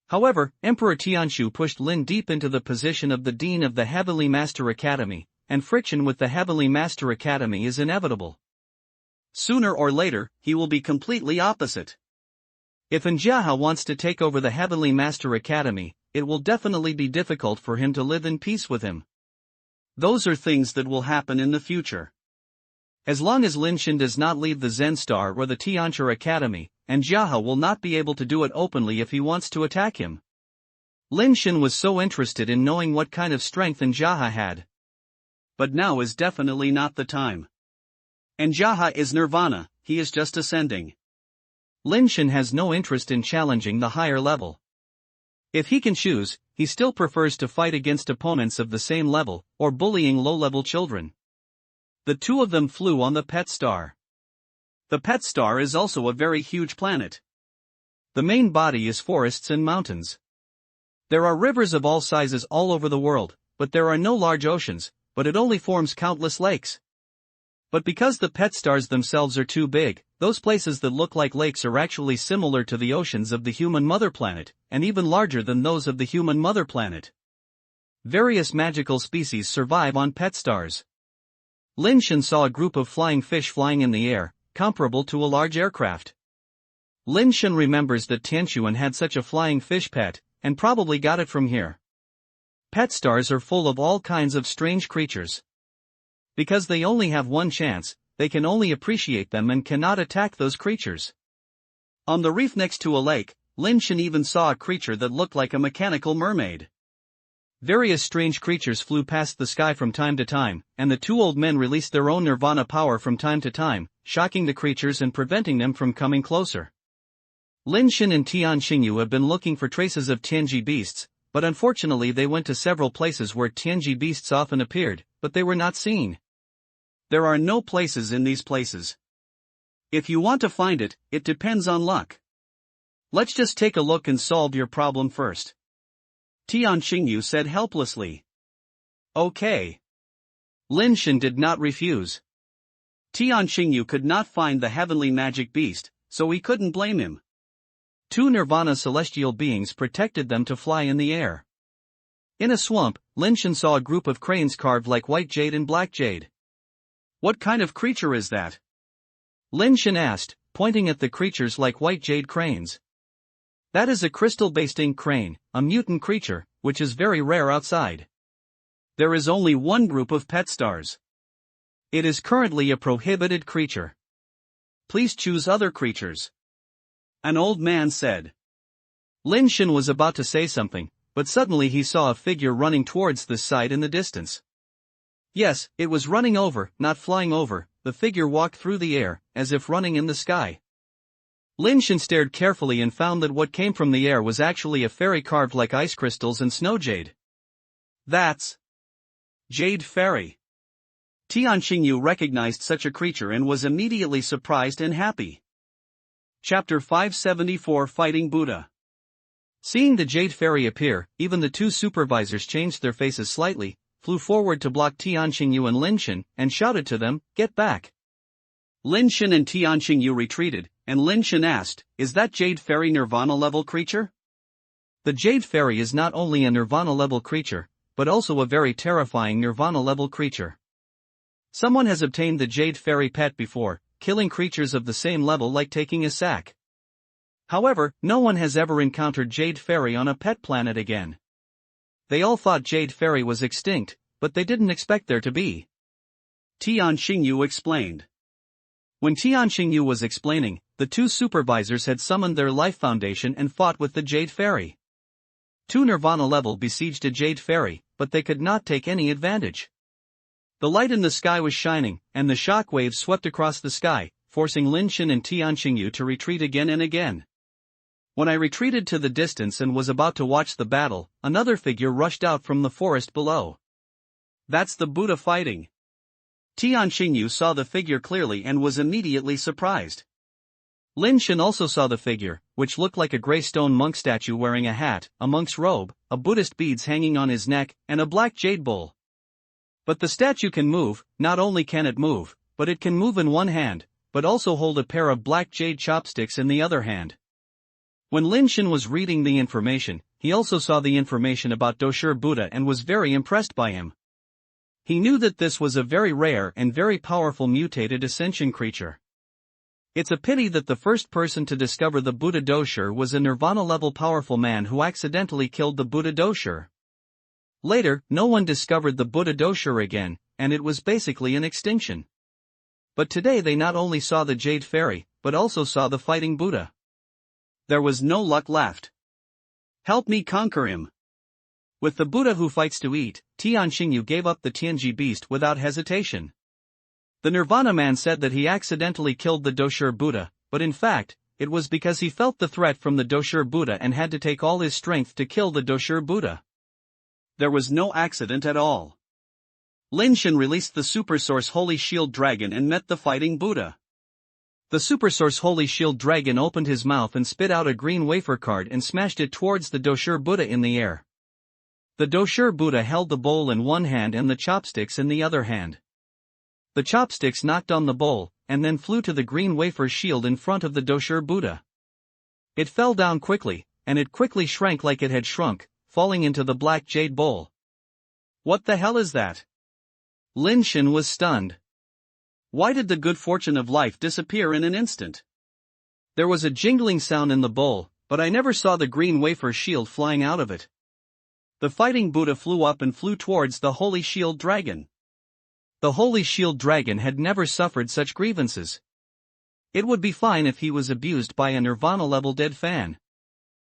However, Emperor Tianshu pushed Lin deep into the position of the Dean of the Heavenly Master Academy, and friction with the Heavenly Master Academy is inevitable. Sooner or later, he will be completely opposite. If Njaha wants to take over the Heavenly Master Academy, it will definitely be difficult for him to live in peace with him. Those are things that will happen in the future. As long as Lin Shen does not leave the Zen Star or the Tianchi Academy, Njaha will not be able to do it openly if he wants to attack him. Lin Shen was so interested in knowing what kind of strength Njaha had. But now is definitely not the time. Njaha is nirvana, he is just ascending. Lin Shen has no interest in challenging the higher level. If he can choose, he still prefers to fight against opponents of the same level, or bullying low-level children. The two of them flew on the Pet Star. The Pet Star is also a very huge planet. The main body is forests and mountains. There are rivers of all sizes all over the world, but there are no large oceans, but it only forms countless lakes. But because the Pet Stars themselves are too big, those places that look like lakes are actually similar to the oceans of the human mother planet, and even larger than those of the human mother planet. Various magical species survive on Pet Stars. Lin Shen saw a group of flying fish flying in the air, comparable to a large aircraft. Lin Shen remembers that Tianshuan had such a flying fish pet, and probably got it from here. Pet Stars are full of all kinds of strange creatures. Because they only have one chance, they can only appreciate them and cannot attack those creatures. On the reef next to a lake, Lin Shen even saw a creature that looked like a mechanical mermaid. Various strange creatures flew past the sky from time to time, and the two old men released their own nirvana power from time to time, shocking the creatures and preventing them from coming closer. Lin Shen and Tian Xingyu have been looking for traces of Tianji beasts, but unfortunately they went to several places where Tianji beasts often appeared, but they were not seen. There are no places in these places. If you want to find it, it depends on luck. Let's just take a look and solve your problem first. Tian Xingyu said helplessly. Okay. Lin Shen did not refuse. Tian Xingyu could not find the heavenly magic beast, so he couldn't blame him. Two nirvana celestial beings protected them to fly in the air. In a swamp, Lin Shen saw a group of cranes carved like white jade and black jade. What kind of creature is that? Lin Shen asked, pointing at the creatures like white jade cranes. That is a crystal-based ink crane, a mutant creature, which is very rare outside. There is only one group of Pet Stars. It is currently a prohibited creature. Please choose other creatures. An old man said. Lin Shen was about to say something, but suddenly he saw a figure running towards this side in the distance. Yes, it was running over, not flying over. The figure walked through the air, as if running in the sky. Lin Shen stared carefully and found that what came from the air was actually a fairy carved like ice crystals and snow jade. That's Jade Fairy. Tian Xingyu recognized such a creature and was immediately surprised and happy. Chapter 574 Fighting Buddha. Seeing the Jade Fairy appear, even the two supervisors changed their faces slightly, flew forward to block Tianqingyu and Lin Shen, and shouted to them, "Get back!" Lin Shen and Tianqingyu retreated, and Lin Shen asked, "Is that Jade Fairy Nirvana-level creature?" The Jade Fairy is not only a Nirvana-level creature, but also a very terrifying Nirvana-level creature. Someone has obtained the Jade Fairy pet before, killing creatures of the same level like taking a sack. However, no one has ever encountered Jade Fairy on a pet planet again. They all thought Jade Fairy was extinct, but they didn't expect there to be. Tianqingyu explained. When Tianqingyu was explaining, the two supervisors had summoned their life foundation and fought with the Jade Fairy. Two Nirvana level besieged a Jade Fairy, but they could not take any advantage. The light in the sky was shining, and the shock waves swept across the sky, forcing Lin Shen and Tianqingyu to retreat again and again. When I retreated to the distance and was about to watch the battle, another figure rushed out from the forest below. "That's the Buddha fighting." Tianqingyu saw the figure clearly and was immediately surprised. Lin Shen also saw the figure, which looked like a gray stone monk statue wearing a hat, a monk's robe, a Buddhist beads hanging on his neck, and a black jade bowl. But the statue can move. Not only can it move, but it can move in one hand, but also hold a pair of black jade chopsticks in the other hand. When Lin Shen was reading the information, he also saw the information about Doshur Buddha and was very impressed by him. He knew that this was a very rare and very powerful mutated ascension creature. It's a pity that the first person to discover the Buddha Doshur was a Nirvana-level powerful man who accidentally killed the Buddha Doshur. Later, no one discovered the Buddha Doshur again, and it was basically an extinction. But today they not only saw the Jade Fairy, but also saw the fighting Buddha. There was no luck left. "Help me conquer him." With the Buddha who fights to eat, Tianqingyu gave up the Tianji beast without hesitation. The Nirvana man said that he accidentally killed the Doshur Buddha, but in fact, it was because he felt the threat from the Doshur Buddha and had to take all his strength to kill the Doshur Buddha. There was no accident at all. Lin Shen released the Supersource Holy Shield Dragon and met the fighting Buddha. The Supersource Holy Shield Dragon opened his mouth and spit out a green wafer card and smashed it towards the Doshur Buddha in the air. The Doshur Buddha held the bowl in one hand and the chopsticks in the other hand. The chopsticks knocked on the bowl, and then flew to the green wafer shield in front of the Doshur Buddha. It fell down quickly, and it quickly shrank like it had shrunk, falling into the black jade bowl. "What the hell is that?" Lin Shen was stunned. Why did the good fortune of life disappear in an instant? There was a jingling sound in the bowl, but I never saw the green wafer shield flying out of it. The fighting Buddha flew up and flew towards the Holy Shield Dragon. The Holy Shield Dragon had never suffered such grievances. It would be fine if he was abused by a Nirvana-level dead fan.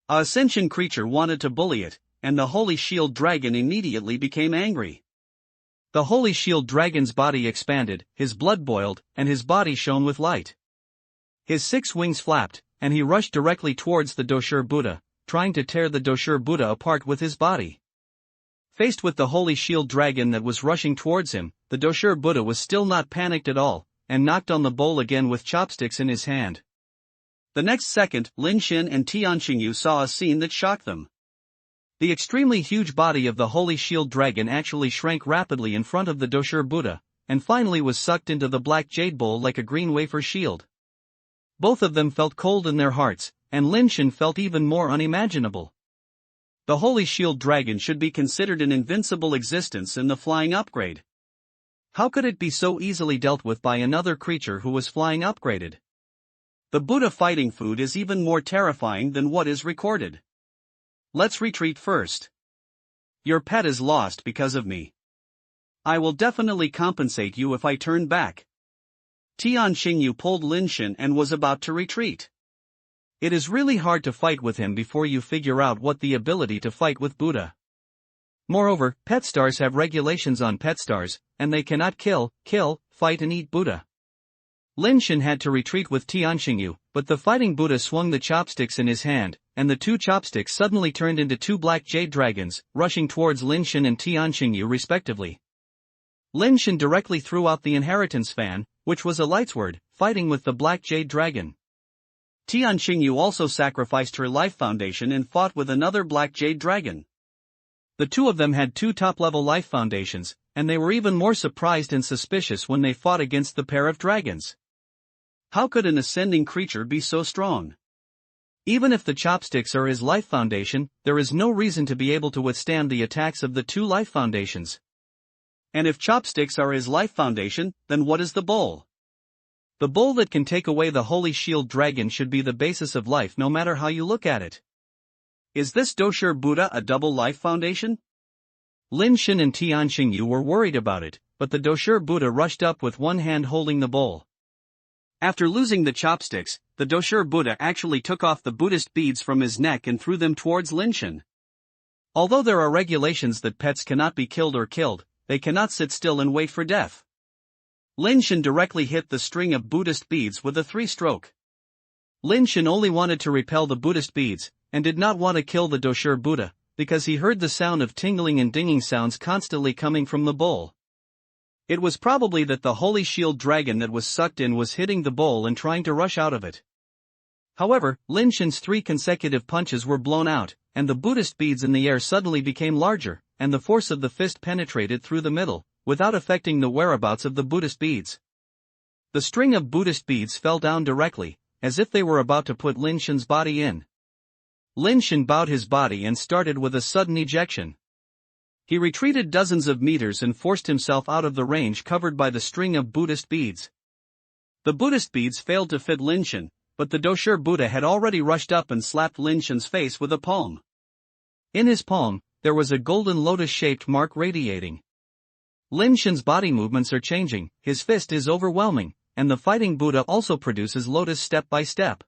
A Ascension creature wanted to bully it, and the Holy Shield Dragon immediately became angry. The Holy Shield Dragon's body expanded, his blood boiled, and his body shone with light. His 6 wings flapped, and he rushed directly towards the Doshur Buddha, trying to tear the Doshur Buddha apart with his body. Faced with the Holy Shield Dragon that was rushing towards him, the Doshur Buddha was still not panicked at all, and knocked on the bowl again with chopsticks in his hand. The next second, Lin Shen and Tianqingyu saw a scene that shocked them. The extremely huge body of the Holy Shield Dragon actually shrank rapidly in front of the Doshur Buddha, and finally was sucked into the black jade bowl like a green wafer shield. Both of them felt cold in their hearts, and Lin Shen felt even more unimaginable. The Holy Shield Dragon should be considered an invincible existence in the flying upgrade. How could it be so easily dealt with by another creature who was flying upgraded? The Buddha fighting food is even more terrifying than what is recorded. Let's retreat first. Your pet is lost because of me. I will definitely compensate you if I turn back. Tianqingyu pulled Lin Shen and was about to retreat. It is really hard to fight with him before you figure out what the ability to fight with Buddha. Moreover, pet stars have regulations on pet stars, and they cannot kill, fight and eat Buddha. Lin Shen had to retreat with Tianqingyu, but the fighting Buddha swung the chopsticks in his hand, and the 2 chopsticks suddenly turned into 2 black jade dragons, rushing towards Lin Shen and Tianqingyu respectively. Lin Shen directly threw out the inheritance fan, which was a lightsword, fighting with the black jade dragon. Tian Qingyu also sacrificed her life foundation and fought with another black jade dragon. The two of them had two top-level life foundations, and they were even more surprised and suspicious when they fought against the pair of dragons. How could an ascending creature be so strong? Even if the chopsticks are his life foundation, there is no reason to be able to withstand the attacks of the two life foundations. And if chopsticks are his life foundation, then what is the bowl? The bowl that can take away the Holy Shield Dragon should be the basis of life no matter how you look at it. Is this Dosher Buddha a double life foundation? Lin Shen and Tian Qingyu were worried about it, but the Dosher Buddha rushed up with one hand holding the bowl. After losing the chopsticks, the Dosher Buddha actually took off the Buddhist beads from his neck and threw them towards Lin Shen. Although there are regulations that pets cannot be killed or killed, they cannot sit still and wait for death. Lin Shen directly hit the string of Buddhist beads with a 3-stroke. Lin Shen only wanted to repel the Buddhist beads, and did not want to kill the Dosher Buddha, because he heard the sound of tingling and dinging sounds constantly coming from the bowl. It was probably that the Holy Shield Dragon that was sucked in was hitting the bowl and trying to rush out of it. However, Lin Shen's 3 consecutive punches were blown out, and the Buddhist beads in the air suddenly became larger, and the force of the fist penetrated through the middle, without affecting the whereabouts of the Buddhist beads. The string of Buddhist beads fell down directly, as if they were about to put Lin Shen's body in. Lin Shen bowed his body and started with a sudden ejection. He retreated dozens of meters and forced himself out of the range covered by the string of Buddhist beads. The Buddhist beads failed to fit Lin Shen, but the Dosher Buddha had already rushed up and slapped Lin Shen's face with a palm. In his palm, there was a golden lotus-shaped mark radiating. Lin Shen's body movements are changing, his fist is overwhelming, and the fighting Buddha also produces lotus step by step.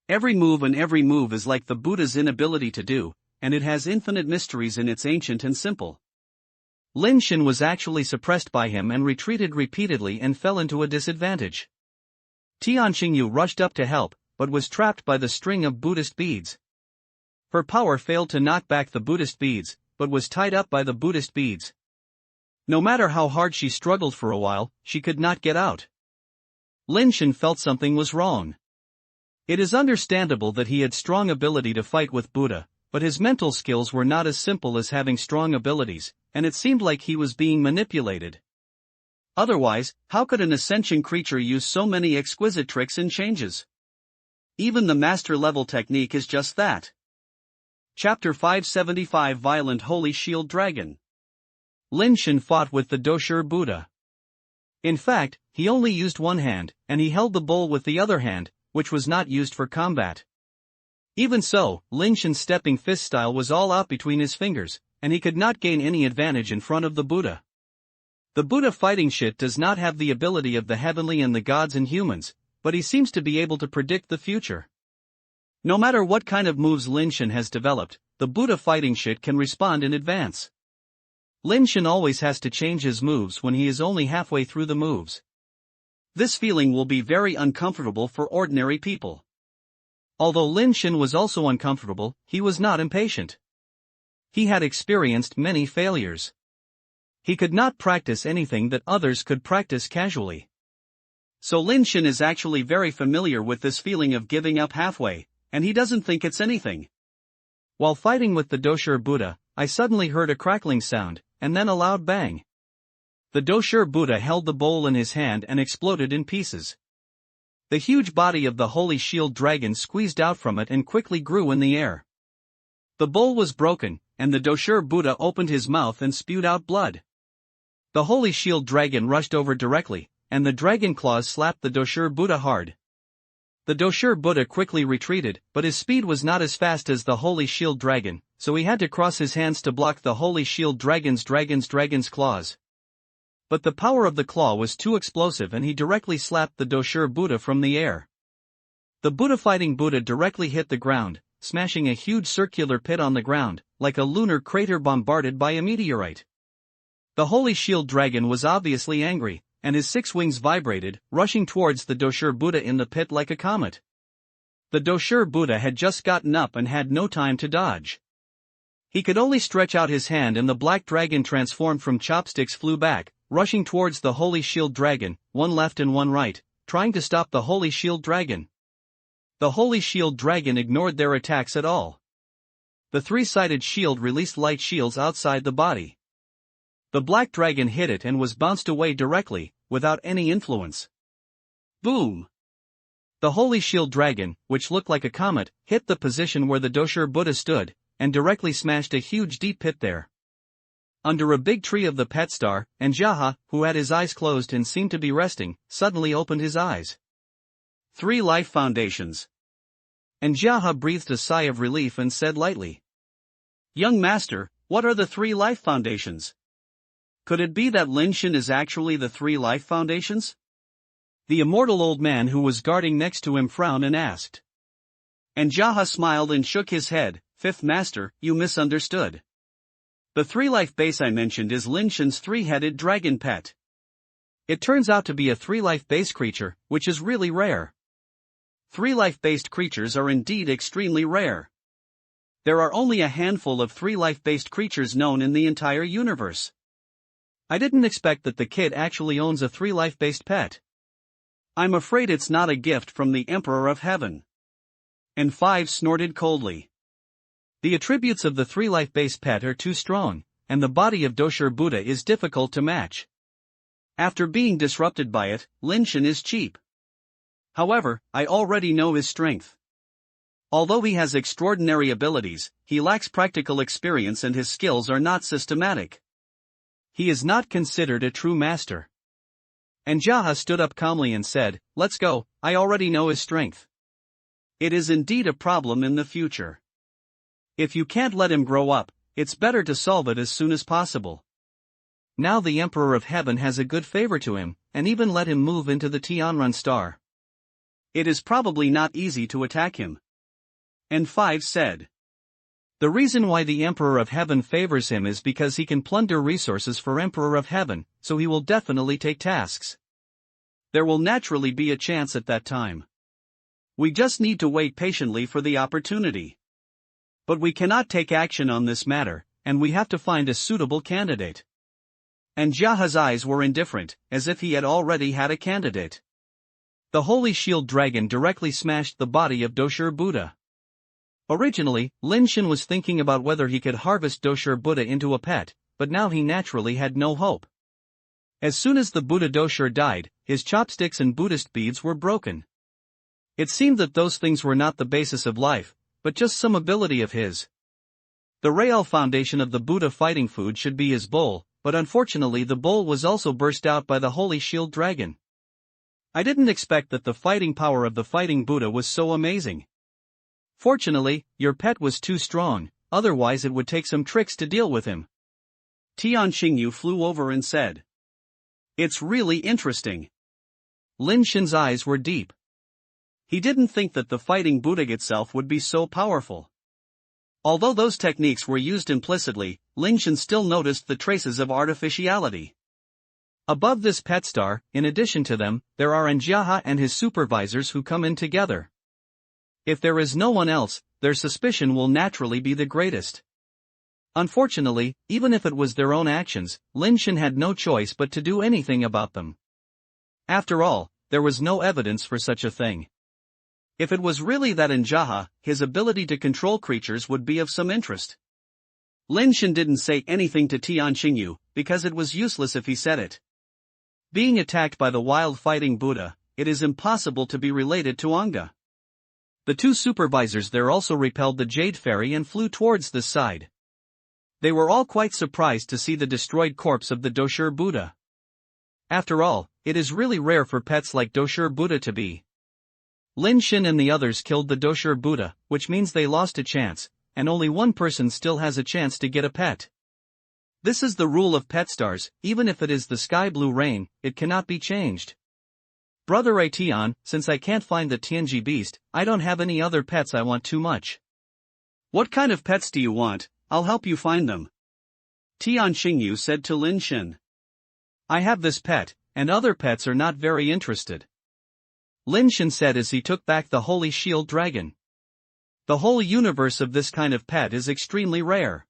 Every move is like the Buddha's inability to do, and it has infinite mysteries in its ancient and simple. Lin Shen was actually suppressed by him and retreated repeatedly and fell into a disadvantage. Tian Qingyu rushed up to help, but was trapped by the string of Buddhist beads. Her power failed to knock back the Buddhist beads, but was tied up by the Buddhist beads. No matter how hard she struggled for a while, she could not get out. Lin Shen felt something was wrong. It is understandable that he had strong ability to fight with Buddha, but his mental skills were not as simple as having strong abilities, and it seemed like he was being manipulated. Otherwise, how could an ascension creature use so many exquisite tricks and changes? Even the master-level technique is just that. Chapter 575 Violent Holy Shield Dragon. Lin Shen fought with the Dosher Buddha. In fact, he only used one hand, and he held the bowl with the other hand, which was not used for combat. Even so, Lin Shen's stepping fist style was all out between his fingers, and he could not gain any advantage in front of the Buddha. The Buddha fighting shit does not have the ability of the heavenly and the gods and humans, but he seems to be able to predict the future. No matter what kind of moves Lin Shen has developed, the Buddha fighting shit can respond in advance. Lin Shen always has to change his moves when he is only halfway through the moves. This feeling will be very uncomfortable for ordinary people. Although Lin Shen was also uncomfortable, he was not impatient. He had experienced many failures. He could not practice anything that others could practice casually. So Lin Shen is actually very familiar with this feeling of giving up halfway, and he doesn't think it's anything. While fighting with the Dosher Buddha, I suddenly heard a crackling sound, and then a loud bang. The Dosher Buddha held the bowl in his hand and exploded in pieces. The huge body of the Holy Shield Dragon squeezed out from it and quickly grew in the air. The bowl was broken, and the Dosher Buddha opened his mouth and spewed out blood. The Holy Shield Dragon rushed over directly, and the dragon claws slapped the Dosher Buddha hard. The Dosher Buddha quickly retreated, but his speed was not as fast as the Holy Shield Dragon, so he had to cross his hands to block the Holy Shield Dragon's claws. But the power of the claw was too explosive and he directly slapped the Dosher Buddha from the air. The Buddha fighting Buddha directly hit the ground, smashing a huge circular pit on the ground, like a lunar crater bombarded by a meteorite. The Holy Shield Dragon was obviously angry, and his 6 wings vibrated, rushing towards the Dosher Buddha in the pit like a comet. The Dosher Buddha had just gotten up and had no time to dodge. He could only stretch out his hand and the black dragon transformed from chopsticks flew back, rushing towards the Holy Shield Dragon, one left and one right, trying to stop the Holy Shield Dragon. The Holy Shield Dragon ignored their attacks at all. The three-sided shield released light shields outside the body. The black dragon hit it and was bounced away directly, without any influence. Boom! The Holy Shield Dragon, which looked like a comet, hit the position where the Doshur Buddha stood, and directly smashed a huge deep pit there. Under a big tree of the pet star, Anjaha, who had his eyes closed and seemed to be resting, suddenly opened his eyes. 3 life foundations. Anjaha breathed a sigh of relief and said lightly, "Young master, what are the 3 life foundations? Could it be that Lin Shen is actually the 3 life foundations?" The immortal old man who was guarding next to him frowned and asked. Anjaha smiled and shook his head. "Fifth master, you misunderstood. The 3-life base I mentioned is Lin Shen's 3-headed dragon pet. It turns out to be a 3-life base creature, which is really rare. 3-life based creatures are indeed extremely rare. There are only a handful of 3-life based creatures known in the entire universe. I didn't expect that the kid actually owns a 3-life based pet. I'm afraid it's not a gift from the Emperor of Heaven." And 5 snorted coldly. The attributes of the 3-life base pet are too strong, and the body of Doshur Buddha is difficult to match. After being disrupted by it, Lin Shen is cheap. However, I already know his strength. Although he has extraordinary abilities, he lacks practical experience and his skills are not systematic. He is not considered a true master. Anjaha stood up calmly and said, "Let's go, I already know his strength. It is indeed a problem in the future. If you can't let him grow up, it's better to solve it as soon as possible." Now the Emperor of Heaven has a good favor to him, and even let him move into the Tianran star. It is probably not easy to attack him. And 5 said. The reason why the Emperor of Heaven favors him is because he can plunder resources for Emperor of Heaven, so he will definitely take tasks. There will naturally be a chance at that time. We just need to wait patiently for the opportunity. But we cannot take action on this matter, and we have to find a suitable candidate. And Jaha's eyes were indifferent, as if he had already had a candidate. The Holy Shield Dragon directly smashed the body of Doshur Buddha. Originally, Lin Shen was thinking about whether he could harvest Doshur Buddha into a pet, but now he naturally had no hope. As soon as the Buddha Doshur died, his chopsticks and Buddhist beads were broken. It seemed that those things were not the basis of life, but just some ability of his. The real foundation of the Buddha fighting food should be his bowl, but unfortunately the bowl was also burst out by the Holy Shield Dragon. I didn't expect that the fighting power of the fighting Buddha was so amazing. Fortunately, your pet was too strong, otherwise it would take some tricks to deal with him. Tian Xingyu flew over and said. It's really interesting. Lin Shen's eyes were deep. He didn't think that the fighting Buddha itself would be so powerful. Although those techniques were used implicitly, Lin Shen still noticed the traces of artificiality. Above this pet star, in addition to them, there are Anjaha and his supervisors who come in together. If there is no one else, their suspicion will naturally be the greatest. Unfortunately, even if it was their own actions, Lin Shen had no choice but to do anything about them. After all, there was no evidence for such a thing. If it was really that Anjaha, his ability to control creatures would be of some interest. Lin Shen didn't say anything to Tian Xingyu, because it was useless if he said it. Being attacked by the wild fighting Buddha, it is impossible to be related to Anga. The 2 supervisors there also repelled the Jade Fairy and flew towards this side. They were all quite surprised to see the destroyed corpse of the Doshur Buddha. After all, it is really rare for pets like Doshur Buddha to be. Lin Shen and the others killed the Doshur Buddha, which means they lost a chance, and only one person still has a chance to get a pet. This is the rule of pet stars, even if it is the sky blue rain, it cannot be changed. Brother Atian, since I can't find the Tianji beast, I don't have any other pets I want too much. What kind of pets do you want? I'll help you find them. Tian Xingyu said to Lin Shen. I have this pet, and other pets are not very interested. Lin Shen said as he took back the Holy Shield Dragon. The whole universe of this kind of pet is extremely rare.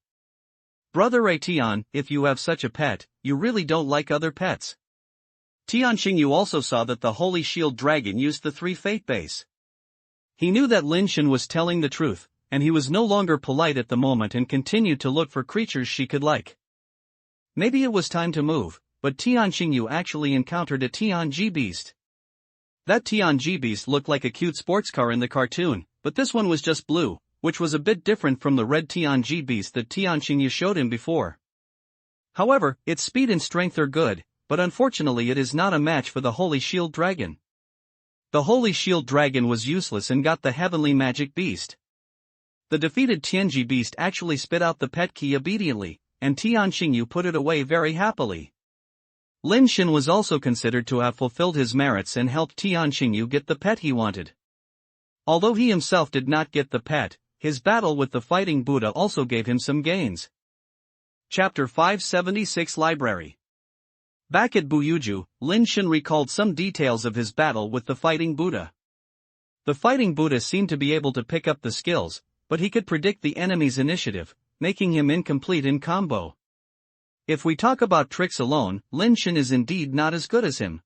Brother Atian, if you have such a pet, you really don't like other pets. Tian Xingyu also saw that the Holy Shield Dragon used the 3 Fate base. He knew that Lin Shen was telling the truth, and he was no longer polite at the moment and continued to look for creatures she could like. Maybe it was time to move, but Tianqingyu actually encountered a Tianji beast. That Tianji beast looked like a cute sports car in the cartoon, but this one was just blue, which was a bit different from the red Tianji beast that Tianqingyu showed him before. However, its speed and strength are good, but unfortunately it is not a match for the Holy Shield Dragon. The Holy Shield Dragon was useless and got the Heavenly Magic Beast. The defeated Tianji beast actually spit out the pet key obediently, and Tianqingyu put it away very happily. Lin Shen was also considered to have fulfilled his merits and helped Tianqingyu get the pet he wanted. Although he himself did not get the pet, his battle with the Fighting Buddha also gave him some gains. Chapter 576 Library. Back at Buyuju, Lin Shen recalled some details of his battle with the Fighting Buddha. The Fighting Buddha seemed to be able to pick up the skills, but he could predict the enemy's initiative, making him incomplete in combo. If we talk about tricks alone, Lin Shen is indeed not as good as him.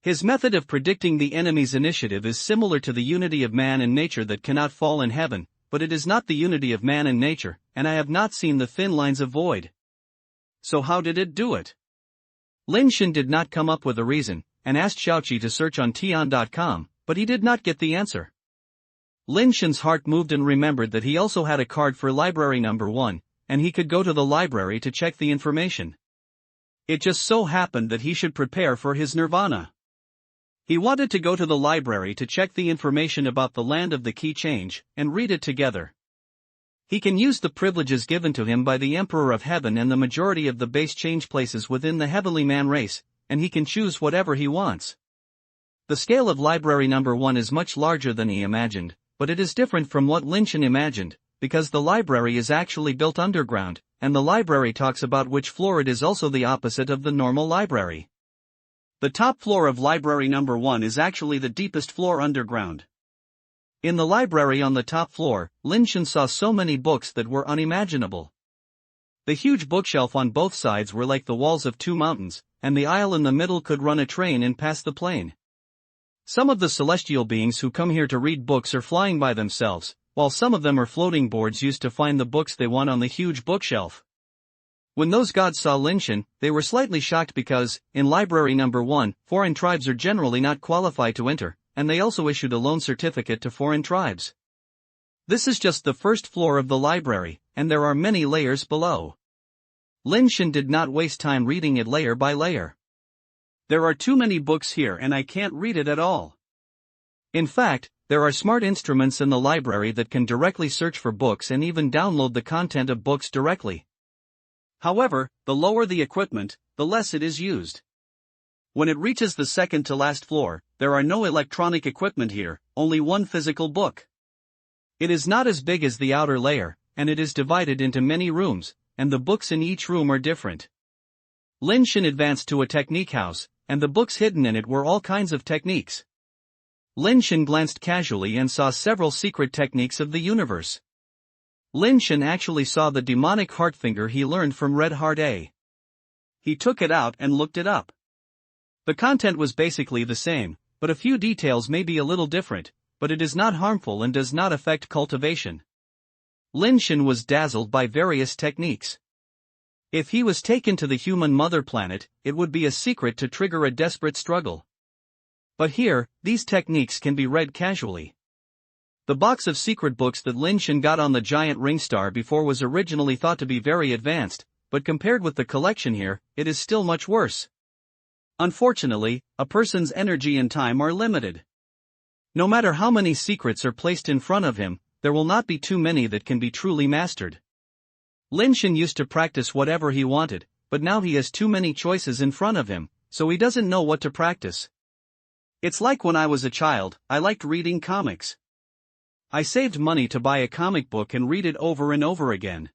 His method of predicting the enemy's initiative is similar to the unity of man and nature that cannot fall in heaven, but it is not the unity of man and nature, and I have not seen the thin lines of void. So how did it do it? Lin Shen did not come up with a reason, and asked Xiaoqi to search on Tian.com, but he did not get the answer. Lin Shen's heart moved and remembered that he also had a card for library number 1, and he could go to the library to check the information. It just so happened that he should prepare for his nirvana. He wanted to go to the library to check the information about the land of the key change, and read it together. He can use the privileges given to him by the Emperor of Heaven and the majority of the base change places within the Heavenly Man race, and he can choose whatever he wants. The scale of library number 1 is much larger than he imagined, but it is different from what Lin Shen imagined, because the library is actually built underground, and the library talks about which floor it is also the opposite of the normal library. The top floor of library number 1 is actually the deepest floor underground. In the library on the top floor, Lin Shen saw so many books that were unimaginable. The huge bookshelf on both sides were like the walls of 2 mountains, and the aisle in the middle could run a train and pass the plain. Some of the celestial beings who come here to read books are flying by themselves, while some of them are floating boards used to find the books they want on the huge bookshelf. When those gods saw Lin Shen, they were slightly shocked because, in library number 1, foreign tribes are generally not qualified to enter, and they also issued a loan certificate to foreign tribes. This is just the first floor of the library, and there are many layers below. Lin Shen did not waste time reading it layer by layer. There are too many books here and I can't read it at all. In fact, there are smart instruments in the library that can directly search for books and even download the content of books directly. However, the lower the equipment, the less it is used. When it reaches the second to last floor, there are no electronic equipment here, only one physical book. It is not as big as the outer layer, and it is divided into many rooms, and the books in each room are different. Lin Shen advanced to a technique house, and the books hidden in it were all kinds of techniques. Lin Shen glanced casually and saw several secret techniques of the universe. Lin Shen actually saw the demonic heart finger he learned from Red Heart A. He took it out and looked it up. The content was basically the same, but a few details may be a little different, but it is not harmful and does not affect cultivation. Lin Shen was dazzled by various techniques. If he was taken to the human mother planet, it would be a secret to trigger a desperate struggle. But here, these techniques can be read casually. The box of secret books that Lin Shen got on the giant ring star before was originally thought to be very advanced, but compared with the collection here, it is still much worse. Unfortunately, a person's energy and time are limited. No matter how many secrets are placed in front of him, there will not be too many that can be truly mastered. Lin Shen used to practice whatever he wanted, but now he has too many choices in front of him, so he doesn't know what to practice. It's like when I was a child, I liked reading comics. I saved money to buy a comic book and read it over and over again.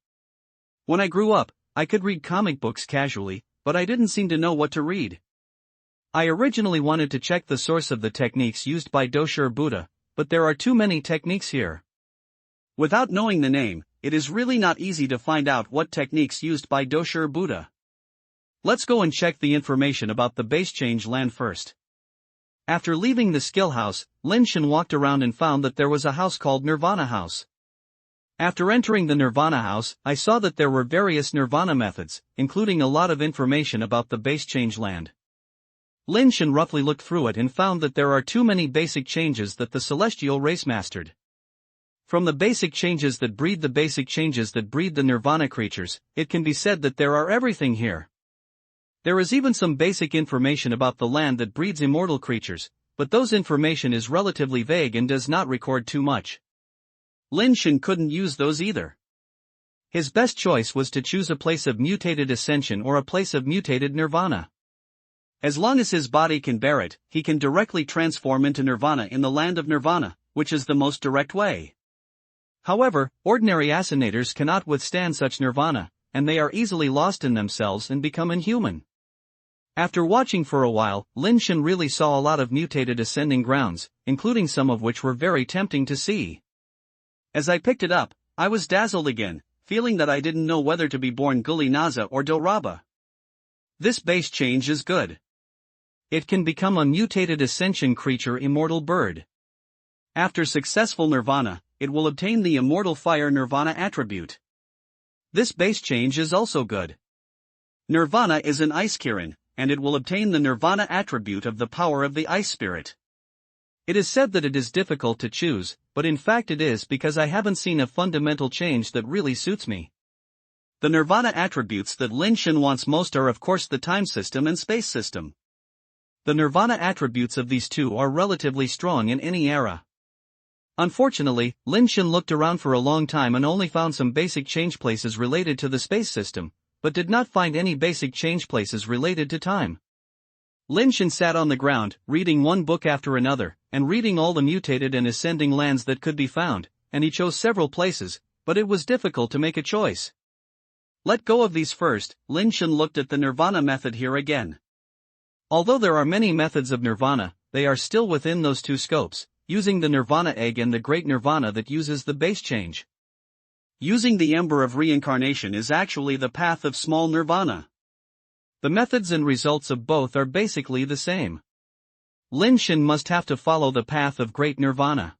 When I grew up, I could read comic books casually, but I didn't seem to know what to read. I originally wanted to check the source of the techniques used by Doshur Buddha, but there are too many techniques here. Without knowing the name, it is really not easy to find out what techniques used by Doshur Buddha. Let's go and check the information about the base change land first. After leaving the skill house, Lin Shen walked around and found that there was a house called Nirvana House. After entering the Nirvana House, I saw that there were various Nirvana methods, including a lot of information about the base change land. Lin Shen roughly looked through it and found that there are too many basic changes that the celestial race mastered. From the basic changes that breed the basic changes that breed the Nirvana creatures, it can be said that there are everything here. There is even some basic information about the land that breeds immortal creatures, but those information is relatively vague and does not record too much. Lin Shen couldn't use those either. His best choice was to choose a place of mutated ascension or a place of mutated nirvana. As long as his body can bear it, he can directly transform into nirvana in the land of nirvana, which is the most direct way. However, ordinary ascenators cannot withstand such nirvana, and they are easily lost in themselves and become inhuman. After watching for a while, Lin Shen really saw a lot of mutated ascending grounds, including some of which were very tempting to see. As I picked it up, I was dazzled again, feeling that I didn't know whether to be born Guli Naza or Doraba. This base change is good. It can become a mutated ascension creature immortal bird. After successful nirvana, it will obtain the immortal fire nirvana attribute. This base change is also good. Nirvana is an ice Kirin, and it will obtain the nirvana attribute of the power of the ice spirit. It is said that it is difficult to choose, but in fact it is because I haven't seen a fundamental change that really suits me. The nirvana attributes that Lin Shen wants most are of course the time system and space system. The nirvana attributes of these two are relatively strong in any era. Unfortunately, Lin Shen looked around for a long time and only found some basic change places related to the space system, but did not find any basic change places related to time. Lin Shen sat on the ground, reading one book after another, and reading all the mutated and ascending lands that could be found, and he chose several places, but it was difficult to make a choice. Let go of these first. Lin Shen looked at the nirvana method here again. Although there are many methods of nirvana, they are still within those two scopes, using the nirvana egg and the great nirvana that uses the base change. Using the ember of reincarnation is actually the path of small nirvana. The methods and results of both are basically the same. Lin Shen must have to follow the path of great nirvana.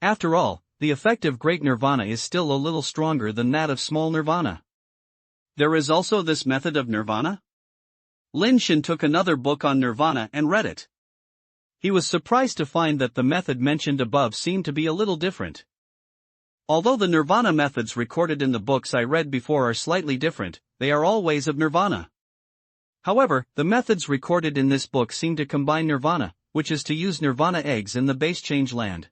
After all, the effect of great nirvana is still a little stronger than that of small nirvana. There is also this method of nirvana? Lin Shen took another book on nirvana and read it. He was surprised to find that the method mentioned above seemed to be a little different. Although the nirvana methods recorded in the books I read before are slightly different, they are all ways of nirvana. However, the methods recorded in this book seem to combine nirvana, which is to use nirvana eggs in the base change land.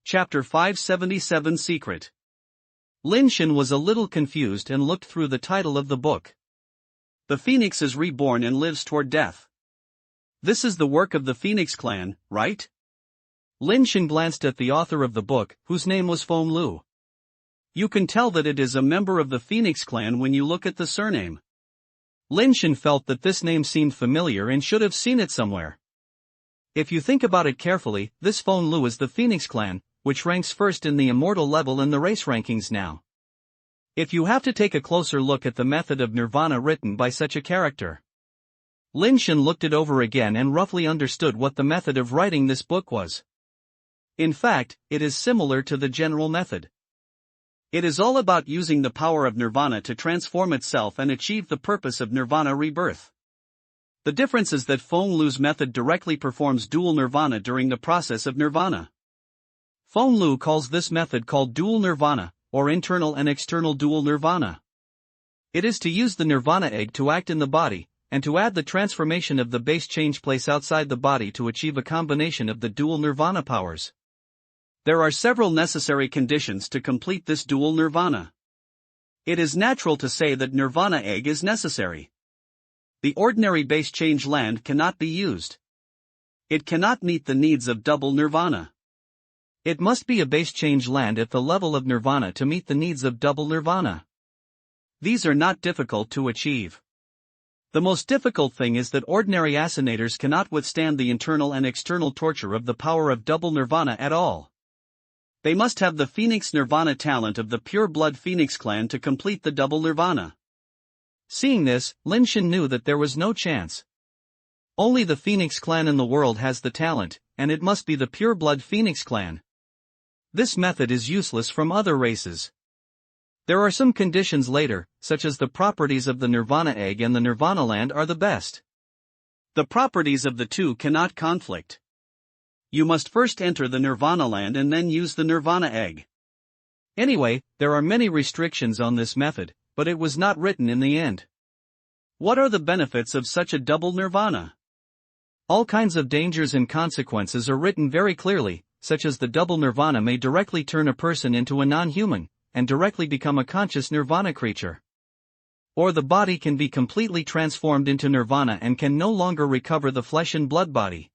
Chapter 577 Secret. Lin Shen was a little confused and looked through the title of the book. The Phoenix is reborn and lives toward death. This is the work of the Phoenix clan, right? Lin Shen glanced at the author of the book, whose name was Feng Lu. You can tell that it is a member of the Phoenix clan when you look at the surname. Lin Shen felt that this name seemed familiar and should have seen it somewhere. If you think about it carefully, this Feng Lu is the Phoenix clan, which ranks first in the immortal level in the race rankings now. If you have to take a closer look at the method of nirvana written by such a character. Lin Shen looked it over again and roughly understood what the method of writing this book was. In fact, it is similar to the general method. It is all about using the power of nirvana to transform itself and achieve the purpose of nirvana rebirth. The difference is that Feng Lu's method directly performs dual nirvana during the process of nirvana. Feng Lu calls this method called dual nirvana, or internal and external dual nirvana. It is to use the nirvana egg to act in the body, and to add the transformation of the base change place outside the body to achieve a combination of the dual nirvana powers. There are several necessary conditions to complete this dual nirvana. It is natural to say that nirvana egg is necessary. The ordinary base change land cannot be used. It cannot meet the needs of double nirvana. It must be a base change land at the level of nirvana to meet the needs of double nirvana. These are not difficult to achieve. The most difficult thing is that ordinary ascenators cannot withstand the internal and external torture of the power of double nirvana at all. They must have the Phoenix Nirvana talent of the pure-blood Phoenix clan to complete the double nirvana. Seeing this, Lin Shen knew that there was no chance. Only the Phoenix clan in the world has the talent, and it must be the pure-blood Phoenix clan. This method is useless from other races. There are some conditions later, such as the properties of the Nirvana egg and the Nirvana land are the best. The properties of the two cannot conflict. You must first enter the Nirvana land and then use the Nirvana egg. Anyway, there are many restrictions on this method, but it was not written in the end. What are the benefits of such a double Nirvana? All kinds of dangers and consequences are written very clearly, such as the double Nirvana may directly turn a person into a non-human, and directly become a conscious Nirvana creature. Or the body can be completely transformed into Nirvana and can no longer recover the flesh and blood body.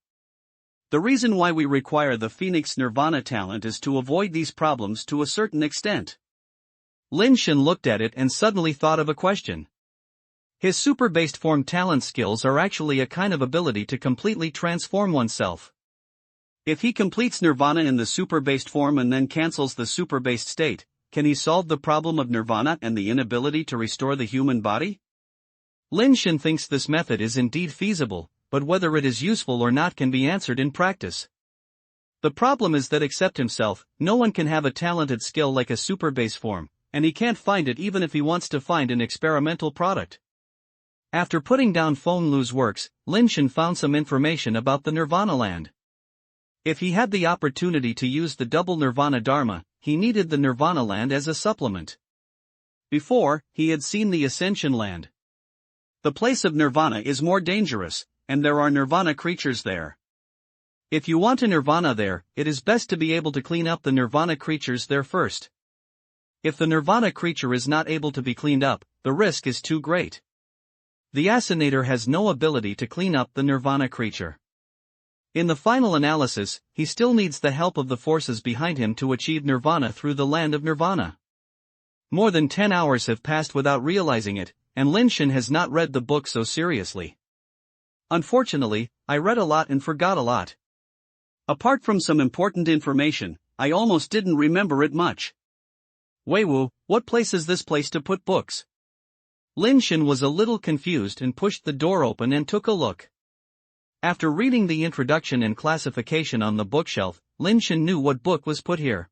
The reason why we require the Phoenix Nirvana talent is to avoid these problems to a certain extent. Lin Shen looked at it and suddenly thought of a question. His super-based form talent skills are actually a kind of ability to completely transform oneself. If he completes Nirvana in the super-based form and then cancels the super-based state, can he solve the problem of Nirvana and the inability to restore the human body? Lin Shen thinks this method is indeed feasible, but whether it is useful or not can be answered in practice. The problem is that except himself, no one can have a talented skill like a super-base form, and he can't find it even if he wants to find an experimental product. After putting down Feng Lu's works, Lin Shen found some information about the Nirvana land. If he had the opportunity to use the double Nirvana Dharma, he needed the Nirvana land as a supplement. Before, he had seen the Ascension land. The place of Nirvana is more dangerous, and there are Nirvana creatures there. If you want a Nirvana there, it is best to be able to clean up the Nirvana creatures there first. If the Nirvana creature is not able to be cleaned up, the risk is too great. The Ascinator has no ability to clean up the Nirvana creature. In the final analysis, he still needs the help of the forces behind him to achieve Nirvana through the land of Nirvana. More than 10 hours have passed without realizing it, and Lin Shen has not read the book so seriously. Unfortunately, I read a lot and forgot a lot. Apart from some important information, I almost didn't remember it much. Weiwu, what place is this place to put books? Lin Shen was a little confused and pushed the door open and took a look. After reading the introduction and classification on the bookshelf, Lin Shen knew what book was put here.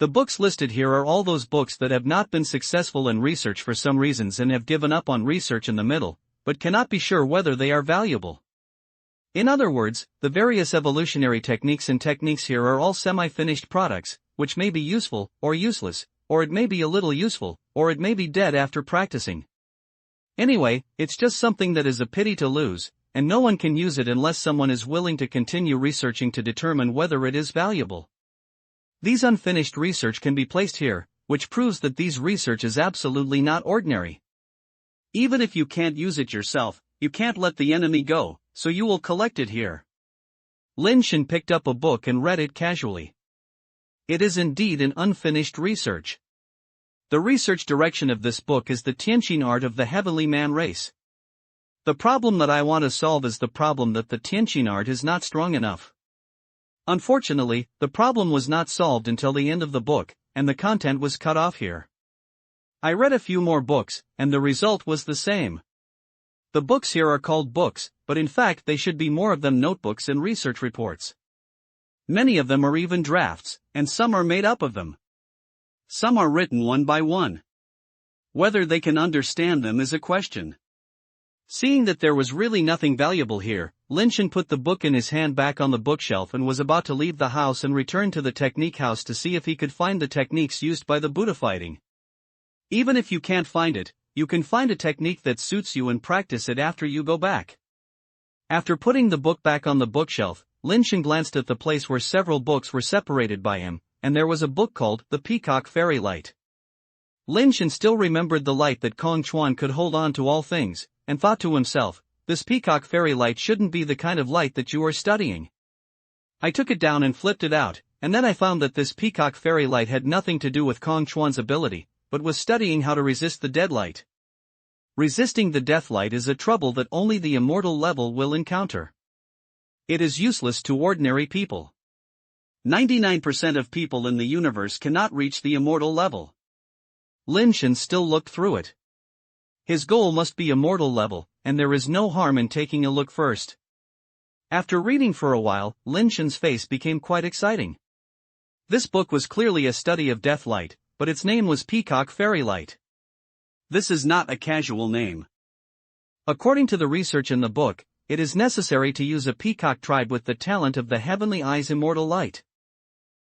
The books listed here are all those books that have not been successful in research for some reasons and have given up on research in the middle, but cannot be sure whether they are valuable. In other words, the various evolutionary techniques and techniques here are all semi-finished products, which may be useful, or useless, or it may be a little useful, or it may be dead after practicing. Anyway, it's just something that is a pity to lose, and no one can use it unless someone is willing to continue researching to determine whether it is valuable. These unfinished research can be placed here, which proves that these research is absolutely not ordinary. Even if you can't use it yourself, you can't let the enemy go, so you will collect it here. Lin Shen picked up a book and read it casually. It is indeed an unfinished research. The research direction of this book is the Tianqin art of the heavenly man race. The problem that I want to solve is the problem that the Tianqin art is not strong enough. Unfortunately, the problem was not solved until the end of the book, and the content was cut off here. I read a few more books, and the result was the same. The books here are called books, but in fact they should be more of them notebooks and research reports. Many of them are even drafts, and some are made up of them. Some are written one by one. Whether they can understand them is a question. Seeing that there was really nothing valuable here, Lin Shen put the book in his hand back on the bookshelf and was about to leave the house and return to the technique house to see if he could find the techniques used by the Buddha fighting. Even if you can't find it, you can find a technique that suits you and practice it after you go back. After putting the book back on the bookshelf, Lin Shen glanced at the place where several books were separated by him, and there was a book called The Peacock Fairy Light. Lin Shen still remembered the light that Kong Chuan could hold on to all things, and thought to himself, this peacock fairy light shouldn't be the kind of light that you are studying. I took it down and flipped it out, and then I found that this peacock fairy light had nothing to do with Kong Chuan's ability, but was studying how to resist the dead light. Resisting the death light is a trouble that only the immortal level will encounter. It is useless to ordinary people. 99% of people in the universe cannot reach the immortal level. Lin Shen still looked through it. His goal must be immortal level, and there is no harm in taking a look first. After reading for a while, Lin Shen's face became quite exciting. This book was clearly a study of Deathlight, but its name was Peacock Fairylight. This is not a casual name. According to the research in the book, it is necessary to use a peacock tribe with the talent of the Heavenly Eye's immortal light.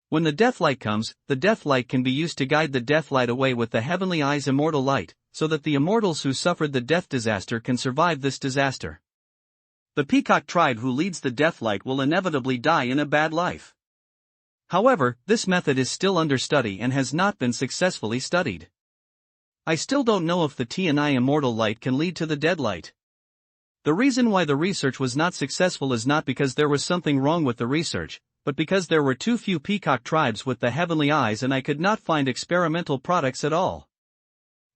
When the Deathlight comes, the Deathlight can be used to guide the Deathlight away with the Heavenly Eye's immortal light, so that the immortals who suffered the death disaster can survive this disaster. The peacock tribe who leads the Deathlight will inevitably die in a bad life. However, this method is still under study and has not been successfully studied. I still don't know if the T&I immortal light can lead to the Deadlight. The reason why the research was not successful is not because there was something wrong with the research, but because there were too few peacock tribes with the heavenly eyes and I could not find experimental products at all.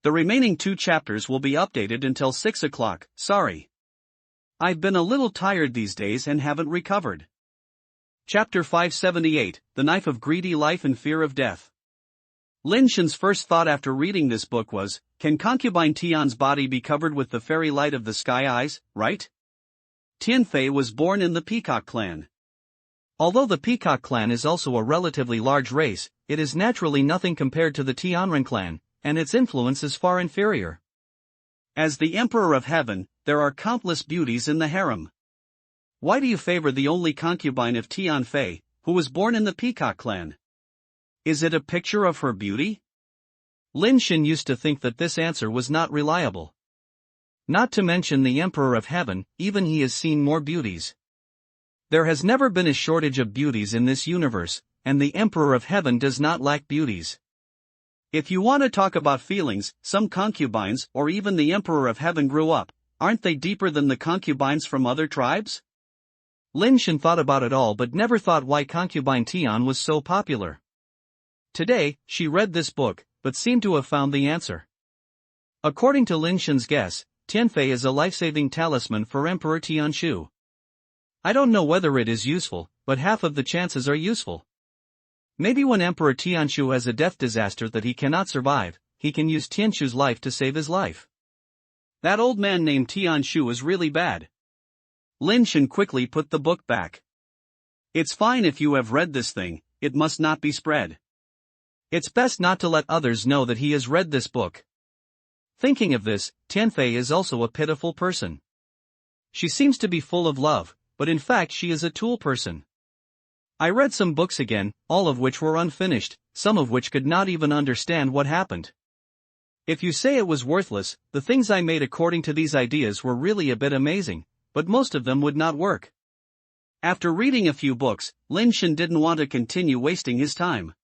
The remaining 2 chapters will be updated until 6 o'clock, sorry. I've been a little tired these days and haven't recovered. Chapter 578, The Knife of Greedy Life and Fear of Death. Lin Shen's first thought after reading this book was, can concubine Tian's body be covered with the fairy light of the sky eyes, right? Tianfei was born in the Peacock clan. Although the Peacock clan is also a relatively large race, it is naturally nothing compared to the Tianren clan, and its influence is far inferior. As the Emperor of Heaven, there are countless beauties in the harem. Why do you favor the only concubine of Tianfei, who was born in the Peacock clan? Is it a picture of her beauty? Lin Shen used to think that this answer was not reliable. Not to mention the Emperor of Heaven, even he has seen more beauties. There has never been a shortage of beauties in this universe, and the Emperor of Heaven does not lack beauties. If you want to talk about feelings, some concubines or even the Emperor of Heaven grew up, aren't they deeper than the concubines from other tribes? Lin Shen thought about it all but never thought why concubine Tian was so popular. Today, she read this book, but seemed to have found the answer. According to Lin Shen's guess, Tianfei is a life-saving talisman for Emperor Tianshu. I don't know whether it is useful, but half of the chances are useful. Maybe when Emperor Tianshu has a death disaster that he cannot survive, he can use Tianshu's life to save his life. That old man named Tianshu is really bad. Lin Shen quickly put the book back. It's fine if you have read this thing, it must not be spread. It's best not to let others know that he has read this book. Thinking of this, Tianfei is also a pitiful person. She seems to be full of love, but in fact she is a tool person. I read some books again, all of which were unfinished, some of which could not even understand what happened. If you say it was worthless, the things I made according to these ideas were really a bit amazing, but most of them would not work. After reading a few books, Lin Shen didn't want to continue wasting his time.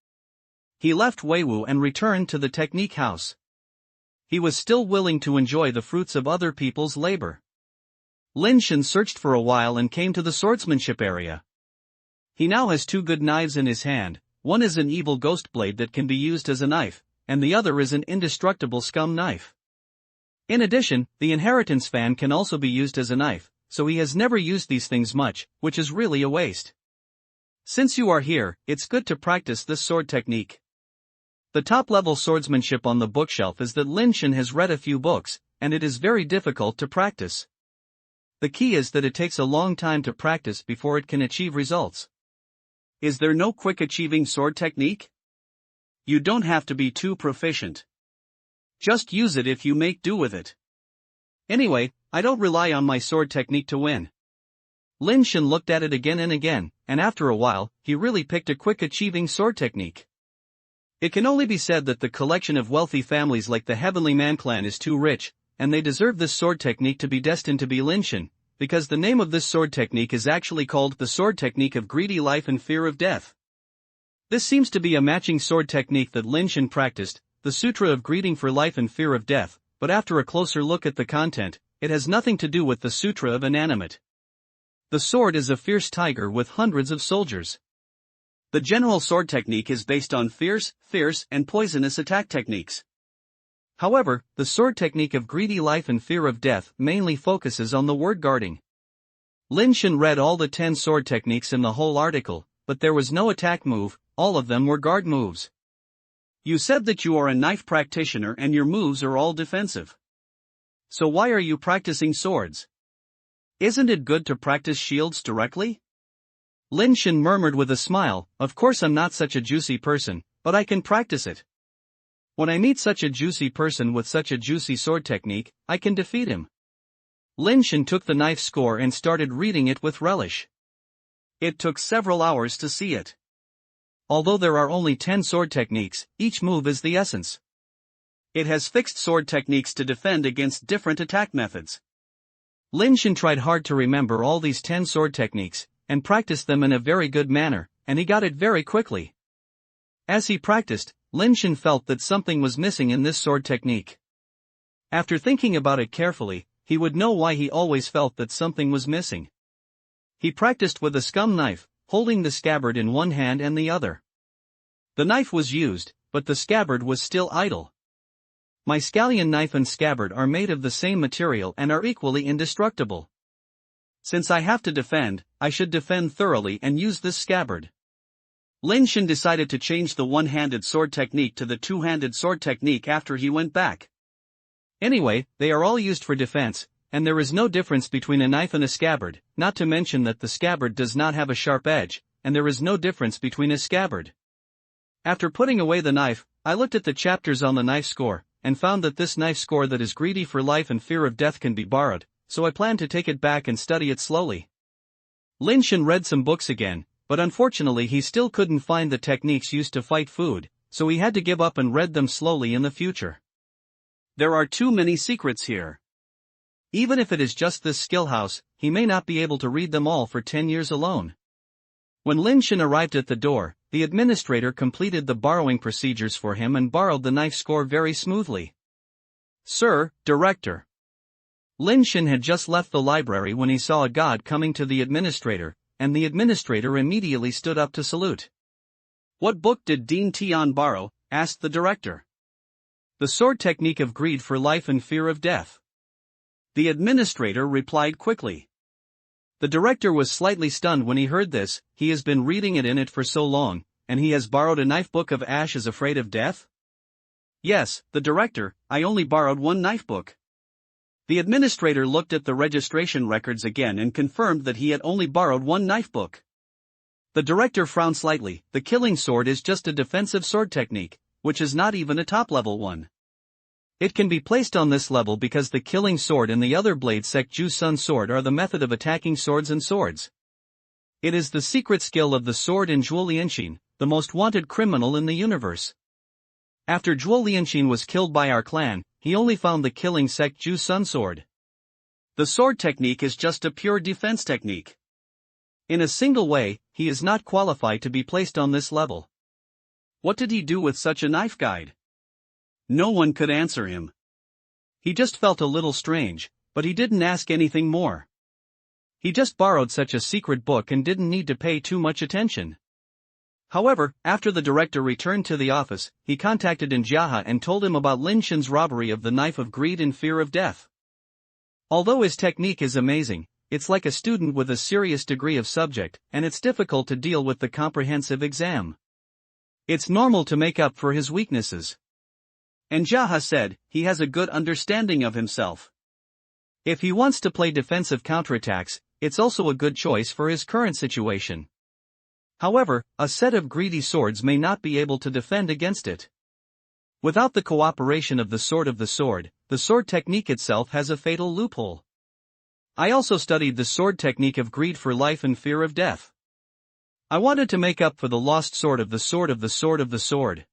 He left Weiwu and returned to the technique house. He was still willing to enjoy the fruits of other people's labor. Lin Shen searched for a while and came to the swordsmanship area. He now has 2 good knives in his hand, one is an evil ghost blade that can be used as a knife, and the other is an indestructible scum knife. In addition, the inheritance fan can also be used as a knife, so he has never used these things much, which is really a waste. Since you are here, it's good to practice this sword technique. The top-level swordsmanship on the bookshelf is that Lin Shen has read a few books, and it is very difficult to practice. The key is that it takes a long time to practice before it can achieve results. Is there no quick achieving sword technique? You don't have to be too proficient. Just use it if you make do with it. Anyway, I don't rely on my sword technique to win. Lin Shen looked at it again and again, and after a while, he really picked a quick achieving sword technique. It can only be said that the collection of wealthy families like the Heavenly Man clan is too rich, and they deserve this sword technique to be destined to be Lin Shen, because the name of this sword technique is actually called the sword technique of greedy life and fear of death. This seems to be a matching sword technique that Lin Shen practiced, the Sutra of Greeting for Life and Fear of Death, but after a closer look at the content, it has nothing to do with the Sutra of Inanimate. The sword is a fierce tiger with hundreds of soldiers. The general sword technique is based on fierce, and poisonous attack techniques. However, the sword technique of greedy life and fear of death mainly focuses on the word guarding. Lin Shen read all the 10 sword techniques in the whole article, but there was no attack move, all of them were guard moves. You said that you are a knife practitioner and your moves are all defensive. So why are you practicing swords? Isn't it good to practice shields directly? Lin Shen murmured with a smile, of course I'm not such a juicy person, but I can practice it. When I meet such a juicy person with such a juicy sword technique, I can defeat him. Lin Shen took the knife score and started reading it with relish. It took several hours to see it. Although there are only 10 sword techniques, each move is the essence. It has fixed sword techniques to defend against different attack methods. Lin Shen tried hard to remember all these 10 sword techniques, and practiced them in a very good manner, and he got it very quickly. As he practiced, Lin Shen felt that something was missing in this sword technique. After thinking about it carefully, he would know why he always felt that something was missing. He practiced with a scum knife, holding the scabbard in one hand and the other. The knife was used, but the scabbard was still idle. My scallion knife and scabbard are made of the same material and are equally indestructible. Since I have to defend, I should defend thoroughly and use this scabbard. Lin Shen decided to change the one-handed sword technique to the two-handed sword technique after he went back. Anyway, they are all used for defense, and there is no difference between a knife and a scabbard, not to mention that the scabbard does not have a sharp edge, and there is no difference between a scabbard. After putting away the knife, I looked at the chapters on the knife score, and found that this knife score that is greedy for life and fear of death can be borrowed, so I plan to take it back and study it slowly. Lin Shen read some books again, but unfortunately he still couldn't find the techniques used to fight food, so he had to give up and read them slowly in the future. There are too many secrets here. Even if it is just this skill house, he may not be able to read them all for 10 years alone. When Lin Shen arrived at the door, the administrator completed the borrowing procedures for him and borrowed the knife score very smoothly. Sir, Director. Lin Shen had just left the library when he saw a god coming to the administrator, and the administrator immediately stood up to salute. What book did Dean Tian borrow? Asked the director. The sword technique of greed for life and fear of death. The administrator replied quickly. The director was slightly stunned when he heard this. He has been reading it in it for so long, and he has borrowed a knife book of Ash is Afraid of Death? Yes, the director, I only borrowed one knife book. The administrator looked at the registration records again and confirmed that he had only borrowed one knife book. The director frowned slightly. The killing sword is just a defensive sword technique, which is not even a top-level one. It can be placed on this level because the killing sword and the other blade sect Ju Sun sword are the method of attacking swords and swords. It is the secret skill of the sword in Zhuo Lianxin, the most wanted criminal in the universe. After Zhuo Lianxin was killed by our clan, he only found the killing sect Ju Sun sword. The sword technique is just a pure defense technique. In a single way, he is not qualified to be placed on this level. What did he do with such a knife guide? No one could answer him. He just felt a little strange, but he didn't ask anything more. He just borrowed such a secret book and didn't need to pay too much attention. However, after the director returned to the office, he contacted Jiahe and told him about Lin Shen's robbery of the knife of greed and fear of death. Although his technique is amazing, it's like a student with a serious degree of subject, and it's difficult to deal with the comprehensive exam. It's normal to make up for his weaknesses. And Jiahe said, he has a good understanding of himself. If he wants to play defensive counterattacks, it's also a good choice for his current situation. However, a set of greedy swords may not be able to defend against it. Without the cooperation of the sword technique itself has a fatal loophole. I also studied the sword technique of greed for life and fear of death. I wanted to make up for the lost sword of the sword of the sword of the sword.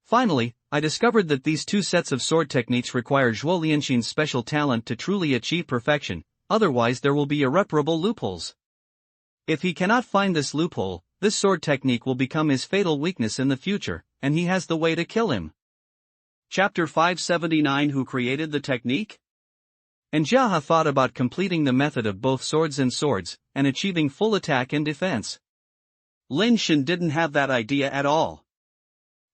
Finally, I discovered that these two sets of sword techniques require Zhuo Lianxin's special talent to truly achieve perfection, otherwise there will be irreparable loopholes. If he cannot find this loophole, this sword technique will become his fatal weakness in the future, and he has the way to kill him. Chapter 579 Who created the technique? And Jiahe thought about completing the method of both swords and swords, and achieving full attack and defense. Lin Shen didn't have that idea at all.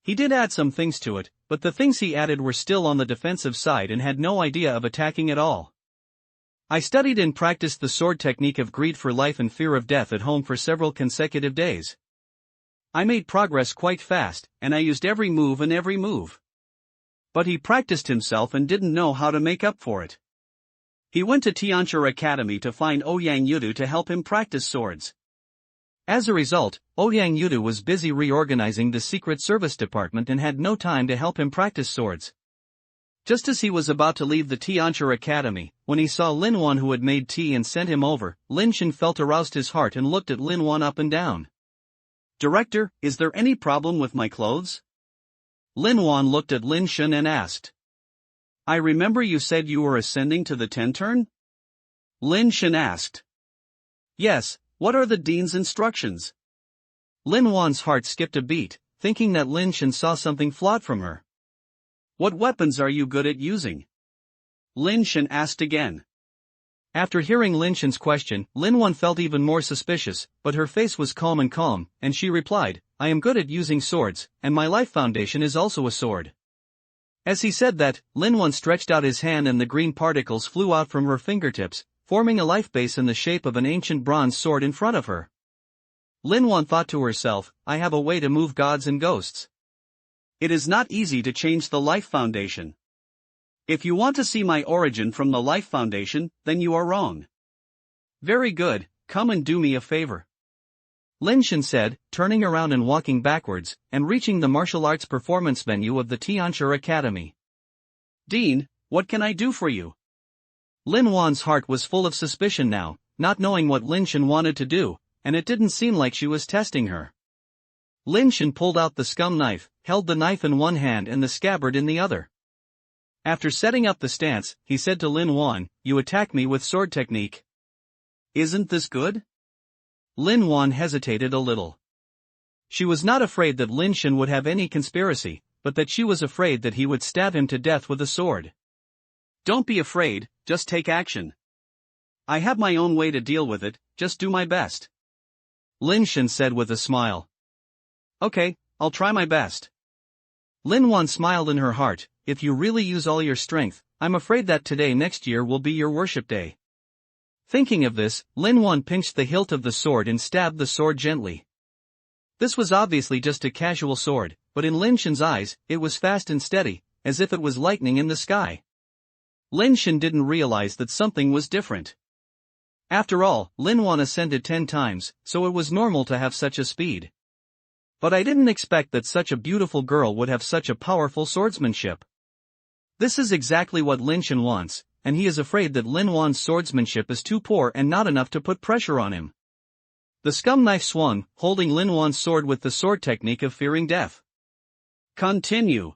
He did add some things to it, but the things he added were still on the defensive side and had no idea of attacking at all. I studied and practiced the sword technique of greed for life and fear of death at home for several consecutive days. I made progress quite fast, and I used every move. But he practiced himself and didn't know how to make up for it. He went to Tianchi Academy to find Ouyang Yudu to help him practice swords. As a result, Ouyang Yudu was busy reorganizing the Secret Service department and had no time to help him practice swords. Just as he was about to leave the Tianchi Academy, when he saw Lin Wan who had made tea and sent him over, Lin Shen felt aroused his heart and looked at Lin Wan up and down. "Director, is there any problem with my clothes?" Lin Wan looked at Lin Shen and asked. "I remember you said you were ascending to the 10 turn?" Lin Shen asked. "Yes, what are the dean's instructions?" Lin Wan's heart skipped a beat, thinking that Lin Shen saw something flawed from her. "What weapons are you good at using?" Lin Shen asked again. After hearing Lin Shen's question, Lin Wan felt even more suspicious, but her face was calm, and she replied, "I am good at using swords, and my life foundation is also a sword." As he said that, Lin Wan stretched out his hand and the green particles flew out from her fingertips, forming a life base in the shape of an ancient bronze sword in front of her. Lin Wan thought to herself, "I have a way to move gods and ghosts." It is not easy to change the life foundation. If you want to see my origin from the life foundation, then you are wrong. Very good, come and do me a favor. Lin Shen said, turning around and walking backwards, and reaching the martial arts performance venue of the Tianchi Academy. "Dean, what can I do for you?" Lin Wan's heart was full of suspicion now, not knowing what Lin Shen wanted to do, and it didn't seem like she was testing her. Lin Shen pulled out the scum knife, held the knife in one hand and the scabbard in the other. After setting up the stance, he said to Lin Wan, "You attack me with sword technique. Isn't this good?" Lin Wan hesitated a little. She was not afraid that Lin Shen would have any conspiracy, but that she was afraid that he would stab him to death with a sword. "Don't be afraid, just take action. I have my own way to deal with it, just do my best," Lin Shen said with a smile. "Okay, I'll try my best." Lin Wan smiled in her heart, "If you really use all your strength, I'm afraid that today next year will be your worship day." Thinking of this, Lin Wan pinched the hilt of the sword and stabbed the sword gently. This was obviously just a casual sword, but in Lin Shen's eyes, it was fast and steady, as if it was lightning in the sky. Lin Shen didn't realize that something was different. After all, Lin Wan ascended 10 times, so it was normal to have such a speed. But I didn't expect that such a beautiful girl would have such a powerful swordsmanship. This is exactly what Lin Shen wants, and he is afraid that Lin Wan's swordsmanship is too poor and not enough to put pressure on him. The scum knife swung, holding Lin Wan's sword with the sword technique of fearing death. "Continue,"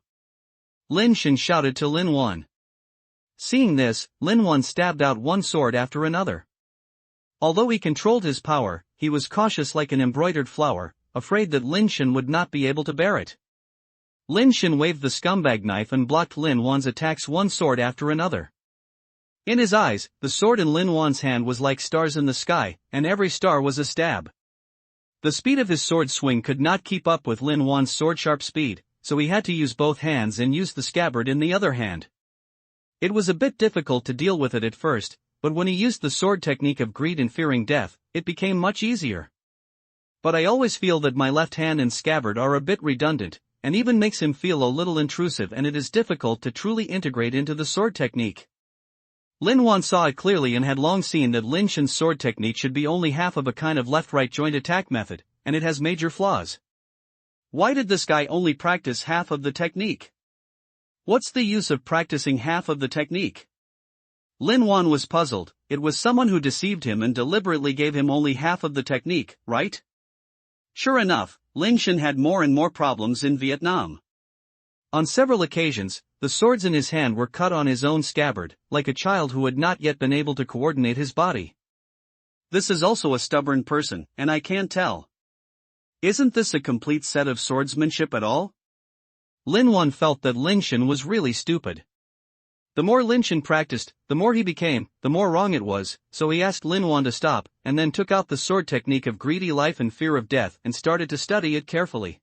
Lin Shen shouted to Lin Wan. Seeing this, Lin Wan stabbed out one sword after another. Although he controlled his power, he was cautious like an embroidered flower, afraid that Lin Shen would not be able to bear it. Lin Shen waved the scumbag knife and blocked Lin Wan's attacks one sword after another. In his eyes, the sword in Lin Wan's hand was like stars in the sky, and every star was a stab. The speed of his sword swing could not keep up with Lin Wan's sword-sharp speed, so he had to use both hands and use the scabbard in the other hand. It was a bit difficult to deal with it at first, but when he used the sword technique of greed and fearing death, it became much easier. But I always feel that my left hand and scabbard are a bit redundant, and even makes him feel a little intrusive, and it is difficult to truly integrate into the sword technique. Lin Wan saw it clearly and had long seen that Lin Shen's sword technique should be only half of a kind of left-right joint attack method, and it has major flaws. Why did this guy only practice half of the technique? What's the use of practicing half of the technique? Lin Wan was puzzled. It was someone who deceived him and deliberately gave him only half of the technique, right? Sure enough, Lin Shen had more and more problems in Vietnam. On several occasions, the swords in his hand were cut on his own scabbard, like a child who had not yet been able to coordinate his body. This is also a stubborn person, and I can't tell. Isn't this a complete set of swordsmanship at all? Lin Wan felt that Lin Shen was really stupid. The more Lin Shen practiced, the more he became, the more wrong it was, so he asked Lin Wan to stop, and then took out the sword technique of greedy life and fear of death and started to study it carefully.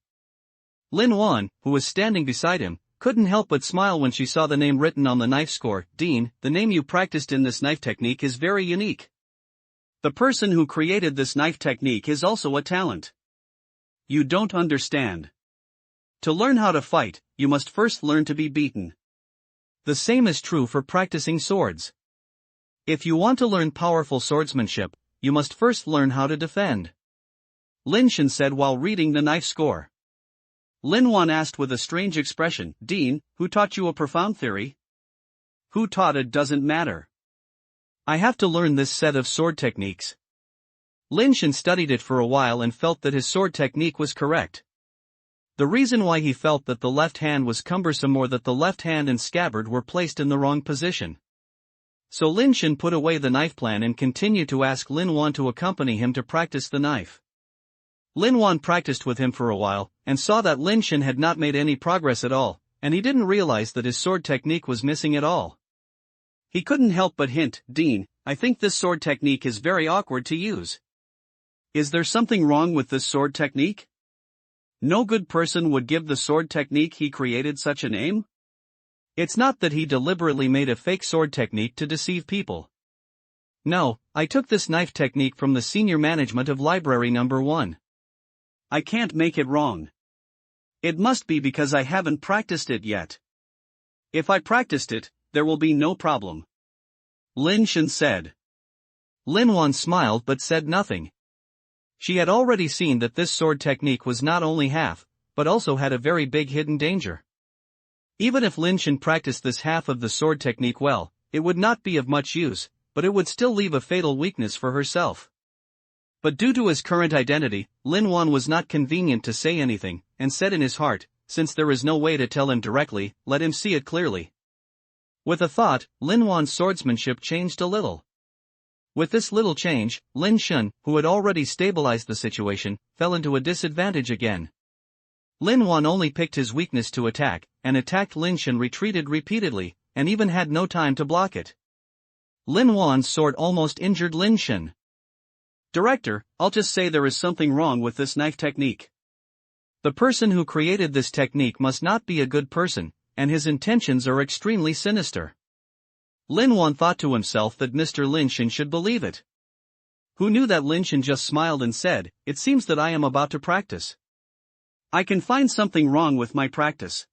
Lin Wan, who was standing beside him, couldn't help but smile when she saw the name written on the knife score. "Dean, the name you practiced in this knife technique is very unique. The person who created this knife technique is also a talent. You don't understand. To learn how to fight, you must first learn to be beaten." The same is true for practicing swords. If you want to learn powerful swordsmanship, you must first learn how to defend. Lin Shen said while reading the knife score. Lin Wan asked with a strange expression, Dean, who taught you a profound theory? Who taught it doesn't matter. I have to learn this set of sword techniques. Lin Shen studied it for a while and felt that his sword technique was correct. The reason why he felt that the left hand was cumbersome or that the left hand and scabbard were placed in the wrong position. So Lin Shen put away the knife plan and continued to ask Lin Wan to accompany him to practice the knife. Lin Wan practiced with him for a while, and saw that Lin Shen had not made any progress at all, and he didn't realize that his sword technique was missing at all. He couldn't help but hint, Dean, I think this sword technique is very awkward to use. Is there something wrong with this sword technique? No good person would give the sword technique he created such a name? It's not that he deliberately made a fake sword technique to deceive people. No, I took this knife technique from the senior management of library number 1. I can't make it wrong. It must be because I haven't practiced it yet. If I practiced it, there will be no problem. Lin Shen said. Lin Wan smiled but said nothing. She had already seen that this sword technique was not only half, but also had a very big hidden danger. Even if Lin Shen practiced this half of the sword technique well, it would not be of much use, but it would still leave a fatal weakness for herself. But due to his current identity, Lin Wan was not convenient to say anything, and said in his heart, since there is no way to tell him directly, let him see it clearly. With a thought, Lin Wan's swordsmanship changed a little. With this little change, Lin Shen, who had already stabilized the situation, fell into a disadvantage again. Lin Wan only picked his weakness to attack, and attacked Lin Shen retreated repeatedly, and even had no time to block it. Lin Wan's sword almost injured Lin Shen. Director, I'll just say there is something wrong with this knife technique. The person who created this technique must not be a good person, and his intentions are extremely sinister. Lin Wan thought to himself that Mr. Lin Shen should believe it. Who knew that Lin Shen just smiled and said, it seems that I am about to practice. I can find something wrong with my practice.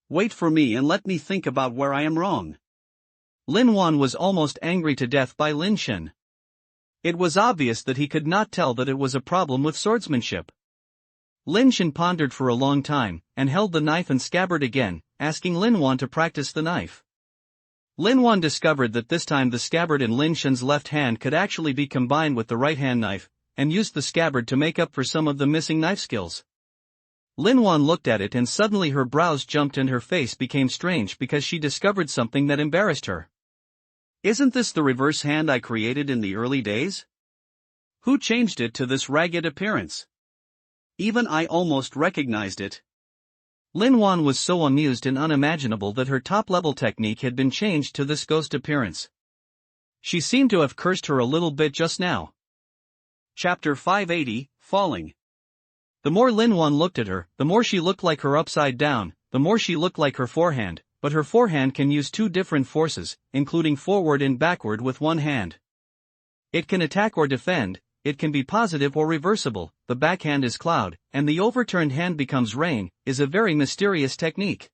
Wait for me and let me think about where I am wrong. Lin Wan was almost angry to death by Lin Shen. It was obvious that he could not tell that it was a problem with swordsmanship. Lin Shen pondered for a long time, and held the knife and scabbard again, asking Lin Wan to practice the knife. Lin Wan discovered that this time the scabbard in Lin Shen's left hand could actually be combined with the right-hand knife, and used the scabbard to make up for some of the missing knife skills. Lin Wan looked at it and suddenly her brows jumped and her face became strange because she discovered something that embarrassed her. Isn't this the reverse hand I created in the early days? Who changed it to this ragged appearance? Even I almost recognized it. Lin Wan was so amused and unimaginable that her top-level technique had been changed to this ghost appearance. She seemed to have cursed her a little bit just now. Chapter 580, Falling. The more Lin Wan looked at her, the more she looked like her upside down, the more she looked like her forehand, but her forehand can use two different forces, including forward and backward with one hand. It can attack or defend, it can be positive or reversible, the backhand is cloud, and the overturned hand becomes rain, is a very mysterious technique.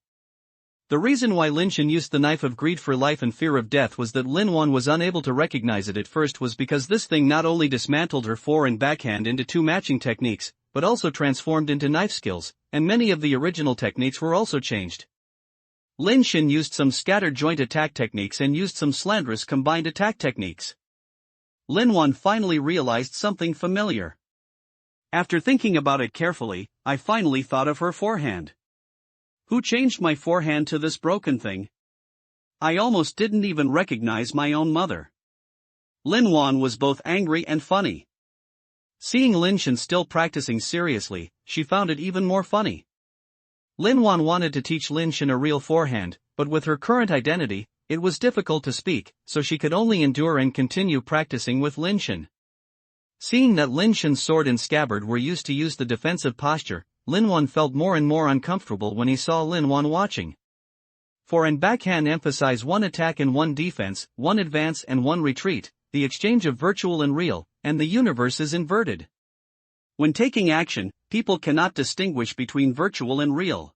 The reason why Lin Shen used the knife of greed for life and fear of death was that Lin Wan was unable to recognize it at first was because this thing not only dismantled her fore and backhand into two matching techniques, but also transformed into knife skills, and many of the original techniques were also changed. Lin Shen used some scattered joint attack techniques and used some slanderous combined attack techniques. Lin Wan finally realized something familiar. After thinking about it carefully, I finally thought of her forehand. Who changed my forehand to this broken thing? I almost didn't even recognize my own mother. Lin Wan was both angry and funny. Seeing Lin Shen still practicing seriously, she found it even more funny. Lin Wan wanted to teach Lin Shen a real forehand, but with her current identity, it was difficult to speak, so she could only endure and continue practicing with Lin Shen. Seeing that Lin Shen's sword and scabbard were used to use the defensive posture, Lin Wan felt more and more uncomfortable when he saw Lin Wan watching. For and backhand emphasize one attack and one defense, one advance and one retreat, the exchange of virtual and real, and the universe is inverted. When taking action, people cannot distinguish between virtual and real.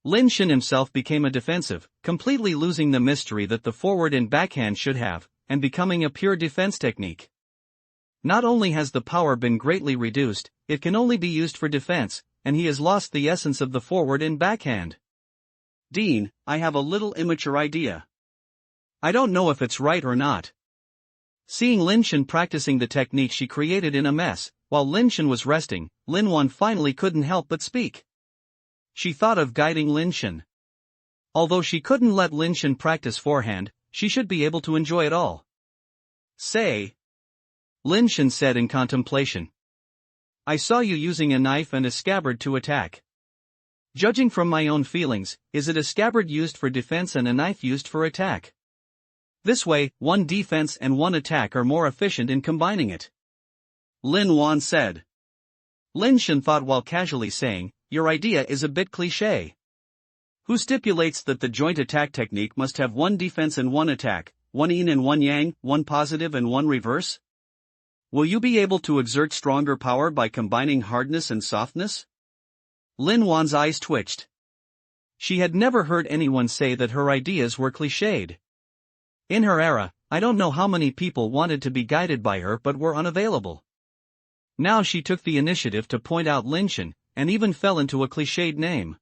Lin Shen himself became a defensive, completely losing the mystery that the forward and backhand should have, and becoming a pure defense technique. Not only has the power been greatly reduced, it can only be used for defense, and he has lost the essence of the forward and backhand. Dean, I have a little immature idea. I don't know if it's right or not. Seeing Lin Shen practicing the technique she created in a mess, while Lin Shen was resting, Lin Wan finally couldn't help but speak. She thought of guiding Lin Shen. Although she couldn't let Lin Shen practice forehand, she should be able to enjoy it all. Say, Lin Shen said in contemplation. I saw you using a knife and a scabbard to attack. Judging from my own feelings, is it a scabbard used for defense and a knife used for attack? This way, one defense and one attack are more efficient in combining it. Lin Wan said. Lin Shen thought while casually saying, your idea is a bit cliché. Who stipulates that the joint attack technique must have one defense and one attack, one yin and one yang, one positive and one reverse? Will you be able to exert stronger power by combining hardness and softness? Lin Wan's eyes twitched. She had never heard anyone say that her ideas were cliched. In her era, I don't know how many people wanted to be guided by her but were unavailable. Now she took the initiative to point out Lin Shen, and even fell into a cliched name.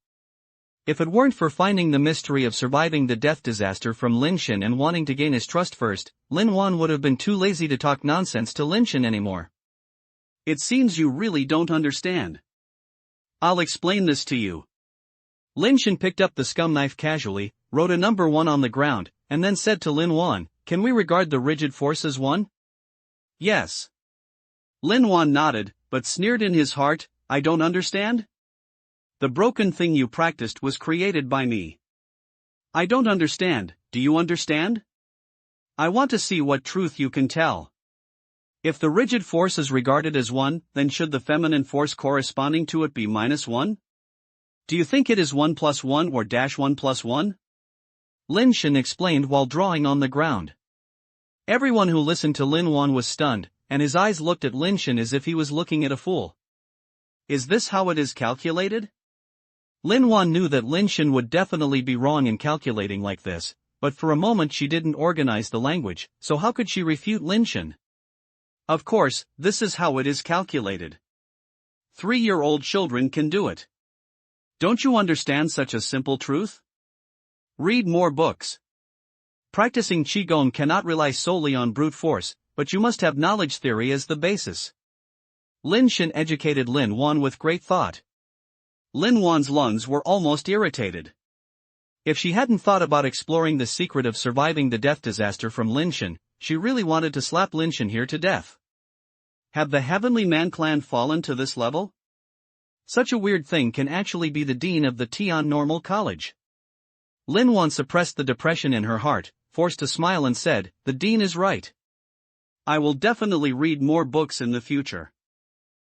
If it weren't for finding the mystery of surviving the death disaster from Lin Shen and wanting to gain his trust first, Lin Wan would have been too lazy to talk nonsense to Lin Shen anymore. It seems you really don't understand. I'll explain this to you. Lin Shen picked up the scum knife casually, wrote a number 1 on the ground, and then said to Lin Wan, can we regard the rigid force as 1? Yes. Lin Wan nodded, but sneered in his heart, I don't understand? The broken thing you practiced was created by me. I don't understand, do you understand? I want to see what truth you can tell. If the rigid force is regarded as 1, then should the feminine force corresponding to it be -1? Do you think it is 1 + 1 or -1 + 1? Lin Shen explained while drawing on the ground. Everyone who listened to Lin Wan was stunned, and his eyes looked at Lin Shen as if he was looking at a fool. Is this how it is calculated? Lin Wan knew that Lin Shen would definitely be wrong in calculating like this, but for a moment she didn't organize the language, so how could she refute Lin Shen? Of course, this is how it is calculated. 3-year-old children can do it. Don't you understand such a simple truth? Read more books. Practicing Qigong cannot rely solely on brute force, but you must have knowledge theory as the basis. Lin Shen educated Lin Wan with great thought. Lin Wan's lungs were almost irritated. If she hadn't thought about exploring the secret of surviving the death disaster from Lin Shen, she really wanted to slap Lin Shen here to death. Have the Heavenly Man clan fallen to this level? Such a weird thing can actually be the dean of the Tian Normal College. Lin Wan suppressed the depression in her heart, forced a smile and said, the dean is right. I will definitely read more books in the future.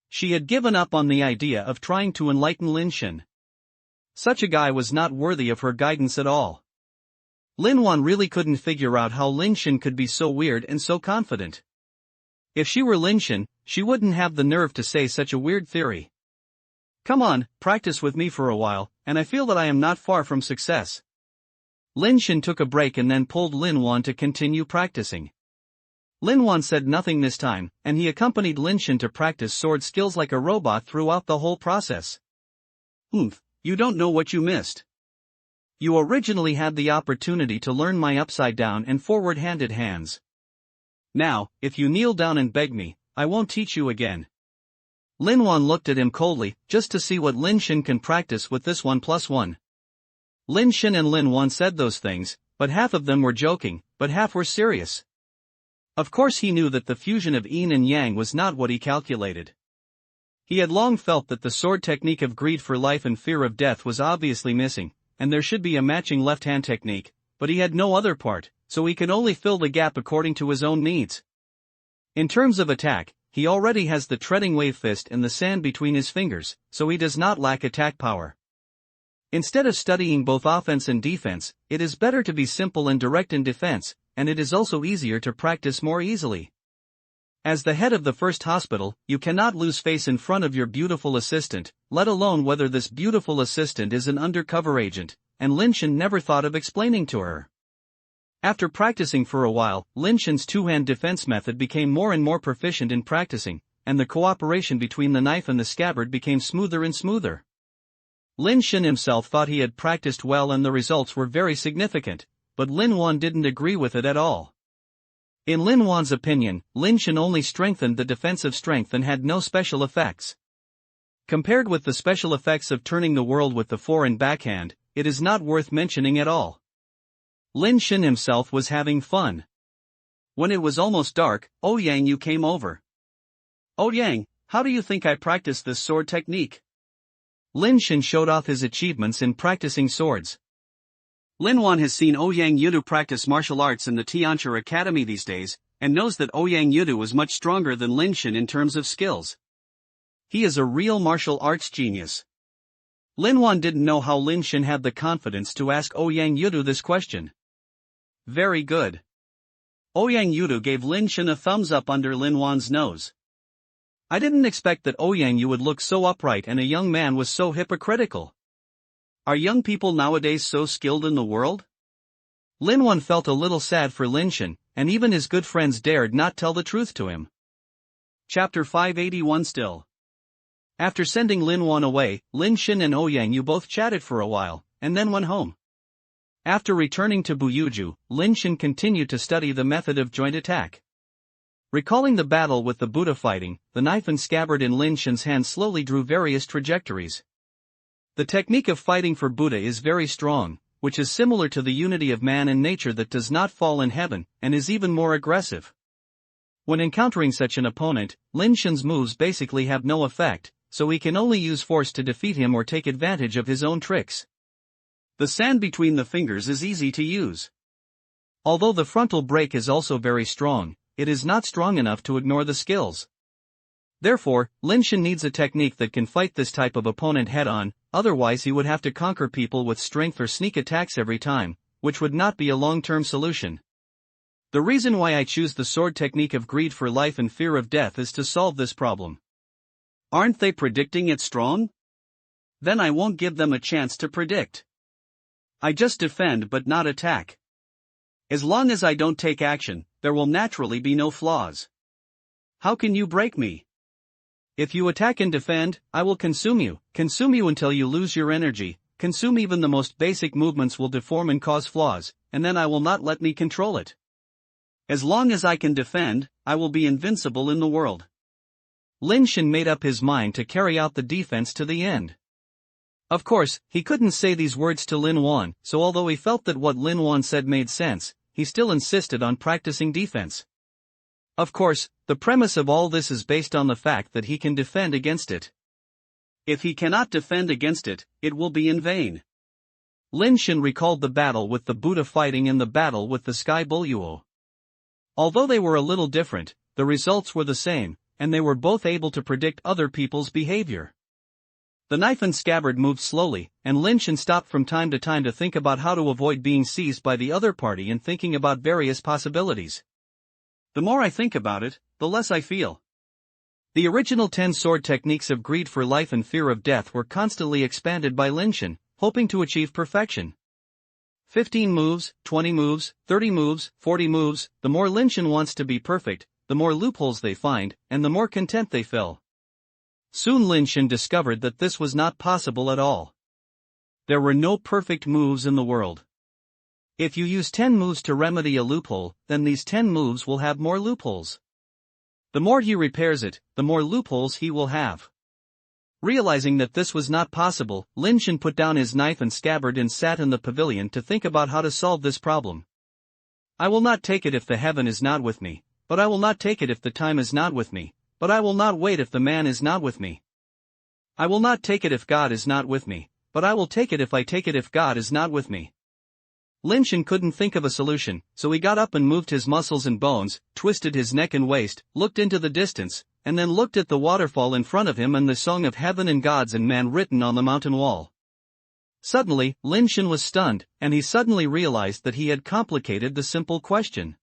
She had given up on the idea of trying to enlighten Lin Shen. Such a guy was not worthy of her guidance at all. Lin Wan really couldn't figure out how Lin Shen could be so weird and so confident. If she were Lin Shen, she wouldn't have the nerve to say such a weird theory. Come on, practice with me for a while, and I feel that I am not far from success. Lin Shen took a break and then pulled Lin Wan to continue practicing. Lin Wan said nothing this time, and he accompanied Lin Shen to practice sword skills like a robot throughout the whole process. You don't know what you missed. You originally had the opportunity to learn my upside-down and forward-handed hands. Now, if you kneel down and beg me, I won't teach you again. Lin Wan looked at him coldly, just to see what Lin Shen can practice with this 1 + 1. Lin Shen and Lin Wan said those things, but half of them were joking, but half were serious. Of course he knew that the fusion of yin and yang was not what he calculated. He had long felt that the sword technique of greed for life and fear of death was obviously missing, and there should be a matching left-hand technique, but he had no other part, so he could only fill the gap according to his own needs. In terms of attack, he already has the treading wave fist and the sand between his fingers, so he does not lack attack power. Instead of studying both offense and defense, it is better to be simple and direct in defense, and it is also easier to practice more easily. As the head of the first hospital, you cannot lose face in front of your beautiful assistant, let alone whether this beautiful assistant is an undercover agent, and Lin Shen never thought of explaining to her. After practicing for a while, Lin Shen's two-hand defense method became more and more proficient in practicing, and the cooperation between the knife and the scabbard became smoother and smoother. Lin Shen himself thought he had practiced well and the results were very significant, but Lin Wan didn't agree with it at all. In Lin Wan's opinion, Lin Shen only strengthened the defensive strength and had no special effects. Compared with the special effects of turning the world with the fore and backhand, it is not worth mentioning at all. Lin Shen himself was having fun. When it was almost dark, Ouyang Yu came over. "Ouyang, how do you think I practice this sword technique?" Lin Shen showed off his achievements in practicing swords. Lin Wan has seen Ouyang Yu practice martial arts in the Tianchi Academy these days, and knows that Ouyang Yu is much stronger than Lin Shen in terms of skills. He is a real martial arts genius. Lin Wan didn't know how Lin Shen had the confidence to ask Ouyang Yu this question. Very good. Ouyang Yu gave Lin Shen a thumbs up under Lin Wan's nose. I didn't expect that Ouyang Yu would look so upright and a young man was so hypocritical. Are young people nowadays so skilled in the world? Lin Wan felt a little sad for Lin Shen, and even his good friends dared not tell the truth to him. Chapter 581 Still. After sending Lin Wan away, Lin Shen and Ouyang Yu both chatted for a while, and then went home. After returning to Buyuju, Lin Shen continued to study the method of joint attack. Recalling the battle with the Buddha fighting, the knife and scabbard in Lin Shen's hand slowly drew various trajectories. The technique of fighting for Buddha is very strong, which is similar to the unity of man and nature that does not fall in heaven, and is even more aggressive. When encountering such an opponent, Lin Shen's moves basically have no effect, so he can only use force to defeat him or take advantage of his own tricks. The sand between the fingers is easy to use. Although the frontal break is also very strong, it is not strong enough to ignore the skills. Therefore, Lin Shen needs a technique that can fight this type of opponent head-on, otherwise he would have to conquer people with strength or sneak attacks every time, which would not be a long-term solution. The reason why I choose the sword technique of greed for life and fear of death is to solve this problem. Aren't they predicting it strong? Then I won't give them a chance to predict. I just defend but not attack. As long as I don't take action, there will naturally be no flaws. How can you break me? If you attack and defend, I will consume you until you lose your energy, consume even the most basic movements will deform and cause flaws, and then I will not let me control it. As long as I can defend, I will be invincible in the world. Lin Shen made up his mind to carry out the defense to the end. Of course, he couldn't say these words to Lin Wan, so although he felt that what Lin Wan said made sense, he still insisted on practicing defense. Of course, the premise of all this is based on the fact that he can defend against it. If he cannot defend against it, it will be in vain. Lin Shen recalled the battle with the Buddha fighting and the battle with the Sky Buluo. Although they were a little different, the results were the same, and they were both able to predict other people's behavior. The knife and scabbard moved slowly, and Lin Shen stopped from time to time to think about how to avoid being seized by the other party and thinking about various possibilities. The more I think about it, the less I feel. The original 10 sword techniques of greed for life and fear of death were constantly expanded by Lin Shen, hoping to achieve perfection. 15 moves, 20 moves, 30 moves, 40 moves, the more Lin Shen wants to be perfect, the more loopholes they find, and the more content they fill. Soon Lin Shen discovered that this was not possible at all. There were no perfect moves in the world. If you use 10 moves to remedy a loophole, then these 10 moves will have more loopholes. The more he repairs it, the more loopholes he will have. Realizing that this was not possible, Lin Shen put down his knife and scabbard and sat in the pavilion to think about how to solve this problem. I will not take it if the heaven is not with me, but I will not take it if the time is not with me, but I will not wait if the man is not with me. I will not take it if God is not with me, but I will take it if I take it if God is not with me. Lin Shen couldn't think of a solution, so he got up and moved his muscles and bones, twisted his neck and waist, looked into the distance, and then looked at the waterfall in front of him and the song of heaven and gods and man written on the mountain wall. Suddenly, Lin Shen was stunned, and he suddenly realized that he had complicated the simple question.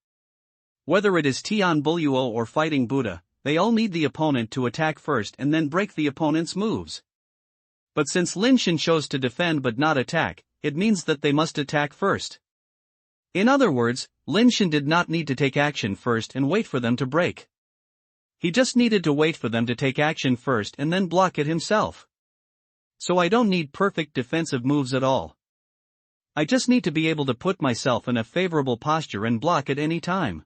Whether it is Tian Buluo or fighting Buddha, they all need the opponent to attack first and then break the opponent's moves. But since Lin Shen chose to defend but not attack, it means that they must attack first. In other words, Lin Shen did not need to take action first and wait for them to break. He just needed to wait for them to take action first and then block it himself. So I don't need perfect defensive moves at all. I just need to be able to put myself in a favorable posture and block at any time.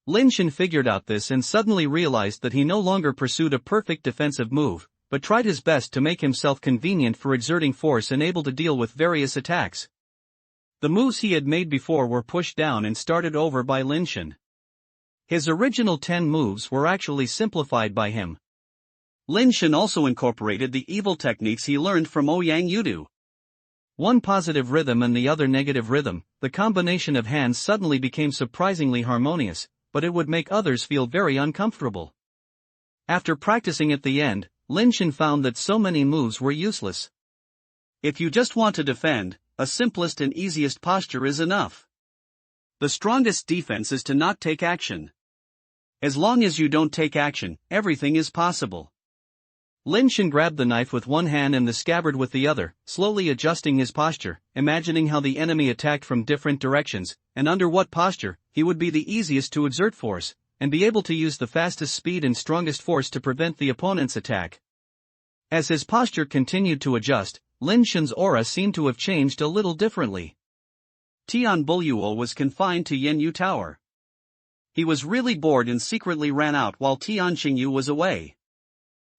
Lin Shen figured out this and suddenly realized that he no longer pursued a perfect defensive move, but tried his best to make himself convenient for exerting force and able to deal with various attacks. The moves he had made before were pushed down and started over by Lin Shen. His original 10 moves were actually simplified by him. Lin Shen also incorporated the evil techniques he learned from Ouyang Yudu. One positive rhythm and the other negative rhythm, the combination of hands suddenly became surprisingly harmonious, but it would make others feel very uncomfortable. After practicing at the end, Lin Shen found that so many moves were useless. If you just want to defend, a simplest and easiest posture is enough. The strongest defense is to not take action. As long as you don't take action, everything is possible. Lin Shen grabbed the knife with one hand and the scabbard with the other, slowly adjusting his posture, imagining how the enemy attacked from different directions, and under what posture he would be the easiest to exert force, and be able to use the fastest speed and strongest force to prevent the opponent's attack. As his posture continued to adjust, Lin Shen's aura seemed to have changed a little differently. Tian Buluo was confined to Yanyu Tower. He was really bored and secretly ran out while Tian Qingyu was away.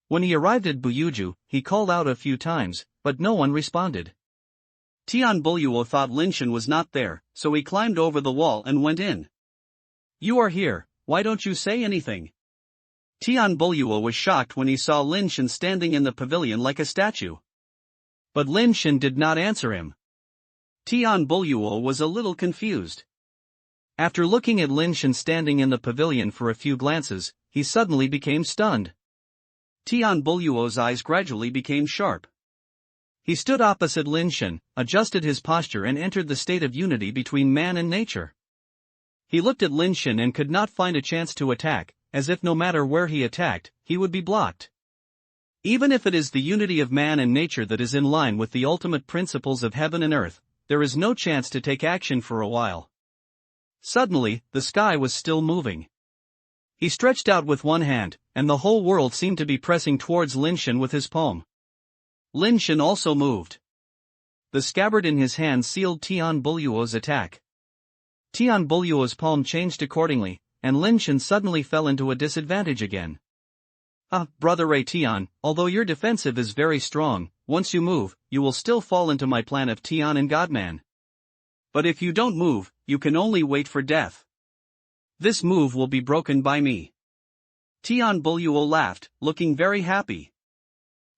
When he arrived at Buyuju, he called out a few times, but no one responded. Tian Buluo thought Lin Shen was not there, so he climbed over the wall and went in. "You are here, why don't you say anything?" Tian Buluo was shocked when he saw Lin Shen standing in the pavilion like a statue. But Lin Shen did not answer him. Tian Buluo was a little confused. After looking at Lin Shen standing in the pavilion for a few glances, he suddenly became stunned. Tian Buluo's eyes gradually became sharp. He stood opposite Lin Shen, adjusted his posture and entered the state of unity between man and nature. He looked at Lin Shen and could not find a chance to attack, as if no matter where he attacked, he would be blocked. Even if it is the unity of man and nature that is in line with the ultimate principles of heaven and earth, there is no chance to take action for a while. Suddenly, the sky was still moving. He stretched out with one hand, and the whole world seemed to be pressing towards Lin Shen with his palm. Lin Shen also moved. The scabbard in his hand sealed Tian Buluo's attack. Tian Buluo's palm changed accordingly, and Lin Shen suddenly fell into a disadvantage again. Brother Tian, although your defensive is very strong, once you move, you will still fall into my plan of Tian and Godman. But if you don't move, you can only wait for death. This move will be broken by me. Tian Buluo laughed, looking very happy.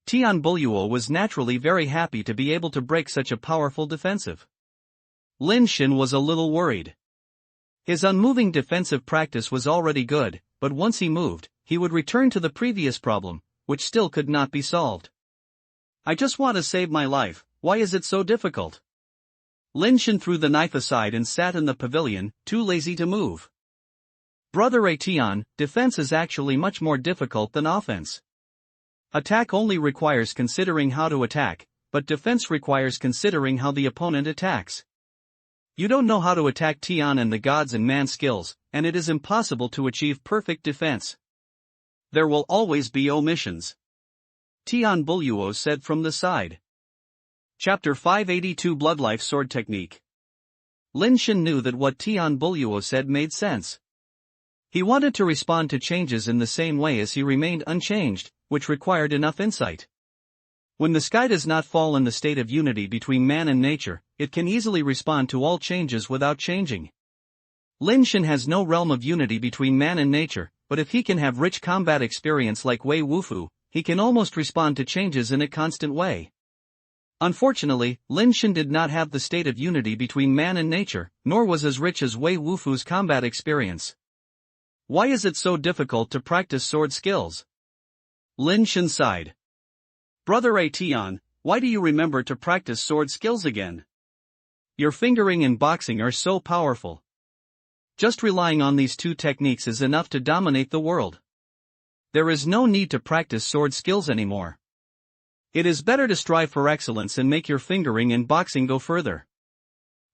Tian Buluo was naturally very happy to be able to break such a powerful defensive. Lin Shen was a little worried. His unmoving defensive practice was already good, but once he moved, he would return to the previous problem, which still could not be solved. I just want to save my life, why is it so difficult? Lin Shen threw the knife aside and sat in the pavilion, too lazy to move. Brother Tian, defense is actually much more difficult than offense. Attack only requires considering how to attack, but defense requires considering how the opponent attacks. You don't know how to attack Tian and the gods and man skills, and it is impossible to achieve perfect defense. There will always be omissions. Tian Buluo said from the side. Chapter 582 Bloodlife Sword Technique. Lin Shen knew that what Tian Buluo said made sense. He wanted to respond to changes in the same way as he remained unchanged, which required enough insight. When the sky does not fall in the state of unity between man and nature, it can easily respond to all changes without changing. Lin Shen has no realm of unity between man and nature, but if he can have rich combat experience like Wei Wufu, he can almost respond to changes in a constant way. Unfortunately, Lin Shen did not have the state of unity between man and nature, nor was as rich as Wei Wufu's combat experience. Why is it so difficult to practice sword skills? Lin Shen sighed. Brother Tian, why do you remember to practice sword skills again? Your fingering and boxing are so powerful. Just relying on these two techniques is enough to dominate the world. There is no need to practice sword skills anymore. It is better to strive for excellence and make your fingering and boxing go further.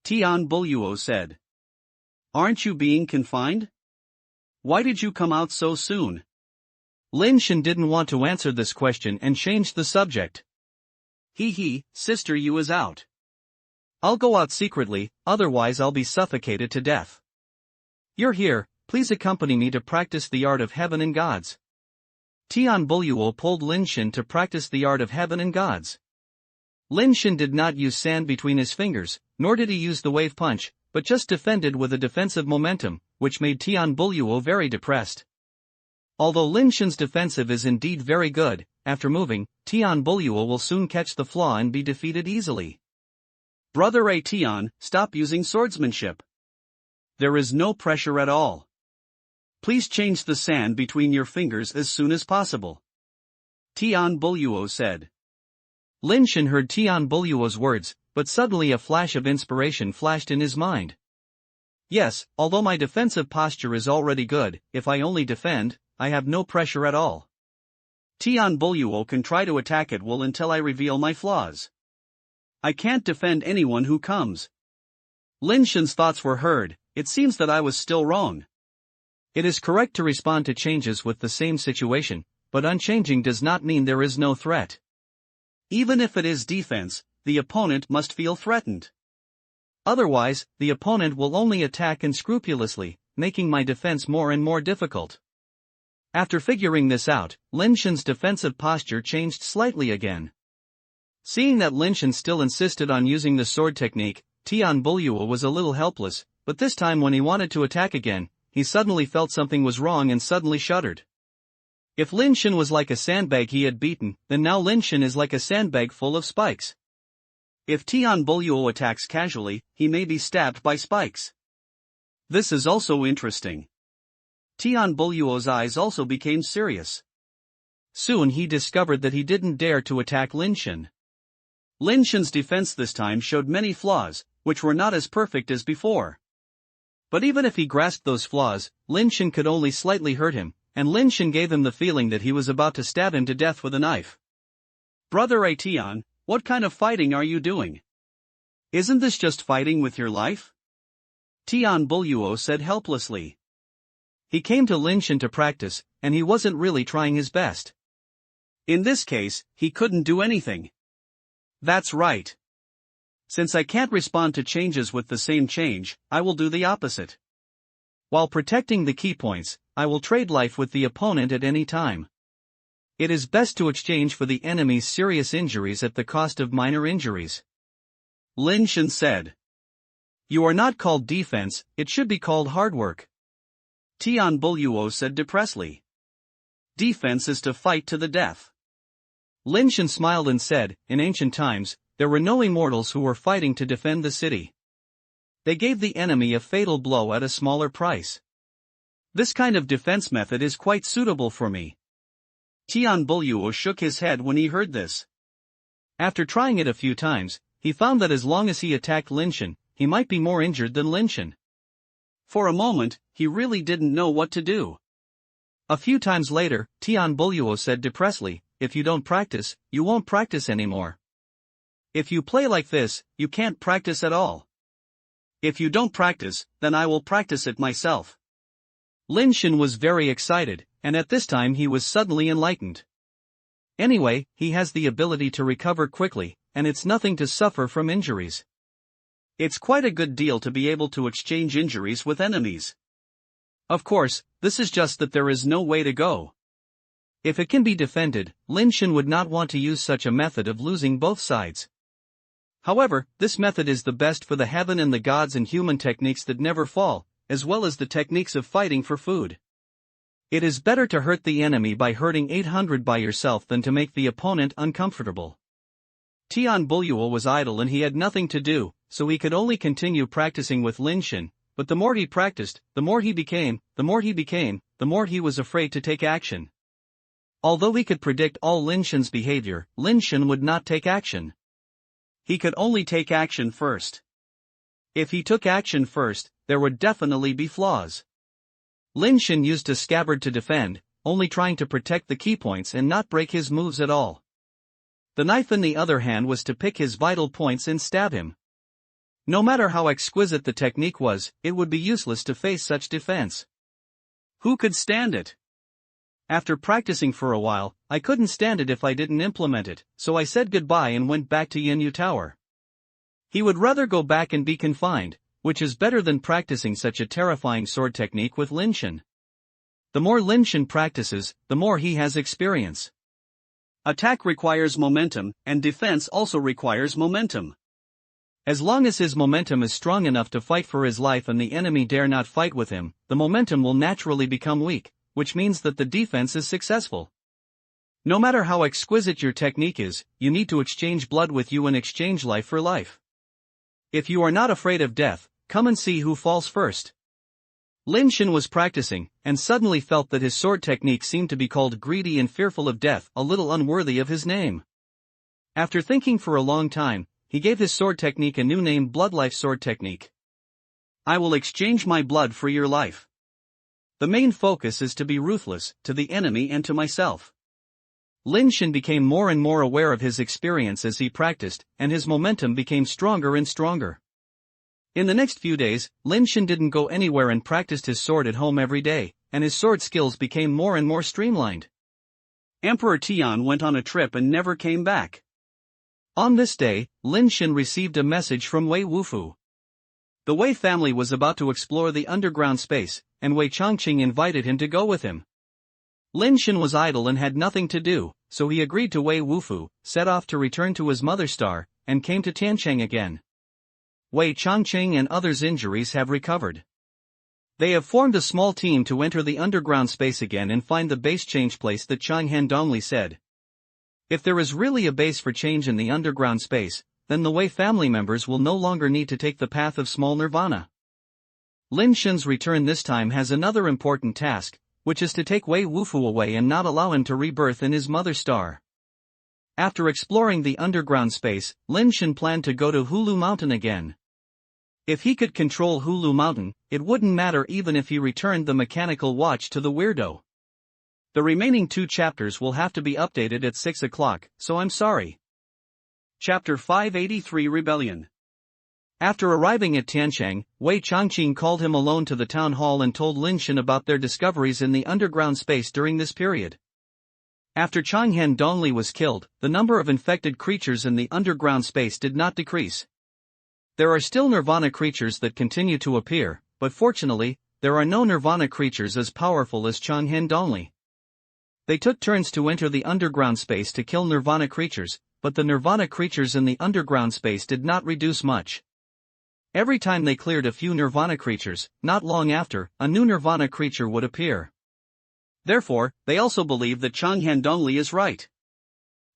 Tian Buluo said. Aren't you being confined? Why did you come out so soon? Lin Shen didn't want to answer this question and changed the subject. Sister, you is out. I'll go out secretly, otherwise I'll be suffocated to death. You're here, please accompany me to practice the art of heaven and gods. Tian Buluo pulled Lin Shen to practice the art of heaven and gods. Lin Shen did not use sand between his fingers, nor did he use the wave punch, but just defended with a defensive momentum, which made Tian Buluo very depressed. Although Lin Shen's defensive is indeed very good, after moving, Tian Buluo will soon catch the flaw and be defeated easily. Brother Tian, stop using swordsmanship. There is no pressure at all. Please change the sand between your fingers as soon as possible. Tian Buluo said. Lin Shen heard Tian Buluo's words, but suddenly a flash of inspiration flashed in his mind. Yes, although my defensive posture is already good, if I only defend, I have no pressure at all. Tian Buluo can try to attack at will until I reveal my flaws. I can't defend anyone who comes. Lin Shen's thoughts were heard. It seems that I was still wrong. It is correct to respond to changes with the same situation, but unchanging does not mean there is no threat. Even if it is defense, the opponent must feel threatened. Otherwise, the opponent will only attack unscrupulously, making my defense more and more difficult. After figuring this out, Lin Shen's defensive posture changed slightly again. Seeing that Lin Shen still insisted on using the sword technique, Tian Buluo was a little helpless, but this time when he wanted to attack again, he suddenly felt something was wrong and suddenly shuddered. If Lin Shen was like a sandbag he had beaten, then now Lin Shen is like a sandbag full of spikes. If Tian Buluo attacks casually, he may be stabbed by spikes. This is also interesting. Tian Buluo's eyes also became serious. Soon he discovered that he didn't dare to attack Lin Shen. Lin Shen's defense this time showed many flaws, which were not as perfect as before. But even if he grasped those flaws, Lin Shen could only slightly hurt him, and Lin Shen gave him the feeling that he was about to stab him to death with a knife. Brother Tian, what kind of fighting are you doing? Isn't this just fighting with your life? Tian Buluo said helplessly. He came to Lin Shen to practice, and he wasn't really trying his best. In this case, he couldn't do anything. That's right. Since I can't respond to changes with the same change, I will do the opposite. While protecting the key points, I will trade life with the opponent at any time. It is best to exchange for the enemy's serious injuries at the cost of minor injuries. Lin Shen said. You are not called defense, it should be called hard work. Tian Buluo said depressedly. Defense is to fight to the death. Lin Shen smiled and said, in ancient times, there were no immortals who were fighting to defend the city. They gave the enemy a fatal blow at a smaller price. This kind of defense method is quite suitable for me. Tian Buluo shook his head when he heard this. After trying it a few times, he found that as long as he attacked Lin Shen, he might be more injured than Lin Shen. For a moment, he really didn't know what to do. A few times later, Tian Buluo said depressedly, if you don't practice, you won't practice anymore. If you play like this, you can't practice at all. If you don't practice, then I will practice it myself. Lin Shen was very excited, and at this time he was suddenly enlightened. Anyway, he has the ability to recover quickly, and it's nothing to suffer from injuries. It's quite a good deal to be able to exchange injuries with enemies. Of course, this is just that there is no way to go. If it can be defended, Lin Shen would not want to use such a method of losing both sides. However, this method is the best for the heaven and the gods and human techniques that never fall, as well as the techniques of fighting for food. It is better to hurt the enemy by hurting 800 by yourself than to make the opponent uncomfortable. Tian Buluo was idle and he had nothing to do, so he could only continue practicing with Lin Shen, but the more he practiced, the more he became, the more he was afraid to take action. Although he could predict all Lin Shen's behavior, Lin Shen would not take action. He could only take action first. If he took action first, there would definitely be flaws. Lin Shen used his scabbard to defend, only trying to protect the keypoints and not break his moves at all. The knife in the other hand was to pick his vital points and stab him. No matter how exquisite the technique was, it would be useless to face such defense. Who could stand it? After practicing for a while, I couldn't stand it if I didn't implement it, so I said goodbye and went back to Yinyu Tower. He would rather go back and be confined, which is better than practicing such a terrifying sword technique with Lin Shen. The more Lin Shen practices, the more he has experience. Attack requires momentum, and defense also requires momentum. As long as his momentum is strong enough to fight for his life and the enemy dare not fight with him, the momentum will naturally become weak, which means that the defense is successful. No matter how exquisite your technique is, you need to exchange blood with you and exchange life for life. If you are not afraid of death, come and see who falls first. Lin Shen was practicing, and suddenly felt that his sword technique seemed to be called greedy and fearful of death, a little unworthy of his name. After thinking for a long time, he gave his sword technique a new name, Bloodlife Sword Technique. I will exchange my blood for your life. The main focus is to be ruthless, to the enemy and to myself. Lin Shen became more and more aware of his experience as he practiced, and his momentum became stronger and stronger. In the next few days, Lin Shen didn't go anywhere and practiced his sword at home every day, and his sword skills became more and more streamlined. Emperor Tian went on a trip and never came back. On this day, Lin Shen received a message from Wei Wufu. The Wei family was about to explore the underground space, and Wei Chongqing invited him to go with him. Lin Shen was idle and had nothing to do, so he agreed to Wei Wufu, set off to return to his mother star, and came to Tiancheng again. Wei Chongqing and others' injuries have recovered. They have formed a small team to enter the underground space again and find the base change place that Chang Dongli said. If there is really a base for change in the underground space, then the Wei family members will no longer need to take the path of small nirvana. Lin Shen's return this time has another important task, which is to take Wei Wufu away and not allow him to rebirth in his mother star. After exploring the underground space, Lin Shen planned to go to Hulu Mountain again. If he could control Hulu Mountain, it wouldn't matter even if he returned the mechanical watch to the weirdo. The remaining 2 chapters will have to be updated at 6 o'clock, so I'm sorry. Chapter 583 Rebellion. After arriving at Tiancheng, Wei Chongqing called him alone to the town hall and told Lin Shen about their discoveries in the underground space during this period. After Chang Dongli was killed, the number of infected creatures in the underground space did not decrease. There are still nirvana creatures that continue to appear, but fortunately, there are no nirvana creatures as powerful as Chang Dongli. They took turns to enter the underground space to kill nirvana creatures, but the nirvana creatures in the underground space did not reduce much. Every time they cleared a few nirvana creatures, not long after, a new nirvana creature would appear. Therefore, they also believe that Chang Dongli is right.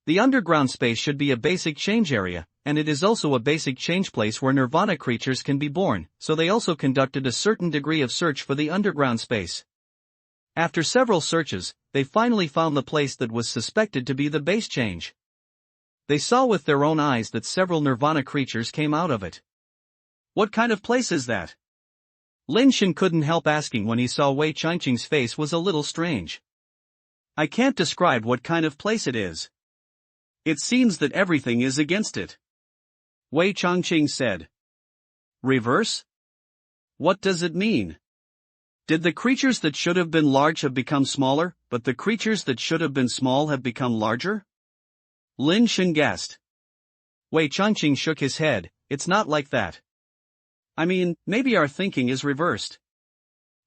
The underground space should be a basic change area, and it is also a basic change place where nirvana creatures can be born, so they also conducted a certain degree of search for the underground space. After several searches, they finally found the place that was suspected to be the base change. They saw with their own eyes that several nirvana creatures came out of it. What kind of place is that? Lin Shen couldn't help asking when he saw Wei Chongqing's face was a little strange. I can't describe what kind of place it is. It seems that everything is against it. Wei Chongqing said. Reverse? What does it mean? Did the creatures that should have been large have become smaller, but the creatures that should have been small have become larger? Lin Shen guessed. Wei Chongqing shook his head. It's not like that. I mean, maybe our thinking is reversed.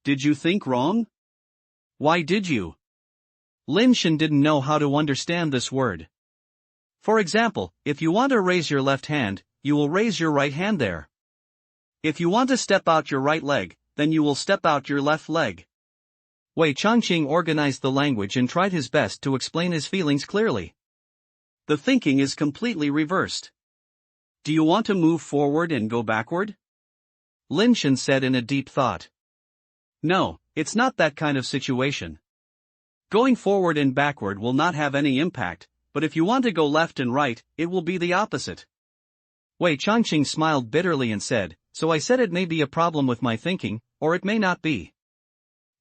Did you think wrong? Why did you? Lin Shen didn't know how to understand this word. For example, if you want to raise your left hand, you will raise your right hand there. If you want to step out your right leg, then you will step out your left leg. Wei Chongqing organized the language and tried his best to explain his feelings clearly. The thinking is completely reversed. Do you want to move forward and go backward? Lin Shen said in a deep thought. No, it's not that kind of situation. Going forward and backward will not have any impact, but if you want to go left and right, it will be the opposite. Wei Chongqing smiled bitterly and said, so I said it may be a problem with my thinking, or it may not be.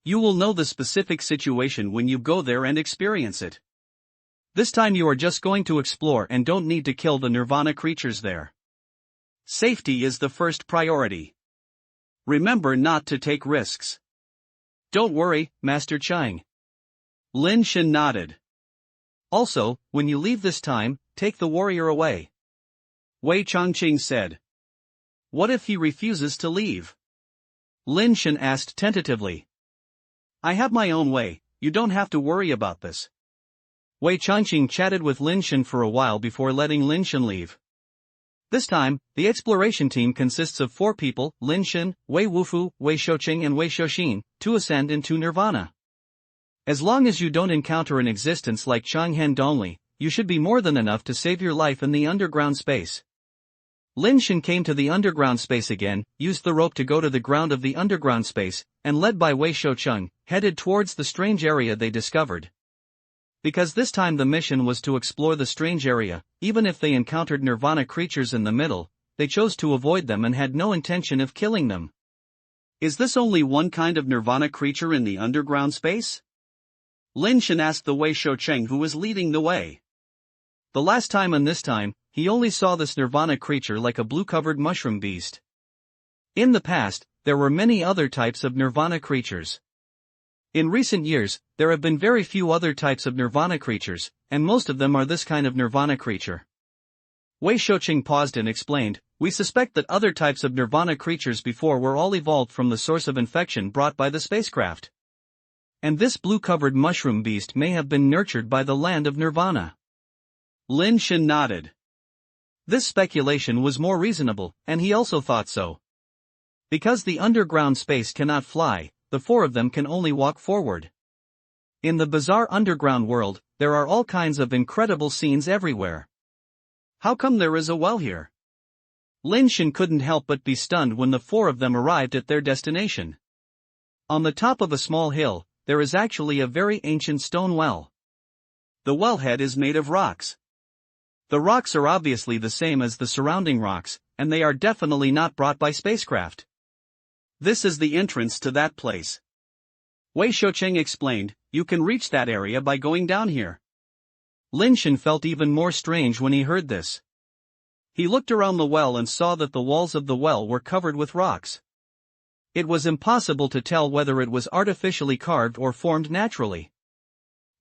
You will know the specific situation when you go there and experience it. This time you are just going to explore and don't need to kill the nirvana creatures there. Safety is the first priority. Remember not to take risks. Don't worry, Master Chang. Lin Shen nodded. Also, when you leave this time, take the warrior away. Wei Changqing said. What if he refuses to leave? Lin Shen asked tentatively. I have my own way, you don't have to worry about this. Wei Changqing chatted with Lin Shen for a while before letting Lin Shen leave. This time, the exploration team consists of 4 people, Lin Shen, Wei Wufu, Wei Shouqing and Wei Shouxin, to ascend into nirvana. As long as you don't encounter an existence like Changhen Dongli, you should be more than enough to save your life in the underground space. Lin Shen came to the underground space again, used the rope to go to the ground of the underground space, and led by Wei Shoucheng, headed towards the strange area they discovered. Because this time the mission was to explore the strange area, even if they encountered nirvana creatures in the middle, they chose to avoid them and had no intention of killing them. Is this only one kind of nirvana creature in the underground space? Lin Shen asked the Wei Shoucheng who was leading the way. The last time and this time, he only saw this nirvana creature like a blue-covered mushroom beast. In the past, there were many other types of nirvana creatures. In recent years, there have been very few other types of nirvana creatures, and most of them are this kind of nirvana creature. Wei Shouqing paused and explained, we suspect that other types of nirvana creatures before were all evolved from the source of infection brought by the spacecraft. And this blue-covered mushroom beast may have been nurtured by the land of nirvana. Lin Shen nodded. This speculation was more reasonable, and he also thought so. Because the underground space cannot fly, the 4 of them can only walk forward. In the bizarre underground world, there are all kinds of incredible scenes everywhere. How come there is a well here? Lin Shen couldn't help but be stunned when the 4 of them arrived at their destination. On the top of a small hill, there is actually a very ancient stone well. The wellhead is made of rocks. The rocks are obviously the same as the surrounding rocks, and they are definitely not brought by spacecraft. This is the entrance to that place. Wei Shoucheng explained, you can reach that area by going down here. Lin Shen felt even more strange when he heard this. He looked around the well and saw that the walls of the well were covered with rocks. It was impossible to tell whether it was artificially carved or formed naturally.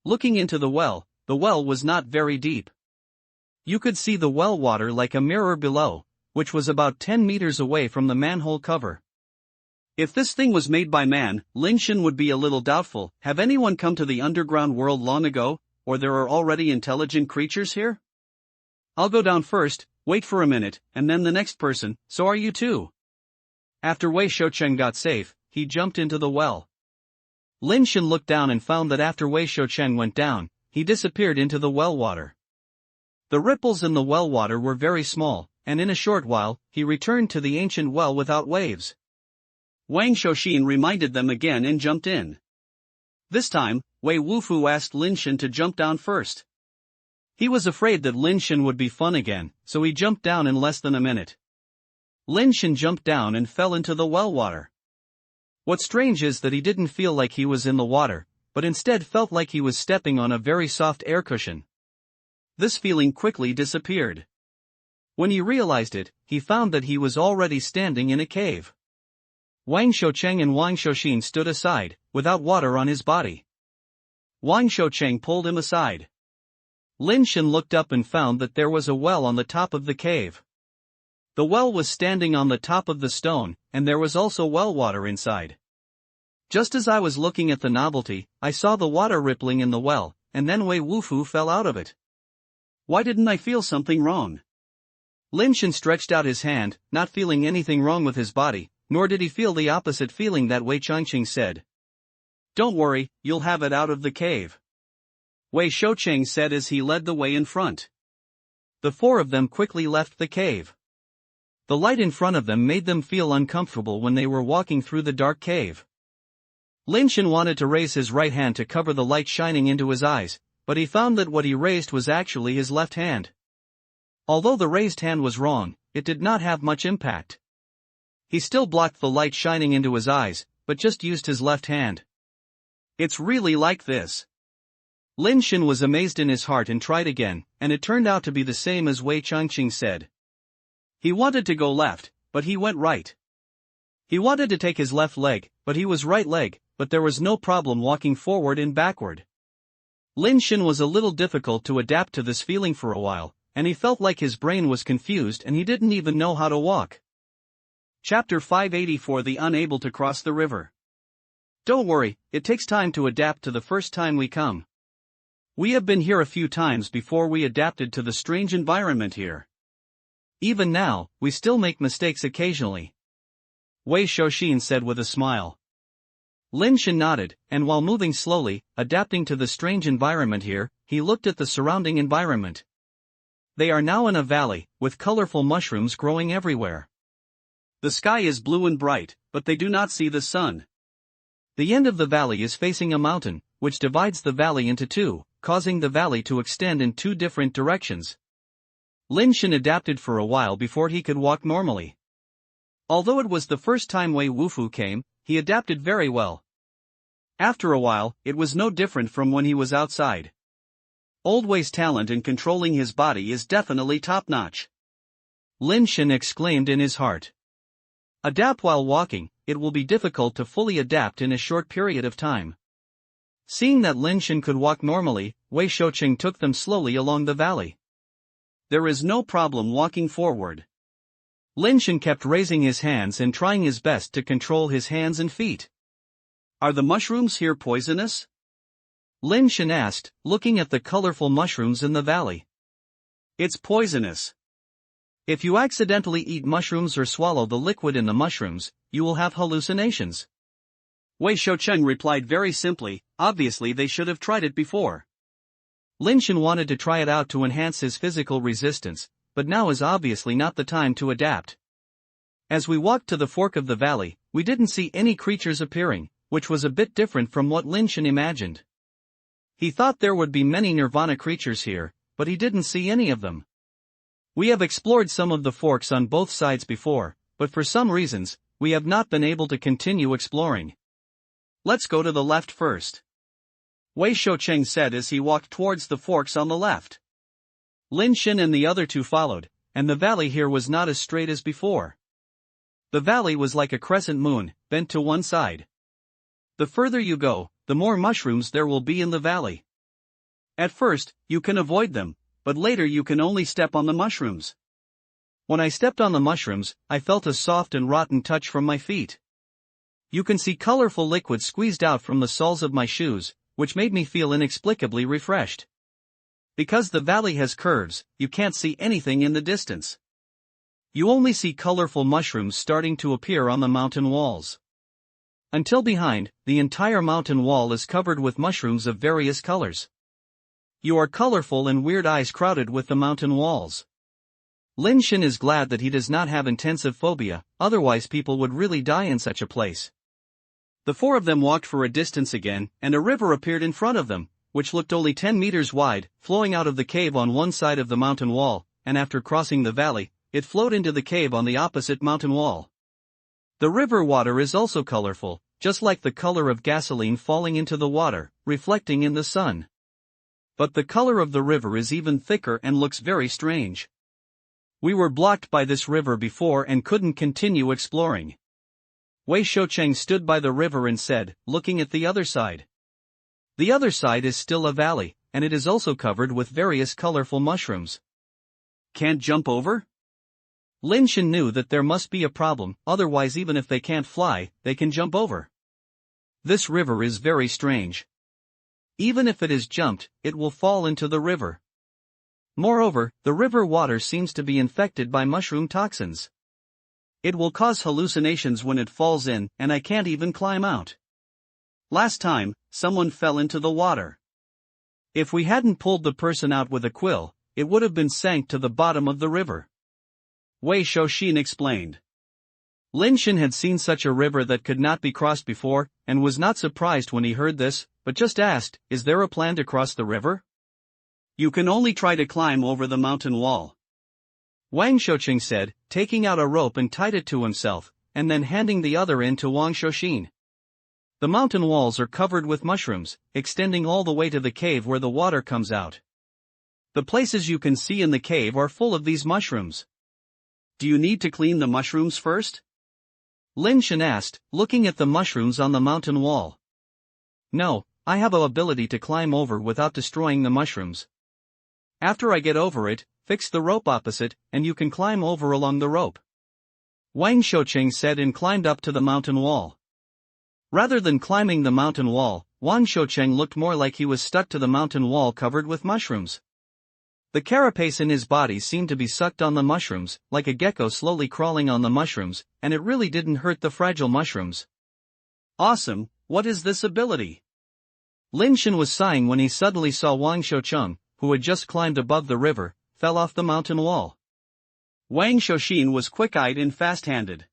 Looking into the well was not very deep. You could see the well water like a mirror below, which was about 10 meters away from the manhole cover. If this thing was made by man, Lin Shen would be a little doubtful. Have anyone come to the underground world long ago, or there are already intelligent creatures here? I'll go down first, wait for a minute, and then the next person, so are you too. After Wei Shoucheng got safe, he jumped into the well. Lin Shen looked down and found that after Wei Shoucheng went down, he disappeared into the well water. The ripples in the well water were very small, and in a short while, he returned to the ancient well without waves. Wang Shouxin reminded them again and jumped in. This time, Wei Wufu asked Lin Shen to jump down first. He was afraid that Lin Shen would be fun again, so he jumped down in less than a minute. Lin Shen jumped down and fell into the well water. What's strange is that he didn't feel like he was in the water, but instead felt like he was stepping on a very soft air cushion. This feeling quickly disappeared. When he realized it, he found that he was already standing in a cave. Wang Shoucheng and Wang Shouxin stood aside, without water on his body. Wang Shoucheng pulled him aside. Lin Shen looked up and found that there was a well on the top of the cave. The well was standing on the top of the stone, and there was also well water inside. Just as I was looking at the novelty, I saw the water rippling in the well, and then Wei Wufu fell out of it. Why didn't I feel something wrong? Lin Shen stretched out his hand, not feeling anything wrong with his body, nor did he feel the opposite feeling that Wei Changqing said. Don't worry, you'll have it out of the cave. Wei Shoucheng said as he led the way in front. The 4 of them quickly left the cave. The light in front of them made them feel uncomfortable when they were walking through the dark cave. Lin Shen wanted to raise his right hand to cover the light shining into his eyes, but he found that what he raised was actually his left hand. Although the raised hand was wrong, it did not have much impact. He still blocked the light shining into his eyes, but just used his left hand. It's really like this. Lin Shen was amazed in his heart and tried again, and it turned out to be the same as Wei Changqing said. He wanted to go left, but he went right. He wanted to take his left leg, but he was right leg, but there was no problem walking forward and backward. Lin Shen was a little difficult to adapt to this feeling for a while, and he felt like his brain was confused and he didn't even know how to walk. Chapter 584 The Unable to Cross the River. Don't worry, it takes time to adapt to the first time we come. We have been here a few times before we adapted to the strange environment here. Even now, we still make mistakes occasionally. Wei Shouxin said with a smile. Lin Shen nodded, and while moving slowly, adapting to the strange environment here, he looked at the surrounding environment. They are now in a valley, with colorful mushrooms growing everywhere. The sky is blue and bright, but they do not see the sun. The end of the valley is facing a mountain, which divides the valley into two, causing the valley to extend in two different directions. Lin Shen adapted for a while before he could walk normally. Although it was the first time Wei Wufu came, he adapted very well. After a while, it was no different from when he was outside. Old Wei's talent in controlling his body is definitely top-notch. Lin Shen exclaimed in his heart. Adapt while walking, it will be difficult to fully adapt in a short period of time. Seeing that Lin Shen could walk normally, Wei Shouqing took them slowly along the valley. There is no problem walking forward. Lin Shen kept raising his hands and trying his best to control his hands and feet. Are the mushrooms here poisonous? Lin Shen asked, looking at the colorful mushrooms in the valley. It's poisonous. If you accidentally eat mushrooms or swallow the liquid in the mushrooms, you will have hallucinations. Wei Shoucheng replied very simply, obviously they should have tried it before. Lin Shen wanted to try it out to enhance his physical resistance, but now is obviously not the time to adapt. As we walked to the fork of the valley, we didn't see any creatures appearing, which was a bit different from what Lin Shen imagined. He thought there would be many nirvana creatures here, but he didn't see any of them. We have explored some of the forks on both sides before, but for some reasons, we have not been able to continue exploring. Let's go to the left first. Wei Shoucheng said as he walked towards the forks on the left. Lin Shen and the other two followed, and the valley here was not as straight as before. The valley was like a crescent moon, bent to one side. The further you go, the more mushrooms there will be in the valley. At first, you can avoid them, but later you can only step on the mushrooms. When I stepped on the mushrooms, I felt a soft and rotten touch from my feet. You can see colorful liquid squeezed out from the soles of my shoes, which made me feel inexplicably refreshed. Because the valley has curves, you can't see anything in the distance. You only see colorful mushrooms starting to appear on the mountain walls. Until behind, the entire mountain wall is covered with mushrooms of various colors. You are colorful and weird eyes crowded with the mountain walls. Lin Shen is glad that he does not have intensive phobia, otherwise people would really die in such a place. The four of them walked for a distance again, and a river appeared in front of them, which looked only 10 meters wide, flowing out of the cave on one side of the mountain wall, and after crossing the valley, it flowed into the cave on the opposite mountain wall. The river water is also colorful, just like the color of gasoline falling into the water, reflecting in the sun. But the color of the river is even thicker and looks very strange. We were blocked by this river before and couldn't continue exploring. Wei Shoucheng stood by the river and said, looking at the other side. The other side is still a valley, and it is also covered with various colorful mushrooms. Can't jump over? Lin Shen knew that there must be a problem, otherwise even if they can't fly, they can jump over. This river is very strange. Even if it is jumped, it will fall into the river. Moreover, the river water seems to be infected by mushroom toxins. It will cause hallucinations when it falls in, and I can't even climb out. Last time, someone fell into the water. If we hadn't pulled the person out with a quill, it would have been sank to the bottom of the river. Wei Shouxin explained. Lin Shen had seen such a river that could not be crossed before, and was not surprised when he heard this, but just asked, is there a plan to cross the river? You can only try to climb over the mountain wall. Wang Shoucheng said, taking out a rope and tied it to himself, and then handing the other end to Wang Shouxin. The mountain walls are covered with mushrooms, extending all the way to the cave where the water comes out. The places you can see in the cave are full of these mushrooms. Do you need to clean the mushrooms first? Lin Shen asked, looking at the mushrooms on the mountain wall. No, I have the ability to climb over without destroying the mushrooms. After I get over it, fix the rope opposite, and you can climb over along the rope. Wang Shoucheng said and climbed up to the mountain wall. Rather than climbing the mountain wall, Wang Shoucheng looked more like he was stuck to the mountain wall covered with mushrooms. The carapace in his body seemed to be sucked on the mushrooms, like a gecko slowly crawling on the mushrooms, and it really didn't hurt the fragile mushrooms. Awesome, what is this ability? Lin Shen was sighing when he suddenly saw Wang Shoucheng, who had just climbed above the river, fell off the mountain wall. Wang Shouxin was quick-eyed and fast-handed.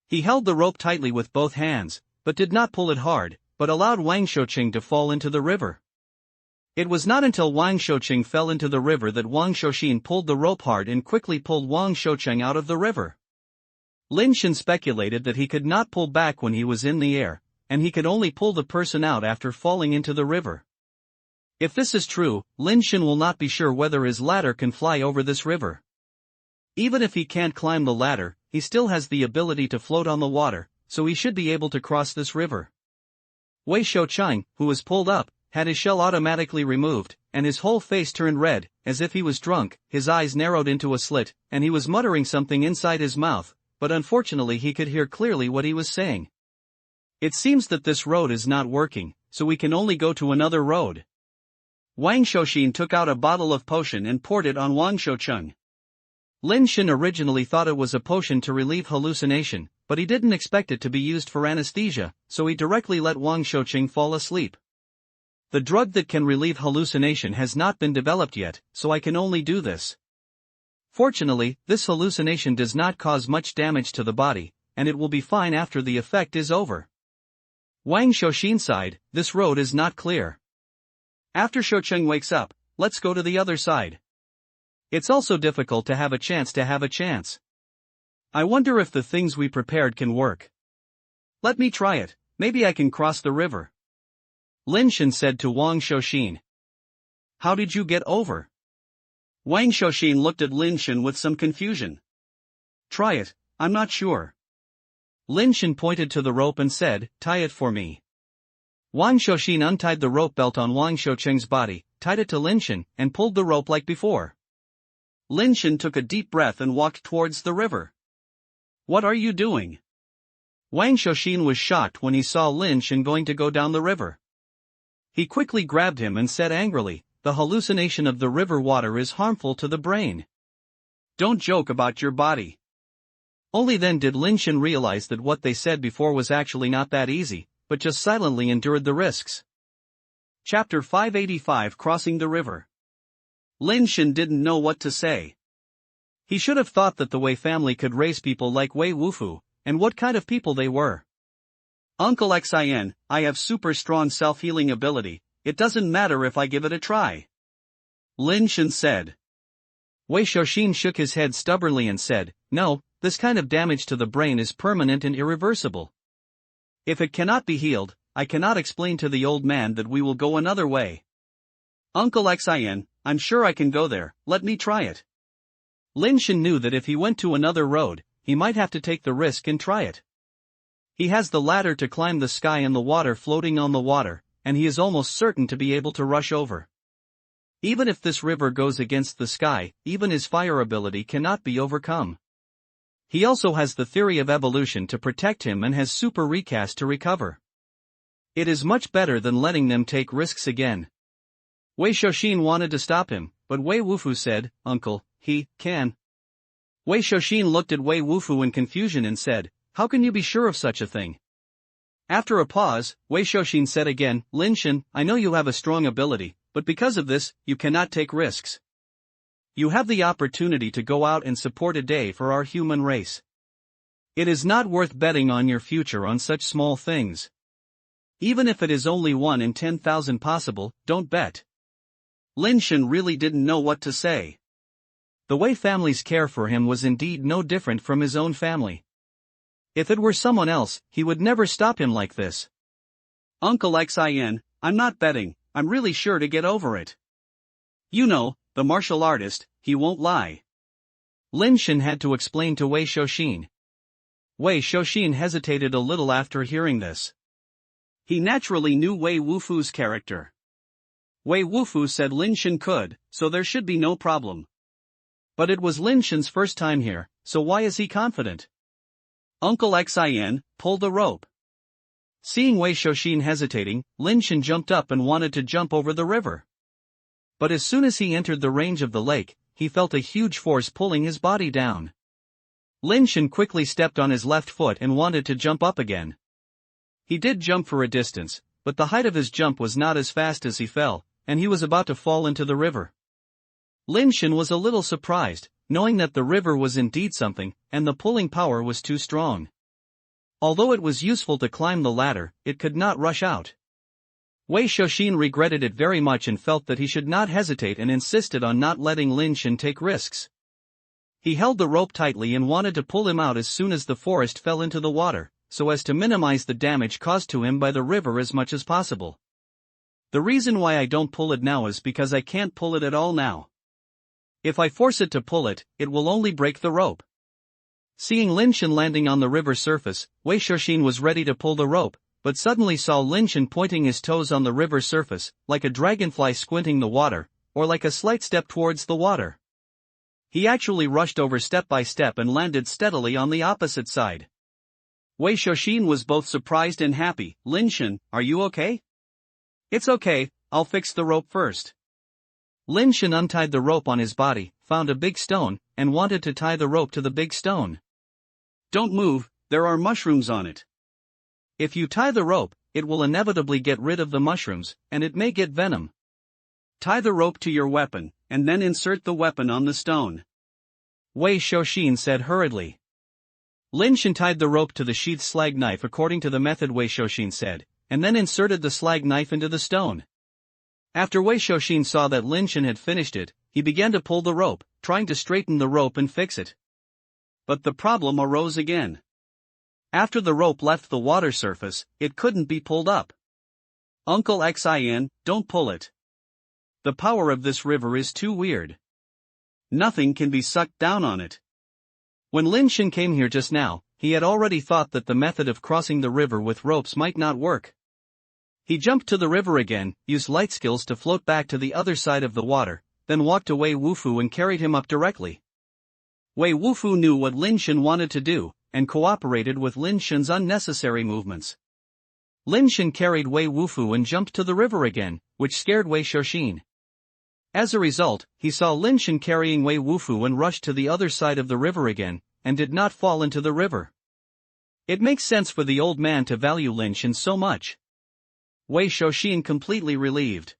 He held the rope tightly with both hands, but did not pull it hard, but allowed Wang Shoucheng to fall into the river. It was not until Wang Shoucheng fell into the river that Wang Shouxin pulled the rope hard and quickly pulled Wang Shoucheng out of the river. Lin Shen speculated that he could not pull back when he was in the air, and he could only pull the person out after falling into the river. If this is true, Lin Shen will not be sure whether his ladder can fly over this river. Even if he can't climb the ladder, he still has the ability to float on the water, so he should be able to cross this river. Wei Shoucheng, who was pulled up, had his shell automatically removed, and his whole face turned red, as if he was drunk. His eyes narrowed into a slit, and he was muttering something inside his mouth, but unfortunately he could hear clearly what he was saying. It seems that this road is not working, so we can only go to another road. Wang Shouxin took out a bottle of potion and poured it on Wang Shoucheng. Lin Shen originally thought it was a potion to relieve hallucination, but he didn't expect it to be used for anesthesia, so he directly let Wang Shoucheng fall asleep. The drug that can relieve hallucination has not been developed yet, so I can only do this. Fortunately, this hallucination does not cause much damage to the body, and it will be fine after the effect is over. Wang Shouxin sighed, this road is not clear. After Shoucheng wakes up, let's go to the other side. It's also difficult to have a chance. I wonder if the things we prepared can work. Let me try it, maybe I can cross the river. Lin Shen said to Wang Shouxin. How did you get over? Wang Shouxin looked at Lin Shen with some confusion. Try it, I'm not sure. Lin Shen pointed to the rope and said, tie it for me. Wang Shouxin untied the rope belt on Wang Shoucheng's body, tied it to Lin Shen, and pulled the rope like before. Lin Shen took a deep breath and walked towards the river. What are you doing? Wang Shouxin was shocked when he saw Lin Shen going to go down the river. He quickly grabbed him and said angrily, the hallucination of the river water is harmful to the brain. Don't joke about your body. Only then did Lin Shen realize that what they said before was actually not that easy, but just silently endured the risks. Chapter 585 Crossing the River. Lin Shen didn't know what to say. He should have thought that the Wei family could raise people like Wei Wufu, and what kind of people they were. Uncle Xin, I have super strong self-healing ability, it doesn't matter if I give it a try. Lin Shen said. Wei Shouxin shook his head stubbornly and said, no, this kind of damage to the brain is permanent and irreversible. If it cannot be healed, I cannot explain to the old man that we will go another way. Uncle Xin, I'm sure I can go there, let me try it. Lin Shen knew that if he went to another road, he might have to take the risk and try it. He has the ladder to climb the sky and the water floating on the water, and he is almost certain to be able to rush over. Even if this river goes against the sky, even his fire ability cannot be overcome. He also has the theory of evolution to protect him and has super recast to recover. It is much better than letting them take risks again. Wei Shouxin wanted to stop him, but Wei Wufu said, Uncle, he can. Wei Shouxin looked at Wei Wufu in confusion and said, how can you be sure of such a thing? After a pause, Wei Shouxin said again, Lin Shen, I know you have a strong ability, but because of this, you cannot take risks. You have the opportunity to go out and support a day for our human race. It is not worth betting on your future on such small things. Even if it is only 1 in 10,000 possible, don't bet. Lin Shen really didn't know what to say. The Wei family's care for him was indeed no different from his own family. If it were someone else, he would never stop him like this. Uncle Xin, I'm not betting, I'm really sure to get over it. You know, the martial artist, he won't lie. Lin Shen had to explain to Wei Shouxin. Wei Shouxin hesitated a little after hearing this. He naturally knew Wei Wufu's character. Wei Wufu said Lin Shen could, so there should be no problem. But it was Lin Shen's first time here, so why is he confident? Uncle Xin, pull the rope. Seeing Wei Shouxin hesitating, Lin Shen jumped up and wanted to jump over the river. But as soon as he entered the range of the lake, he felt a huge force pulling his body down. Lin Shen quickly stepped on his left foot and wanted to jump up again. He did jump for a distance, but the height of his jump was not as fast as he fell, and he was about to fall into the river. Lin Shen was a little surprised, knowing that the river was indeed something, and the pulling power was too strong. Although it was useful to climb the ladder, it could not rush out. Wei Shouxin regretted it very much and felt that he should not hesitate and insisted on not letting Lin Shen take risks. He held the rope tightly and wanted to pull him out as soon as the forest fell into the water, so as to minimize the damage caused to him by the river as much as possible. The reason why I don't pull it now is because I can't pull it at all now. If I force it to pull it, it will only break the rope. Seeing Lin Shen landing on the river surface, Wei Shouxin was ready to pull the rope, but suddenly saw Lin Shen pointing his toes on the river surface, like a dragonfly squinting the water, or like a slight step towards the water. He actually rushed over step by step and landed steadily on the opposite side. Wei Shouxin was both surprised and happy. Lin Shen, are you okay? It's okay, I'll fix the rope first. Lin Shen untied the rope on his body, found a big stone, and wanted to tie the rope to the big stone. Don't move, there are mushrooms on it. If you tie the rope, it will inevitably get rid of the mushrooms, and it may get venom. Tie the rope to your weapon, and then insert the weapon on the stone. Wei Shouxin said hurriedly. Lin Shen tied the rope to the sheathed slag knife according to the method Wei Shouxin said, and then inserted the slag knife into the stone. After Wei Shouxin saw that Lin Shen had finished it, he began to pull the rope, trying to straighten the rope and fix it. But the problem arose again. After the rope left the water surface, it couldn't be pulled up. Uncle Xin, don't pull it. The power of this river is too weird. Nothing can be sucked down on it. When Lin Shen came here just now, he had already thought that the method of crossing the river with ropes might not work. He jumped to the river again, used light skills to float back to the other side of the water, then walked to Wei Wufu and carried him up directly. Wei Wufu knew what Lin Shen wanted to do, and cooperated with Lin Shen's unnecessary movements. Lin Shen carried Wei Wufu and jumped to the river again, which scared Wei Shouxin. As a result, he saw Lin Shen carrying Wei Wufu and rushed to the other side of the river again, and did not fall into the river. It makes sense for the old man to value Lin Shen so much. Wei Shouxin completely relieved.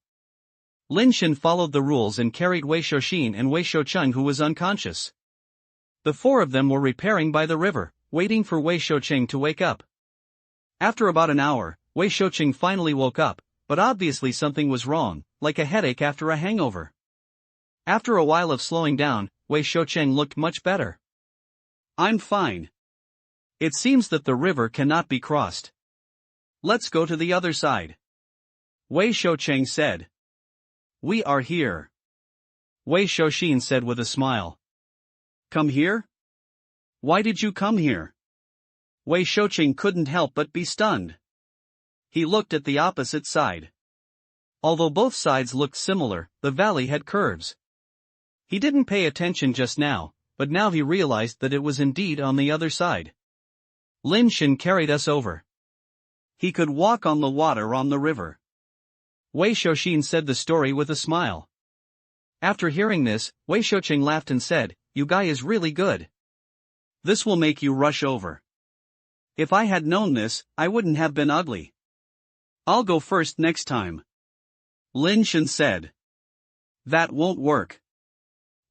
Lin Shen followed the rules and carried Wei Shouxin and Wei Shoucheng, who was unconscious. The four of them were repairing by the river, waiting for Wei Shoucheng to wake up. After about an hour, Wei Shoucheng finally woke up, but obviously something was wrong, like a headache after a hangover. After a while of slowing down, Wei Shoucheng looked much better. I'm fine. It seems that the river cannot be crossed. Let's go to the other side. Wei Shoucheng said. We are here. Wei Shouxin said with a smile. Come here? Why did you come here? Wei Shoucheng couldn't help but be stunned. He looked at the opposite side. Although both sides looked similar, the valley had curves. He didn't pay attention just now, but now he realized that it was indeed on the other side. Lin Shen carried us over. He could walk on the water on the river. Wei Shouxin said the story with a smile. After hearing this, Wei Shoucheng laughed and said, "You guy is really good. This will make you rush over. If I had known this, I wouldn't have been ugly. I'll go first next time." Lin Shen said. That won't work.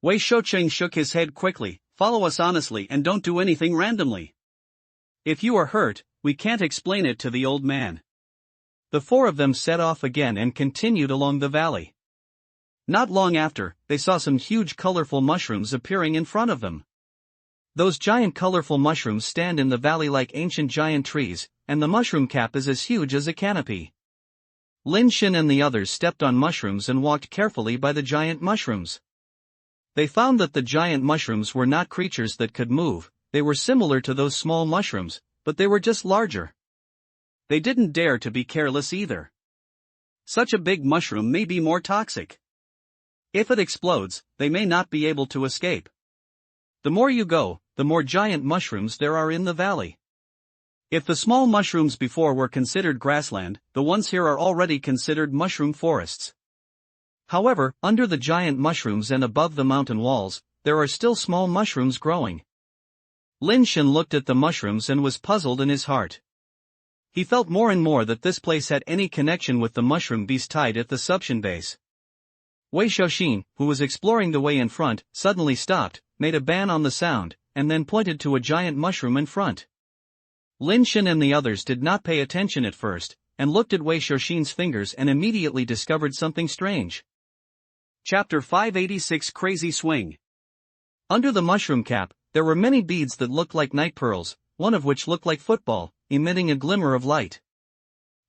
Wei Shoucheng shook his head quickly. Follow us honestly and don't do anything randomly. If you are hurt, we can't explain it to the old man. The four of them set off again and continued along the valley. Not long after, they saw some huge colorful mushrooms appearing in front of them. Those giant colorful mushrooms stand in the valley like ancient giant trees, and the mushroom cap is as huge as a canopy. Lin Shen and the others stepped on mushrooms and walked carefully by the giant mushrooms. They found that the giant mushrooms were not creatures that could move, they were similar to those small mushrooms, but they were just larger. They didn't dare to be careless either. Such a big mushroom may be more toxic. If it explodes, they may not be able to escape. The more you go, the more giant mushrooms there are in the valley. If the small mushrooms before were considered grassland, the ones here are already considered mushroom forests. However, under the giant mushrooms and above the mountain walls, there are still small mushrooms growing. Lin Shen looked at the mushrooms and was puzzled in his heart. He felt more and more that this place had any connection with the mushroom beast tied at the suction base. Wei Xiaoxin, who was exploring the way in front, suddenly stopped, made a ban on the sound, and then pointed to a giant mushroom in front. Lin Shen and the others did not pay attention at first, and looked at Wei Xiaoxin's fingers and immediately discovered something strange. Chapter 586 Crazy Swing. Under the mushroom cap, there were many beads that looked like night pearls, one of which looked like football, emitting a glimmer of light.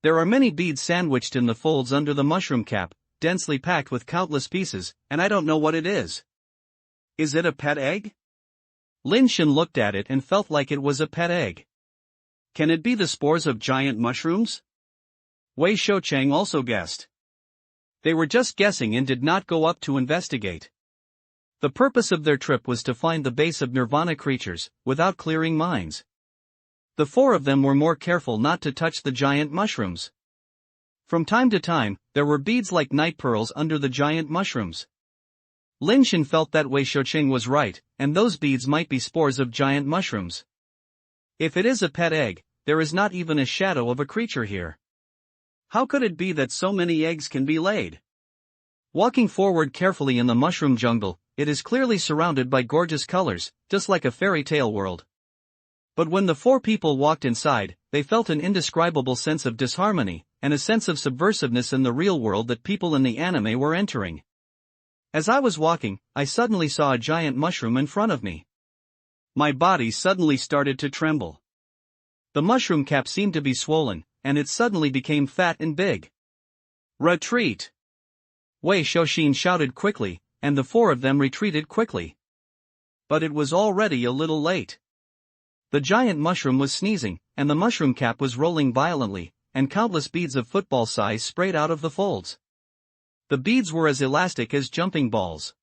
There are many beads sandwiched in the folds under the mushroom cap, densely packed with countless pieces, and I don't know what it is. Is it a pet egg? Lin Shen looked at it and felt like it was a pet egg. Can it be the spores of giant mushrooms? Wei Xiaocheng also guessed. They were just guessing and did not go up to investigate. The purpose of their trip was to find the base of nirvana creatures, without clearing minds. The four of them were more careful not to touch the giant mushrooms. From time to time, there were beads like night pearls under the giant mushrooms. Lin Shen felt that Wei Xiaocheng was right, and those beads might be spores of giant mushrooms. If it is a pet egg, there is not even a shadow of a creature here. How could it be that so many eggs can be laid? Walking forward carefully in the mushroom jungle, it is clearly surrounded by gorgeous colors, just like a fairy tale world. But when the four people walked inside, they felt an indescribable sense of disharmony, and a sense of subversiveness in the real world that people in the anime were entering. As I was walking, I suddenly saw a giant mushroom in front of me. My body suddenly started to tremble. The mushroom cap seemed to be swollen, and it suddenly became fat and big. Retreat! Wei Xiaoxin shouted quickly, and the four of them retreated quickly. But it was already a little late. The giant mushroom was sneezing, and the mushroom cap was rolling violently, and countless beads of football size sprayed out of the folds. The beads were as elastic as jumping balls.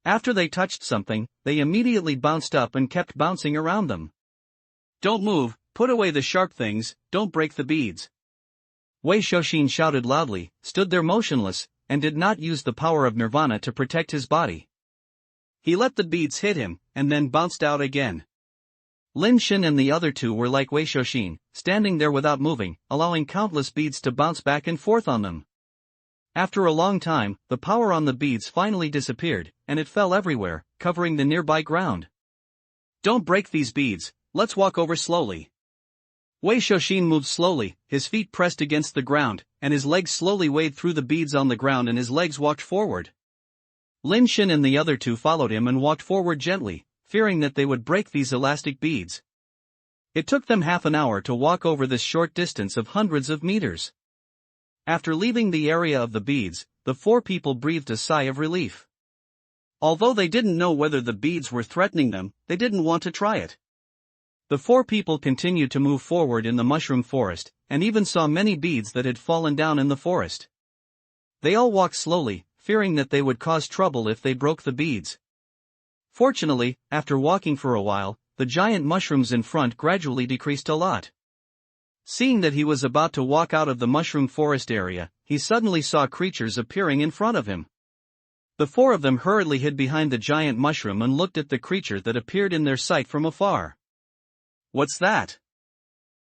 After they touched something, they immediately bounced up and kept bouncing around them. Don't move, put away the sharp things, don't break the beads. Wei Xiaoxin shouted loudly, stood there motionless, and did not use the power of nirvana to protect his body. He let the beads hit him, and then bounced out again. Lin Shen and the other two were like Wei Xiaoxin, standing there without moving, allowing countless beads to bounce back and forth on them. After a long time, the power on the beads finally disappeared, and it fell everywhere, covering the nearby ground. Don't break these beads, let's walk over slowly. Wei Xiaoxin moved slowly, his feet pressed against the ground, and his legs slowly wade through the beads on the ground and his legs walked forward. Lin Shen and the other two followed him and walked forward gently, fearing that they would break these elastic beads. It took them half an hour to walk over this short distance of hundreds of meters. After leaving the area of the beads, the four people breathed a sigh of relief. Although they didn't know whether the beads were threatening them, they didn't want to try it. The four people continued to move forward in the mushroom forest, and even saw many beads that had fallen down in the forest. They all walked slowly, fearing that they would cause trouble if they broke the beads. Fortunately, after walking for a while, the giant mushrooms in front gradually decreased a lot. Seeing that he was about to walk out of the mushroom forest area, he suddenly saw creatures appearing in front of him. The four of them hurriedly hid behind the giant mushroom and looked at the creature that appeared in their sight from afar. What's that?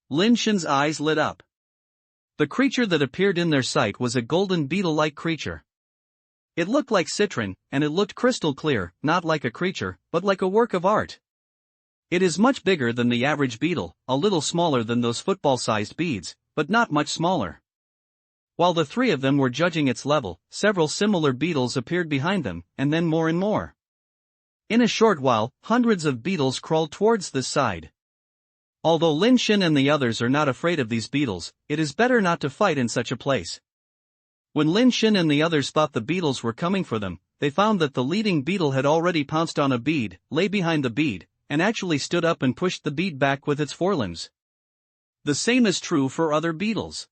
Lin Shen's eyes lit up. The creature that appeared in their sight was a golden beetle-like creature. It looked like citron, and it looked crystal clear, not like a creature, but like a work of art. It is much bigger than the average beetle, a little smaller than those football-sized beads, but not much smaller. While the three of them were judging its level, several similar beetles appeared behind them, and then more and more. In a short while, hundreds of beetles crawled towards this side. Although Lin Shen and the others are not afraid of these beetles, it is better not to fight in such a place. When Lin Shen and the others thought the beetles were coming for them, they found that the leading beetle had already pounced on a bead, lay behind the bead, and actually stood up and pushed the bead back with its forelimbs. The same is true for other beetles.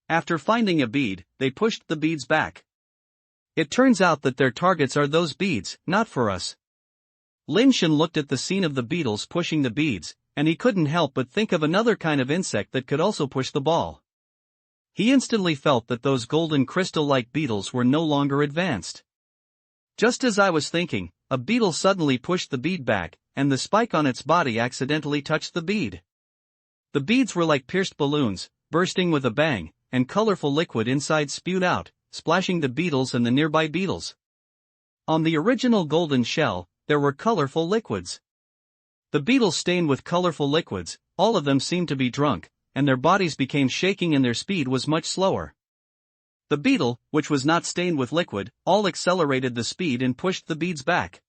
After finding a bead, they pushed the beads back. It turns out that their targets are those beads, not for us. Lin Shen looked at the scene of the beetles pushing the beads, and he couldn't help but think of another kind of insect that could also push the ball. He instantly felt that those golden crystal-like beetles were no longer advanced. Just as I was thinking, a beetle suddenly pushed the bead back, and the spike on its body accidentally touched the bead. The beads were like pierced balloons, bursting with a bang, and colorful liquid inside spewed out, splashing the beetles and the nearby beetles. On the original golden shell, there were colorful liquids. The beetles stained with colorful liquids, all of them seemed to be drunk, and their bodies became shaking and their speed was much slower. The beetle, which was not stained with liquid, all accelerated the speed and pushed the beads back.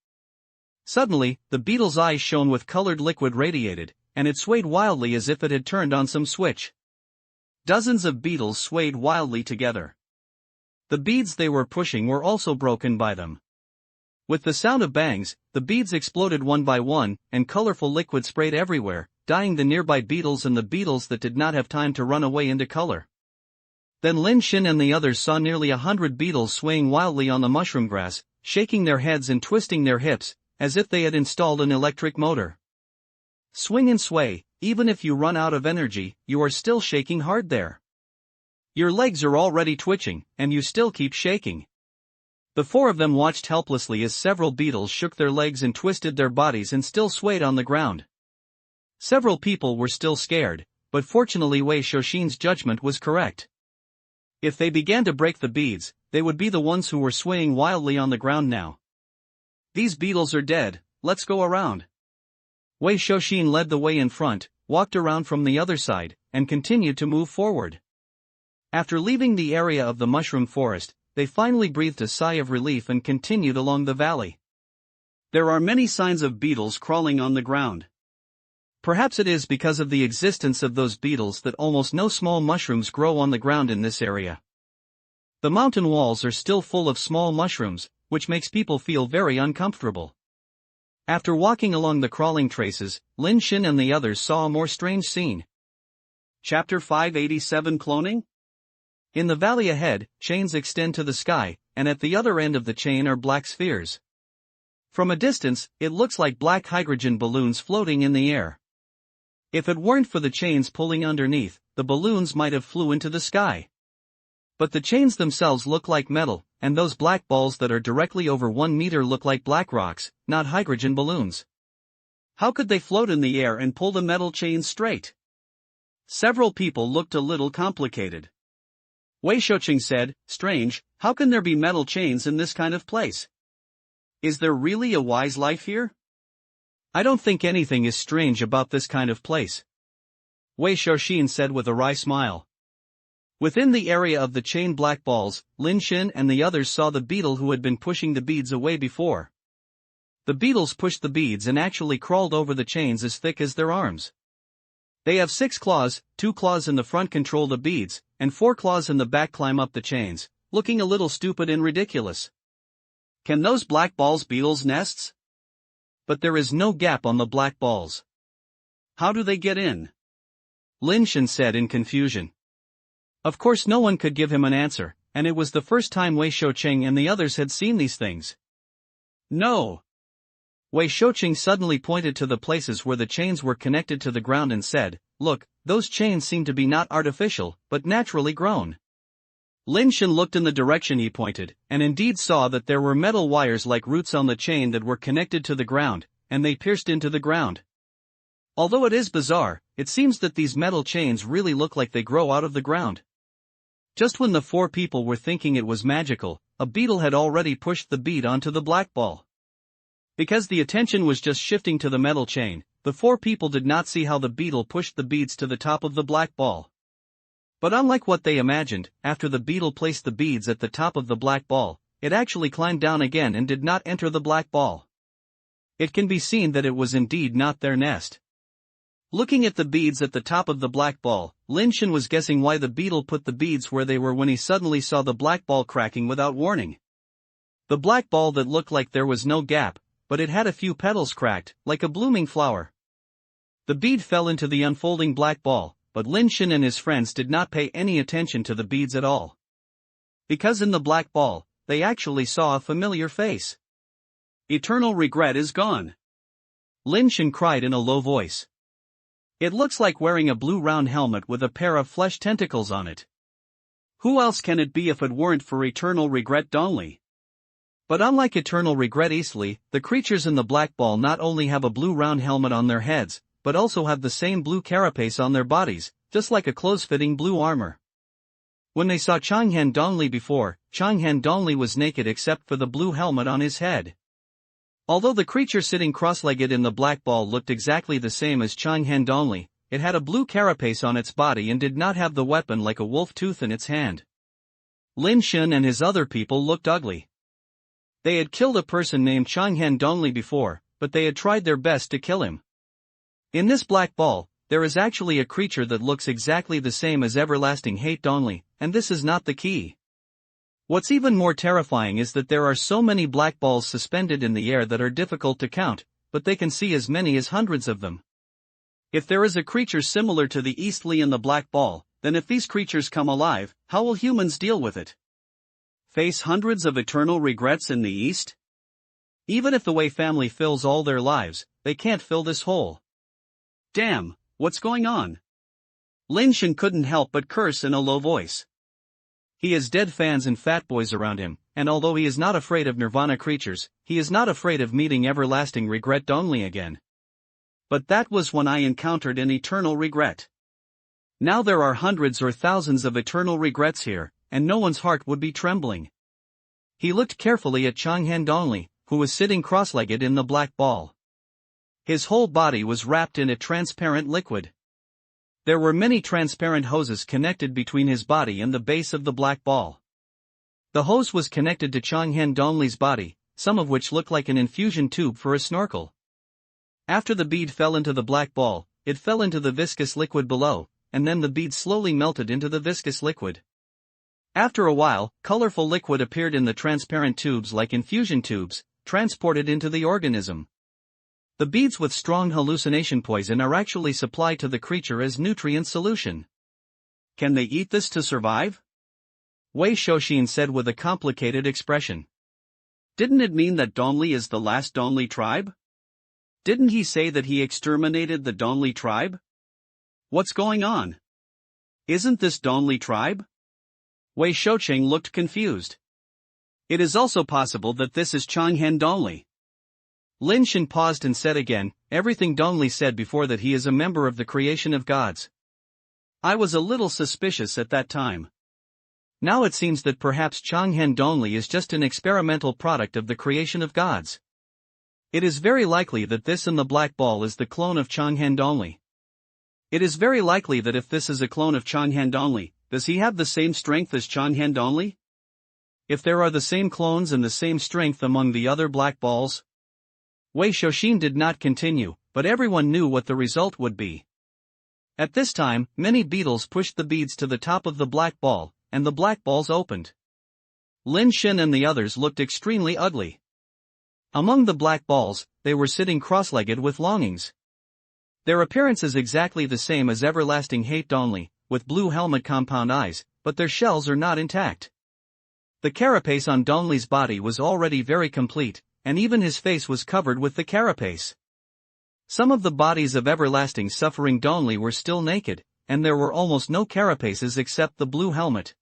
Suddenly, the beetle's eyes shone with colored liquid radiated, and it swayed wildly as if it had turned on some switch. Dozens of beetles swayed wildly together. The beads they were pushing were also broken by them. With the sound of bangs, the beads exploded one by one, and colorful liquid sprayed everywhere, dyeing the nearby beetles and the beetles that did not have time to run away into color. Then Lin Shen and the others saw nearly 100 beetles swaying wildly on the mushroom grass, shaking their heads and twisting their hips, as if they had installed an electric motor. Swing and sway, even if you run out of energy, you are still shaking hard there. Your legs are already twitching, and you still keep shaking. The four of them watched helplessly as several beetles shook their legs and twisted their bodies and still swayed on the ground. Several people were still scared, but fortunately Wei Shouxin's judgment was correct. If they began to break the beads, they would be the ones who were swaying wildly on the ground now. These beetles are dead, let's go around. Wei Shouxin led the way in front, walked around from the other side, and continued to move forward. After leaving the area of the mushroom forest, they finally breathed a sigh of relief and continued along the valley. There are many signs of beetles crawling on the ground. Perhaps it is because of the existence of those beetles that almost no small mushrooms grow on the ground in this area. The mountain walls are still full of small mushrooms, which makes people feel very uncomfortable. After walking along the crawling traces, Lin Shen and the others saw a more strange scene. Chapter 587 Cloning? In the valley ahead, chains extend to the sky, and at the other end of the chain are black spheres. From a distance, it looks like black hydrogen balloons floating in the air. If it weren't for the chains pulling underneath, the balloons might have flew into the sky. But the chains themselves look like metal, and those black balls that are directly over 1 meter look like black rocks, not hydrogen balloons. How could they float in the air and pull the metal chains straight? Several people looked a little complicated. Wei Shouxin said, "Strange, how can there be metal chains in this kind of place? Is there really a wise life here?" "I don't think anything is strange about this kind of place," Wei Shouxin said with a wry smile. Within the area of the chain black balls, Lin Shen and the others saw the beetle who had been pushing the beads away before. The beetles pushed the beads and actually crawled over the chains as thick as their arms. They have 6 claws, 2 claws in the front control the beads, and 4 claws in the back climb up the chains, looking a little stupid and ridiculous. Can those black balls beetles' nests? But there is no gap on the black balls. How do they get in? Lin Shen said in confusion. Of course no one could give him an answer, and it was the first time Wei Shouxin and the others had seen these things. No. Wei Shouxin suddenly pointed to the places where the chains were connected to the ground and said, "Look, those chains seem to be not artificial, but naturally grown." Lin Shen looked in the direction he pointed, and indeed saw that there were metal wires like roots on the chain that were connected to the ground, and they pierced into the ground. Although it is bizarre, it seems that these metal chains really look like they grow out of the ground. Just when the 4 people were thinking it was magical, a beetle had already pushed the bead onto the black ball. Because the attention was just shifting to the metal chain, the 4 people did not see how the beetle pushed the beads to the top of the black ball. But unlike what they imagined, after the beetle placed the beads at the top of the black ball, it actually climbed down again and did not enter the black ball. It can be seen that it was indeed not their nest. Looking at the beads at the top of the black ball, Lin Shen was guessing why the beetle put the beads where they were when he suddenly saw the black ball cracking without warning. The black ball that looked like there was no gap, but it had a few petals cracked, like a blooming flower. The bead fell into the unfolding black ball, but Lin Shen and his friends did not pay any attention to the beads at all. Because in the black ball, they actually saw a familiar face. Eternal regret is gone. Lin Shen cried in a low voice. It looks like wearing a blue round helmet with a pair of flesh tentacles on it. Who else can it be if it weren't for Eternal Regret Donley? But unlike Eternal Regret Eastly, the creatures in the black ball not only have a blue round helmet on their heads, but also have the same blue carapace on their bodies, just like a close-fitting blue armor. When they saw Changhan Donley before, Changhan Donley was naked except for the blue helmet on his head. Although the creature sitting cross-legged in the black ball looked exactly the same as Changhan Donley, it had a blue carapace on its body and did not have the weapon like a wolf tooth in its hand. Lin Shen and his other people looked ugly. They had killed a person named Changhan Donley before, but they had tried their best to kill him. In this black ball, there is actually a creature that looks exactly the same as Everlasting Hate Donley, and this is not the key. What's even more terrifying is that there are so many black balls suspended in the air that are difficult to count, but they can see as many as hundreds of them. If there is a creature similar to the Eastly in the black ball, then if these creatures come alive, how will humans deal with it? Face hundreds of eternal regrets in the East? Even if the Wei family fills all their lives, they can't fill this hole. Damn, what's going on? Lin Shen couldn't help but curse in a low voice. He has dead fans and fat boys around him, and although he is not afraid of Nirvana creatures, he is not afraid of meeting Everlasting Regret Donley again. But that was when I encountered an eternal regret. Now there are hundreds or thousands of eternal regrets here, and no one's heart would be trembling. He looked carefully at Changhan Donley, who was sitting cross-legged in the black ball. His whole body was wrapped in a transparent liquid. There were many transparent hoses connected between his body and the base of the black ball. The hose was connected to Changhan Donley's body, some of which looked like an infusion tube for a snorkel. After the bead fell into the black ball, it fell into the viscous liquid below, and then the bead slowly melted into the viscous liquid. After a while, colorful liquid appeared in the transparent tubes like infusion tubes, transported into the organism. The beads with strong hallucination poison are actually supplied to the creature as nutrient solution. Can they eat this to survive? Wei Shouxin said with a complicated expression. Didn't it mean that Donley is the last Donley tribe? Didn't he say that he exterminated the Donley tribe? What's going on? Isn't this Donley tribe? Wei Shouxin looked confused. It is also possible that this is Changhan Donley. Lin Shen paused and said again, everything Donley said before that he is a member of the creation of gods. I was a little suspicious at that time. Now it seems that perhaps Changhan Donley is just an experimental product of the creation of gods. It is very likely that this in the black ball is the clone of Changhan Donley. It is very likely that if this is a clone of Changhan Donley, does he have the same strength as Changhan Donley? If there are the same clones and the same strength among the other black balls? Wei Shouxin did not continue, but everyone knew what the result would be. At this time, many beetles pushed the beads to the top of the black ball, and the black balls opened. Lin Shen and the others looked extremely ugly. Among the black balls, they were sitting cross-legged with longings. Their appearance is exactly the same as Everlasting Hate Donley, with blue helmet compound eyes, but their shells are not intact. The carapace on Donley's body was already very complete, and even his face was covered with the carapace. Some of the bodies of Everlasting Suffering Donley were still naked, and there were almost no carapaces except the blue helmet.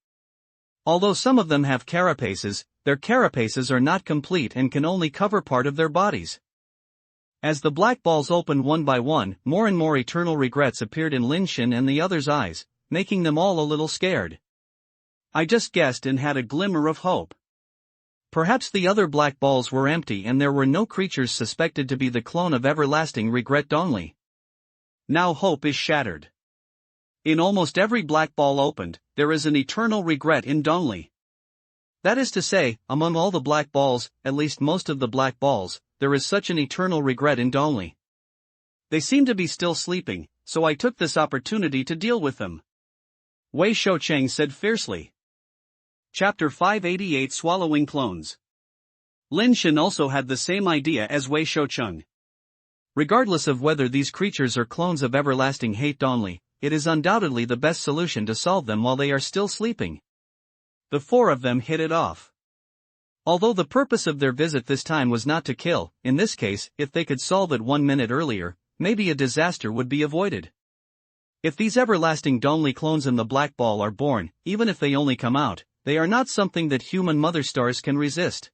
Although some of them have carapaces, their carapaces are not complete and can only cover part of their bodies. As the black balls opened one by one, more and more eternal regrets appeared in Lin Shen and the others' eyes, making them all a little scared. I just guessed and had a glimmer of hope. Perhaps the other black balls were empty and there were no creatures suspected to be the clone of Everlasting Regret Donley. Now hope is shattered. In almost every black ball opened, there is an eternal regret in Donley. That is to say, among all the black balls, at least most of the black balls, there is such an eternal regret in Dongli. They seem to be still sleeping, so I took this opportunity to deal with them. Wei Shoucheng said fiercely. Chapter 588 Swallowing Clones. Lin Shen also had the same idea as Wei Shoucheng. Regardless of whether these creatures are clones of everlasting hate Dongli, it is undoubtedly the best solution to solve them while they are still sleeping. The four of them hit it off. Although the purpose of their visit this time was not to kill, in this case, if they could solve it 1 minute earlier, maybe a disaster would be avoided. If these everlasting Dongli clones in the black ball are born, even if they only come out, they are not something that human mother stars can resist.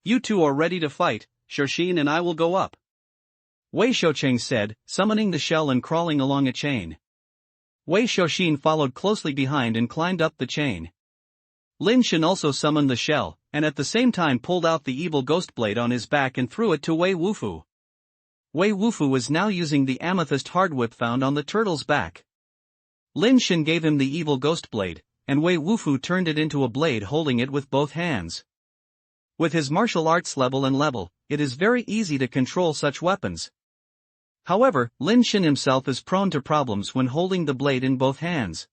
You two are ready to fight, Shoshin and I will go up. Wei Shoucheng said, summoning the shell and crawling along a chain. Wei Shoshin followed closely behind and climbed up the chain. Lin Shen also summoned the shell, and at the same time pulled out the evil ghost blade on his back and threw it to Wei Wufu. Wei Wufu was now using the amethyst hardwhip found on the turtle's back. Lin Shen gave him the evil ghost blade, and Wei Wufu turned it into a blade holding it with both hands. With his martial arts level, it is very easy to control such weapons. However, Lin Shen himself is prone to problems when holding the blade in both hands.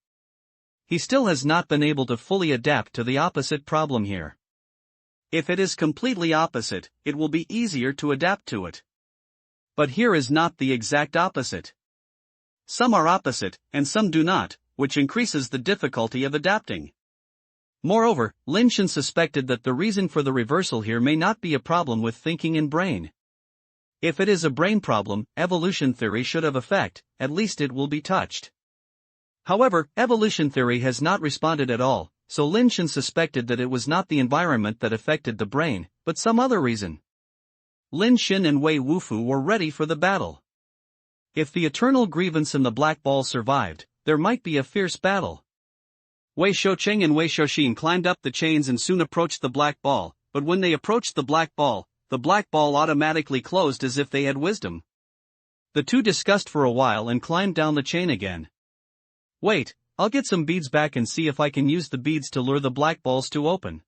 He still has not been able to fully adapt to the opposite problem here. If it is completely opposite, it will be easier to adapt to it. But here is not the exact opposite. Some are opposite, and some do not, which increases the difficulty of adapting. Moreover, Lin Shen suspected that the reason for the reversal here may not be a problem with thinking in brain. If it is a brain problem, evolution theory should have effect, at least it will be touched. However, evolution theory has not responded at all, so Lin Shen suspected that it was not the environment that affected the brain, but some other reason. Lin Shen and Wei Wufu were ready for the battle. If the eternal grievance in the black ball survived, there might be a fierce battle. Wei Shoucheng and Wei Shoshin climbed up the chains and soon approached the black ball, but when they approached the black ball automatically closed as if they had wisdom. The two discussed for a while and climbed down the chain again. Wait, I'll get some beads back and see if I can use the beads to lure the black balls to open.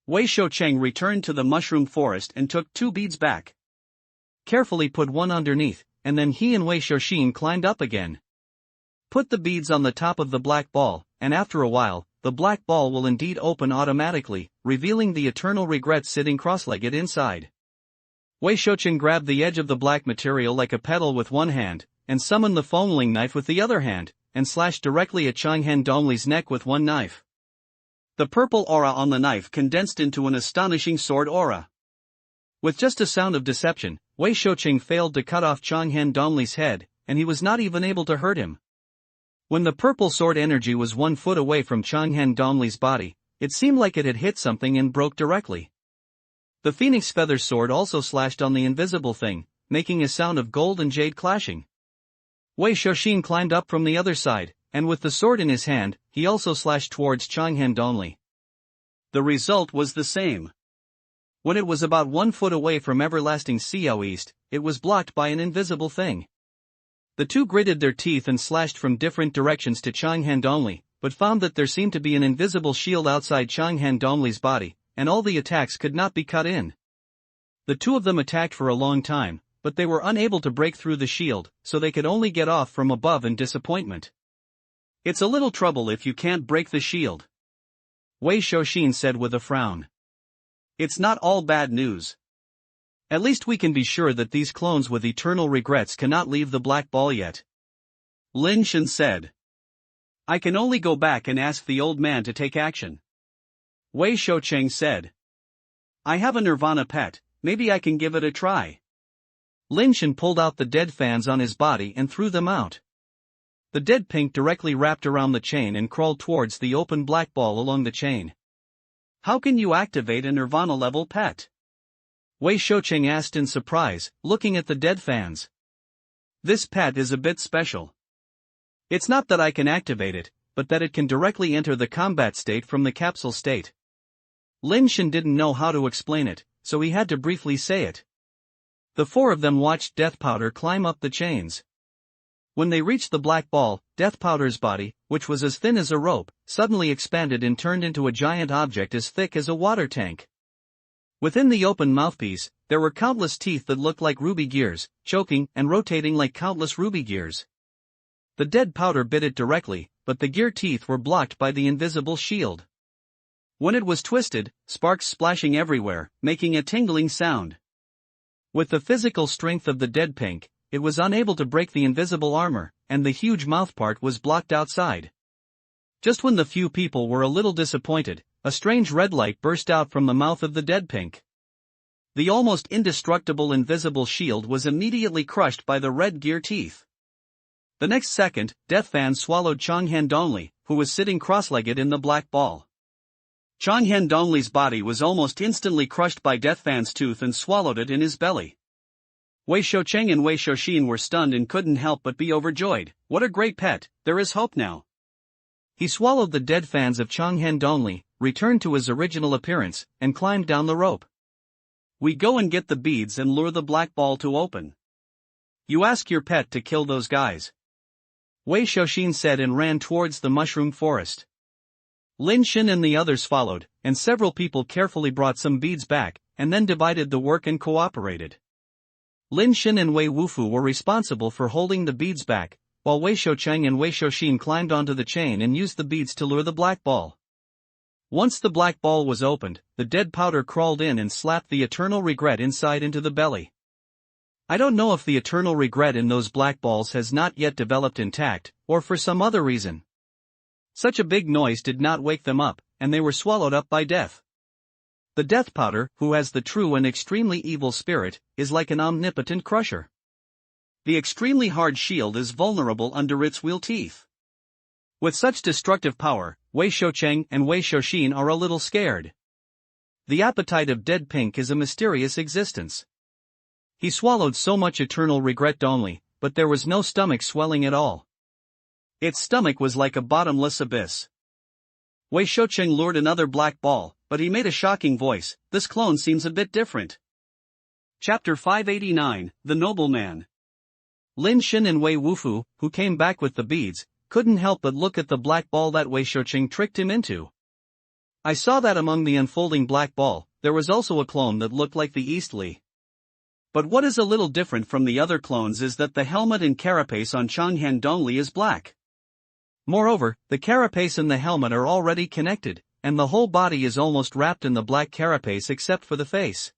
Wei Shoucheng returned to the mushroom forest and took 2 beads back. Carefully put one underneath, and then he and Wei Shoshin climbed up again. Put the beads on the top of the black ball, and after a while, the black ball will indeed open automatically, revealing the eternal regret sitting cross-legged inside. Wei Shoucheng grabbed the edge of the black material like a petal with one hand, and summoned the foamling knife with the other hand, and slashed directly at Changhan Dongli's neck with one knife. The purple aura on the knife condensed into an astonishing sword aura. With just a sound of deception, Wei Shoucheng failed to cut off Changhan Dongli's head, and he was not even able to hurt him. When the purple sword energy was 1 foot away from Changhan Dongli's body, it seemed like it had hit something and broke directly. The phoenix feather sword also slashed on the invisible thing, making a sound of gold and jade clashing. Wei Shoshin climbed up from the other side, and with the sword in his hand, he also slashed towards Changhan Dongli. The result was the same. When it was about 1 foot away from everlasting Xiao East, it was blocked by an invisible thing. The two gritted their teeth and slashed from different directions to Changhan Dongli, but found that there seemed to be an invisible shield outside Changhan Dongli's body, and all the attacks could not be cut in. The two of them attacked for a long time, but they were unable to break through the shield, so they could only get off from above in disappointment. It's a little trouble if you can't break the shield, Wei Shoshin said with a frown. It's not all bad news. At least we can be sure that these clones with eternal regrets cannot leave the black ball yet. Lin Shen said. I can only go back and ask the old man to take action. Wei Shoucheng said. I have a Nirvana pet, maybe I can give it a try. Lin Shen pulled out the dead fans on his body and threw them out. The dead pink directly wrapped around the chain and crawled towards the open black ball along the chain. How can you activate a Nirvana level pet? Wei Shoucheng asked in surprise, looking at the dead fans. This pet is a bit special. It's not that I can activate it, but that it can directly enter the combat state from the capsule state. Lin Shen didn't know how to explain it, so he had to briefly say it. The four of them watched Death Powder climb up the chains. When they reached the black ball, Death Powder's body, which was as thin as a rope, suddenly expanded and turned into a giant object as thick as a water tank. Within the open mouthpiece, there were countless teeth that looked like ruby gears, choking and rotating like countless ruby gears. The dead powder bit it directly, but the gear teeth were blocked by the invisible shield. When it was twisted, sparks splashing everywhere, making a tingling sound. With the physical strength of the dead pink, it was unable to break the invisible armor, and the huge mouthpart was blocked outside. Just when the few people were a little disappointed, a strange red light burst out from the mouth of the dead pink. The almost indestructible invisible shield was immediately crushed by the red gear teeth. The next second, Deathfan swallowed Changhan Dongli, who was sitting cross-legged in the black ball. Changhan Dongli's body was almost instantly crushed by Deathfan's tooth and swallowed it in his belly. Wei Shoucheng and Wei Shouxin were stunned and couldn't help but be overjoyed. What a great pet, there is hope now. He swallowed the dead fans of Changhan Dongli, returned to his original appearance, and climbed down the rope. We go and get the beads and lure the black ball to open. You ask your pet to kill those guys. Wei Shouxin said and ran towards the mushroom forest. Lin Shen and the others followed, and several people carefully brought some beads back, and then divided the work and cooperated. Lin Shen and Wei Wufu were responsible for holding the beads back, while Wei Shoucheng and Wei Shouxin climbed onto the chain and used the beads to lure the black ball. Once the black ball was opened, the dead powder crawled in and slapped the eternal regret inside into the belly. I don't know if the eternal regret in those black balls has not yet developed intact, or for some other reason. Such a big noise did not wake them up, and they were swallowed up by death. The death powder, who has the true and extremely evil spirit, is like an omnipotent crusher. The extremely hard shield is vulnerable under its wheel teeth. With such destructive power, Wei Shoucheng and Wei Shouxin are a little scared. The appetite of dead pink is a mysterious existence. He swallowed so much eternal regret only, but there was no stomach swelling at all. Its stomach was like a bottomless abyss. Wei Shoucheng lured another black ball, but he made a shocking voice. This clone seems a bit different. Chapter 589, The Nobleman. Lin Shen and Wei Wufu, who came back with the beads, couldn't help but look at the black ball that Wei Shoucheng tricked him into. I saw that among the unfolding black ball, there was also a clone that looked like the Eastly. But what is a little different from the other clones is that the helmet and carapace on Changhan Dongli is black. Moreover, the carapace and the helmet are already connected, and the whole body is almost wrapped in the black carapace except for the face.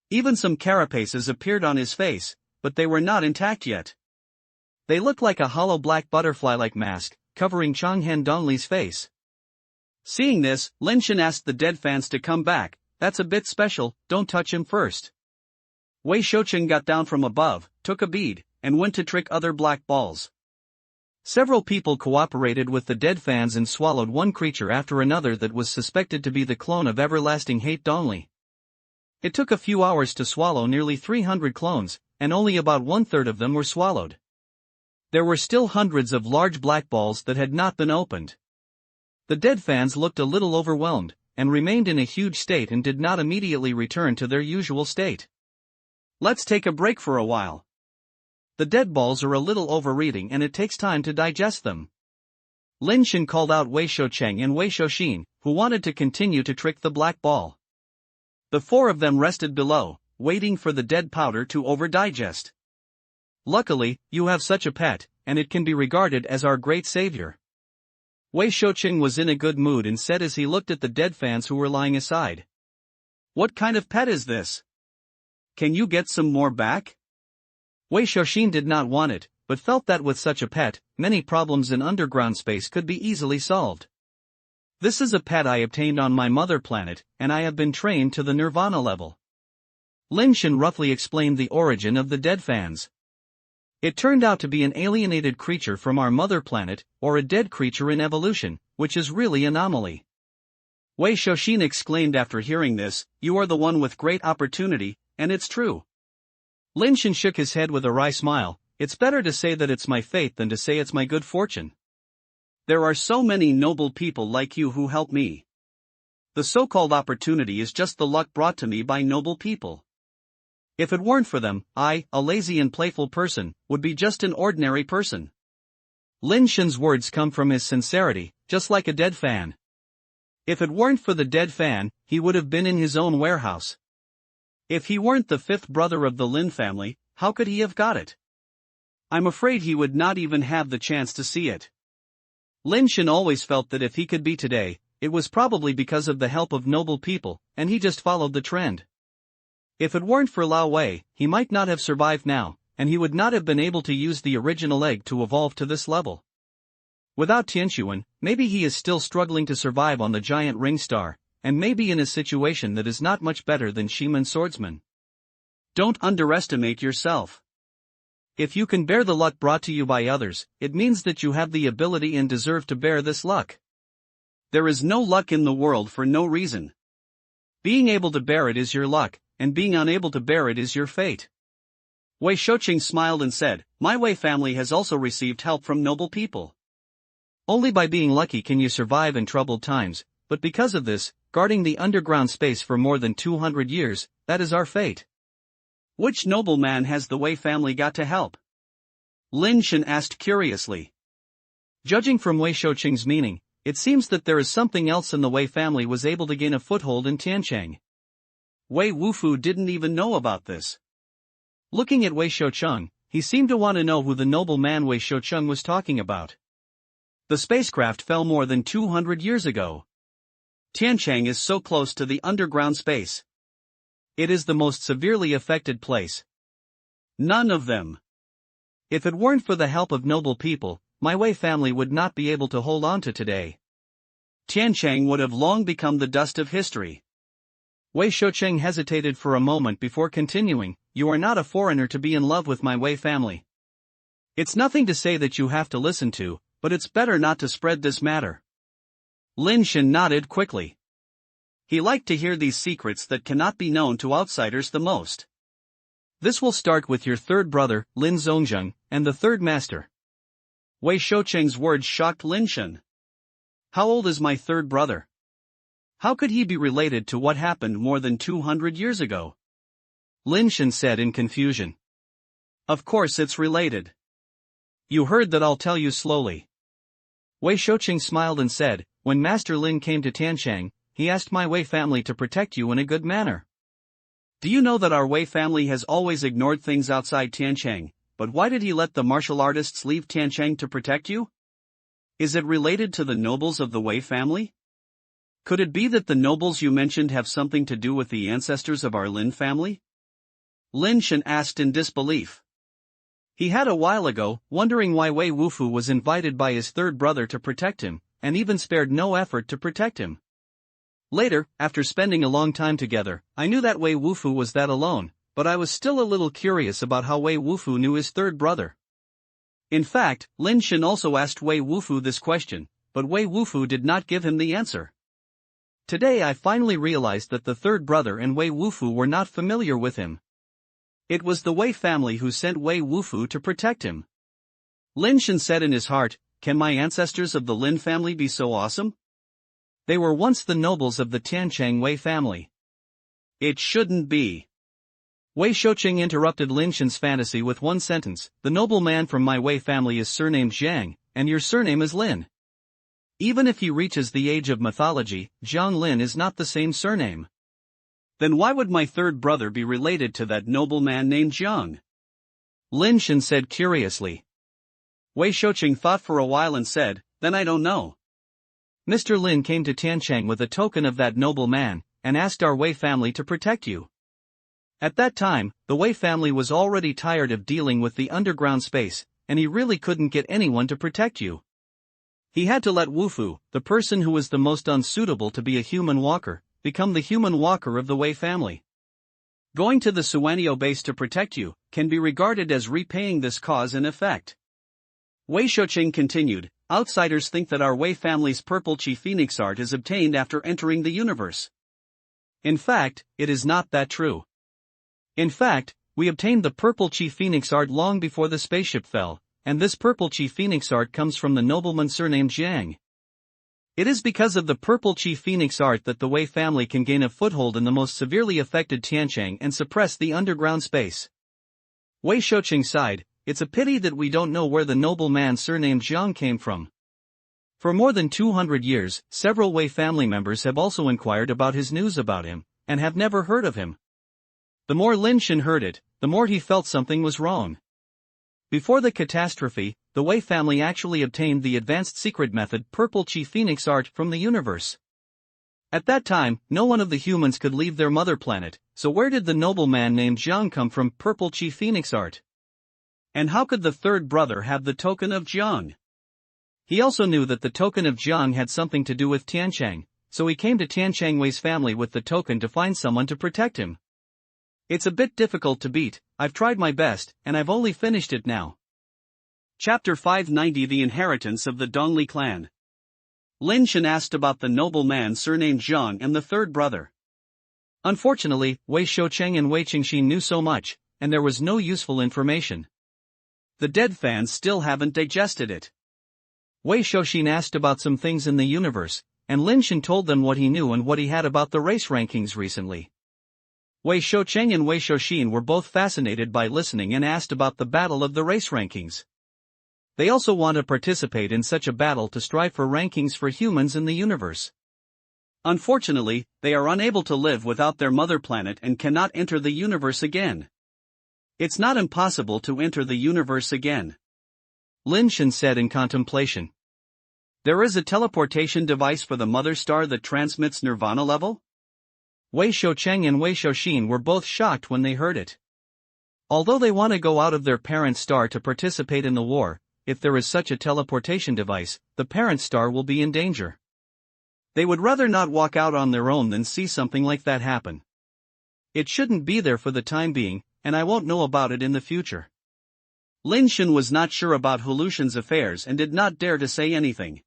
Even some carapaces appeared on his face, but they were not intact yet. They looked like a hollow black butterfly-like mask, covering Changhan Dongli's face. Seeing this, Lin Shen asked the dead fans to come back. That's a bit special, don't touch him first. Wei Shoucheng got down from above, took a bead, and went to trick other black balls. Several people cooperated with the dead fans and swallowed one creature after another that was suspected to be the clone of Everlasting Hate Dongli. It took a few hours to swallow nearly 300 clones, and only about one-third of them were swallowed. There were still hundreds of large black balls that had not been opened. The dead fans looked a little overwhelmed, and remained in a huge state and did not immediately return to their usual state. Let's take a break for a while. The dead balls are a little overeating and it takes time to digest them. Lin Shen called out Wei Shoucheng and Wei Shouxin, who wanted to continue to trick the black ball. The four of them rested below, waiting for the dead powder to overdigest. Luckily, you have such a pet, and it can be regarded as our great savior. Wei Shoucheng was in a good mood and said as he looked at the dead fans who were lying aside. What kind of pet is this? Can you get some more back? Wei Shouxin did not want it, but felt that with such a pet, many problems in underground space could be easily solved. This is a pet I obtained on my mother planet, and I have been trained to the Nirvana level. Lin Shen roughly explained the origin of the dead fans. It turned out to be an alienated creature from our mother planet, or a dead creature in evolution, which is really an anomaly. Wei Shouxin exclaimed after hearing this, you are the one with great opportunity, and it's true. Lin Shen shook his head with a wry smile. It's better to say that it's my fate than to say it's my good fortune. There are so many noble people like you who help me. The so-called opportunity is just the luck brought to me by noble people. If it weren't for them, I, a lazy and playful person, would be just an ordinary person. Lin Shen's words come from his sincerity, just like a dead fan. If it weren't for the dead fan, he would have been in his own warehouse. If he weren't the fifth brother of the Lin family, how could he have got it? I'm afraid he would not even have the chance to see it. Lin Shen always felt that if he could be today, it was probably because of the help of noble people, and he just followed the trend. If it weren't for Lao Wei, he might not have survived now, and he would not have been able to use the original egg to evolve to this level. Without Tianxuan, maybe he is still struggling to survive on the giant ring star, and maybe in a situation that is not much better than Shiman swordsman. Don't underestimate yourself. If you can bear the luck brought to you by others, it means that you have the ability and deserve to bear this luck. There is no luck in the world for no reason. Being able to bear it is your luck, and being unable to bear it is your fate. Wei Shouqing smiled and said, "My Wei family has also received help from noble people. Only by being lucky can you survive in troubled times, but because of this, guarding the underground space for more than 200 years, that is our fate." Which nobleman has the Wei family got to help? Lin Shen asked curiously. Judging from Wei Shouqing's meaning, it seems that there is something else in the Wei family was able to gain a foothold in Tiancheng. Wei Wufu didn't even know about this. Looking at Wei Shouqing, he seemed to want to know who the nobleman Wei Shouqing was talking about. The spacecraft fell more than 200 years ago. Tiancheng is so close to the underground space. It is the most severely affected place. None of them. If it weren't for the help of noble people, my Wei family would not be able to hold on to today. Tiancheng would have long become the dust of history. Wei Shouqing hesitated for a moment before continuing, "You are not a foreigner to be in love with my Wei family. It's nothing to say that you have to listen to, but it's better not to spread this matter." Lin Shen nodded quickly. He liked to hear these secrets that cannot be known to outsiders the most. "This will start with your third brother, Lin Zhongzheng, and the third master." Wei Shouqing's words shocked Lin Shen. "How old is my third brother? How could he be related to what happened more than 200 years ago?" Lin Shen said in confusion. "Of course it's related. You heard that. I'll tell you slowly." Wei Shouqing smiled and said, "When Master Lin came to Tiancheng, he asked my Wei family to protect you in a good manner. Do you know that our Wei family has always ignored things outside Tiancheng, but why did he let the martial artists leave Tiancheng to protect you? Is it related to the nobles of the Wei family? Could it be that the nobles you mentioned have something to do with the ancestors of our Lin family?" Lin Shen asked in disbelief. He had a while ago, wondering why Wei Wufu was invited by his third brother to protect him, and even spared no effort to protect him. Later, after spending a long time together, I knew that Wei Wufu was that alone, but I was still a little curious about how Wei Wufu knew his third brother. In fact, Lin Shen also asked Wei Wufu this question, but Wei Wufu did not give him the answer. Today I finally realized that the third brother and Wei Wufu were not familiar with him. It was the Wei family who sent Wei Wufu to protect him. Lin Shen said in his heart, "Can my ancestors of the Lin family be so awesome? They were once the nobles of the Tiancheng Wei family. It shouldn't be." Wei Shouqing interrupted Lin Shen's fantasy with one sentence, "The nobleman from my Wei family is surnamed Zhang, and your surname is Lin. Even if he reaches the age of mythology, Zhang Lin is not the same surname. Then why would my third brother be related to that nobleman named Zhang?" Lin Shen said curiously. Wei Shouqing thought for a while and said, "Then I don't know. Mr. Lin came to Tiancheng with a token of that nobleman, and asked our Wei family to protect you. At that time, the Wei family was already tired of dealing with the underground space, and he really couldn't get anyone to protect you. He had to let Wufu, the person who was the most unsuitable to be a human walker, become the human walker of the Wei family. Going to the Suanio base to protect you can be regarded as repaying this cause in effect." Wei Shouqing continued, "Outsiders think that our Wei family's purple chi phoenix art is obtained after entering the universe. In fact, it is not that true. In fact, we obtained the purple chi phoenix art long before the spaceship fell, and this purple chi phoenix art comes from the nobleman surnamed Jiang. It is because of the purple chi phoenix art that the Wei family can gain a foothold in the most severely affected Tiancheng and suppress the underground space." Wei Shouqing sighed, "It's a pity that we don't know where the nobleman surnamed Jiang came from. For more than 200 years, several Wei family members have also inquired about his news about him, and have never heard of him. The more Lin Shen heard it, the more he felt something was wrong. Before the catastrophe, the Wei family actually obtained the advanced secret method Purple Chi Phoenix art from the universe. At that time, no one of the humans could leave their mother planet, so where did the nobleman named Jiang come from Purple Chi Phoenix art? And how could the third brother have the token of Jiang? He also knew that the token of Jiang had something to do with Tianchang, so he came to Tianchang Wei's family with the token to find someone to protect him. It's a bit difficult to beat, I've tried my best, and I've only finished it now. Chapter 590 The Inheritance of the Dongli Clan. Lin Shen asked about the nobleman surnamed Jiang and the third brother. Unfortunately, Wei Shoucheng and Wei Qingxin knew so much, and there was no useful information. The dead fans still haven't digested it. Wei Shouxin asked about some things in the universe, and Lin Shen told them what he knew and what he had about the race rankings recently. Wei Shoucheng and Wei Shouxin were both fascinated by listening and asked about the battle of the race rankings. They also want to participate in such a battle to strive for rankings for humans in the universe. Unfortunately, they are unable to live without their mother planet and cannot enter the universe again. It's not impossible to enter the universe again, Lin Shen said in contemplation. There is a teleportation device for the mother star that transmits nirvana level? Wei Shoucheng and Wei Shouxin were both shocked when they heard it. Although they want to go out of their parent star to participate in the war, if there is such a teleportation device, the parent star will be in danger. They would rather not walk out on their own than see something like that happen. It shouldn't be there for the time being, and I won't know about it in the future. Lin Shen was not sure about Hulushen's affairs and did not dare to say anything.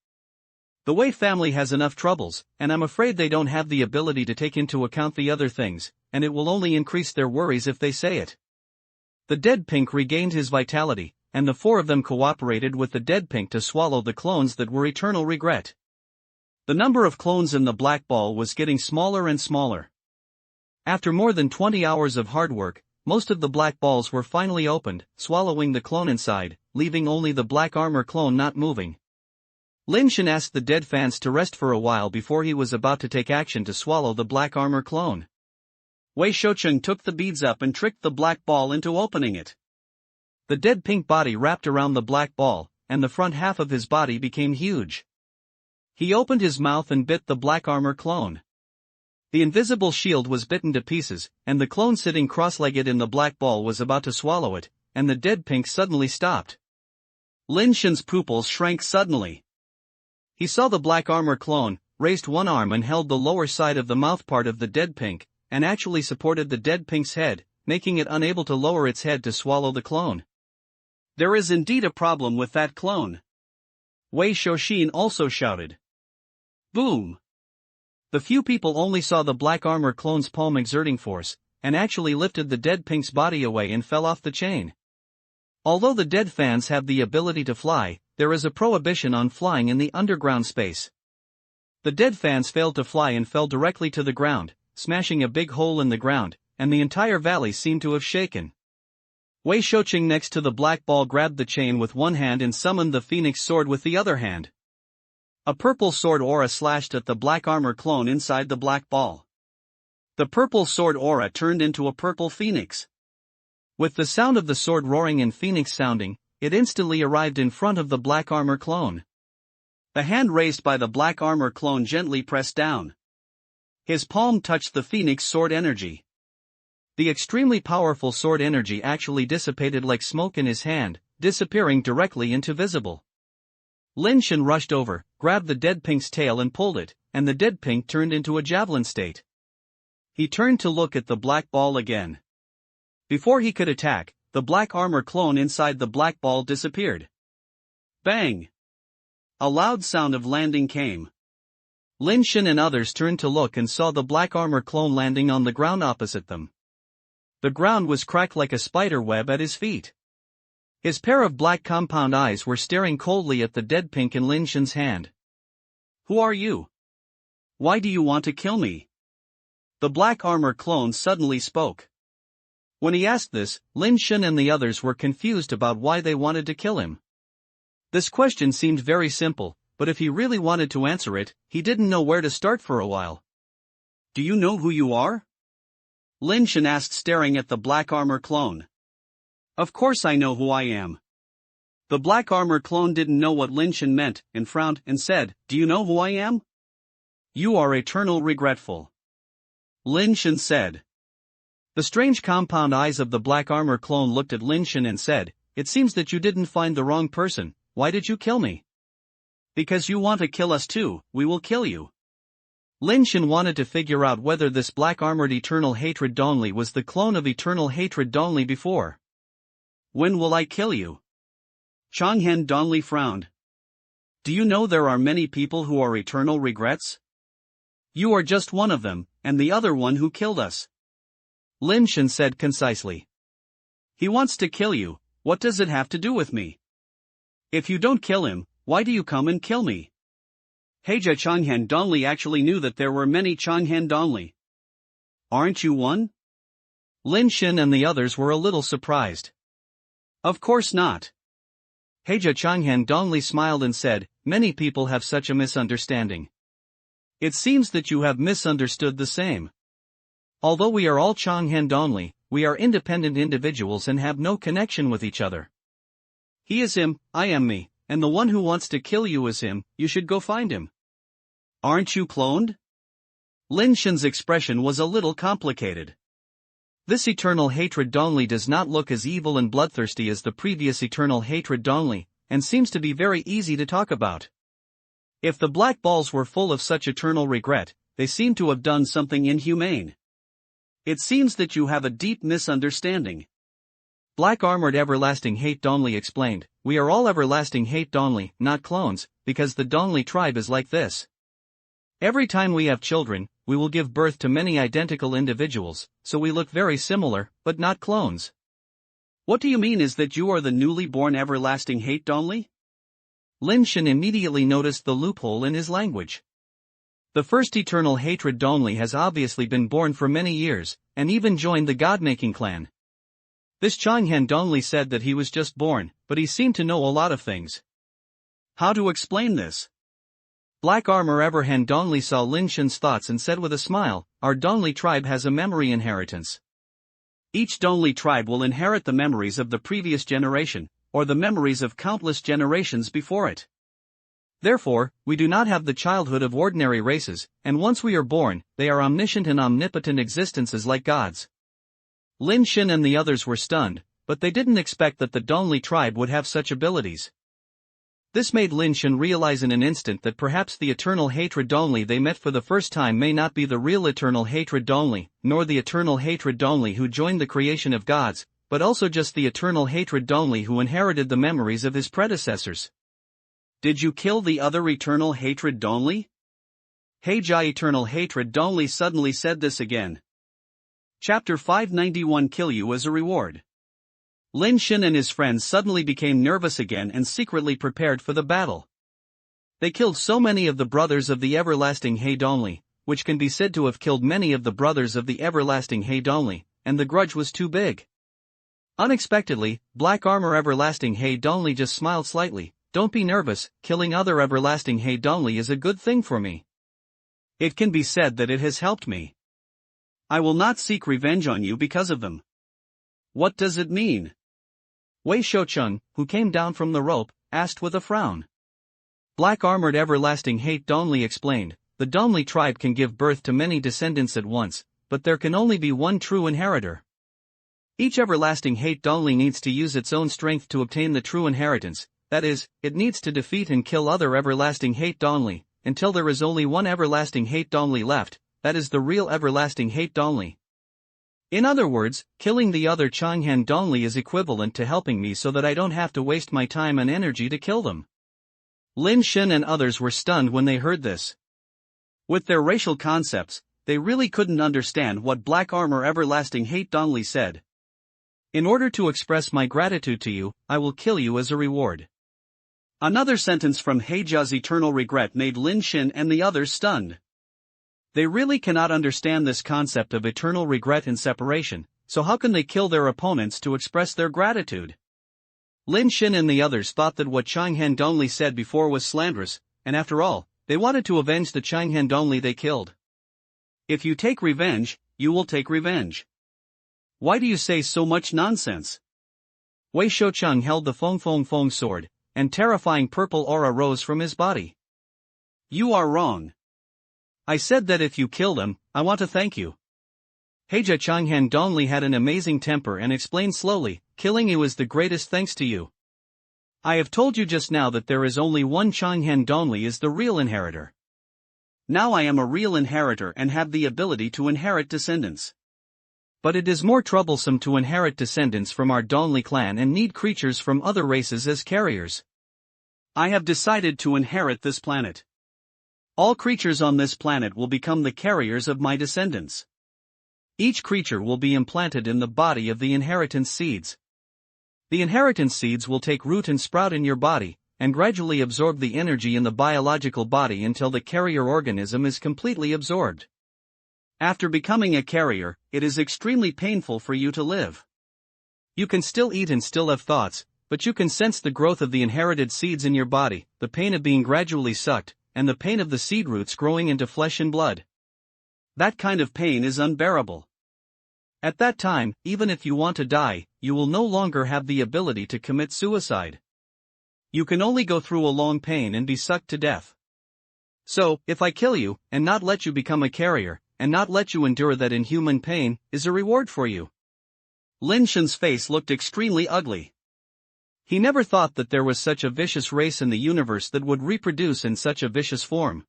The Wei family has enough troubles, and I'm afraid they don't have the ability to take into account the other things, and it will only increase their worries if they say it. The dead pink regained his vitality, and the four of them cooperated with the dead pink to swallow the clones that were eternal regret. The number of clones in the black ball was getting smaller and smaller. After more than 20 hours of hard work, most of the black balls were finally opened, swallowing the clone inside, leaving only the black armor clone not moving. Lin Shen asked the dead fans to rest for a while before he was about to take action to swallow the black armor clone. Wei Shoucheng took the beads up and tricked the black ball into opening it. The dead pink body wrapped around the black ball, and the front half of his body became huge. He opened his mouth and bit the black armor clone. The invisible shield was bitten to pieces, and the clone sitting cross-legged in the black ball was about to swallow it, and the dead pink suddenly stopped. Lin Shen's pupils shrank suddenly. He saw the black armor clone, raised one arm and held the lower side of the mouth part of the dead pink, and actually supported the dead pink's head, making it unable to lower its head to swallow the clone. There is indeed a problem with that clone, Wei Shouxin also shouted. Boom! The few people only saw the black armor clone's palm exerting force, and actually lifted the dead pink's body away and fell off the chain. Although the dead fans have the ability to fly, there is a prohibition on flying in the underground space. The dead fans failed to fly and fell directly to the ground, smashing a big hole in the ground, and the entire valley seemed to have shaken. Wei Shoucheng next to the black ball grabbed the chain with one hand and summoned the phoenix sword with the other hand. A purple sword aura slashed at the black armor clone inside the black ball. The purple sword aura turned into a purple phoenix. With the sound of the sword roaring and phoenix sounding, it instantly arrived in front of the black armor clone. The hand raised by the black armor clone gently pressed down. His palm touched the phoenix sword energy. The extremely powerful sword energy actually dissipated like smoke in his hand, disappearing directly into visible. Lin Shen rushed over, grabbed the dead pink's tail and pulled it, and the dead pink turned into a javelin state. He turned to look at the black ball again. Before he could attack, the black armor clone inside the black ball disappeared. Bang! A loud sound of landing came. Lin Shen and others turned to look and saw the black armor clone landing on the ground opposite them. The ground was cracked like a spider web at his feet. His pair of black compound eyes were staring coldly at the dead pink in Lin Shen's hand. Who are you? Why do you want to kill me? The black armor clone suddenly spoke. When he asked this, Lin Shen and the others were confused about why they wanted to kill him. This question seemed very simple, but if he really wanted to answer it, he didn't know where to start for a while. Do you know who you are? Lin Shen asked, staring at the black armor clone. Of course I know who I am. The black armor clone didn't know what Lin Shen meant, and frowned, and said, Do you know who I am? You are eternal regretful. Lin Shen said. The strange compound eyes of the black armor clone looked at Lin Shen and said, It seems that you didn't find the wrong person. Why did you kill me? Because you want to kill us too, we will kill you. Lin Shen wanted to figure out whether this black-armored Eternal Hatred Donli was the clone of Eternal Hatred Donli before. When will I kill you? Changhan Donli frowned. Do you know there are many people who are eternal regrets? You are just one of them, and the other one who killed us. Lin Shen said concisely. He wants to kill you, what does it have to do with me? If you don't kill him, why do you come and kill me? Heija Changhan Donli actually knew that there were many Changhan Donli. Aren't you one? Lin Shen and the others were a little surprised. Of course not. Heija Changhan Donli smiled and said, Many people have such a misunderstanding. It seems that you have misunderstood the same. Although we are all Changhan Donli, we are independent individuals and have no connection with each other. He is him, I am me, and the one who wants to kill you is him, you should go find him. Aren't you cloned? Lin Shen's expression was a little complicated. This Eternal Hatred Donli does not look as evil and bloodthirsty as the previous Eternal Hatred Donli, and seems to be very easy to talk about. If the black balls were full of such eternal regret, they seem to have done something inhumane. It seems that you have a deep misunderstanding. Black-armored Everlasting Hate Donli explained, We are all Everlasting Hate Donli, not clones, because the Donli tribe is like this. Every time we have children, we will give birth to many identical individuals, so we look very similar, but not clones. What do you mean is that you are the newly born Everlasting Hate Donli? Lin Shen immediately noticed the loophole in his language. The first Eternal Hatred Donli has obviously been born for many years, and even joined the God-making clan. This Changhan Donli said that he was just born, but he seemed to know a lot of things. How to explain this? Black Armor Everhan Donli saw Lin Shen's thoughts and said with a smile, Our Donli tribe has a memory inheritance. Each Donli tribe will inherit the memories of the previous generation, or the memories of countless generations before it. Therefore, we do not have the childhood of ordinary races, and once we are born, they are omniscient and omnipotent existences like gods. Lin Shen and the others were stunned, but they didn't expect that the Donli tribe would have such abilities. This made Lin Shen realize in an instant that perhaps the Eternal Hatred Donli they met for the first time may not be the real Eternal Hatred Donli, nor the Eternal Hatred Donli who joined the creation of gods, but also just the Eternal Hatred Donli who inherited the memories of his predecessors. Did you kill the other Eternal Hatred Donli? Heija Eternal Hatred Donli suddenly said this again. Chapter 591 Kill You as a Reward. Lin Shen and his friends suddenly became nervous again and secretly prepared for the battle. They killed so many of the brothers of the Everlasting Hei Donli, which can be said to have killed many of the brothers of the Everlasting Hei Donli, and the grudge was too big. Unexpectedly, Black Armor Everlasting Hei Donli just smiled slightly. Don't be nervous, killing other Everlasting Hei Donli is a good thing for me. It can be said that it has helped me. I will not seek revenge on you because of them. What does it mean? Wei Shoucheng, who came down from the rope, asked with a frown. Black Armored Everlasting Hate Donli explained, the Donli tribe can give birth to many descendants at once, but there can only be one true inheritor. Each Everlasting Hate Donli needs to use its own strength to obtain the true inheritance, that is, it needs to defeat and kill other Everlasting Hate Donli, until there is only one Everlasting Hate Donli left, that is the real Everlasting Hate Donli. In other words, killing the other Changhan Donli is equivalent to helping me so that I don't have to waste my time and energy to kill them. Lin Shen and others were stunned when they heard this. With their racial concepts, they really couldn't understand what Black Armor Everlasting Hate Donli said. In order to express my gratitude to you, I will kill you as a reward. Another sentence from Heija's eternal regret made Lin Shen and the others stunned. They really cannot understand this concept of eternal regret and separation, so how can they kill their opponents to express their gratitude? Lin Shen and the others thought that what Changhan Donli said before was slanderous, and after all, they wanted to avenge the Chang'an Dongli they killed. If you take revenge, you will take revenge. Why do you say so much nonsense? Wei Shoucheng held the Feng Feng Feng sword, and terrifying purple aura rose from his body. You are wrong. I said that if you killed him, I want to thank you. Heija Chang'an Dongli had an amazing temper and explained slowly, killing you is the greatest thanks to you. I have told you just now that there is only one Chang'an Dongli is the real inheritor. Now I am a real inheritor and have the ability to inherit descendants. But it is more troublesome to inherit descendants from our Dongli clan and need creatures from other races as carriers. I have decided to inherit this planet. All creatures on this planet will become the carriers of my descendants. Each creature will be implanted in the body of the inheritance seeds. The inheritance seeds will take root and sprout in your body, and gradually absorb the energy in the biological body until the carrier organism is completely absorbed. After becoming a carrier, it is extremely painful for you to live. You can still eat and still have thoughts, but you can sense the growth of the inherited seeds in your body, the pain of being gradually sucked, and the pain of the seed roots growing into flesh and blood. That kind of pain is unbearable. At that time, even if you want to die, you will no longer have the ability to commit suicide. You can only go through a long pain and be sucked to death. So, if I kill you, and not let you become a carrier, and not let you endure that inhuman pain, is a reward for you. Lin Shen's face looked extremely ugly. He never thought that there was such a vicious race in the universe that would reproduce in such a vicious form.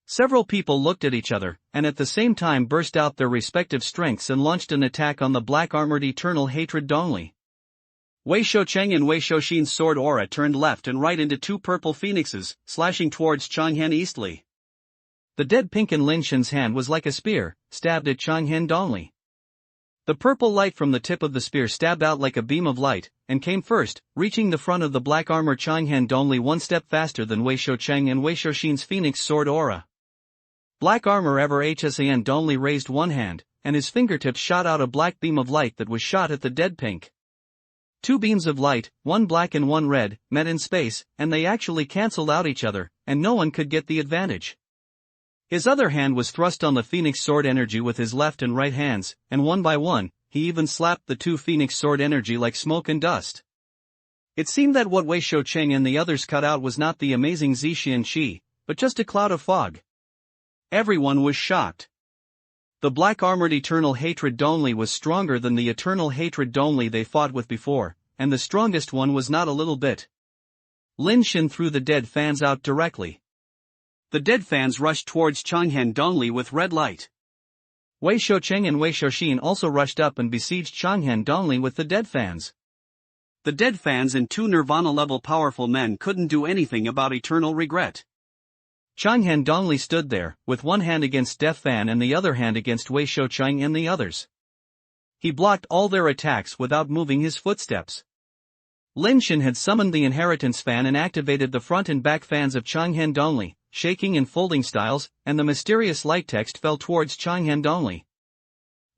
Several people looked at each other, and at the same time burst out their respective strengths and launched an attack on the black-armored Eternal Hatred Dongli. Wei Shoucheng and Wei Shouxin's sword aura turned left and right into two purple phoenixes, slashing towards Chang'an eastly. The dead pink in Lin Shen's hand was like a spear, stabbed at Chang'an Dongli. The purple light from the tip of the spear stabbed out like a beam of light, and came first, reaching the front of the black armor Chang'an Dongli one step faster than Wei Shoucheng and Wei Shouxin's phoenix sword aura. Black armor ever Hsan Dongli raised one hand, and his fingertips shot out a black beam of light that was shot at the dead pink. Two beams of light, one black and one red, met in space, and they actually cancelled out each other, and no one could get the advantage. His other hand was thrust on the phoenix sword energy with his left and right hands, and one by one, he even slapped the two phoenix sword energy like smoke and dust. It seemed that what Wei Shoucheng and the others cut out was not the amazing Zixian Qi, but just a cloud of fog. Everyone was shocked. The black-armored Eternal Hatred Dongli was stronger than the Eternal Hatred Dongli they fought with before, and the strongest one was not a little bit. Lin Shen threw the dead fans out directly. The dead fans rushed towards Chang'an Dongli with red light. Wei Shoucheng and Wei Shouxin also rushed up and besieged Chang'an Dongli with the dead fans. The dead fans and two Nirvana-level powerful men couldn't do anything about eternal regret. Chang'an Dongli stood there, with one hand against Death Fan and the other hand against Wei Shoucheng and the others. He blocked all their attacks without moving his footsteps. Lin Shen had summoned the Inheritance Fan and activated the front and back fans of Chang'an Dongli, shaking and folding styles, and the mysterious light text fell towards Chang'an Dongli.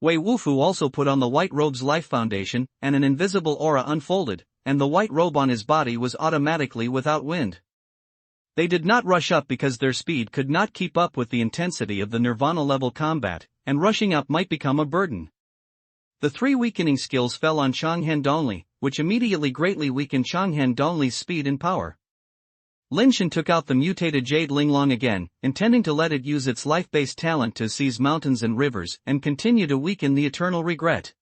Wei Wufu also put on the white robe's life foundation, and an invisible aura unfolded, and the white robe on his body was automatically without wind. They did not rush up because their speed could not keep up with the intensity of the Nirvana-level combat, and rushing up might become a burden. The three weakening skills fell on Chang'an Dongli, which immediately greatly weakened Chang'an Dongli's speed and power. Lin Shen took out the mutated Jade Linglong again, intending to let it use its life-based talent to seize mountains and rivers and continue to weaken the eternal regret.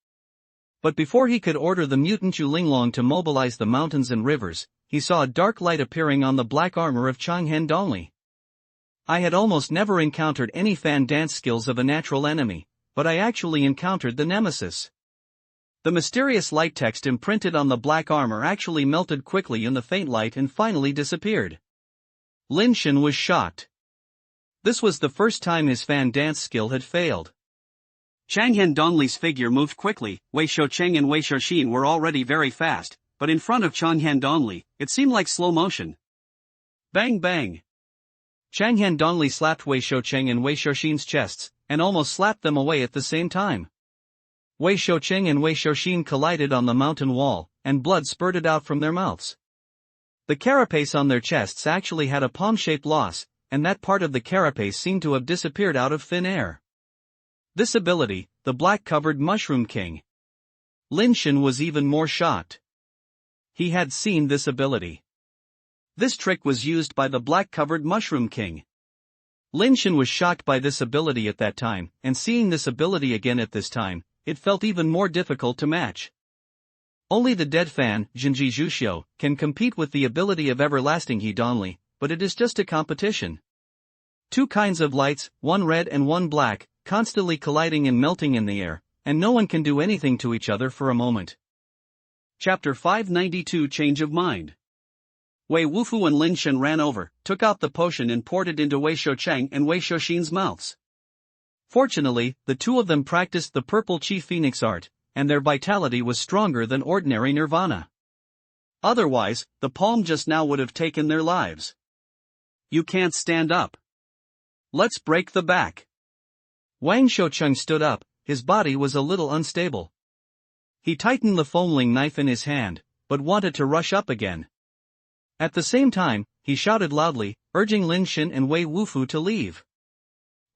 But before he could order the mutant Yu Linglong to mobilize the mountains and rivers, he saw a dark light appearing on the black armor of Chang'an Dongli. I had almost never encountered any fan dance skills of a natural enemy, but I actually encountered the nemesis. The mysterious light text imprinted on the black armor actually melted quickly in the faint light and finally disappeared. Lin Shen was shocked. This was the first time his fan dance skill had failed. Chang'an Dongli's figure moved quickly. Wei Shoucheng and Wei Shouxin were already very fast, but in front of Chang'an Dongli, it seemed like slow motion. Bang bang! Chang'an Dongli slapped Wei Shoucheng and Wei Shouxin's chests, and almost slapped them away at the same time. Wei Shoucheng and Wei Shouxin collided on the mountain wall, and blood spurted out from their mouths. The carapace on their chests actually had a palm-shaped loss, and that part of the carapace seemed to have disappeared out of thin air. This ability, the black-covered Mushroom King. Lin Shen was even more shocked. He had seen this ability. This trick was used by the black-covered Mushroom King. Lin Shen was shocked by this ability at that time, and seeing this ability again at this time, it felt even more difficult to match. Only the dead fan, Jinji Zhuxiu, can compete with the ability of Everlasting He Donli, but it is just a competition. Two kinds of lights, one red and one black, constantly colliding and melting in the air, and no one can do anything to each other for a moment. Chapter 592 Change of Mind. Wei Wufu and Lin Shen ran over, took out the potion and poured it into Wei Shoucheng and Wei Shouxin's mouths. Fortunately, the two of them practiced the purple chi phoenix art, and their vitality was stronger than ordinary nirvana. Otherwise, the palm just now would have taken their lives. You can't stand up. Let's break the back. Wang Shoucheng stood up, his body was a little unstable. He tightened the foamling knife in his hand, but wanted to rush up again. At the same time, he shouted loudly, urging Lin Shen and Wei Wufu to leave.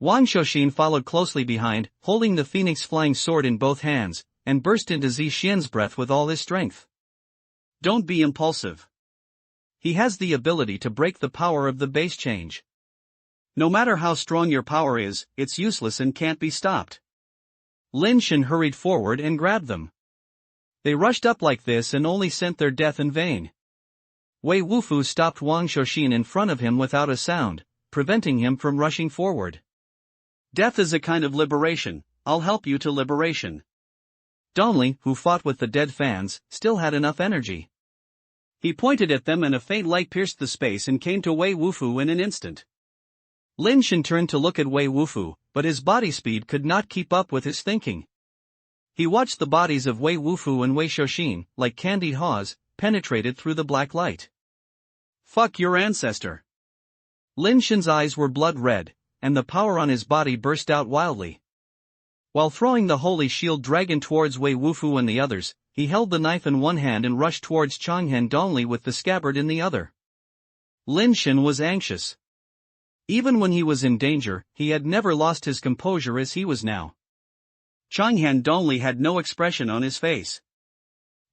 Wang Shouxin followed closely behind, holding the phoenix flying sword in both hands, and burst into Zi Xian's breath with all his strength. Don't be impulsive. He has the ability to break the power of the base change. No matter how strong your power is, it's useless and can't be stopped. Lin Shen hurried forward and grabbed them. They rushed up like this and only sent their death in vain. Wei Wufu stopped Wang Shouxin in front of him without a sound, preventing him from rushing forward. Death is a kind of liberation, I'll help you to liberation. Donli, who fought with the dead fans, still had enough energy. He pointed at them and a faint light pierced the space and came to Wei Wufu in an instant. Lin Shen turned to look at Wei Wufu, but his body speed could not keep up with his thinking. He watched the bodies of Wei Wufu and Wei Shouxin, like candied haws, penetrated through the black light. Fuck your ancestor. Lin Shen's eyes were blood red, and the power on his body burst out wildly. While throwing the holy shield dragon towards Wei Wufu and the others, he held the knife in one hand and rushed towards Changhan Dongli with the scabbard in the other. Lin Shen was anxious. Even when he was in danger, he had never lost his composure as he was now. Changhan Dongli had no expression on his face.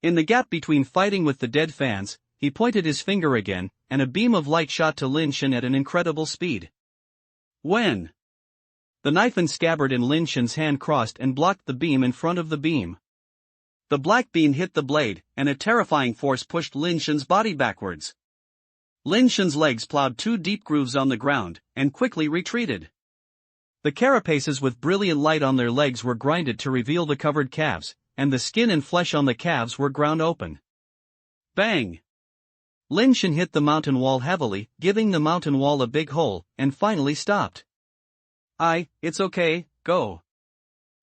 In the gap between fighting with the dead fans, he pointed his finger again, and a beam of light shot to Lin Shen at an incredible speed. When? The knife and scabbard in Lin Shen's hand crossed and blocked the beam in front of the beam. The black beam hit the blade, and a terrifying force pushed Lin Shen's body backwards. Lin Shen's legs plowed two deep grooves on the ground, and quickly retreated. The carapaces with brilliant light on their legs were grinded to reveal the covered calves, and the skin and flesh on the calves were ground open. Bang! Lin Shen hit the mountain wall heavily, giving the mountain wall a big hole, and finally stopped. It's okay, go.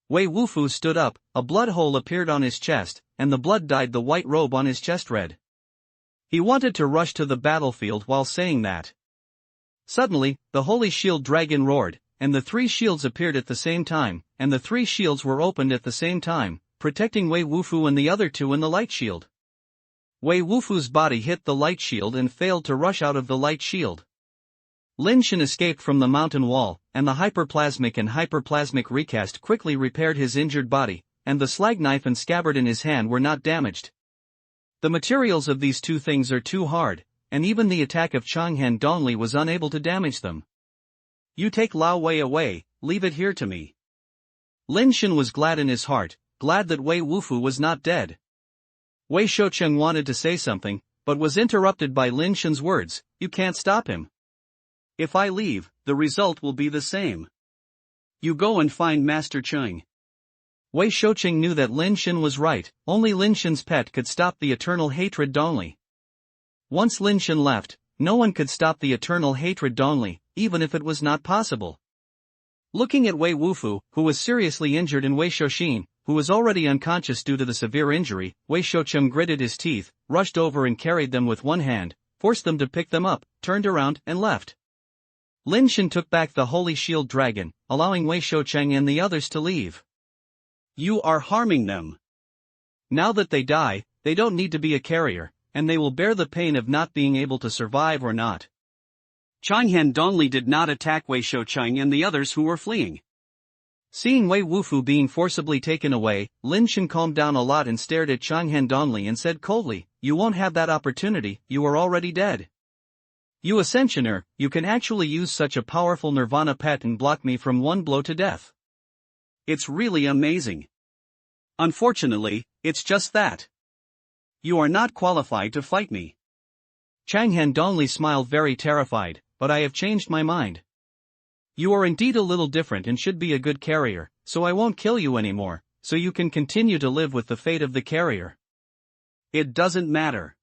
Wei Wufu stood up, a blood hole appeared on his chest, and the blood dyed the white robe on his chest red. He wanted to rush to the battlefield while saying that. Suddenly, the holy shield dragon roared, and the three shields appeared at the same time, and the three shields were opened at the same time, protecting Wei Wufu and the other two in the light shield. Wei Wufu's body hit the light shield and failed to rush out of the light shield. Lin Shen escaped from the mountain wall, and the hyperplasmic and hyperplasmic recast quickly repaired his injured body, and the slag knife and scabbard in his hand were not damaged. The materials of these two things are too hard, and even the attack of Changhan Dongli was unable to damage them. You take Lao Wei away, leave it here to me. Lin Shen was glad in his heart, glad that Wei Wufu was not dead. Wei Shoucheng wanted to say something, but was interrupted by Lin Shen's words, you can't stop him. If I leave, the result will be the same. You go and find Master Cheng. Wei Shoucheng knew that Lin Shen was right, only Lin Shen's pet could stop the eternal hatred Dongli. Once Lin Shen left, no one could stop the eternal hatred Dongli, even if it was not possible. Looking at Wei Wufu, who was seriously injured, and Wei Shouxin, who was already unconscious due to the severe injury, Wei Shoucheng gritted his teeth, rushed over and carried them with one hand, forced them to pick them up, turned around, and left. Lin Shen took back the holy shield dragon, allowing Wei Shoucheng and the others to leave. You are harming them. Now that they die, they don't need to be a carrier, and they will bear the pain of not being able to survive or not. Changhan Dongli did not attack Wei Shoucheng and the others who were fleeing. Seeing Wei Wufu being forcibly taken away, Lin Shen calmed down a lot and stared at Changhan Dongli and said coldly, "You won't have that opportunity, you are already dead. You Ascensioner, you can actually use such a powerful Nirvana pet and block me from one blow to death. It's really amazing. Unfortunately, it's just that. You are not qualified to fight me." Changhan Dongli smiled very terrified, "But I have changed my mind. You are indeed a little different and should be a good carrier, so I won't kill you anymore, so you can continue to live with the fate of the carrier." "It doesn't matter.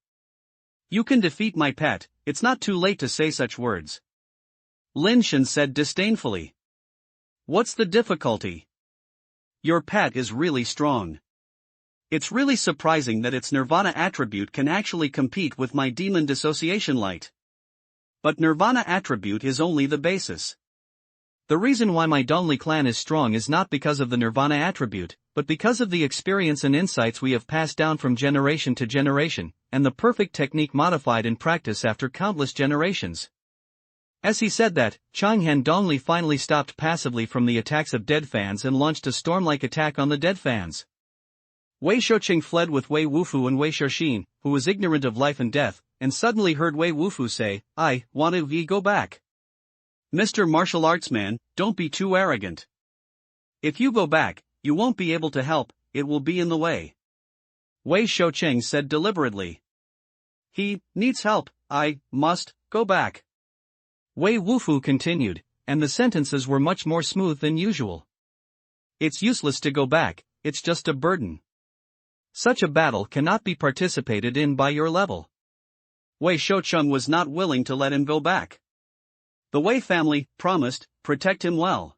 You can defeat my pet, it's not too late to say such words," Lin Shen said disdainfully. "What's the difficulty? Your pet is really strong. It's really surprising that its Nirvana attribute can actually compete with my demon dissociation light. But Nirvana attribute is only the basis. The reason why my Dongli clan is strong is not because of the Nirvana attribute, but because of the experience and insights we have passed down from generation to generation, and the perfect technique modified in practice after countless generations." As he said that, Changhan Dongli finally stopped passively from the attacks of dead fans and launched a storm-like attack on the dead fans. Wei Shoucheng fled with Wei Wufu and Wei Shouxin, who was ignorant of life and death, and suddenly heard Wei Wufu say, "I want to go back. Mr. Martial Arts Man, don't be too arrogant. If you go back, you won't be able to help, it will be in the way." Wei Shoucheng said deliberately. "He needs help, I must go back." Wei Wufu continued, and the sentences were much more smooth than usual. "It's useless to go back, it's just a burden. Such a battle cannot be participated in by your level." Wei Shoucheng was not willing to let him go back. "The Wei family promised, protect him well.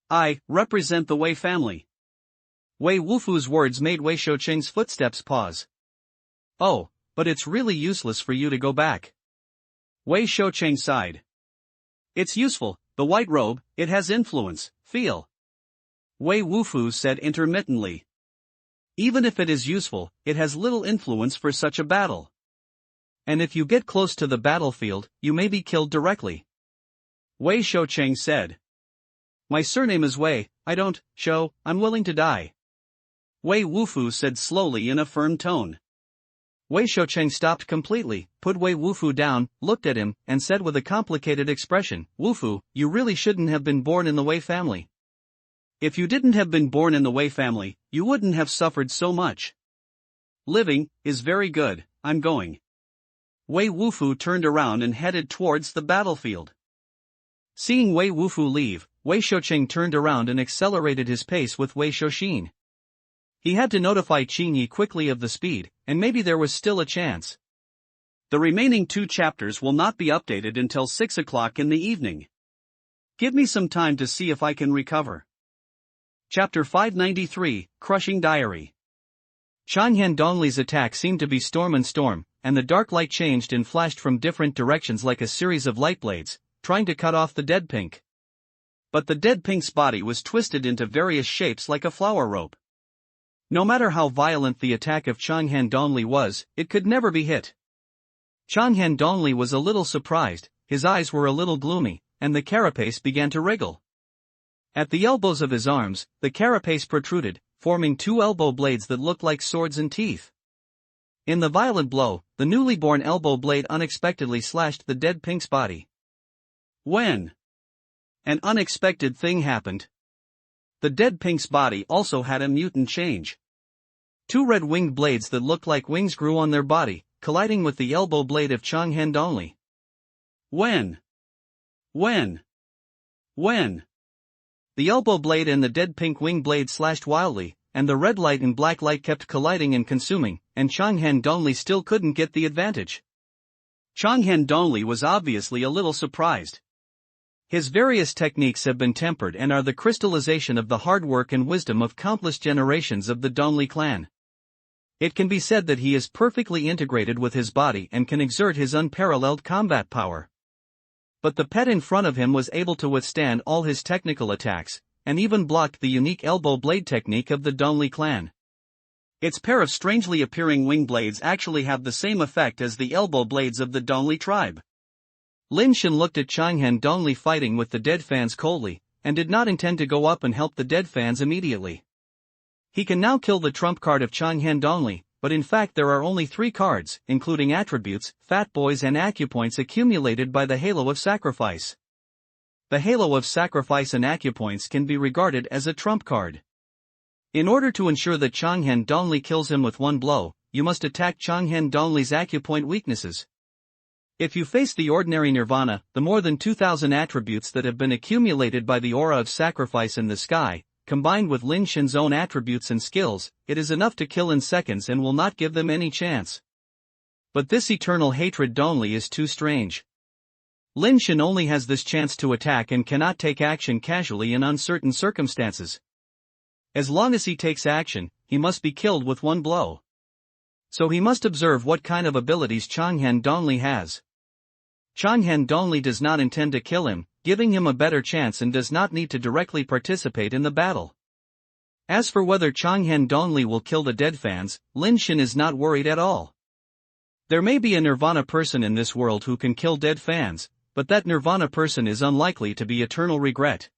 I represent the Wei family." Wei Wufu's words made Wei Shoucheng's footsteps pause. "Oh, but it's really useless for you to go back." Wei Shoucheng sighed. "It's useful, the white robe, it has influence, feel." Wei Wufu said intermittently. "Even if it is useful, it has little influence for such a battle. And if you get close to the battlefield, you may be killed directly." Wei Shoucheng said. "My surname is Wei, I don't show, I'm willing to die." Wei Wufu said slowly in a firm tone. Wei Shoucheng stopped completely, put Wei Wufu down, looked at him, and said with a complicated expression, "Wufu, you really shouldn't have been born in the Wei family. If you didn't have been born in the Wei family, you wouldn't have suffered so much. Living is very good, I'm going." Wei Wufu turned around and headed towards the battlefield. Seeing Wei Wufu leave, Wei Shoucheng turned around and accelerated his pace with Wei Shouxin. He had to notify Qingyi quickly of the speed, and maybe there was still a chance. The remaining 2 chapters will not be updated until 6 o'clock in the evening. Give me some time to see if I can recover. Chapter 593, Crushing Diary. Changhan Dongli's attack seemed to be storm and storm, and the dark light changed and flashed from different directions like a series of light blades, trying to cut off the dead pink. But the dead pink's body was twisted into various shapes like a flower rope. No matter how violent the attack of Changhan Dongli was, it could never be hit. Changhan Dongli was a little surprised, his eyes were a little gloomy, and the carapace began to wriggle. At the elbows of his arms, the carapace protruded, forming 2 elbow blades that looked like swords and teeth. In the violent blow, the newly born elbow blade unexpectedly slashed the dead pink's body. When an unexpected thing happened. The dead pink's body also had a mutant change. 2 red winged blades that looked like wings grew on their body, colliding with the elbow blade of Changhan Dongli. When? The elbow blade and the dead pink wing blade slashed wildly, and the red light and black light kept colliding and consuming, and Changhan Dongli still couldn't get the advantage. Changhan Dongli was obviously a little surprised. His various techniques have been tempered and are the crystallization of the hard work and wisdom of countless generations of the Dongli clan. It can be said that he is perfectly integrated with his body and can exert his unparalleled combat power. But the pet in front of him was able to withstand all his technical attacks, and even blocked the unique elbow blade technique of the Dongli clan. Its pair of strangely appearing wing blades actually have the same effect as the elbow blades of the Dongli tribe. Lin Shen looked at Changhan Dongli fighting with the dead fans coldly, and did not intend to go up and help the dead fans immediately. He can now kill the trump card of Changhan Dongli, but in fact there are only 3 cards, including attributes, fat boys and acupoints accumulated by the Halo of Sacrifice. The Halo of Sacrifice and acupoints can be regarded as a trump card. In order to ensure that Changhan Dongli kills him with one blow, you must attack Changhan Dongli's acupoint weaknesses. If you face the ordinary Nirvana, the more than 2,000 attributes that have been accumulated by the aura of sacrifice in the sky, combined with Lin Shen's own attributes and skills, it is enough to kill in seconds and will not give them any chance. But this eternal hatred Dongli is too strange. Lin Shen only has this chance to attack and cannot take action casually in uncertain circumstances. As long as he takes action, he must be killed with one blow. So he must observe what kind of abilities Changhan Dongli has. Changhan Dongli does not intend to kill him, giving him a better chance, and does not need to directly participate in the battle. As for whether Changhan Dongli will kill the dead fans, Lin Shen is not worried at all. There may be a Nirvana person in this world who can kill dead fans, but that Nirvana person is unlikely to be Eternal Regret.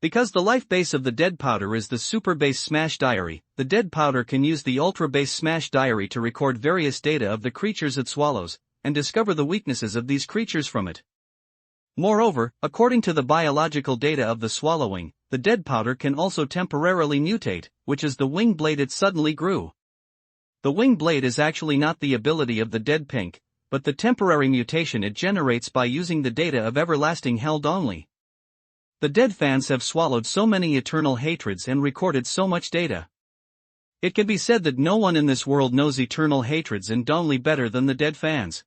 Because the life base of the dead powder is the Superbase Smash Diary, the dead powder can use the UltraBase Smash Diary to record various data of the creatures it swallows, and discover the weaknesses of these creatures from it. Moreover, according to the biological data of the swallowing, the dead powder can also temporarily mutate, which is the wing blade it suddenly grew. The wing blade is actually not the ability of the dead pink, but the temporary mutation it generates by using the data of everlasting hell Dongli. The dead fans have swallowed so many eternal hatreds and recorded so much data. It can be said that no one in this world knows eternal hatreds and Dongli better than the dead fans.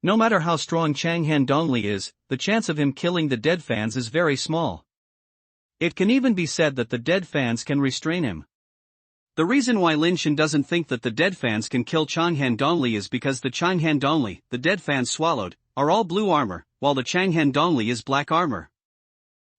No matter how strong Changhan Dongli is, the chance of him killing the dead fans is very small. It can even be said that the dead fans can restrain him. The reason why Lin Shen doesn't think that the dead fans can kill Changhan Dongli is because the Changhan Dongli, the dead fans swallowed, are all blue armor, while the Changhan Dongli is black armor.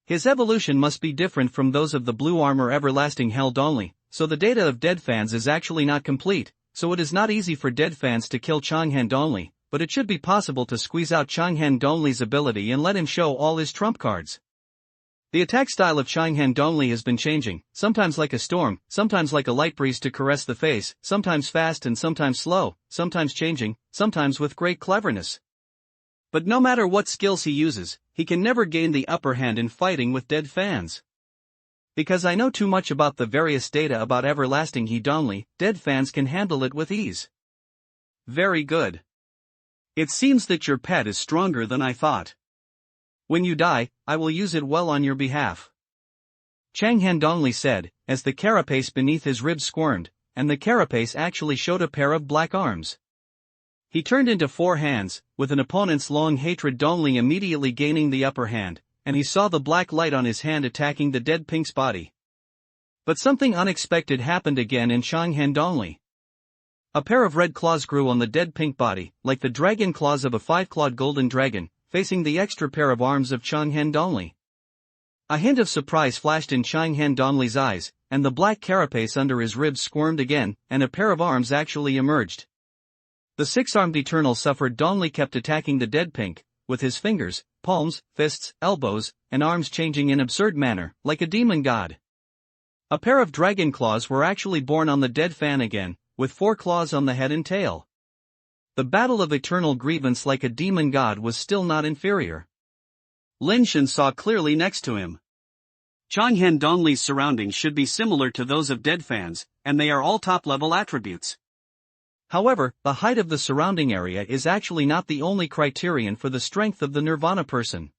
His evolution must be different from those of the blue armor everlasting hell Dongli, so the data of dead fans is actually not complete, so it is not easy for dead fans to kill Changhan Dongli, but it should be possible to squeeze out Changhan Dongli's ability and let him show all his trump cards. The attack style of Changhan Dongli has been changing, sometimes like a storm, sometimes like a light breeze to caress the face, sometimes fast and sometimes slow, sometimes changing, sometimes with great cleverness. But no matter what skills he uses, he can never gain the upper hand in fighting with dead fans. Because I know too much about the various data about everlasting he Dongli, dead fans can handle it with ease. Very good. It seems that your pet is stronger than I thought. When you die, I will use it well on your behalf. Changhan Dongli said, as the carapace beneath his ribs squirmed, and the carapace actually showed a pair of black arms. He turned into 4 hands, with an opponent's long hatred Dongli immediately gaining the upper hand, and he saw the black light on his hand attacking the dead pink's body. But something unexpected happened again in Changhan Dongli. A pair of red claws grew on the dead pink body, like the dragon claws of a 5-clawed golden dragon, facing the extra pair of arms of Changhan Dongli. A hint of surprise flashed in Changhan Dongli's eyes, and the black carapace under his ribs squirmed again, and a pair of arms actually emerged. The 6-armed Eternal suffered Dongli kept attacking the dead pink, with his fingers, palms, fists, elbows, and arms changing in absurd manner, like a demon god. A pair of dragon claws were actually born on the dead fan again, with 4 claws on the head and tail. The battle of eternal grievance like a demon god was still not inferior. Lin Shen saw clearly next to him. Changhan Dongli's surroundings should be similar to those of dead fans, and they are all top-level attributes. However, the height of the surrounding area is actually not the only criterion for the strength of the Nirvana person.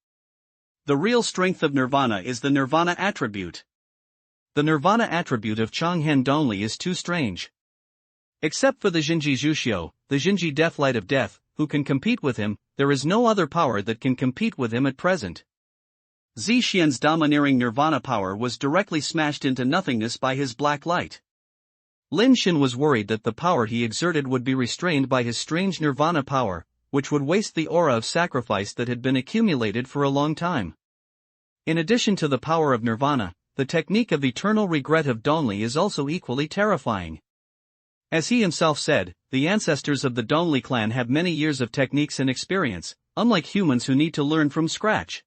The real strength of Nirvana is the Nirvana attribute. The Nirvana attribute of Changhan Dongli is too strange. Except for the Jinji Zhuxiu, the Jinji Deathlight of Death, who can compete with him, there is no other power that can compete with him at present. Zi Xian's domineering Nirvana power was directly smashed into nothingness by his black light. Lin Shen was worried that the power he exerted would be restrained by his strange Nirvana power, which would waste the aura of sacrifice that had been accumulated for a long time. In addition to the power of Nirvana, the technique of eternal regret of Dongli is also equally terrifying. As he himself said, the ancestors of the Dongli clan have many years of techniques and experience, unlike humans who need to learn from scratch.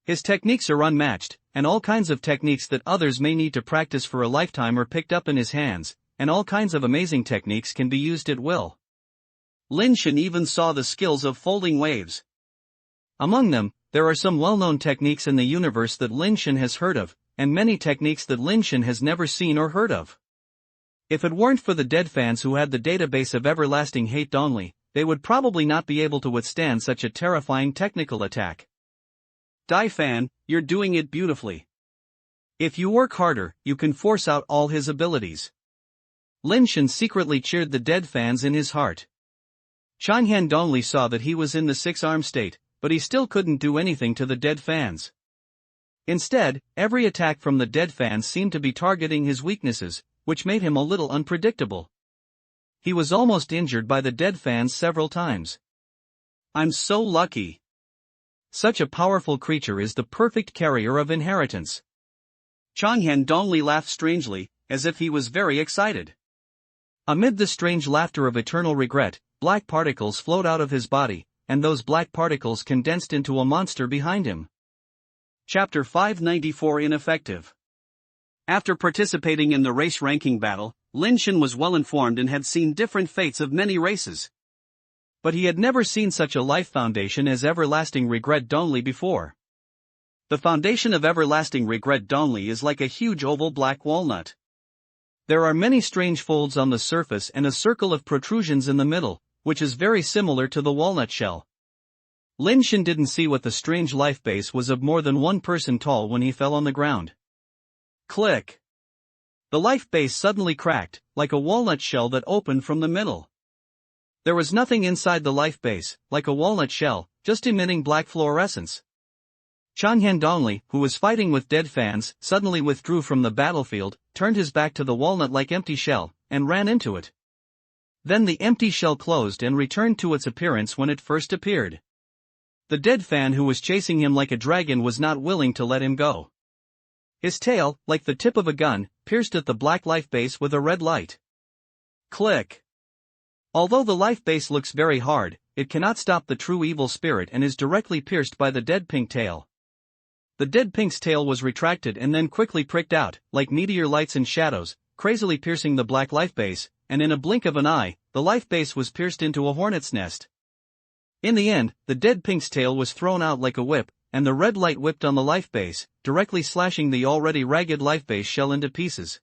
His techniques are unmatched, and all kinds of techniques that others may need to practice for a lifetime are picked up in his hands, and all kinds of amazing techniques can be used at will. Lin Shen even saw the skills of folding waves. Among them, there are some well-known techniques in the universe that Lin Shen has heard of, and many techniques that Lin Shen has never seen or heard of. If it weren't for the dead fans who had the database of everlasting hate Dongli, they would probably not be able to withstand such a terrifying technical attack. Dai Fan, you're doing it beautifully. If you work harder, you can force out all his abilities. Lin Shen secretly cheered the dead fans in his heart. Changhan Dongli saw that he was in the six-arm state, but he still couldn't do anything to the dead fans. Instead, every attack from the dead fans seemed to be targeting his weaknesses, which made him a little unpredictable. He was almost injured by the dead fans several times. I'm so lucky. Such a powerful creature is the perfect carrier of inheritance. Changhan Dongli laughed strangely, as if he was very excited. Amid the strange laughter of eternal regret, black particles flowed out of his body, and those black particles condensed into a monster behind him. Chapter 594 Ineffective. After participating in the race ranking battle, Lin Shen was well informed and had seen different fates of many races. But he had never seen such a life foundation as Everlasting Regret Dongli before. The foundation of Everlasting Regret Dongli is like a huge oval black walnut. There are many strange folds on the surface and a circle of protrusions in the middle, which is very similar to the walnut shell. Lin Shen didn't see what the strange life base was of more than one person tall when he fell on the ground. Click! The life base suddenly cracked, like a walnut shell that opened from the middle. There was nothing inside the life base, like a walnut shell, just emitting black fluorescence. Changhan Dongli, who was fighting with dead fans, suddenly withdrew from the battlefield, turned his back to the walnut-like empty shell, and ran into it. Then the empty shell closed and returned to its appearance when it first appeared. The dead fan who was chasing him like a dragon was not willing to let him go. His tail, like the tip of a gun, pierced at the black life base with a red light. Click! Although the life base looks very hard, it cannot stop the true evil spirit and is directly pierced by the dead pink tail. The dead pink's tail was retracted and then quickly pricked out, like meteor lights and shadows, crazily piercing the black life base, and in a blink of an eye, the life base was pierced into a hornet's nest. In the end, the dead pink's tail was thrown out like a whip, and the red light whipped on the life base, directly slashing the already ragged life base shell into pieces.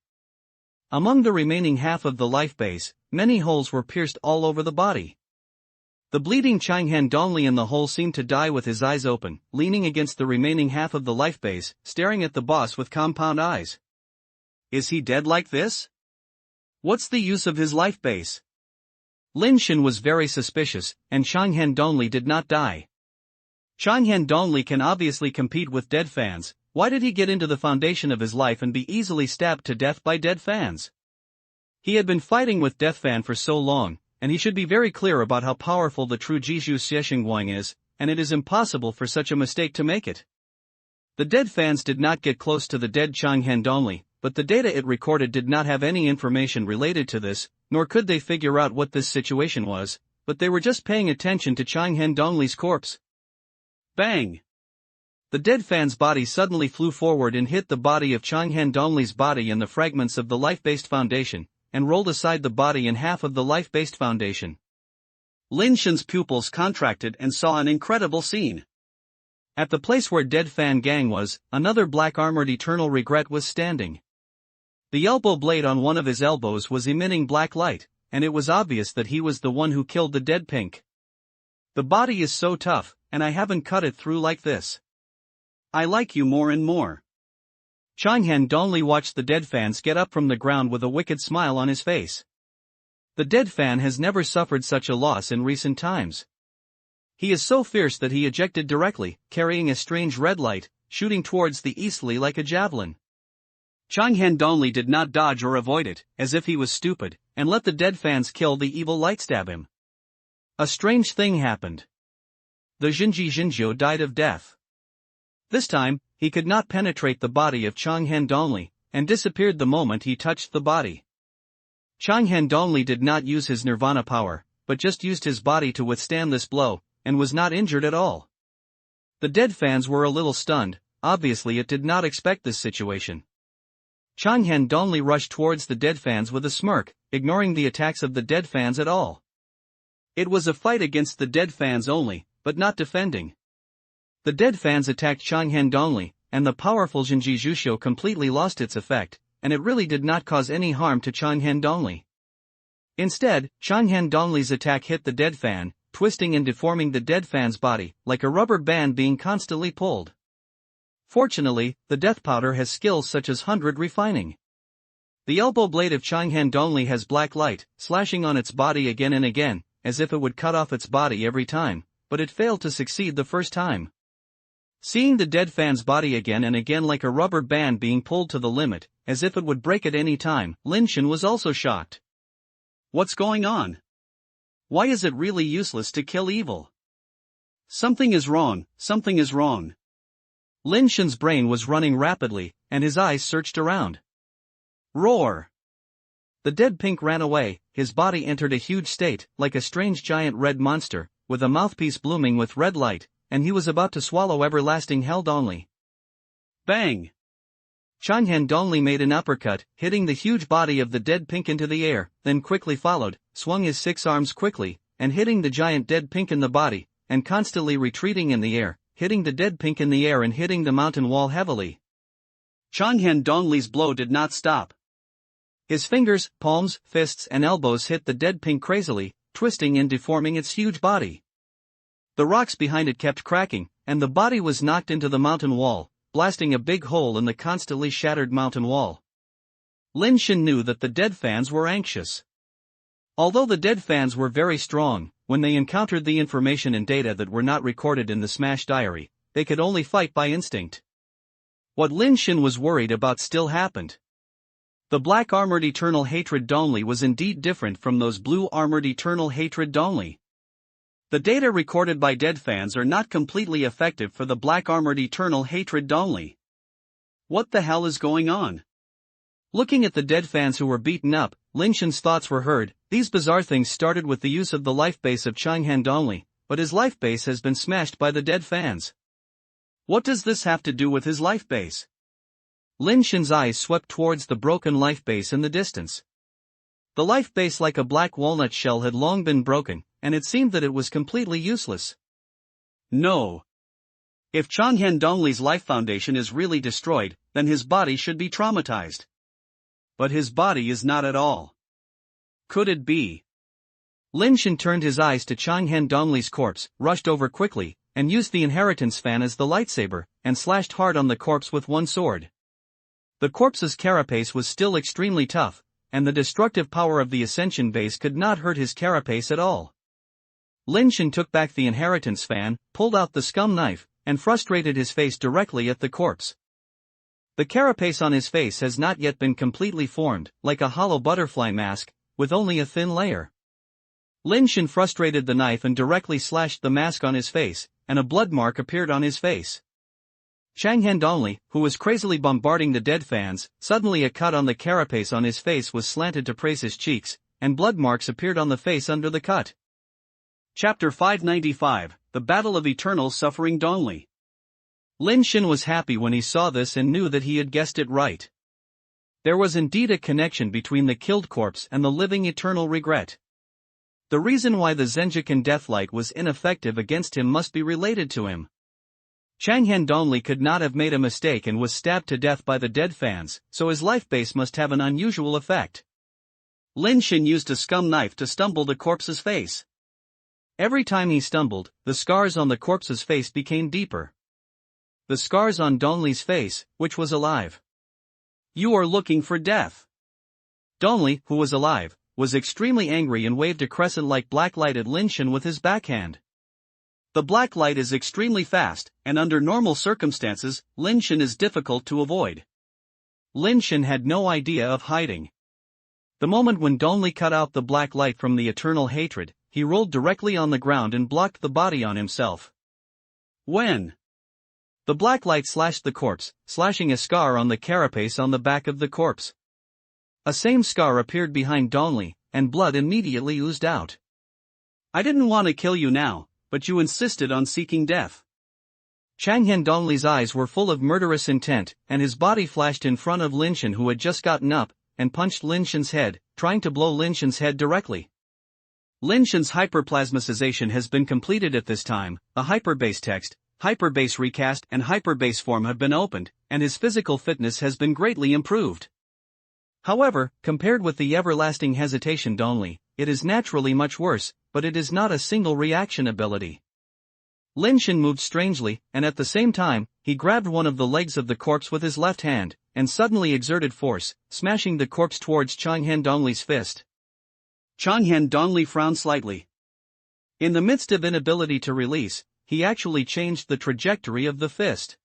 Among the remaining half of the life base, many holes were pierced all over the body. The bleeding Changhan Dongli in the hole seemed to die with his eyes open, leaning against the remaining half of the life base, staring at the boss with compound eyes. Is he dead like this? What's the use of his life base? Lin Shen was very suspicious, and Changhan Dongli did not die. Changhan Dongli can obviously compete with dead fans. Why did he get into the foundation of his life and be easily stabbed to death by dead fans? He had been fighting with Death Fan for so long, and he should be very clear about how powerful the true Jizhu Xiexingguang is, and it is impossible for such a mistake to make it. The dead fans did not get close to the dead Changhan Dongli, but the data it recorded did not have any information related to this, nor could they figure out what this situation was, but they were just paying attention to Changhan Dongli's corpse. Bang! The dead fan's body suddenly flew forward and hit the body of Changhan Dongli's body and the fragments of the life-based foundation, and rolled aside the body and half of the life-based foundation. Lin Shen's pupils contracted and saw an incredible scene. At the place where Dead Fan Gang was, another black-armored Eternal Regret was standing. The elbow blade on one of his elbows was emitting black light, and it was obvious that he was the one who killed the dead pink. The body is so tough, and I haven't cut it through like this. I like you more and more. Changhan Dongli watched the dead fans get up from the ground with a wicked smile on his face. The dead fan has never suffered such a loss in recent times. He is so fierce that he ejected directly, carrying a strange red light, shooting towards the eastly like a javelin. Changhan Dongli did not dodge or avoid it, as if he was stupid, and let the dead fans kill the evil light stab him. A strange thing happened. The Jinji Jinzhou died of death. This time, he could not penetrate the body of Changhan Dongli, and disappeared the moment he touched the body. Chang Han Dongli did not use his nirvana power, but just used his body to withstand this blow, and was not injured at all. The dead fans were a little stunned. Obviously it did not expect this situation. Chang Han Dongli rushed towards the dead fans with a smirk, ignoring the attacks of the dead fans at all. It was a fight against the dead fans only, but not defending. The dead fans attacked Chang Han Dongli, and the powerful Jinji Juxiu completely lost its effect, and it really did not cause any harm to Chang Han Dongli. Instead, Chang Han Dongli's attack hit the dead fan, twisting and deforming the dead fan's body, like a rubber band being constantly pulled. Fortunately, the death powder has skills such as 100 refining. The elbow blade of Chang Han Dongli has black light, slashing on its body again and again, as if it would cut off its body every time, but it failed to succeed the first time. Seeing the dead fan's body again and again like a rubber band being pulled to the limit, as if it would break at any time, Lin Shen was also shocked. What's going on? Why is it really useless to kill evil? Something is wrong, something is wrong. Lin Shen's brain was running rapidly, and his eyes searched around. Roar! The dead pink ran away, his body entered a huge state, like a strange giant red monster, with a mouthpiece blooming with red light, and he was about to swallow everlasting hell Dongli. Bang! Chang Han Dongli made an uppercut, hitting the huge body of the dead pink into the air, then quickly followed, swung his 6 arms quickly, and hitting the giant dead pink in the body, and constantly retreating in the air, hitting the dead pink in the air and hitting the mountain wall heavily. Chang Han Dongli's blow did not stop. His fingers, palms, fists and elbows hit the dead pink crazily, twisting and deforming its huge body. The rocks behind it kept cracking, and the body was knocked into the mountain wall, blasting a big hole in the constantly shattered mountain wall. Lin Shen knew that the dead fans were anxious. Although the dead fans were very strong, when they encountered the information and data that were not recorded in the Smash Diary, they could only fight by instinct. What Lin Shen was worried about still happened. The black armored eternal hatred Dongli was indeed different from those blue armored eternal hatred Dongli. The data recorded by dead fans are not completely effective for the black armored eternal hatred Dongli. What the hell is going on? Looking at the dead fans who were beaten up, Lin Shen's thoughts were heard. These bizarre things started with the use of the life base of Chang Han Dongli, but his life base has been smashed by the dead fans. What does this have to do with his life base? Lin Shen's eyes swept towards the broken life base in the distance. The life base, like a black walnut shell, had long been broken, and it seemed that it was completely useless. No. If Chang Han Dongli's life foundation is really destroyed, then his body should be traumatized. But his body is not at all. Could it be? Lin Shen turned his eyes to Chang Han Dongli's corpse, rushed over quickly, and used the inheritance fan as the lightsaber, and slashed hard on the corpse with one sword. The corpse's carapace was still extremely tough, and the destructive power of the ascension base could not hurt his carapace at all. Lin Shen took back the inheritance fan, pulled out the scum knife, and frustrated his face directly at the corpse. The carapace on his face has not yet been completely formed, like a hollow butterfly mask, with only a thin layer. Lin Shen frustrated the knife and directly slashed the mask on his face, and a blood mark appeared on his face. Chang Han Dongli, who was crazily bombarding the dead fans, suddenly a cut on the carapace on his face was slanted to praise his cheeks, and blood marks appeared on the face under the cut. Chapter 595, The Battle of Eternal Suffering Dongli. Lin Shen was happy when he saw this and knew that he had guessed it right. There was indeed a connection between the killed corpse and the living eternal regret. The reason why the Zenjikan Deathlight was ineffective against him must be related to him. Chang Han Dongli could not have made a mistake and was stabbed to death by the dead fans, so his life base must have an unusual effect. Lin Shen used a scum knife to stumble the corpse's face. Every time he stumbled, the scars on the corpse's face became deeper. The scars on Dongli's face, which was alive. You are looking for death. Dongli, who was alive, was extremely angry and waved a crescent-like black light at Lin Shen with his backhand. The black light is extremely fast, and under normal circumstances, Lin Shen is difficult to avoid. Lin Shen had no idea of hiding. The moment when Dongli cut out the black light from the eternal hatred, he rolled directly on the ground and blocked the body on himself. When the black light slashed the corpse, slashing a scar on the carapace on the back of the corpse. A same scar appeared behind Donley, and blood immediately oozed out. I didn't want to kill you now, but you insisted on seeking death. Changhan Donley's eyes were full of murderous intent, and his body flashed in front of Lin Shen, who had just gotten up, and punched Lin Shen's head, trying to blow Lin Shen's head directly. Lin Shen's hyperplasmicization has been completed at this time. A Hyperbase text, Hyperbase recast and Hyperbase form have been opened, and his physical fitness has been greatly improved. However, compared with the everlasting hesitation Donley, it is naturally much worse, but it is not a single reaction ability. Lin Shen moved strangely, and at the same time, he grabbed one of the legs of the corpse with his left hand, and suddenly exerted force, smashing the corpse towards Changhan Donley's fist. Changhan Donley frowned slightly. In the midst of inability to release, he actually changed the trajectory of the fist.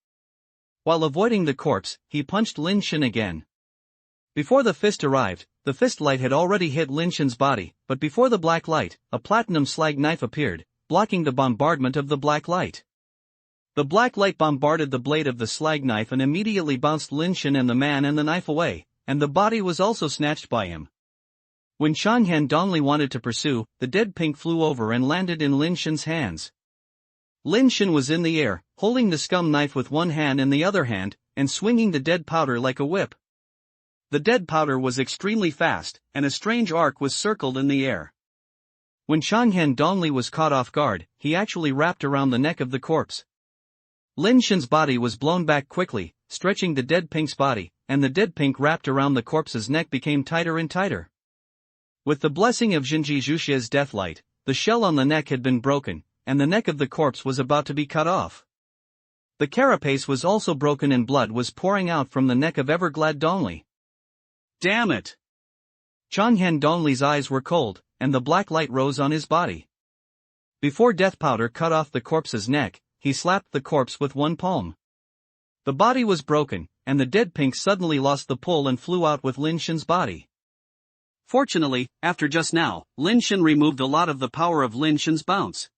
While avoiding the corpse, he punched Lin Shen again. Before the fist arrived, the fist light had already hit Lin Shen's body, but before the black light, a platinum slag knife appeared, blocking the bombardment of the black light. The black light bombarded the blade of the slag knife and immediately bounced Lin Shen and the man and the knife away, and the body was also snatched by him. When Changhan Donley wanted to pursue, the dead pink flew over and landed in Lin Shen's hands. Lin Shen was in the air, holding the scum knife with one hand and the other hand, and swinging the dead powder like a whip. The dead powder was extremely fast, and a strange arc was circled in the air. When Changhan Donley was caught off guard, he actually wrapped around the neck of the corpse. Lin Shen's body was blown back quickly, stretching the dead pink's body, and the dead pink wrapped around the corpse's neck became tighter and tighter. With the blessing of Jinji Zhuxia's deathlight, the shell on the neck had been broken, and the neck of the corpse was about to be cut off. The carapace was also broken and blood was pouring out from the neck of Everglad Donley. Damn it! Changhan Donley's eyes were cold, and the black light rose on his body. Before death powder cut off the corpse's neck, he slapped the corpse with one palm. The body was broken, and the dead pink suddenly lost the pull and flew out with Lin Shen's body. Fortunately, after just now, Lin Shen removed a lot of the power of Lin Shen's bounce.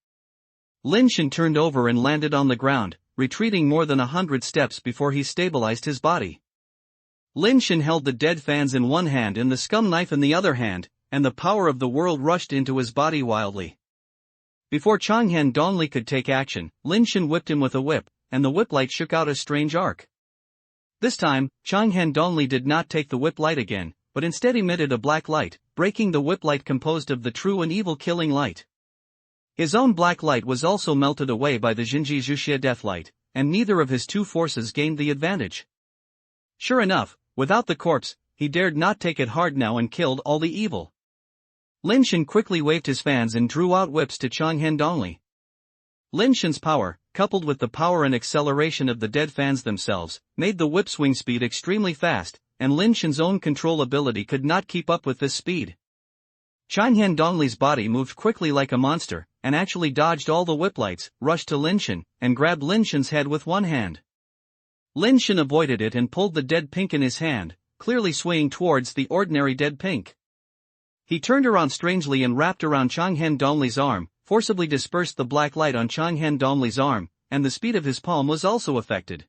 Lin Shen turned over and landed on the ground, retreating more than 100 steps before he stabilized his body. Lin Shen held the dead fans in one hand and the scum knife in the other hand, and the power of the world rushed into his body wildly. Before Changhan Donley could take action, Lin Shen whipped him with a whip, and the whip light shook out a strange arc. This time, Changhan Donley did not take the whip light again, but instead emitted a black light, breaking the whip light composed of the true and evil killing light. His own black light was also melted away by the Jinji Zhuxia deathlight, and neither of his two forces gained the advantage. Sure enough, without the corpse, he dared not take it hard now and killed all the evil. Lin Shen quickly waved his fans and drew out whips to Changhan Donley. Lin Shen's power, coupled with the power and acceleration of the dead fans themselves, made the whip swing speed extremely fast, and Lin Shen's own control ability could not keep up with this speed. Changhan Donley's body moved quickly like a monster, and actually dodged all the whip lights, rushed to Lin Shen, and grabbed Lin Shen's head with one hand. Lin Shen avoided it and pulled the dead pink in his hand, clearly swaying towards the ordinary dead pink. He turned around strangely and wrapped around Changhan Donley's arm, forcibly dispersed the black light on Changhan Donley's arm, and the speed of his palm was also affected.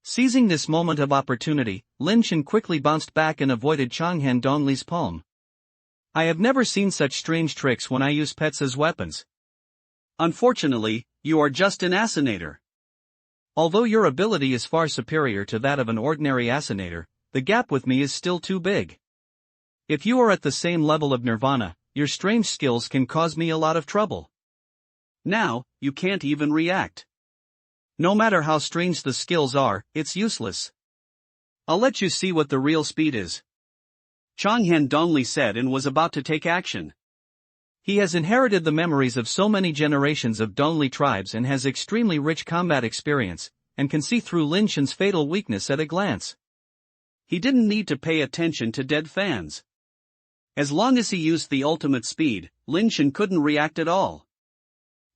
Seizing this moment of opportunity, Lin Shen quickly bounced back and avoided Changhan Donley's palm. I have never seen such strange tricks when I use pets as weapons. Unfortunately, you are just an assassinator. Although your ability is far superior to that of an ordinary assassinator, the gap with me is still too big. If you are at the same level of nirvana, your strange skills can cause me a lot of trouble. Now, you can't even react. No matter how strange the skills are, it's useless. I'll let you see what the real speed is. Changhan Donley said and was about to take action. He has inherited the memories of so many generations of Donley tribes and has extremely rich combat experience, and can see through Lin Shen's fatal weakness at a glance. He didn't need to pay attention to dead fans. As long as he used the ultimate speed, Lin Shen couldn't react at all.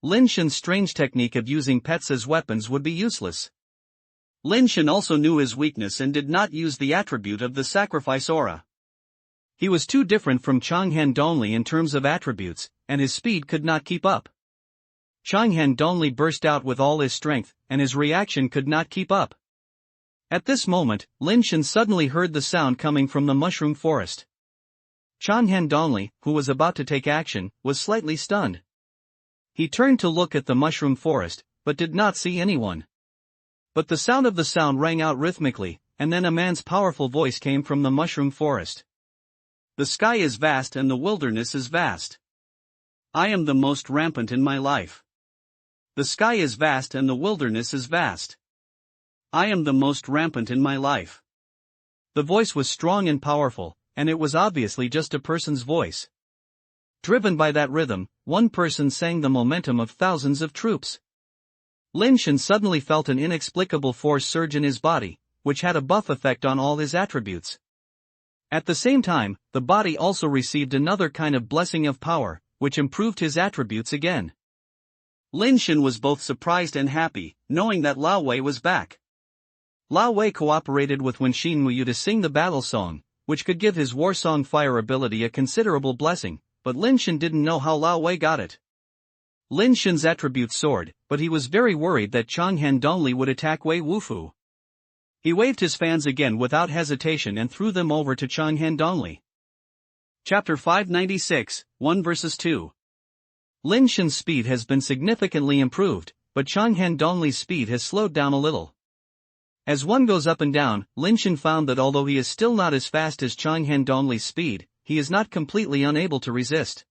Lin Shen's strange technique of using pets as weapons would be useless. Lin Shen also knew his weakness and did not use the attribute of the sacrifice aura. He was too different from Changhan Donley in terms of attributes, and his speed could not keep up. Changhan Donley burst out with all his strength, and his reaction could not keep up. At this moment, Lin Shen suddenly heard the sound coming from the mushroom forest. Changhan Dongli, who was about to take action, was slightly stunned. He turned to look at the mushroom forest, but did not see anyone. But the sound of the sound rang out rhythmically, and then a man's powerful voice came from the mushroom forest. The sky is vast and the wilderness is vast. I am the most rampant in my life. The sky is vast and the wilderness is vast. I am the most rampant in my life. The voice was strong and powerful, and it was obviously just a person's voice. Driven by that rhythm, one person sang the momentum of thousands of troops. Lin Shen suddenly felt an inexplicable force surge in his body, which had a buff effect on all his attributes. At the same time, the body also received another kind of blessing of power, which improved his attributes again. Lin Shen was both surprised and happy, knowing that Lao Wei was back. Lao Wei cooperated with Wen Xinmuyu to sing the battle song, which could give his war song fire ability a considerable blessing, but Lin Shen didn't know how Lao Wei got it. Lin Shen's attributes soared, but he was very worried that Changhan Dongli would attack Wei Wufu. He waved his fans again without hesitation and threw them over to Changhan Dongli. Chapter 596, 1 vs 2. Lin Shen's speed has been significantly improved, but Changhan Dongli's speed has slowed down a little. As one goes up and down, Lin Shen found that although he is still not as fast as Changhan Dongli's speed, he is not completely unable to resist.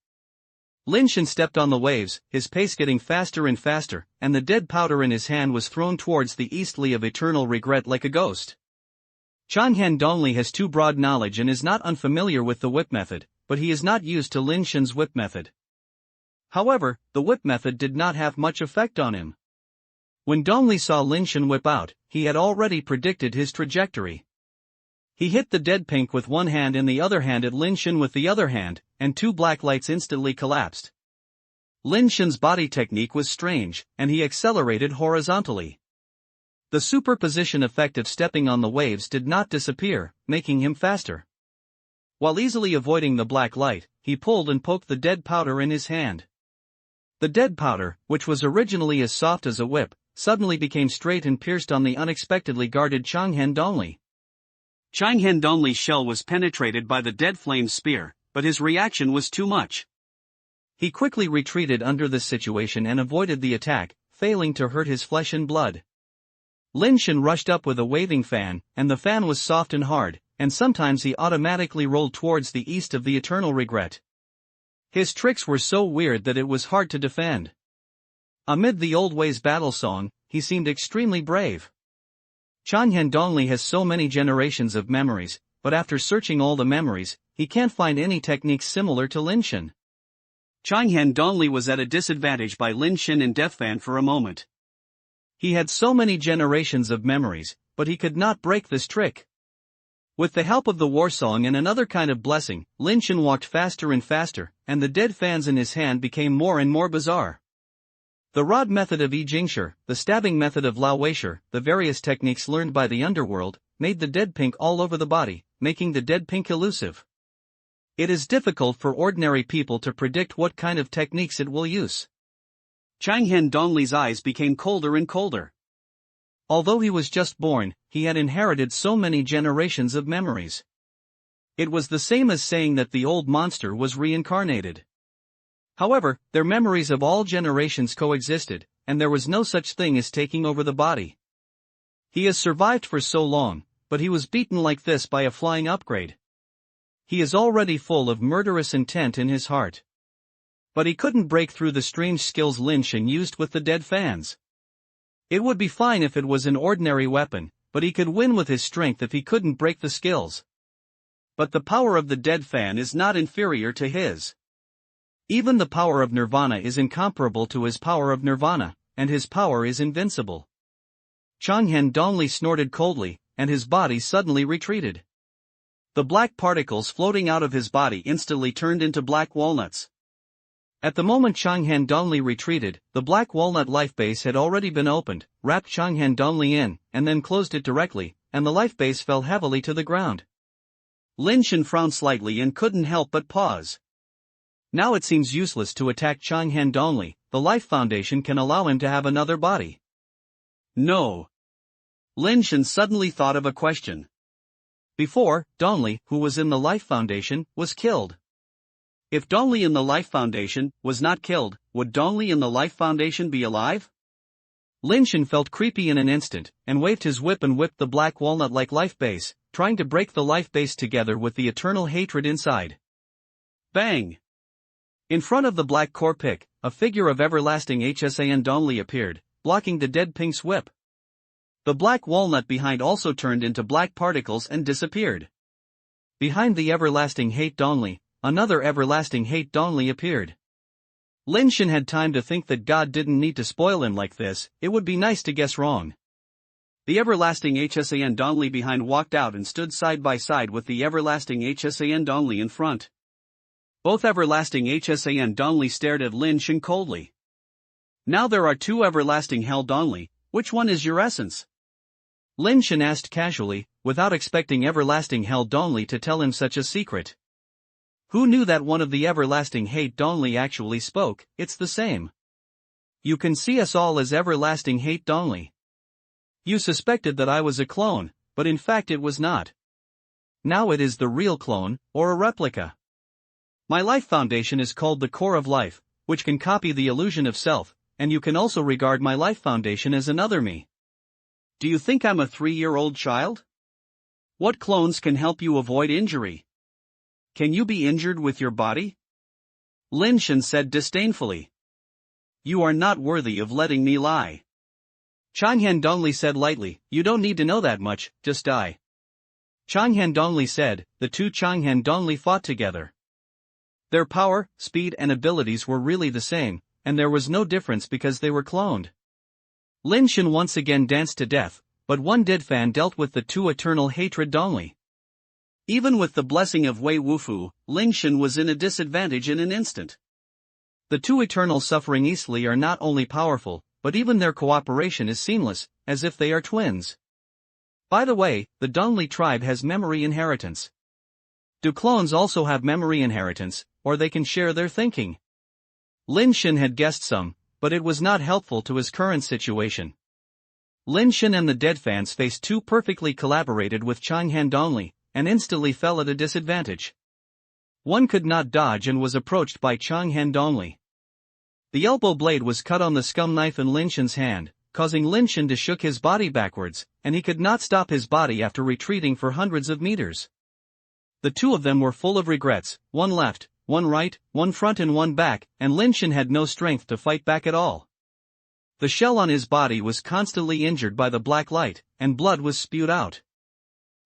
Lin Shen stepped on the waves, his pace getting faster and faster, and the dead powder in his hand was thrown towards the eastly of eternal regret like a ghost. Changhan Dongli has too broad knowledge and is not unfamiliar with the whip method, but he is not used to Lin Shen's whip method. However, the whip method did not have much effect on him. When Dongli saw Lin Shen whip out, he had already predicted his trajectory. He hit the dead pink with one hand and the other hand at Lin Shen with the other hand, and two black lights instantly collapsed. Lin Shen's body technique was strange, and he accelerated horizontally. The superposition effect of stepping on the waves did not disappear, making him faster. While easily avoiding the black light, he pulled and poked the dead powder in his hand. The dead powder, which was originally as soft as a whip, suddenly became straight and pierced on the unexpectedly guarded Changhan Dongli. Changhan Dongli's shell was penetrated by the dead flame spear, but his reaction was too much. He quickly retreated under this situation and avoided the attack, failing to hurt his flesh and blood. Lin Shen rushed up with a waving fan, and the fan was soft and hard, and sometimes he automatically rolled towards the east of the eternal regret. His tricks were so weird that it was hard to defend. Amid the old ways battle song, he seemed extremely brave. Changhan Dongli has so many generations of memories, but after searching all the memories, he can't find any techniques similar to Lin Shen. Changhan Dongli was at a disadvantage by Lin Shen and Death Fan for a moment. He had so many generations of memories, but he could not break this trick. With the help of the war song and another kind of blessing, Lin Shen walked faster and faster, and the dead fans in his hand became more and more bizarre. The rod method of Yi Jingshi, the stabbing method of Lao Weishi, the various techniques learned by the underworld, made the dead pink all over the body, making the dead pink elusive. It is difficult for ordinary people to predict what kind of techniques it will use. Changhan Dongli's eyes became colder and colder. Although he was just born, he had inherited so many generations of memories. It was the same as saying that the old monster was reincarnated. However, their memories of all generations coexisted, and there was no such thing as taking over the body. He has survived for so long, but he was beaten like this by a flying upgrade. He is already full of murderous intent in his heart. But he couldn't break through the strange skills Lin Shen used with the dead fans. It would be fine if it was an ordinary weapon, but he could win with his strength if he couldn't break the skills. But the power of the dead fan is not inferior to his. Even the power of Nirvana is incomparable to his power of Nirvana, and his power is invincible. Changhan Dongli snorted coldly, and his body suddenly retreated. The black particles floating out of his body instantly turned into black walnuts. At the moment Changhan Dongli retreated, the black walnut life base had already been opened, wrapped Changhan Dongli in, and then closed it directly, and the life base fell heavily to the ground. Lin Shen frowned slightly and couldn't help but pause. Now it seems useless to attack Changhan Dongli, the life foundation can allow him to have another body. No. Lin Shen suddenly thought of a question. Before, Dongli, who was in the Life Foundation, was killed. If Dongli in the Life Foundation was not killed, would Dongli in the Life Foundation be alive? Lin Shen felt creepy in an instant, and waved his whip and whipped the black walnut-like life base, trying to break the life base together with the eternal hatred inside. Bang! In front of the black core pick, a figure of everlasting Hsan Dongli appeared, blocking the dead Pink's whip. The black walnut behind also turned into black particles and disappeared. Behind the everlasting hate Dongli, another everlasting hate Dongli appeared. Lin Shen had time to think that God didn't need to spoil him like this. It would be nice to guess wrong. The everlasting Hsan Dongli behind walked out and stood side by side with the everlasting Hsan Dongli in front. Both everlasting Hsan Dongli stared at Lin Shen coldly. Now there are two everlasting hell Dongli, which one is your essence? Lin Shen asked casually, without expecting everlasting hell Dongli to tell him such a secret. Who knew that one of the everlasting hate Dongli actually spoke? It's the same. You can see us all as everlasting hate Dongli. You suspected that I was a clone, but in fact it was not. Now it is the real clone, or a replica. My life foundation is called the core of life, which can copy the illusion of self, and you can also regard my life foundation as another me. Do you think I'm a 3-year-old child? What clones can help you avoid injury? Can you be injured with your body? Lin Shen said disdainfully. You are not worthy of letting me lie. Changhan Dongli said lightly, you don't need to know that much, just die. Changhan Dongli said. The two Changhan Dongli fought together. Their power, speed and abilities were really the same, and there was no difference because they were cloned. Lin Shen once again danced to death, but one dead fan dealt with the two eternal hatred Dongli. Even with the blessing of Wei Wufu, Lin Shen was in a disadvantage in an instant. The two eternal suffering easily are not only powerful, but even their cooperation is seamless, as if they are twins. By the way, the Dongli tribe has memory inheritance. Do clones also have memory inheritance, or they can share their thinking? Lin Shen had guessed some, but it was not helpful to his current situation. Lin Shen and the dead fans faced two perfectly collaborated with Changhan Dongli, and instantly fell at a disadvantage. One could not dodge and was approached by Changhan Dongli. The elbow blade was cut on the scum knife in Lin Shen's hand, causing Lin Shen to shook his body backwards, and he could not stop his body after retreating for hundreds of meters. The two of them were full of regrets, one left, one right, one front and one back, and Lin Shen had no strength to fight back at all. The shell on his body was constantly injured by the black light, and blood was spewed out.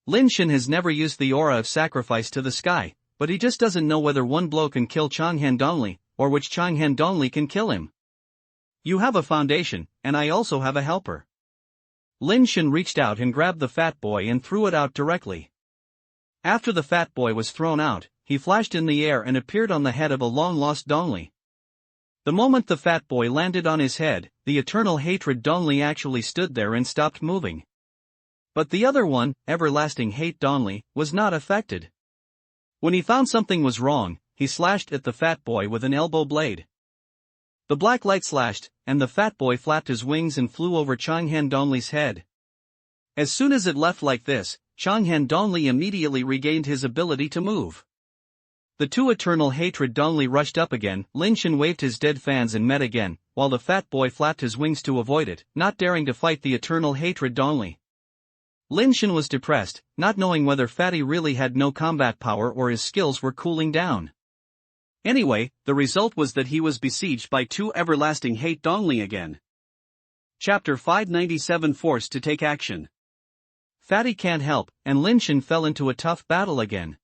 Lin Shen has never used the aura of sacrifice to the sky, but he just doesn't know whether one blow can kill Changhan Dongli, or which Changhan Dongli can kill him. You have a foundation, and I also have a helper. Lin Shen reached out and grabbed the fat boy and threw it out directly. After the fat boy was thrown out, he flashed in the air and appeared on the head of a long-lost Dongli. The moment the fat boy landed on his head, the eternal hatred Dongli actually stood there and stopped moving. But the other one, everlasting hate Dongli, was not affected. When he found something was wrong, he slashed at the fat boy with an elbow blade. The black light slashed, and the fat boy flapped his wings and flew over Changhan Dongli's head. As soon as it left like this, Changhan Dongli immediately regained his ability to move. The two eternal hatred Dongli rushed up again. Lin Shen waved his dead fans and met again, while the fat boy flapped his wings to avoid it, not daring to fight the eternal hatred Dongli. Lin Shen was depressed, not knowing whether Fatty really had no combat power or his skills were cooling down. Anyway, the result was that he was besieged by two everlasting hate Dongli again. Chapter 597 Forced to take action. Fatty can't help, and Lin Shen fell into a tough battle again.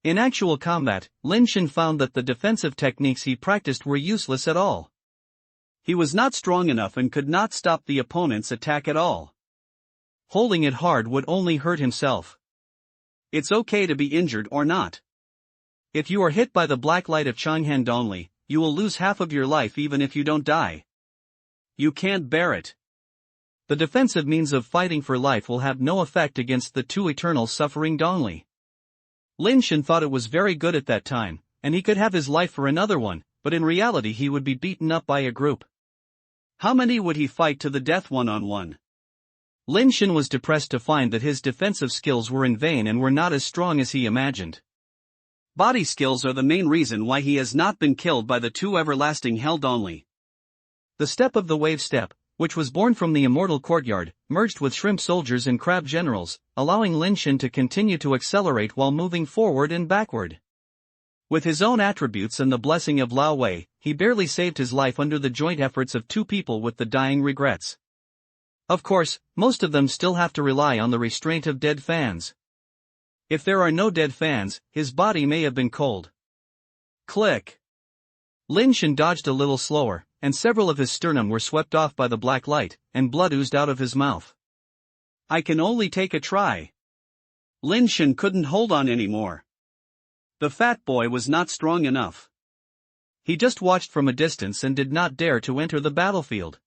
In actual combat, Lin Shen found that the defensive techniques he practiced were useless at all. He was not strong enough and could not stop the opponent's attack at all. Holding it hard would only hurt himself. It's okay to be injured or not. If you are hit by the black light of Changhan Dongli, you will lose half of your life even if you don't die. You can't bear it. The defensive means of fighting for life will have no effect against the two eternal suffering Dongli. Lin Shen thought it was very good at that time, and he could have his life for another one, but in reality he would be beaten up by a group. How many would he fight to the death one-on-one? Lin Shen was depressed to find that his defensive skills were in vain and were not as strong as he imagined. Body skills are the main reason why he has not been killed by the two everlasting held only. The step of the wave step, which was born from the immortal courtyard, merged with shrimp soldiers and crab generals, allowing Lin Shen to continue to accelerate while moving forward and backward. With his own attributes and the blessing of Lao Wei, he barely saved his life under the joint efforts of two people with the dying regrets. Of course, most of them still have to rely on the restraint of dead fans. If there are no dead fans, his body may have been cold. Click. Lin Shen dodged a little slower, and several of his sternum were swept off by the black light, and blood oozed out of his mouth. I can only take a try. Lin Shen couldn't hold on anymore. The fat boy was not strong enough. He just watched from a distance and did not dare to enter the battlefield.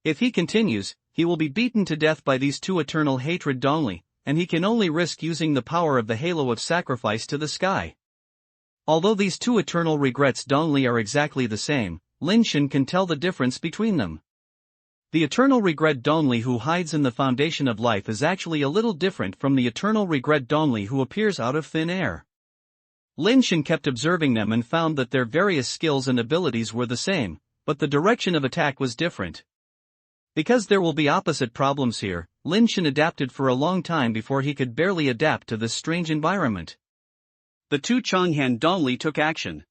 If he continues, he will be beaten to death by these two eternal hatred only, and he can only risk using the power of the halo of sacrifice to the sky. Although these two eternal regrets only are exactly the same, Lin Shen can tell the difference between them. The eternal regret Donli who hides in the foundation of life is actually a little different from the eternal regret Donli who appears out of thin air. Lin Shen kept observing them and found that their various skills and abilities were the same, but the direction of attack was different. Because there will be opposite problems here, Lin Shen adapted for a long time before he could barely adapt to this strange environment. The two Changhan Donli took action.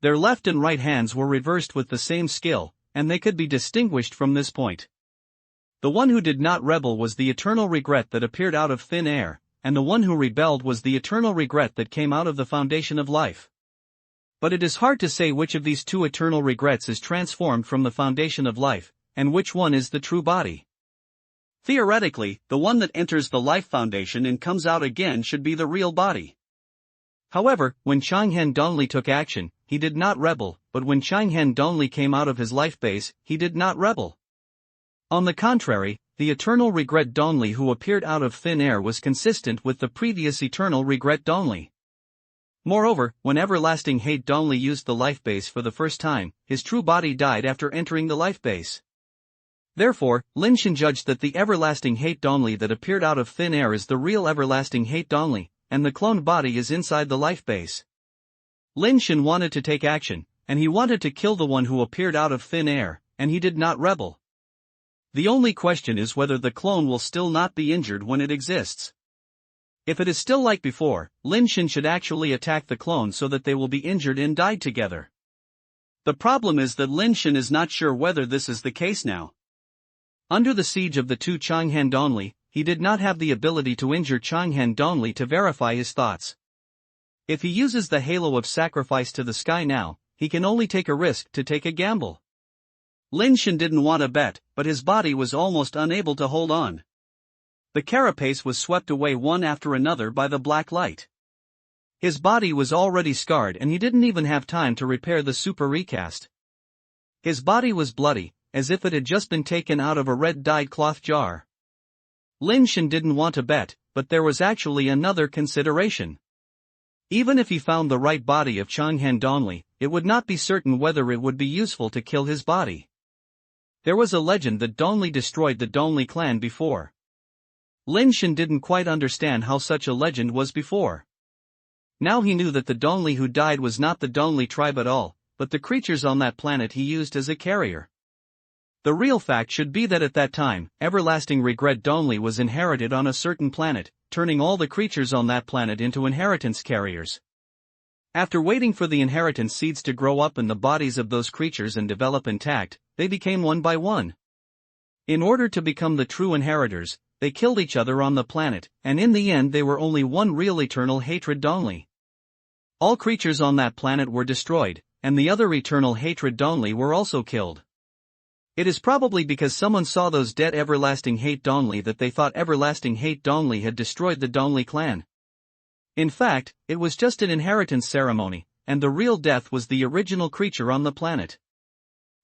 Their left and right hands were reversed with the same skill, and they could be distinguished from this point. The one who did not rebel was the eternal regret that appeared out of thin air, and the one who rebelled was the eternal regret that came out of the foundation of life. But it is hard to say which of these two eternal regrets is transformed from the foundation of life, and which one is the true body. Theoretically, the one that enters the life foundation and comes out again should be the real body. However, when Changhan Donli took action, he did not rebel, but when Changhan Donli came out of his life base, he did not rebel. On the contrary, the eternal regret Donli who appeared out of thin air was consistent with the previous eternal regret Donli. Moreover, when everlasting hate Donli used the life base for the first time, his true body died after entering the life base. Therefore, Lin Shen judged that the everlasting hate Donli that appeared out of thin air is the real everlasting hate Donli, and the cloned body is inside the life base. Lin Shen wanted to take action, and he wanted to kill the one who appeared out of thin air, and he did not rebel. The only question is whether the clone will still not be injured when it exists. If it is still like before, Lin Shen should actually attack the clone so that they will be injured and died together. The problem is that Lin Shen is not sure whether this is the case now. Under the siege of the two Changhan Donli, he did not have the ability to injure Changhan Donli to verify his thoughts. If he uses the halo of sacrifice to the sky now, he can only take a risk to take a gamble. Lin Shen didn't want to bet, but his body was almost unable to hold on. The carapace was swept away one after another by the black light. His body was already scarred and he didn't even have time to repair the super recast. His body was bloody, as if it had just been taken out of a red-dyed cloth jar. Lin Shen didn't want to bet, but there was actually another consideration. Even if he found the right body of Changhan Donli, it would not be certain whether it would be useful to kill his body. There was a legend that Donli destroyed the Donli clan before. Lin Shen didn't quite understand how such a legend was before. Now he knew that the Donli who died was not the Donli tribe at all, but the creatures on that planet he used as a carrier. The real fact should be that at that time, everlasting regret Donli was inherited on a certain planet, turning all the creatures on that planet into inheritance carriers. After waiting for the inheritance seeds to grow up in the bodies of those creatures and develop intact, they became one by one. In order to become the true inheritors, they killed each other on the planet, and in the end they were only one real eternal hatred Donli. All creatures on that planet were destroyed, and the other eternal hatred Donli were also killed. It is probably because someone saw those dead everlasting hate Donli that they thought everlasting hate Donli had destroyed the Donli clan. In fact, it was just an inheritance ceremony, and the real death was the original creature on the planet.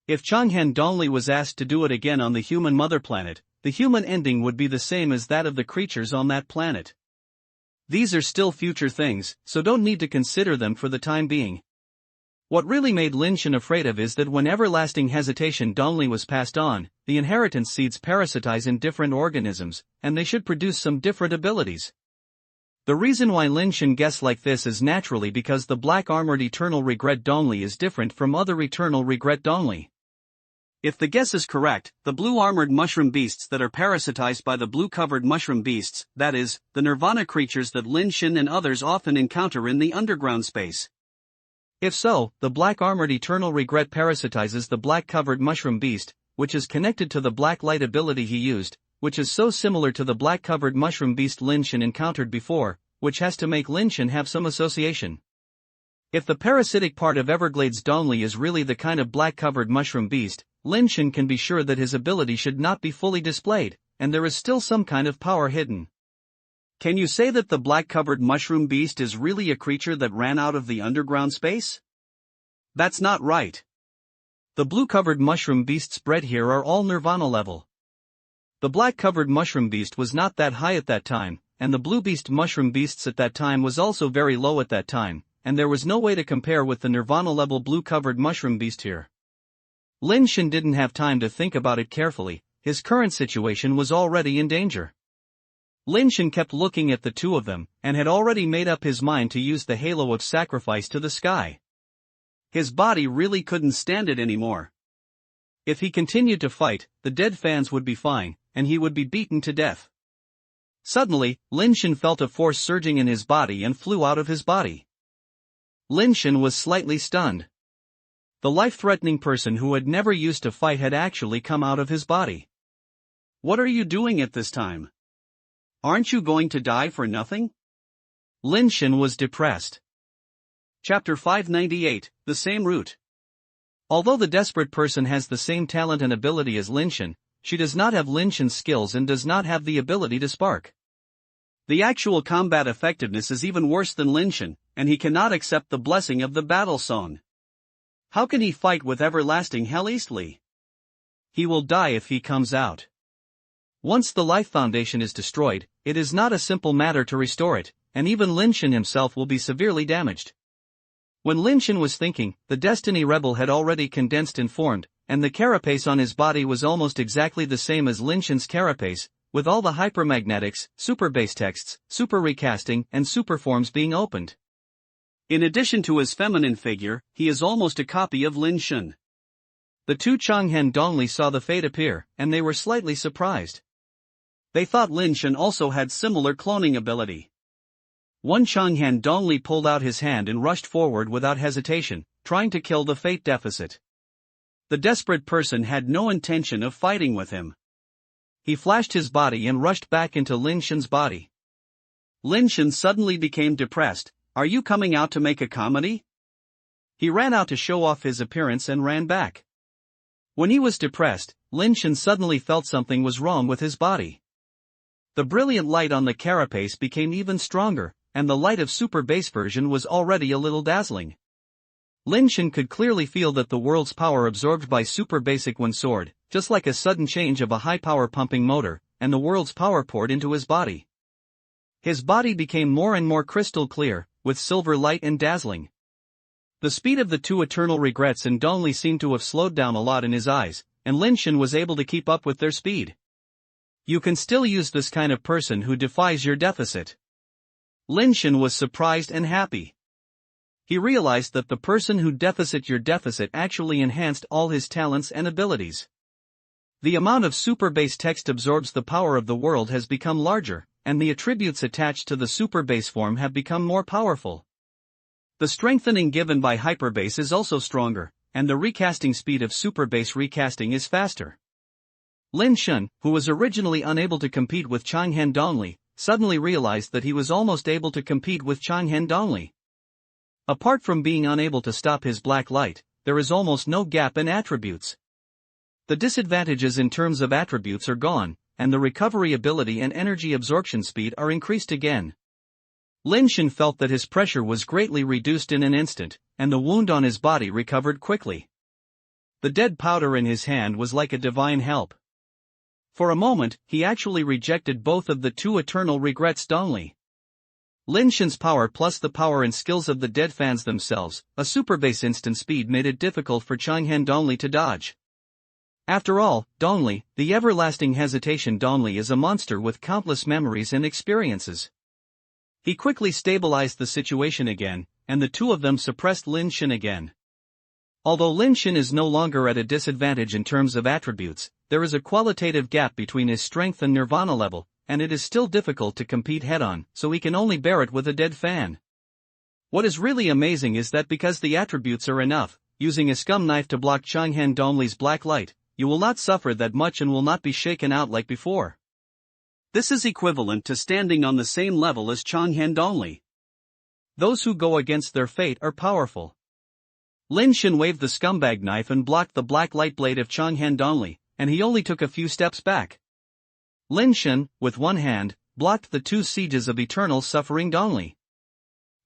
If Changhan Donli was asked to do it again on the human mother planet, the human ending would be the same as that of the creatures on that planet. These are still future things, so don't need to consider them for the time being. What really made Lin Shen afraid of is that when everlasting hesitation Dongli was passed on, the inheritance seeds parasitize in different organisms, and they should produce some different abilities. The reason why Lin Shen guessed like this is naturally because the black armored eternal regret Dongli is different from other eternal regret Dongli. If the guess is correct, the blue armored mushroom beasts that are parasitized by the blue covered mushroom beasts, that is, the nirvana creatures that Lin Shen and others often encounter in the underground space. If so, the black armored eternal regret parasitizes the black covered mushroom beast, which is connected to the black light ability he used, which is so similar to the black covered mushroom beast Lin Shen encountered before, which has to make Lin Shen have some association. If the parasitic part of Everglades Dongli is really the kind of black covered mushroom beast, Lin Shen can be sure that his ability should not be fully displayed, and there is still some kind of power hidden. Can you say that the black-covered mushroom beast is really a creature that ran out of the underground space? That's not right. The blue-covered mushroom beasts bred here are all nirvana level. The black-covered mushroom beast was not that high at that time, and the blue beast mushroom beasts at that time was also very low at that time, and there was no way to compare with the nirvana level blue-covered mushroom beast here. Lin Shen didn't have time to think about it carefully, his current situation was already in danger. Lin Shen kept looking at the two of them, and had already made up his mind to use the halo of sacrifice to the sky. His body really couldn't stand it anymore. If he continued to fight, the dead fans would be fine, and he would be beaten to death. Suddenly, Lin Shen felt a force surging in his body and flew out of his body. Lin Shen was slightly stunned. The life-threatening person who had never used to fight had actually come out of his body. What are you doing at this time? Aren't you going to die for nothing? Lin Shen was depressed. Chapter 598, The Same Route. Although the desperate person has the same talent and ability as Lin Shen, she does not have Lin Shen's skills and does not have the ability to spark. The actual combat effectiveness is even worse than Lin Shen, and he cannot accept the blessing of the battle song. How can he fight with everlasting Hell Eastly? He will die if he comes out. Once the life foundation is destroyed, it is not a simple matter to restore it, and even Lin Shen himself will be severely damaged. When Lin Shen was thinking, the Destiny Rebel had already condensed and formed, and the carapace on his body was almost exactly the same as Lin Shen's carapace, with all the hypermagnetics, superbase texts, super recasting, and superforms being opened. In addition to his feminine figure, he is almost a copy of Lin Shen. The two Changhen Dongli saw the fate appear, and they were slightly surprised. They thought Lin Shen also had similar cloning ability. One Changhen Dongli pulled out his hand and rushed forward without hesitation, trying to kill the fate deficit. The desperate person had no intention of fighting with him. He flashed his body and rushed back into Lin Shen's body. Lin Shen suddenly became depressed. Are you coming out to make a comedy? He ran out to show off his appearance and ran back. When he was depressed, Lin Shen suddenly felt something was wrong with his body. The brilliant light on the carapace became even stronger, and the light of Superbase version was already a little dazzling. Lin Shen could clearly feel that the world's power absorbed by Super Basic One soared, just like a sudden change of a high-power pumping motor, and the world's power poured into his body. His body became more and more crystal clear, with silver light and dazzling. The speed of the two eternal regrets and Dongli seemed to have slowed down a lot in his eyes, and Lin Shen was able to keep up with their speed. You can still use this kind of person who defies your deficit. Lin Shen was surprised and happy. He realized that the person who deficit your deficit actually enhanced all his talents and abilities. The amount of Superbase text absorbs the power of the world has become larger, and the attributes attached to the Superbase form have become more powerful. The strengthening given by Hyperbase is also stronger, and the recasting speed of Superbase recasting is faster. Lin Shen, who was originally unable to compete with Changhen Dongli, suddenly realized that he was almost able to compete with Changhen Dongli. Apart from being unable to stop his black light, there is almost no gap in attributes. The disadvantages in terms of attributes are gone, and the recovery ability and energy absorption speed are increased again. Lin Shen felt that his pressure was greatly reduced in an instant, and the wound on his body recovered quickly. The dead powder in his hand was like a divine help. For a moment, he actually rejected both of the two eternal regrets Dongli. Lin Shen's power plus the power and skills of the dead fans themselves, a Superbase instant speed made it difficult for Changhan Donli to dodge. After all, Donli, the everlasting hesitation Donli is a monster with countless memories and experiences. He quickly stabilized the situation again, and the two of them suppressed Lin Shen again. Although Lin Shen is no longer at a disadvantage in terms of attributes, there is a qualitative gap between his strength and nirvana level, and it is still difficult to compete head-on, so he can only bear it with a dead fan. What is really amazing is that because the attributes are enough, using a scum knife to block Changhan Dongli's black light, you will not suffer that much and will not be shaken out like before. This is equivalent to standing on the same level as Changhan Donli. Those who go against their fate are powerful. Lin Shen waved the scumbag knife and blocked the black light blade of Changhan Donli, and he only took a few steps back. Lin Shen, with one hand, blocked the two sieges of eternal suffering Donli.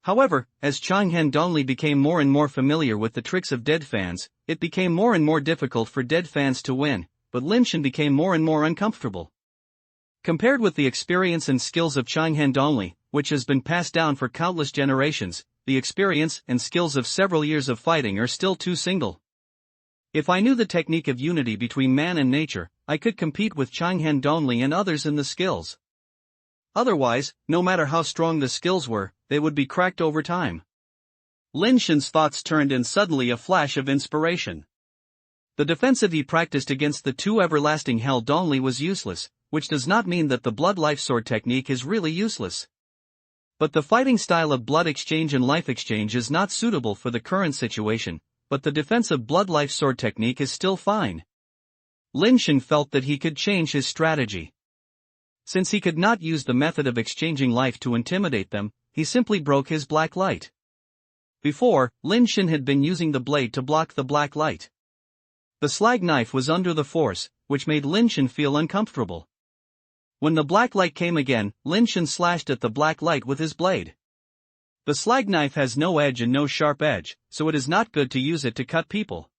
However, as Changhan Donli became more and more familiar with the tricks of dead fans, it became more and more difficult for dead fans to win, but Lin Shen became more and more uncomfortable. Compared with the experience and skills of Changhan Donli, which has been passed down for countless generations, the experience and skills of several years of fighting are still too single. If I knew the technique of unity between man and nature, I could compete with Changhan Donli and others in the skills. Otherwise, no matter how strong the skills were, they would be cracked over time. Lin Shen's thoughts turned in suddenly a flash of inspiration. The defensive he practiced against the two everlasting hell Donli was useless, which does not mean that the blood life sword technique is really useless. But the fighting style of blood exchange and life exchange is not suitable for the current situation, but the defensive blood life sword technique is still fine. Lin Shen felt that he could change his strategy. Since he could not use the method of exchanging life to intimidate them, he simply broke his black light. Before, Lin Shen had been using the blade to block the black light. The slag knife was under the force, which made Lin Shen feel uncomfortable. When the black light came again, Lin Shen slashed at the black light with his blade. The slag knife has no edge and no sharp edge, so it is not good to use it to cut people.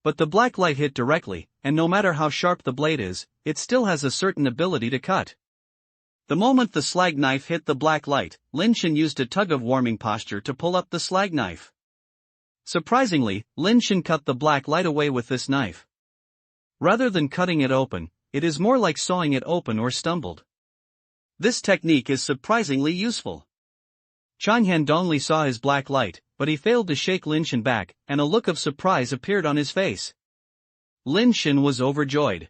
But the black light hit directly, and no matter how sharp the blade is, it still has a certain ability to cut. The moment the slag knife hit the black light, Lin Shen used a tug-of-warming posture to pull up the slag knife. Surprisingly, Lin Shen cut the black light away with this knife. Rather than cutting it open, it is more like sawing it open or stumbled. This technique is surprisingly useful. Changhan Donli saw his black light, but he failed to shake Lin Shen back, and a look of surprise appeared on his face. Lin Shen was overjoyed.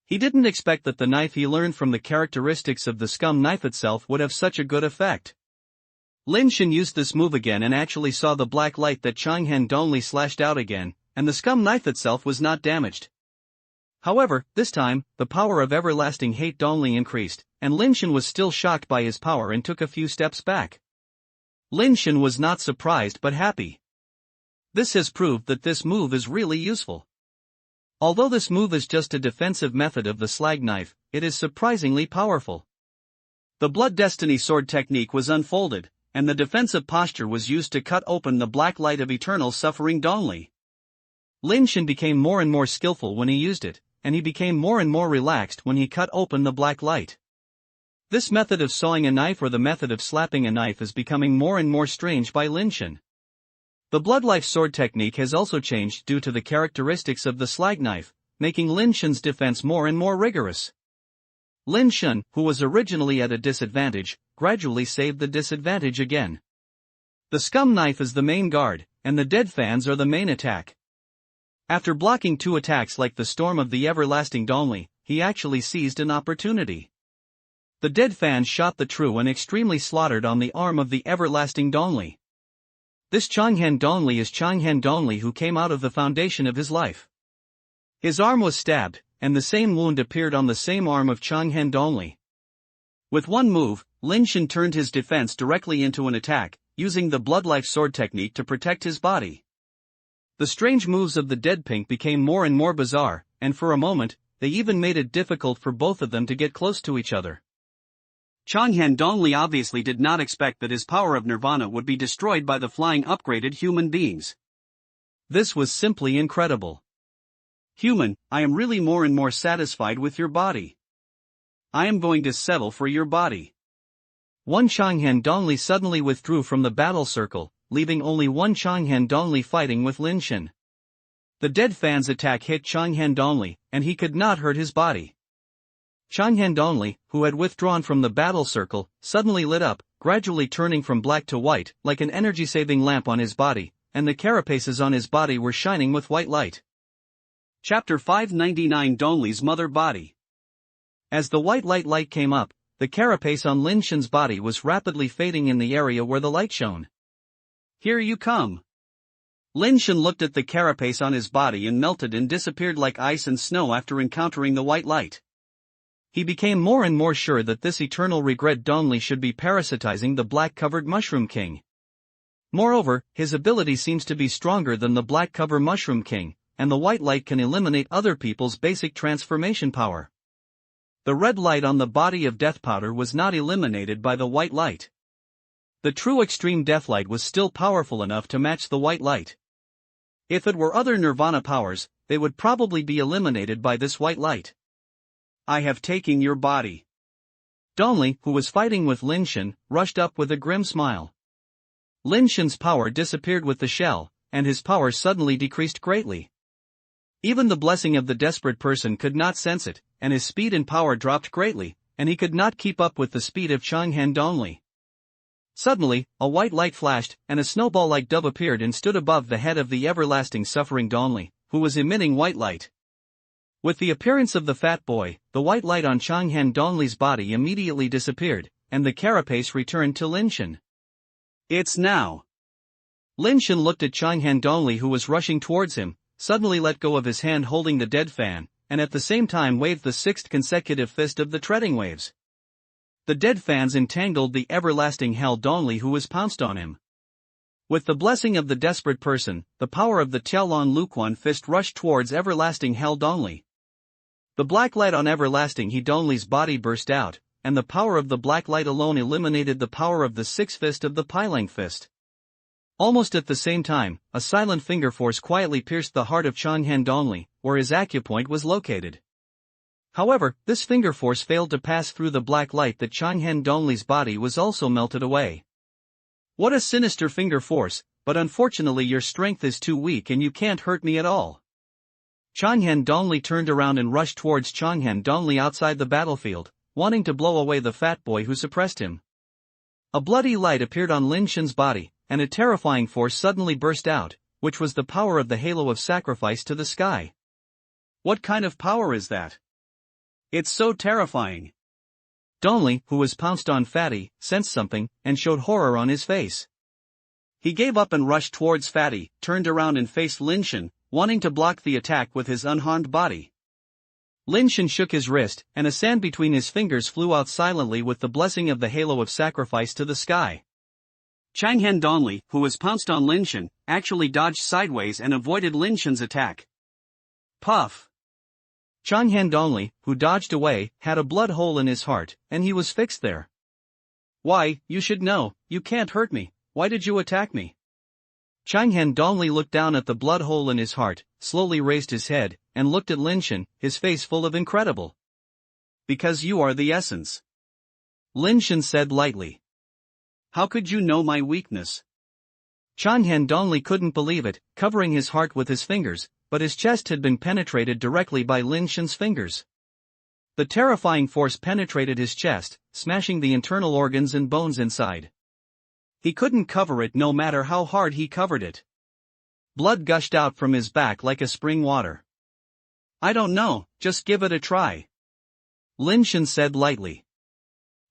He didn't expect that the knife he learned from the characteristics of the scum knife itself would have such a good effect. Lin Shen used this move again and actually saw the black light that Changhan Donli slashed out again, and the scum knife itself was not damaged. However, this time, the power of everlasting hate Donli increased, and Lin Shen was still shocked by his power and took a few steps back. Lin Shen was not surprised but happy. This has proved that this move is really useful. Although this move is just a defensive method of the slag knife, it is surprisingly powerful. The Blood Destiny sword technique was unfolded, and the defensive posture was used to cut open the black light of eternal suffering Donli. Lin Shen became more and more skillful when he used it, and he became more and more relaxed when he cut open the black light. This method of sawing a knife or the method of slapping a knife is becoming more and more strange by Lin Shen. The blood life sword technique has also changed due to the characteristics of the slag knife, making Lin Shen's defense more and more rigorous. Lin Shen, who was originally at a disadvantage, gradually saved the disadvantage again. The scum knife is the main guard, and the dead fans are the main attack. After blocking two attacks like the storm of the everlasting Donli, he actually seized an opportunity. The dead fans shot the true and extremely slaughtered on the arm of the everlasting Donli. This Changhan Donli is Changhan Donli who came out of the foundation of his life. His arm was stabbed, and the same wound appeared on the same arm of Changhan Donli. With one move, Lin Shen turned his defense directly into an attack, using the blood life sword technique to protect his body. The strange moves of the dead pink became more and more bizarre, and for a moment, they even made it difficult for both of them to get close to each other. Changhan Donli obviously did not expect that his power of nirvana would be destroyed by the flying upgraded human beings. This was simply incredible. Human, I am really more and more satisfied with your body. I am going to settle for your body. One Changhan Dongli suddenly withdrew from the battle circle, leaving only one Changhan Dongli fighting with Lin Shen. The dead fan's attack hit Changhan Dongli, and he could not hurt his body. Changhan Dongli, who had withdrawn from the battle circle, suddenly lit up, gradually turning from black to white, like an energy-saving lamp on his body, and the carapaces on his body were shining with white light. Chapter 599 Dongli's Mother Body. As the white light came up, the carapace on Lin Shen's body was rapidly fading in the area where the light shone. Here you come. Lin Shen looked at the carapace on his body and melted and disappeared like ice and snow after encountering the white light. He became more and more sure that this eternal regret Dongli should be parasitizing the black-covered Mushroom King. Moreover, his ability seems to be stronger than the black-cover Mushroom King, and the white light can eliminate other people's basic transformation power. The red light on the body of Death Powder was not eliminated by the white light. The true extreme death light was still powerful enough to match the white light. If it were other Nirvana powers, they would probably be eliminated by this white light. I have taken your body. Dongli, who was fighting with Lin Shen, rushed up with a grim smile. Lin Shen's power disappeared with the shell, and his power suddenly decreased greatly. Even the blessing of the desperate person could not sense it, and his speed and power dropped greatly, and he could not keep up with the speed of Changhan Dongli. Suddenly, a white light flashed, and a snowball-like dove appeared and stood above the head of the everlasting suffering Dongli, who was emitting white light. With the appearance of the fat boy, the white light on Changhan Dongli's body immediately disappeared, and the carapace returned to Lin Shen. It's now. Lin Shen looked at Changhan Dongli, who was rushing towards him, suddenly let go of his hand holding the dead fan, and at the same time waved the sixth consecutive fist of the treading waves. The dead fans entangled the everlasting hell Dongli, who was pounced on him. With the blessing of the desperate person, the power of the Tiaolon Luquan fist rushed towards everlasting hell Dongli. The black light on everlasting he Dongli's body burst out, and the power of the black light alone eliminated the power of the sixth fist of the Pailang fist. Almost at the same time, a silent finger force quietly pierced the heart of Changhan Dongli, where his acupoint was located. However, this finger force failed to pass through the black light that Changhan Dongli's body was also melted away. What a sinister finger force, but unfortunately your strength is too weak and you can't hurt me at all. Changhan Dongli turned around and rushed towards Changhan Dongli outside the battlefield, wanting to blow away the fat boy who suppressed him. A bloody light appeared on Lin Shen's body, and a terrifying force suddenly burst out, which was the power of the halo of sacrifice to the sky. What kind of power is that? It's so terrifying. Dongli, who was pounced on Fatty, sensed something, and showed horror on his face. He gave up and rushed towards Fatty, turned around and faced Lin Shen, wanting to block the attack with his unharmed body. Lin Shen shook his wrist, and a sand between his fingers flew out silently with the blessing of the halo of sacrifice to the sky. Changhan Dongli, who was pounced on Lin Shen, actually dodged sideways and avoided Lin Shen's attack. Puff! Changhan Dongli, who dodged away, had a blood hole in his heart, and he was fixed there. Why, you should know, you can't hurt me, why did you attack me? Changhan Dongli looked down at the blood hole in his heart, slowly raised his head, and looked at Lin Shen, his face full of incredible. Because you are the essence. Lin Shen said lightly. How could you know my weakness? Changhan Dongli couldn't believe it, covering his heart with his fingers, but his chest had been penetrated directly by Lin Shen's fingers. The terrifying force penetrated his chest, smashing the internal organs and bones inside. He couldn't cover it no matter how hard he covered it. Blood gushed out from his back like a spring water. I don't know, just give it a try. Lin Shen said lightly.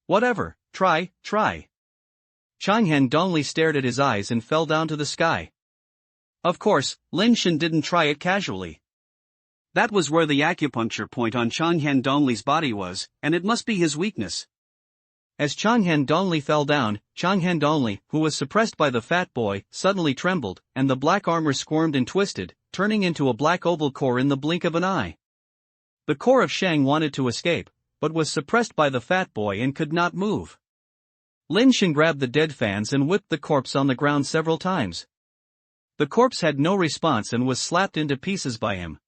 Whatever, try. Changhan Dongli stared at his eyes and fell down to the sky. Of course, Lin Shen didn't try it casually. That was where the acupuncture point on Changhan Dongli's body was, and it must be his weakness. As Changhan Dongli fell down, Changhan Dongli, who was suppressed by the fat boy, suddenly trembled, and the black armor squirmed and twisted, turning into a black oval core in the blink of an eye. The core of Shang wanted to escape, but was suppressed by the fat boy and could not move. Lin Shen grabbed the dead fans and whipped the corpse on the ground several times. The corpse had no response and was slapped into pieces by him.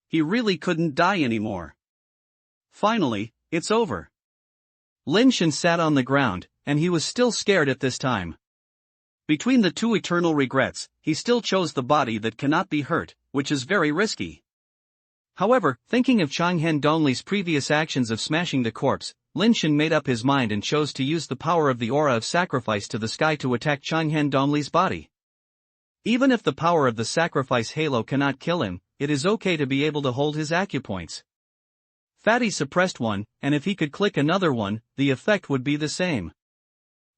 He really couldn't die anymore. Finally, it's over. Lin Shen sat on the ground, and he was still scared at this time. Between the two eternal regrets, he still chose the body that cannot be hurt, which is very risky. However, thinking of Changhen Dongli's previous actions of smashing the corpse, Lin Shen made up his mind and chose to use the power of the aura of sacrifice to the sky to attack Changhen Dongli's body. Even if the power of the sacrifice halo cannot kill him, it is okay to be able to hold his acupoints. Fatty suppressed one, and if he could click another one, the effect would be the same.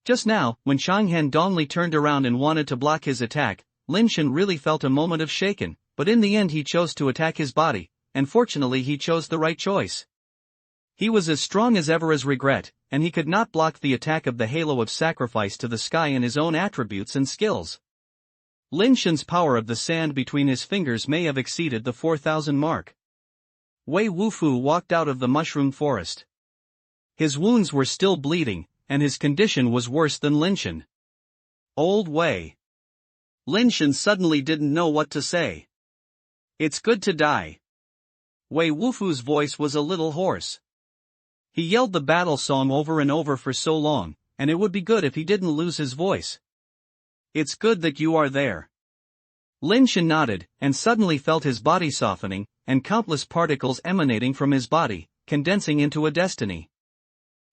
Just now, when Changhen Dongli turned around and wanted to block his attack, Lin Shen really felt a moment of shaken, but in the end he chose to attack his body, and fortunately he chose the right choice. He was as strong as ever as regret, and he could not block the attack of the halo of sacrifice to the sky in his own attributes and skills. Lin Shen's power of the sand between his fingers may have exceeded the 4,000 mark. Wei Wufu walked out of the mushroom forest. His wounds were still bleeding, and his condition was worse than Lin Shen. Old Wei. Lin Shen suddenly didn't know what to say. It's good to die. Wei Wufu's voice was a little hoarse. He yelled the battle song over and over for so long, and it would be good if he didn't lose his voice. It's good that you are there. Lin Shen nodded, and suddenly felt his body softening, and countless particles emanating from his body, condensing into a destiny.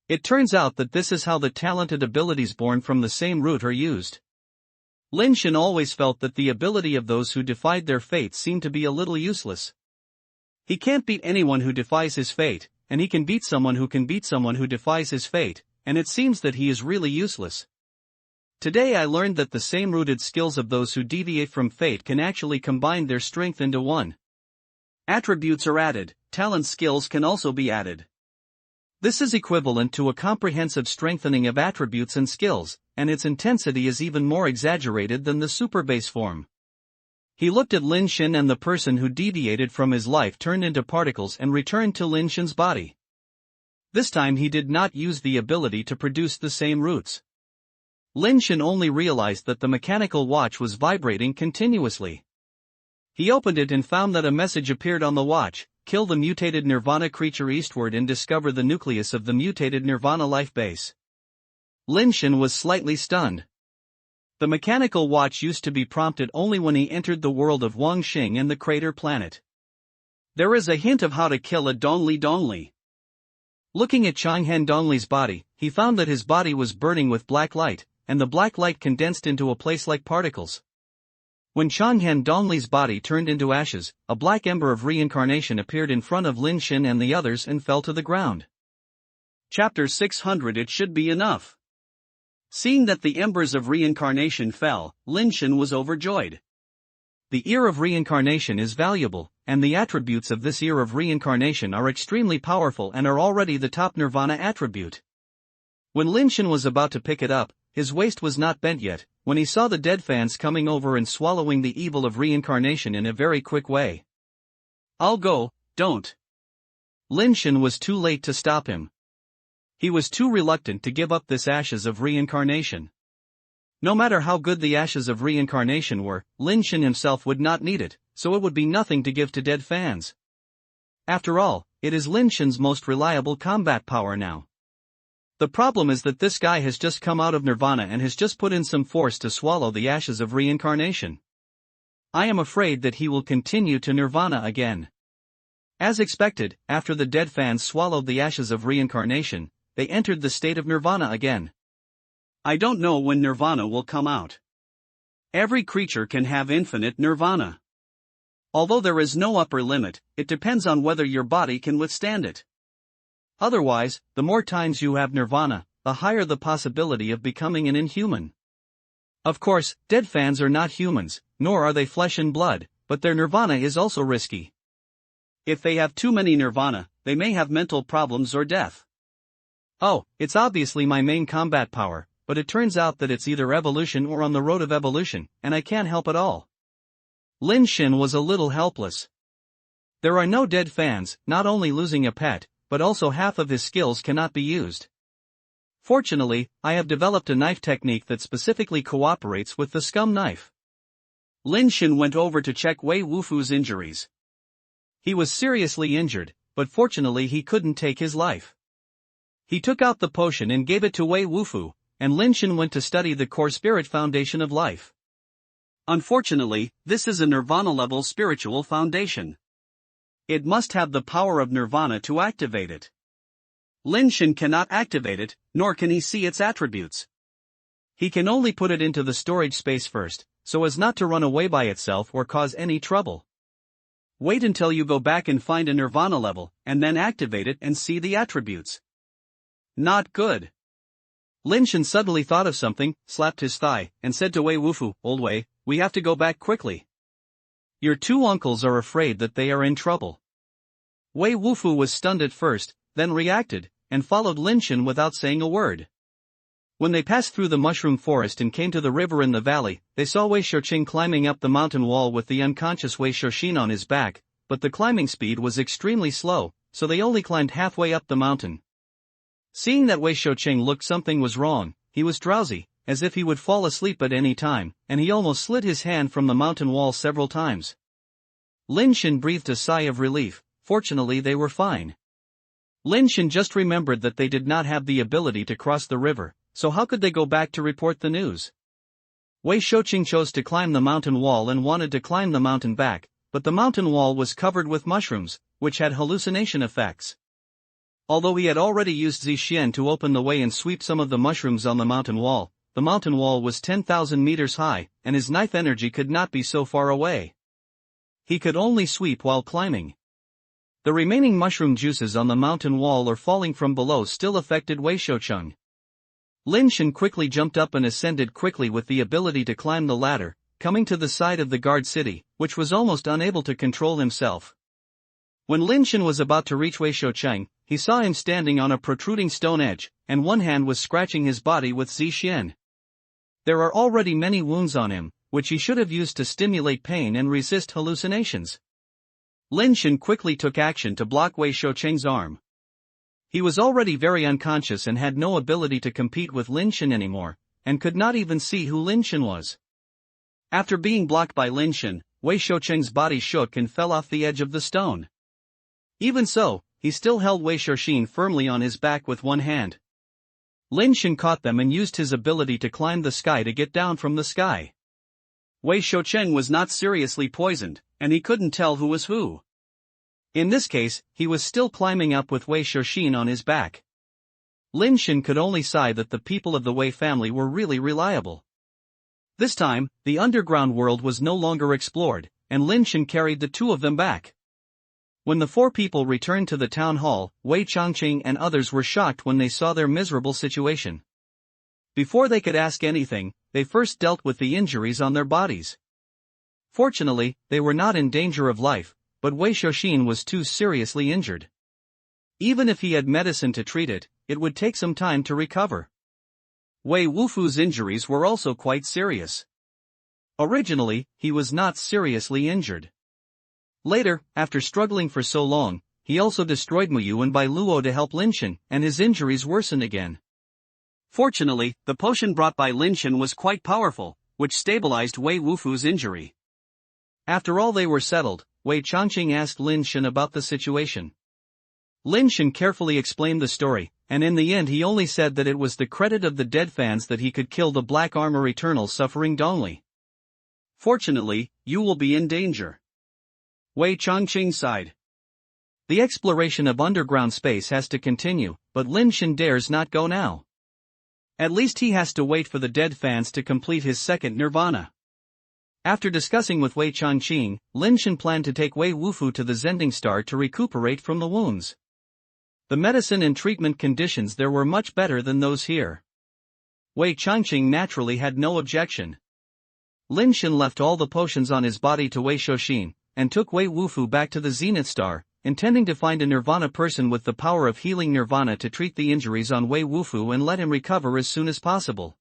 It turns out that this is how the talented abilities born from the same root are used. Lin Shen always felt that the ability of those who defied their fate seemed to be a little useless. He can't beat anyone who defies his fate, and he can beat someone who can beat someone who defies his fate, and it seems that he is really useless. Today I learned that the same-rooted skills of those who deviate from fate can actually combine their strength into one. Attributes are added, talent skills can also be added. This is equivalent to a comprehensive strengthening of attributes and skills, and its intensity is even more exaggerated than the Superbase form. He looked at Lin Shen, and the person who deviated from his life turned into particles and returned to Lin Shen's body. This time he did not use the ability to produce the same roots. Lin Shen only realized that the mechanical watch was vibrating continuously. He opened it and found that a message appeared on the watch: kill the mutated Nirvana creature eastward and discover the nucleus of the mutated Nirvana life base. Lin Shen was slightly stunned. The mechanical watch used to be prompted only when he entered the world of Wangxing and the crater planet. There is a hint of how to kill a Dongli. Looking at Changhen Dongli's body, he found that his body was burning with black light, and the black light condensed into a place like particles. When Changhen Dongli's body turned into ashes, a black ember of reincarnation appeared in front of Lin Shen and the others and fell to the ground. Chapter 600. It should be enough. Seeing that the embers of reincarnation fell, Lin Shen was overjoyed. The ear of reincarnation is valuable, and the attributes of this ear of reincarnation are extremely powerful and are already the top Nirvana attribute. When Lin Shen was about to pick it up, his waist was not bent yet, when he saw the dead fans coming over and swallowing the evil of reincarnation in a very quick way. I'll go, don't. Lin Shen was too late to stop him. He was too reluctant to give up this ashes of reincarnation. No matter how good the ashes of reincarnation were, Lin Shen himself would not need it, so it would be nothing to give to dead fans. After all, it is Lin Shen's most reliable combat power now. The problem is that this guy has just come out of Nirvana and has just put in some force to swallow the ashes of reincarnation. I am afraid that he will continue to Nirvana again. As expected, after the dead fans swallowed the ashes of reincarnation, they entered the state of Nirvana again. I don't know when Nirvana will come out. Every creature can have infinite Nirvana. Although there is no upper limit, it depends on whether your body can withstand it. Otherwise, the more times you have Nirvana, the higher the possibility of becoming an inhuman. Of course, dead fans are not humans, nor are they flesh and blood, but their Nirvana is also risky. If they have too many Nirvana, they may have mental problems or death. Oh, it's obviously my main combat power, but it turns out that it's either evolution or on the road of evolution, and I can't help at all. Lin Shen was a little helpless. There are no dead fans, not only losing a pet, but also half of his skills cannot be used. Fortunately, I have developed a knife technique that specifically cooperates with the scum knife. Lin Shen went over to check Wei Wufu's injuries. He was seriously injured, but fortunately he couldn't take his life. He took out the potion and gave it to Wei Wufu, and Lin Shen went to study the core spirit foundation of life. Unfortunately, this is a nirvana-level spiritual foundation. It must have the power of nirvana to activate it. Lin Shen cannot activate it, nor can he see its attributes. He can only put it into the storage space first, so as not to run away by itself or cause any trouble. Wait until you go back and find a nirvana level, and then activate it and see the attributes. Not good. Lin Shen suddenly thought of something, slapped his thigh, and said to Wei Wufu, "Old Wei, we have to go back quickly. Your two uncles are afraid that they are in trouble." Wei Wufu was stunned at first, then reacted, and followed Lin Shen without saying a word. When they passed through the mushroom forest and came to the river in the valley, they saw Wei Xiuqing climbing up the mountain wall with the unconscious Wei Xiuxin on his back, but the climbing speed was extremely slow, so they only climbed halfway up the mountain. Seeing that Wei Xiuqing looked something was wrong, he was drowsy, as if he would fall asleep at any time, and he almost slid his hand from the mountain wall several times. Lin Shen breathed a sigh of relief. Fortunately they were fine. Lin Shen just remembered that they did not have the ability to cross the river, so how could they go back to report the news? Wei Xiuqing chose to climb the mountain wall and wanted to climb the mountain back, but the mountain wall was covered with mushrooms, which had hallucination effects. Although he had already used Zixian to open the way and sweep some of the mushrooms on the mountain wall was 10,000 meters high, and his knife energy could not be so far away. He could only sweep while climbing. The remaining mushroom juices on the mountain wall or falling from below still affected Wei Xiuqing. Lin Shen quickly jumped up and ascended quickly with the ability to climb the ladder, coming to the side of the guard city, which was almost unable to control himself. When Lin Shen was about to reach Wei Xiuqing, he saw him standing on a protruding stone edge, and one hand was scratching his body with Zixian. There are already many wounds on him, which he should have used to stimulate pain and resist hallucinations. Lin Shen quickly took action to block Wei Xiuqing's arm. He was already very unconscious and had no ability to compete with Lin Shen anymore, and could not even see who Lin Shen was. After being blocked by Lin Shen, Wei Xiuqing's body shook and fell off the edge of the stone. Even so, he still held Wei Xiuqing firmly on his back with one hand. Lin Shen caught them and used his ability to climb the sky to get down from the sky. Wei Xiuqing was not seriously poisoned, and he couldn't tell who was who. In this case, he was still climbing up with Wei Xiuqing on his back. Lin Shen could only sigh that the people of the Wei family were really reliable. This time, the underground world was no longer explored, and Lin Shen carried the two of them back. When the four people returned to the town hall, Wei Changqing and others were shocked when they saw their miserable situation. Before they could ask anything, they first dealt with the injuries on their bodies. Fortunately, they were not in danger of life, but Wei Xiuqing was too seriously injured. Even if he had medicine to treat it, it would take some time to recover. Wei Wufu's injuries were also quite serious. Originally, he was not seriously injured. Later, after struggling for so long, he also destroyed Mu and Bai Luo to help Lin Shen, and his injuries worsened again. Fortunately, the potion brought by Lin Shen was quite powerful, which stabilized Wei Wufu's injury. After all they were settled, Wei Changqing asked Lin Shen about the situation. Lin Shen carefully explained the story, and in the end he only said that it was the credit of the dead fans that he could kill the Black Armor Eternal suffering Dongli. Fortunately, you will be in danger. Wei Changqing sighed. The exploration of underground space has to continue, but Lin Shen dares not go now. At least he has to wait for the dead fans to complete his second nirvana. After discussing with Wei Changqing, Lin Shen planned to take Wei Wufu to the Zending Star to recuperate from the wounds. The medicine and treatment conditions there were much better than those here. Wei Changqing naturally had no objection. Lin Shen left all the potions on his body to Wei Xiuqing, and took Wei Wufu back to the Zenith Star, intending to find a nirvana person with the power of healing nirvana to treat the injuries on Wei Wufu and let him recover as soon as possible.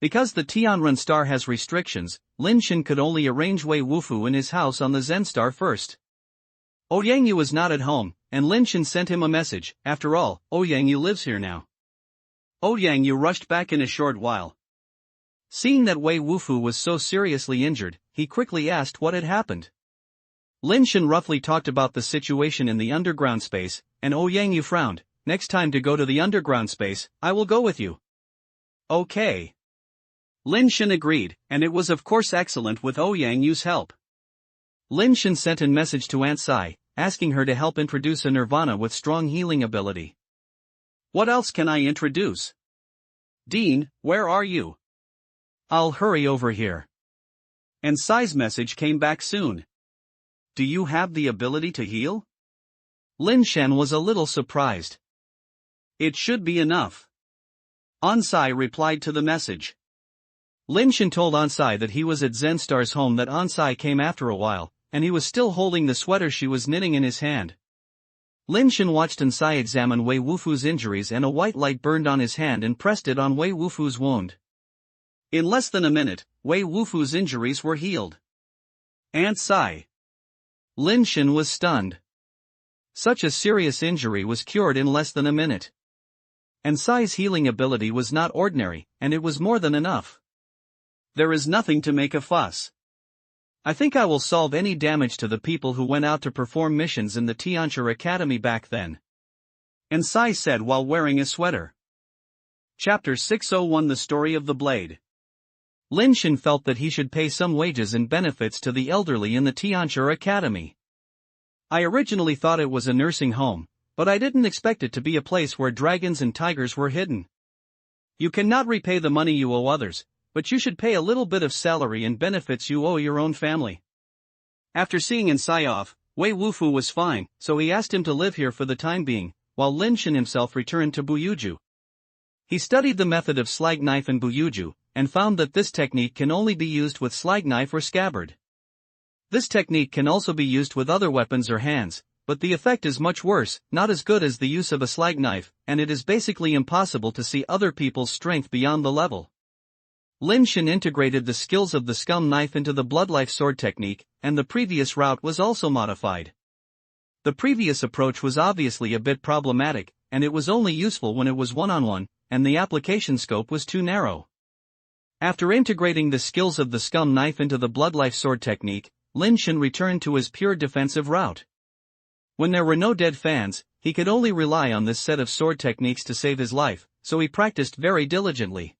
Because the Tianrun Star has restrictions, Lin Shen could only arrange Wei Wufu in his house on the Zen Star first. Ouyangyu was not at home, and Lin Shen sent him a message. After all, Ouyangyu lives here now. Ouyangyu rushed back in a short while. Seeing that Wei Wufu was so seriously injured, he quickly asked what had happened. Lin Shen roughly talked about the situation in the underground space, and Ouyangyu frowned. Next time to go to the underground space, I will go with you. Okay. Lin Shen agreed, and it was of course excellent with Ouyang Yu's help. Lin Shen sent a message to Aunt Sai, asking her to help introduce a nirvana with strong healing ability. What else can I introduce? Dean, where are you? I'll hurry over here. And Sai's message came back soon. Do you have the ability to heal? Lin Shen was a little surprised. It should be enough. Ansai replied to the message. Lin Shen told Ansai that he was at Zenstar's home, that Ansai came after a while, and he was still holding the sweater she was knitting in his hand. Lin Shen watched Ansai examine Wei Wufu's injuries, and a white light burned on his hand and pressed it on Wei Wufu's wound. In less than a minute, Wei Wufu's injuries were healed. Aunt Sai. Lin Shen was stunned. Such a serious injury was cured in less than a minute. And Sai's healing ability was not ordinary, and it was more than enough. There is nothing to make a fuss. I think I will solve any damage to the people who went out to perform missions in the Tianchi Academy back then. And Sai said while wearing a sweater. Chapter 601: The Story of the Blade. Lin Shen felt that he should pay some wages and benefits to the elderly in the Tianchi Academy. I originally thought it was a nursing home, but I didn't expect it to be a place where dragons and tigers were hidden. You cannot repay the money you owe others, but you should pay a little bit of salary and benefits you owe your own family. After seeing Ansai off, Wei Wufu was fine, so he asked him to live here for the time being, while Lin Shen himself returned to Buyuju. He studied the method of slag knife in Buyuju, and found that this technique can only be used with slag knife or scabbard. This technique can also be used with other weapons or hands, but the effect is much worse, not as good as the use of a slag knife, and it is basically impossible to see other people's strength beyond the level. Lin Shen integrated the skills of the scum knife into the bloodline sword technique, and the previous route was also modified. The previous approach was obviously a bit problematic, and it was only useful when it was one-on-one, and the application scope was too narrow. After integrating the skills of the scum knife into the bloodline sword technique, Lin Shen returned to his pure defensive route. When there were no dead fans, he could only rely on this set of sword techniques to save his life, so he practiced very diligently.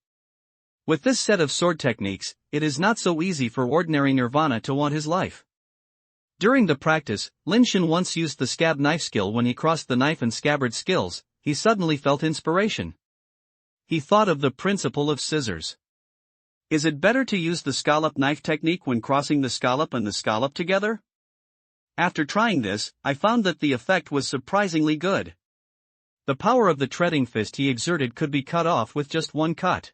With this set of sword techniques, it is not so easy for ordinary Nirvana to want his life. During the practice, Lin Shen once used the scab knife skill. When he crossed the knife and scabbard skills, he suddenly felt inspiration. He thought of the principle of scissors. Is it better to use the scallop knife technique when crossing the scallop and the scallop together? After trying this, I found that the effect was surprisingly good. The power of the treading fist he exerted could be cut off with just one cut.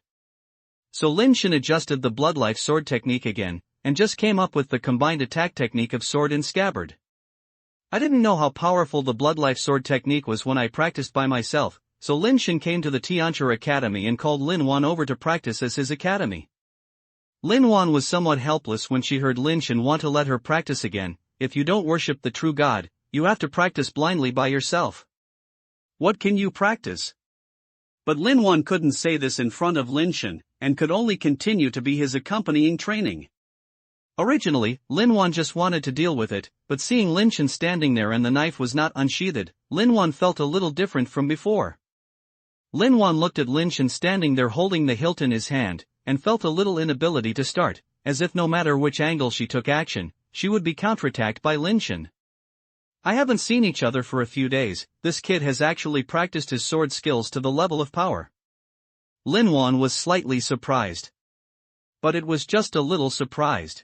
So Lin Shen adjusted the bloodline sword technique again, and just came up with the combined attack technique of sword and scabbard. I didn't know how powerful the bloodline sword technique was when I practiced by myself, so Lin Shen came to the Tianchi Academy and called Lin Wan over to practice as his academy. Lin Wan was somewhat helpless when she heard Lin Shen want to let her practice again. If you don't worship the true God, you have to practice blindly by yourself. What can you practice? But Lin Wan couldn't say this in front of Lin Shen, and could only continue to be his accompanying training. Originally, Lin Wan just wanted to deal with it, but seeing Lin Shen standing there and the knife was not unsheathed, Lin Wan felt a little different from before. Lin Wan looked at Lin Shen standing there holding the hilt in his hand, and felt a little inability to start, as if no matter which angle she took action, she would be counterattacked by Lin Shen. I haven't seen each other for a few days. This kid has actually practiced his sword skills to the level of power. Lin Wan was slightly surprised. But it was just a little surprised.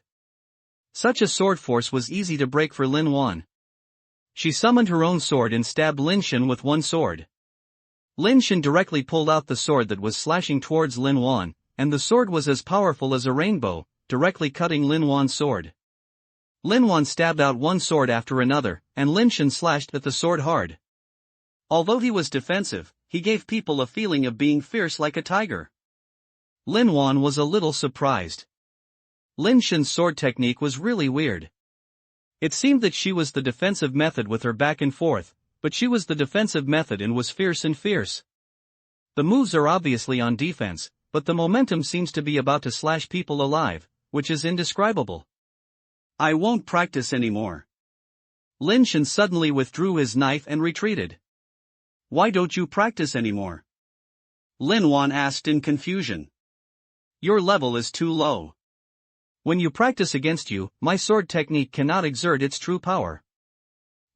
Such a sword force was easy to break for Lin Wan. She summoned her own sword and stabbed Lin Shen with one sword. Lin Shen directly pulled out the sword that was slashing towards Lin Wan, and the sword was as powerful as a rainbow, directly cutting Lin Wan's sword. Lin Wan stabbed out one sword after another, and Lin Shen slashed at the sword hard. Although he was defensive, he gave people a feeling of being fierce like a tiger. Lin Wan was a little surprised. Lin Shen's sword technique was really weird. It seemed that she was the defensive method with her back and forth, but she was the defensive method and was fierce and fierce. The moves are obviously on defense, but the momentum seems to be about to slash people alive, which is indescribable. I won't practice anymore. Lin Shen suddenly withdrew his knife and retreated. Why don't you practice anymore? Lin Wan asked in confusion. Your level is too low. When you practice against you, my sword technique cannot exert its true power.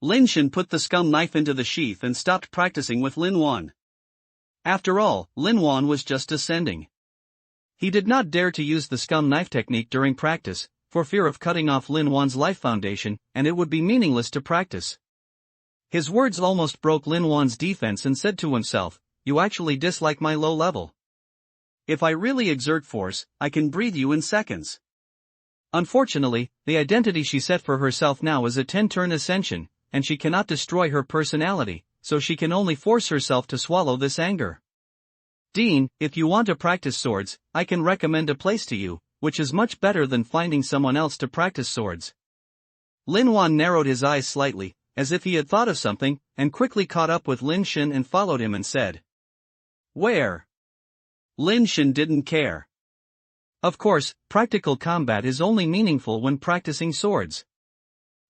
Lin Shen put the scum knife into the sheath and stopped practicing with Lin Wan. After all, Lin Wan was just ascending. He did not dare to use the scum knife technique during practice, for fear of cutting off Lin Wan's life foundation, and it would be meaningless to practice. His words almost broke Lin Wan's defense and said to himself, "You actually dislike my low level. If I really exert force, I can breathe you in seconds." Unfortunately, the identity she set for herself now is a 10-turn ascension, and she cannot destroy her personality, so she can only force herself to swallow this anger. Dean, if you want to practice swords, I can recommend a place to you, which is much better than finding someone else to practice swords. Lin Wan narrowed his eyes slightly, as if he had thought of something, and quickly caught up with Lin Shen and followed him and said, "Where?" Lin Shen didn't care. Of course, practical combat is only meaningful when practicing swords.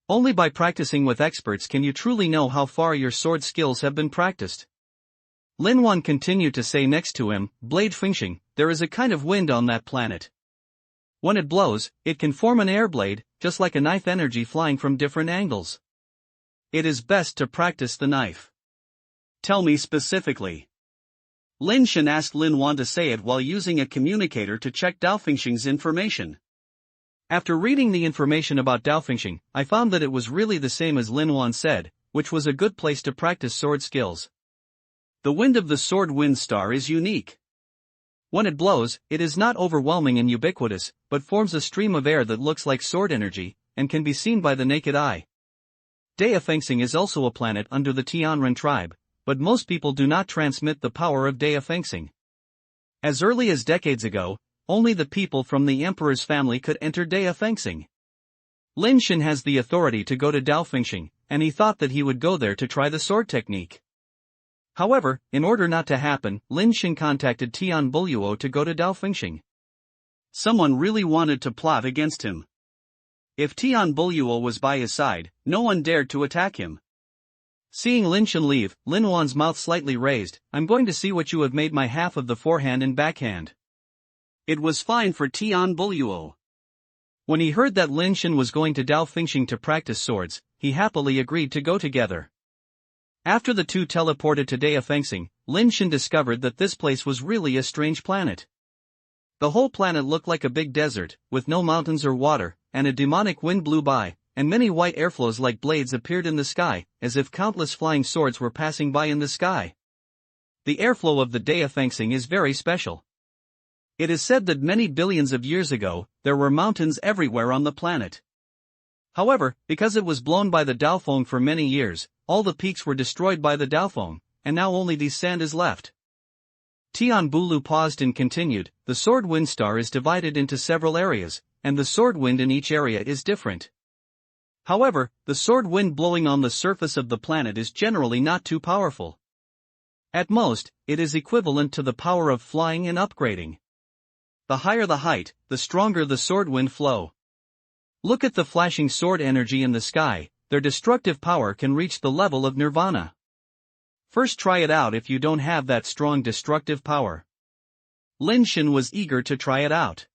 Only by practicing with experts can you truly know how far your sword skills have been practiced. Lin Wan continued to say next to him, "Blade Fengxing, there is a kind of wind on that planet. When it blows, it can form an air blade, just like a knife energy flying from different angles. It is best to practice the knife." "Tell me specifically." Lin Shen asked Lin Wan to say it while using a communicator to check Dao Fengxing's information. After reading the information about Dao Fengxing, I found that it was really the same as Lin Wan said, which was a good place to practice sword skills. The wind of the sword wind star is unique. When it blows, it is not overwhelming and ubiquitous, but forms a stream of air that looks like sword energy, and can be seen by the naked eye. Dao Fengxing is also a planet under the Tianren tribe, but most people do not transmit the power of Dao Fengxing. As early as decades ago, only the people from the emperor's family could enter Dao Fengxing. Lin Shen has the authority to go to Dao Fengxing, and he thought that he would go there to try the sword technique. However, in order not to happen, Lin Shen contacted Tian Buluo to go to Dao Fengxing. Someone really wanted to plot against him. If Tian Buluo was by his side, no one dared to attack him. Seeing Lin Shen leave, Lin Wan's mouth slightly raised, "I'm going to see what you have made my half of the forehand and backhand." It was fine for Tian Buluo. When he heard that Lin Shen was going to Dao Fengxing to practice swords, he happily agreed to go together. After the two teleported to Dao Fengxing, Lin Shen discovered that this place was really a strange planet. The whole planet looked like a big desert, with no mountains or water, and a demonic wind blew by, and many white airflows like blades appeared in the sky, as if countless flying swords were passing by in the sky. The airflow of the Dao Fengxing is very special. It is said that many billions of years ago, there were mountains everywhere on the planet. However, because it was blown by the Daofeng for many years, all the peaks were destroyed by the Daofeng, and now only the sand is left. Tian Bulu paused and continued, "The sword wind star is divided into several areas, and the sword wind in each area is different. However, the sword wind blowing on the surface of the planet is generally not too powerful. At most, it is equivalent to the power of flying and upgrading. The higher the height, the stronger the sword wind flow. Look at the flashing sword energy in the sky, their destructive power can reach the level of nirvana. First try it out if you don't have that strong destructive power." Lin Shen was eager to try it out.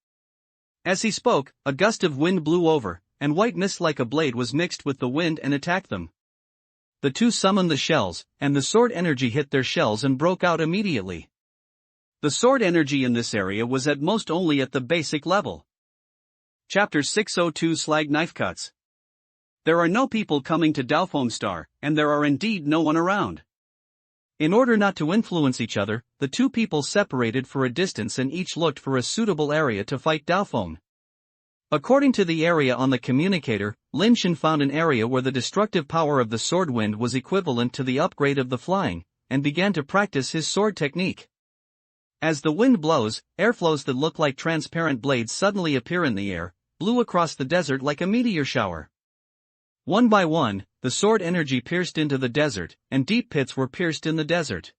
As he spoke, a gust of wind blew over, and white mist like a blade was mixed with the wind and attacked them. The two summoned the shells, and the sword energy hit their shells and broke out immediately. The sword energy in this area was at most only at the basic level. Chapter 602 Slag Knife Cuts. There are no people coming to Daofeng Star, and there are indeed no one around. In order not to influence each other, the two people separated for a distance and each looked for a suitable area to fight Daofeng. According to the area on the communicator, Lin Shen found an area where the destructive power of the sword wind was equivalent to the upgrade of the flying, and began to practice his sword technique. As the wind blows, airflows that look like transparent blades suddenly appear in the air, blew across the desert like a meteor shower. One by one, the sword energy pierced into the desert, and deep pits were pierced in the desert.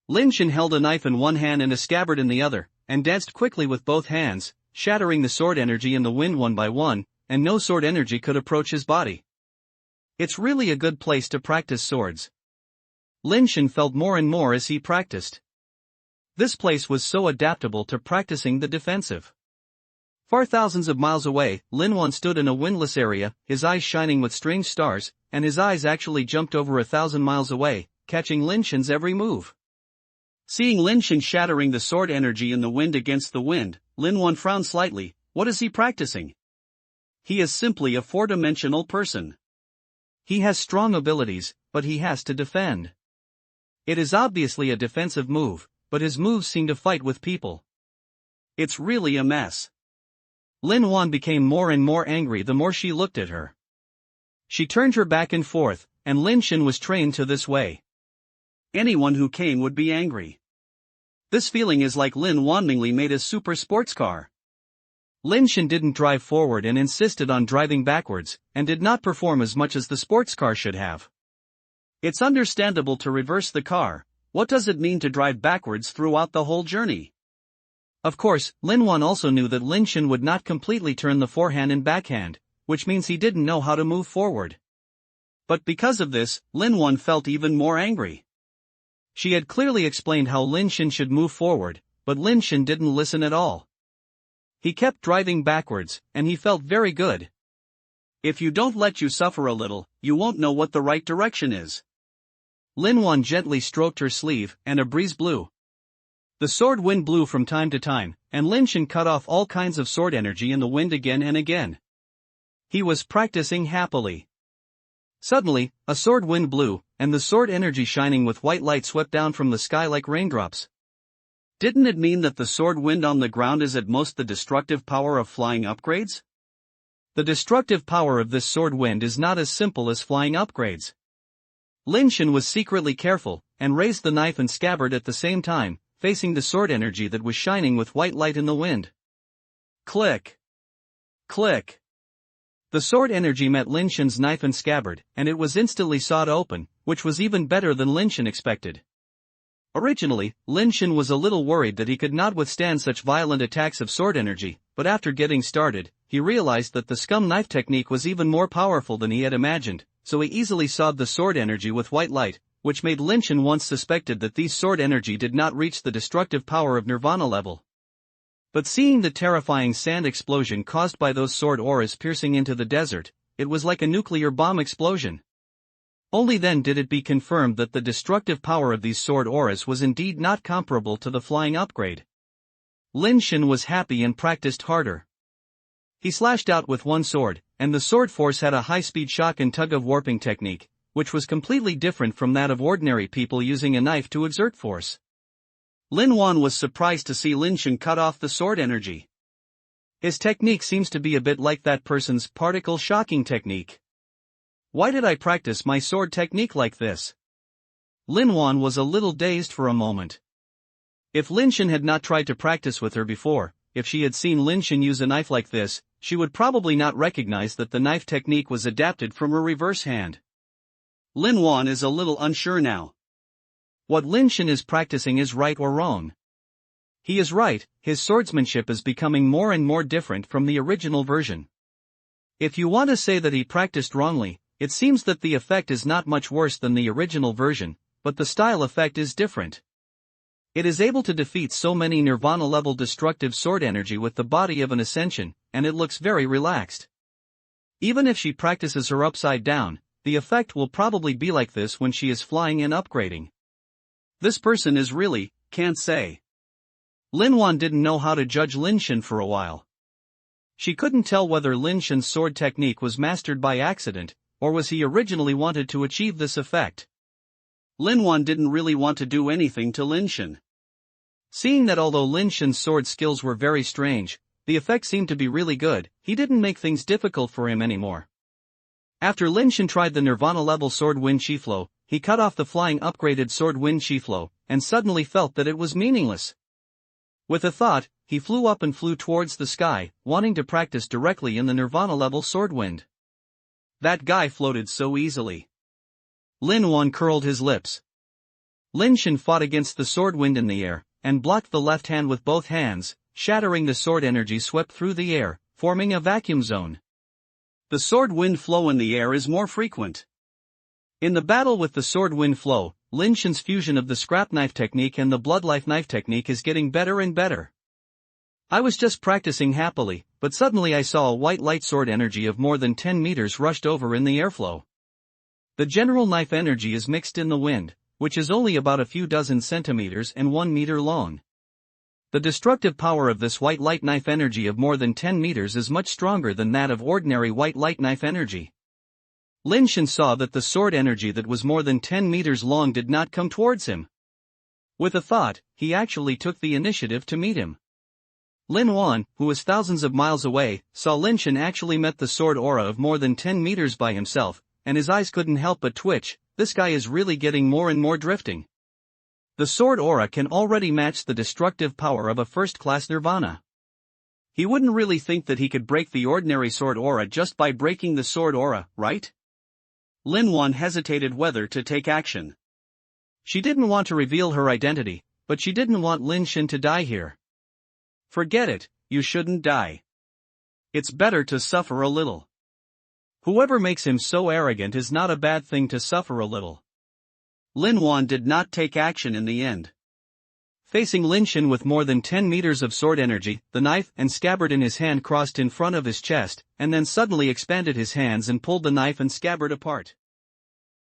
Lin Shen held a knife in one hand and a scabbard in the other, and danced quickly with both hands, shattering the sword energy in the wind one by one, and no sword energy could approach his body. It's really a good place to practice swords. Lin Shen felt more and more as he practiced. This place was so adaptable to practicing the defensive. Far thousands of miles away, Lin Wan stood in a windless area, his eyes shining with strange stars, and his eyes actually jumped over 1,000 miles away, catching Lin Shen's every move. Seeing Lin Shen shattering the sword energy in the wind against the wind, Lin Wan frowned slightly. What is he practicing? He is simply a four-dimensional person. He has strong abilities, but he has to defend. It is obviously a defensive move, but his moves seem to fight with people. It's really a mess. Lin Wan became more and more angry the more she looked at her. She turned her back and forth, and Lin Shen was trained to this way. Anyone who came would be angry. This feeling is like Lin Wanmingli made a super sports car. Lin Shen didn't drive forward and insisted on driving backwards, and did not perform as much as the sports car should have. It's understandable to reverse the car. What does it mean to drive backwards throughout the whole journey? Of course, Lin Wan also knew that Lin Shen would not completely turn the forehand and backhand, which means he didn't know how to move forward. But because of this, Lin Wan felt even more angry. She had clearly explained how Lin Shen should move forward, but Lin Shen didn't listen at all. He kept driving backwards, and he felt very good. If you don't let you suffer a little, you won't know what the right direction is. Lin Wan gently stroked her sleeve, and a breeze blew. The sword wind blew from time to time, and Lin Shen cut off all kinds of sword energy in the wind again and again. He was practicing happily. Suddenly, a sword wind blew, and the sword energy shining with white light swept down from the sky like raindrops. Didn't it mean that the sword wind on the ground is at most the destructive power of flying upgrades? The destructive power of this sword wind is not as simple as flying upgrades. Lin Shen was secretly careful, and raised the knife and scabbard at the same time, facing the sword energy that was shining with white light in the wind. Click! Click! The sword energy met Lin Shen's knife and scabbard, and it was instantly sawed open, which was even better than Lin Shen expected. Originally, Lin Shen was a little worried that he could not withstand such violent attacks of sword energy, but after getting started, he realized that the scum knife technique was even more powerful than he had imagined, so he easily sawed the sword energy with white light, which made Lin Shen once suspected that these sword energy did not reach the destructive power of Nirvana level. But seeing the terrifying sand explosion caused by those sword auras piercing into the desert, it was like a nuclear bomb explosion. Only then did it be confirmed that the destructive power of these sword auras was indeed not comparable to the flying upgrade. Lin Shen was happy and practiced harder. He slashed out with one sword, and the sword force had a high-speed shock and tug-of-warping technique, which was completely different from that of ordinary people using a knife to exert force. Lin Wan was surprised to see Lin Shen cut off the sword energy. His technique seems to be a bit like that person's particle shocking technique. Why did I practice my sword technique like this? Lin Wan was a little dazed for a moment. If Lin Shen had not tried to practice with her before, if she had seen Lin Shen use a knife like this, she would probably not recognize that the knife technique was adapted from a reverse hand. Lin Wan is a little unsure now. What Lin Shen is practicing is right or wrong? He is right, his swordsmanship is becoming more and more different from the original version. If you want to say that he practiced wrongly, it seems that the effect is not much worse than the original version, but the style effect is different. It is able to defeat so many Nirvana-level destructive sword energy with the body of an ascension, and it looks very relaxed. Even if she practices her upside down, the effect will probably be like this when she is flying and upgrading. This person is really, can't say. Lin Wan didn't know how to judge Lin Shen for a while. She couldn't tell whether Lin Shen's sword technique was mastered by accident, or was he originally wanted to achieve this effect. Lin Wan didn't really want to do anything to Lin Shen. Seeing that although Lin Shen's sword skills were very strange, the effect seemed to be really good, he didn't make things difficult for him anymore. After Lin Shen tried the Nirvana-level sword wind chi flow, he cut off the flying upgraded sword wind chi flow, and suddenly felt that it was meaningless. With a thought, he flew up and flew towards the sky, wanting to practice directly in the Nirvana-level sword wind. That guy floated so easily. Lin Wan curled his lips. Lin Shen fought against the sword wind in the air, and blocked the left hand with both hands, shattering the sword energy swept through the air, forming a vacuum zone. The sword wind flow in the air is more frequent. In the battle with the sword wind flow, Lin Shen's fusion of the scrap knife technique and the bloodline knife technique is getting better and better. I was just practicing happily, but suddenly I saw a white light sword energy of more than 10 meters rushed over in the airflow. The general knife energy is mixed in the wind, which is only about a few dozen centimeters and 1 meter long. The destructive power of this white light knife energy of more than 10 meters is much stronger than that of ordinary white light knife energy. Lin Shen saw that the sword energy that was more than 10 meters long did not come towards him. With a thought, he actually took the initiative to meet him. Lin Wan, who was thousands of miles away, saw Lin Shen actually met the sword aura of more than 10 meters by himself, and his eyes couldn't help but twitch. This guy is really getting more and more drifting. The sword aura can already match the destructive power of a first-class nirvana. He wouldn't really think that he could break the ordinary sword aura just by breaking the sword aura, right? Lin Wan hesitated whether to take action. She didn't want to reveal her identity, but she didn't want Lin Shen to die here. Forget it, you shouldn't die. It's better to suffer a little. Whoever makes him so arrogant is not a bad thing to suffer a little. Lin Wan did not take action in the end. Facing Lin Shen with more than 10 meters of sword energy, the knife and scabbard in his hand crossed in front of his chest, and then suddenly expanded his hands and pulled the knife and scabbard apart.